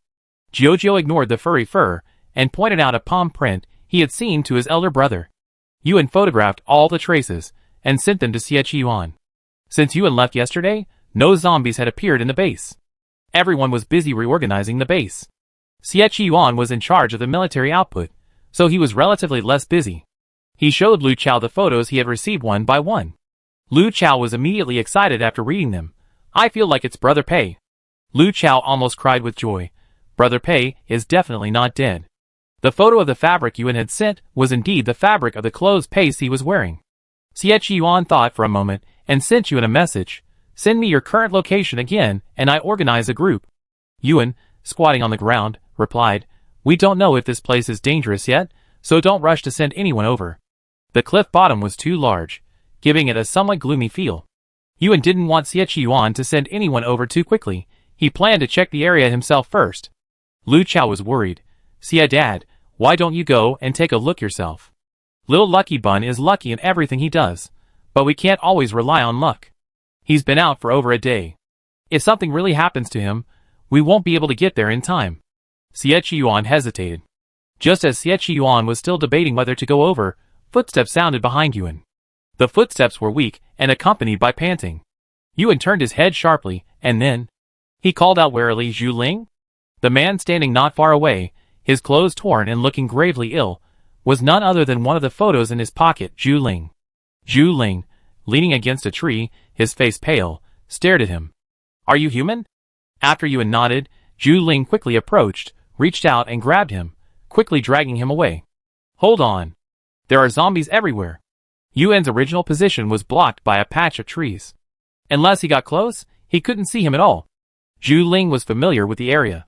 Jojo ignored the furry fur and pointed out a palm print he had seen to his elder brother. Yuan photographed all the traces and sent them to Yuan. Since Yuan left yesterday, no zombies had appeared in the base. Everyone was busy reorganizing the base. Yuan was in charge of the military output, so he was relatively less busy. He showed Lu Chao the photos he had received one by one. Lu Chao was immediately excited after reading them. "I feel like it's Brother Pei." Lu Chao almost cried with joy. Brother Pei is definitely not dead. The photo of the fabric Yuan had sent was indeed the fabric of the clothes Pacey was wearing. Yuan thought for a moment and sent Yuan a message. "Send me your current location again and I organize a group." Yuan, squatting on the ground, replied, "We don't know if this place is dangerous yet, so don't rush to send anyone over." The cliff bottom was too large, giving it a somewhat gloomy feel. Yuan didn't want Yuan to send anyone over too quickly. He planned to check the area himself first. Lu Chao was worried. "Dad, why don't you go and take a look yourself? Little Lucky Bun is lucky in everything he does, but we can't always rely on luck. He's been out for over a day. If something really happens to him, we won't be able to get there in time." Yuan hesitated. Just as Yuan was still debating whether to go over, footsteps sounded behind Yuan. The footsteps were weak and accompanied by panting. Yuan turned his head sharply, and then he called out warily, "Zhu Ling?" The man standing not far away, his clothes torn and looking gravely ill, was none other than one of the photos in his pocket, Zhu Ling. Zhu Ling, leaning against a tree, his face pale, stared at him. "Are you human?" After Yuan nodded, Zhu Ling quickly approached, reached out and grabbed him, quickly dragging him away. "Hold on. There are zombies everywhere." Yuan's original position was blocked by a patch of trees. Unless he got close, he couldn't see him at all. Zhu Ling was familiar with the area.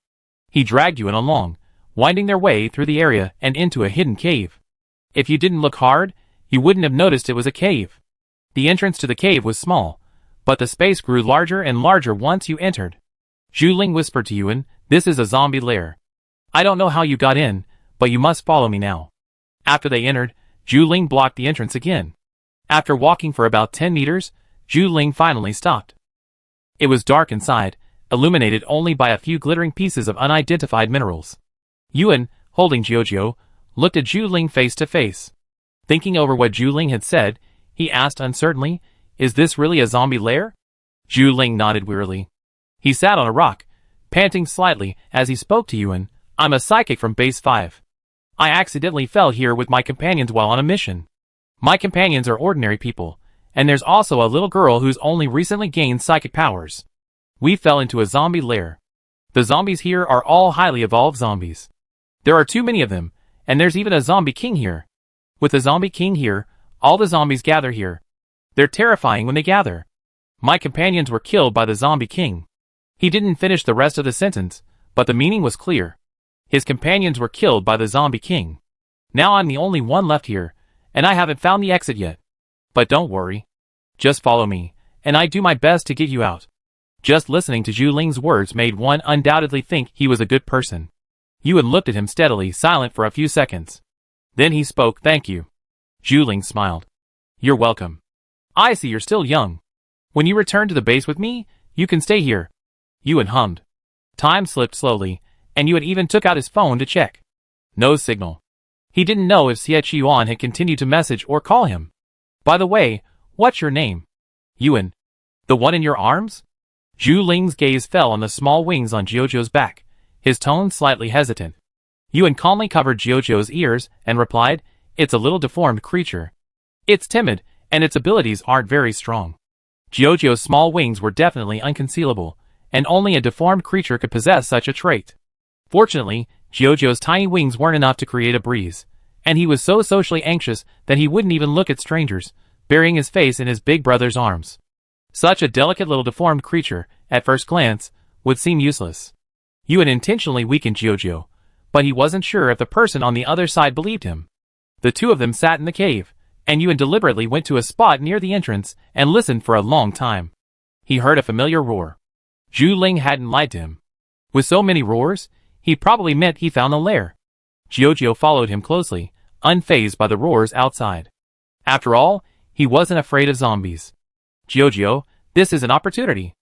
He dragged Yuan along, winding their way through the area and into a hidden cave. If you didn't look hard, you wouldn't have noticed it was a cave. The entrance to the cave was small, but the space grew larger and larger once you entered. Zhu Ling whispered to Yuan, "This is a zombie lair. I don't know how you got in, but you must follow me now." After they entered, Zhu Ling blocked the entrance again. After walking for about 10 meters, Zhu Ling finally stopped. It was dark inside, illuminated only by a few glittering pieces of unidentified minerals. Yuan, holding Jojo, looked at Zhu Ling face to face. Thinking over what Zhu Ling had said, he asked uncertainly, "Is this really a zombie lair?" Zhu Ling nodded wearily. He sat on a rock, panting slightly as he spoke to Yuan. "I'm a psychic from Base 5. I accidentally fell here with my companions while on a mission. My companions are ordinary people, and there's also a little girl who's only recently gained psychic powers. We fell into a zombie lair. The zombies here are all highly evolved zombies. There are too many of them, and there's even a zombie king here. With the zombie king here, all the zombies gather here. They're terrifying when they gather. My companions were killed by the zombie king." He didn't finish the rest of the sentence, but the meaning was clear. His companions were killed by the zombie king. Now I'm the only one left here, and I haven't found the exit yet. But don't worry. Just follow me, and I do my best to get you out. Just listening to Zhu Ling's words made one undoubtedly think he was a good person. Yuan looked at him steadily, silent for a few seconds. Then he spoke, "Thank you." Zhu Ling smiled. "You're welcome. I see you're still young. When you return to the base with me, you can stay here." Yuan hummed. Time slipped slowly, and Yuan even took out his phone to check. No signal. He didn't know if Xie Yuan had continued to message or call him. By the way, what's your name? Yuan. The one in your arms? Zhu Ling's gaze fell on the small wings on Jiuzhou's back, his tone slightly hesitant. Yuan calmly covered Jiuzhou's ears and replied, "It's a little deformed creature. It's timid, and its abilities aren't very strong." Jiuzhou's small wings were definitely unconcealable, and only a deformed creature could possess such a trait. Fortunately, Jiuzhou's tiny wings weren't enough to create a breeze, and he was so socially anxious that he wouldn't even look at strangers, burying his face in his big brother's arms. Such a delicate little deformed creature, at first glance, would seem useless. Yuan intentionally weakened Jiuzhou, but he wasn't sure if the person on the other side believed him. The two of them sat in the cave, and Yuan deliberately went to a spot near the entrance and listened for a long time. He heard a familiar roar. Zhu Ling hadn't lied to him. With so many roars, he probably meant he found the lair. Jiuzhou followed him closely, unfazed by the roars outside. After all, he wasn't afraid of zombies. Jiuzhou, this is an opportunity.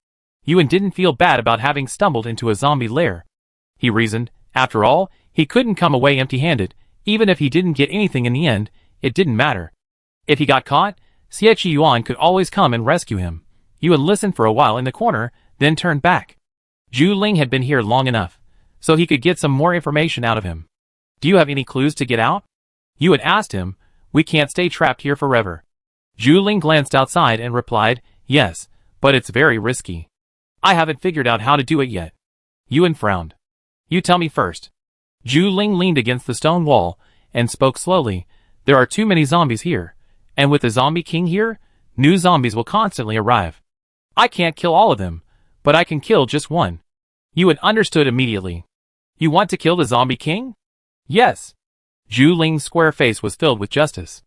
Yuan didn't feel bad about having stumbled into a zombie lair. He reasoned, after all, he couldn't come away empty-handed. Even if he didn't get anything in the end, it didn't matter. If he got caught, Xie Yuan could always come and rescue him. Yuan listened for a while in the corner, then turned back. Zhu Ling had been here long enough, so he could get some more information out of him. "Do you have any clues to get out?" Yuan asked him. "We can't stay trapped here forever." Zhu Ling glanced outside and replied, "Yes, but it's very risky. I haven't figured out how to do it yet." Yuan frowned. "You tell me first." Zhu Ling leaned against the stone wall and spoke slowly. "There are too many zombies here, and with the zombie king here, new zombies will constantly arrive. I can't kill all of them, but I can kill just one." Yuan understood immediately. "You want to kill the zombie king?" "Yes." Zhu Ling's square face was filled with justice.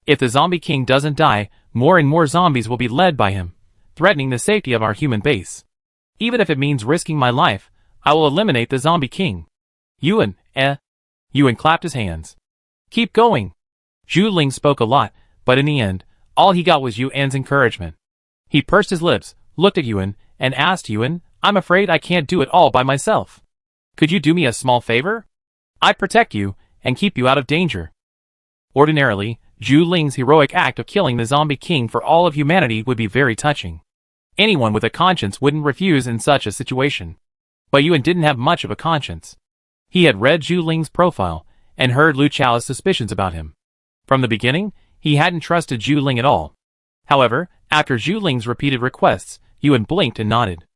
"If the zombie king doesn't die, more and more zombies will be led by him, threatening the safety of our human base. Even if it means risking my life, I will eliminate the zombie king." Yuan, Yuan clapped his hands. "Keep going." Zhu Ling spoke a lot, but in the end, all he got was Yuan's encouragement. He pursed his lips, looked at Yuan, and asked Yuan, "I'm afraid I can't do it all by myself. Could you do me a small favor? I'd protect you, and keep you out of danger." Ordinarily, Zhu Ling's heroic act of killing the zombie king for all of humanity would be very touching. Anyone with a conscience wouldn't refuse in such a situation. But Yuan didn't have much of a conscience. He had read Zhu Ling's profile, and heard Lu Chao's suspicions about him. From the beginning, he hadn't trusted Zhu Ling at all. However, after Zhu Ling's repeated requests, Yuan blinked and nodded.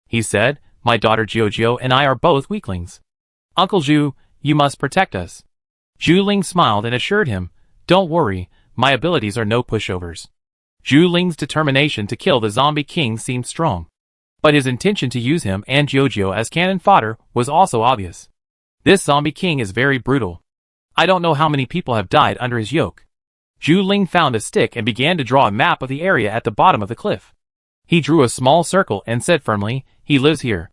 He said, "My daughter Jiuzhou and I are both weaklings. Uncle Zhu, you must protect us." Zhu Ling smiled and assured him, "Don't worry, my abilities are no pushovers." Zhu Ling's determination to kill the zombie king seemed strong. But his intention to use him and Jiuzhou as cannon fodder was also obvious. This zombie king is very brutal. I don't know how many people have died under his yoke. Zhu Ling found a stick and began to draw a map of the area at the bottom of the cliff. He drew a small circle and said firmly, "He lives here."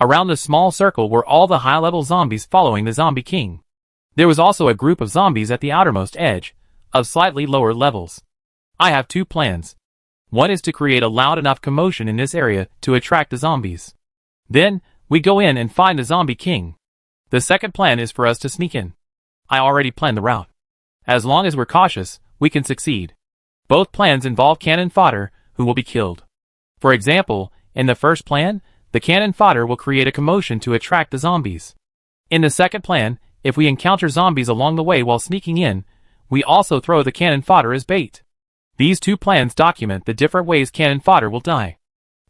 Around the small circle were all the high-level zombies following the zombie king. There was also a group of zombies at the outermost edge, of slightly lower levels. "I have two plans. One is to create a loud enough commotion in this area to attract the zombies. Then, we go in and find the zombie king. The second plan is for us to sneak in. I already planned the route. As long as we're cautious, we can succeed. Both plans involve cannon fodder, who will be killed. For example, in the first plan, the cannon fodder will create a commotion to attract the zombies. In the second plan, if we encounter zombies along the way while sneaking in, we also throw the cannon fodder as bait. These two plans document the different ways cannon fodder will die."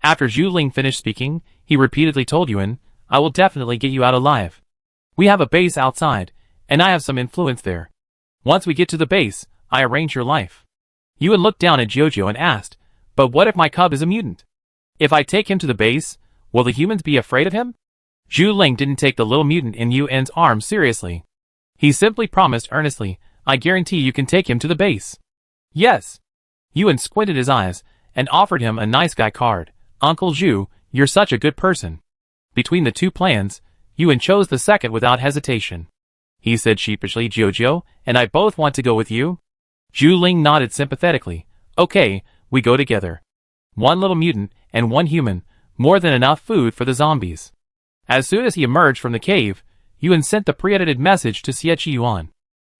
After Zhu Ling finished speaking, he repeatedly told Yuan, "I will definitely get you out alive. We have a base outside, and I have some influence there. Once we get to the base, I arrange your life." Yuan looked down at Jiuzhou and asked, "But what if my cub is a mutant? If I take him to the base, will the humans be afraid of him?" Zhu Ling didn't take the little mutant in Yuan's arms seriously. He simply promised earnestly, "I guarantee you can take him to the base." "Yes." Yuan squinted his eyes and offered him a nice guy card. "Uncle Zhu, you're such a good person." Between the two plans, Yuan chose the second without hesitation. He said sheepishly, "Jiuzhou and I both want to go with you." Zhu Ling nodded sympathetically. "Okay, we go together. One little mutant and one human, more than enough food for the zombies." As soon as he emerged from the cave, Yuan sent the pre-edited message to Yuan.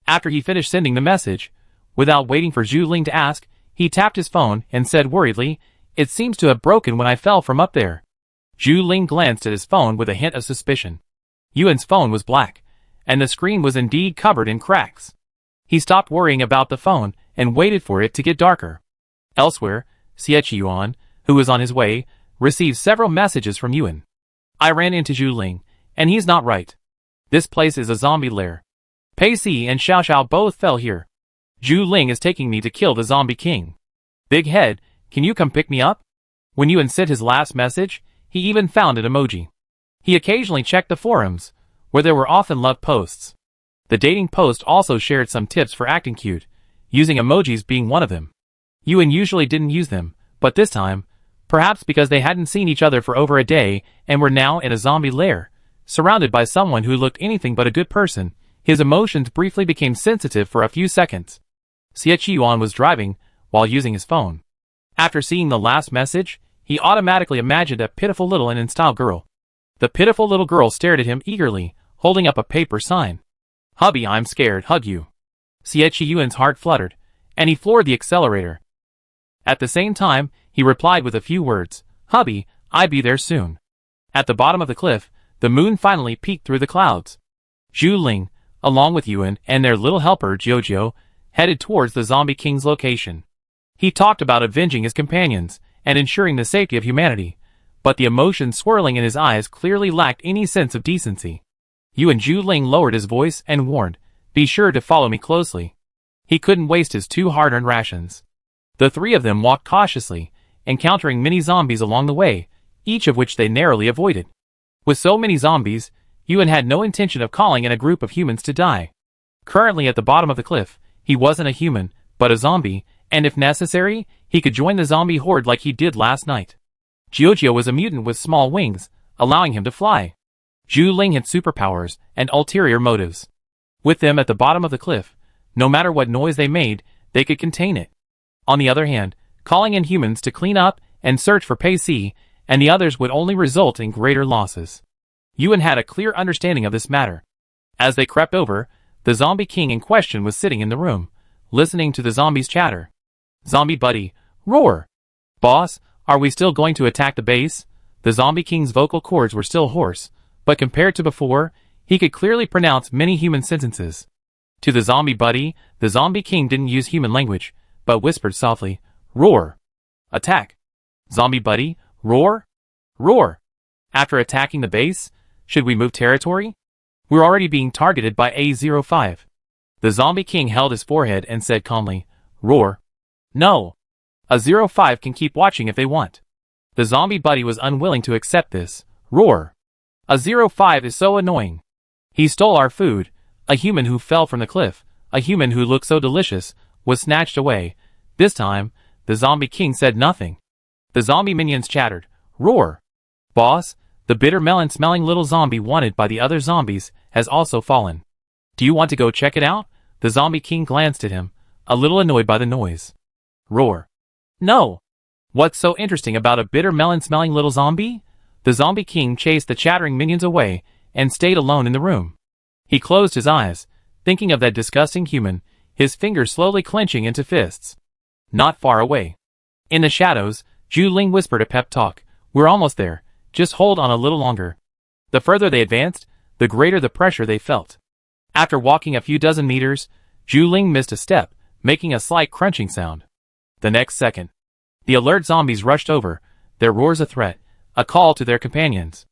After he finished sending the message, without waiting for Zhu Ling to ask, he tapped his phone and said worriedly, "It seems to have broken when I fell from up there." Zhu Ling glanced at his phone with a hint of suspicion. Yuan's phone was black, and the screen was indeed covered in cracks. He stopped worrying about the phone and waited for it to get darker. Elsewhere, Yuan, who was on his way, received several messages from Yuan. "I ran into Zhu Ling, and he's not right. This place is a zombie lair. Pei Si and Xiao Xiao both fell here. Zhu Ling is taking me to kill the zombie king. Big head, can you come pick me up?" When Yuan sent his last message, he even found an emoji. He occasionally checked the forums, where there were often love posts. The dating post also shared some tips for acting cute, using emojis being one of them. Yuan usually didn't use them, but this time, perhaps because they hadn't seen each other for over a day and were now in a zombie lair, surrounded by someone who looked anything but a good person, his emotions briefly became sensitive for a few seconds. Yuan was driving while using his phone. After seeing the last message, he automatically imagined a pitiful little and in-style girl. The pitiful little girl stared at him eagerly, holding up a paper sign. "Hubby, I'm scared, hug you." Yuan's heart fluttered, and he floored the accelerator. At the same time, he replied with a few words, "Hubby, I be there soon." At the bottom of the cliff, the moon finally peeked through the clouds. Zhu Ling, along with Yuan and their little helper Jiujiu, headed towards the zombie king's location. He talked about avenging his companions and ensuring the safety of humanity, but the emotions swirling in his eyes clearly lacked any sense of decency. Zhu Ling lowered his voice and warned, "Be sure to follow me closely." He couldn't waste his 2 hard-earned rations. The 3 of them walked cautiously, encountering many zombies along the way, each of which they narrowly avoided. With so many zombies, Yuan had no intention of calling in a group of humans to die. Currently at the bottom of the cliff, he wasn't a human, but a zombie, and if necessary, he could join the zombie horde like he did last night. Jiujiu was a mutant with small wings, allowing him to fly. Zhu Ling had superpowers and ulterior motives. With them at the bottom of the cliff, no matter what noise they made, they could contain it. On the other hand, calling in humans to clean up and search for Pei Si and the others would only result in greater losses. Yuan had a clear understanding of this matter. As they crept over, the zombie king in question was sitting in the room, listening to the zombies chatter. "Zombie buddy, roar! Boss, are we still going to attack the base?" The zombie king's vocal cords were still hoarse, but compared to before, he could clearly pronounce many human sentences. To the zombie buddy, the zombie king didn't use human language, but whispered softly, "Roar! Attack! Zombie buddy, roar! Roar! After attacking the base, should we move territory? We're already being targeted by A05. The zombie king held his forehead and said calmly, "Roar! No! A05 can keep watching if they want." The zombie buddy was unwilling to accept this. "Roar! A05 is so annoying. He stole our food. A human who fell from the cliff, a human who looked so delicious, was snatched away." This time, the zombie king said nothing. The zombie minions chattered, "Roar! Boss, the bitter melon-smelling little zombie wanted by the other zombies has also fallen. Do you want to go check it out?" The zombie king glanced at him, a little annoyed by the noise. "Roar! No! What's so interesting about a bitter melon-smelling little zombie?" The zombie king chased the chattering minions away and stayed alone in the room. He closed his eyes, thinking of that disgusting human, his fingers slowly clenching into fists. Not far away, in the shadows, Zhu Ling whispered a pep talk, "We're almost there, just hold on a little longer." The further they advanced, the greater the pressure they felt. After walking a few dozen meters, Zhu Ling missed a step, making a slight crunching sound. The next second, the alert zombies rushed over, their roars a threat, a call to their companions.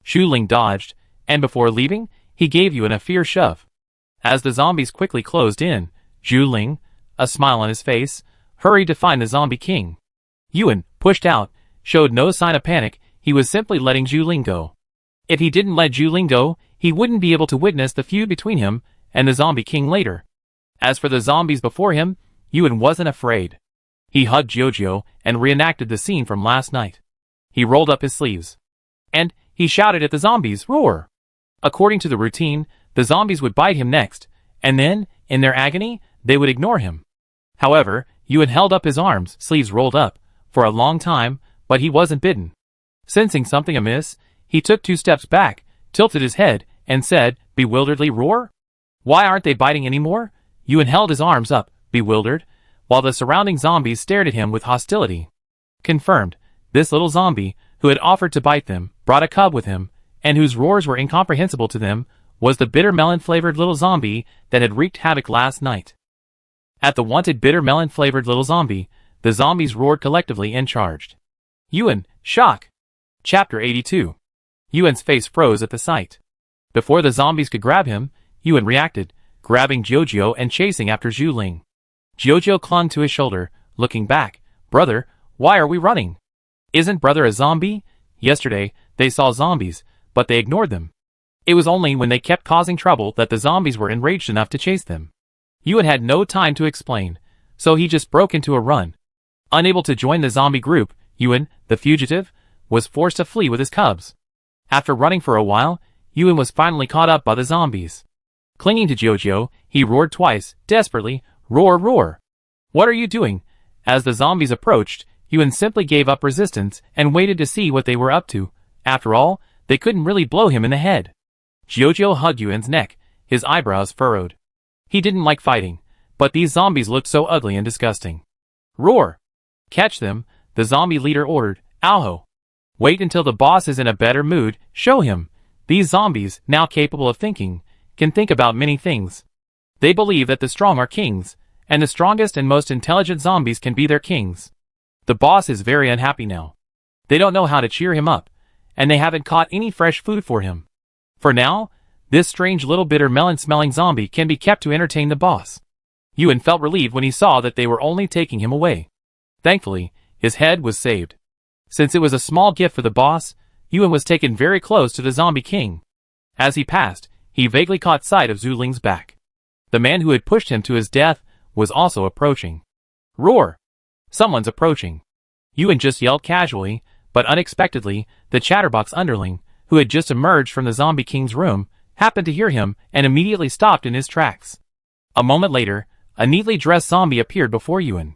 Zhu Ling dodged, and before leaving, he gave Yuan a fierce shove. As the zombies quickly closed in, Zhu Ling, a smile on his face, hurried to find the zombie king. Yuan, pushed out, showed no sign of panic, he was simply letting Zhu Ling go. If he didn't let Zhu Ling go, he wouldn't be able to witness the feud between him and the zombie king later. As for the zombies before him, Yuan wasn't afraid. He hugged Jiujiu and reenacted the scene from last night. He rolled up his sleeves. And he shouted at the zombies, "Roar!" According to the routine, the zombies would bite him next, and then, in their agony, they would ignore him. However, Yuan held up his arms, sleeves rolled up, for a long time, but he wasn't bitten. Sensing something amiss, he took 2 steps back, tilted his head, and said, bewilderedly, roar? Why aren't they biting anymore? Ewan held his arms up, bewildered, while the surrounding zombies stared at him with hostility. Confirmed, this little zombie, who had offered to bite them, brought a cub with him, and whose roars were incomprehensible to them, was the bitter melon-flavored little zombie that had wreaked havoc last night. At the wanted bitter melon-flavored little zombie, the zombies roared collectively and charged. Ewan, shock! Chapter 82. Ewan's face froze at the sight. Before the zombies could grab him, Ewan reacted, grabbing Jojo and chasing after Zhu Ling. Jojo clung to his shoulder, looking back. Brother, why are we running? Isn't brother a zombie? Yesterday, they saw zombies, but they ignored them. It was only when they kept causing trouble that the zombies were enraged enough to chase them. Ewan had no time to explain, so he just broke into a run. Unable to join the zombie group, Ewan, the fugitive, was forced to flee with his cubs. After running for a while, Ewan was finally caught up by the zombies. Clinging to Jojo, he roared twice, desperately, roar, roar. What are you doing? As the zombies approached, Ewan simply gave up resistance and waited to see what they were up to. After all, they couldn't really blow him in the head. Jojo hugged Ewan's neck, his eyebrows furrowed. He didn't like fighting, but these zombies looked so ugly and disgusting. Roar! Catch them, the zombie leader ordered. Alho! Wait until the boss is in a better mood, show him. These zombies, now capable of thinking, can think about many things. They believe that the strong are kings, and the strongest and most intelligent zombies can be their kings. The boss is very unhappy now. They don't know how to cheer him up, and they haven't caught any fresh food for him. For now, this strange little bitter melon-smelling zombie can be kept to entertain the boss. Ewan felt relieved when he saw that they were only taking him away. Thankfully, his head was saved. Since it was a small gift for the boss, Ewan was taken very close to the zombie king. As he passed, he vaguely caught sight of Zhu Ling's back. The man who had pushed him to his death was also approaching. Roar! Someone's approaching. Ewan just yelled casually, but unexpectedly, the chatterbox underling, who had just emerged from the zombie king's room, happened to hear him and immediately stopped in his tracks. A moment later, a neatly dressed zombie appeared before Ewan.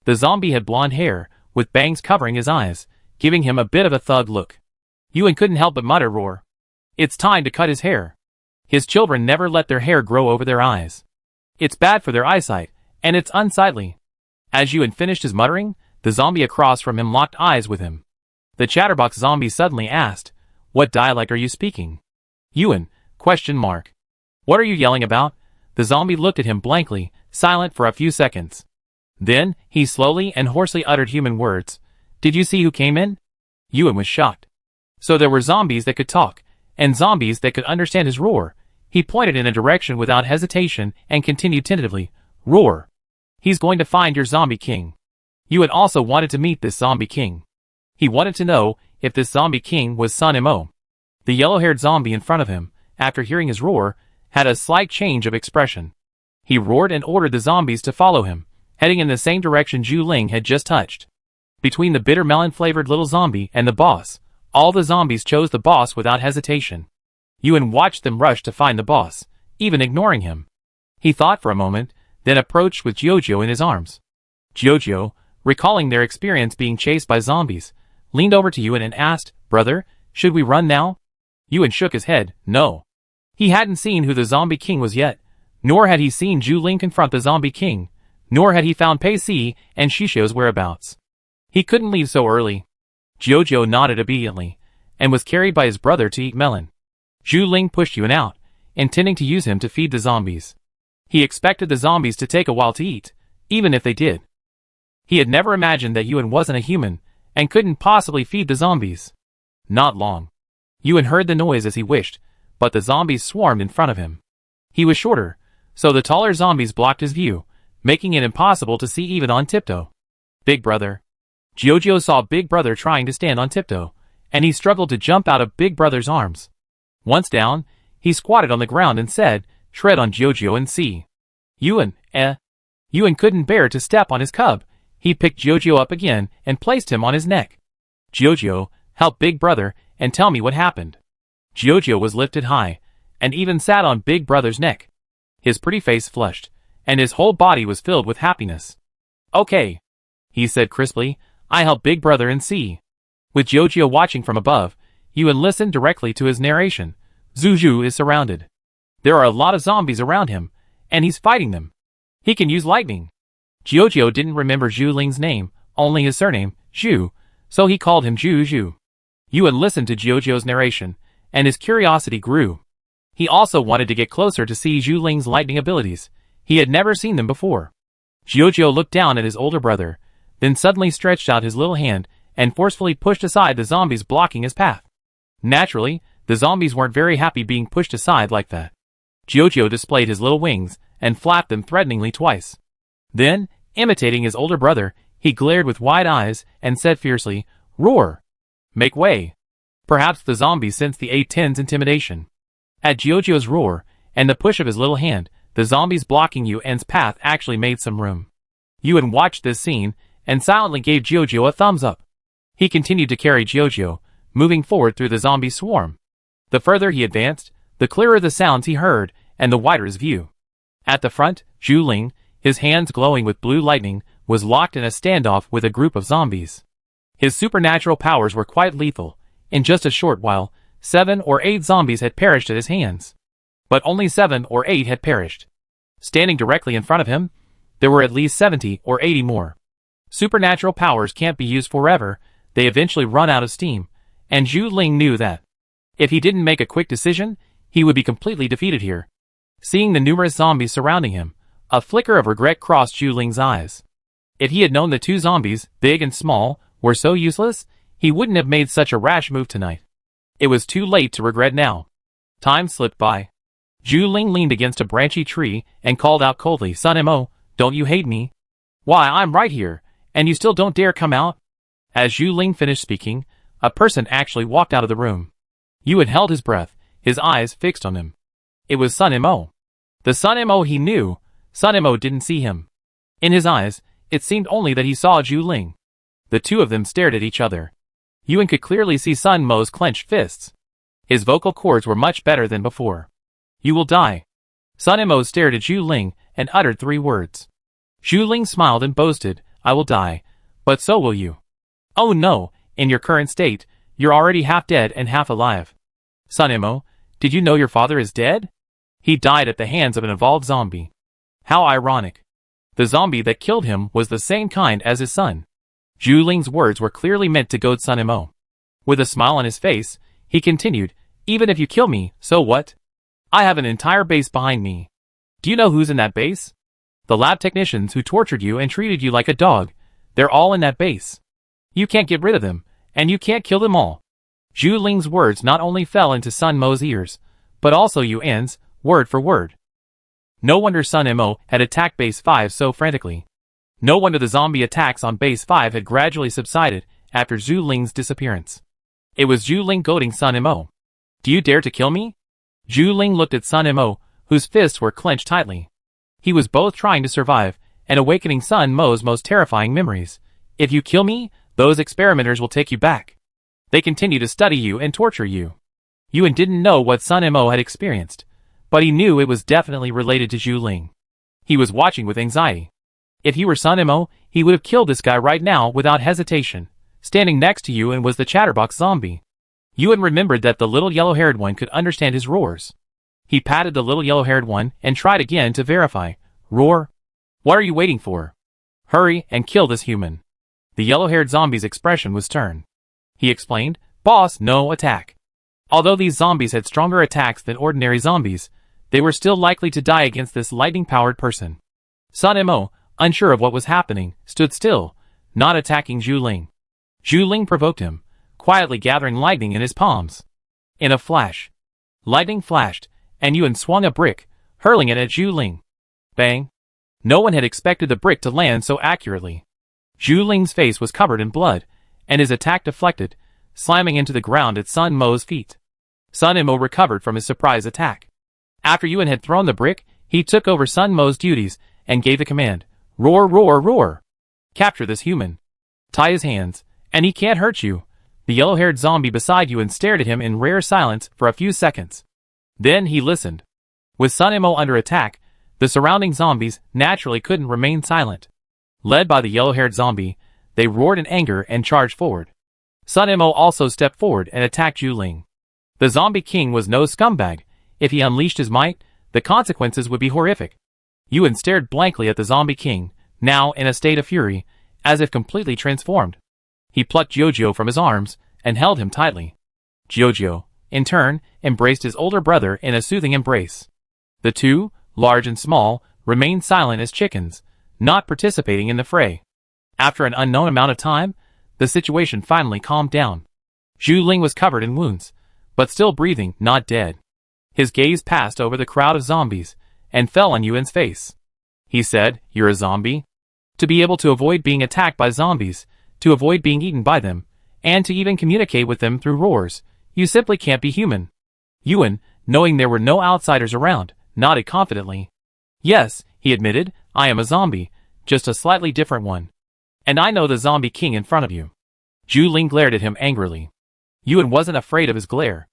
The zombie had blonde hair, with bangs covering his eyes, giving him a bit of a thug look. Ewan couldn't help but mutter, roar. It's time to cut his hair. His children never let their hair grow over their eyes. It's bad for their eyesight, and it's unsightly. As Ewan finished his muttering, the zombie across from him locked eyes with him. The chatterbox zombie suddenly asked, what dialect are you speaking? Ewan, ? What are you yelling about? The zombie looked at him blankly, silent for a few seconds. Then, he slowly and hoarsely uttered human words. Did you see who came in? Ewan was shocked. So there were zombies that could talk, and zombies that could understand his roar. He pointed in a direction without hesitation and continued tentatively, roar. He's going to find your zombie king. Ewan also wanted to meet this zombie king. He wanted to know if this zombie king was Sun Mo. The yellow-haired zombie in front of him, after hearing his roar, had a slight change of expression. He roared and ordered the zombies to follow him, heading in the same direction Zhu Ling had just touched. Between the bitter melon-flavored little zombie and the boss, all the zombies chose the boss without hesitation. Ewan watched them rush to find the boss, even ignoring him. He thought for a moment, then approached with Jojo in his arms. Jojo, recalling their experience being chased by zombies, leaned over to Ewan and asked, Brother, should we run now? Ewan shook his head, no. He hadn't seen who the zombie king was yet, nor had he seen Zhu Ling confront the zombie king, nor had he found Pei Si and Shisho's whereabouts. He couldn't leave so early. Jojo nodded obediently, and was carried by his brother to eat melon. Zhu Ling pushed Ewan out, intending to use him to feed the zombies. He expected the zombies to take a while to eat, even if they did. He had never imagined that Ewan wasn't a human, and couldn't possibly feed the zombies. Not long. Ewan heard the noise as he wished, but the zombies swarmed in front of him. He was shorter, so the taller zombies blocked his view, making it impossible to see even on tiptoe. Big Brother. Jojo saw Big Brother trying to stand on tiptoe, and he struggled to jump out of Big Brother's arms. Once down, he squatted on the ground and said, Tread on Jojo and see. Ewan, Ewan couldn't bear to step on his cub. He picked Jojo up again and placed him on his neck. Jojo, help Big Brother and tell me what happened. Jojo was lifted high, and even sat on Big Brother's neck. His pretty face flushed, and his whole body was filled with happiness. Okay, he said crisply, I help Big Brother and see. With Jojo watching from above, Ewan listened directly to his narration, Zhu is surrounded. There are a lot of zombies around him, and he's fighting them. He can use lightning. Jiujiu didn't remember Zhu Ling's name, only his surname, Zhu, so he called him Zhu. Yuan listened to Jiujiu's narration, and his curiosity grew. He also wanted to get closer to see Zhu Ling's lightning abilities. He had never seen them before. Jiujiu looked down at his older brother, then suddenly stretched out his little hand and forcefully pushed aside the zombies blocking his path. Naturally, the zombies weren't very happy being pushed aside like that. Jiujiu displayed his little wings and flapped them threateningly twice. Then, imitating his older brother, he glared with wide eyes and said fiercely, "Roar! Make way!" Perhaps the zombies sensed the A-10's intimidation. At Jiujiu's roar and the push of his little hand, the zombies blocking Yuan's path actually made some room. Yuan watched this scene and silently gave Jiujiu a thumbs up. He continued to carry Jiujiu, moving forward through the zombie swarm. The further he advanced, the clearer the sounds he heard and the wider his view. At the front, Zhu Ling, his hands glowing with blue lightning, was locked in a standoff with a group of zombies. His supernatural powers were quite lethal. In just a short while, 7 or 8 zombies had perished at his hands. But only 7 or 8 had perished. Standing directly in front of him, there were at least 70 or 80 more. Supernatural powers can't be used forever, they eventually run out of steam, and Zhu Ling knew that. If he didn't make a quick decision, he would be completely defeated here. Seeing the numerous zombies surrounding him, a flicker of regret crossed Zhu Ling's eyes. If he had known the 2 zombies, big and small, were so useless, he wouldn't have made such a rash move tonight. It was too late to regret now. Time slipped by. Zhu Ling leaned against a branchy tree and called out coldly, "Sun Mo, don't you hate me? Why, I'm right here, and you still don't dare come out?" As Zhu Ling finished speaking, a person actually walked out of the room. Yuan held his breath, his eyes fixed on him. It was Sun Mo. The Sun Mo he knew. Sun Mo didn't see him. In his eyes, it seemed only that he saw Zhu Ling. The two of them stared at each other. Yuan could clearly see Sun Mo's clenched fists. His vocal cords were much better than before. "You will die." Sun Mo stared at Zhu Ling and uttered 3 words. Zhu Ling smiled and boasted, "I will die, but so will you." "Oh no, in your current state, you're already half dead and half alive." "Sun Mo, did you know your father is dead? He died at the hands of an evolved zombie." "How ironic. The zombie that killed him was the same kind as his son." Zhu Ling's words were clearly meant to goad Sun Mo. With a smile on his face, he continued, "Even if you kill me, so what? I have an entire base behind me. Do you know who's in that base? The lab technicians who tortured you and treated you like a dog. They're all in that base. You can't get rid of them, and you can't kill them all." Zhu Ling's words not only fell into Sun Mo's ears, but also Yuan's, word for word. No wonder Sun Mo had attacked Base 5 so frantically. No wonder the zombie attacks on Base 5 had gradually subsided after Zhu Ling's disappearance. It was Zhu Ling goading Sun Mo. "Do you dare to kill me?" Zhu Ling looked at Sun Mo, whose fists were clenched tightly. He was both trying to survive and awakening Sun Mo's most terrifying memories. "If you kill me, those experimenters will take you back. They continue to study you and torture you." Yuan didn't know what Sun Mo had experienced, but he knew it was definitely related to Zhu Ling. He was watching with anxiety. If he were Sun Mo, he would have killed this guy right now without hesitation. Standing next to Yuan was the chatterbox zombie. Yuan remembered that the little yellow-haired one could understand his roars. He patted the little yellow-haired one and tried again to verify. "Roar? What are you waiting for? Hurry and kill this human." The yellow-haired zombie's expression was stern. He explained, "Boss, no attack." Although these zombies had stronger attacks than ordinary zombies, they were still likely to die against this lightning-powered person. Sun Mo, unsure of what was happening, stood still, not attacking Zhu Ling. Zhu Ling provoked him, quietly gathering lightning in his palms. In a flash, lightning flashed, and Yuan swung a brick, hurling it at Zhu Ling. Bang! No one had expected the brick to land so accurately. Zhu Ling's face was covered in blood, and his attack deflected, slamming into the ground at Sun Mo's feet. Sun Mo recovered from his surprise attack. After Yuan had thrown the brick, he took over Sun Mo's duties and gave the command, "Roar, roar, roar! Capture this human. Tie his hands, and he can't hurt you." The yellow-haired zombie beside Yuan stared at him in rare silence for a few seconds. Then he listened. With Sun Mo under attack, the surrounding zombies naturally couldn't remain silent. Led by the yellow-haired zombie, they roared in anger and charged forward. Sun Mo also stepped forward and attacked Zhu Ling. The Zombie King was no scumbag. If he unleashed his might, the consequences would be horrific. Yuan stared blankly at the Zombie King, now in a state of fury, as if completely transformed. He plucked Jojo from his arms and held him tightly. Jojo, in turn, embraced his older brother in a soothing embrace. The two, large and small, remained silent as chickens, not participating in the fray. After an unknown amount of time, the situation finally calmed down. Zhu Ling was covered in wounds, but still breathing, not dead. His gaze passed over the crowd of zombies and fell on Yuan's face. He said, "You're a zombie?" To be able to avoid being attacked by zombies, to avoid being eaten by them, and to even communicate with them through roars, you simply can't be human. Yuan, knowing there were no outsiders around, nodded confidently. "Yes," he admitted, "I am a zombie, just a slightly different one. And I know the Zombie King in front of you." Zhu Ling glared at him angrily. Yuan wasn't afraid of his glare.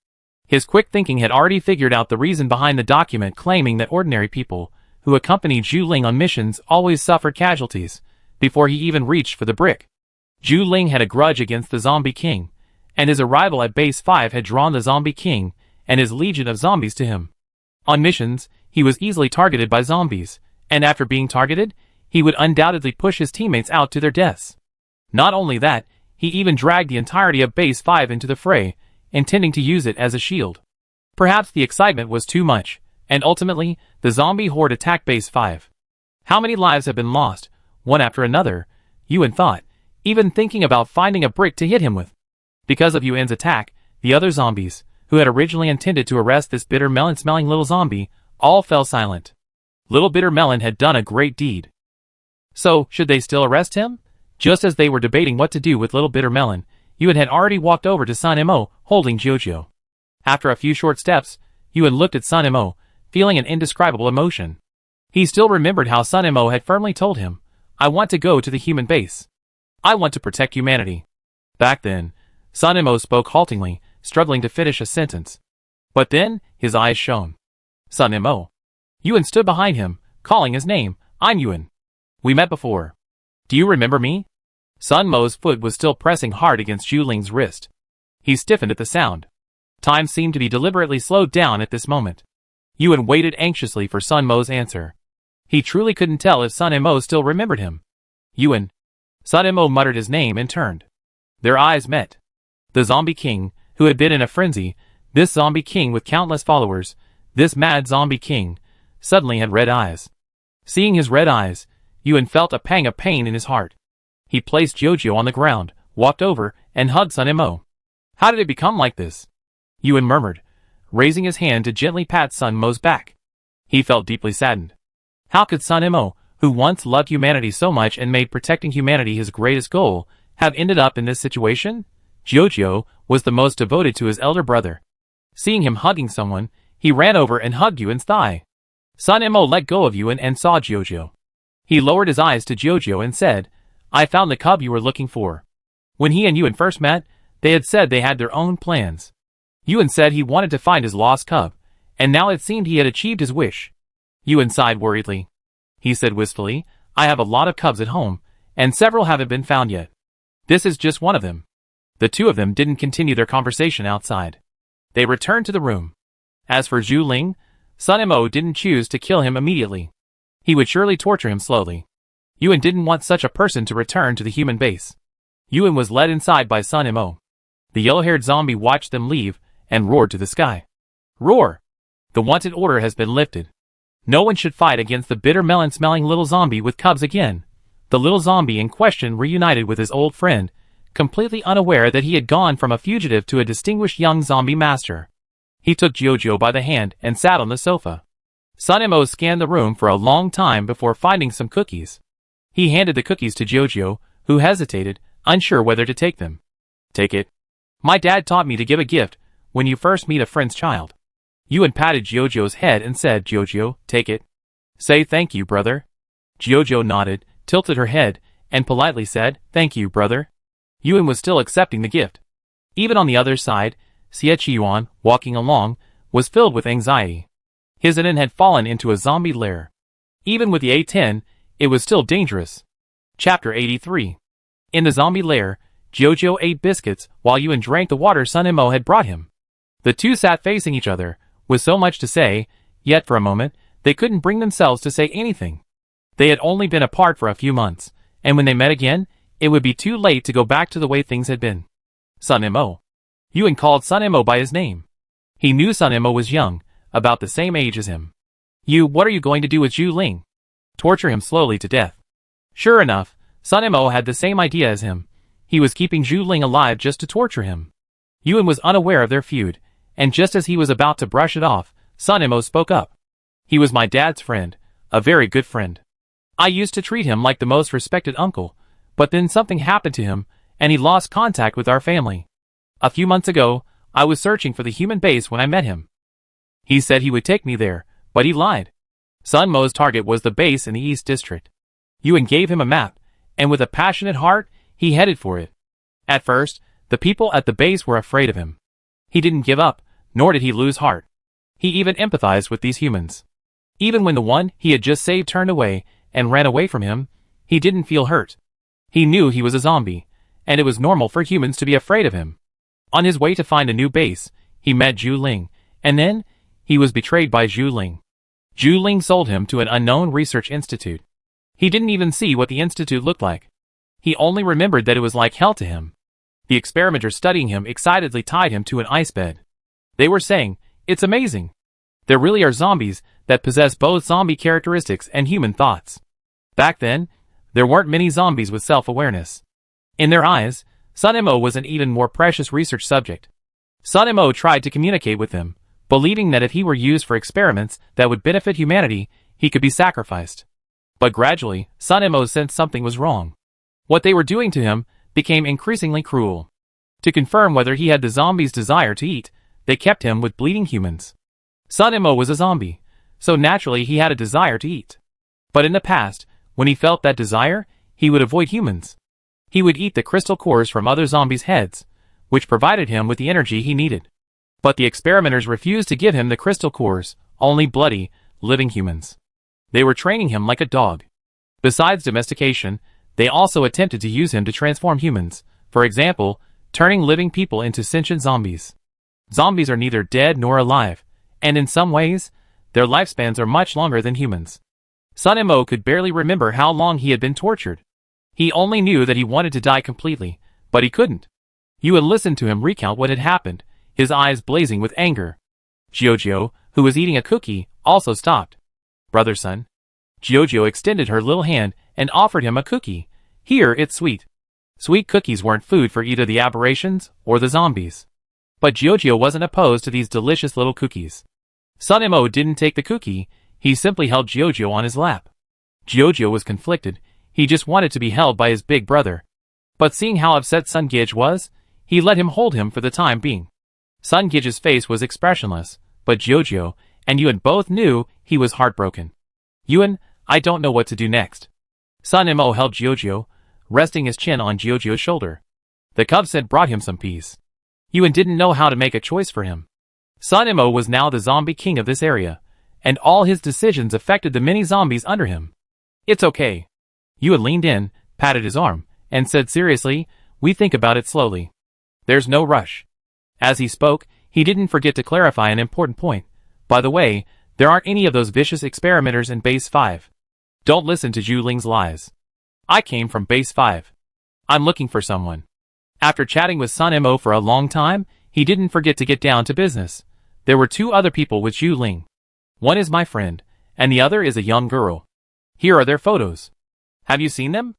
His quick thinking had already figured out the reason behind the document claiming that ordinary people who accompanied Zhu Ling on missions always suffered casualties, before he even reached for the brick. Zhu Ling had a grudge against the Zombie King, and his arrival at Base 5 had drawn the Zombie King and his legion of zombies to him. On missions, he was easily targeted by zombies, and after being targeted, he would undoubtedly push his teammates out to their deaths. Not only that, he even dragged the entirety of Base 5 into the fray, intending to use it as a shield. Perhaps the excitement was too much, and ultimately, the zombie horde attacked Base 5. How many lives have been lost, one after another, Yuan thought, even thinking about finding a brick to hit him with. Because of Yuan's attack, the other zombies, who had originally intended to arrest this bitter melon-smelling little zombie, all fell silent. Little Bitter Melon had done a great deed. So, should they still arrest him? Just as they were debating what to do with Little Bitter Melon, Yuan had already walked over to Sun Mo, holding Jojo. After a few short steps, Yuan looked at Sun Mo, feeling an indescribable emotion. He still remembered how Sun Mo had firmly told him, "I want to go to the human base. I want to protect humanity." Back then, Sun Mo spoke haltingly, struggling to finish a sentence. But then, his eyes shone. "Sun Mo." Yuan stood behind him, calling his name, "I'm Yuan. We met before. Do you remember me?" Sun Mo's foot was still pressing hard against Zhu Ling's wrist. He stiffened at the sound. Time seemed to be deliberately slowed down at this moment. Yuan waited anxiously for Sun Mo's answer. He truly couldn't tell if Sun Mo still remembered him. "Yuan." Sun Mo muttered his name and turned. Their eyes met. The Zombie King, who had been in a frenzy, this Zombie King with countless followers, this mad Zombie King, suddenly had red eyes. Seeing his red eyes, Yuan felt a pang of pain in his heart. He placed Jojo on the ground, walked over, and hugged Sun Mo. "How did it become like this?" Yuan murmured, raising his hand to gently pat Sun Mo's back. He felt deeply saddened. How could Sun Mo, who once loved humanity so much and made protecting humanity his greatest goal, have ended up in this situation? Jojo was the most devoted to his elder brother. Seeing him hugging someone, he ran over and hugged Yuan's thigh. Sun Mo let go of Yuan and saw Jojo. He lowered his eyes to Jojo and said, "I found the cub you were looking for." When he and Yuan first met, they had said they had their own plans. Yuan said he wanted to find his lost cub, and now it seemed he had achieved his wish. Yuan sighed worriedly. He said wistfully, "I have a lot of cubs at home, and several haven't been found yet. This is just one of them." The two of them didn't continue their conversation outside. They returned to the room. As for Zhu Ling, Sun Mo didn't choose to kill him immediately. He would surely torture him slowly. Yuan didn't want such a person to return to the human base. Yuan was led inside by Sun Mo. The yellow-haired zombie watched them leave and roared to the sky. "Roar! The wanted order has been lifted. No one should fight against the bitter melon-smelling little zombie with cubs again." The little zombie in question reunited with his old friend, completely unaware that he had gone from a fugitive to a distinguished young zombie master. He took Jojo by the hand and sat on the sofa. Sun Mo scanned the room for a long time before finding some cookies. He handed the cookies to Jojo, who hesitated, unsure whether to take them. "Take it. My dad taught me to give a gift when you first meet a friend's child." Yuan patted Jojo's head and said, "Jojo, take it. Say thank you, brother." Jojo nodded, tilted her head, and politely said, "Thank you, brother." Yuan was still accepting the gift. Even on the other side, Xie Yuan, walking along, was filled with anxiety. His inn had fallen into a zombie lair. Even with the A-10, it was still dangerous. Chapter 83. In the zombie lair, Jojo ate biscuits while Yuan drank the water Sun Mo had brought him. The two sat facing each other, with so much to say, yet for a moment, they couldn't bring themselves to say anything. They had only been apart for a few months, and when they met again, it would be too late to go back to the way things had been. Sun Mo. Yuan called Sun Mo by his name. He knew Sun Mo was young, about the same age as him. What are you going to do with Zhu Ling? Torture him slowly to death. Sure enough, Sun Mo had the same idea as him. He was keeping Zhu Ling alive just to torture him. Yuan was unaware of their feud, and just as he was about to brush it off, Sun Mo spoke up. He was my dad's friend, a very good friend. I used to treat him like the most respected uncle, but then something happened to him, and he lost contact with our family. A few months ago, I was searching for the human base when I met him. He said he would take me there, but he lied. Sun Mo's target was the base in the East District. Yuan gave him a map, and with a passionate heart, he headed for it. At first, the people at the base were afraid of him. He didn't give up, nor did he lose heart. He even empathized with these humans. Even when the one he had just saved turned away and ran away from him, he didn't feel hurt. He knew he was a zombie, and it was normal for humans to be afraid of him. On his way to find a new base, he met Zhu Ling, and then, he was betrayed by Zhu Ling. Zhu Ling sold him to an unknown research institute. He didn't even see what the institute looked like. He only remembered that it was like hell to him. The experimenters studying him excitedly tied him to an ice bed. They were saying, "It's amazing. There really are zombies that possess both zombie characteristics and human thoughts." Back then, there weren't many zombies with self-awareness. In their eyes, Sun Mo was an even more precious research subject. Sun Mo tried to communicate with them, believing that if he were used for experiments that would benefit humanity, he could be sacrificed. But gradually, Sun Mo sensed something was wrong. What they were doing to him became increasingly cruel. To confirm whether he had the zombies' desire to eat, they kept him with bleeding humans. Sun Mo was a zombie, so naturally he had a desire to eat. But in the past, when he felt that desire, he would avoid humans. He would eat the crystal cores from other zombies' heads, which provided him with the energy he needed. But the experimenters refused to give him the crystal cores, only bloody, living humans. They were training him like a dog. Besides domestication, they also attempted to use him to transform humans, for example, turning living people into sentient zombies. Zombies are neither dead nor alive, and in some ways, their lifespans are much longer than humans. Sun Mo could barely remember how long he had been tortured. He only knew that he wanted to die completely, but he couldn't. Yuan listened to him recount what had happened, his eyes blazing with anger. Jiojio, who was eating a cookie, also stopped. "Brother Sun." Jiojio extended her little hand and offered him a cookie. "Here, it's sweet." Sweet cookies weren't food for either the aberrations or the zombies. But Jiojio wasn't opposed to these delicious little cookies. Sun Mo didn't take the cookie, he simply held Jiojio on his lap. Jiojio was conflicted, he just wanted to be held by his big brother. But seeing how upset Sun Gij was, he let him hold him for the time being. Sun Gij's face was expressionless, but Jiojio and Yuan both knew he was heartbroken. "Yuan, I don't know what to do next." Sun Mo held Jiojio, resting his chin on Jiojio's shoulder. The cub scent brought him some peace. Yuan didn't know how to make a choice for him. Sun Mo was now the zombie king of this area, and all his decisions affected the many zombies under him. "It's okay." Yuan leaned in, patted his arm, and said seriously, "We think about it slowly. There's no rush." As he spoke, he didn't forget to clarify an important point. "By the way, there aren't any of those vicious experimenters in Base 5. Don't listen to Zhu Ling's lies. I came from Base 5. I'm looking for someone." After chatting with Sun Mo for a long time, he didn't forget to get down to business. There were two other people with Zhu Ling. One is my friend, and the other is a young girl. Here are their photos. Have you seen them?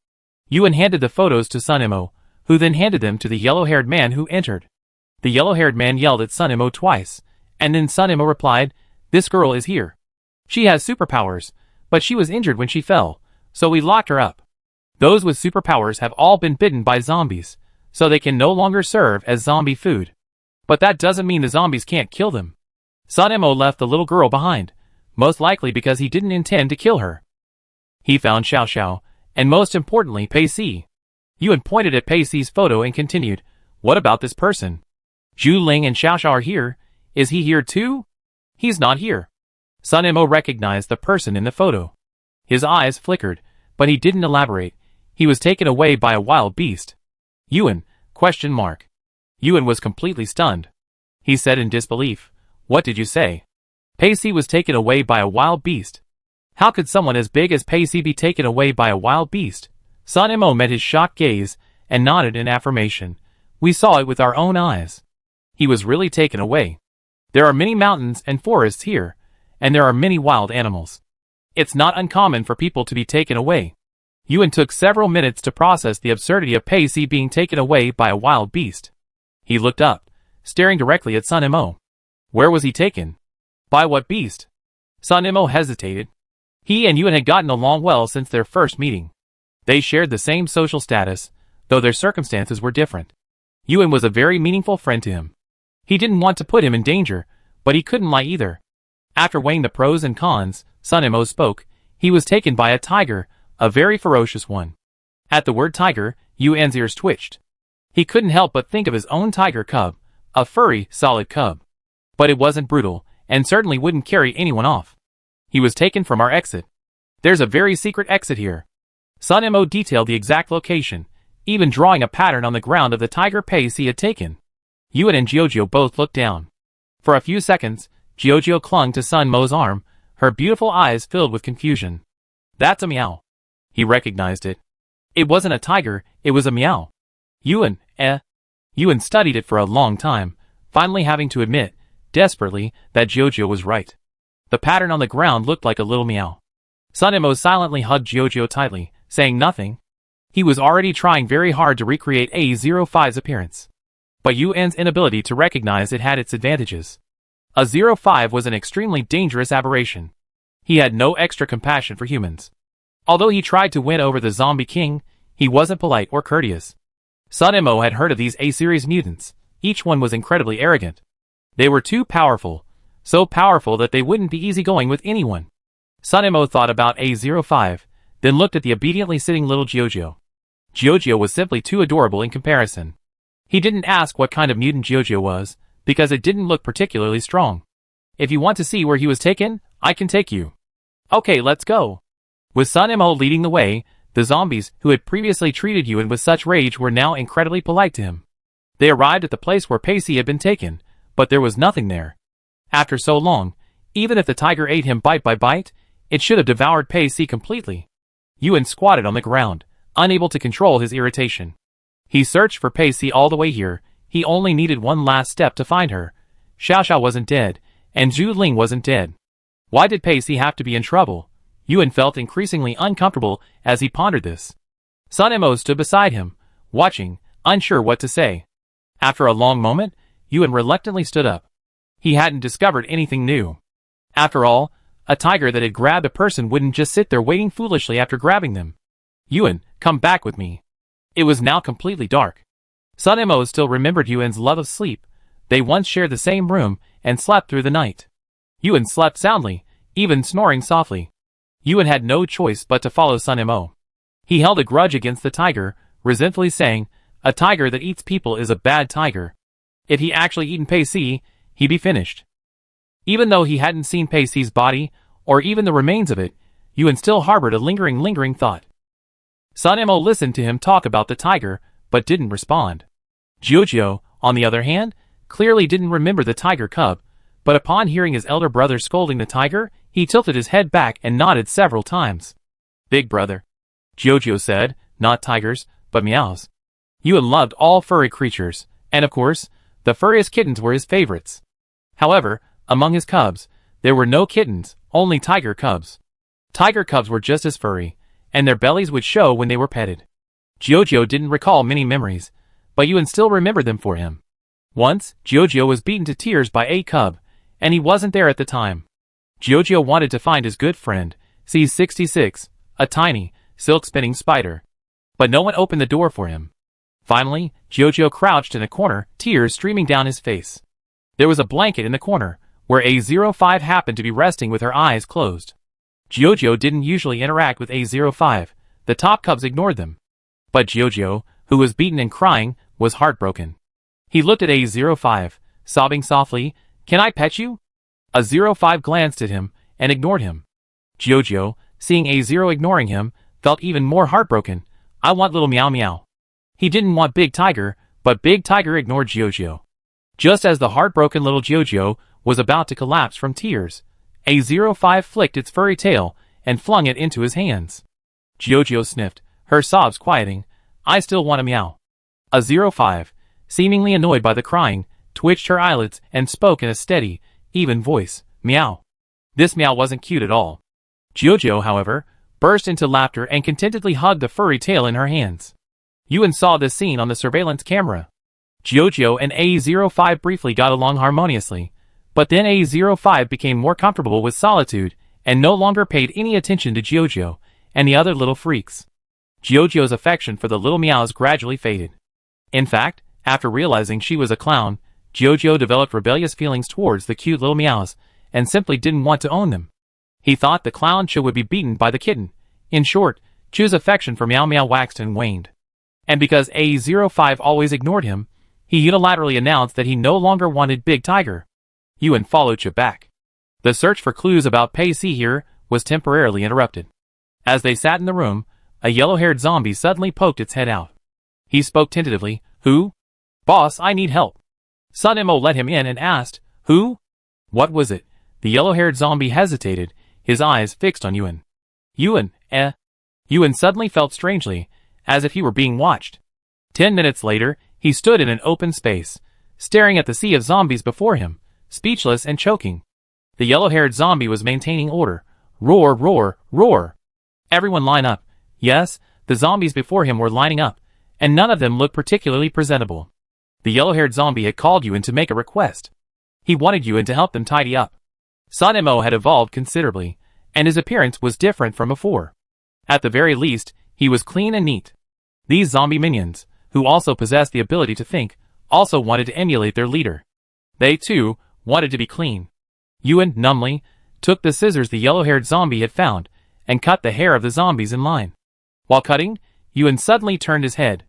Yuan handed the photos to Sun Mo, who then handed them to the yellow-haired man who entered. The yellow-haired man yelled at Sun Mo twice, and then Sun Mo replied, "This girl is here. She has superpowers, but she was injured when she fell, so we locked her up. Those with superpowers have all been bitten by zombies, so they can no longer serve as zombie food. But that doesn't mean the zombies can't kill them." Sun Mo left the little girl behind, most likely because he didn't intend to kill her. He found Xiao Xiao, and most importantly Pei Si. Yuan pointed at Pei Si's photo and continued, "What about this person? Zhu Ling and Xiao Xiao are here. Is he here too?" "He's not here." Sun Mo recognized the person in the photo. His eyes flickered, but he didn't elaborate. He was taken away by a wild beast. "Yuan? Yuan was completely stunned. he said in disbelief. What did you say? Pacey was taken away by a wild beast. How could someone as big as Pacey be taken away by a wild beast? Sun Mo met his shocked gaze and nodded in affirmation. We saw it with our own eyes. He was really taken away. There are many mountains and forests here, and there are many wild animals. It's not uncommon for people to be taken away. Yuan took several minutes to process the absurdity of Pacey being taken away by a wild beast. He looked up, staring directly at Sun Mo. Where was he taken? By what beast? Sun Mo hesitated. He and Yuan had gotten along well since their first meeting. They shared the same social status, though their circumstances were different. Yuan was a very meaningful friend to him. He didn't want to put him in danger, but he couldn't lie either. After weighing the pros and cons, Sun Mo spoke. He was taken by a tiger, a very ferocious one. At the word tiger, Yuan's ears twitched. He couldn't help but think of his own tiger cub, a furry, solid cub. But it wasn't brutal, and certainly wouldn't carry anyone off. He was taken from our exit. There's a very secret exit here. Sun Mo detailed the exact location, even drawing a pattern on the ground of the tiger pace he had taken. Yuan and Jiujiu both looked down. For a few seconds, Jiujiu clung to Sun Mo's arm, her beautiful eyes filled with confusion. That's a meow. He recognized it. It wasn't a tiger, it was a meow. Yuan studied it for a long time, finally having to admit, desperately, that Jiujiu was right. The pattern on the ground looked like a little meow. Sun Mo silently hugged Jiujiu tightly, saying nothing. He was already trying very hard to recreate A05's appearance. But Yuan's inability to recognize it had its advantages. A05 was an extremely dangerous aberration. He had no extra compassion for humans. Although he tried to win over the zombie king, he wasn't polite or courteous. Sun Mo had heard of these A-series mutants. Each one was incredibly arrogant. They were too powerful, so powerful that they wouldn't be easygoing with anyone. Sun Mo thought about A05, then looked at the obediently sitting little Jiujiu. Jiujiu was simply too adorable in comparison. He didn't ask what kind of mutant Jiujiu was, because it didn't look particularly strong. If you want to see where he was taken, I can take you. Okay, let's go. With Sun Mo leading the way, the zombies who had previously treated Yuan with such rage were now incredibly polite to him. They arrived at the place where Pacey had been taken, but there was nothing there. After so long, even if the tiger ate him bite by bite, it should have devoured Pacey completely. Yuan squatted on the ground, unable to control his irritation. He searched for Pacey all the way here. He only needed one last step to find her. Xiaoxiao wasn't dead, and Zhu Ling wasn't dead. Why did Pacey have to be in trouble? Yuan felt increasingly uncomfortable as he pondered this. Sun Mo stood beside him, watching, unsure what to say. After a long moment, Yuan reluctantly stood up. He hadn't discovered anything new. After all, a tiger that had grabbed a person wouldn't just sit there waiting foolishly after grabbing them. Yuan, come back with me. It was now completely dark. Sun Mo still remembered Yuan's love of sleep. They once shared the same room and slept through the night. Yuan slept soundly, even snoring softly. Yuan had no choice but to follow Sun Mo. He held a grudge against the tiger, resentfully saying, a tiger that eats people is a bad tiger. If he actually eaten Pacey, he'd be finished. Even though he hadn't seen Pacey's body, or even the remains of it, Yuan still harbored a lingering thought. Sun Mo listened to him talk about the tiger, but didn't respond. Jiujiu, on the other hand, clearly didn't remember the tiger cub, but upon hearing his elder brother scolding the tiger, he tilted his head back and nodded several times. Big brother, Jiujiu said, not tigers, but meows. Yuan loved all furry creatures, and of course, the furriest kittens were his favorites. However, among his cubs, there were no kittens, only tiger cubs. Tiger cubs were just as furry, and their bellies would show when they were petted. Jiujiu didn't recall many memories, but Yuan still remembered them for him. Once, Jiujiu was beaten to tears by a cub, and he wasn't there at the time. Jiujiu wanted to find his good friend, C66, a tiny, silk-spinning spider. But no one opened the door for him. Finally, Jiujiu crouched in a corner, tears streaming down his face. There was a blanket in the corner, where A05 happened to be resting with her eyes closed. Jiujiu didn't usually interact with A05, the top cubs ignored them. But Jiujiu, who was beaten and crying, was heartbroken. He looked at A05, sobbing softly, "Can I pet you?" A05 glanced at him, and ignored him. Jiujiu, seeing A0 ignoring him, felt even more heartbroken. "I want little meow meow." He didn't want Big Tiger, but Big Tiger ignored Jiujiu. Just as the heartbroken little Jojo was about to collapse from tears, A05 flicked its furry tail and flung it into his hands. Jojo sniffed, her sobs quieting. I still want a meow. A05, seemingly annoyed by the crying, twitched her eyelids and spoke in a steady, even voice, meow. This meow wasn't cute at all. Jojo, however, burst into laughter and contentedly hugged the furry tail in her hands. Yuan saw this scene on the surveillance camera. Jojo and A05 briefly got along harmoniously, but then A05 became more comfortable with solitude and no longer paid any attention to Jojo and the other little freaks. Jojo's affection for the little meows gradually faded. In fact, after realizing she was a clown, Jojo developed rebellious feelings towards the cute little meows and simply didn't want to own them. He thought the clown show would be beaten by the kitten. In short, Chu's affection for Meow Meow waxed and waned. And because A05 always ignored him, he unilaterally announced that he no longer wanted Big Tiger. Yuan followed Chu back. The search for clues about Pei Si here was temporarily interrupted. As they sat in the room, a yellow-haired zombie suddenly poked its head out. He spoke tentatively. Who? Boss, I need help. Sun Mo let him in and asked, Who? What was it? The yellow-haired zombie hesitated, his eyes fixed on Yuan. Yuan, Yuan suddenly felt strangely, as if he were being watched. 10 minutes later, he stood in an open space, staring at the sea of zombies before him, speechless and choking. The yellow-haired zombie was maintaining order. Roar, roar, roar. Everyone line up. Yes, the zombies before him were lining up, and none of them looked particularly presentable. The yellow-haired zombie had called Yuan to make a request. He wanted Yuan to help them tidy up. Sun Mo had evolved considerably, and his appearance was different from before. At the very least, he was clean and neat. These zombie minions, who also possessed the ability to think, also wanted to emulate their leader. They, too, wanted to be clean. Yuan, numbly, took the scissors the yellow-haired zombie had found, and cut the hair of the zombies in line. While cutting, Yuan suddenly turned his head.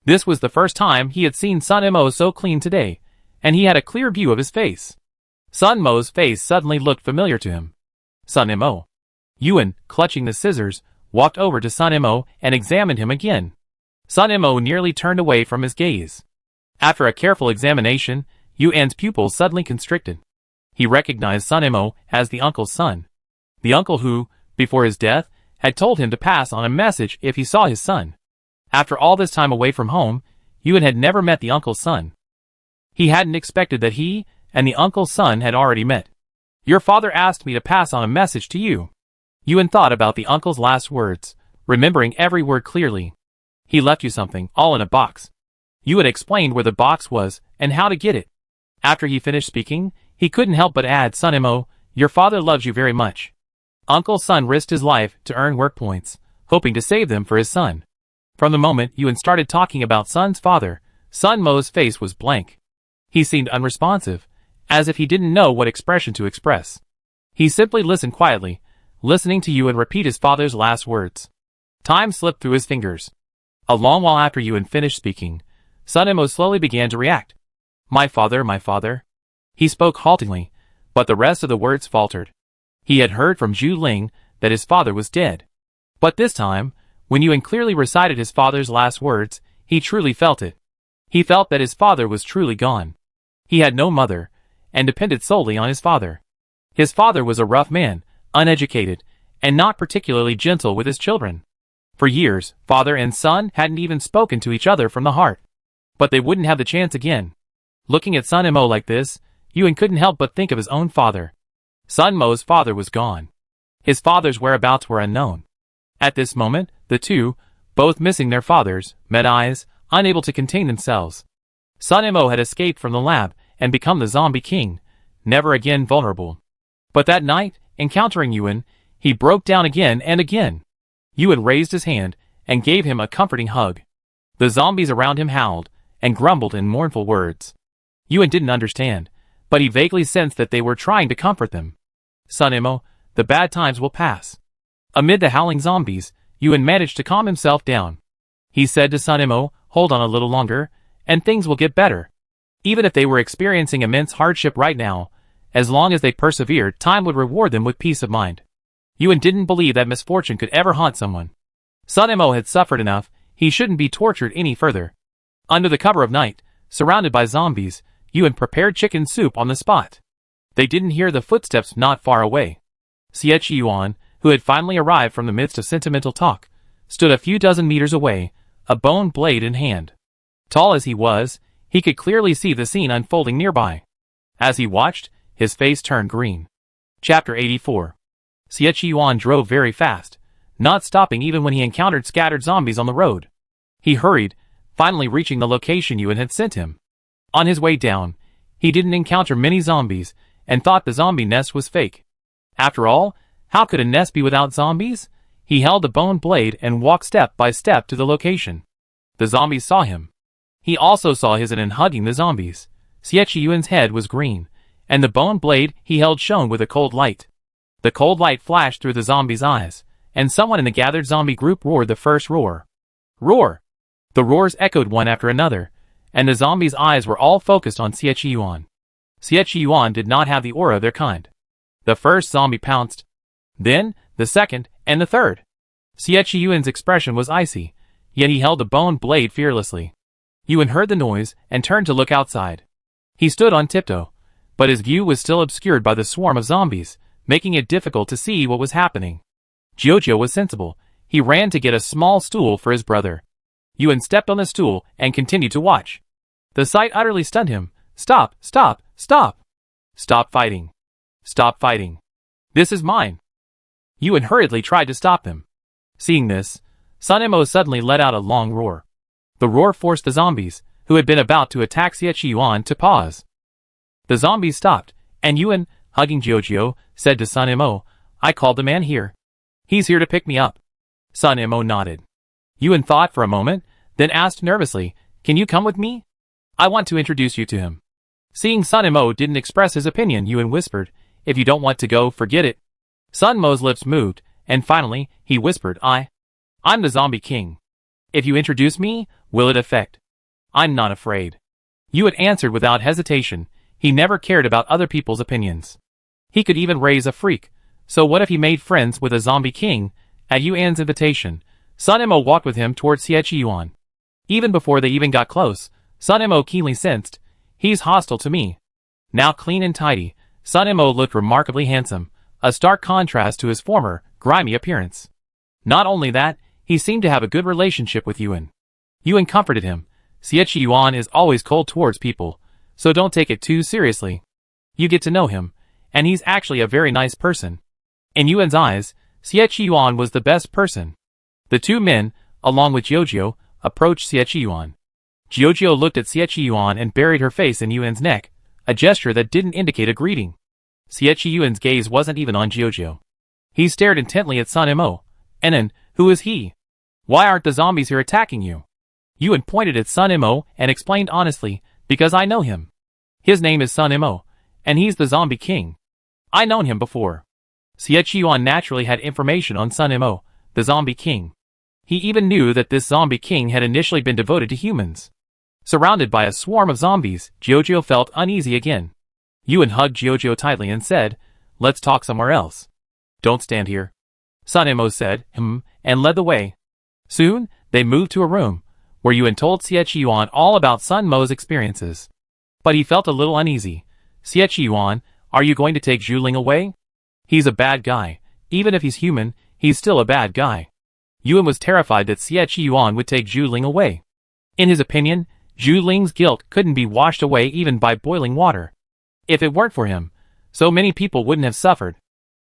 This was the first time he had seen Sun Mo so clean today, and he had a clear view of his face. Sun Mo's face suddenly looked familiar to him. Sun Mo. Yuan, clutching the scissors, walked over to Sun Mo and examined him again. Sun Mo nearly turned away from his gaze. After a careful examination, Yuan's pupils suddenly constricted. He recognized Sun Mo as the uncle's son. The uncle who, before his death, had told him to pass on a message if he saw his son. After all this time away from home, Yuan had never met the uncle's son. He hadn't expected that he and the uncle's son had already met. Your father asked me to pass on a message to you. Yuan thought about the uncle's last words, remembering every word clearly. He left you something, all in a box. Yuan explained where the box was and how to get it. After he finished speaking, he couldn't help but add, Sun Mo, your father loves you very much. Uncle's son risked his life to earn work points, hoping to save them for his son. From the moment Yuan started talking about Sun's father, Sun Mo's face was blank. He seemed unresponsive, as if he didn't know what expression to express. He simply listened quietly, listening to Yuan repeat his father's last words. Time slipped through his fingers. A long while after Yuan finished speaking, Sun Mo slowly began to react. My father, my father. He spoke haltingly, but the rest of the words faltered. He had heard from Zhu Ling that his father was dead. But this time, when Yuan clearly recited his father's last words, he truly felt it. He felt that his father was truly gone. He had no mother, and depended solely on his father. His father was a rough man, uneducated, and not particularly gentle with his children. For years, father and son hadn't even spoken to each other from the heart. But they wouldn't have the chance again. Looking at Sun Mo like this, Yuan couldn't help but think of his own father. Sun Mo's father was gone. His father's whereabouts were unknown. At this moment, the two, both missing their fathers, met eyes, unable to contain themselves. Sun Mo had escaped from the lab and become the zombie king, never again vulnerable. But that night, encountering Yuan, he broke down again and again. Yuan raised his hand and gave him a comforting hug. The zombies around him howled and grumbled in mournful words. Yuan didn't understand, but he vaguely sensed that they were trying to comfort them. Sun Mo, the bad times will pass. Amid the howling zombies, Yuan managed to calm himself down. He said to Sun Mo, hold on a little longer, and things will get better. Even if they were experiencing immense hardship right now, as long as they persevered, time would reward them with peace of mind. Yuan didn't believe that misfortune could ever haunt someone. Sun Mo had suffered enough, he shouldn't be tortured any further. Under the cover of night, surrounded by zombies, Yuan prepared chicken soup on the spot. They didn't hear the footsteps not far away. Xie Yuan, who had finally arrived from the midst of sentimental talk, stood a few dozen meters away, a bone blade in hand. Tall as he was, he could clearly see the scene unfolding nearby. As he watched, his face turned green. Chapter 84. Xie Yuan drove very fast, not stopping even when he encountered scattered zombies on the road. He hurried, finally reaching the location Yuan had sent him. On his way down, he didn't encounter many zombies, and thought the zombie nest was fake. After all, how could a nest be without zombies? He held the bone blade and walked step by step to the location. The zombies saw him. He also saw his and hugging the zombies. Xie Yuan's head was green, and the bone blade he held shone with a cold light. The cold light flashed through the zombie's eyes, and someone in the gathered zombie group roared the first roar. Roar! The roars echoed one after another, and the zombies' eyes were all focused on Xie Yuan. Xie Yuan did not have the aura of their kind. The first zombie pounced. Then, the second, and the third. Xie Yuan's expression was icy, yet he held the bone blade fearlessly. Yuan heard the noise and turned to look outside. He stood on tiptoe, but his view was still obscured by the swarm of zombies, making it difficult to see what was happening. Jojo was sensible. He ran to get a small stool for his brother. Yuan stepped on the stool and continued to watch. The sight utterly stunned him. Stop, stop, stop! Stop fighting. Stop fighting. This is mine. Yuan hurriedly tried to stop them. Seeing this, Sun Mo suddenly let out a long roar. The roar forced the zombies, who had been about to attack Xie Yuan, to pause. The zombies stopped, and Yuan, hugging Jojo, said to Sun Mo, "I called the man here. He's here to pick me up." Sun Mo nodded. Yuan thought for a moment, then asked nervously, "Can you come with me? I want to introduce you to him." Seeing Sun Mo didn't express his opinion, Yuan whispered, "If you don't want to go, forget it." Sun Mo's lips moved, and finally, he whispered, I'm the Zombie King. If you introduce me, will it affect? I'm not afraid. Yuan answered without hesitation. He never cared about other people's opinions. He could even raise a freak. So what if he made friends with a Zombie King? At Yuan's invitation, Sun Mo walked with him towards Xie Yuan. Even before they even got close, Sun Mo keenly sensed, he's hostile to me. Now clean and tidy, Sun Mo looked remarkably handsome, a stark contrast to his former, grimy appearance. Not only that, he seemed to have a good relationship with Yuan. Yuan comforted him. Xie Yuan is always cold towards people, so don't take it too seriously. You get to know him, and he's actually a very nice person. In Yuan's eyes, Xie Yuan was the best person. The two men, along with Jojo, approached Xie Yuan. Jojo looked at Xie Yuan and buried her face in Yuan's neck, a gesture that didn't indicate a greeting. Xie Yuan's gaze wasn't even on Jojo. He stared intently at Sun Mo. "Enan, who is he? Why aren't the zombies here attacking you?" Yuan pointed at Sun Mo and explained honestly, "Because I know him. His name is Sun Mo, and he's the Zombie King. I known him before." Xie Yuan naturally had information on Sun Mo, the Zombie King. He even knew that this Zombie King had initially been devoted to humans. Surrounded by a swarm of zombies, Jojo felt uneasy again. Yuan hugged Jojo tightly and said, "Let's talk somewhere else. Don't stand here." Sun Mo said, and led the way. Soon, they moved to a room, where Yuan told Xie Yuan all about Sun Mo's experiences. But he felt a little uneasy. "Xie Yuan, are you going to take Zhu Ling away? He's a bad guy. Even if he's human, he's still a bad guy." Yuan was terrified that Xie Yuan would take Zhu Ling away. In his opinion, Zhu Ling's guilt couldn't be washed away even by boiling water. If it weren't for him, so many people wouldn't have suffered.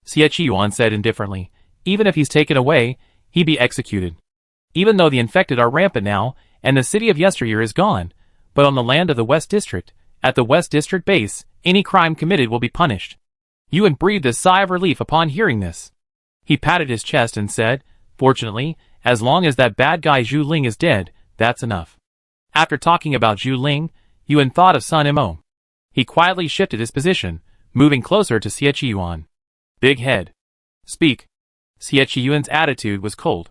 Xie Yuan said indifferently, "Even if he's taken away, he'd be executed. Even though the infected are rampant now, and the city of yesteryear is gone, but on the land of the West District, at the West District base, any crime committed will be punished." Yuan breathed a sigh of relief upon hearing this. He patted his chest and said, "Fortunately, as long as that bad guy Zhu Ling is dead, that's enough." After talking about Zhu Ling, Yuan thought of Sun Mo. He quietly shifted his position, moving closer to Xie Yuan. "Big head. Speak." Xie Yuan's attitude was cold.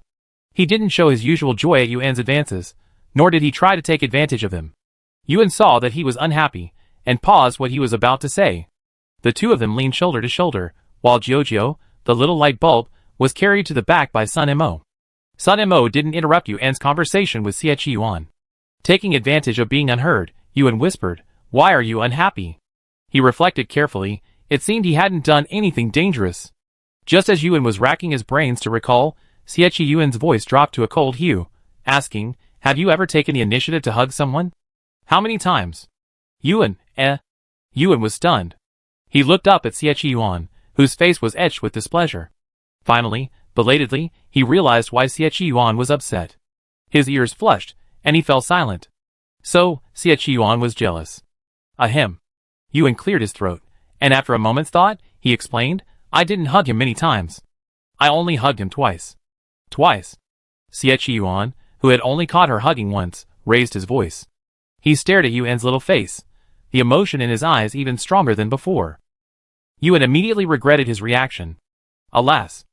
He didn't show his usual joy at Yuan's advances, nor did he try to take advantage of them. Yuan saw that he was unhappy, and paused what he was about to say. The two of them leaned shoulder to shoulder, while Jojo, the little light bulb, was carried to the back by Sun Mo. Sun Mo didn't interrupt Yuan's conversation with Xie Yuan. Taking advantage of being unheard, Yuan whispered, why are you unhappy? He reflected carefully. It seemed he hadn't done anything dangerous. Just as Yuan was racking his brains to recall, Xie Yuan's voice dropped to a cold hue, asking, have you ever taken the initiative to hug someone? How many times? Yuan was stunned. He looked up at Xie Yuan, whose face was etched with displeasure. Finally, belatedly, he realized why Xie Yuan was upset. His ears flushed, and he fell silent. So, Xie Yuan was jealous. Ahem. Yuan cleared his throat, and after a moment's thought, he explained, I didn't hug him many times. I only hugged him twice. Twice. Xie Yuan, who had only caught her hugging once, raised his voice. He stared at Yuan's little face, the emotion in his eyes even stronger than before. Yuan immediately regretted his reaction. Alas,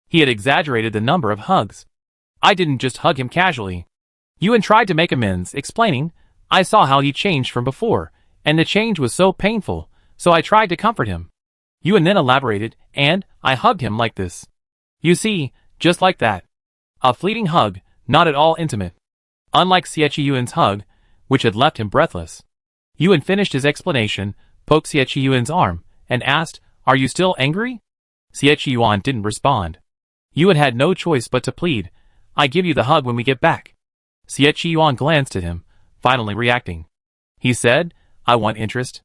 he had exaggerated the number of hugs. I didn't just hug him casually. Yuan tried to make amends, explaining, I saw how he changed from before, and the change was so painful, so I tried to comfort him. Yuan then elaborated, and I hugged him like this. You see, just like that. A fleeting hug, not at all intimate. Unlike Xie Yuan's hug, which had left him breathless. Yuan finished his explanation, poked Xie Yuan's arm, and asked, are you still angry? Xie Yuan didn't respond. Yuan had no choice but to plead, I give you the hug when we get back. Xie Yuan glanced at him, finally reacting. He said, I want interest.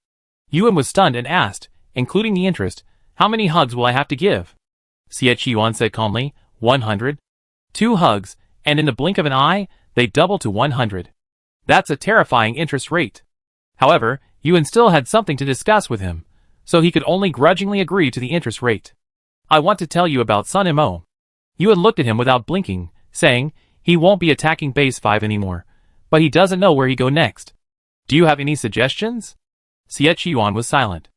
Yuan was stunned and asked, including the interest, how many hugs will I have to give? Xie Yuan said calmly, 100. 2 hugs, and in the blink of an eye, they doubled to 100. That's a terrifying interest rate. However, Yuan still had something to discuss with him, so he could only grudgingly agree to the interest rate. I want to tell you about Sun Mo. Yuan looked at him without blinking, saying, he won't be attacking base 5 anymore, but he doesn't know where he go next. Do you have any suggestions? Xie Yuan was silent.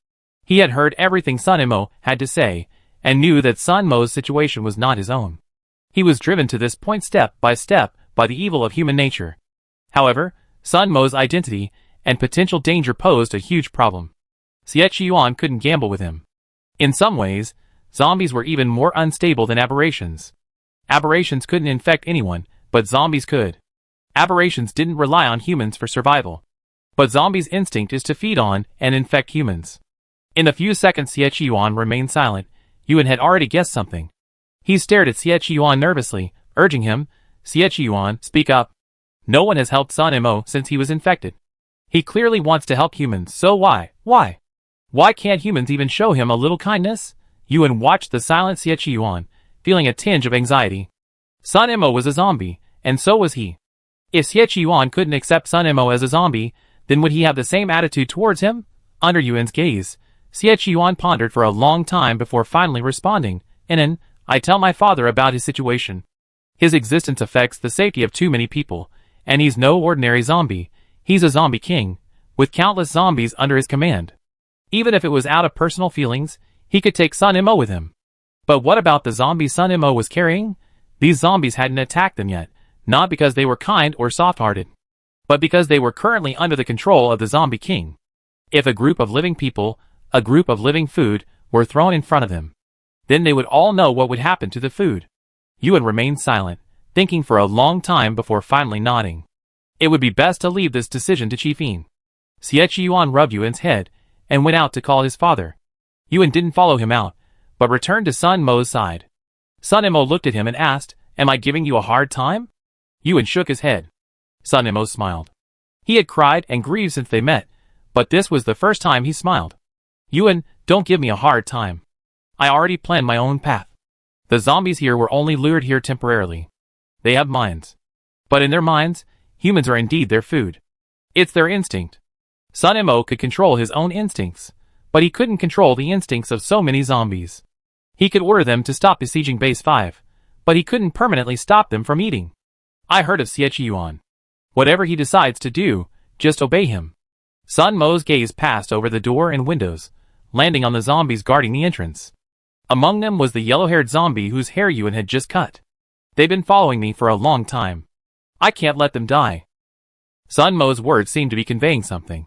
He had heard everything Sun Mo had to say, and knew that Sun Mo's situation was not his own. He was driven to this point step by the evil of human nature. However, Sun Mo's identity and potential danger posed a huge problem. Xie Yuan couldn't gamble with him. In some ways, zombies were even more unstable than aberrations. Aberrations couldn't infect anyone, but zombies could. Aberrations didn't rely on humans for survival. But zombies' instinct is to feed on and infect humans. In the few seconds Xie Yuan remained silent, Yuan had already guessed something. He stared at Xie Yuan nervously, urging him, Xie Yuan, speak up. No one has helped Sun Mo since he was infected. He clearly wants to help humans, so why? Why can't humans even show him a little kindness? Yuan watched the silent Xie Yuan, feeling a tinge of anxiety. Sun Mo was a zombie, and so was he. If Xie Yuan couldn't accept Sun Mo as a zombie, then would he have the same attitude towards him? Under Yuan's gaze, Xie Yuan pondered for a long time before finally responding, I tell my father about his situation. His existence affects the safety of too many people, and he's no ordinary zombie. He's a zombie king, with countless zombies under his command. Even if it was out of personal feelings, he could take Sun Mo with him. But what about the zombies Sun Mo was carrying? These zombies hadn't attacked them yet, not because they were kind or soft-hearted, but because they were currently under the control of the zombie king. If a group of living people, a group of living food, were thrown in front of them, then they would all know what would happen to the food. Yuan remained silent, thinking for a long time before finally nodding. It would be best to leave this decision to Chief Yin. Xie Yuan rubbed Yuan's head, and went out to call his father. Yuan didn't follow him out, but returned to Sun Mo's side. Sun Mo looked at him and asked, Am I giving you a hard time? Yuan shook his head. Sun Mo smiled. He had cried and grieved since they met, but this was the first time he smiled. Yuan, don't give me a hard time. I already planned my own path. The zombies here were only lured here temporarily. They have minds. But in their minds, humans are indeed their food. It's their instinct. Sun Mo could control his own instincts, but he couldn't control the instincts of so many zombies. He could order them to stop besieging Base 5, but he couldn't permanently stop them from eating. I heard of Xie Yuan. Whatever he decides to do, just obey him. Sun Mo's gaze passed over the door and windows, landing on the zombies guarding the entrance. Among them was the yellow-haired zombie whose hair Yuan had just cut. They've been following me for a long time. I can't let them die. Sun Mo's words seemed to be conveying something.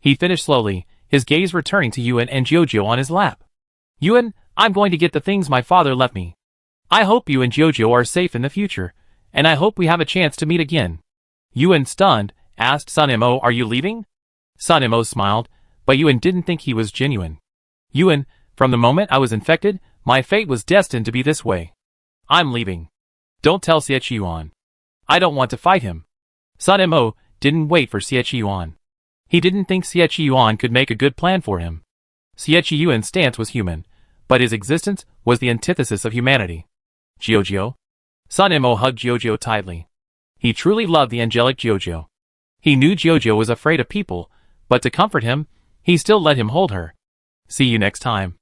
He finished slowly, his gaze returning to Yuan and Jojo on his lap. Yuan, I'm going to get the things my father left me. I hope you and Jojo are safe in the future, and I hope we have a chance to meet again. Yuan, stunned, asked Sun Mo, are you leaving? Sun Mo smiled, but Yuan didn't think he was genuine. Yuan, from the moment I was infected, my fate was destined to be this way. I'm leaving. Don't tell Yuan. I don't want to fight him. Sun Mo didn't wait for Yuan. He didn't think Yuan could make a good plan for him. Yuan's stance was human, but his existence was the antithesis of humanity. Jiujiu. Sun Mo hugged Jiujiu tightly. He truly loved the angelic Jiujiu. He knew Jiujiu was afraid of people, but to comfort him, he still let him hold her. See you next time.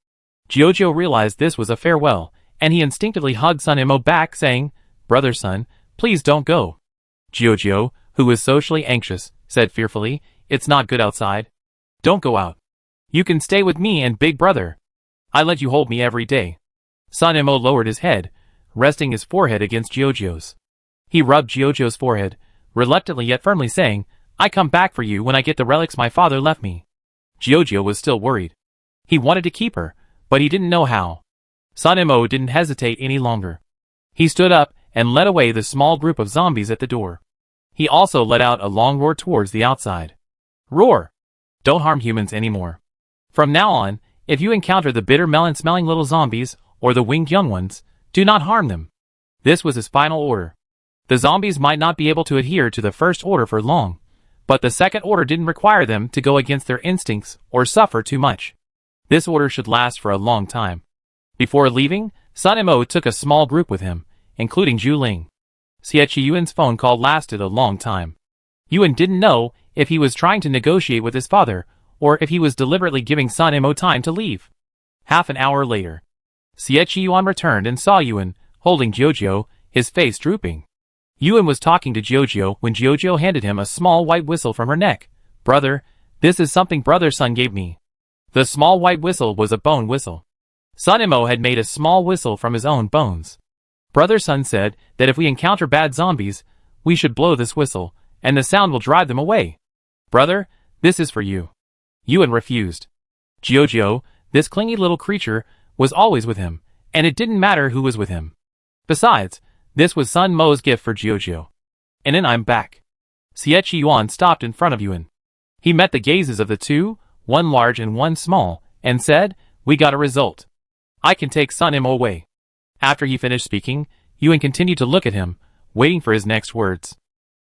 Jiujiu realized this was a farewell, and he instinctively hugged Sun Mo back, saying, Brother Sun, please don't go. Jiujiu, who was socially anxious, said fearfully, It's not good outside. Don't go out. You can stay with me and Big Brother. I let you hold me every day. Sun Mo lowered his head, resting his forehead against Jiujiu's. He rubbed Jiujiu's forehead, reluctantly yet firmly saying, I come back for you when I get the relics my father left me. Jiujiu was still worried. He wanted to keep her, but he didn't know how. Sun Mo didn't hesitate any longer. He stood up and led away the small group of zombies at the door. He also let out a long roar towards the outside. Roar! Don't harm humans anymore. From now on, if you encounter the bitter melon-smelling little zombies, or the winged young ones, do not harm them. This was his final order. The zombies might not be able to adhere to the first order for long, but the second order didn't require them to go against their instincts or suffer too much. This order should last for a long time. Before leaving, Sun Mo took a small group with him, including Zhu Ling. Yuan's phone call lasted a long time. Yuan didn't know if he was trying to negotiate with his father, or if he was deliberately giving Sun Mo time to leave. Half an hour later, Yuan returned and saw Yuan, holding Jiujiu, his face drooping. Yuan was talking to Jiujiu when Jiujiu handed him a small white whistle from her neck. Brother, this is something Brother Sun gave me. The small white whistle was a bone whistle. Sun Mo had made a small whistle from his own bones. Brother Sun said that if we encounter bad zombies, we should blow this whistle, and the sound will drive them away. Brother, this is for you. Yuan refused. Jiujiu, this clingy little creature, was always with him, and it didn't matter who was with him. Besides, this was Sun Mo's gift for Jiujiu. And then I'm back. Yuan stopped in front of Yuan. He met the gazes of the two, one large and one small, and said, We got a result. I can take Sun Mo away. After he finished speaking, Yuan continued to look at him, waiting for his next words.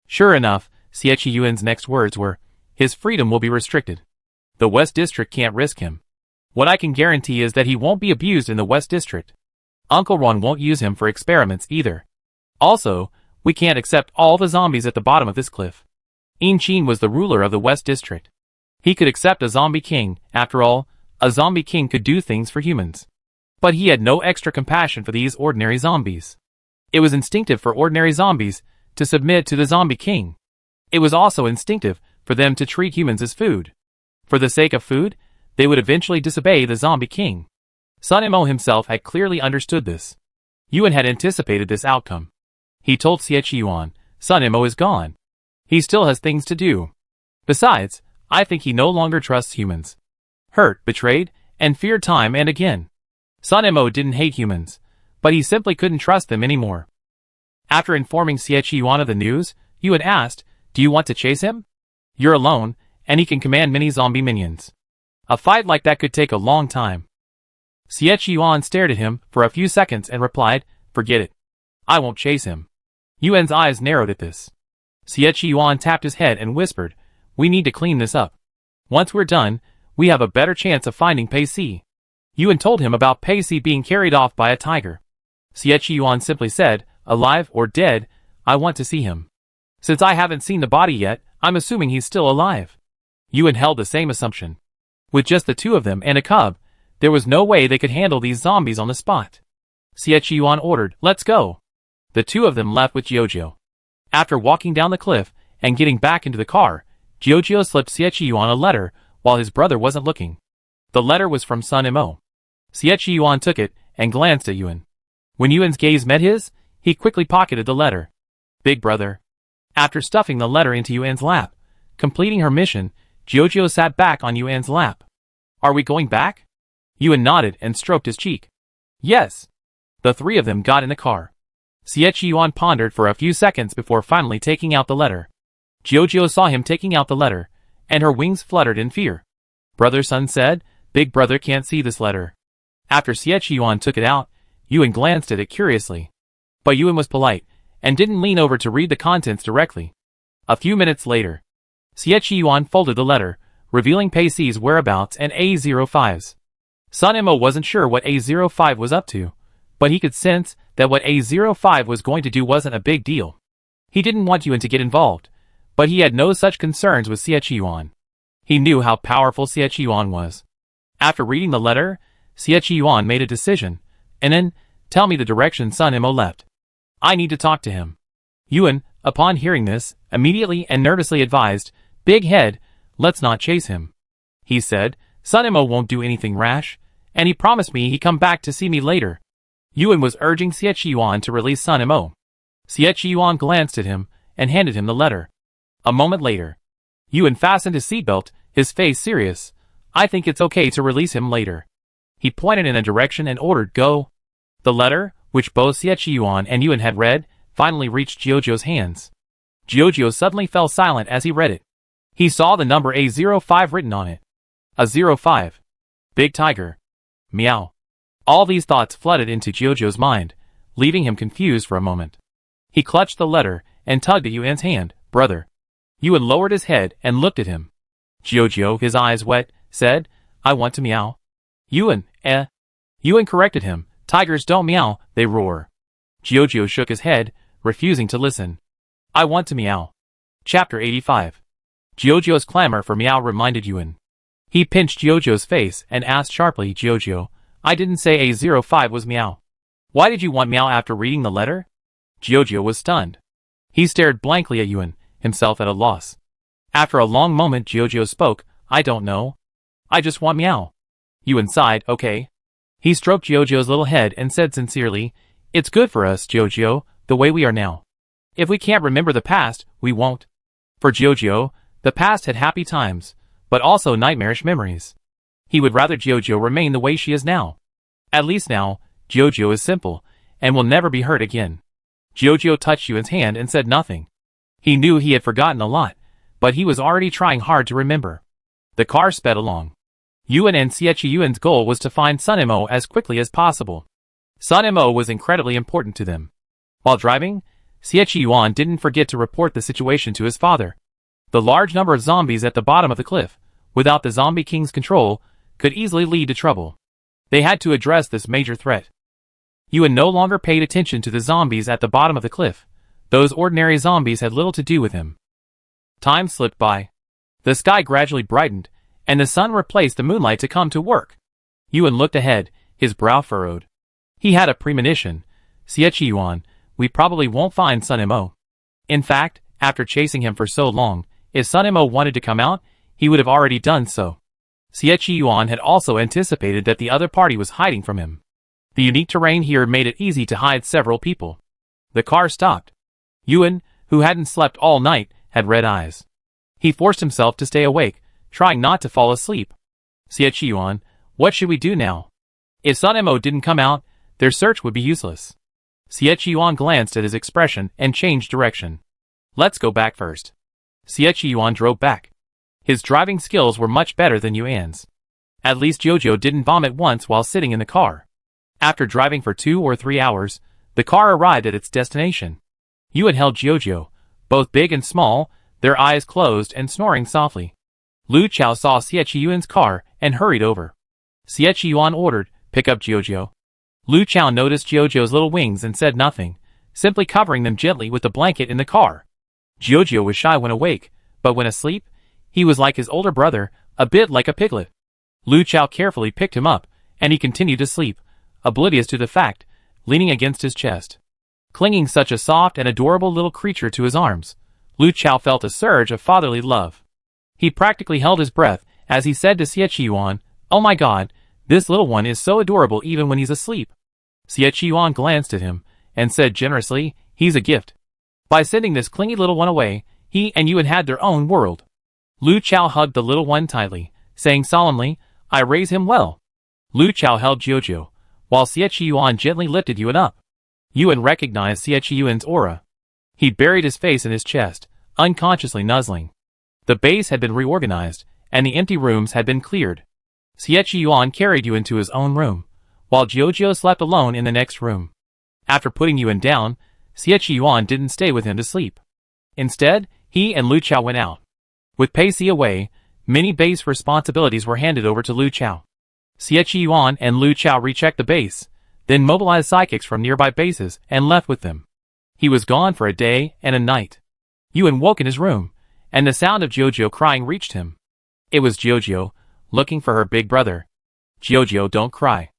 Sure enough, Yuan's next words were, His freedom will be restricted. The West District can't risk him. What I can guarantee is that he won't be abused in the West District. Uncle Ron won't use him for experiments either. Also, we can't accept all the zombies at the bottom of this cliff. In Qin was the ruler of the West District. He could accept a zombie king. After all, a zombie king could do things for humans. But he had no extra compassion for these ordinary zombies. It was instinctive for ordinary zombies to submit to the zombie king. It was also instinctive for them to treat humans as food. For the sake of food, they would eventually disobey the zombie king. Sun Mo himself had clearly understood this. Yuan had anticipated this outcome. He told Yuan, Sun Mo is gone. He still has things to do. Besides, I think he no longer trusts humans. Hurt, betrayed, and feared time and again. Sun Mo didn't hate humans, but he simply couldn't trust them anymore. After informing Yuan of the news, Yuan asked, Do you want to chase him? You're alone, and he can command many zombie minions. A fight like that could take a long time. Yuan stared at him for a few seconds and replied, Forget it. I won't chase him. Yuan's eyes narrowed at this. Yuan tapped his head and whispered, We need to clean this up. Once we're done, we have a better chance of finding Pei Si. Yuan told him about Pei Si being carried off by a tiger. Yuan simply said, Alive or dead, I want to see him. Since I haven't seen the body yet, I'm assuming he's still alive. Yuan held the same assumption. With just the two of them and a cub, there was no way they could handle these zombies on the spot. Yuan ordered, Let's go. The two of them left with Jiujiu. After walking down the cliff and getting back into the car, Jiujiu slipped Yuan a letter while his brother wasn't looking. The letter was from Sun Mo. Yuan took it and glanced at Yuan. When Yuan's gaze met his, he quickly pocketed the letter. Big brother. After stuffing the letter into Yuan's lap, completing her mission, Jiujiu sat back on Yuan's lap. Are we going back? Yuan nodded and stroked his cheek. Yes. The three of them got in the car. Yuan pondered for a few seconds before finally taking out the letter. Jiujiu saw him taking out the letter, and her wings fluttered in fear. Brother Sun said, Big brother can't see this letter. After Xie Yuan took it out, Yuan glanced at it curiously. But Yuan was polite, and didn't lean over to read the contents directly. A few minutes later, Xie Yuan folded the letter, revealing Pei Si's whereabouts and A05's. Sun Mo wasn't sure what A05 was up to, but he could sense that what A05 was going to do wasn't a big deal. He didn't want Yuan to get involved, but he had no such concerns with Xie Yuan. He knew how powerful Xie Yuan was. After reading the letter, Xie Yuan made a decision, and then, tell me the direction Sun Mo left. I need to talk to him. Yuan, upon hearing this, immediately and nervously advised, Big head, let's not chase him. He said, Sun Mo won't do anything rash, and he promised me he'd come back to see me later. Yuan was urging Xie Yuan to release Sun Mo. Xie Yuan glanced at him, and handed him the letter. A moment later, Yuan fastened his seatbelt, his face serious. I think it's okay to release him later. He pointed in a direction and ordered, go. The letter, which both Xie Yuan and Yuan had read, finally reached Jiuzhou's hands. Jiuzhou suddenly fell silent as he read it. He saw the number A05 written on it. A05. Big tiger. Meow. All these thoughts flooded into Jiuzhou's mind, leaving him confused for a moment. He clutched the letter and tugged at Yuan's hand. Brother. Yuan lowered his head and looked at him. Jiuzhou, his eyes wet, said, I want to meow. Yuan, Yuan corrected him. Tigers don't meow, they roar. Jiuzhou shook his head, refusing to listen. I want to meow. Chapter 85. Jiuzhou's clamor for meow reminded Yuan. He pinched Jiuzhou's face and asked sharply, Jiuzhou, I didn't say A05 was meow. Why did you want meow after reading the letter? Jiuzhou was stunned. He stared blankly at Yuan, himself at a loss. After a long moment Jiuzhou spoke, I don't know. I just want meow. Yuan sighed, okay. He stroked Jiuzhou's little head and said sincerely, It's good for us, Jiuzhou, the way we are now. If we can't remember the past, we won't. For Jiuzhou, the past had happy times, but also nightmarish memories. He would rather Jiuzhou remain the way she is now. At least now, Jiuzhou is simple, and will never be hurt again. Jiuzhou touched Yuan's hand and said nothing. He knew he had forgotten a lot, but he was already trying hard to remember. The car sped along. Yuan and Xie Yuan's goal was to find Sun Mo as quickly as possible. Sun Mo was incredibly important to them. While driving, Xie Yuan didn't forget to report the situation to his father. The large number of zombies at the bottom of the cliff, without the Zombie King's control, could easily lead to trouble. They had to address this major threat. Yuan no longer paid attention to the zombies at the bottom of the cliff. Those ordinary zombies had little to do with him. Time slipped by. The sky gradually brightened, and the sun replaced the moonlight to come to work. Yuan looked ahead, his brow furrowed. He had a premonition. Xie Yuan, we probably won't find Sun Mo. In fact, after chasing him for so long, if Sun Mo wanted to come out, he would have already done so. Xie Yuan had also anticipated that the other party was hiding from him. The unique terrain here made it easy to hide several people. The car stopped. Yuan, who hadn't slept all night, had red eyes. He forced himself to stay awake, trying not to fall asleep. Xie Yuan, what should we do now? If Sun Mo didn't come out, their search would be useless. Xie Yuan glanced at his expression and changed direction. Let's go back first. Xie Yuan drove back. His driving skills were much better than Yuan's. At least Jiuzhou didn't vomit once while sitting in the car. After driving for 2 or 3 hours, the car arrived at its destination. Yuan held Jiuzhou, both big and small, their eyes closed and snoring softly. Lu Chao saw Xie Yuan's car and hurried over. Xie Yuan ordered, pick up Jiuzhou. Lu Chao noticed Jiuzhou's little wings and said nothing, simply covering them gently with the blanket in the car. Jiuzhou was shy when awake, but when asleep, he was like his older brother, a bit like a piglet. Lu Chao carefully picked him up, and he continued to sleep, oblivious to the fact, leaning against his chest. Clinging such a soft and adorable little creature to his arms, Lu Chao felt a surge of fatherly love. He practically held his breath as he said to Xie Yuan, Oh my god, this little one is so adorable even when he's asleep. Xie Yuan glanced at him, and said generously, he's a gift. By sending this clingy little one away, he and Yuan had their own world. Lu Chao hugged the little one tightly, saying solemnly, I raise him well. Lu Chao held Jiuzhou, while Xie Yuan gently lifted Yuan up. Yuan recognized Xie Yuan's aura. He buried his face in his chest, unconsciously nuzzling. The base had been reorganized, and the empty rooms had been cleared. Xie Yuan carried Yuan to his own room, while Jiuzhou slept alone in the next room. After putting Yuan down, Xie Yuan didn't stay with him to sleep. Instead, he and Lu Chao went out. With Pei Si away, many base responsibilities were handed over to Lu Chao. Xie Yuan and Lu Chao rechecked the base, then mobilized psychics from nearby bases and left with them. He was gone for a day and a night. Yuan woke in his room, and the sound of Jiuzhou crying reached him. It was Jiuzhou, looking for her big brother. Jiuzhou, don't cry.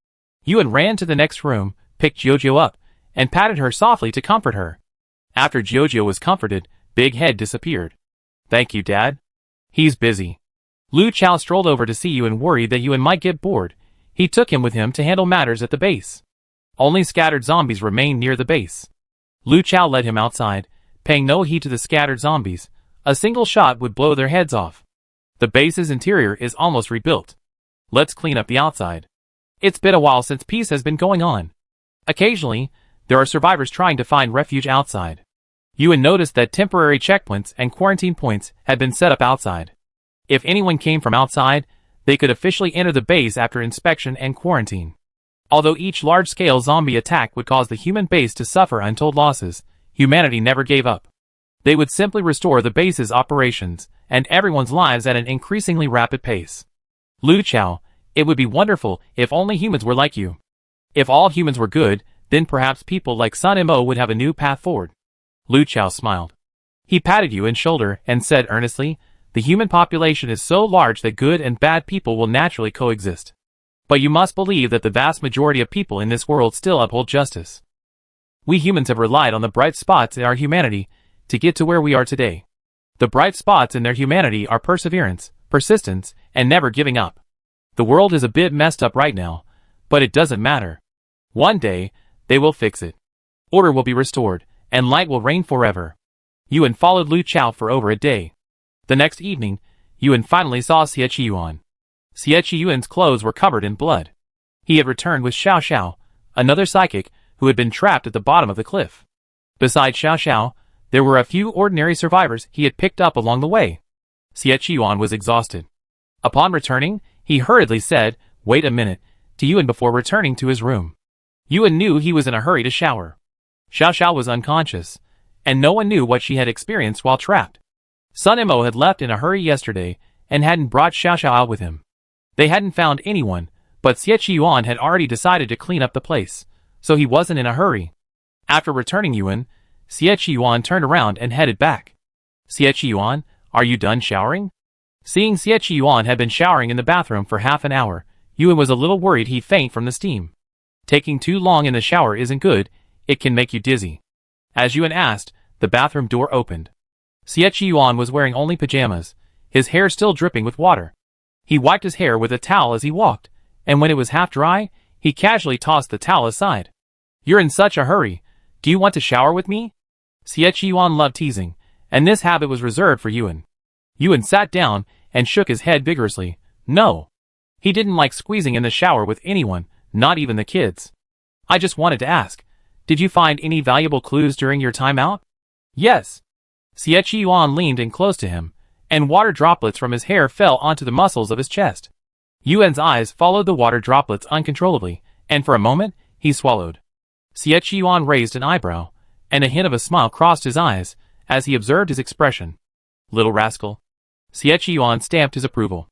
Yuan ran to the next room, picked Jiuzhou up, and patted her softly to comfort her. After Jiuzhou was comforted, Big Head disappeared. Thank you, Dad. He's busy. Lu Chao strolled over to see Yuan, worried that Yuan might get bored. He took him with him to handle matters at the base. Only scattered zombies remained near the base. Lu Chao led him outside, paying no heed to the scattered zombies. A single shot would blow their heads off. The base's interior is almost rebuilt. Let's clean up the outside. It's been a while since peace has been going on. Occasionally, there are survivors trying to find refuge outside. Yuan noticed that temporary checkpoints and quarantine points had been set up outside. If anyone came from outside, they could officially enter the base after inspection and quarantine. Although each large-scale zombie attack would cause the human base to suffer untold losses, humanity never gave up. They would simply restore the base's operations and everyone's lives at an increasingly rapid pace. Lu Chao, it would be wonderful if only humans were like you. If all humans were good, then perhaps people like Sun Mo would have a new path forward. Lu Chao smiled. He patted Yuan's shoulder and said earnestly, the human population is so large that good and bad people will naturally coexist. But you must believe that the vast majority of people in this world still uphold justice. We humans have relied on the bright spots in our humanity to get to where we are today. The bright spots in their humanity are perseverance, persistence, and never giving up. The world is a bit messed up right now, but it doesn't matter. One day, they will fix it. Order will be restored, and light will reign forever. Yuan followed Lu Chao for over a day. The next evening, Yuan finally saw Xie Yuan. Xie Yuan's clothes were covered in blood. He had returned with Xiao Xiao, another psychic who had been trapped at the bottom of the cliff. Besides Xiao Xiao, there were a few ordinary survivors he had picked up along the way. Xie Yuan was exhausted. Upon returning, he hurriedly said, "Wait a minute," to Yuan before returning to his room. Yuan knew he was in a hurry to shower. Xiao Xiao was unconscious, and no one knew what she had experienced while trapped. Sun Mo had left in a hurry yesterday and hadn't brought Xiao Xiao out with him. They hadn't found anyone, but Xie Yuan had already decided to clean up the place, so he wasn't in a hurry. After returning Yuan, Xie Yuan turned around and headed back. Xie Yuan, are you done showering? Seeing Xie Yuan had been showering in the bathroom for half an hour, Yuan was a little worried he'd faint from the steam. Taking too long in the shower isn't good, it can make you dizzy. As Yuan asked, the bathroom door opened. Xie Yuan was wearing only pajamas, his hair still dripping with water. He wiped his hair with a towel as he walked, and when it was half dry, he casually tossed the towel aside. You're in such a hurry. Do you want to shower with me? Xie Yuan loved teasing, and this habit was reserved for Yuan. Yuan sat down and shook his head vigorously. No. He didn't like squeezing in the shower with anyone, not even the kids. I just wanted to ask, did you find any valuable clues during your time out? Yes. Xie Yuan leaned in close to him, and water droplets from his hair fell onto the muscles of his chest. Yuan's eyes followed the water droplets uncontrollably, and for a moment, he swallowed. Xie Yuan raised an eyebrow, and a hint of a smile crossed his eyes as he observed his expression. Little rascal. Xie Yuan stamped his approval.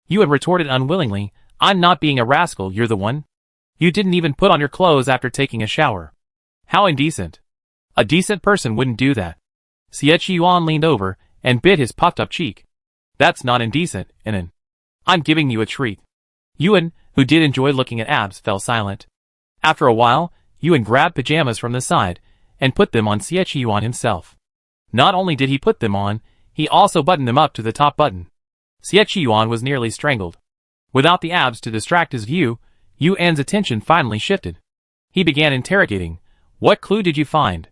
Yuan retorted unwillingly, I'm not being a rascal, you're the one. You didn't even put on your clothes after taking a shower. How indecent. A decent person wouldn't do that. Xie Yuan leaned over and bit his puffed-up cheek. That's not indecent, Inan. I'm giving you a treat. Yuan, who did enjoy looking at abs, fell silent. After a while, Yuan grabbed pajamas from the side and put them on Xie Yuan himself. Not only did he put them on, he also buttoned them up to the top button. Xie Yuan was nearly strangled. Without the abs to distract his view, Yuan's attention finally shifted. He began interrogating. What clue did you find?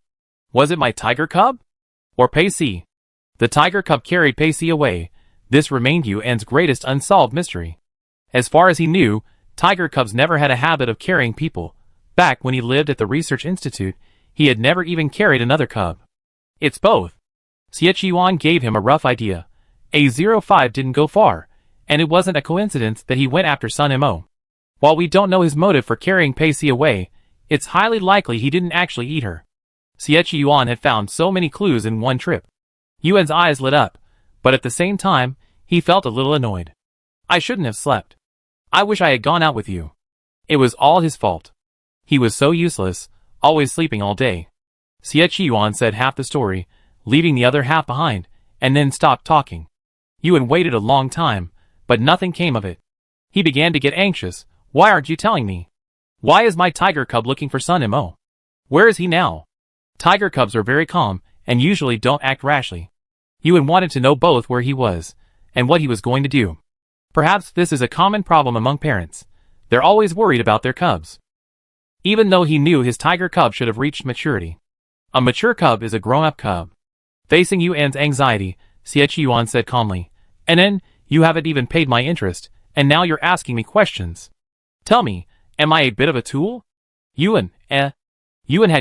Was it my tiger cub? Or Pei Si? The tiger cub carried Pei Si away. This remained Yuan's greatest unsolved mystery. As far as he knew, tiger cubs never had a habit of carrying people. Back when he lived at the research institute, he had never even carried another cub. It's both. Xie Yuan gave him a rough idea. A05 didn't go far, and it wasn't a coincidence that he went after Sun Mo. While we don't know his motive for carrying Pei Si away, it's highly likely he didn't actually eat her. Xie Yuan had found so many clues in one trip. Yuan's eyes lit up, but at the same time, he felt a little annoyed. I shouldn't have slept. I wish I had gone out with you. It was all his fault. He was so useless, always sleeping all day. Xie Yuan said half the story, leaving the other half behind, and then stopped talking. Yuan waited a long time, but nothing came of it. He began to get anxious. Why aren't you telling me? Why is my tiger cub looking for Sun Mo? Where is he now? Tiger cubs are very calm, and usually don't act rashly. Yuan wanted to know both where he was, and what he was going to do. Perhaps this is a common problem among parents. They're always worried about their cubs. Even though he knew his tiger cub should have reached maturity. A mature cub is a grown-up cub. Facing Yuan's anxiety, Xie Yuan said calmly, and then, you haven't even paid my interest, and now you're asking me questions. Tell me, am I a bit of a tool? Yuan had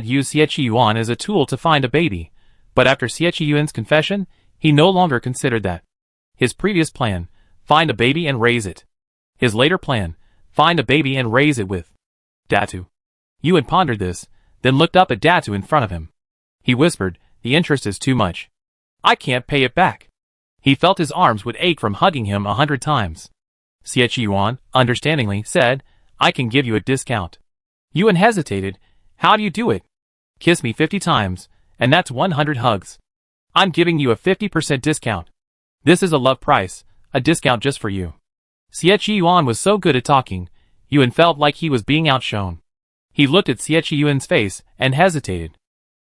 used Xie Yuan as a tool to find a baby, but after Xie Yuan's confession, he no longer considered that. His previous plan, find a baby and raise it. His later plan, find a baby and raise it with Datu. Yuan pondered this, then looked up at Datu in front of him. He whispered, the interest is too much. I can't pay it back. He felt his arms would ache from hugging him 100 times. Xie Yuan, understandingly, said, I can give you a discount. Yuan hesitated. How do you do it? Kiss me 50 times, and that's 100 hugs. I'm giving you a 50% discount. This is a love price, a discount just for you. Xie Yuan was so good at talking, Yuan felt like he was being outshone. He looked at Xie Yuan's face and hesitated.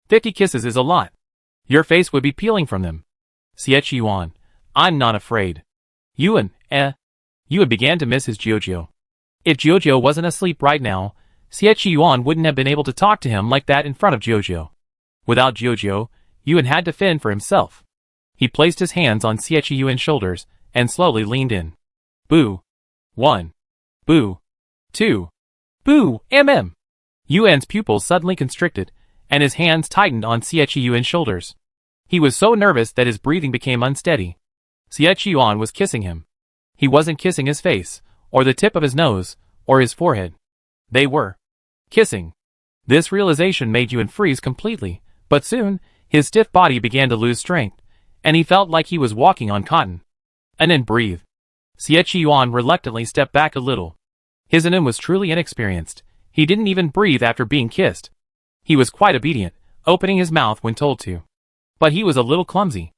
50 kisses is a lot. Your face would be peeling from them. Xie Yuan, I'm not afraid. Yuan began to miss his Jojo. If Jojo wasn't asleep right now, Xie Yuan wouldn't have been able to talk to him like that in front of Jojo. Without Jojo, Yuan had to fend for himself. He placed his hands on Xie Yuan's shoulders and slowly leaned in. Boo. 1. Boo. 2. Boo. Yuan's pupils suddenly constricted, and his hands tightened on Xie Yuan's shoulders. He was so nervous that his breathing became unsteady. Xie Yuan was kissing him. He wasn't kissing his face, or the tip of his nose, or his forehead. They were kissing. This realization made Yuan freeze completely, but soon, his stiff body began to lose strength, and he felt like he was walking on cotton. And then breathe. Xie Yuan reluctantly stepped back a little. His Anin was truly inexperienced. He didn't even breathe after being kissed. He was quite obedient, opening his mouth when told to. But he was a little clumsy.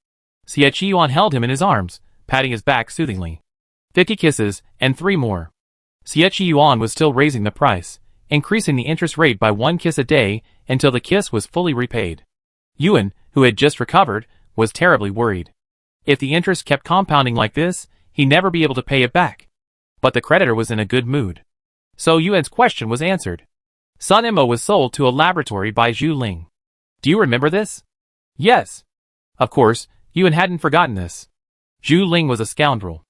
Xie Yuan held him in his arms, patting his back soothingly. 50 kisses, and 3 more. Xie Yuan was still raising the price, increasing the interest rate by 1 kiss a day until the kiss was fully repaid. Yuan, who had just recovered, was terribly worried. If the interest kept compounding like this, he'd never be able to pay it back. But the creditor was in a good mood. So Yuan's question was answered. Sun Mo was sold to a laboratory by Zhu Ling. Do you remember this? Yes. Of course, Yuan hadn't forgotten this. Zhu Ling was a scoundrel.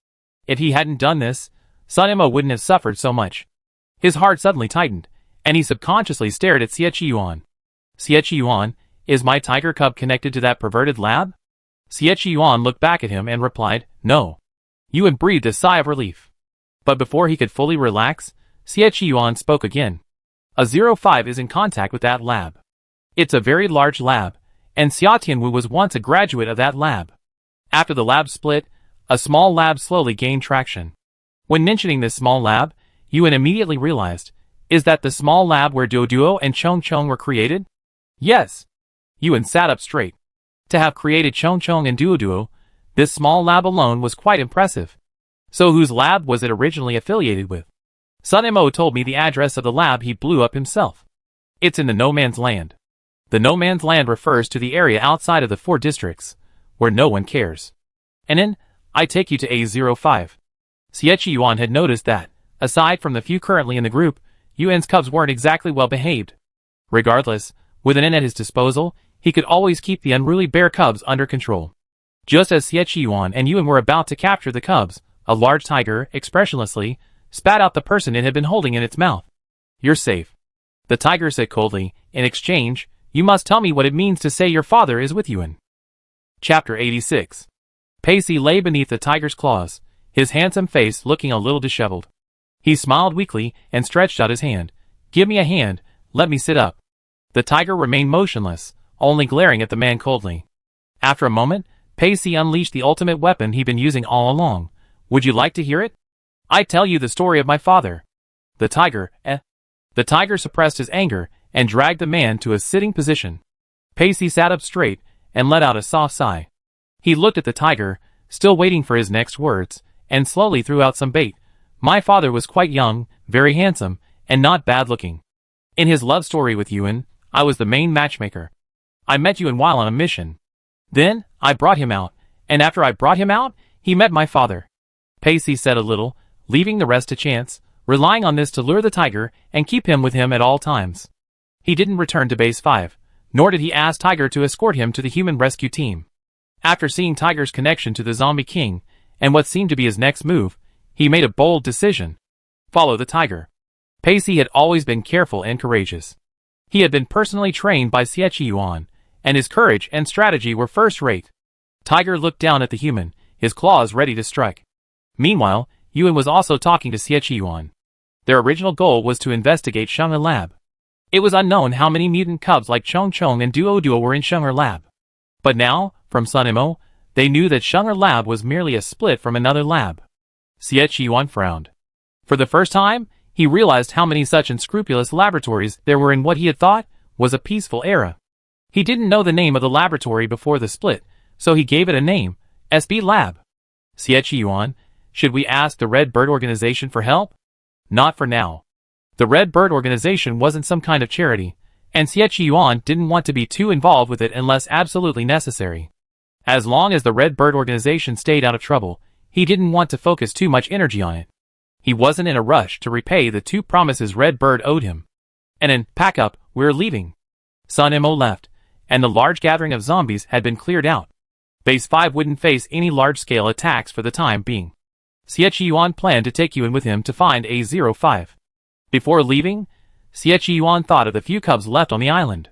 If he hadn't done this, Sun Mo wouldn't have suffered so much. His heart suddenly tightened, and he subconsciously stared at Xie Yuan. Xie Yuan, is my tiger cub connected to that perverted lab? Xie Yuan looked back at him and replied, no. Yuan breathed a sigh of relief. But before he could fully relax, Xie Yuan spoke again. A 05 is in contact with that lab. It's a very large lab, and Xia Tianwu was once a graduate of that lab. After the lab split, a small lab slowly gained traction. When mentioning this small lab, Yuan immediately realized, is that the small lab where Duoduo and Chong Chong were created? Yes. Yuan sat up straight. To have created Chong Chong and Duoduo, this small lab alone was quite impressive. So whose lab was it originally affiliated with? Sun Mo told me the address of the lab he blew up himself. It's in the No Man's Land. The No Man's Land refers to the area outside of the 4 districts, where no one cares. And then, I take you to A05. Xie Yuan had noticed that, aside from the few currently in the group, Yuan's cubs weren't exactly well behaved. Regardless, with an N at his disposal, he could always keep the unruly bear cubs under control. Just as Xie Yuan and Yuan were about to capture the cubs, a large tiger, expressionlessly, spat out the person it had been holding in its mouth. You're safe. The tiger said coldly, in exchange, you must tell me what it means to say your father is with Yuan. Chapter 86. Pacey lay beneath the tiger's claws, his handsome face looking a little disheveled. He smiled weakly and stretched out his hand. "Give me a hand, let me sit up." The tiger remained motionless, only glaring at the man coldly. After a moment, Pacey unleashed the ultimate weapon he'd been using all along. "Would you like to hear it? I tell you the story of my father." The tiger suppressed his anger and dragged the man to a sitting position. Pacey sat up straight and let out a soft sigh. He looked at the tiger, still waiting for his next words, and slowly threw out some bait. "My father was quite young, very handsome, and not bad-looking. In his love story with Ewan, I was the main matchmaker. I met Ewan while on a mission. Then, I brought him out, and after I brought him out, he met my father." Pacey said a little, leaving the rest to chance, relying on this to lure the tiger and keep him with him at all times. He didn't return to Base 5, nor did he ask Tiger to escort him to the human rescue team. After seeing Tiger's connection to the Zombie King, and what seemed to be his next move, he made a bold decision. Follow the tiger. Pacey had always been careful and courageous. He had been personally trained by Yuan, and his courage and strategy were first-rate. Tiger looked down at the human, his claws ready to strike. Meanwhile, Yuan was also talking to Yuan. Their original goal was to investigate Shang'e Lab. It was unknown how many mutant cubs like Chong Chong and Duo Duo were in Shang'e Lab. But now, from Sun Mo, they knew that Shang'e Lab was merely a split from another lab. Yuan frowned. For the first time, he realized how many such unscrupulous laboratories there were in what he had thought was a peaceful era. He didn't know the name of the laboratory before the split, so he gave it a name, SB Lab. Yuan, should we ask the Red Bird Organization for help? Not for now. The Red Bird Organization wasn't some kind of charity, and Yuan didn't want to be too involved with it unless absolutely necessary. As long as the Red Bird Organization stayed out of trouble, he didn't want to focus too much energy on it. He wasn't in a rush to repay the 2 promises Red Bird owed him. And then, pack up, we're leaving. Sun Mo left, and the large gathering of zombies had been cleared out. Base 5 wouldn't face any large-scale attacks for the time being. Yuan planned to take Yuan with him to find A05. Before leaving, Yuan thought of the few cubs left on the island.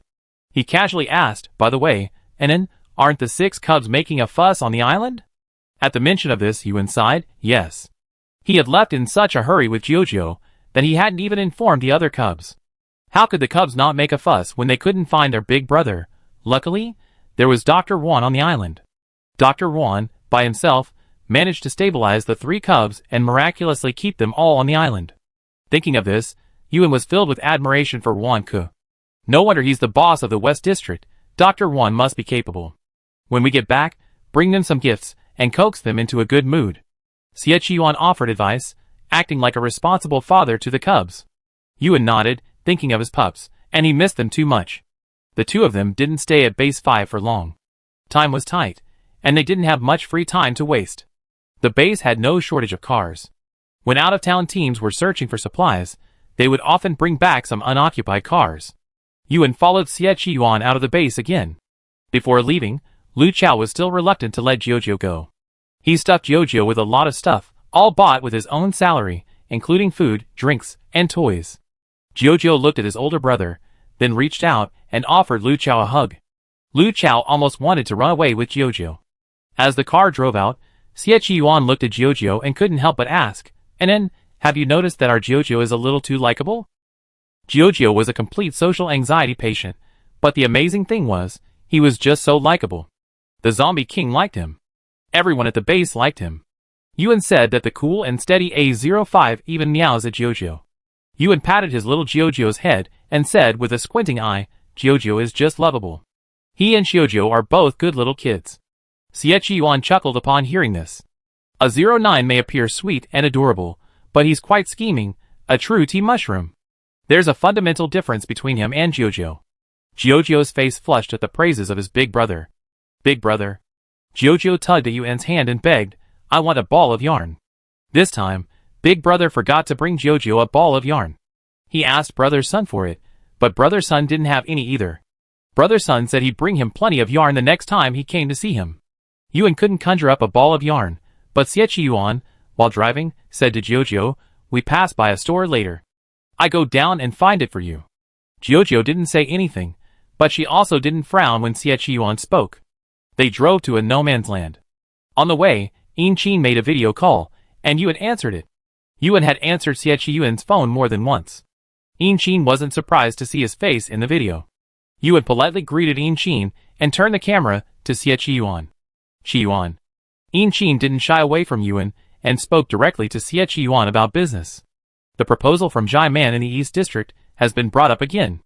He casually asked, by the way, "Enan, aren't the 6 cubs making a fuss on the island?" At the mention of this, Yuan sighed, yes. He had left in such a hurry with Jojo that he hadn't even informed the other cubs. How could the cubs not make a fuss when they couldn't find their big brother? Luckily, there was Dr. Wan on the island. Dr. Wan, by himself, managed to stabilize the 3 cubs and miraculously keep them all on the island. Thinking of this, Yuan was filled with admiration for Wan Ke. No wonder he's the boss of the West District. Dr. Wan must be capable. When we get back, bring them some gifts and coax them into a good mood. Yuan offered advice, acting like a responsible father to the cubs. Yuan nodded, thinking of his pups, and he missed them too much. The 2 of them didn't stay at Base 5 for long. Time was tight, and they didn't have much free time to waste. The base had no shortage of cars. When out-of-town teams were searching for supplies, they would often bring back some unoccupied cars. Yuan followed Yuan out of the base again. Before leaving, Lu Chao was still reluctant to let Jojo go. He stuffed Jojo with a lot of stuff, all bought with his own salary, including food, drinks, and toys. Jojo looked at his older brother, then reached out and offered Lu Chao a hug. Lu Chao almost wanted to run away with Jojo. As the car drove out, Yuan looked at Jojo and couldn't help but ask, "And then, have you noticed that our Jojo is a little too likable?" Jojo was a complete social anxiety patient, but the amazing thing was, he was just so likable. The Zombie King liked him. Everyone at the base liked him. Yuan said that the cool and steady A05 even meows at Jojo. Yuan patted his little Jojo's head and said with a squinting eye, "Jojo is just lovable. He and Jojo are both good little kids." Yuan chuckled upon hearing this. A 09 may appear sweet and adorable, but he's quite scheming, a true tea mushroom. There's a fundamental difference between him and Jojo. Jojo's face flushed at the praises of his big brother. "Big brother." Jojo tugged at Yuan's hand and begged, "I want a ball of yarn." This time, Big Brother forgot to bring Jojo a ball of yarn. He asked Brother Sun for it, but Brother Sun didn't have any either. Brother Sun said he'd bring him plenty of yarn the next time he came to see him. Yuan couldn't conjure up a ball of yarn, but Yuan, while driving, said to Jojo, "We pass by a store later. I go down and find it for you." Jojo didn't say anything, but she also didn't frown when Yuan spoke. They drove to a no-man's land. On the way, Chin made a video call, and Yuan answered it. Yuan had answered Yuan's phone more than once. Chin wasn't surprised to see his face in the video. Yuan politely greeted Chin and turned the camera to Yuan. Yuan. Chin didn't shy away from Yuan and spoke directly to Yuan about business. The proposal from Jai Man in the East District has been brought up again.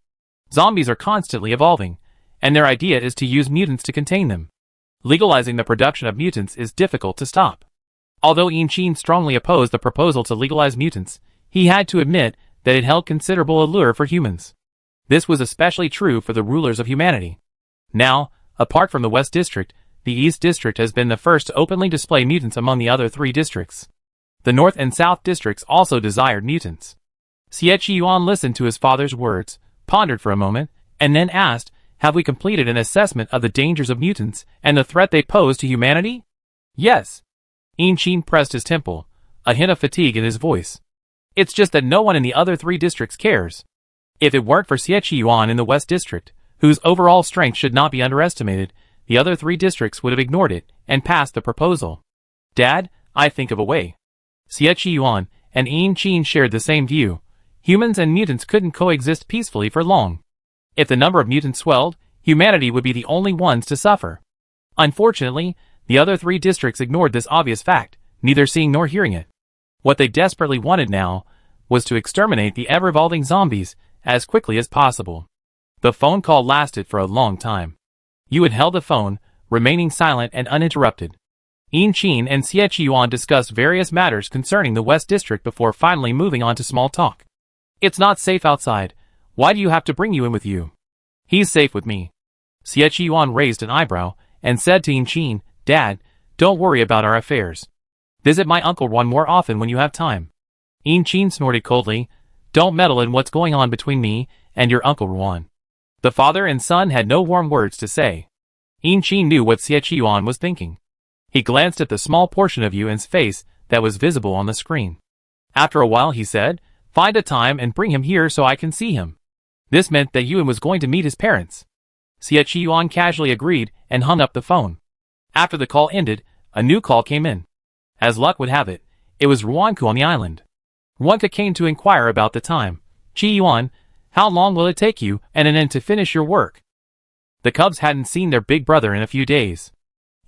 Zombies are constantly evolving, and their idea is to use mutants to contain them. Legalizing the production of mutants is difficult to stop. Although Chin strongly opposed the proposal to legalize mutants, he had to admit that it held considerable allure for humans. This was especially true for the rulers of humanity. Now, apart from the West District, the East District has been the first to openly display mutants among the other 3 districts. The North and South districts also desired mutants. Yuan listened to his father's words, pondered for a moment, and then asked, "Have we completed an assessment of the dangers of mutants and the threat they pose to humanity?" "Yes." Chin pressed his temple, a hint of fatigue in his voice. "It's just that no one in the other 3 districts cares. If it weren't for Yuan in the West District, whose overall strength should not be underestimated, the other 3 districts would have ignored it and passed the proposal. Dad, I think of a way." Yuan and Chin shared the same view. Humans and mutants couldn't coexist peacefully for long. If the number of mutants swelled, humanity would be the only ones to suffer. Unfortunately, the other 3 districts ignored this obvious fact, neither seeing nor hearing it. What they desperately wanted now was to exterminate the ever-evolving zombies as quickly as possible. The phone call lasted for a long time. Yuan held the phone, remaining silent and uninterrupted. Chin and Yuan discussed various matters concerning the West District before finally moving on to small talk. "It's not safe outside. Why do you have to bring Yuan with you?" "He's safe with me." Yuan raised an eyebrow and said to Chin, "Dad, don't worry about our affairs. Visit my Uncle Ruan more often when you have time." Chin snorted coldly, "Don't meddle in what's going on between me and your Uncle Ruan." The father and son had no warm words to say. Chin knew what Yuan was thinking. He glanced at the small portion of Yuan's face that was visible on the screen. After a while he said, "Find a time and bring him here so I can see him." This meant that Yuan was going to meet his parents. Yuan casually agreed and hung up the phone. After the call ended, a new call came in. As luck would have it, it was Ruanku on the island. Ruanku came to inquire about the time. "Yuan, how long will it take you and an end to finish your work?" The cubs hadn't seen their big brother in a few days.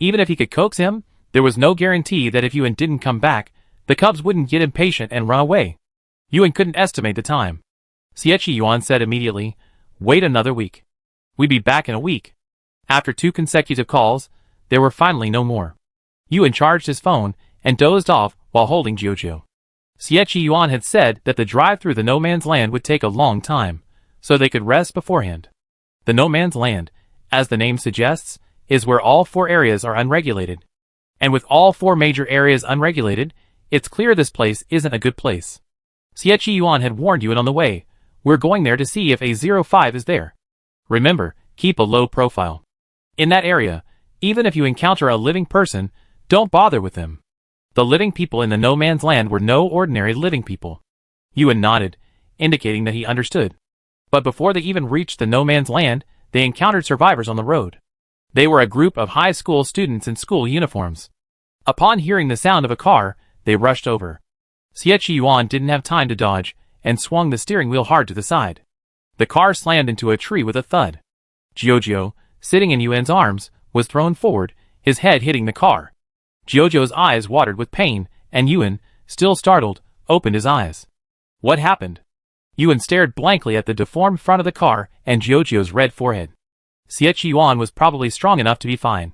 Even if he could coax him, there was no guarantee that if Yuan didn't come back, the cubs wouldn't get impatient and run away. Yuan couldn't estimate the time. Yuan said immediately, "Wait another week. We'd be back in a week." After 2 consecutive calls, there were finally no more. Yuan charged his phone and dozed off while holding Jojo. Yuan had said that the drive through the no man's land would take a long time, so they could rest beforehand. The no man's land, as the name suggests, is where all 4 areas are unregulated. And with all 4 major areas unregulated, it's clear this place isn't a good place. Yuan had warned Yuan on the way, "We're going there to see if A05 is there. Remember, keep a low profile. In that area, even if you encounter a living person, don't bother with them." The living people in the no man's land were no ordinary living people. Yuan nodded, indicating that he understood. But before they even reached the no man's land, they encountered survivors on the road. They were a group of high school students in school uniforms. Upon hearing the sound of a car, they rushed over. Yuan didn't have time to dodge, and swung the steering wheel hard to the side. The car slammed into a tree with a thud. Jojo, sitting in Yuan's arms, was thrown forward, his head hitting the car. Jojo's eyes watered with pain, and Yuan, still startled, opened his eyes. What happened? Yuan stared blankly at the deformed front of the car and Jojo's red forehead. Yuan was probably strong enough to be fine.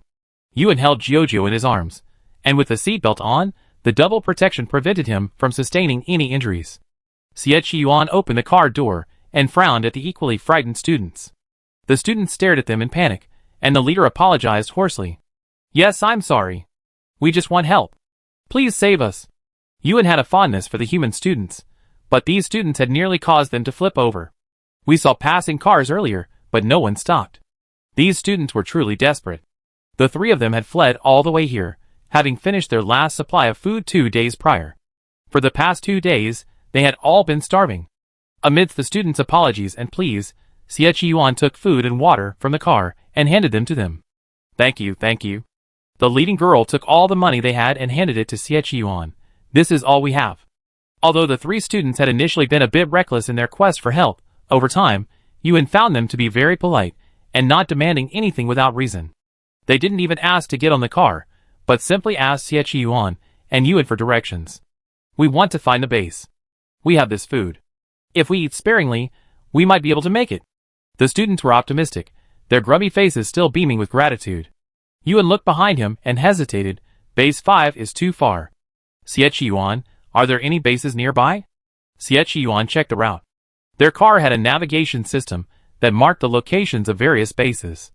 Yuan held Jojo in his arms, and with the seatbelt on, the double protection prevented him from sustaining any injuries. Yuan opened the car door and frowned at the equally frightened students. The students stared at them in panic, and the leader apologized hoarsely. "Yes, I'm sorry. We just want help. Please save us." Yuan had a fondness for the human students, but these students had nearly caused them to flip over. "We saw passing cars earlier, but no one stopped." These students were truly desperate. The 3 of them had fled all the way here, having finished their last supply of food 2 days prior. For the past 2 days, they had all been starving. Amidst the students' apologies and pleas, Yuan took food and water from the car and handed them to them. Thank you. The leading girl took all the money they had and handed it to Siechiyuan. This is all we have. Although the three students had initially been a bit reckless in their quest for help, over time, Yuan found them to be very polite and not demanding anything without reason. They didn't even ask to get on the car, but simply asked Siechiyuan and Yuan for directions. We want to find the base. We have this food. If we eat sparingly, we might be able to make it. The students were optimistic, their grubby faces still beaming with gratitude. Yuan looked behind him and hesitated. Base 5 is too far. Siechiyuan, are there any bases nearby? Siechiyuan checked the route. Their car had a navigation system that marked the locations of various bases.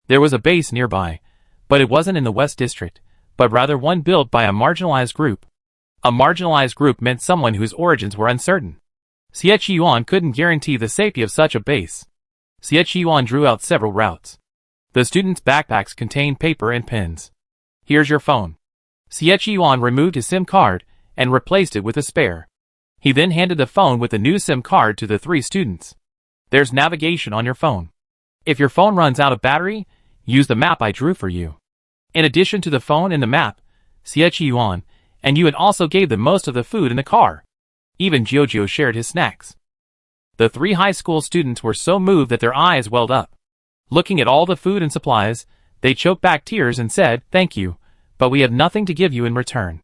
There was a base nearby, but it wasn't in the West District, but rather one built by a marginalized group. A marginalized group meant someone whose origins were uncertain. Siechiyuan couldn't guarantee the safety of such a base. Siechiyuan drew out several routes. The students' backpacks contained paper and pens. Here's your phone. Siechiyuan removed his SIM card and replaced it with a spare. He then handed the phone with the new SIM card to the three students. There's navigation on your phone. If your phone runs out of battery, use the map I drew for you. In addition to the phone and the map, Siechiyuan and Yuan also gave them most of the food in the car. Even Jiujiu shared his snacks. The three high school students were so moved that their eyes welled up. Looking at all the food and supplies, they choked back tears and said, "Thank you, but we have nothing to give you in return.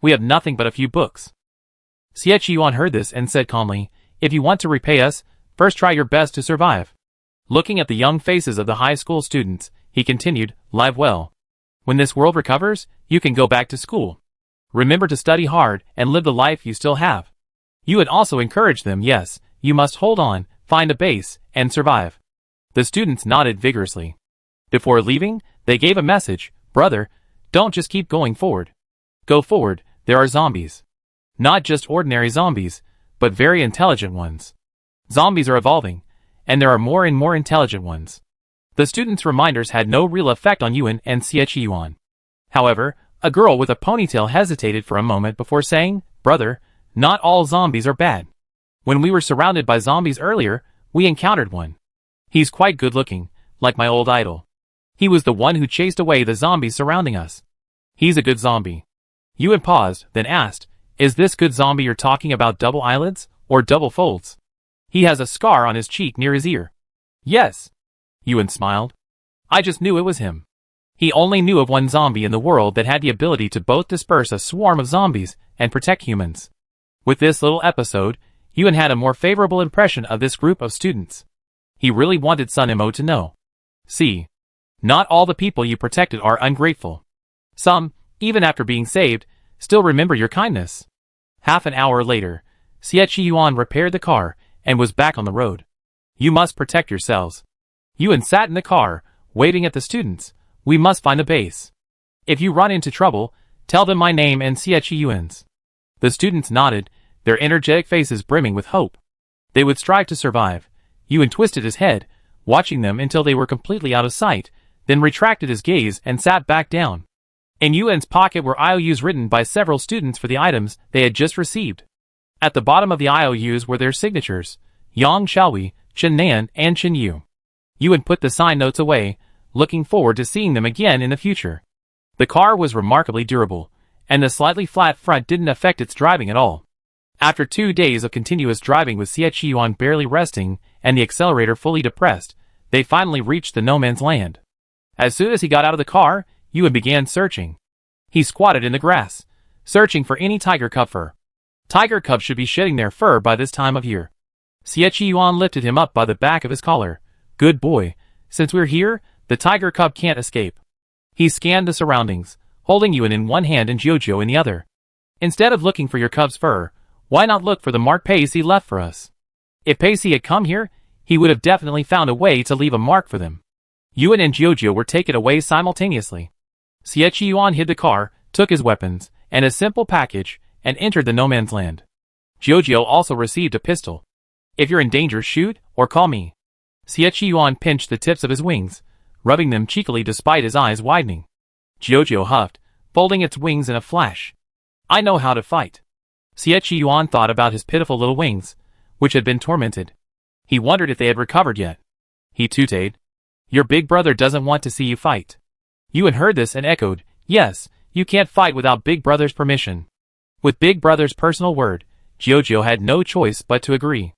We have nothing but a few books." Siechiyuan heard this and said calmly, "If you want to repay us, first try your best to survive." Looking at the young faces of the high school students, he continued, "Live well. When this world recovers, you can go back to school. Remember to study hard and live the life you still have." You had also encouraged them, "Yes, you must hold on, find a base, and survive." The students nodded vigorously. Before leaving, they gave a message, "Brother, don't just keep going forward. Go forward, there are zombies. Not just ordinary zombies, but very intelligent ones. Zombies are evolving, and there are more and more intelligent ones." The students' reminders had no real effect on Yuan and Siechiyuan. However, a girl with a ponytail hesitated for a moment before saying, "Brother, not all zombies are bad. When we were surrounded by zombies earlier, we encountered one. He's quite good looking, like my old idol. He was the one who chased away the zombies surrounding us. He's a good zombie." Yuan paused, then asked, "Is this good zombie you're talking about double eyelids, or double folds? He has a scar on his cheek near his ear." "Yes." Yuan smiled. "I just knew it was him." He only knew of one zombie in the world that had the ability to both disperse a swarm of zombies and protect humans. With this little episode, Yuan had a more favorable impression of this group of students. He really wanted Sunimo to know. See, not all the people you protected are ungrateful. Some, even after being saved, still remember your kindness. Half an hour later, Siechiyuan repaired the car and was back on the road. "You must protect yourselves." Yuan sat in the car, waving at the students. "We must find a base. If you run into trouble, tell them my name and Siechiyuan's." The students nodded, their energetic faces brimming with hope. They would strive to survive. Yuan twisted his head, watching them until they were completely out of sight, then retracted his gaze and sat back down. In Yuan's pocket were IOUs written by several students for the items they had just received. At the bottom of the IOUs were their signatures, Yang Xiaowei, Chen Nan, and Chen Yu. Yuan put the sign notes away, looking forward to seeing them again in the future. The car was remarkably durable, and the slightly flat front didn't affect its driving at all. After 2 days of continuous driving with Siechiyuan barely resting and the accelerator fully depressed, they finally reached the no man's land. As soon as he got out of the car, Yuan began searching. He squatted in the grass, searching for any tiger cub fur. Tiger cubs should be shedding their fur by this time of year. Siechiyuan lifted him up by the back of his collar. "Good boy, since we're here, the tiger cub can't escape." He scanned the surroundings, holding Yuan in one hand and Jiujiu in the other. "Instead of looking for your cub's fur, why not look for the mark Pacey left for us? If Pacey had come here, he would have definitely found a way to leave a mark for them." Yuan and Jiujiu were taken away simultaneously. Siechiyuan hid the car, took his weapons, and a simple package, and entered the no man's land. Jiujiu also received a pistol. "If you're in danger, shoot, or call me." Siechiyuan pinched the tips of his wings, rubbing them cheekily despite his eyes widening. Jiujiu huffed, folding its wings in a flash. "I know how to fight." Siechiyuan thought about his pitiful little wings, which had been tormented. He wondered if they had recovered yet. He tooted. "Your big brother doesn't want to see you fight." Yuan heard this and echoed, Yes, you can't fight without Big Brother's permission. With Big Brother's personal word, Jojo had no choice but to agree.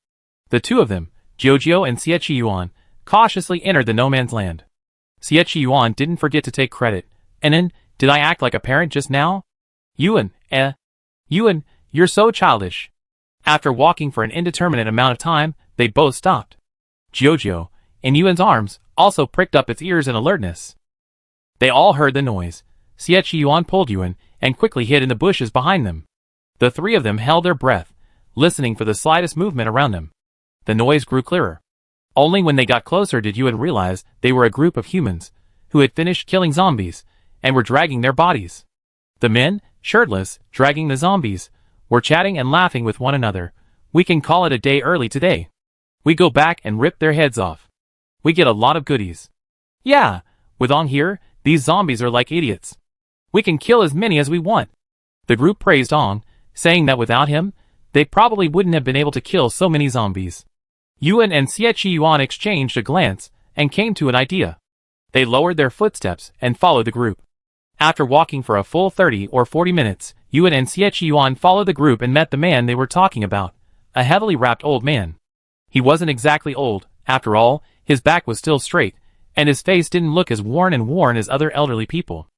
The two of them, Jojo and Siechiyuan, cautiously entered the no-man's land. Siechiyuan didn't forget to take credit. And then, did I act like a parent just now? Yuan, you're so childish. After walking for an indeterminate amount of time, they both stopped. Jojo, in Yuan's arms, also pricked up its ears in alertness. They all heard the noise. Siechiyuan pulled Yuan and quickly hid in the bushes behind them. The three of them held their breath, listening for the slightest movement around them. The noise grew clearer. Only when they got closer did Yuan realize they were a group of humans who had finished killing zombies and were dragging their bodies. The men, shirtless, dragging the zombies, were chatting and laughing with one another. We can call it a day early today. We go back and rip their heads off. We get a lot of goodies. Yeah, with Ong here, these zombies are like idiots. We can kill as many as we want. The group praised Ong, saying that without him, they probably wouldn't have been able to kill so many zombies. Yuan and Siechiyuan exchanged a glance and came to an idea. They lowered their footsteps and followed the group. After walking for a full 30 or 40 minutes, Yuan and Siechiyuan followed the group and met the man they were talking about, a heavily wrapped old man. He wasn't exactly old, after all, his back was still straight, and his face didn't look as worn as other elderly people.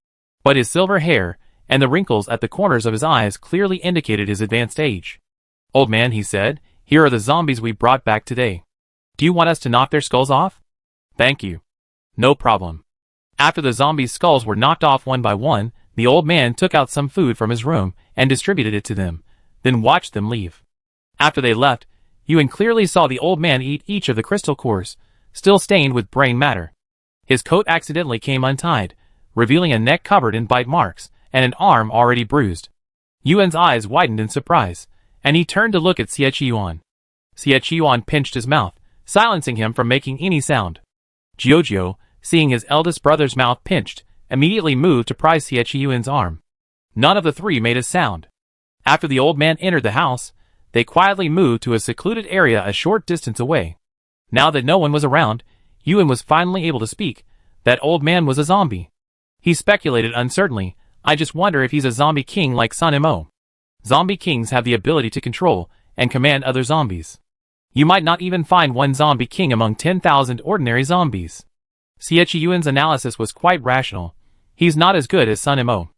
But his silver hair, and the wrinkles at the corners of his eyes clearly indicated his advanced age. Old man, he said, here are the zombies we brought back today. Do you want us to knock their skulls off? Thank you. No problem. After the zombies' skulls were knocked off one by one, the old man took out some food from his room and distributed it to them, then watched them leave. After they left, Yuan clearly saw the old man eat each of the crystal cores, still stained with brain matter. His coat accidentally came untied, revealing a neck covered in bite marks and an arm already bruised. Yuan's eyes widened in surprise, and he turned to look at Siechiyuan. Siechiyuan pinched his mouth, silencing him from making any sound. Jojo, seeing his eldest brother's mouth pinched, immediately moved to pry Siechiyuan's arm. None of the three made a sound. After the old man entered the house, they quietly moved to a secluded area a short distance away. Now that no one was around, Yuan was finally able to speak. That old man was a zombie. He speculated uncertainly, I just wonder if he's a zombie king like Sun Mo. Zombie kings have the ability to control and command other zombies. You might not even find one zombie king among 10,000 ordinary zombies. Siechiyuan's analysis was quite rational. He's not as good as Sun Mo.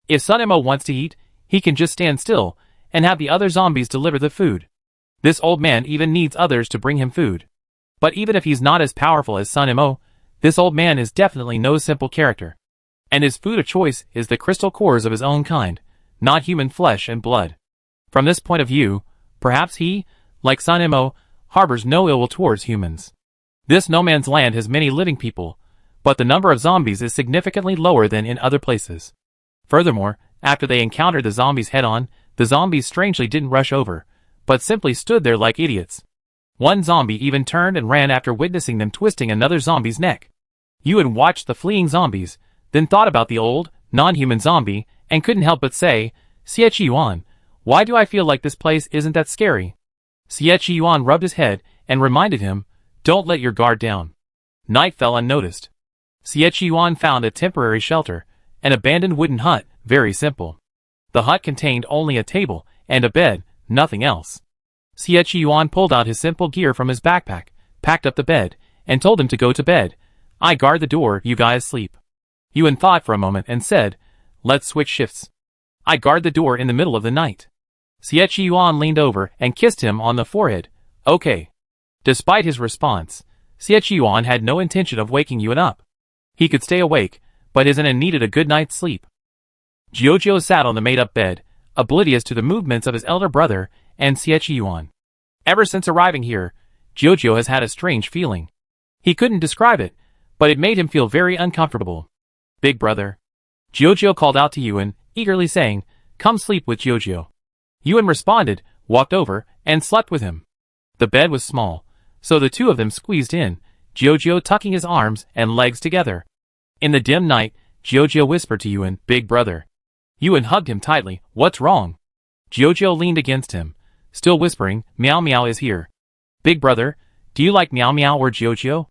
If Sun Mo wants to eat, he can just stand still and have the other zombies deliver the food. This old man even needs others to bring him food. But even if he's not as powerful as Sun Mo, this old man is definitely no simple character. And his food of choice is the crystal cores of his own kind, not human flesh and blood. From this point of view, perhaps he, like Sun Mo, harbors no ill will towards humans. This no man's land has many living people, but the number of zombies is significantly lower than in other places. Furthermore, after they encountered the zombies head-on, the zombies strangely didn't rush over, but simply stood there like idiots. One zombie even turned and ran after witnessing them twisting another zombie's neck. Yuan watched the fleeing zombies, then thought about the old, non-human zombie, and couldn't help but say, Siechiyuan, why do I feel like this place isn't that scary? Siechiyuan rubbed his head and reminded him, don't let your guard down. Night fell unnoticed. Siechiyuan found a temporary shelter, an abandoned wooden hut, very simple. The hut contained only a table and a bed, nothing else. Siechiyuan pulled out his simple gear from his backpack, packed up the bed, and told him to go to bed. I guard the door, you guys sleep. Yuan thought for a moment and said, let's switch shifts. I guard the door in the middle of the night. Siechiyuan leaned over and kissed him on the forehead. Okay. Despite his response, Siechiyuan had no intention of waking Yuan up. He could stay awake, but his Ina needed a good night's sleep. Jojo sat on the made-up bed, oblivious to the movements of his elder brother and Siechiyuan. Ever since arriving here, Jojo has had a strange feeling. He couldn't describe it, but it made him feel very uncomfortable. Big brother. Jojo called out to Yuan, eagerly saying, come sleep with Jojo. Yuan responded, walked over, and slept with him. The bed was small, so the two of them squeezed in, Jojo tucking his arms and legs together. In the dim night, Jojo whispered to Yuan, big brother. Yuan hugged him tightly, what's wrong? Jojo leaned against him, still whispering, Meow Meow is here. Big brother, do you like Meow Meow or Jojo?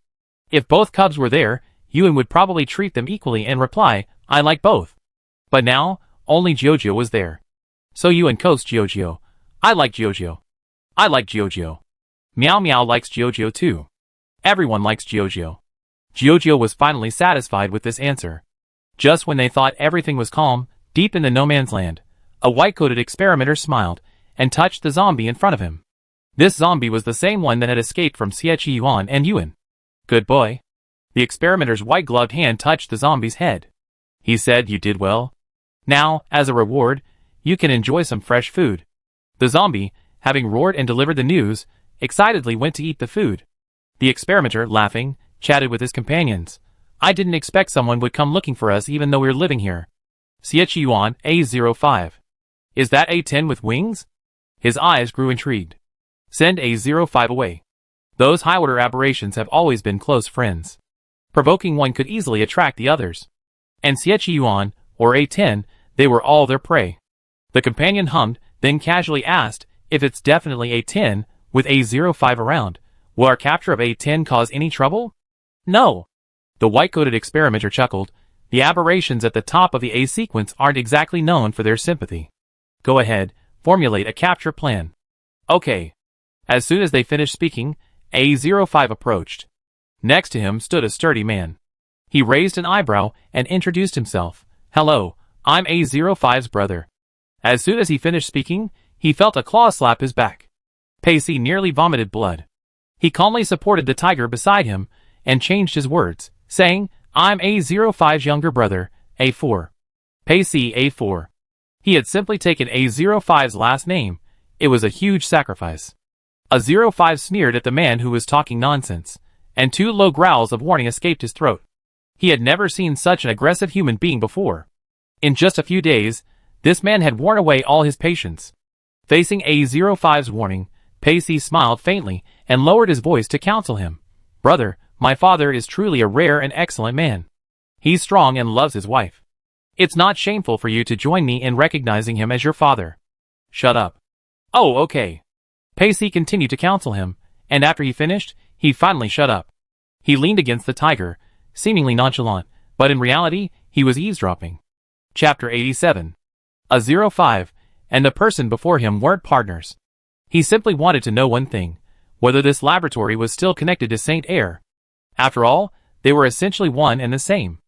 If both cubs were there, Yuan would probably treat them equally and reply, I like both. But now, only Giorgio was there. So you and Coast Giorgio. I like Giorgio. I like Giorgio. Meow Meow likes Giorgio too. Everyone likes Giorgio. Giorgio was finally satisfied with this answer. Just when they thought everything was calm, deep in the no man's land, a white-coated experimenter smiled and touched the zombie in front of him. This zombie was the same one that had escaped from Xie Yuan and Yuan. Good boy. The experimenter's white-gloved hand touched the zombie's head. He said, "You did well. Now, as a reward, you can enjoy some fresh food." The zombie, having roared and delivered the news, excitedly went to eat the food. The experimenter, laughing, chatted with his companions. "I didn't expect someone would come looking for us even though we're living here. Xie Yuan, A05. Is that A10 with wings?" His eyes grew intrigued. "Send A05 away. Those high-order aberrations have always been close friends. Provoking one could easily attract the others. And Xie Yuan, or A10, they were all their prey." The companion hummed, then casually asked, "If it's definitely A10, with A05 around, will our capture of A10 cause any trouble?" "No." The white-coated experimenter chuckled. "The aberrations at the top of the A sequence aren't exactly known for their sympathy. Go ahead, formulate a capture plan." "Okay." As soon as they finished speaking, A05 approached. Next to him stood a sturdy man. He raised an eyebrow and introduced himself. "Hello, I'm A05's brother." As soon as he finished speaking, he felt a claw slap his back. Pacey nearly vomited blood. He calmly supported the tiger beside him and changed his words, saying, "I'm A05's younger brother, A4. Pacey A4. He had simply taken A05's last name. It was a huge sacrifice. A05 sneered at the man who was talking nonsense, and 2 low growls of warning escaped his throat. He had never seen such an aggressive human being before. In just a few days, this man had worn away all his patience. Facing A05's warning, Pacey smiled faintly and lowered his voice to counsel him. "Brother, my father is truly a rare and excellent man. He's strong and loves his wife. It's not shameful for you to join me in recognizing him as your father." "Shut up." "Oh, okay." Pacey continued to counsel him, and after he finished, he finally shut up. He leaned against the tiger, seemingly nonchalant, but in reality, he was eavesdropping. Chapter 87. A05 and the person before him weren't partners. He simply wanted to know one thing, whether this laboratory was still connected to Saint Air. After all, they were essentially one and the same.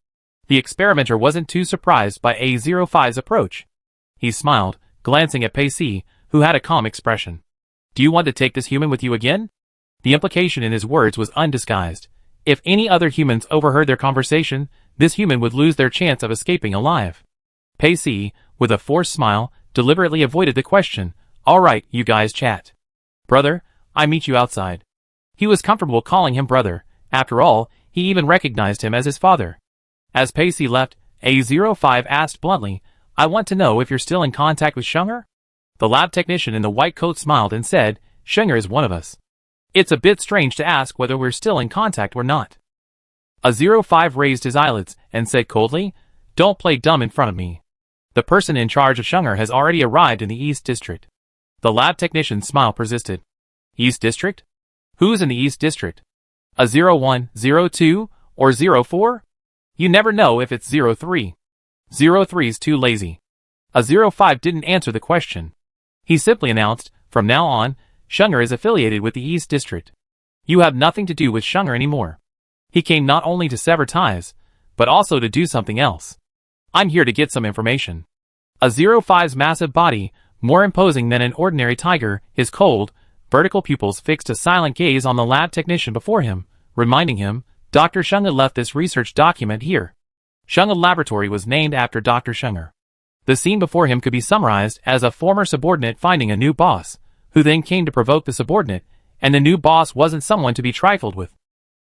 The experimenter wasn't too surprised by A05's approach. He smiled, glancing at Pacey, who had a calm expression. "Do you want to take this human with you again?" The implication in his words was undisguised. If any other humans overheard their conversation, this human would lose their chance of escaping alive. Pacey, with a forced smile, deliberately avoided the question. "All right, you guys chat. Brother, I meet you outside." He was comfortable calling him brother. After all, he even recognized him as his father. As Pacey left, A05 asked bluntly, "I want to know if you're still in contact with Shunger?" The lab technician in the white coat smiled and said, "Shunger is one of us. It's a bit strange to ask whether we're still in contact or not." A05 raised his eyelids and said coldly, "Don't play dumb in front of me. The person in charge of Shunger has already arrived in the East District." The lab technician's smile persisted. "East District? Who's in the East District? A01, 02, or 04? You never know if it's 03. 03's too lazy." A05 didn't answer the question. He simply announced, "From now on, Shunger is affiliated with the East District. You have nothing to do with Shunger anymore." He came not only to sever ties, but also to do something else. "I'm here to get some information." A05's massive body, more imposing than an ordinary tiger, his cold, vertical pupils fixed a silent gaze on the lab technician before him, reminding him, "Dr. Shunger left this research document here." Shunger Laboratory was named after Dr. Shunger. The scene before him could be summarized as a former subordinate finding a new boss, who then came to provoke the subordinate, and the new boss wasn't someone to be trifled with.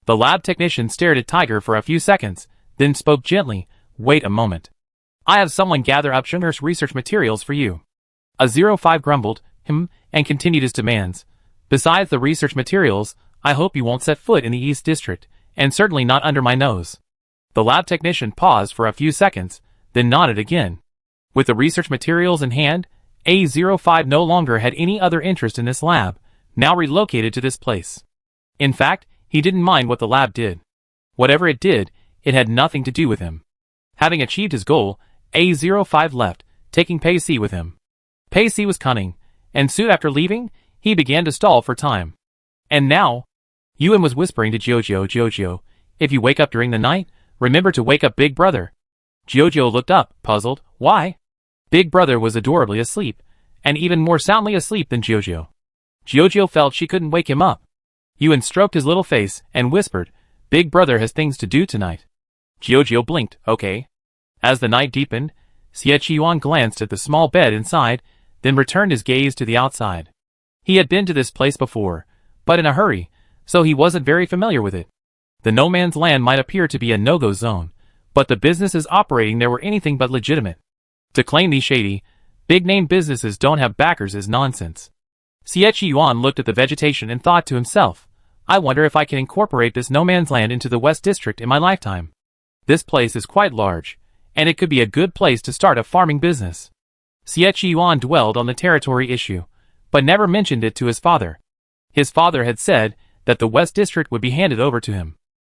The lab technician stared at Tiger for a few seconds, then spoke gently, "Wait a moment. I have someone gather up Shunger's research materials for you." A05 grumbled, and continued his demands. "Besides the research materials, I hope you won't set foot in the East District, and certainly not under my nose." The lab technician paused for a few seconds, then nodded again. With the research materials in hand, A05 no longer had any other interest in this lab, now relocated to this place. In fact, he didn't mind what the lab did. Whatever it did, it had nothing to do with him. Having achieved his goal, A05 left, taking Pei Si with him. Pei Si was cunning, and soon after leaving, he began to stall for time. And now, Yuan was whispering to Jojo, if you wake up during the night, remember to wake up Big Brother. Jojo looked up, puzzled. Why? Big Brother was adorably asleep, and even more soundly asleep than Jojo. Jojo felt she couldn't wake him up. Yuan stroked his little face and whispered, Big Brother has things to do tonight. Jojo blinked, okay. As the night deepened, Yuan glanced at the small bed inside, then returned his gaze to the outside. He had been to this place before, but in a hurry, so he wasn't very familiar with it. The no man's land might appear to be a no-go zone, but the businesses operating there were anything but legitimate. To claim these shady, big-name businesses don't have backers is nonsense. Yuan looked at the vegetation and thought to himself, I wonder if I can incorporate this no man's land into the West District in my lifetime. This place is quite large, and it could be a good place to start a farming business. Yuan dwelled on the territory issue, but never mentioned it to his father. His father had said that the West District would be handed over to him.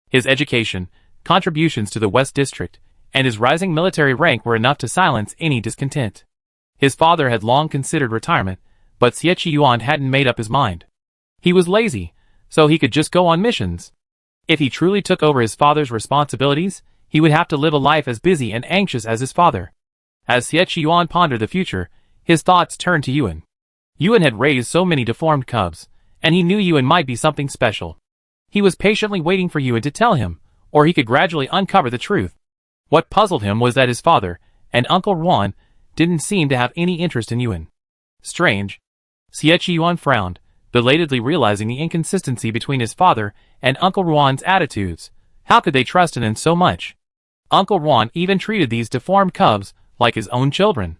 His education, contributions to the West District, and his rising military rank were enough to silence any discontent. His father had long considered retirement, but Yuan hadn't made up his mind. He was lazy, so he could just go on missions. If he truly took over his father's responsibilities, he would have to live a life as busy and anxious as his father. As Yuan pondered the future, his thoughts turned to Yuan. Yuan had raised so many deformed cubs, and he knew Yuan might be something special. He was patiently waiting for Yuan to tell him, or he could gradually uncover the truth. What puzzled him was that his father, and Uncle Ruan, didn't seem to have any interest in Yuan. Strange. Yuan frowned, belatedly realizing the inconsistency between his father and Uncle Ruan's attitudes. How could they trust him so much? Uncle Ruan even treated these deformed cubs like his own children.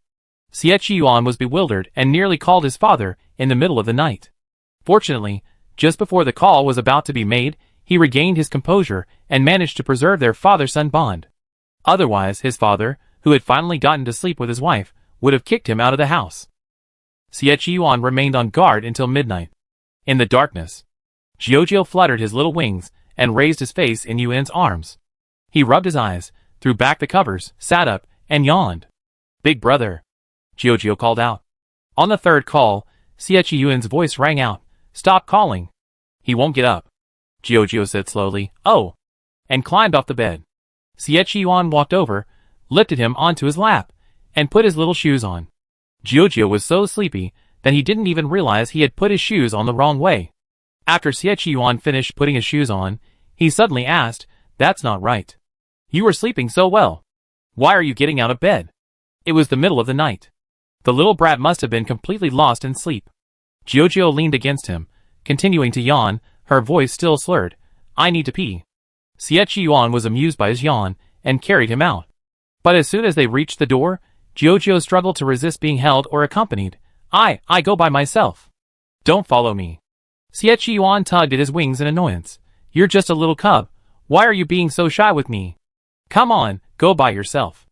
Yuan was bewildered and nearly called his father in the middle of the night. Fortunately, just before the call was about to be made, he regained his composure and managed to preserve their father-son bond. Otherwise, his father, who had finally gotten to sleep with his wife, would have kicked him out of the house. Yuan remained on guard until midnight. In the darkness, Jojo fluttered his little wings and raised his face in Yuan's arms. He rubbed his eyes, threw back the covers, sat up, and yawned. Big Brother, Jojo called out. On the third call, Yuan's voice rang out. Stop calling. He won't get up. Jojo said slowly, oh, and climbed off the bed. Yuan walked over, lifted him onto his lap, and put his little shoes on. Jojo was so sleepy that he didn't even realize he had put his shoes on the wrong way. After Yuan finished putting his shoes on, he suddenly asked, That's not right. You were sleeping so well. Why are you getting out of bed? It was the middle of the night. The little brat must have been completely lost in sleep. Jojo leaned against him, continuing to yawn, her voice still slurred. I need to pee. Yuan was amused by his yawn, and carried him out. But as soon as they reached the door, Jojo struggled to resist being held or accompanied. I go by myself. Don't follow me. Yuan tugged at his wings in annoyance. You're just a little cub. Why are you being so shy with me? Come on, go by yourself.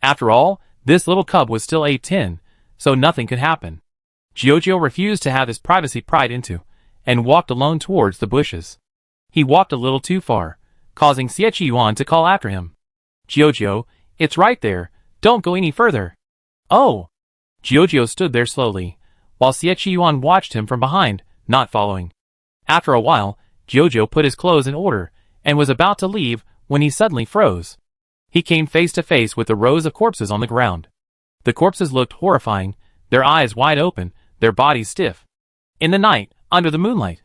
After all, this little cub was still 8-10, so nothing could happen. Jojo refused to have his privacy pried into, and walked alone towards the bushes. He walked a little too far, causing Yuan to call after him. Jojo, it's right there, don't go any further. Oh! Jojo stood there slowly, while Yuan watched him from behind, not following. After a while, Jojo put his clothes in order, and was about to leave, when he suddenly froze. He came face to face with the rows of corpses on the ground. The corpses looked horrifying, their eyes wide open, their bodies stiff. In the night, under the moonlight,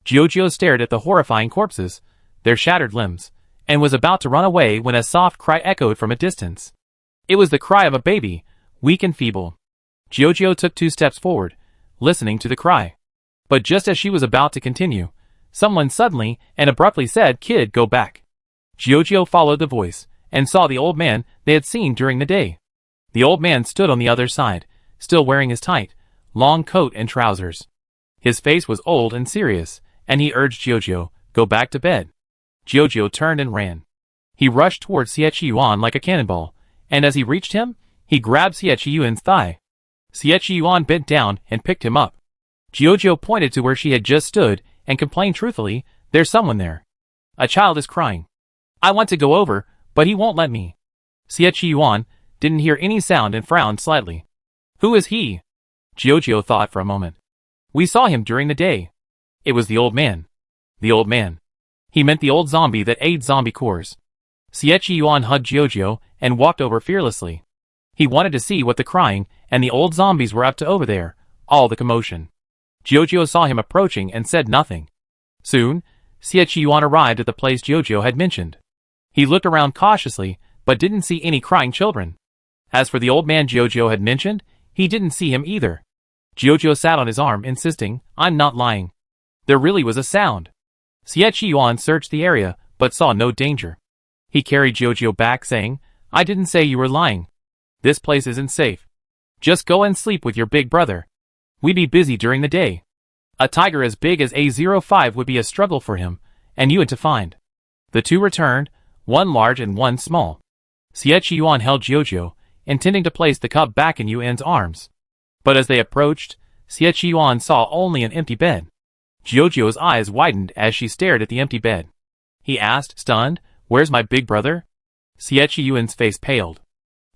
Jojo stared at the horrifying corpses, their shattered limbs, and was about to run away when a soft cry echoed from a distance. It was the cry of a baby, weak and feeble. Jojo took 2 steps forward, listening to the cry. But just as she was about to continue, someone suddenly and abruptly said, Kid, go back. Jojo followed the voice, and saw the old man they had seen during the day. The old man stood on the other side, still wearing his tight, long coat and trousers. His face was old and serious, and he urged Jojo, go back to bed. Jojo turned and ran. He rushed towards Yuan like a cannonball, and as he reached him, he grabbed Yuan's thigh. Yuan bent down and picked him up. Jojo pointed to where she had just stood, and complained truthfully, there's someone there. A child is crying. I want to go over, but he won't let me. Yuan, didn't hear any sound and frowned slightly. Who is he? Giorgio thought for a moment. We saw him during the day. It was the old man. The old man. He meant the old zombie that ate zombie cores. Siechi Yuan hugged Giorgio and walked over fearlessly. He wanted to see what the crying and the old zombies were up to over there, all the commotion. Giorgio saw him approaching and said nothing. Soon, Siechi Yuan arrived at the place Giorgio had mentioned. He looked around cautiously, but didn't see any crying children. As for the old man Giorgio had mentioned, he didn't see him either. Giorgio sat on his arm, insisting, I'm not lying. There really was a sound. Siechi Yuan searched the area, but saw no danger. He carried Giorgio back, saying, I didn't say you were lying. This place isn't safe. Just go and sleep with your big brother. We'd be busy during the day. A tiger as big as A05 would be a struggle for him, and Yuan to find. The two returned, one large and one small. Siechi Yuan held Giorgio, intending to place the cub back in Yuan's arms. But as they approached, Siechi Yuan saw only an empty bed. Giorgio's eyes widened as she stared at the empty bed. He asked, stunned, Where's my big brother? Siechi Yuan's face paled.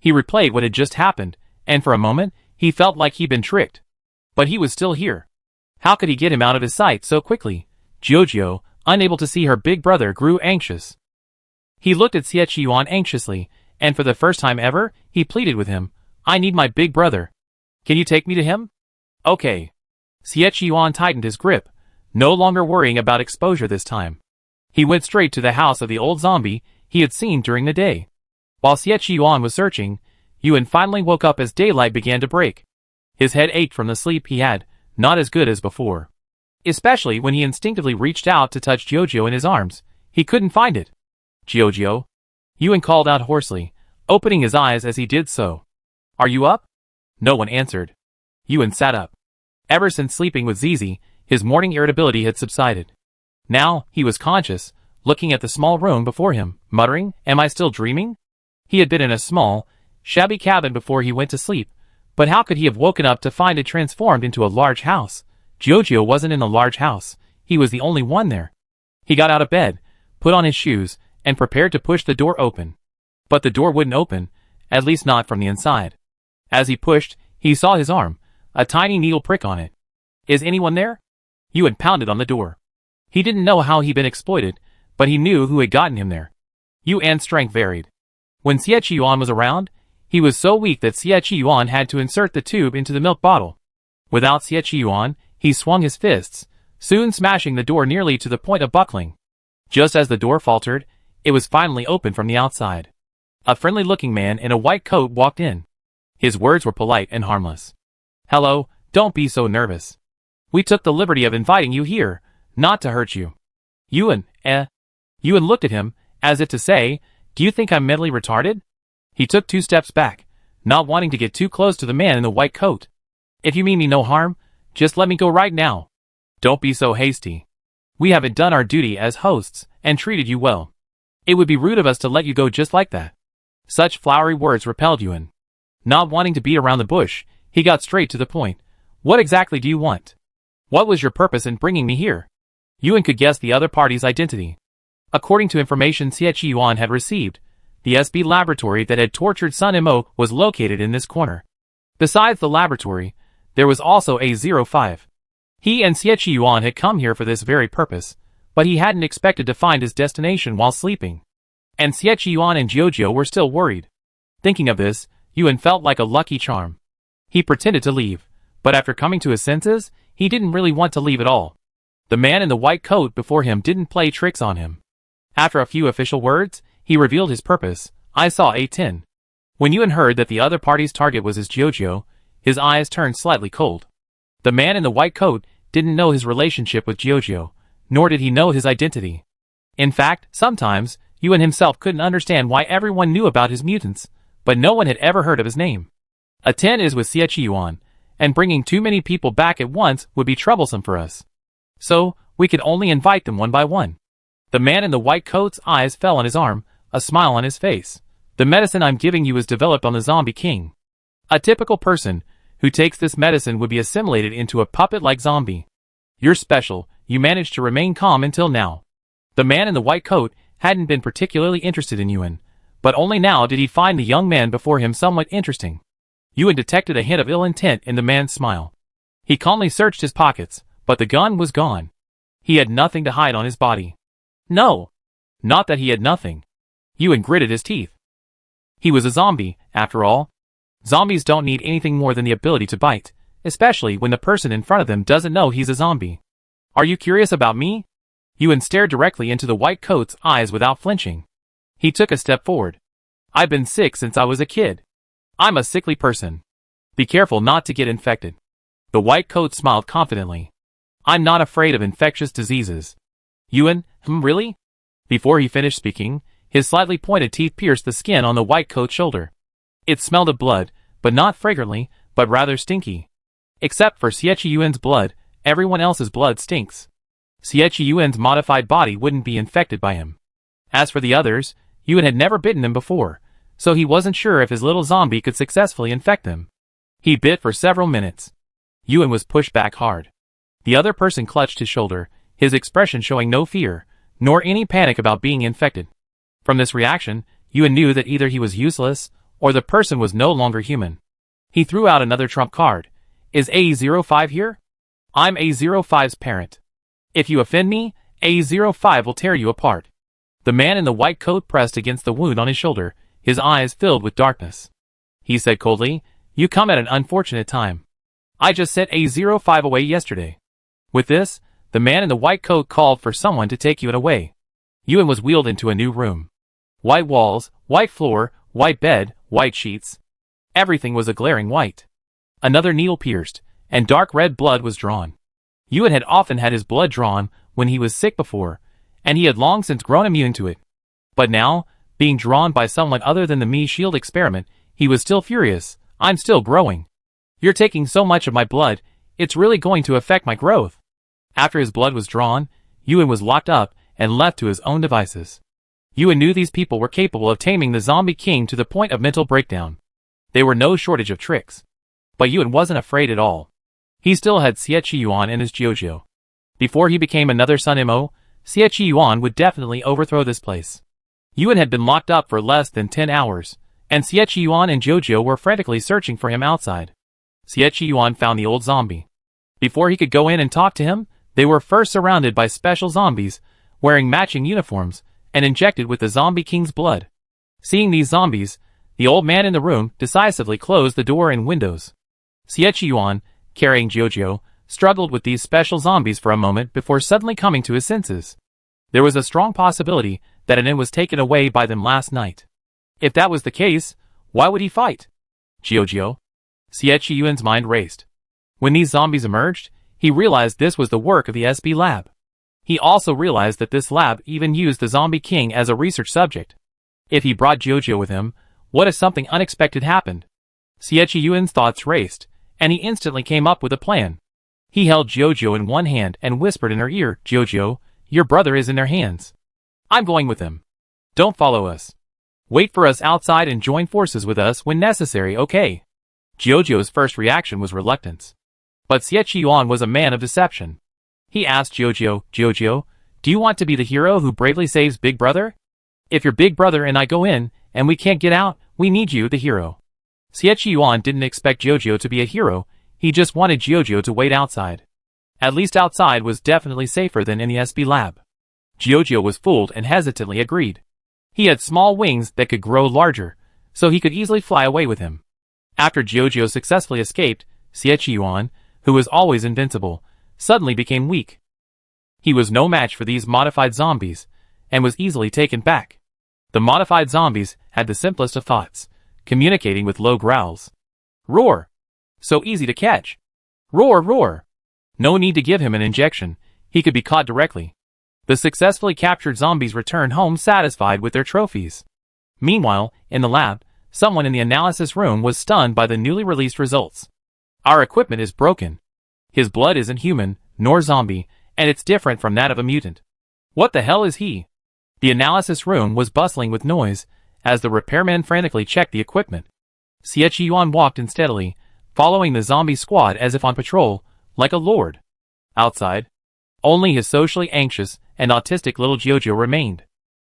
He replayed what had just happened, and for a moment, he felt like he'd been tricked. But he was still here. How could he get him out of his sight so quickly? Giorgio, unable to see her big brother, grew anxious. He looked at Siechi Yuan anxiously, and for the first time ever, he pleaded with him, I need my big brother. Can you take me to him? Okay. Siechi Yuan tightened his grip, no longer worrying about exposure this time. He went straight to the house of the old zombie he had seen during the day. While Siechi Yuan was searching, Yuan finally woke up as daylight began to break. His head ached from the sleep he had, not as good as before. Especially when he instinctively reached out to touch Giorgio in his arms, he couldn't find it. Giorgio? Yuan called out hoarsely, opening his eyes as he did so. Are you up? No one answered. Yuan sat up. Ever since sleeping with Zizi, his morning irritability had subsided. Now, he was conscious, looking at the small room before him, muttering, Am I still dreaming? He had been in a small, shabby cabin before he went to sleep, but how could he have woken up to find it transformed into a large house? Giorgio wasn't in the large house, he was the only one there. He got out of bed, put on his shoes, and prepared to push the door open. But the door wouldn't open, at least not from the inside. As he pushed, he saw his arm, a tiny needle prick on it. Is anyone there? Yuan pounded on the door. He didn't know how he'd been exploited, but he knew who had gotten him there. Yuan's strength varied. When Siechi Yuan was around, he was so weak that Siechi Yuan had to insert the tube into the milk bottle. Without Siechi Yuan, he swung his fists, soon smashing the door nearly to the point of buckling. Just as the door faltered, it was finally opened from the outside. A friendly-looking man in a white coat walked in. His words were polite and harmless. Hello, don't be so nervous. We took the liberty of inviting you here, not to hurt you. Yuan looked at him, as if to say, Do you think I'm mentally retarded? He took 2 steps back, not wanting to get too close to the man in the white coat. If you mean me no harm, just let me go right now. Don't be so hasty. We haven't done our duty as hosts, and treated you well. It would be rude of us to let you go just like that. Such flowery words repelled Yuan. Not wanting to beat around the bush, he got straight to the point. What exactly do you want? What was your purpose in bringing me here? Yuan could guess the other party's identity. According to information Siechi Yuan had received, the SB laboratory that had tortured Sun Mo was located in this corner. Besides the laboratory, there was also A05. He and Siechi Yuan had come here for this very purpose, but he hadn't expected to find his destination while sleeping. And Siechi Yuan and Giorgio were still worried. Thinking of this, Yuan felt like a lucky charm. He pretended to leave, but after coming to his senses, he didn't really want to leave at all. The man in the white coat before him didn't play tricks on him. After a few official words, he revealed his purpose. I saw A10. When Yuan heard that the other party's target was his Giorgio, his eyes turned slightly cold. The man in the white coat didn't know his relationship with Giorgio, nor did he know his identity. In fact, sometimes, Yuan himself couldn't understand why everyone knew about his mutants, but no one had ever heard of his name. A10 is with Siechi Yuan, and bringing too many people back at once would be troublesome for us. So, we could only invite them one by one. The man in the white coat's eyes fell on his arm, a smile on his face. The medicine I'm giving you is developed on the Zombie King. A typical person who takes this medicine would be assimilated into a puppet-like zombie. You're special, you managed to remain calm until now. The man in the white coat hadn't been particularly interested in Yuan, But only now did he find the young man before him somewhat interesting. Yuan detected a hint of ill intent in the man's smile. He calmly searched his pockets, but the gun was gone. He had nothing to hide on his body. No. Not that he had nothing. Yuan gritted his teeth. He was a zombie, after all. Zombies don't need anything more than the ability to bite, especially when the person in front of them doesn't know he's a zombie. Are you curious about me? Yuan stared directly into the white coat's eyes without flinching. He took a step forward. I've been sick since I was a kid. I'm a sickly person. Be careful not to get infected. The white coat smiled confidently. I'm not afraid of infectious diseases. Yuan, really? Before he finished speaking, his slightly pointed teeth pierced the skin on the white coat's shoulder. It smelled of blood, but not fragrantly, but rather stinky. Except for Xie Yuan's blood, everyone else's blood stinks. Xie Yuan's modified body wouldn't be infected by him. As for the others, Yuan had never bitten them before, so he wasn't sure if his little zombie could successfully infect them. He bit for several minutes. Yuan was pushed back hard. The other person clutched his shoulder, his expression showing no fear, nor any panic about being infected. From this reaction, Yuan knew that either he was useless, or the person was no longer human. He threw out another trump card. Is A05 here? I'm A05's parent. If you offend me, A05 will tear you apart. The man in the white coat pressed against the wound on his shoulder, his eyes filled with darkness. He said coldly, You come at an unfortunate time. I just sent A05 away yesterday. With this, the man in the white coat called for someone to take Yuan away. Yuan was wheeled into a new room. White walls, white floor, white bed, white sheets. Everything was a glaring white. Another needle pierced, and dark red blood was drawn. Yuan had often had his blood drawn when he was sick before, and he had long since grown immune to it. But now, being drawn by someone other than the me-shield experiment, he was still furious. I'm still growing. You're taking so much of my blood, it's really going to affect my growth. After his blood was drawn, Yuan was locked up and left to his own devices. Yuan knew these people were capable of taming the zombie king to the point of mental breakdown. They were no shortage of tricks. But Yuan wasn't afraid at all. He still had Xie Yuan and his Jojo. Before he became another Sun Mo, Xie Yuan would definitely overthrow this place. Yuan had been locked up for less than 10 hours, and Xie Yuan and Jojo were frantically searching for him outside. Xie Yuan found the old zombie. Before he could go in and talk to him, they were first surrounded by special zombies, wearing matching uniforms, and injected with the zombie king's blood. Seeing these zombies, the old man in the room decisively closed the door and windows. Xie Yuan, carrying Jojo, struggled with these special zombies for a moment before suddenly coming to his senses. There was a strong possibility that an end was taken away by them last night. If that was the case, why would he fight? Jojo? Xie Yuan's mind raced. When these zombies emerged, he realized this was the work of the SB lab. He also realized that this lab even used the zombie king as a research subject. If he brought Jojo with him, what if something unexpected happened? Xie Yuan's thoughts raced, and he instantly came up with a plan. He held Jojo in one hand and whispered in her ear, Jojo, your brother is in their hands. I'm going with them. Don't follow us. Wait for us outside and join forces with us when necessary, okay? Jojo's first reaction was reluctance. But Xie Yuan was a man of deception. He asked Jojo, Jojo, do you want to be the hero who bravely saves Big Brother? If your Big Brother and I go in, and we can't get out, we need you, the hero. Xie Yuan didn't expect Jojo to be a hero, he just wanted Jojo to wait outside. At least outside was definitely safer than in the SB lab. Jojo was fooled and hesitantly agreed. He had small wings that could grow larger, so he could easily fly away with him. After Jojo successfully escaped, Xie Yuan, who was always invincible, suddenly became weak. He was no match for these modified zombies, and was easily taken back. The modified zombies had the simplest of thoughts, communicating with low growls. Roar! So easy to catch. Roar, roar! No need to give him an injection, he could be caught directly. The successfully captured zombies returned home satisfied with their trophies. Meanwhile, in the lab, someone in the analysis room was stunned by the newly released results. Our equipment is broken. His blood isn't human, nor zombie, and it's different from that of a mutant. What the hell is he? The analysis room was bustling with noise, as the repairmen frantically checked the equipment. Xie Yuan walked in steadily, following the zombie squad as if on patrol, like a lord. Outside, only his socially anxious and autistic little Jojo remained.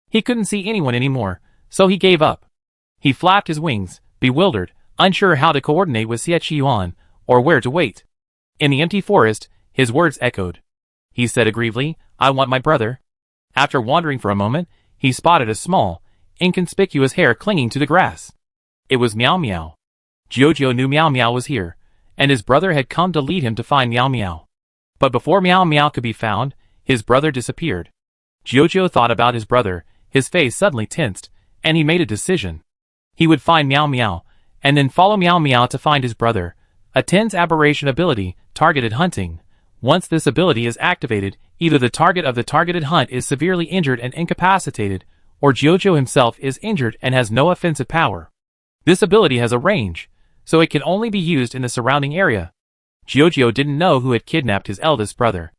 He couldn't see anyone anymore, so he gave up. He flapped his wings, bewildered, unsure how to coordinate with Sichuan, or where to wait. In the empty forest, his words echoed. He said aggrievedly, "I want my brother." After wandering for a moment, he spotted a small, inconspicuous hair clinging to the grass. It was Meow Meow. Jojo knew Meow Meow was here, and his brother had come to lead him to find Meow Meow. But before Meow Meow could be found, his brother disappeared. Jojo thought about his brother, his face suddenly tensed, and he made a decision. He would find Meow Meow, and then follow Meow Meow to find his brother. A tense aberration ability, targeted hunting. Once this ability is activated, either the target of the targeted hunt is severely injured and incapacitated, or Jojo himself is injured and has no offensive power. This ability has a range, so it can only be used in the surrounding area. Jojo didn't know who had kidnapped his eldest brother.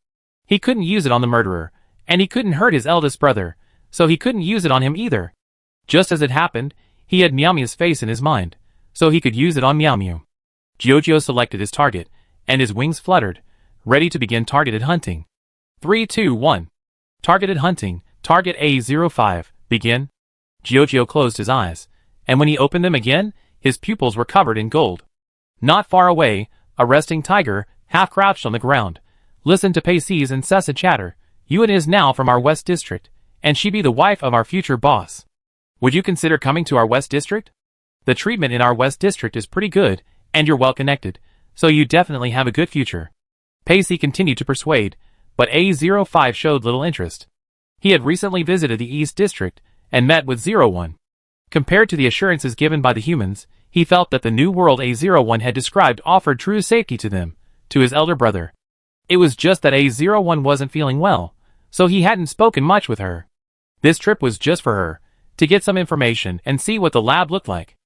He couldn't use it on the murderer, and he couldn't hurt his eldest brother, so he couldn't use it on him either. Just as it happened, he had Meow Meow's face in his mind, so he could use it on Meow Meow. Jojo selected his target, and his wings fluttered, ready to begin targeted hunting. 3, 2, 1. Targeted hunting, target A05, begin. Jojo closed his eyes, and when he opened them again, his pupils were covered in gold. Not far away, a resting tiger, half crouched on the ground, listened to Pacey's incessant chatter. "Yuan is now from our West District, and she be the wife of our future boss. Would you consider coming to our West District? The treatment in our West District is pretty good, and you're well connected, so you definitely have a good future." Pacey continued to persuade, but A05 showed little interest. He had recently visited the East District, and met with 01. Compared to the assurances given by the humans, he felt that the new world A01 had described offered true safety to them, to his elder brother. It was just that A01 wasn't feeling well, so he hadn't spoken much with her. This trip was just for her, to get some information and see what the lab looked like.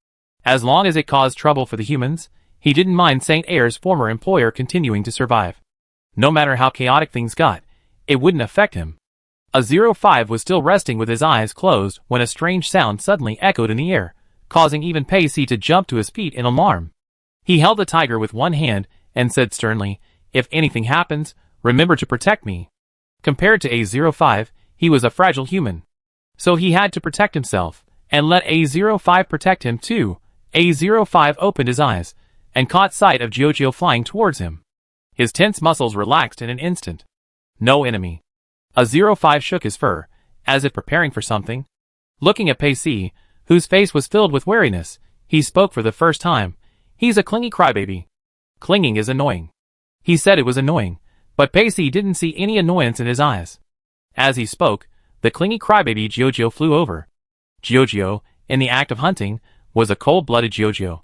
As long as it caused trouble for the humans, he didn't mind St. Air's former employer continuing to survive. No matter how chaotic things got, it wouldn't affect him. A05 was still resting with his eyes closed when a strange sound suddenly echoed in the air, causing even Pacey to jump to his feet in alarm. He held the tiger with one hand and said sternly, "If anything happens, remember to protect me." Compared to A05, he was a fragile human. So he had to protect himself, and let A05 protect him too. A05 opened his eyes, and caught sight of Jojo flying towards him. His tense muscles relaxed in an instant. No enemy. A05 shook his fur, as if preparing for something. Looking at Pacey, whose face was filled with wariness, he spoke for the first time. "He's a clingy crybaby. Clinging is annoying." He said it was annoying, but Pacey didn't see any annoyance in his eyes. As he spoke, the clingy crybaby Jojo flew over. Jojo, in the act of hunting, was a cold-blooded Jojo.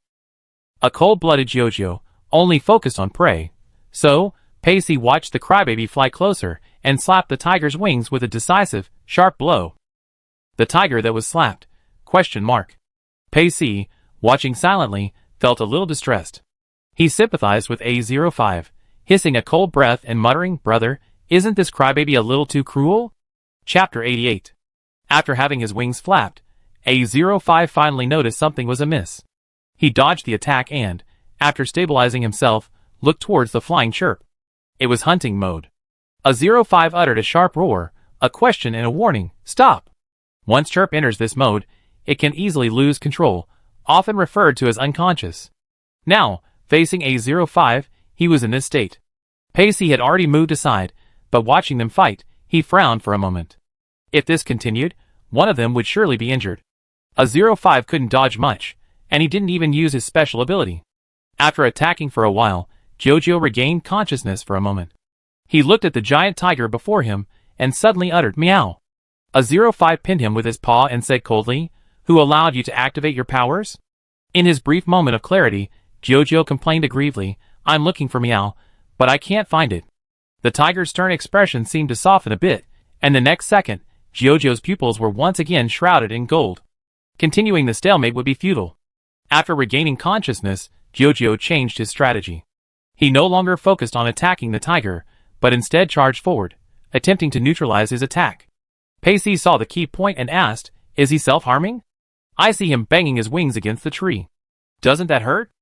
A cold-blooded Jojo, only focused on prey. So, Pacey watched the crybaby fly closer, and slapped the tiger's wings with a decisive, sharp blow. The tiger that was slapped? ? Pacey, watching silently, felt a little distressed. He sympathized with A05, hissing a cold breath and muttering, "Brother, isn't this crybaby a little too cruel?" Chapter 88. After having his wings flapped, A05 finally noticed something was amiss. He dodged the attack and, after stabilizing himself, looked towards the flying chirp. It was hunting mode. A05 uttered a sharp roar, a question and a warning, "Stop!" Once chirp enters this mode, it can easily lose control, often referred to as unconscious. Now, facing A05, he was in this state. Pacey had already moved aside, but watching them fight, he frowned for a moment. If this continued, one of them would surely be injured. A05 couldn't dodge much, and he didn't even use his special ability. After attacking for a while, Jojo regained consciousness for a moment. He looked at the giant tiger before him, and suddenly uttered, "Meow." A05 pinned him with his paw and said coldly, "Who allowed you to activate your powers?" In his brief moment of clarity, Jojo complained aggrievedly, "I'm looking for Meow, but I can't find it." The tiger's stern expression seemed to soften a bit, and the next second, Jojo's pupils were once again shrouded in gold. Continuing the stalemate would be futile. After regaining consciousness, Jojo changed his strategy. He no longer focused on attacking the tiger, but instead charged forward, attempting to neutralize his attack. Pacey saw the key point and asked, "Is he self-harming? I see him banging his wings against the tree. Doesn't that hurt?"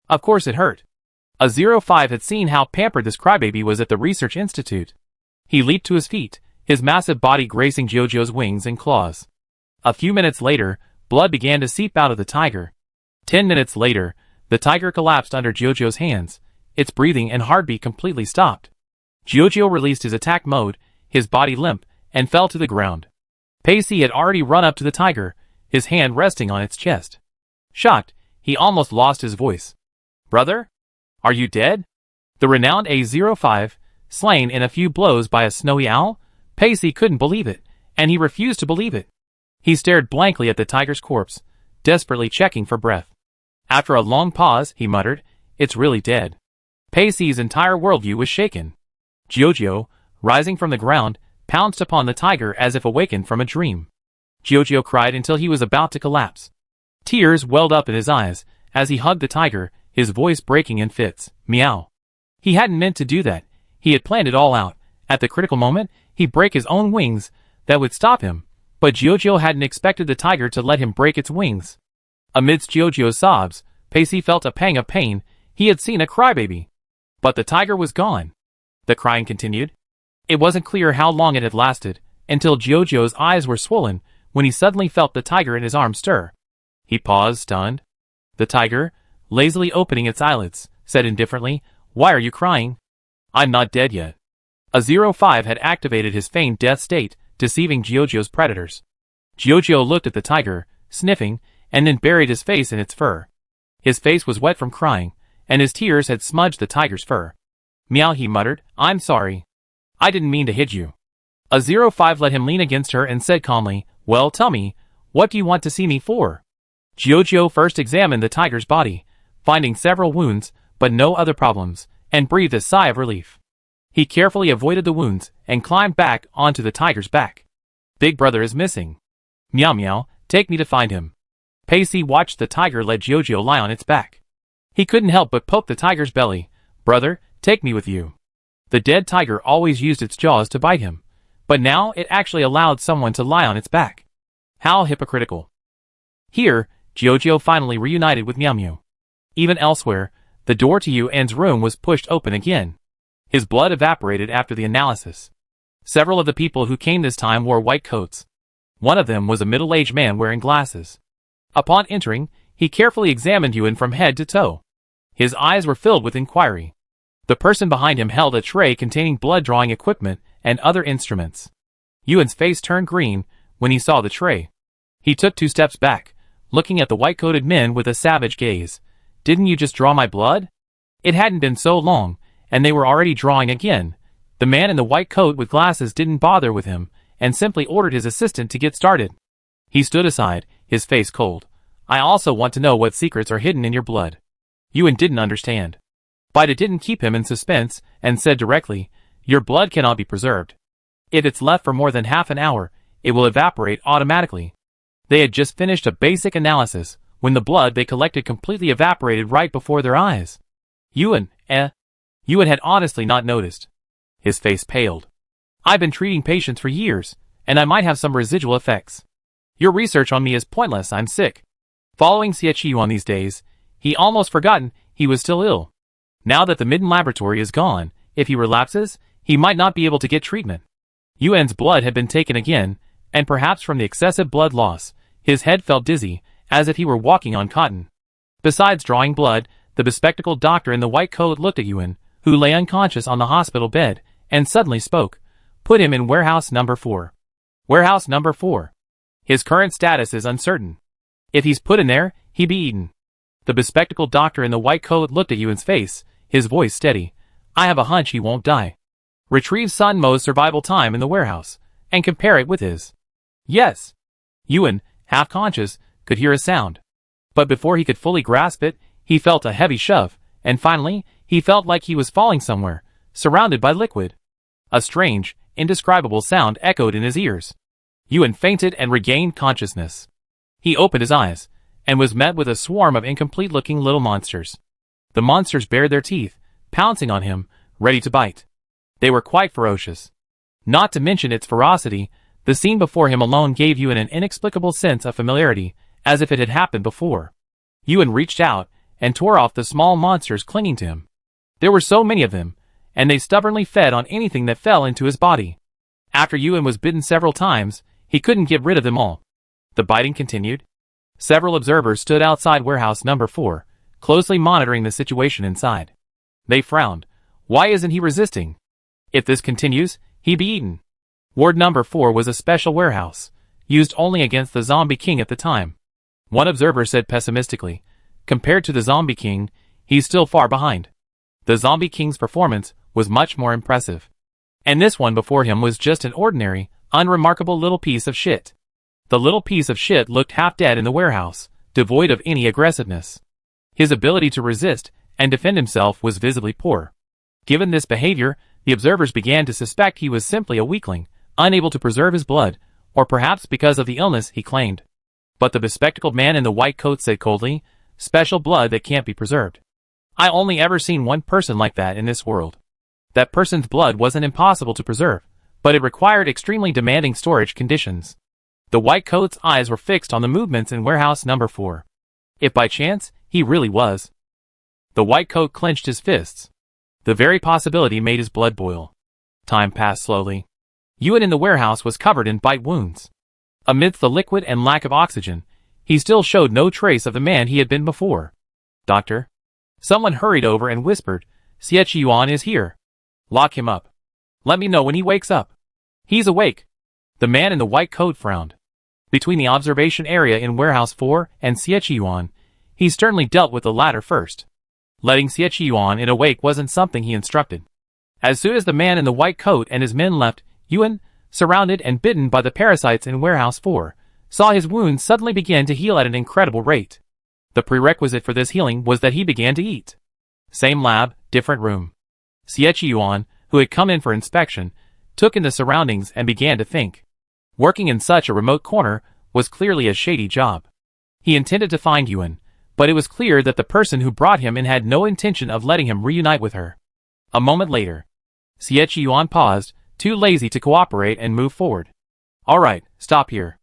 Of course it hurt. A05 had seen how pampered this crybaby was at the research institute. He leaped to his feet, his massive body gracing Jojo's wings and claws. A few minutes later, Blood began to seep out of the tiger. 10 minutes later, the tiger collapsed under Jojo's hands. Its breathing and heartbeat completely stopped. Jojo released his attack mode, his body limp, and fell to the ground. Pacey had already run up to the tiger, his hand resting on its chest. Shocked, he almost lost his voice. "Brother? Are you dead?" The renowned A05, slain in a few blows by a snowy owl? Pacey couldn't believe it, and he refused to believe it. He stared blankly at the tiger's corpse, desperately checking for breath. After a long pause, he muttered, "It's really dead." Pacey's entire worldview was shaken. Jojo, rising from the ground, pounced upon the tiger as if awakened from a dream. Jojo cried until he was about to collapse. Tears welled up in his eyes as he hugged the tiger, his voice breaking in fits. Meow. He hadn't meant to do that. He had planned it all out. At the critical moment, he'd break his own wings that would stop him. But Jojo hadn't expected the tiger to let him break its wings. Amidst Jojo's sobs, Pacey felt a pang of pain. He had seen a crybaby. But the tiger was gone. The crying continued. It wasn't clear how long it had lasted, until Jojo's eyes were swollen when he suddenly felt the tiger in his arms stir. He paused, stunned. The tiger, lazily opening its eyelids, said indifferently, "Why are you crying?" "I'm not dead yet." A05 had activated his feigned death state, deceiving Jojo's predators. Jojo looked at the tiger, sniffing, and then buried his face in its fur. His face was wet from crying, and his tears had smudged the tiger's fur. "Meow," he muttered, "I'm sorry. I didn't mean to hit you." A05 let him lean against her and said calmly, "Well, tell me, what do you want to see me for?" Jojo first examined the tiger's body, finding several wounds, but no other problems, and breathed a sigh of relief. He carefully avoided the wounds and climbed back onto the tiger's back. "Big brother is missing. Meow meow, take me to find him." Pacey watched the tiger let Jojo lie on its back. He couldn't help but poke the tiger's belly. "Brother, take me with you." The dead tiger always used its jaws to bite him, but now it actually allowed someone to lie on its back. How hypocritical. Here, Jojo finally reunited with Meow Meow. Even elsewhere, the door to Yuan's room was pushed open again. His blood evaporated after the analysis. Several of the people who came this time wore white coats. One of them was a middle-aged man wearing glasses. Upon entering, he carefully examined Yuan from head to toe. His eyes were filled with inquiry. The person behind him held a tray containing blood-drawing equipment and other instruments. Yuan's face turned green when he saw the tray. He took 2 steps back, looking at the white-coated men with a savage gaze. "Didn't you just draw my blood?" It hadn't been so long, and they were already drawing again. The man in the white coat with glasses didn't bother with him, and simply ordered his assistant to get started. He stood aside, his face cold. "I also want to know what secrets are hidden in your blood." Yuan didn't understand. But it didn't keep him in suspense, and said directly, "Your blood cannot be preserved. If it's left for more than half an hour, it will evaporate automatically." They had just finished a basic analysis, when the blood they collected completely evaporated right before their eyes. Yuan had honestly not noticed. His face paled. "I've been treating patients for years, and I might have some residual effects. Your research on me is pointless, I'm sick." Following Yuan these days, he almost forgotten he was still ill. Now that the Midden laboratory is gone, if he relapses, he might not be able to get treatment. Yuan's blood had been taken again, and perhaps from the excessive blood loss, his head felt dizzy, as if he were walking on cotton. Besides drawing blood, the bespectacled doctor in the white coat looked at Yuan, who lay unconscious on the hospital bed, and suddenly spoke. "Put him in warehouse number 4. Warehouse number 4. His current status is uncertain. If he's put in there, he'd be eaten." The bespectacled doctor in the white coat looked at Yuan's face, his voice steady. "I have a hunch he won't die. Retrieve Sun Mo's survival time in the warehouse, and compare it with his." "Yes." Yuan, half conscious, could hear a sound. But before he could fully grasp it, he felt a heavy shove, and finally, he felt like he was falling somewhere, surrounded by liquid. A strange, indescribable sound echoed in his ears. Yuan fainted and regained consciousness. He opened his eyes, and was met with a swarm of incomplete-looking little monsters. The monsters bared their teeth, pouncing on him, ready to bite. They were quite ferocious. Not to mention its ferocity, the scene before him alone gave Yuan an inexplicable sense of familiarity, as if it had happened before. Yuan reached out, and tore off the small monsters clinging to him. There were so many of them, and they stubbornly fed on anything that fell into his body. After Yuan was bitten several times, he couldn't get rid of them all. The biting continued. Several observers stood outside warehouse number 4, closely monitoring the situation inside. They frowned. Why isn't he resisting? If this continues, he'd be eaten. Ward number 4 was a special warehouse, used only against the Zombie King at the time. One observer said pessimistically, compared to the Zombie King, he's still far behind. The Zombie King's performance was much more impressive. And this one before him was just an ordinary, unremarkable little piece of shit. The little piece of shit looked half dead in the warehouse, devoid of any aggressiveness. His ability to resist and defend himself was visibly poor. Given this behavior, the observers began to suspect he was simply a weakling, unable to preserve his blood, or perhaps because of the illness he claimed. But the bespectacled man in the white coat said coldly, "Special blood that can't be preserved. I only ever seen one person like that in this world. That person's blood wasn't impossible to preserve, but it required extremely demanding storage conditions." The white coat's eyes were fixed on the movements in warehouse number 4. If by chance, he really was. The white coat clenched his fists. The very possibility made his blood boil. Time passed slowly. Ewan in the warehouse was covered in bite wounds. Amidst the liquid and lack of oxygen, he still showed no trace of the man he had been before. "Doctor?" Someone hurried over and whispered, "Sietch Yuan is here. Lock him up. Let me know when he wakes up." "He's awake." The man in the white coat frowned. Between the observation area in Warehouse 4 and Sietch Yuan, he sternly dealt with the latter first. Letting Sietch Yuan in awake wasn't something he instructed. As soon as the man in the white coat and his men left, Yuan, surrounded and bitten by the parasites in Warehouse 4, saw his wounds suddenly begin to heal at an incredible rate. The prerequisite for this healing was that he began to eat. Same lab, different room. Sietch Yuan, who had come in for inspection, took in the surroundings and began to think. Working in such a remote corner was clearly a shady job. He intended to find Yuan, but it was clear that the person who brought him in had no intention of letting him reunite with her. A moment later, Sietch Yuan paused, too lazy to cooperate and move forward. "All right, stop here."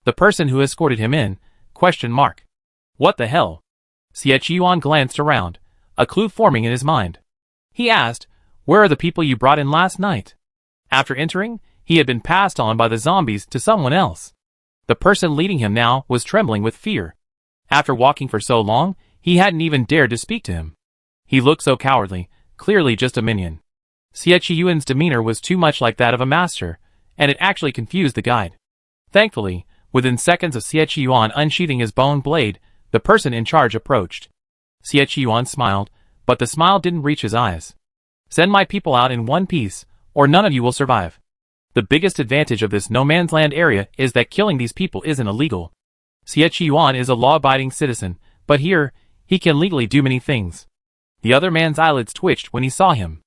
The person who escorted him in, question mark. "What the hell?" Sietch Yuan glanced around, a clue forming in his mind. He asked, "Where are the people you brought in last night?" After entering, he had been passed on by the zombies to someone else. The person leading him now was trembling with fear. After walking for so long, he hadn't even dared to speak to him. He looked so cowardly, clearly just a minion. Sietch Yuan's demeanor was too much like that of a master, and it actually confused the guide. Thankfully, within seconds of Sietch Yuan unsheathing his bone blade, the person in charge approached. Sietch Yuan smiled, but the smile didn't reach his eyes. "Send my people out in one piece, or none of you will survive. The biggest advantage of this no-man's land area is that killing these people isn't illegal. Sietch Yuan is a law-abiding citizen, but here, he can legally do many things." The other man's eyelids twitched when he saw him.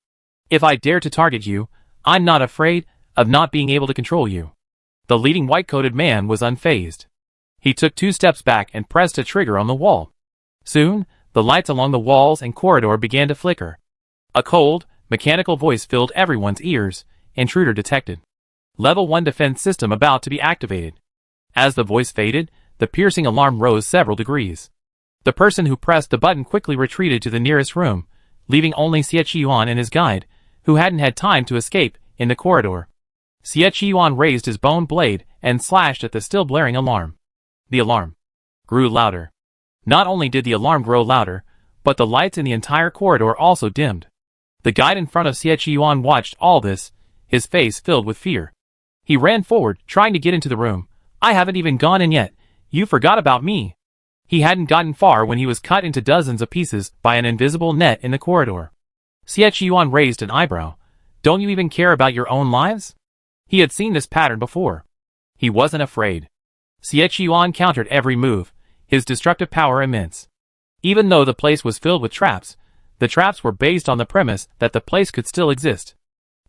"If I dare to target you, I'm not afraid of not being able to control you." The leading white-coated man was unfazed. He took 2 steps back and pressed a trigger on the wall. Soon, the lights along the walls and corridor began to flicker. A cold, mechanical voice filled everyone's ears. "Intruder detected. Level 1 defense system about to be activated." As the voice faded, the piercing alarm rose several degrees. The person who pressed the button quickly retreated to the nearest room, leaving only Sietch Yuan and his guide, who hadn't had time to escape, in the corridor. Sietch Yuan raised his bone blade and slashed at the still blaring alarm. The alarm grew louder. Not only did the alarm grow louder, but the lights in the entire corridor also dimmed. The guide in front of Sietch Yuan watched all this, his face filled with fear. He ran forward, trying to get into the room. "I haven't even gone in yet. You forgot about me." He hadn't gotten far when he was cut into dozens of pieces by an invisible net in the corridor. Sietch Yuan raised an eyebrow. "Don't you even care about your own lives?" He had seen this pattern before. He wasn't afraid. Sietch Yuan countered every move, his destructive power immense. Even though the place was filled with traps, the traps were based on the premise that the place could still exist.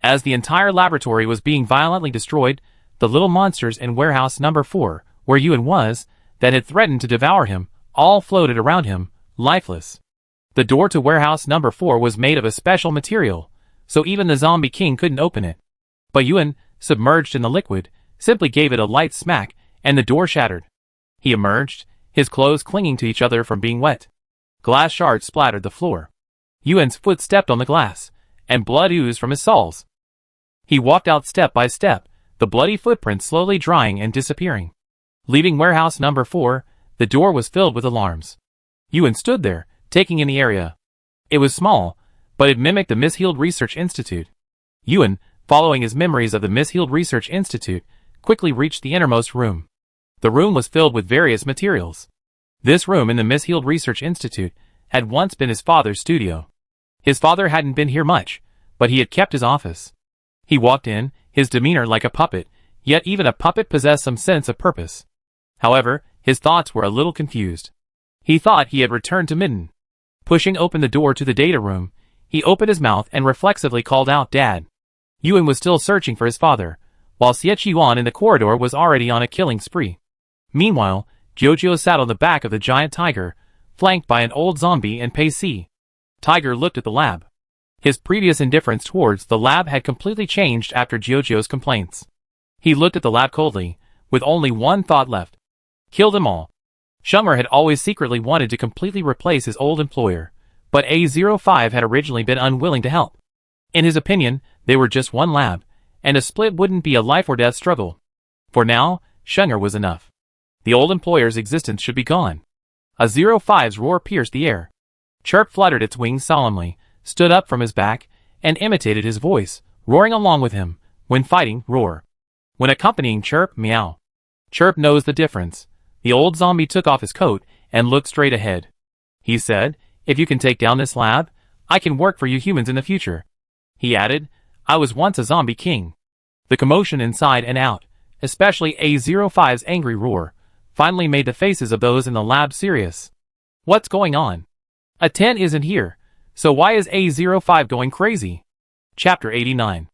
As the entire laboratory was being violently destroyed, the little monsters in warehouse number 4, where Yuan was, that had threatened to devour him, all floated around him, lifeless. The door to warehouse number 4 was made of a special material, so even the Zombie King couldn't open it. But Yuan, submerged in the liquid, simply gave it a light smack, and the door shattered. He emerged, his clothes clinging to each other from being wet. Glass shards splattered the floor. Yuan's foot stepped on the glass, and blood oozed from his soles. He walked out step by step, the bloody footprints slowly drying and disappearing. Leaving warehouse number 4, The door was filled with alarms. Yuan stood there, taking in the area. It was small, but it mimicked the Miss Heald Research Institute. Yuan, following his memories of the Miss Heald Research Institute, quickly reached the innermost room. The room was filled with various materials. This room in the Miss Heald Research Institute had once been his father's studio. His father hadn't been here much, but he had kept his office. He walked in, his demeanor like a puppet, yet even a puppet possessed some sense of purpose. However, his thoughts were a little confused. He thought he had returned to Midden. Pushing open the door to the data room, he opened his mouth and reflexively called out, "Dad." Yuan was still searching for his father, while Xie in the corridor was already on a killing spree. Meanwhile, Jojo sat on the back of the giant tiger, flanked by an old zombie and Pei. Tiger looked at the lab. His previous indifference towards the lab had completely changed after Jojo's complaints. He looked at the lab coldly, with only one thought left. Kill them all. Shumer had always secretly wanted to completely replace his old employer, but A05 had originally been unwilling to help. In his opinion, they were just one lab, and a split wouldn't be a life-or-death struggle. For now, Shumer was enough. The old employer's existence should be gone. A05's roar pierced the air. Chirp fluttered its wings solemnly, stood up from his back, and imitated his voice, roaring along with him. When fighting, roar. When accompanying Chirp, meow. Chirp knows the difference. The old zombie took off his coat and looked straight ahead. He said, "If you can take down this lab, I can work for you humans in the future." He added, "I was once a zombie king." The commotion inside and out, especially A05's angry roar, finally made the faces of those in the lab serious. What's going on? A10 isn't here, so why is A05 going crazy? Chapter 89.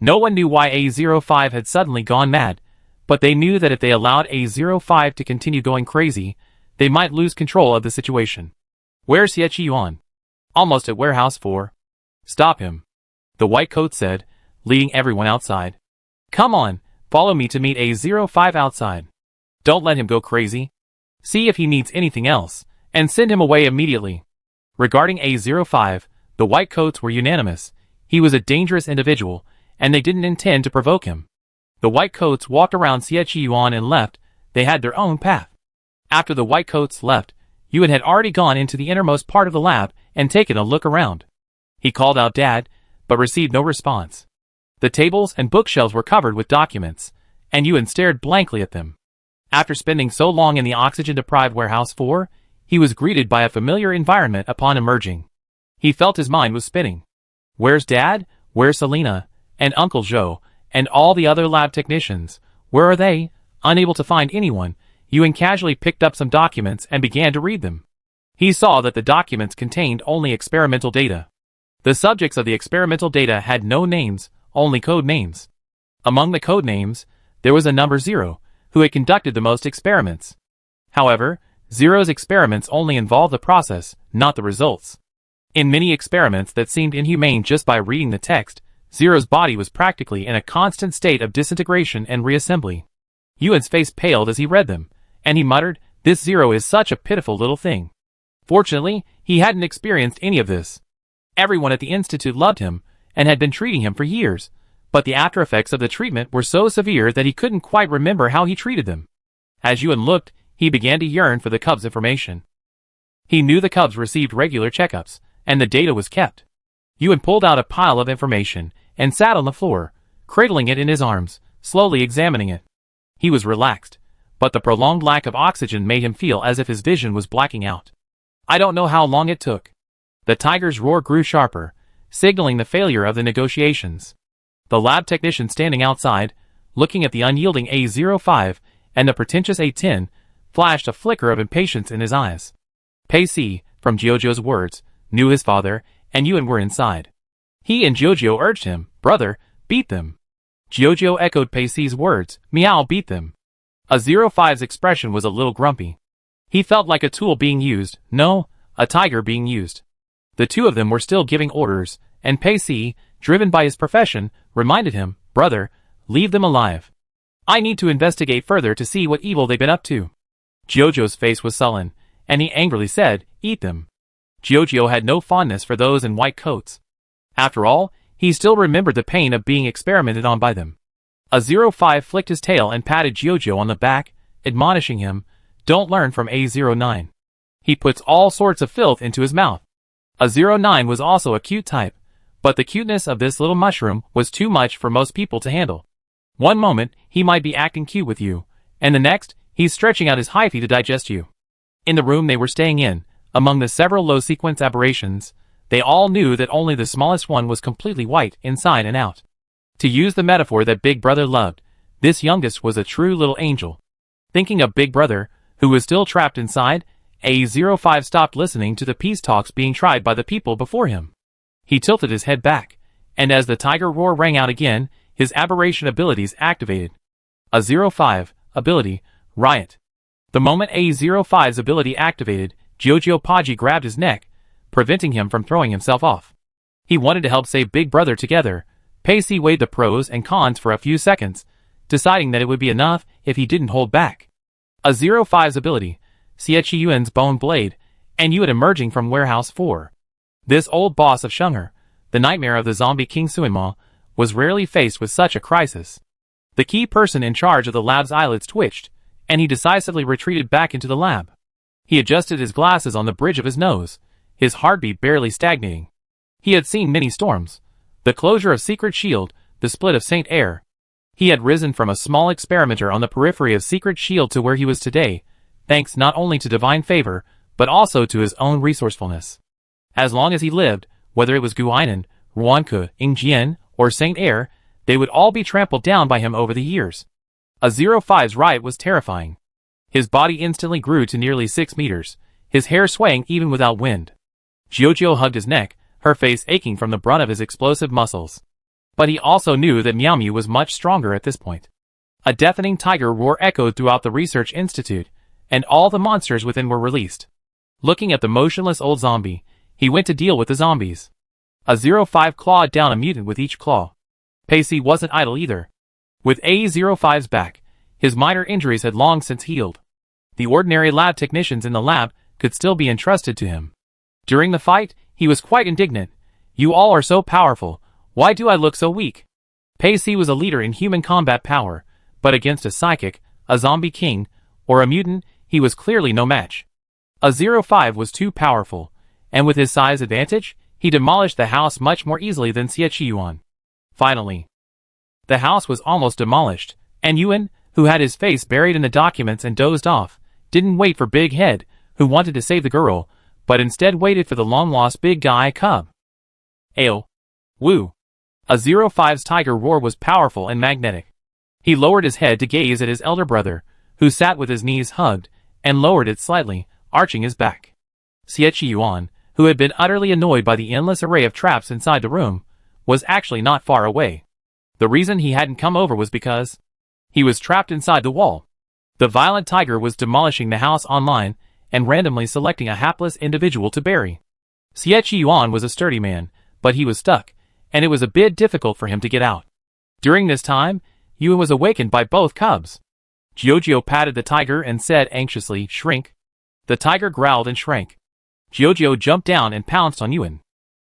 No one knew why A05 had suddenly gone mad, but they knew that if they allowed A05 to continue going crazy, they might lose control of the situation. Where's Xie? Almost at warehouse 4. Stop him. The white coat said, leading everyone outside. Come on, follow me to meet A05 outside. Don't let him go crazy. See if he needs anything else, and send him away immediately. Regarding A05, the white coats were unanimous. He was a dangerous individual, and they didn't intend to provoke him. The white coats walked around Xie and left. They had their own path. After the white coats left, Yuan had already gone into the innermost part of the lab and taken a look around. He called out "Dad," but received no response. The tables and bookshelves were covered with documents, and Yuan stared blankly at them. After spending so long in the oxygen-deprived warehouse 4, he was greeted by a familiar environment upon emerging. He felt his mind was spinning. Where's Dad? Where's Selena? And Uncle Joe? And all the other lab technicians? Where are they? Unable to find anyone, Yuan casually picked up some documents and began to read them. He saw that the documents contained only experimental data. The subjects of the experimental data had no names, only code names. Among the code names, there was a number 0, who had conducted the most experiments. However, Zero's experiments only involved the process, not the results. In many experiments that seemed inhumane just by reading the text, Zero's body was practically in a constant state of disintegration and reassembly. Yuan's face paled as he read them, and he muttered, "This Zero is such a pitiful little thing." Fortunately, he hadn't experienced any of this. Everyone at the Institute loved him, and had been treating him for years, but the after-effects of the treatment were so severe that he couldn't quite remember how he treated them. As Yuan looked, he began to yearn for the Cubs' information. He knew the Cubs received regular checkups, and the data was kept. Yuan pulled out a pile of information, and sat on the floor, cradling it in his arms, slowly examining it. He was relaxed, but the prolonged lack of oxygen made him feel as if his vision was blacking out. I don't know how long it took. The tiger's roar grew sharper, signaling the failure of the negotiations. The lab technician standing outside, looking at the unyielding A05 and the pretentious A10, flashed a flicker of impatience in his eyes. Pei, from Jojo's words, knew his father, and Yuan were inside. He and Jojo urged him, "Brother, beat them." Jojo echoed Pei's words, "Meow, beat them." A05's expression was a little grumpy. He felt like a tool being used, no, a tiger being used. The two of them were still giving orders, and Pei, driven by his profession, reminded him, "Brother, leave them alive. I need to investigate further to see what evil they've been up to." Jojo's face was sullen, and he angrily said, "Eat them." Jojo had no fondness for those in white coats. After all, he still remembered the pain of being experimented on by them. A 05 flicked his tail and patted Jojo on the back, admonishing him, Don't learn from A09. He puts all sorts of filth into his mouth. A09 was also a cute type, but the cuteness of this little mushroom was too much for most people to handle. One moment, he might be acting cute with you, and the next, he's stretching out his hyphae to digest you. In the room they were staying in, among the several low-sequence aberrations, they all knew that only the smallest one was completely white inside and out. To use the metaphor that Big Brother loved, this youngest was a true little angel. Thinking of Big Brother, who was still trapped inside, A05 stopped listening to the peace talks being tried by the people before him. He tilted his head back, and as the tiger roar rang out again, his aberration abilities activated. A05, ability, Riot. The moment A05's ability activated, Jojo Podgy grabbed his neck, preventing him from throwing himself off. He wanted to help save Big Brother together. Pacey weighed the pros and cons for a few seconds, deciding that it would be enough if he didn't hold back. A05's ability, Yuan's Bone Blade, and Yuan emerging from Warehouse 4. This old boss of Sheng'er, the nightmare of the zombie King Suinma, was rarely faced with such a crisis. The key person in charge of the lab's eyelids twitched, and he decisively retreated back into the lab. He adjusted his glasses on the bridge of his nose, his heartbeat barely stagnating. He had seen many storms. The closure of Secret Shield, the split of Saint Air. He had risen from a small experimenter on the periphery of Secret Shield to where he was today, thanks not only to divine favor, but also to his own resourcefulness. As long as he lived, whether it was Guinan, Ruanke, Ingjian, or Saint Air, they would all be trampled down by him over the years. A05's riot was terrifying. His body instantly grew to nearly 6 meters, his hair swaying even without wind. Jojo hugged his neck, her face aching from the brunt of his explosive muscles. But he also knew that Miao Miao was much stronger at this point. A deafening tiger roar echoed throughout the research institute, and all the monsters within were released. Looking at the motionless old zombie, he went to deal with the zombies. A05 clawed down a mutant with each claw. Pacey wasn't idle either. With A05's back, his minor injuries had long since healed. The ordinary lab technicians in the lab could still be entrusted to him. During the fight, he was quite indignant. You all are so powerful, why do I look so weak? Pacey was a leader in human combat power, but against a psychic, a zombie king, or a mutant, he was clearly no match. A05 was too powerful, and with his size advantage, he demolished the house much more easily than Yuan. Finally, the house was almost demolished, and Yuan, who had his face buried in the documents and dozed off, didn't wait for Big Head, who wanted to save the girl, but instead waited for the long-lost big guy cub. Ayo. Woo. A05's tiger roar was powerful and magnetic. He lowered his head to gaze at his elder brother, who sat with his knees hugged, and lowered it slightly, arching his back. Yuan, who had been utterly annoyed by the endless array of traps inside the room, was actually not far away. The reason he hadn't come over was because he was trapped inside the wall. The violent tiger was demolishing the house online and randomly selecting a hapless individual to bury. Yuan was a sturdy man, but he was stuck, and it was a bit difficult for him to get out. During this time, Yuan was awakened by both cubs. Jojo patted the tiger and said anxiously, "Shrink." The tiger growled and shrank. Jojo jumped down and pounced on Yuan.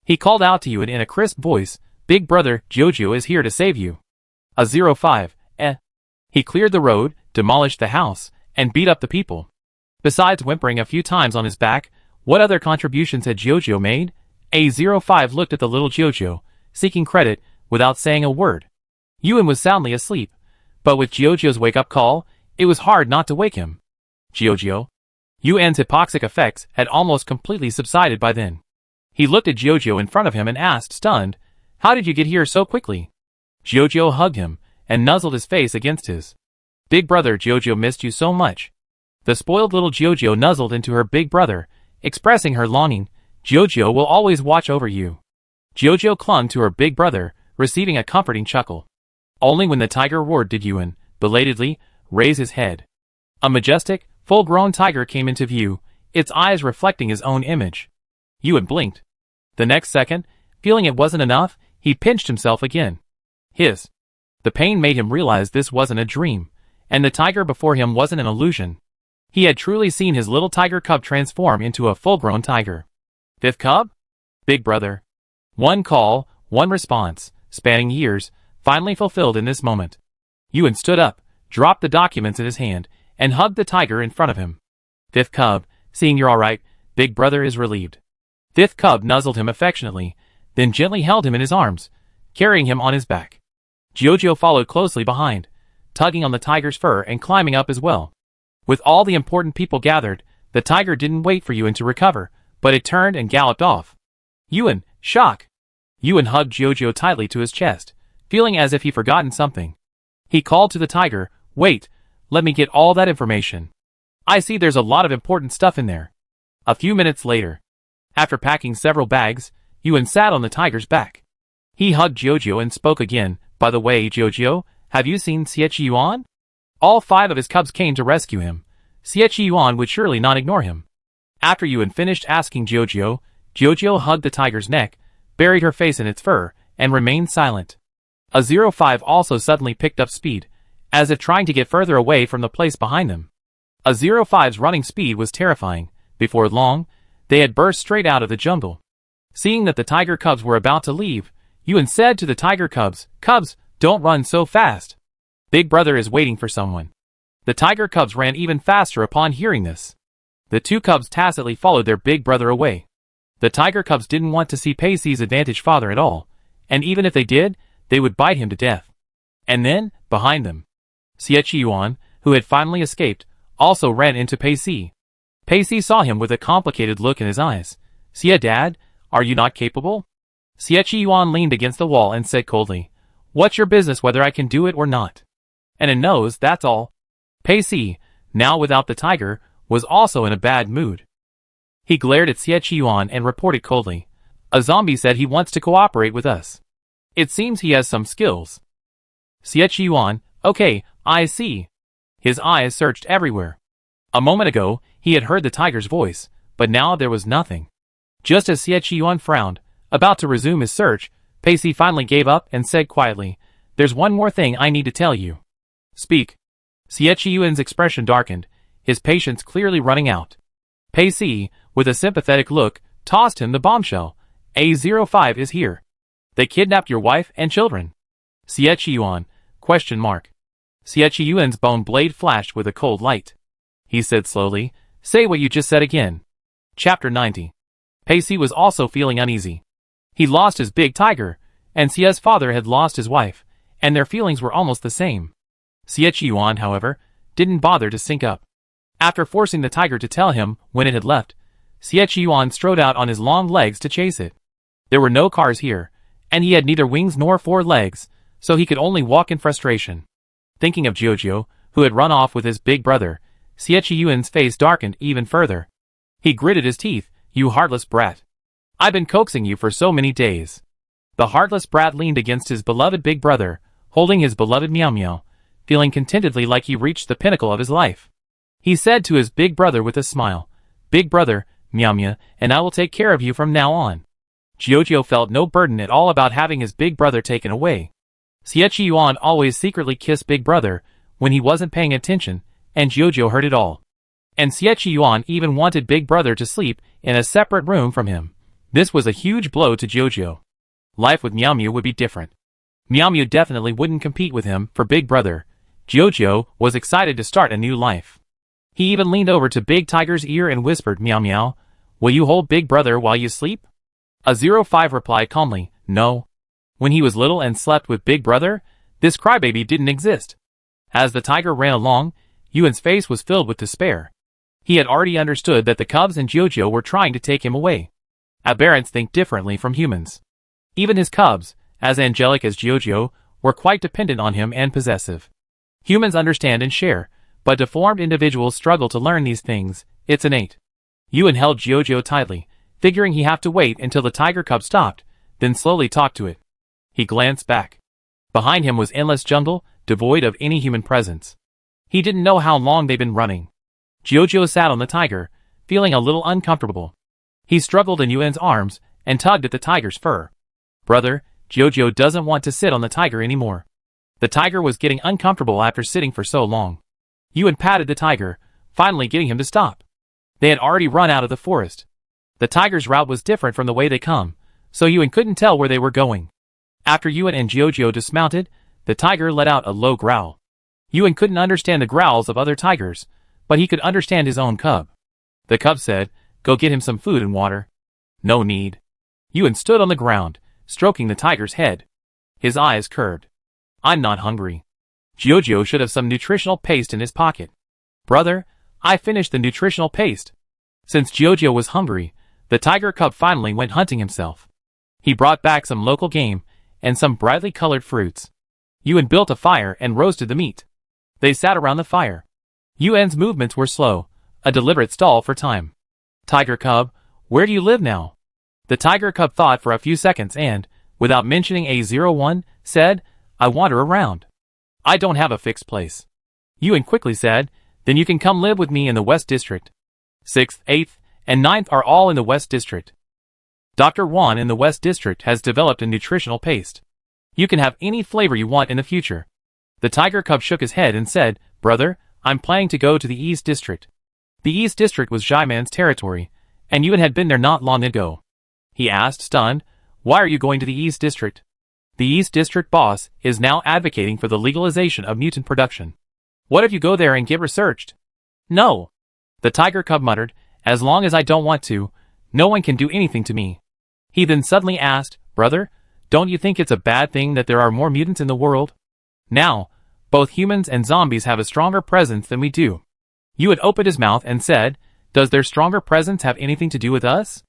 He called out to Yuan in a crisp voice, "Big brother, Jojo is here to save you." A05, He cleared the road, demolished the house, and beat up the people. Besides whimpering a few times on his back, what other contributions had Jojo made? A05 looked at the little Jojo, seeking credit, without saying a word. Yuan was soundly asleep, but with Jojo's wake-up call, it was hard not to wake him. Jojo. Yuan's hypoxic effects had almost completely subsided by then. He looked at Jojo in front of him and asked, stunned, "How did you get here so quickly?" Jojo hugged him, and nuzzled his face against his. "Big brother, Jojo missed you so much." The spoiled little Jojo nuzzled into her big brother, expressing her longing. "Jojo will always watch over you." Jojo clung to her big brother, receiving a comforting chuckle. Only when the tiger roared did Yuan, belatedly, raise his head. A majestic, full-grown tiger came into view, its eyes reflecting his own image. Yuan blinked. The next second, feeling it wasn't enough, he pinched himself again. The pain made him realize this wasn't a dream, and the tiger before him wasn't an illusion. He had truly seen his little tiger cub transform into a full-grown tiger. Fifth cub? Big brother. One call, one response, spanning years, finally fulfilled in this moment. Yuan stood up, dropped the documents in his hand, and hugged the tiger in front of him. Fifth cub, seeing you're alright, big brother is relieved. Fifth cub nuzzled him affectionately, then gently held him in his arms, carrying him on his back. Jojo followed closely behind, tugging on the tiger's fur and climbing up as well. With all the important people gathered, the tiger didn't wait for Yuan to recover, but it turned and galloped off. Yuan, shock! Yuan hugged Jojo tightly to his chest, feeling as if he'd forgotten something. He called to the tiger, "Wait, let me get all that information. I see there's a lot of important stuff in there." A few minutes later, after packing several bags, Yuan sat on the tiger's back. He hugged Jojo and spoke again, "By the way, Jojo, have you seen Yuan?" All 5 of his cubs came to rescue him. Yuan would surely not ignore him. After Yuan finished asking Jojo, Jojo hugged the tiger's neck, buried her face in its fur, and remained silent. A 05 also suddenly picked up speed, as if trying to get further away from the place behind them. A 05's running speed was terrifying. Before long, they had burst straight out of the jungle. Seeing that the tiger cubs were about to leave, Yuan said to the tiger cubs, "Cubs, don't run so fast. Big brother is waiting for someone." The tiger cubs ran even faster upon hearing this. The 2 cubs tacitly followed their big brother away. The tiger cubs didn't want to see Pacey's advantage father at all, and even if they did, they would bite him to death. And then, behind them, Yuan, who had finally escaped, also ran into Pacey. Pacey saw him with a complicated look in his eyes. "Dad, are you not capable?" Yuan leaned against the wall and said coldly, "What's your business whether I can do it or not? And a nose, that's all." Pacey, now without the tiger, was also in a bad mood. He glared at Yuan and reported coldly, "A zombie said he wants to cooperate with us. It seems he has some skills." Yuan, "Okay, I see." His eyes searched everywhere. A moment ago, he had heard the tiger's voice, but now there was nothing. Just as Yuan frowned, about to resume his search, Pacey finally gave up and said quietly, "There's one more thing I need to tell you." "Speak." Yuan's expression darkened, his patience clearly running out. Pacey, with a sympathetic look, tossed him the bombshell. "A 05 is here. They kidnapped your wife and children." Yuan, ? Yuan's bone blade flashed with a cold light. He said slowly, "Say what you just said again." Chapter 90. Pacey was also feeling uneasy. He lost his big tiger, and Sia's father had lost his wife, and their feelings were almost the same. Yuan, however, didn't bother to sync up. After forcing the tiger to tell him when it had left, Yuan strode out on his long legs to chase it. There were no cars here, and he had neither wings nor 4 legs, so he could only walk in frustration. Thinking of Jojo, who had run off with his big brother, Yuan's face darkened even further. He gritted his teeth, "You heartless brat. I've been coaxing you for so many days." The heartless brat leaned against his beloved big brother, holding his beloved Meow Meow, feeling contentedly like he reached the pinnacle of his life. He said to his big brother with a smile, "Big brother, Meow Meow, and I will take care of you from now on." Jojo felt no burden at all about having his big brother taken away. Yuan always secretly kissed big brother when he wasn't paying attention, and Jojo heard it all. And Yuan even wanted big brother to sleep in a separate room from him. This was a huge blow to Jojo. Life with Meow Meow would be different. Meow Meow definitely wouldn't compete with him for big brother. Jojo was excited to start a new life. He even leaned over to Big Tiger's ear and whispered, "Meow Meow, will you hold big brother while you sleep?" A 05 replied calmly, "No." When he was little and slept with big brother, this crybaby didn't exist. As the tiger ran along, Yuan's face was filled with despair. He had already understood that the cubs and Jojo were trying to take him away. Aberrants think differently from humans. Even his cubs, as angelic as Jojo, were quite dependent on him and possessive. Humans understand and share, but deformed individuals struggle to learn these things. It's innate. Yuan held Jojo tightly, figuring he'd have to wait until the tiger cub stopped, then slowly talk to it. He glanced back. Behind him was endless jungle, devoid of any human presence. He didn't know how long they'd been running. Jojo sat on the tiger, feeling a little uncomfortable. He struggled in Yuan's arms and tugged at the tiger's fur. "Brother, Jojo doesn't want to sit on the tiger anymore." The tiger was getting uncomfortable after sitting for so long. Yuan patted the tiger, finally getting him to stop. They had already run out of the forest. The tiger's route was different from the way they come, so Yuan couldn't tell where they were going. After Yuan and Jojo dismounted, the tiger let out a low growl. Yuan couldn't understand the growls of other tigers, but he could understand his own cub. The cub said, "Go get him some food and water." "No need." Yuan stood on the ground, stroking the tiger's head. His eyes curved. "I'm not hungry." Jojo should have some nutritional paste in his pocket. "Brother, I finished the nutritional paste." Since Jojo was hungry, the tiger cub finally went hunting himself. He brought back some local game and some brightly colored fruits. Yuan built a fire and roasted the meat. They sat around the fire. Yuan's movements were slow, a deliberate stall for time. "Tiger cub, where do you live now?" The tiger cub thought for a few seconds and, without mentioning A01, said, "I wander around. I don't have a fixed place." Yuan quickly said, "Then you can come live with me in the West District. 6th, 8th, and 9th are all in the West District. Dr. Wan in the West District has developed a nutritional paste. You can have any flavor you want in the future." The tiger cub shook his head and said, "Brother, I'm planning to go to the East District." The East District was Jaiman's territory, and Yuan had been there not long ago. He asked, stunned, "Why are you going to the East District?" "The East District boss is now advocating for the legalization of mutant production. What if you go there and get researched?" "No." The tiger cub muttered, "As long as I don't want to, no one can do anything to me." He then suddenly asked, "Brother, don't you think it's a bad thing that there are more mutants in the world? Now, both humans and zombies have a stronger presence than we do." Yuan opened his mouth and said, "Does their stronger presence have anything to do with us?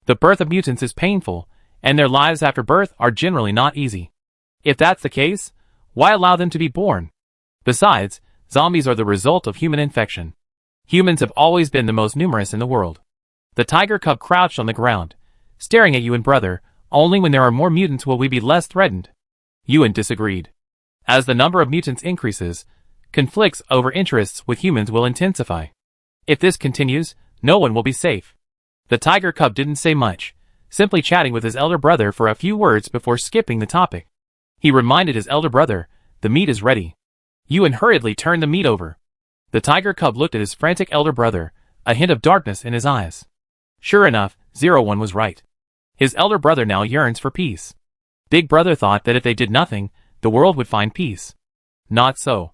The birth of mutants is painful, and their lives after birth are generally not easy. If that's the case, why allow them to be born? Besides, zombies are the result of human infection. Humans have always been the most numerous in the world." The tiger cub crouched on the ground, staring at Yuan. "Brother, only when there are more mutants will we be less threatened." Yuan disagreed. As the number of mutants increases, conflicts over interests with humans will intensify. If this continues, no one will be safe. The tiger cub didn't say much, simply chatting with his elder brother for a few words before skipping the topic. He reminded his elder brother, "The meat is ready." Yuan hurriedly turned the meat over. The tiger cub looked at his frantic elder brother, a hint of darkness in his eyes. Sure enough, 01 was right. His elder brother now yearns for peace. Big brother thought that if they did nothing, the world would find peace. Not so.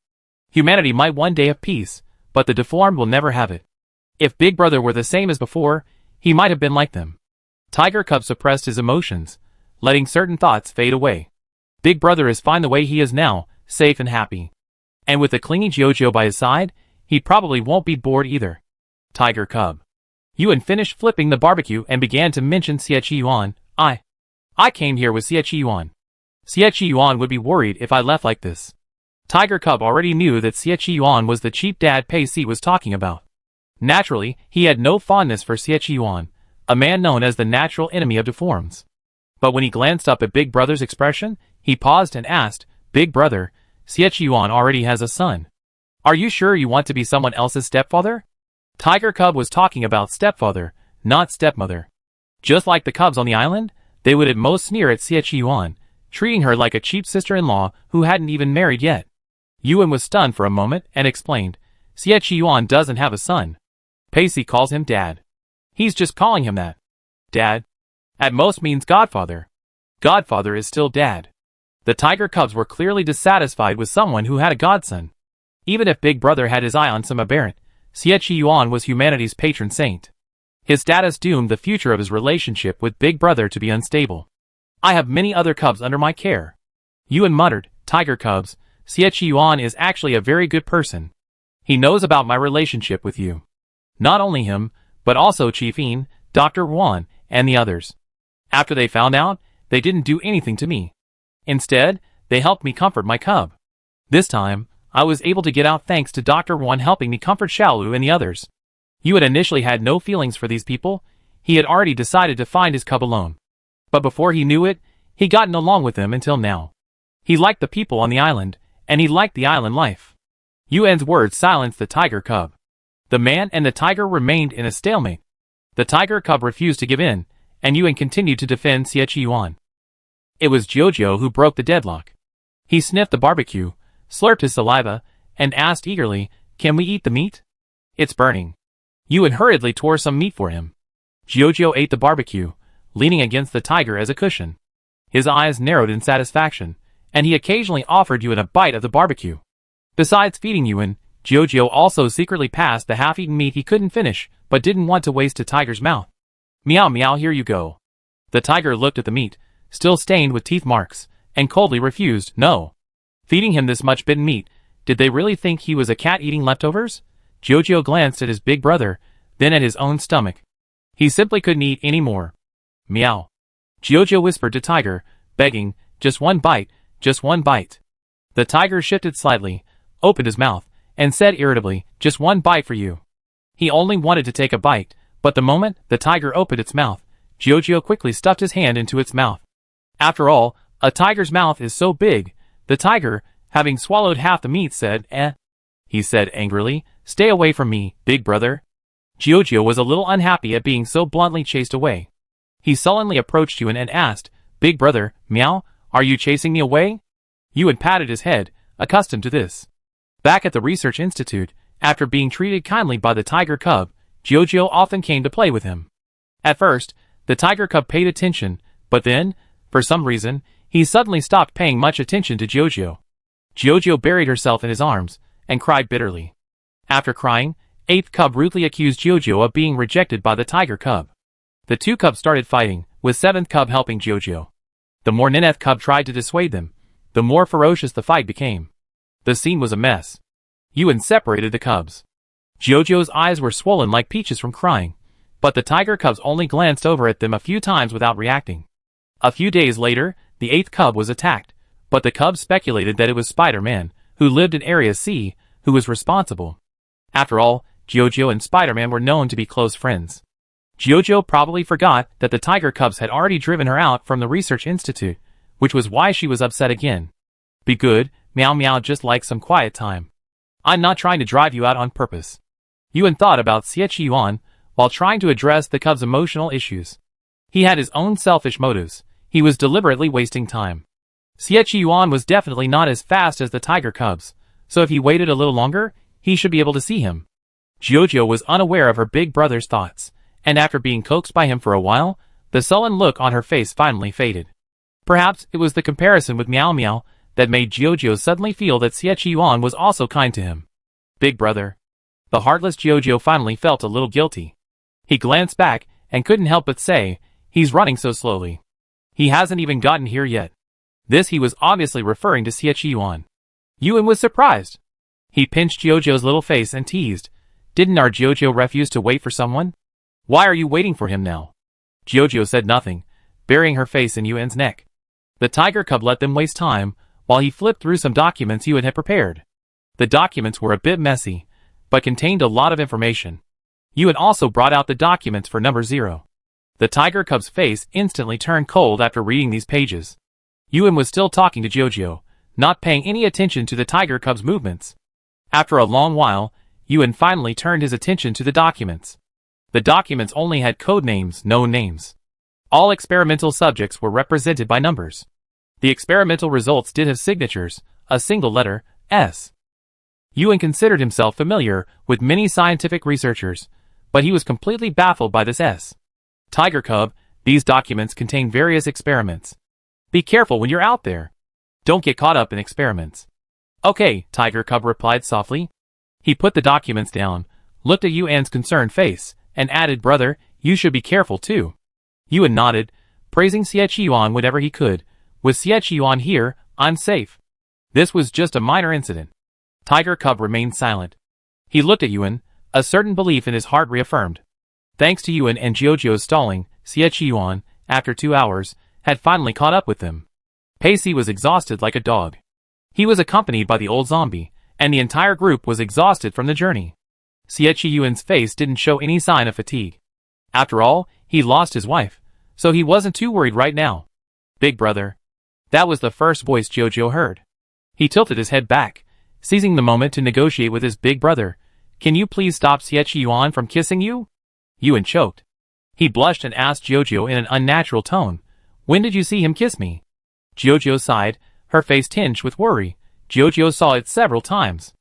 Humanity might one day have peace, but the deformed will never have it. If Big Brother were the same as before, he might have been like them. Tiger Cub suppressed his emotions, letting certain thoughts fade away. Big Brother is fine the way he is now, safe and happy. And with the clingy Jojo by his side, he probably won't be bored either. Tiger Cub. Yuan finished flipping the barbecue and began to mention Xie Yuan. I came here with Xie Yuan. Xie Yuan would be worried if I left like this. Tiger Cub already knew that Xie Yuan was the cheap dad Pei Si was talking about. Naturally, he had no fondness for Xie Yuan, a man known as the natural enemy of deforms. But when he glanced up at Big Brother's expression, he paused and asked, "Big Brother, Xie Yuan already has a son. Are you sure you want to be someone else's stepfather?" Tiger Cub was talking about stepfather, not stepmother. Just like the cubs on the island, they would at most sneer at Xie Yuan, treating her like a cheap sister-in-law who hadn't even married yet. Yuan was stunned for a moment and explained, "Xie Yuan doesn't have a son. Pei Si calls him Dad. He's just calling him that. Dad. At most means Godfather. Godfather is still Dad." The Tiger Cubs were clearly dissatisfied with someone who had a godson. Even if Big Brother had his eye on some aberrant, Xie Yuan was humanity's patron saint. His status doomed the future of his relationship with Big Brother to be unstable. "I have many other cubs under my care." Yuan muttered, "Tiger Cubs, Xie Yuan is actually a very good person. He knows about my relationship with you. Not only him, but also Chief Yin, Dr. Wan, and the others. After they found out, they didn't do anything to me. Instead, they helped me comfort my cub. This time, I was able to get out thanks to Dr. Wan helping me comfort Xiaolu and the others." Yuan initially had no feelings for these people. He had already decided to find his cub alone. But before he knew it, he'd gotten along with them until now. He liked the people on the island, and he liked the island life. Yuan's words silenced the Tiger Cub. The man and the tiger remained in a stalemate. The Tiger Cub refused to give in, and Yuan continued to defend Xie Yuan. It was Jojo who broke the deadlock. He sniffed the barbecue, slurped his saliva, and asked eagerly, "Can we eat the meat? It's burning." Yuan hurriedly tore some meat for him. Jojo ate the barbecue, leaning against the tiger as a cushion. His eyes narrowed in satisfaction, and he occasionally offered Yuan a bite of the barbecue. Besides feeding Yuan, Jojo also secretly passed the half-eaten meat he couldn't finish but didn't want to waste a tiger's mouth. Meow meow, here you go. The tiger looked at the meat, still stained with teeth marks, and coldly refused. No. Feeding him this much bitten meat, did they really think he was a cat eating leftovers? Jojo glanced at his big brother, then at his own stomach. He simply couldn't eat any more. Meow. Jojo whispered to Tiger, begging, just one bite, just one bite. The tiger shifted slightly, opened his mouth, and said irritably, just one bite for you. He only wanted to take a bite, but the moment the tiger opened its mouth, Jojo quickly stuffed his hand into its mouth. After all, a tiger's mouth is so big. The tiger, having swallowed half the meat, said, "Eh." He said angrily, "Stay away from me, big brother." Jojo was a little unhappy at being so bluntly chased away. He sullenly approached Yuan and asked, "Big brother, meow, are you chasing me away?" Yuan patted his head, accustomed to this. Back at the research institute, after being treated kindly by the tiger cub, Jojo often came to play with him. At first, the tiger cub paid attention, but then, for some reason, he suddenly stopped paying much attention to Jojo. Jojo buried herself in his arms, and cried bitterly. After crying, 8th cub rudely accused Jojo of being rejected by the tiger cub. The two cubs started fighting, with 7th cub helping Jojo. The more 9th cub tried to dissuade them, the more ferocious the fight became. The scene was a mess. Yuan separated the cubs. Jojo's eyes were swollen like peaches from crying, but the tiger cubs only glanced over at them a few times without reacting. A few days later, the 8th cub was attacked, but the cubs speculated that it was Spider-Man, who lived in Area C, who was responsible. After all, Jojo and Spider-Man were known to be close friends. Jojo probably forgot that the tiger cubs had already driven her out from the research institute, which was why she was upset again. Be good, meow meow, just like some quiet time. I'm not trying to drive you out on purpose. Yuan thought about Xie Yuan while trying to address the cub's emotional issues. He had his own selfish motives. He was deliberately wasting time. Xie Yuan was definitely not as fast as the tiger cubs, so if he waited a little longer, he should be able to see him. Jojo was unaware of her big brother's thoughts, and after being coaxed by him for a while, the sullen look on her face finally faded. Perhaps it was the comparison with Meow Meow that made Jojo suddenly feel that Xie Yuan was also kind to him. Big brother. The heartless Jojo finally felt a little guilty. He glanced back and couldn't help but say, he's running so slowly. He hasn't even gotten here yet. This he was obviously referring to Xie Yuan. Yuan was surprised. He pinched Jojo's little face and teased, didn't our Jojo refuse to wait for someone? Why are you waiting for him now? Jojo said nothing, burying her face in Yuan's neck. The tiger cub let them waste time, while he flipped through some documents Yuan had prepared. The documents were a bit messy, but contained a lot of information. Yuan also brought out the documents for number 0. The tiger cub's face instantly turned cold after reading these pages. Yuan was still talking to Jojo, not paying any attention to the tiger cub's movements. After a long while, Yuan finally turned his attention to the documents. The documents only had code names, no names. All experimental subjects were represented by numbers. The experimental results did have signatures, a single letter, S. Yuan considered himself familiar with many scientific researchers, but he was completely baffled by this S. Tiger cub, these documents contain various experiments. Be careful when you're out there. Don't get caught up in experiments. Okay, tiger cub replied softly. He put the documents down, looked at Yuan's concerned face, and added, brother, you should be careful too. Yuan nodded, praising Xie Yuan whenever he could. With Xie Yuan here, I'm safe. This was just a minor incident. Tiger cub remained silent. He looked at Yuan, a certain belief in his heart reaffirmed. Thanks to Yuan and Jojo's stalling, Xie Yuan, after 2 hours, had finally caught up with them. Pacey was exhausted like a dog. He was accompanied by the old zombie, and the entire group was exhausted from the journey. Xie Yuan's face didn't show any sign of fatigue. After all, he lost his wife, so he wasn't too worried right now. Big brother. That was the first voice Jojo heard. He tilted his head back, seizing the moment to negotiate with his big brother. Can you please stop Xie Yuan from kissing you? Yuan choked. He blushed and asked Jojo in an unnatural tone, when did you see him kiss me? Jojo sighed, her face tinged with worry. Jojo saw it several times.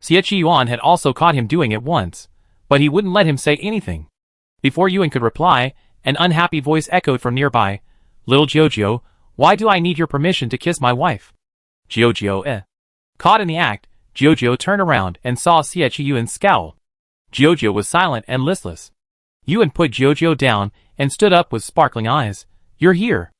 Xie Yuan had also caught him doing it once, but he wouldn't let him say anything. Before Yuan could reply, an unhappy voice echoed from nearby. Little Jojo, why do I need your permission to kiss my wife? Jojo, Caught in the act, Jojo turned around and saw Xie Yuan scowl. Jojo was silent and listless. Yuan put Jojo down and stood up with sparkling eyes. You're here.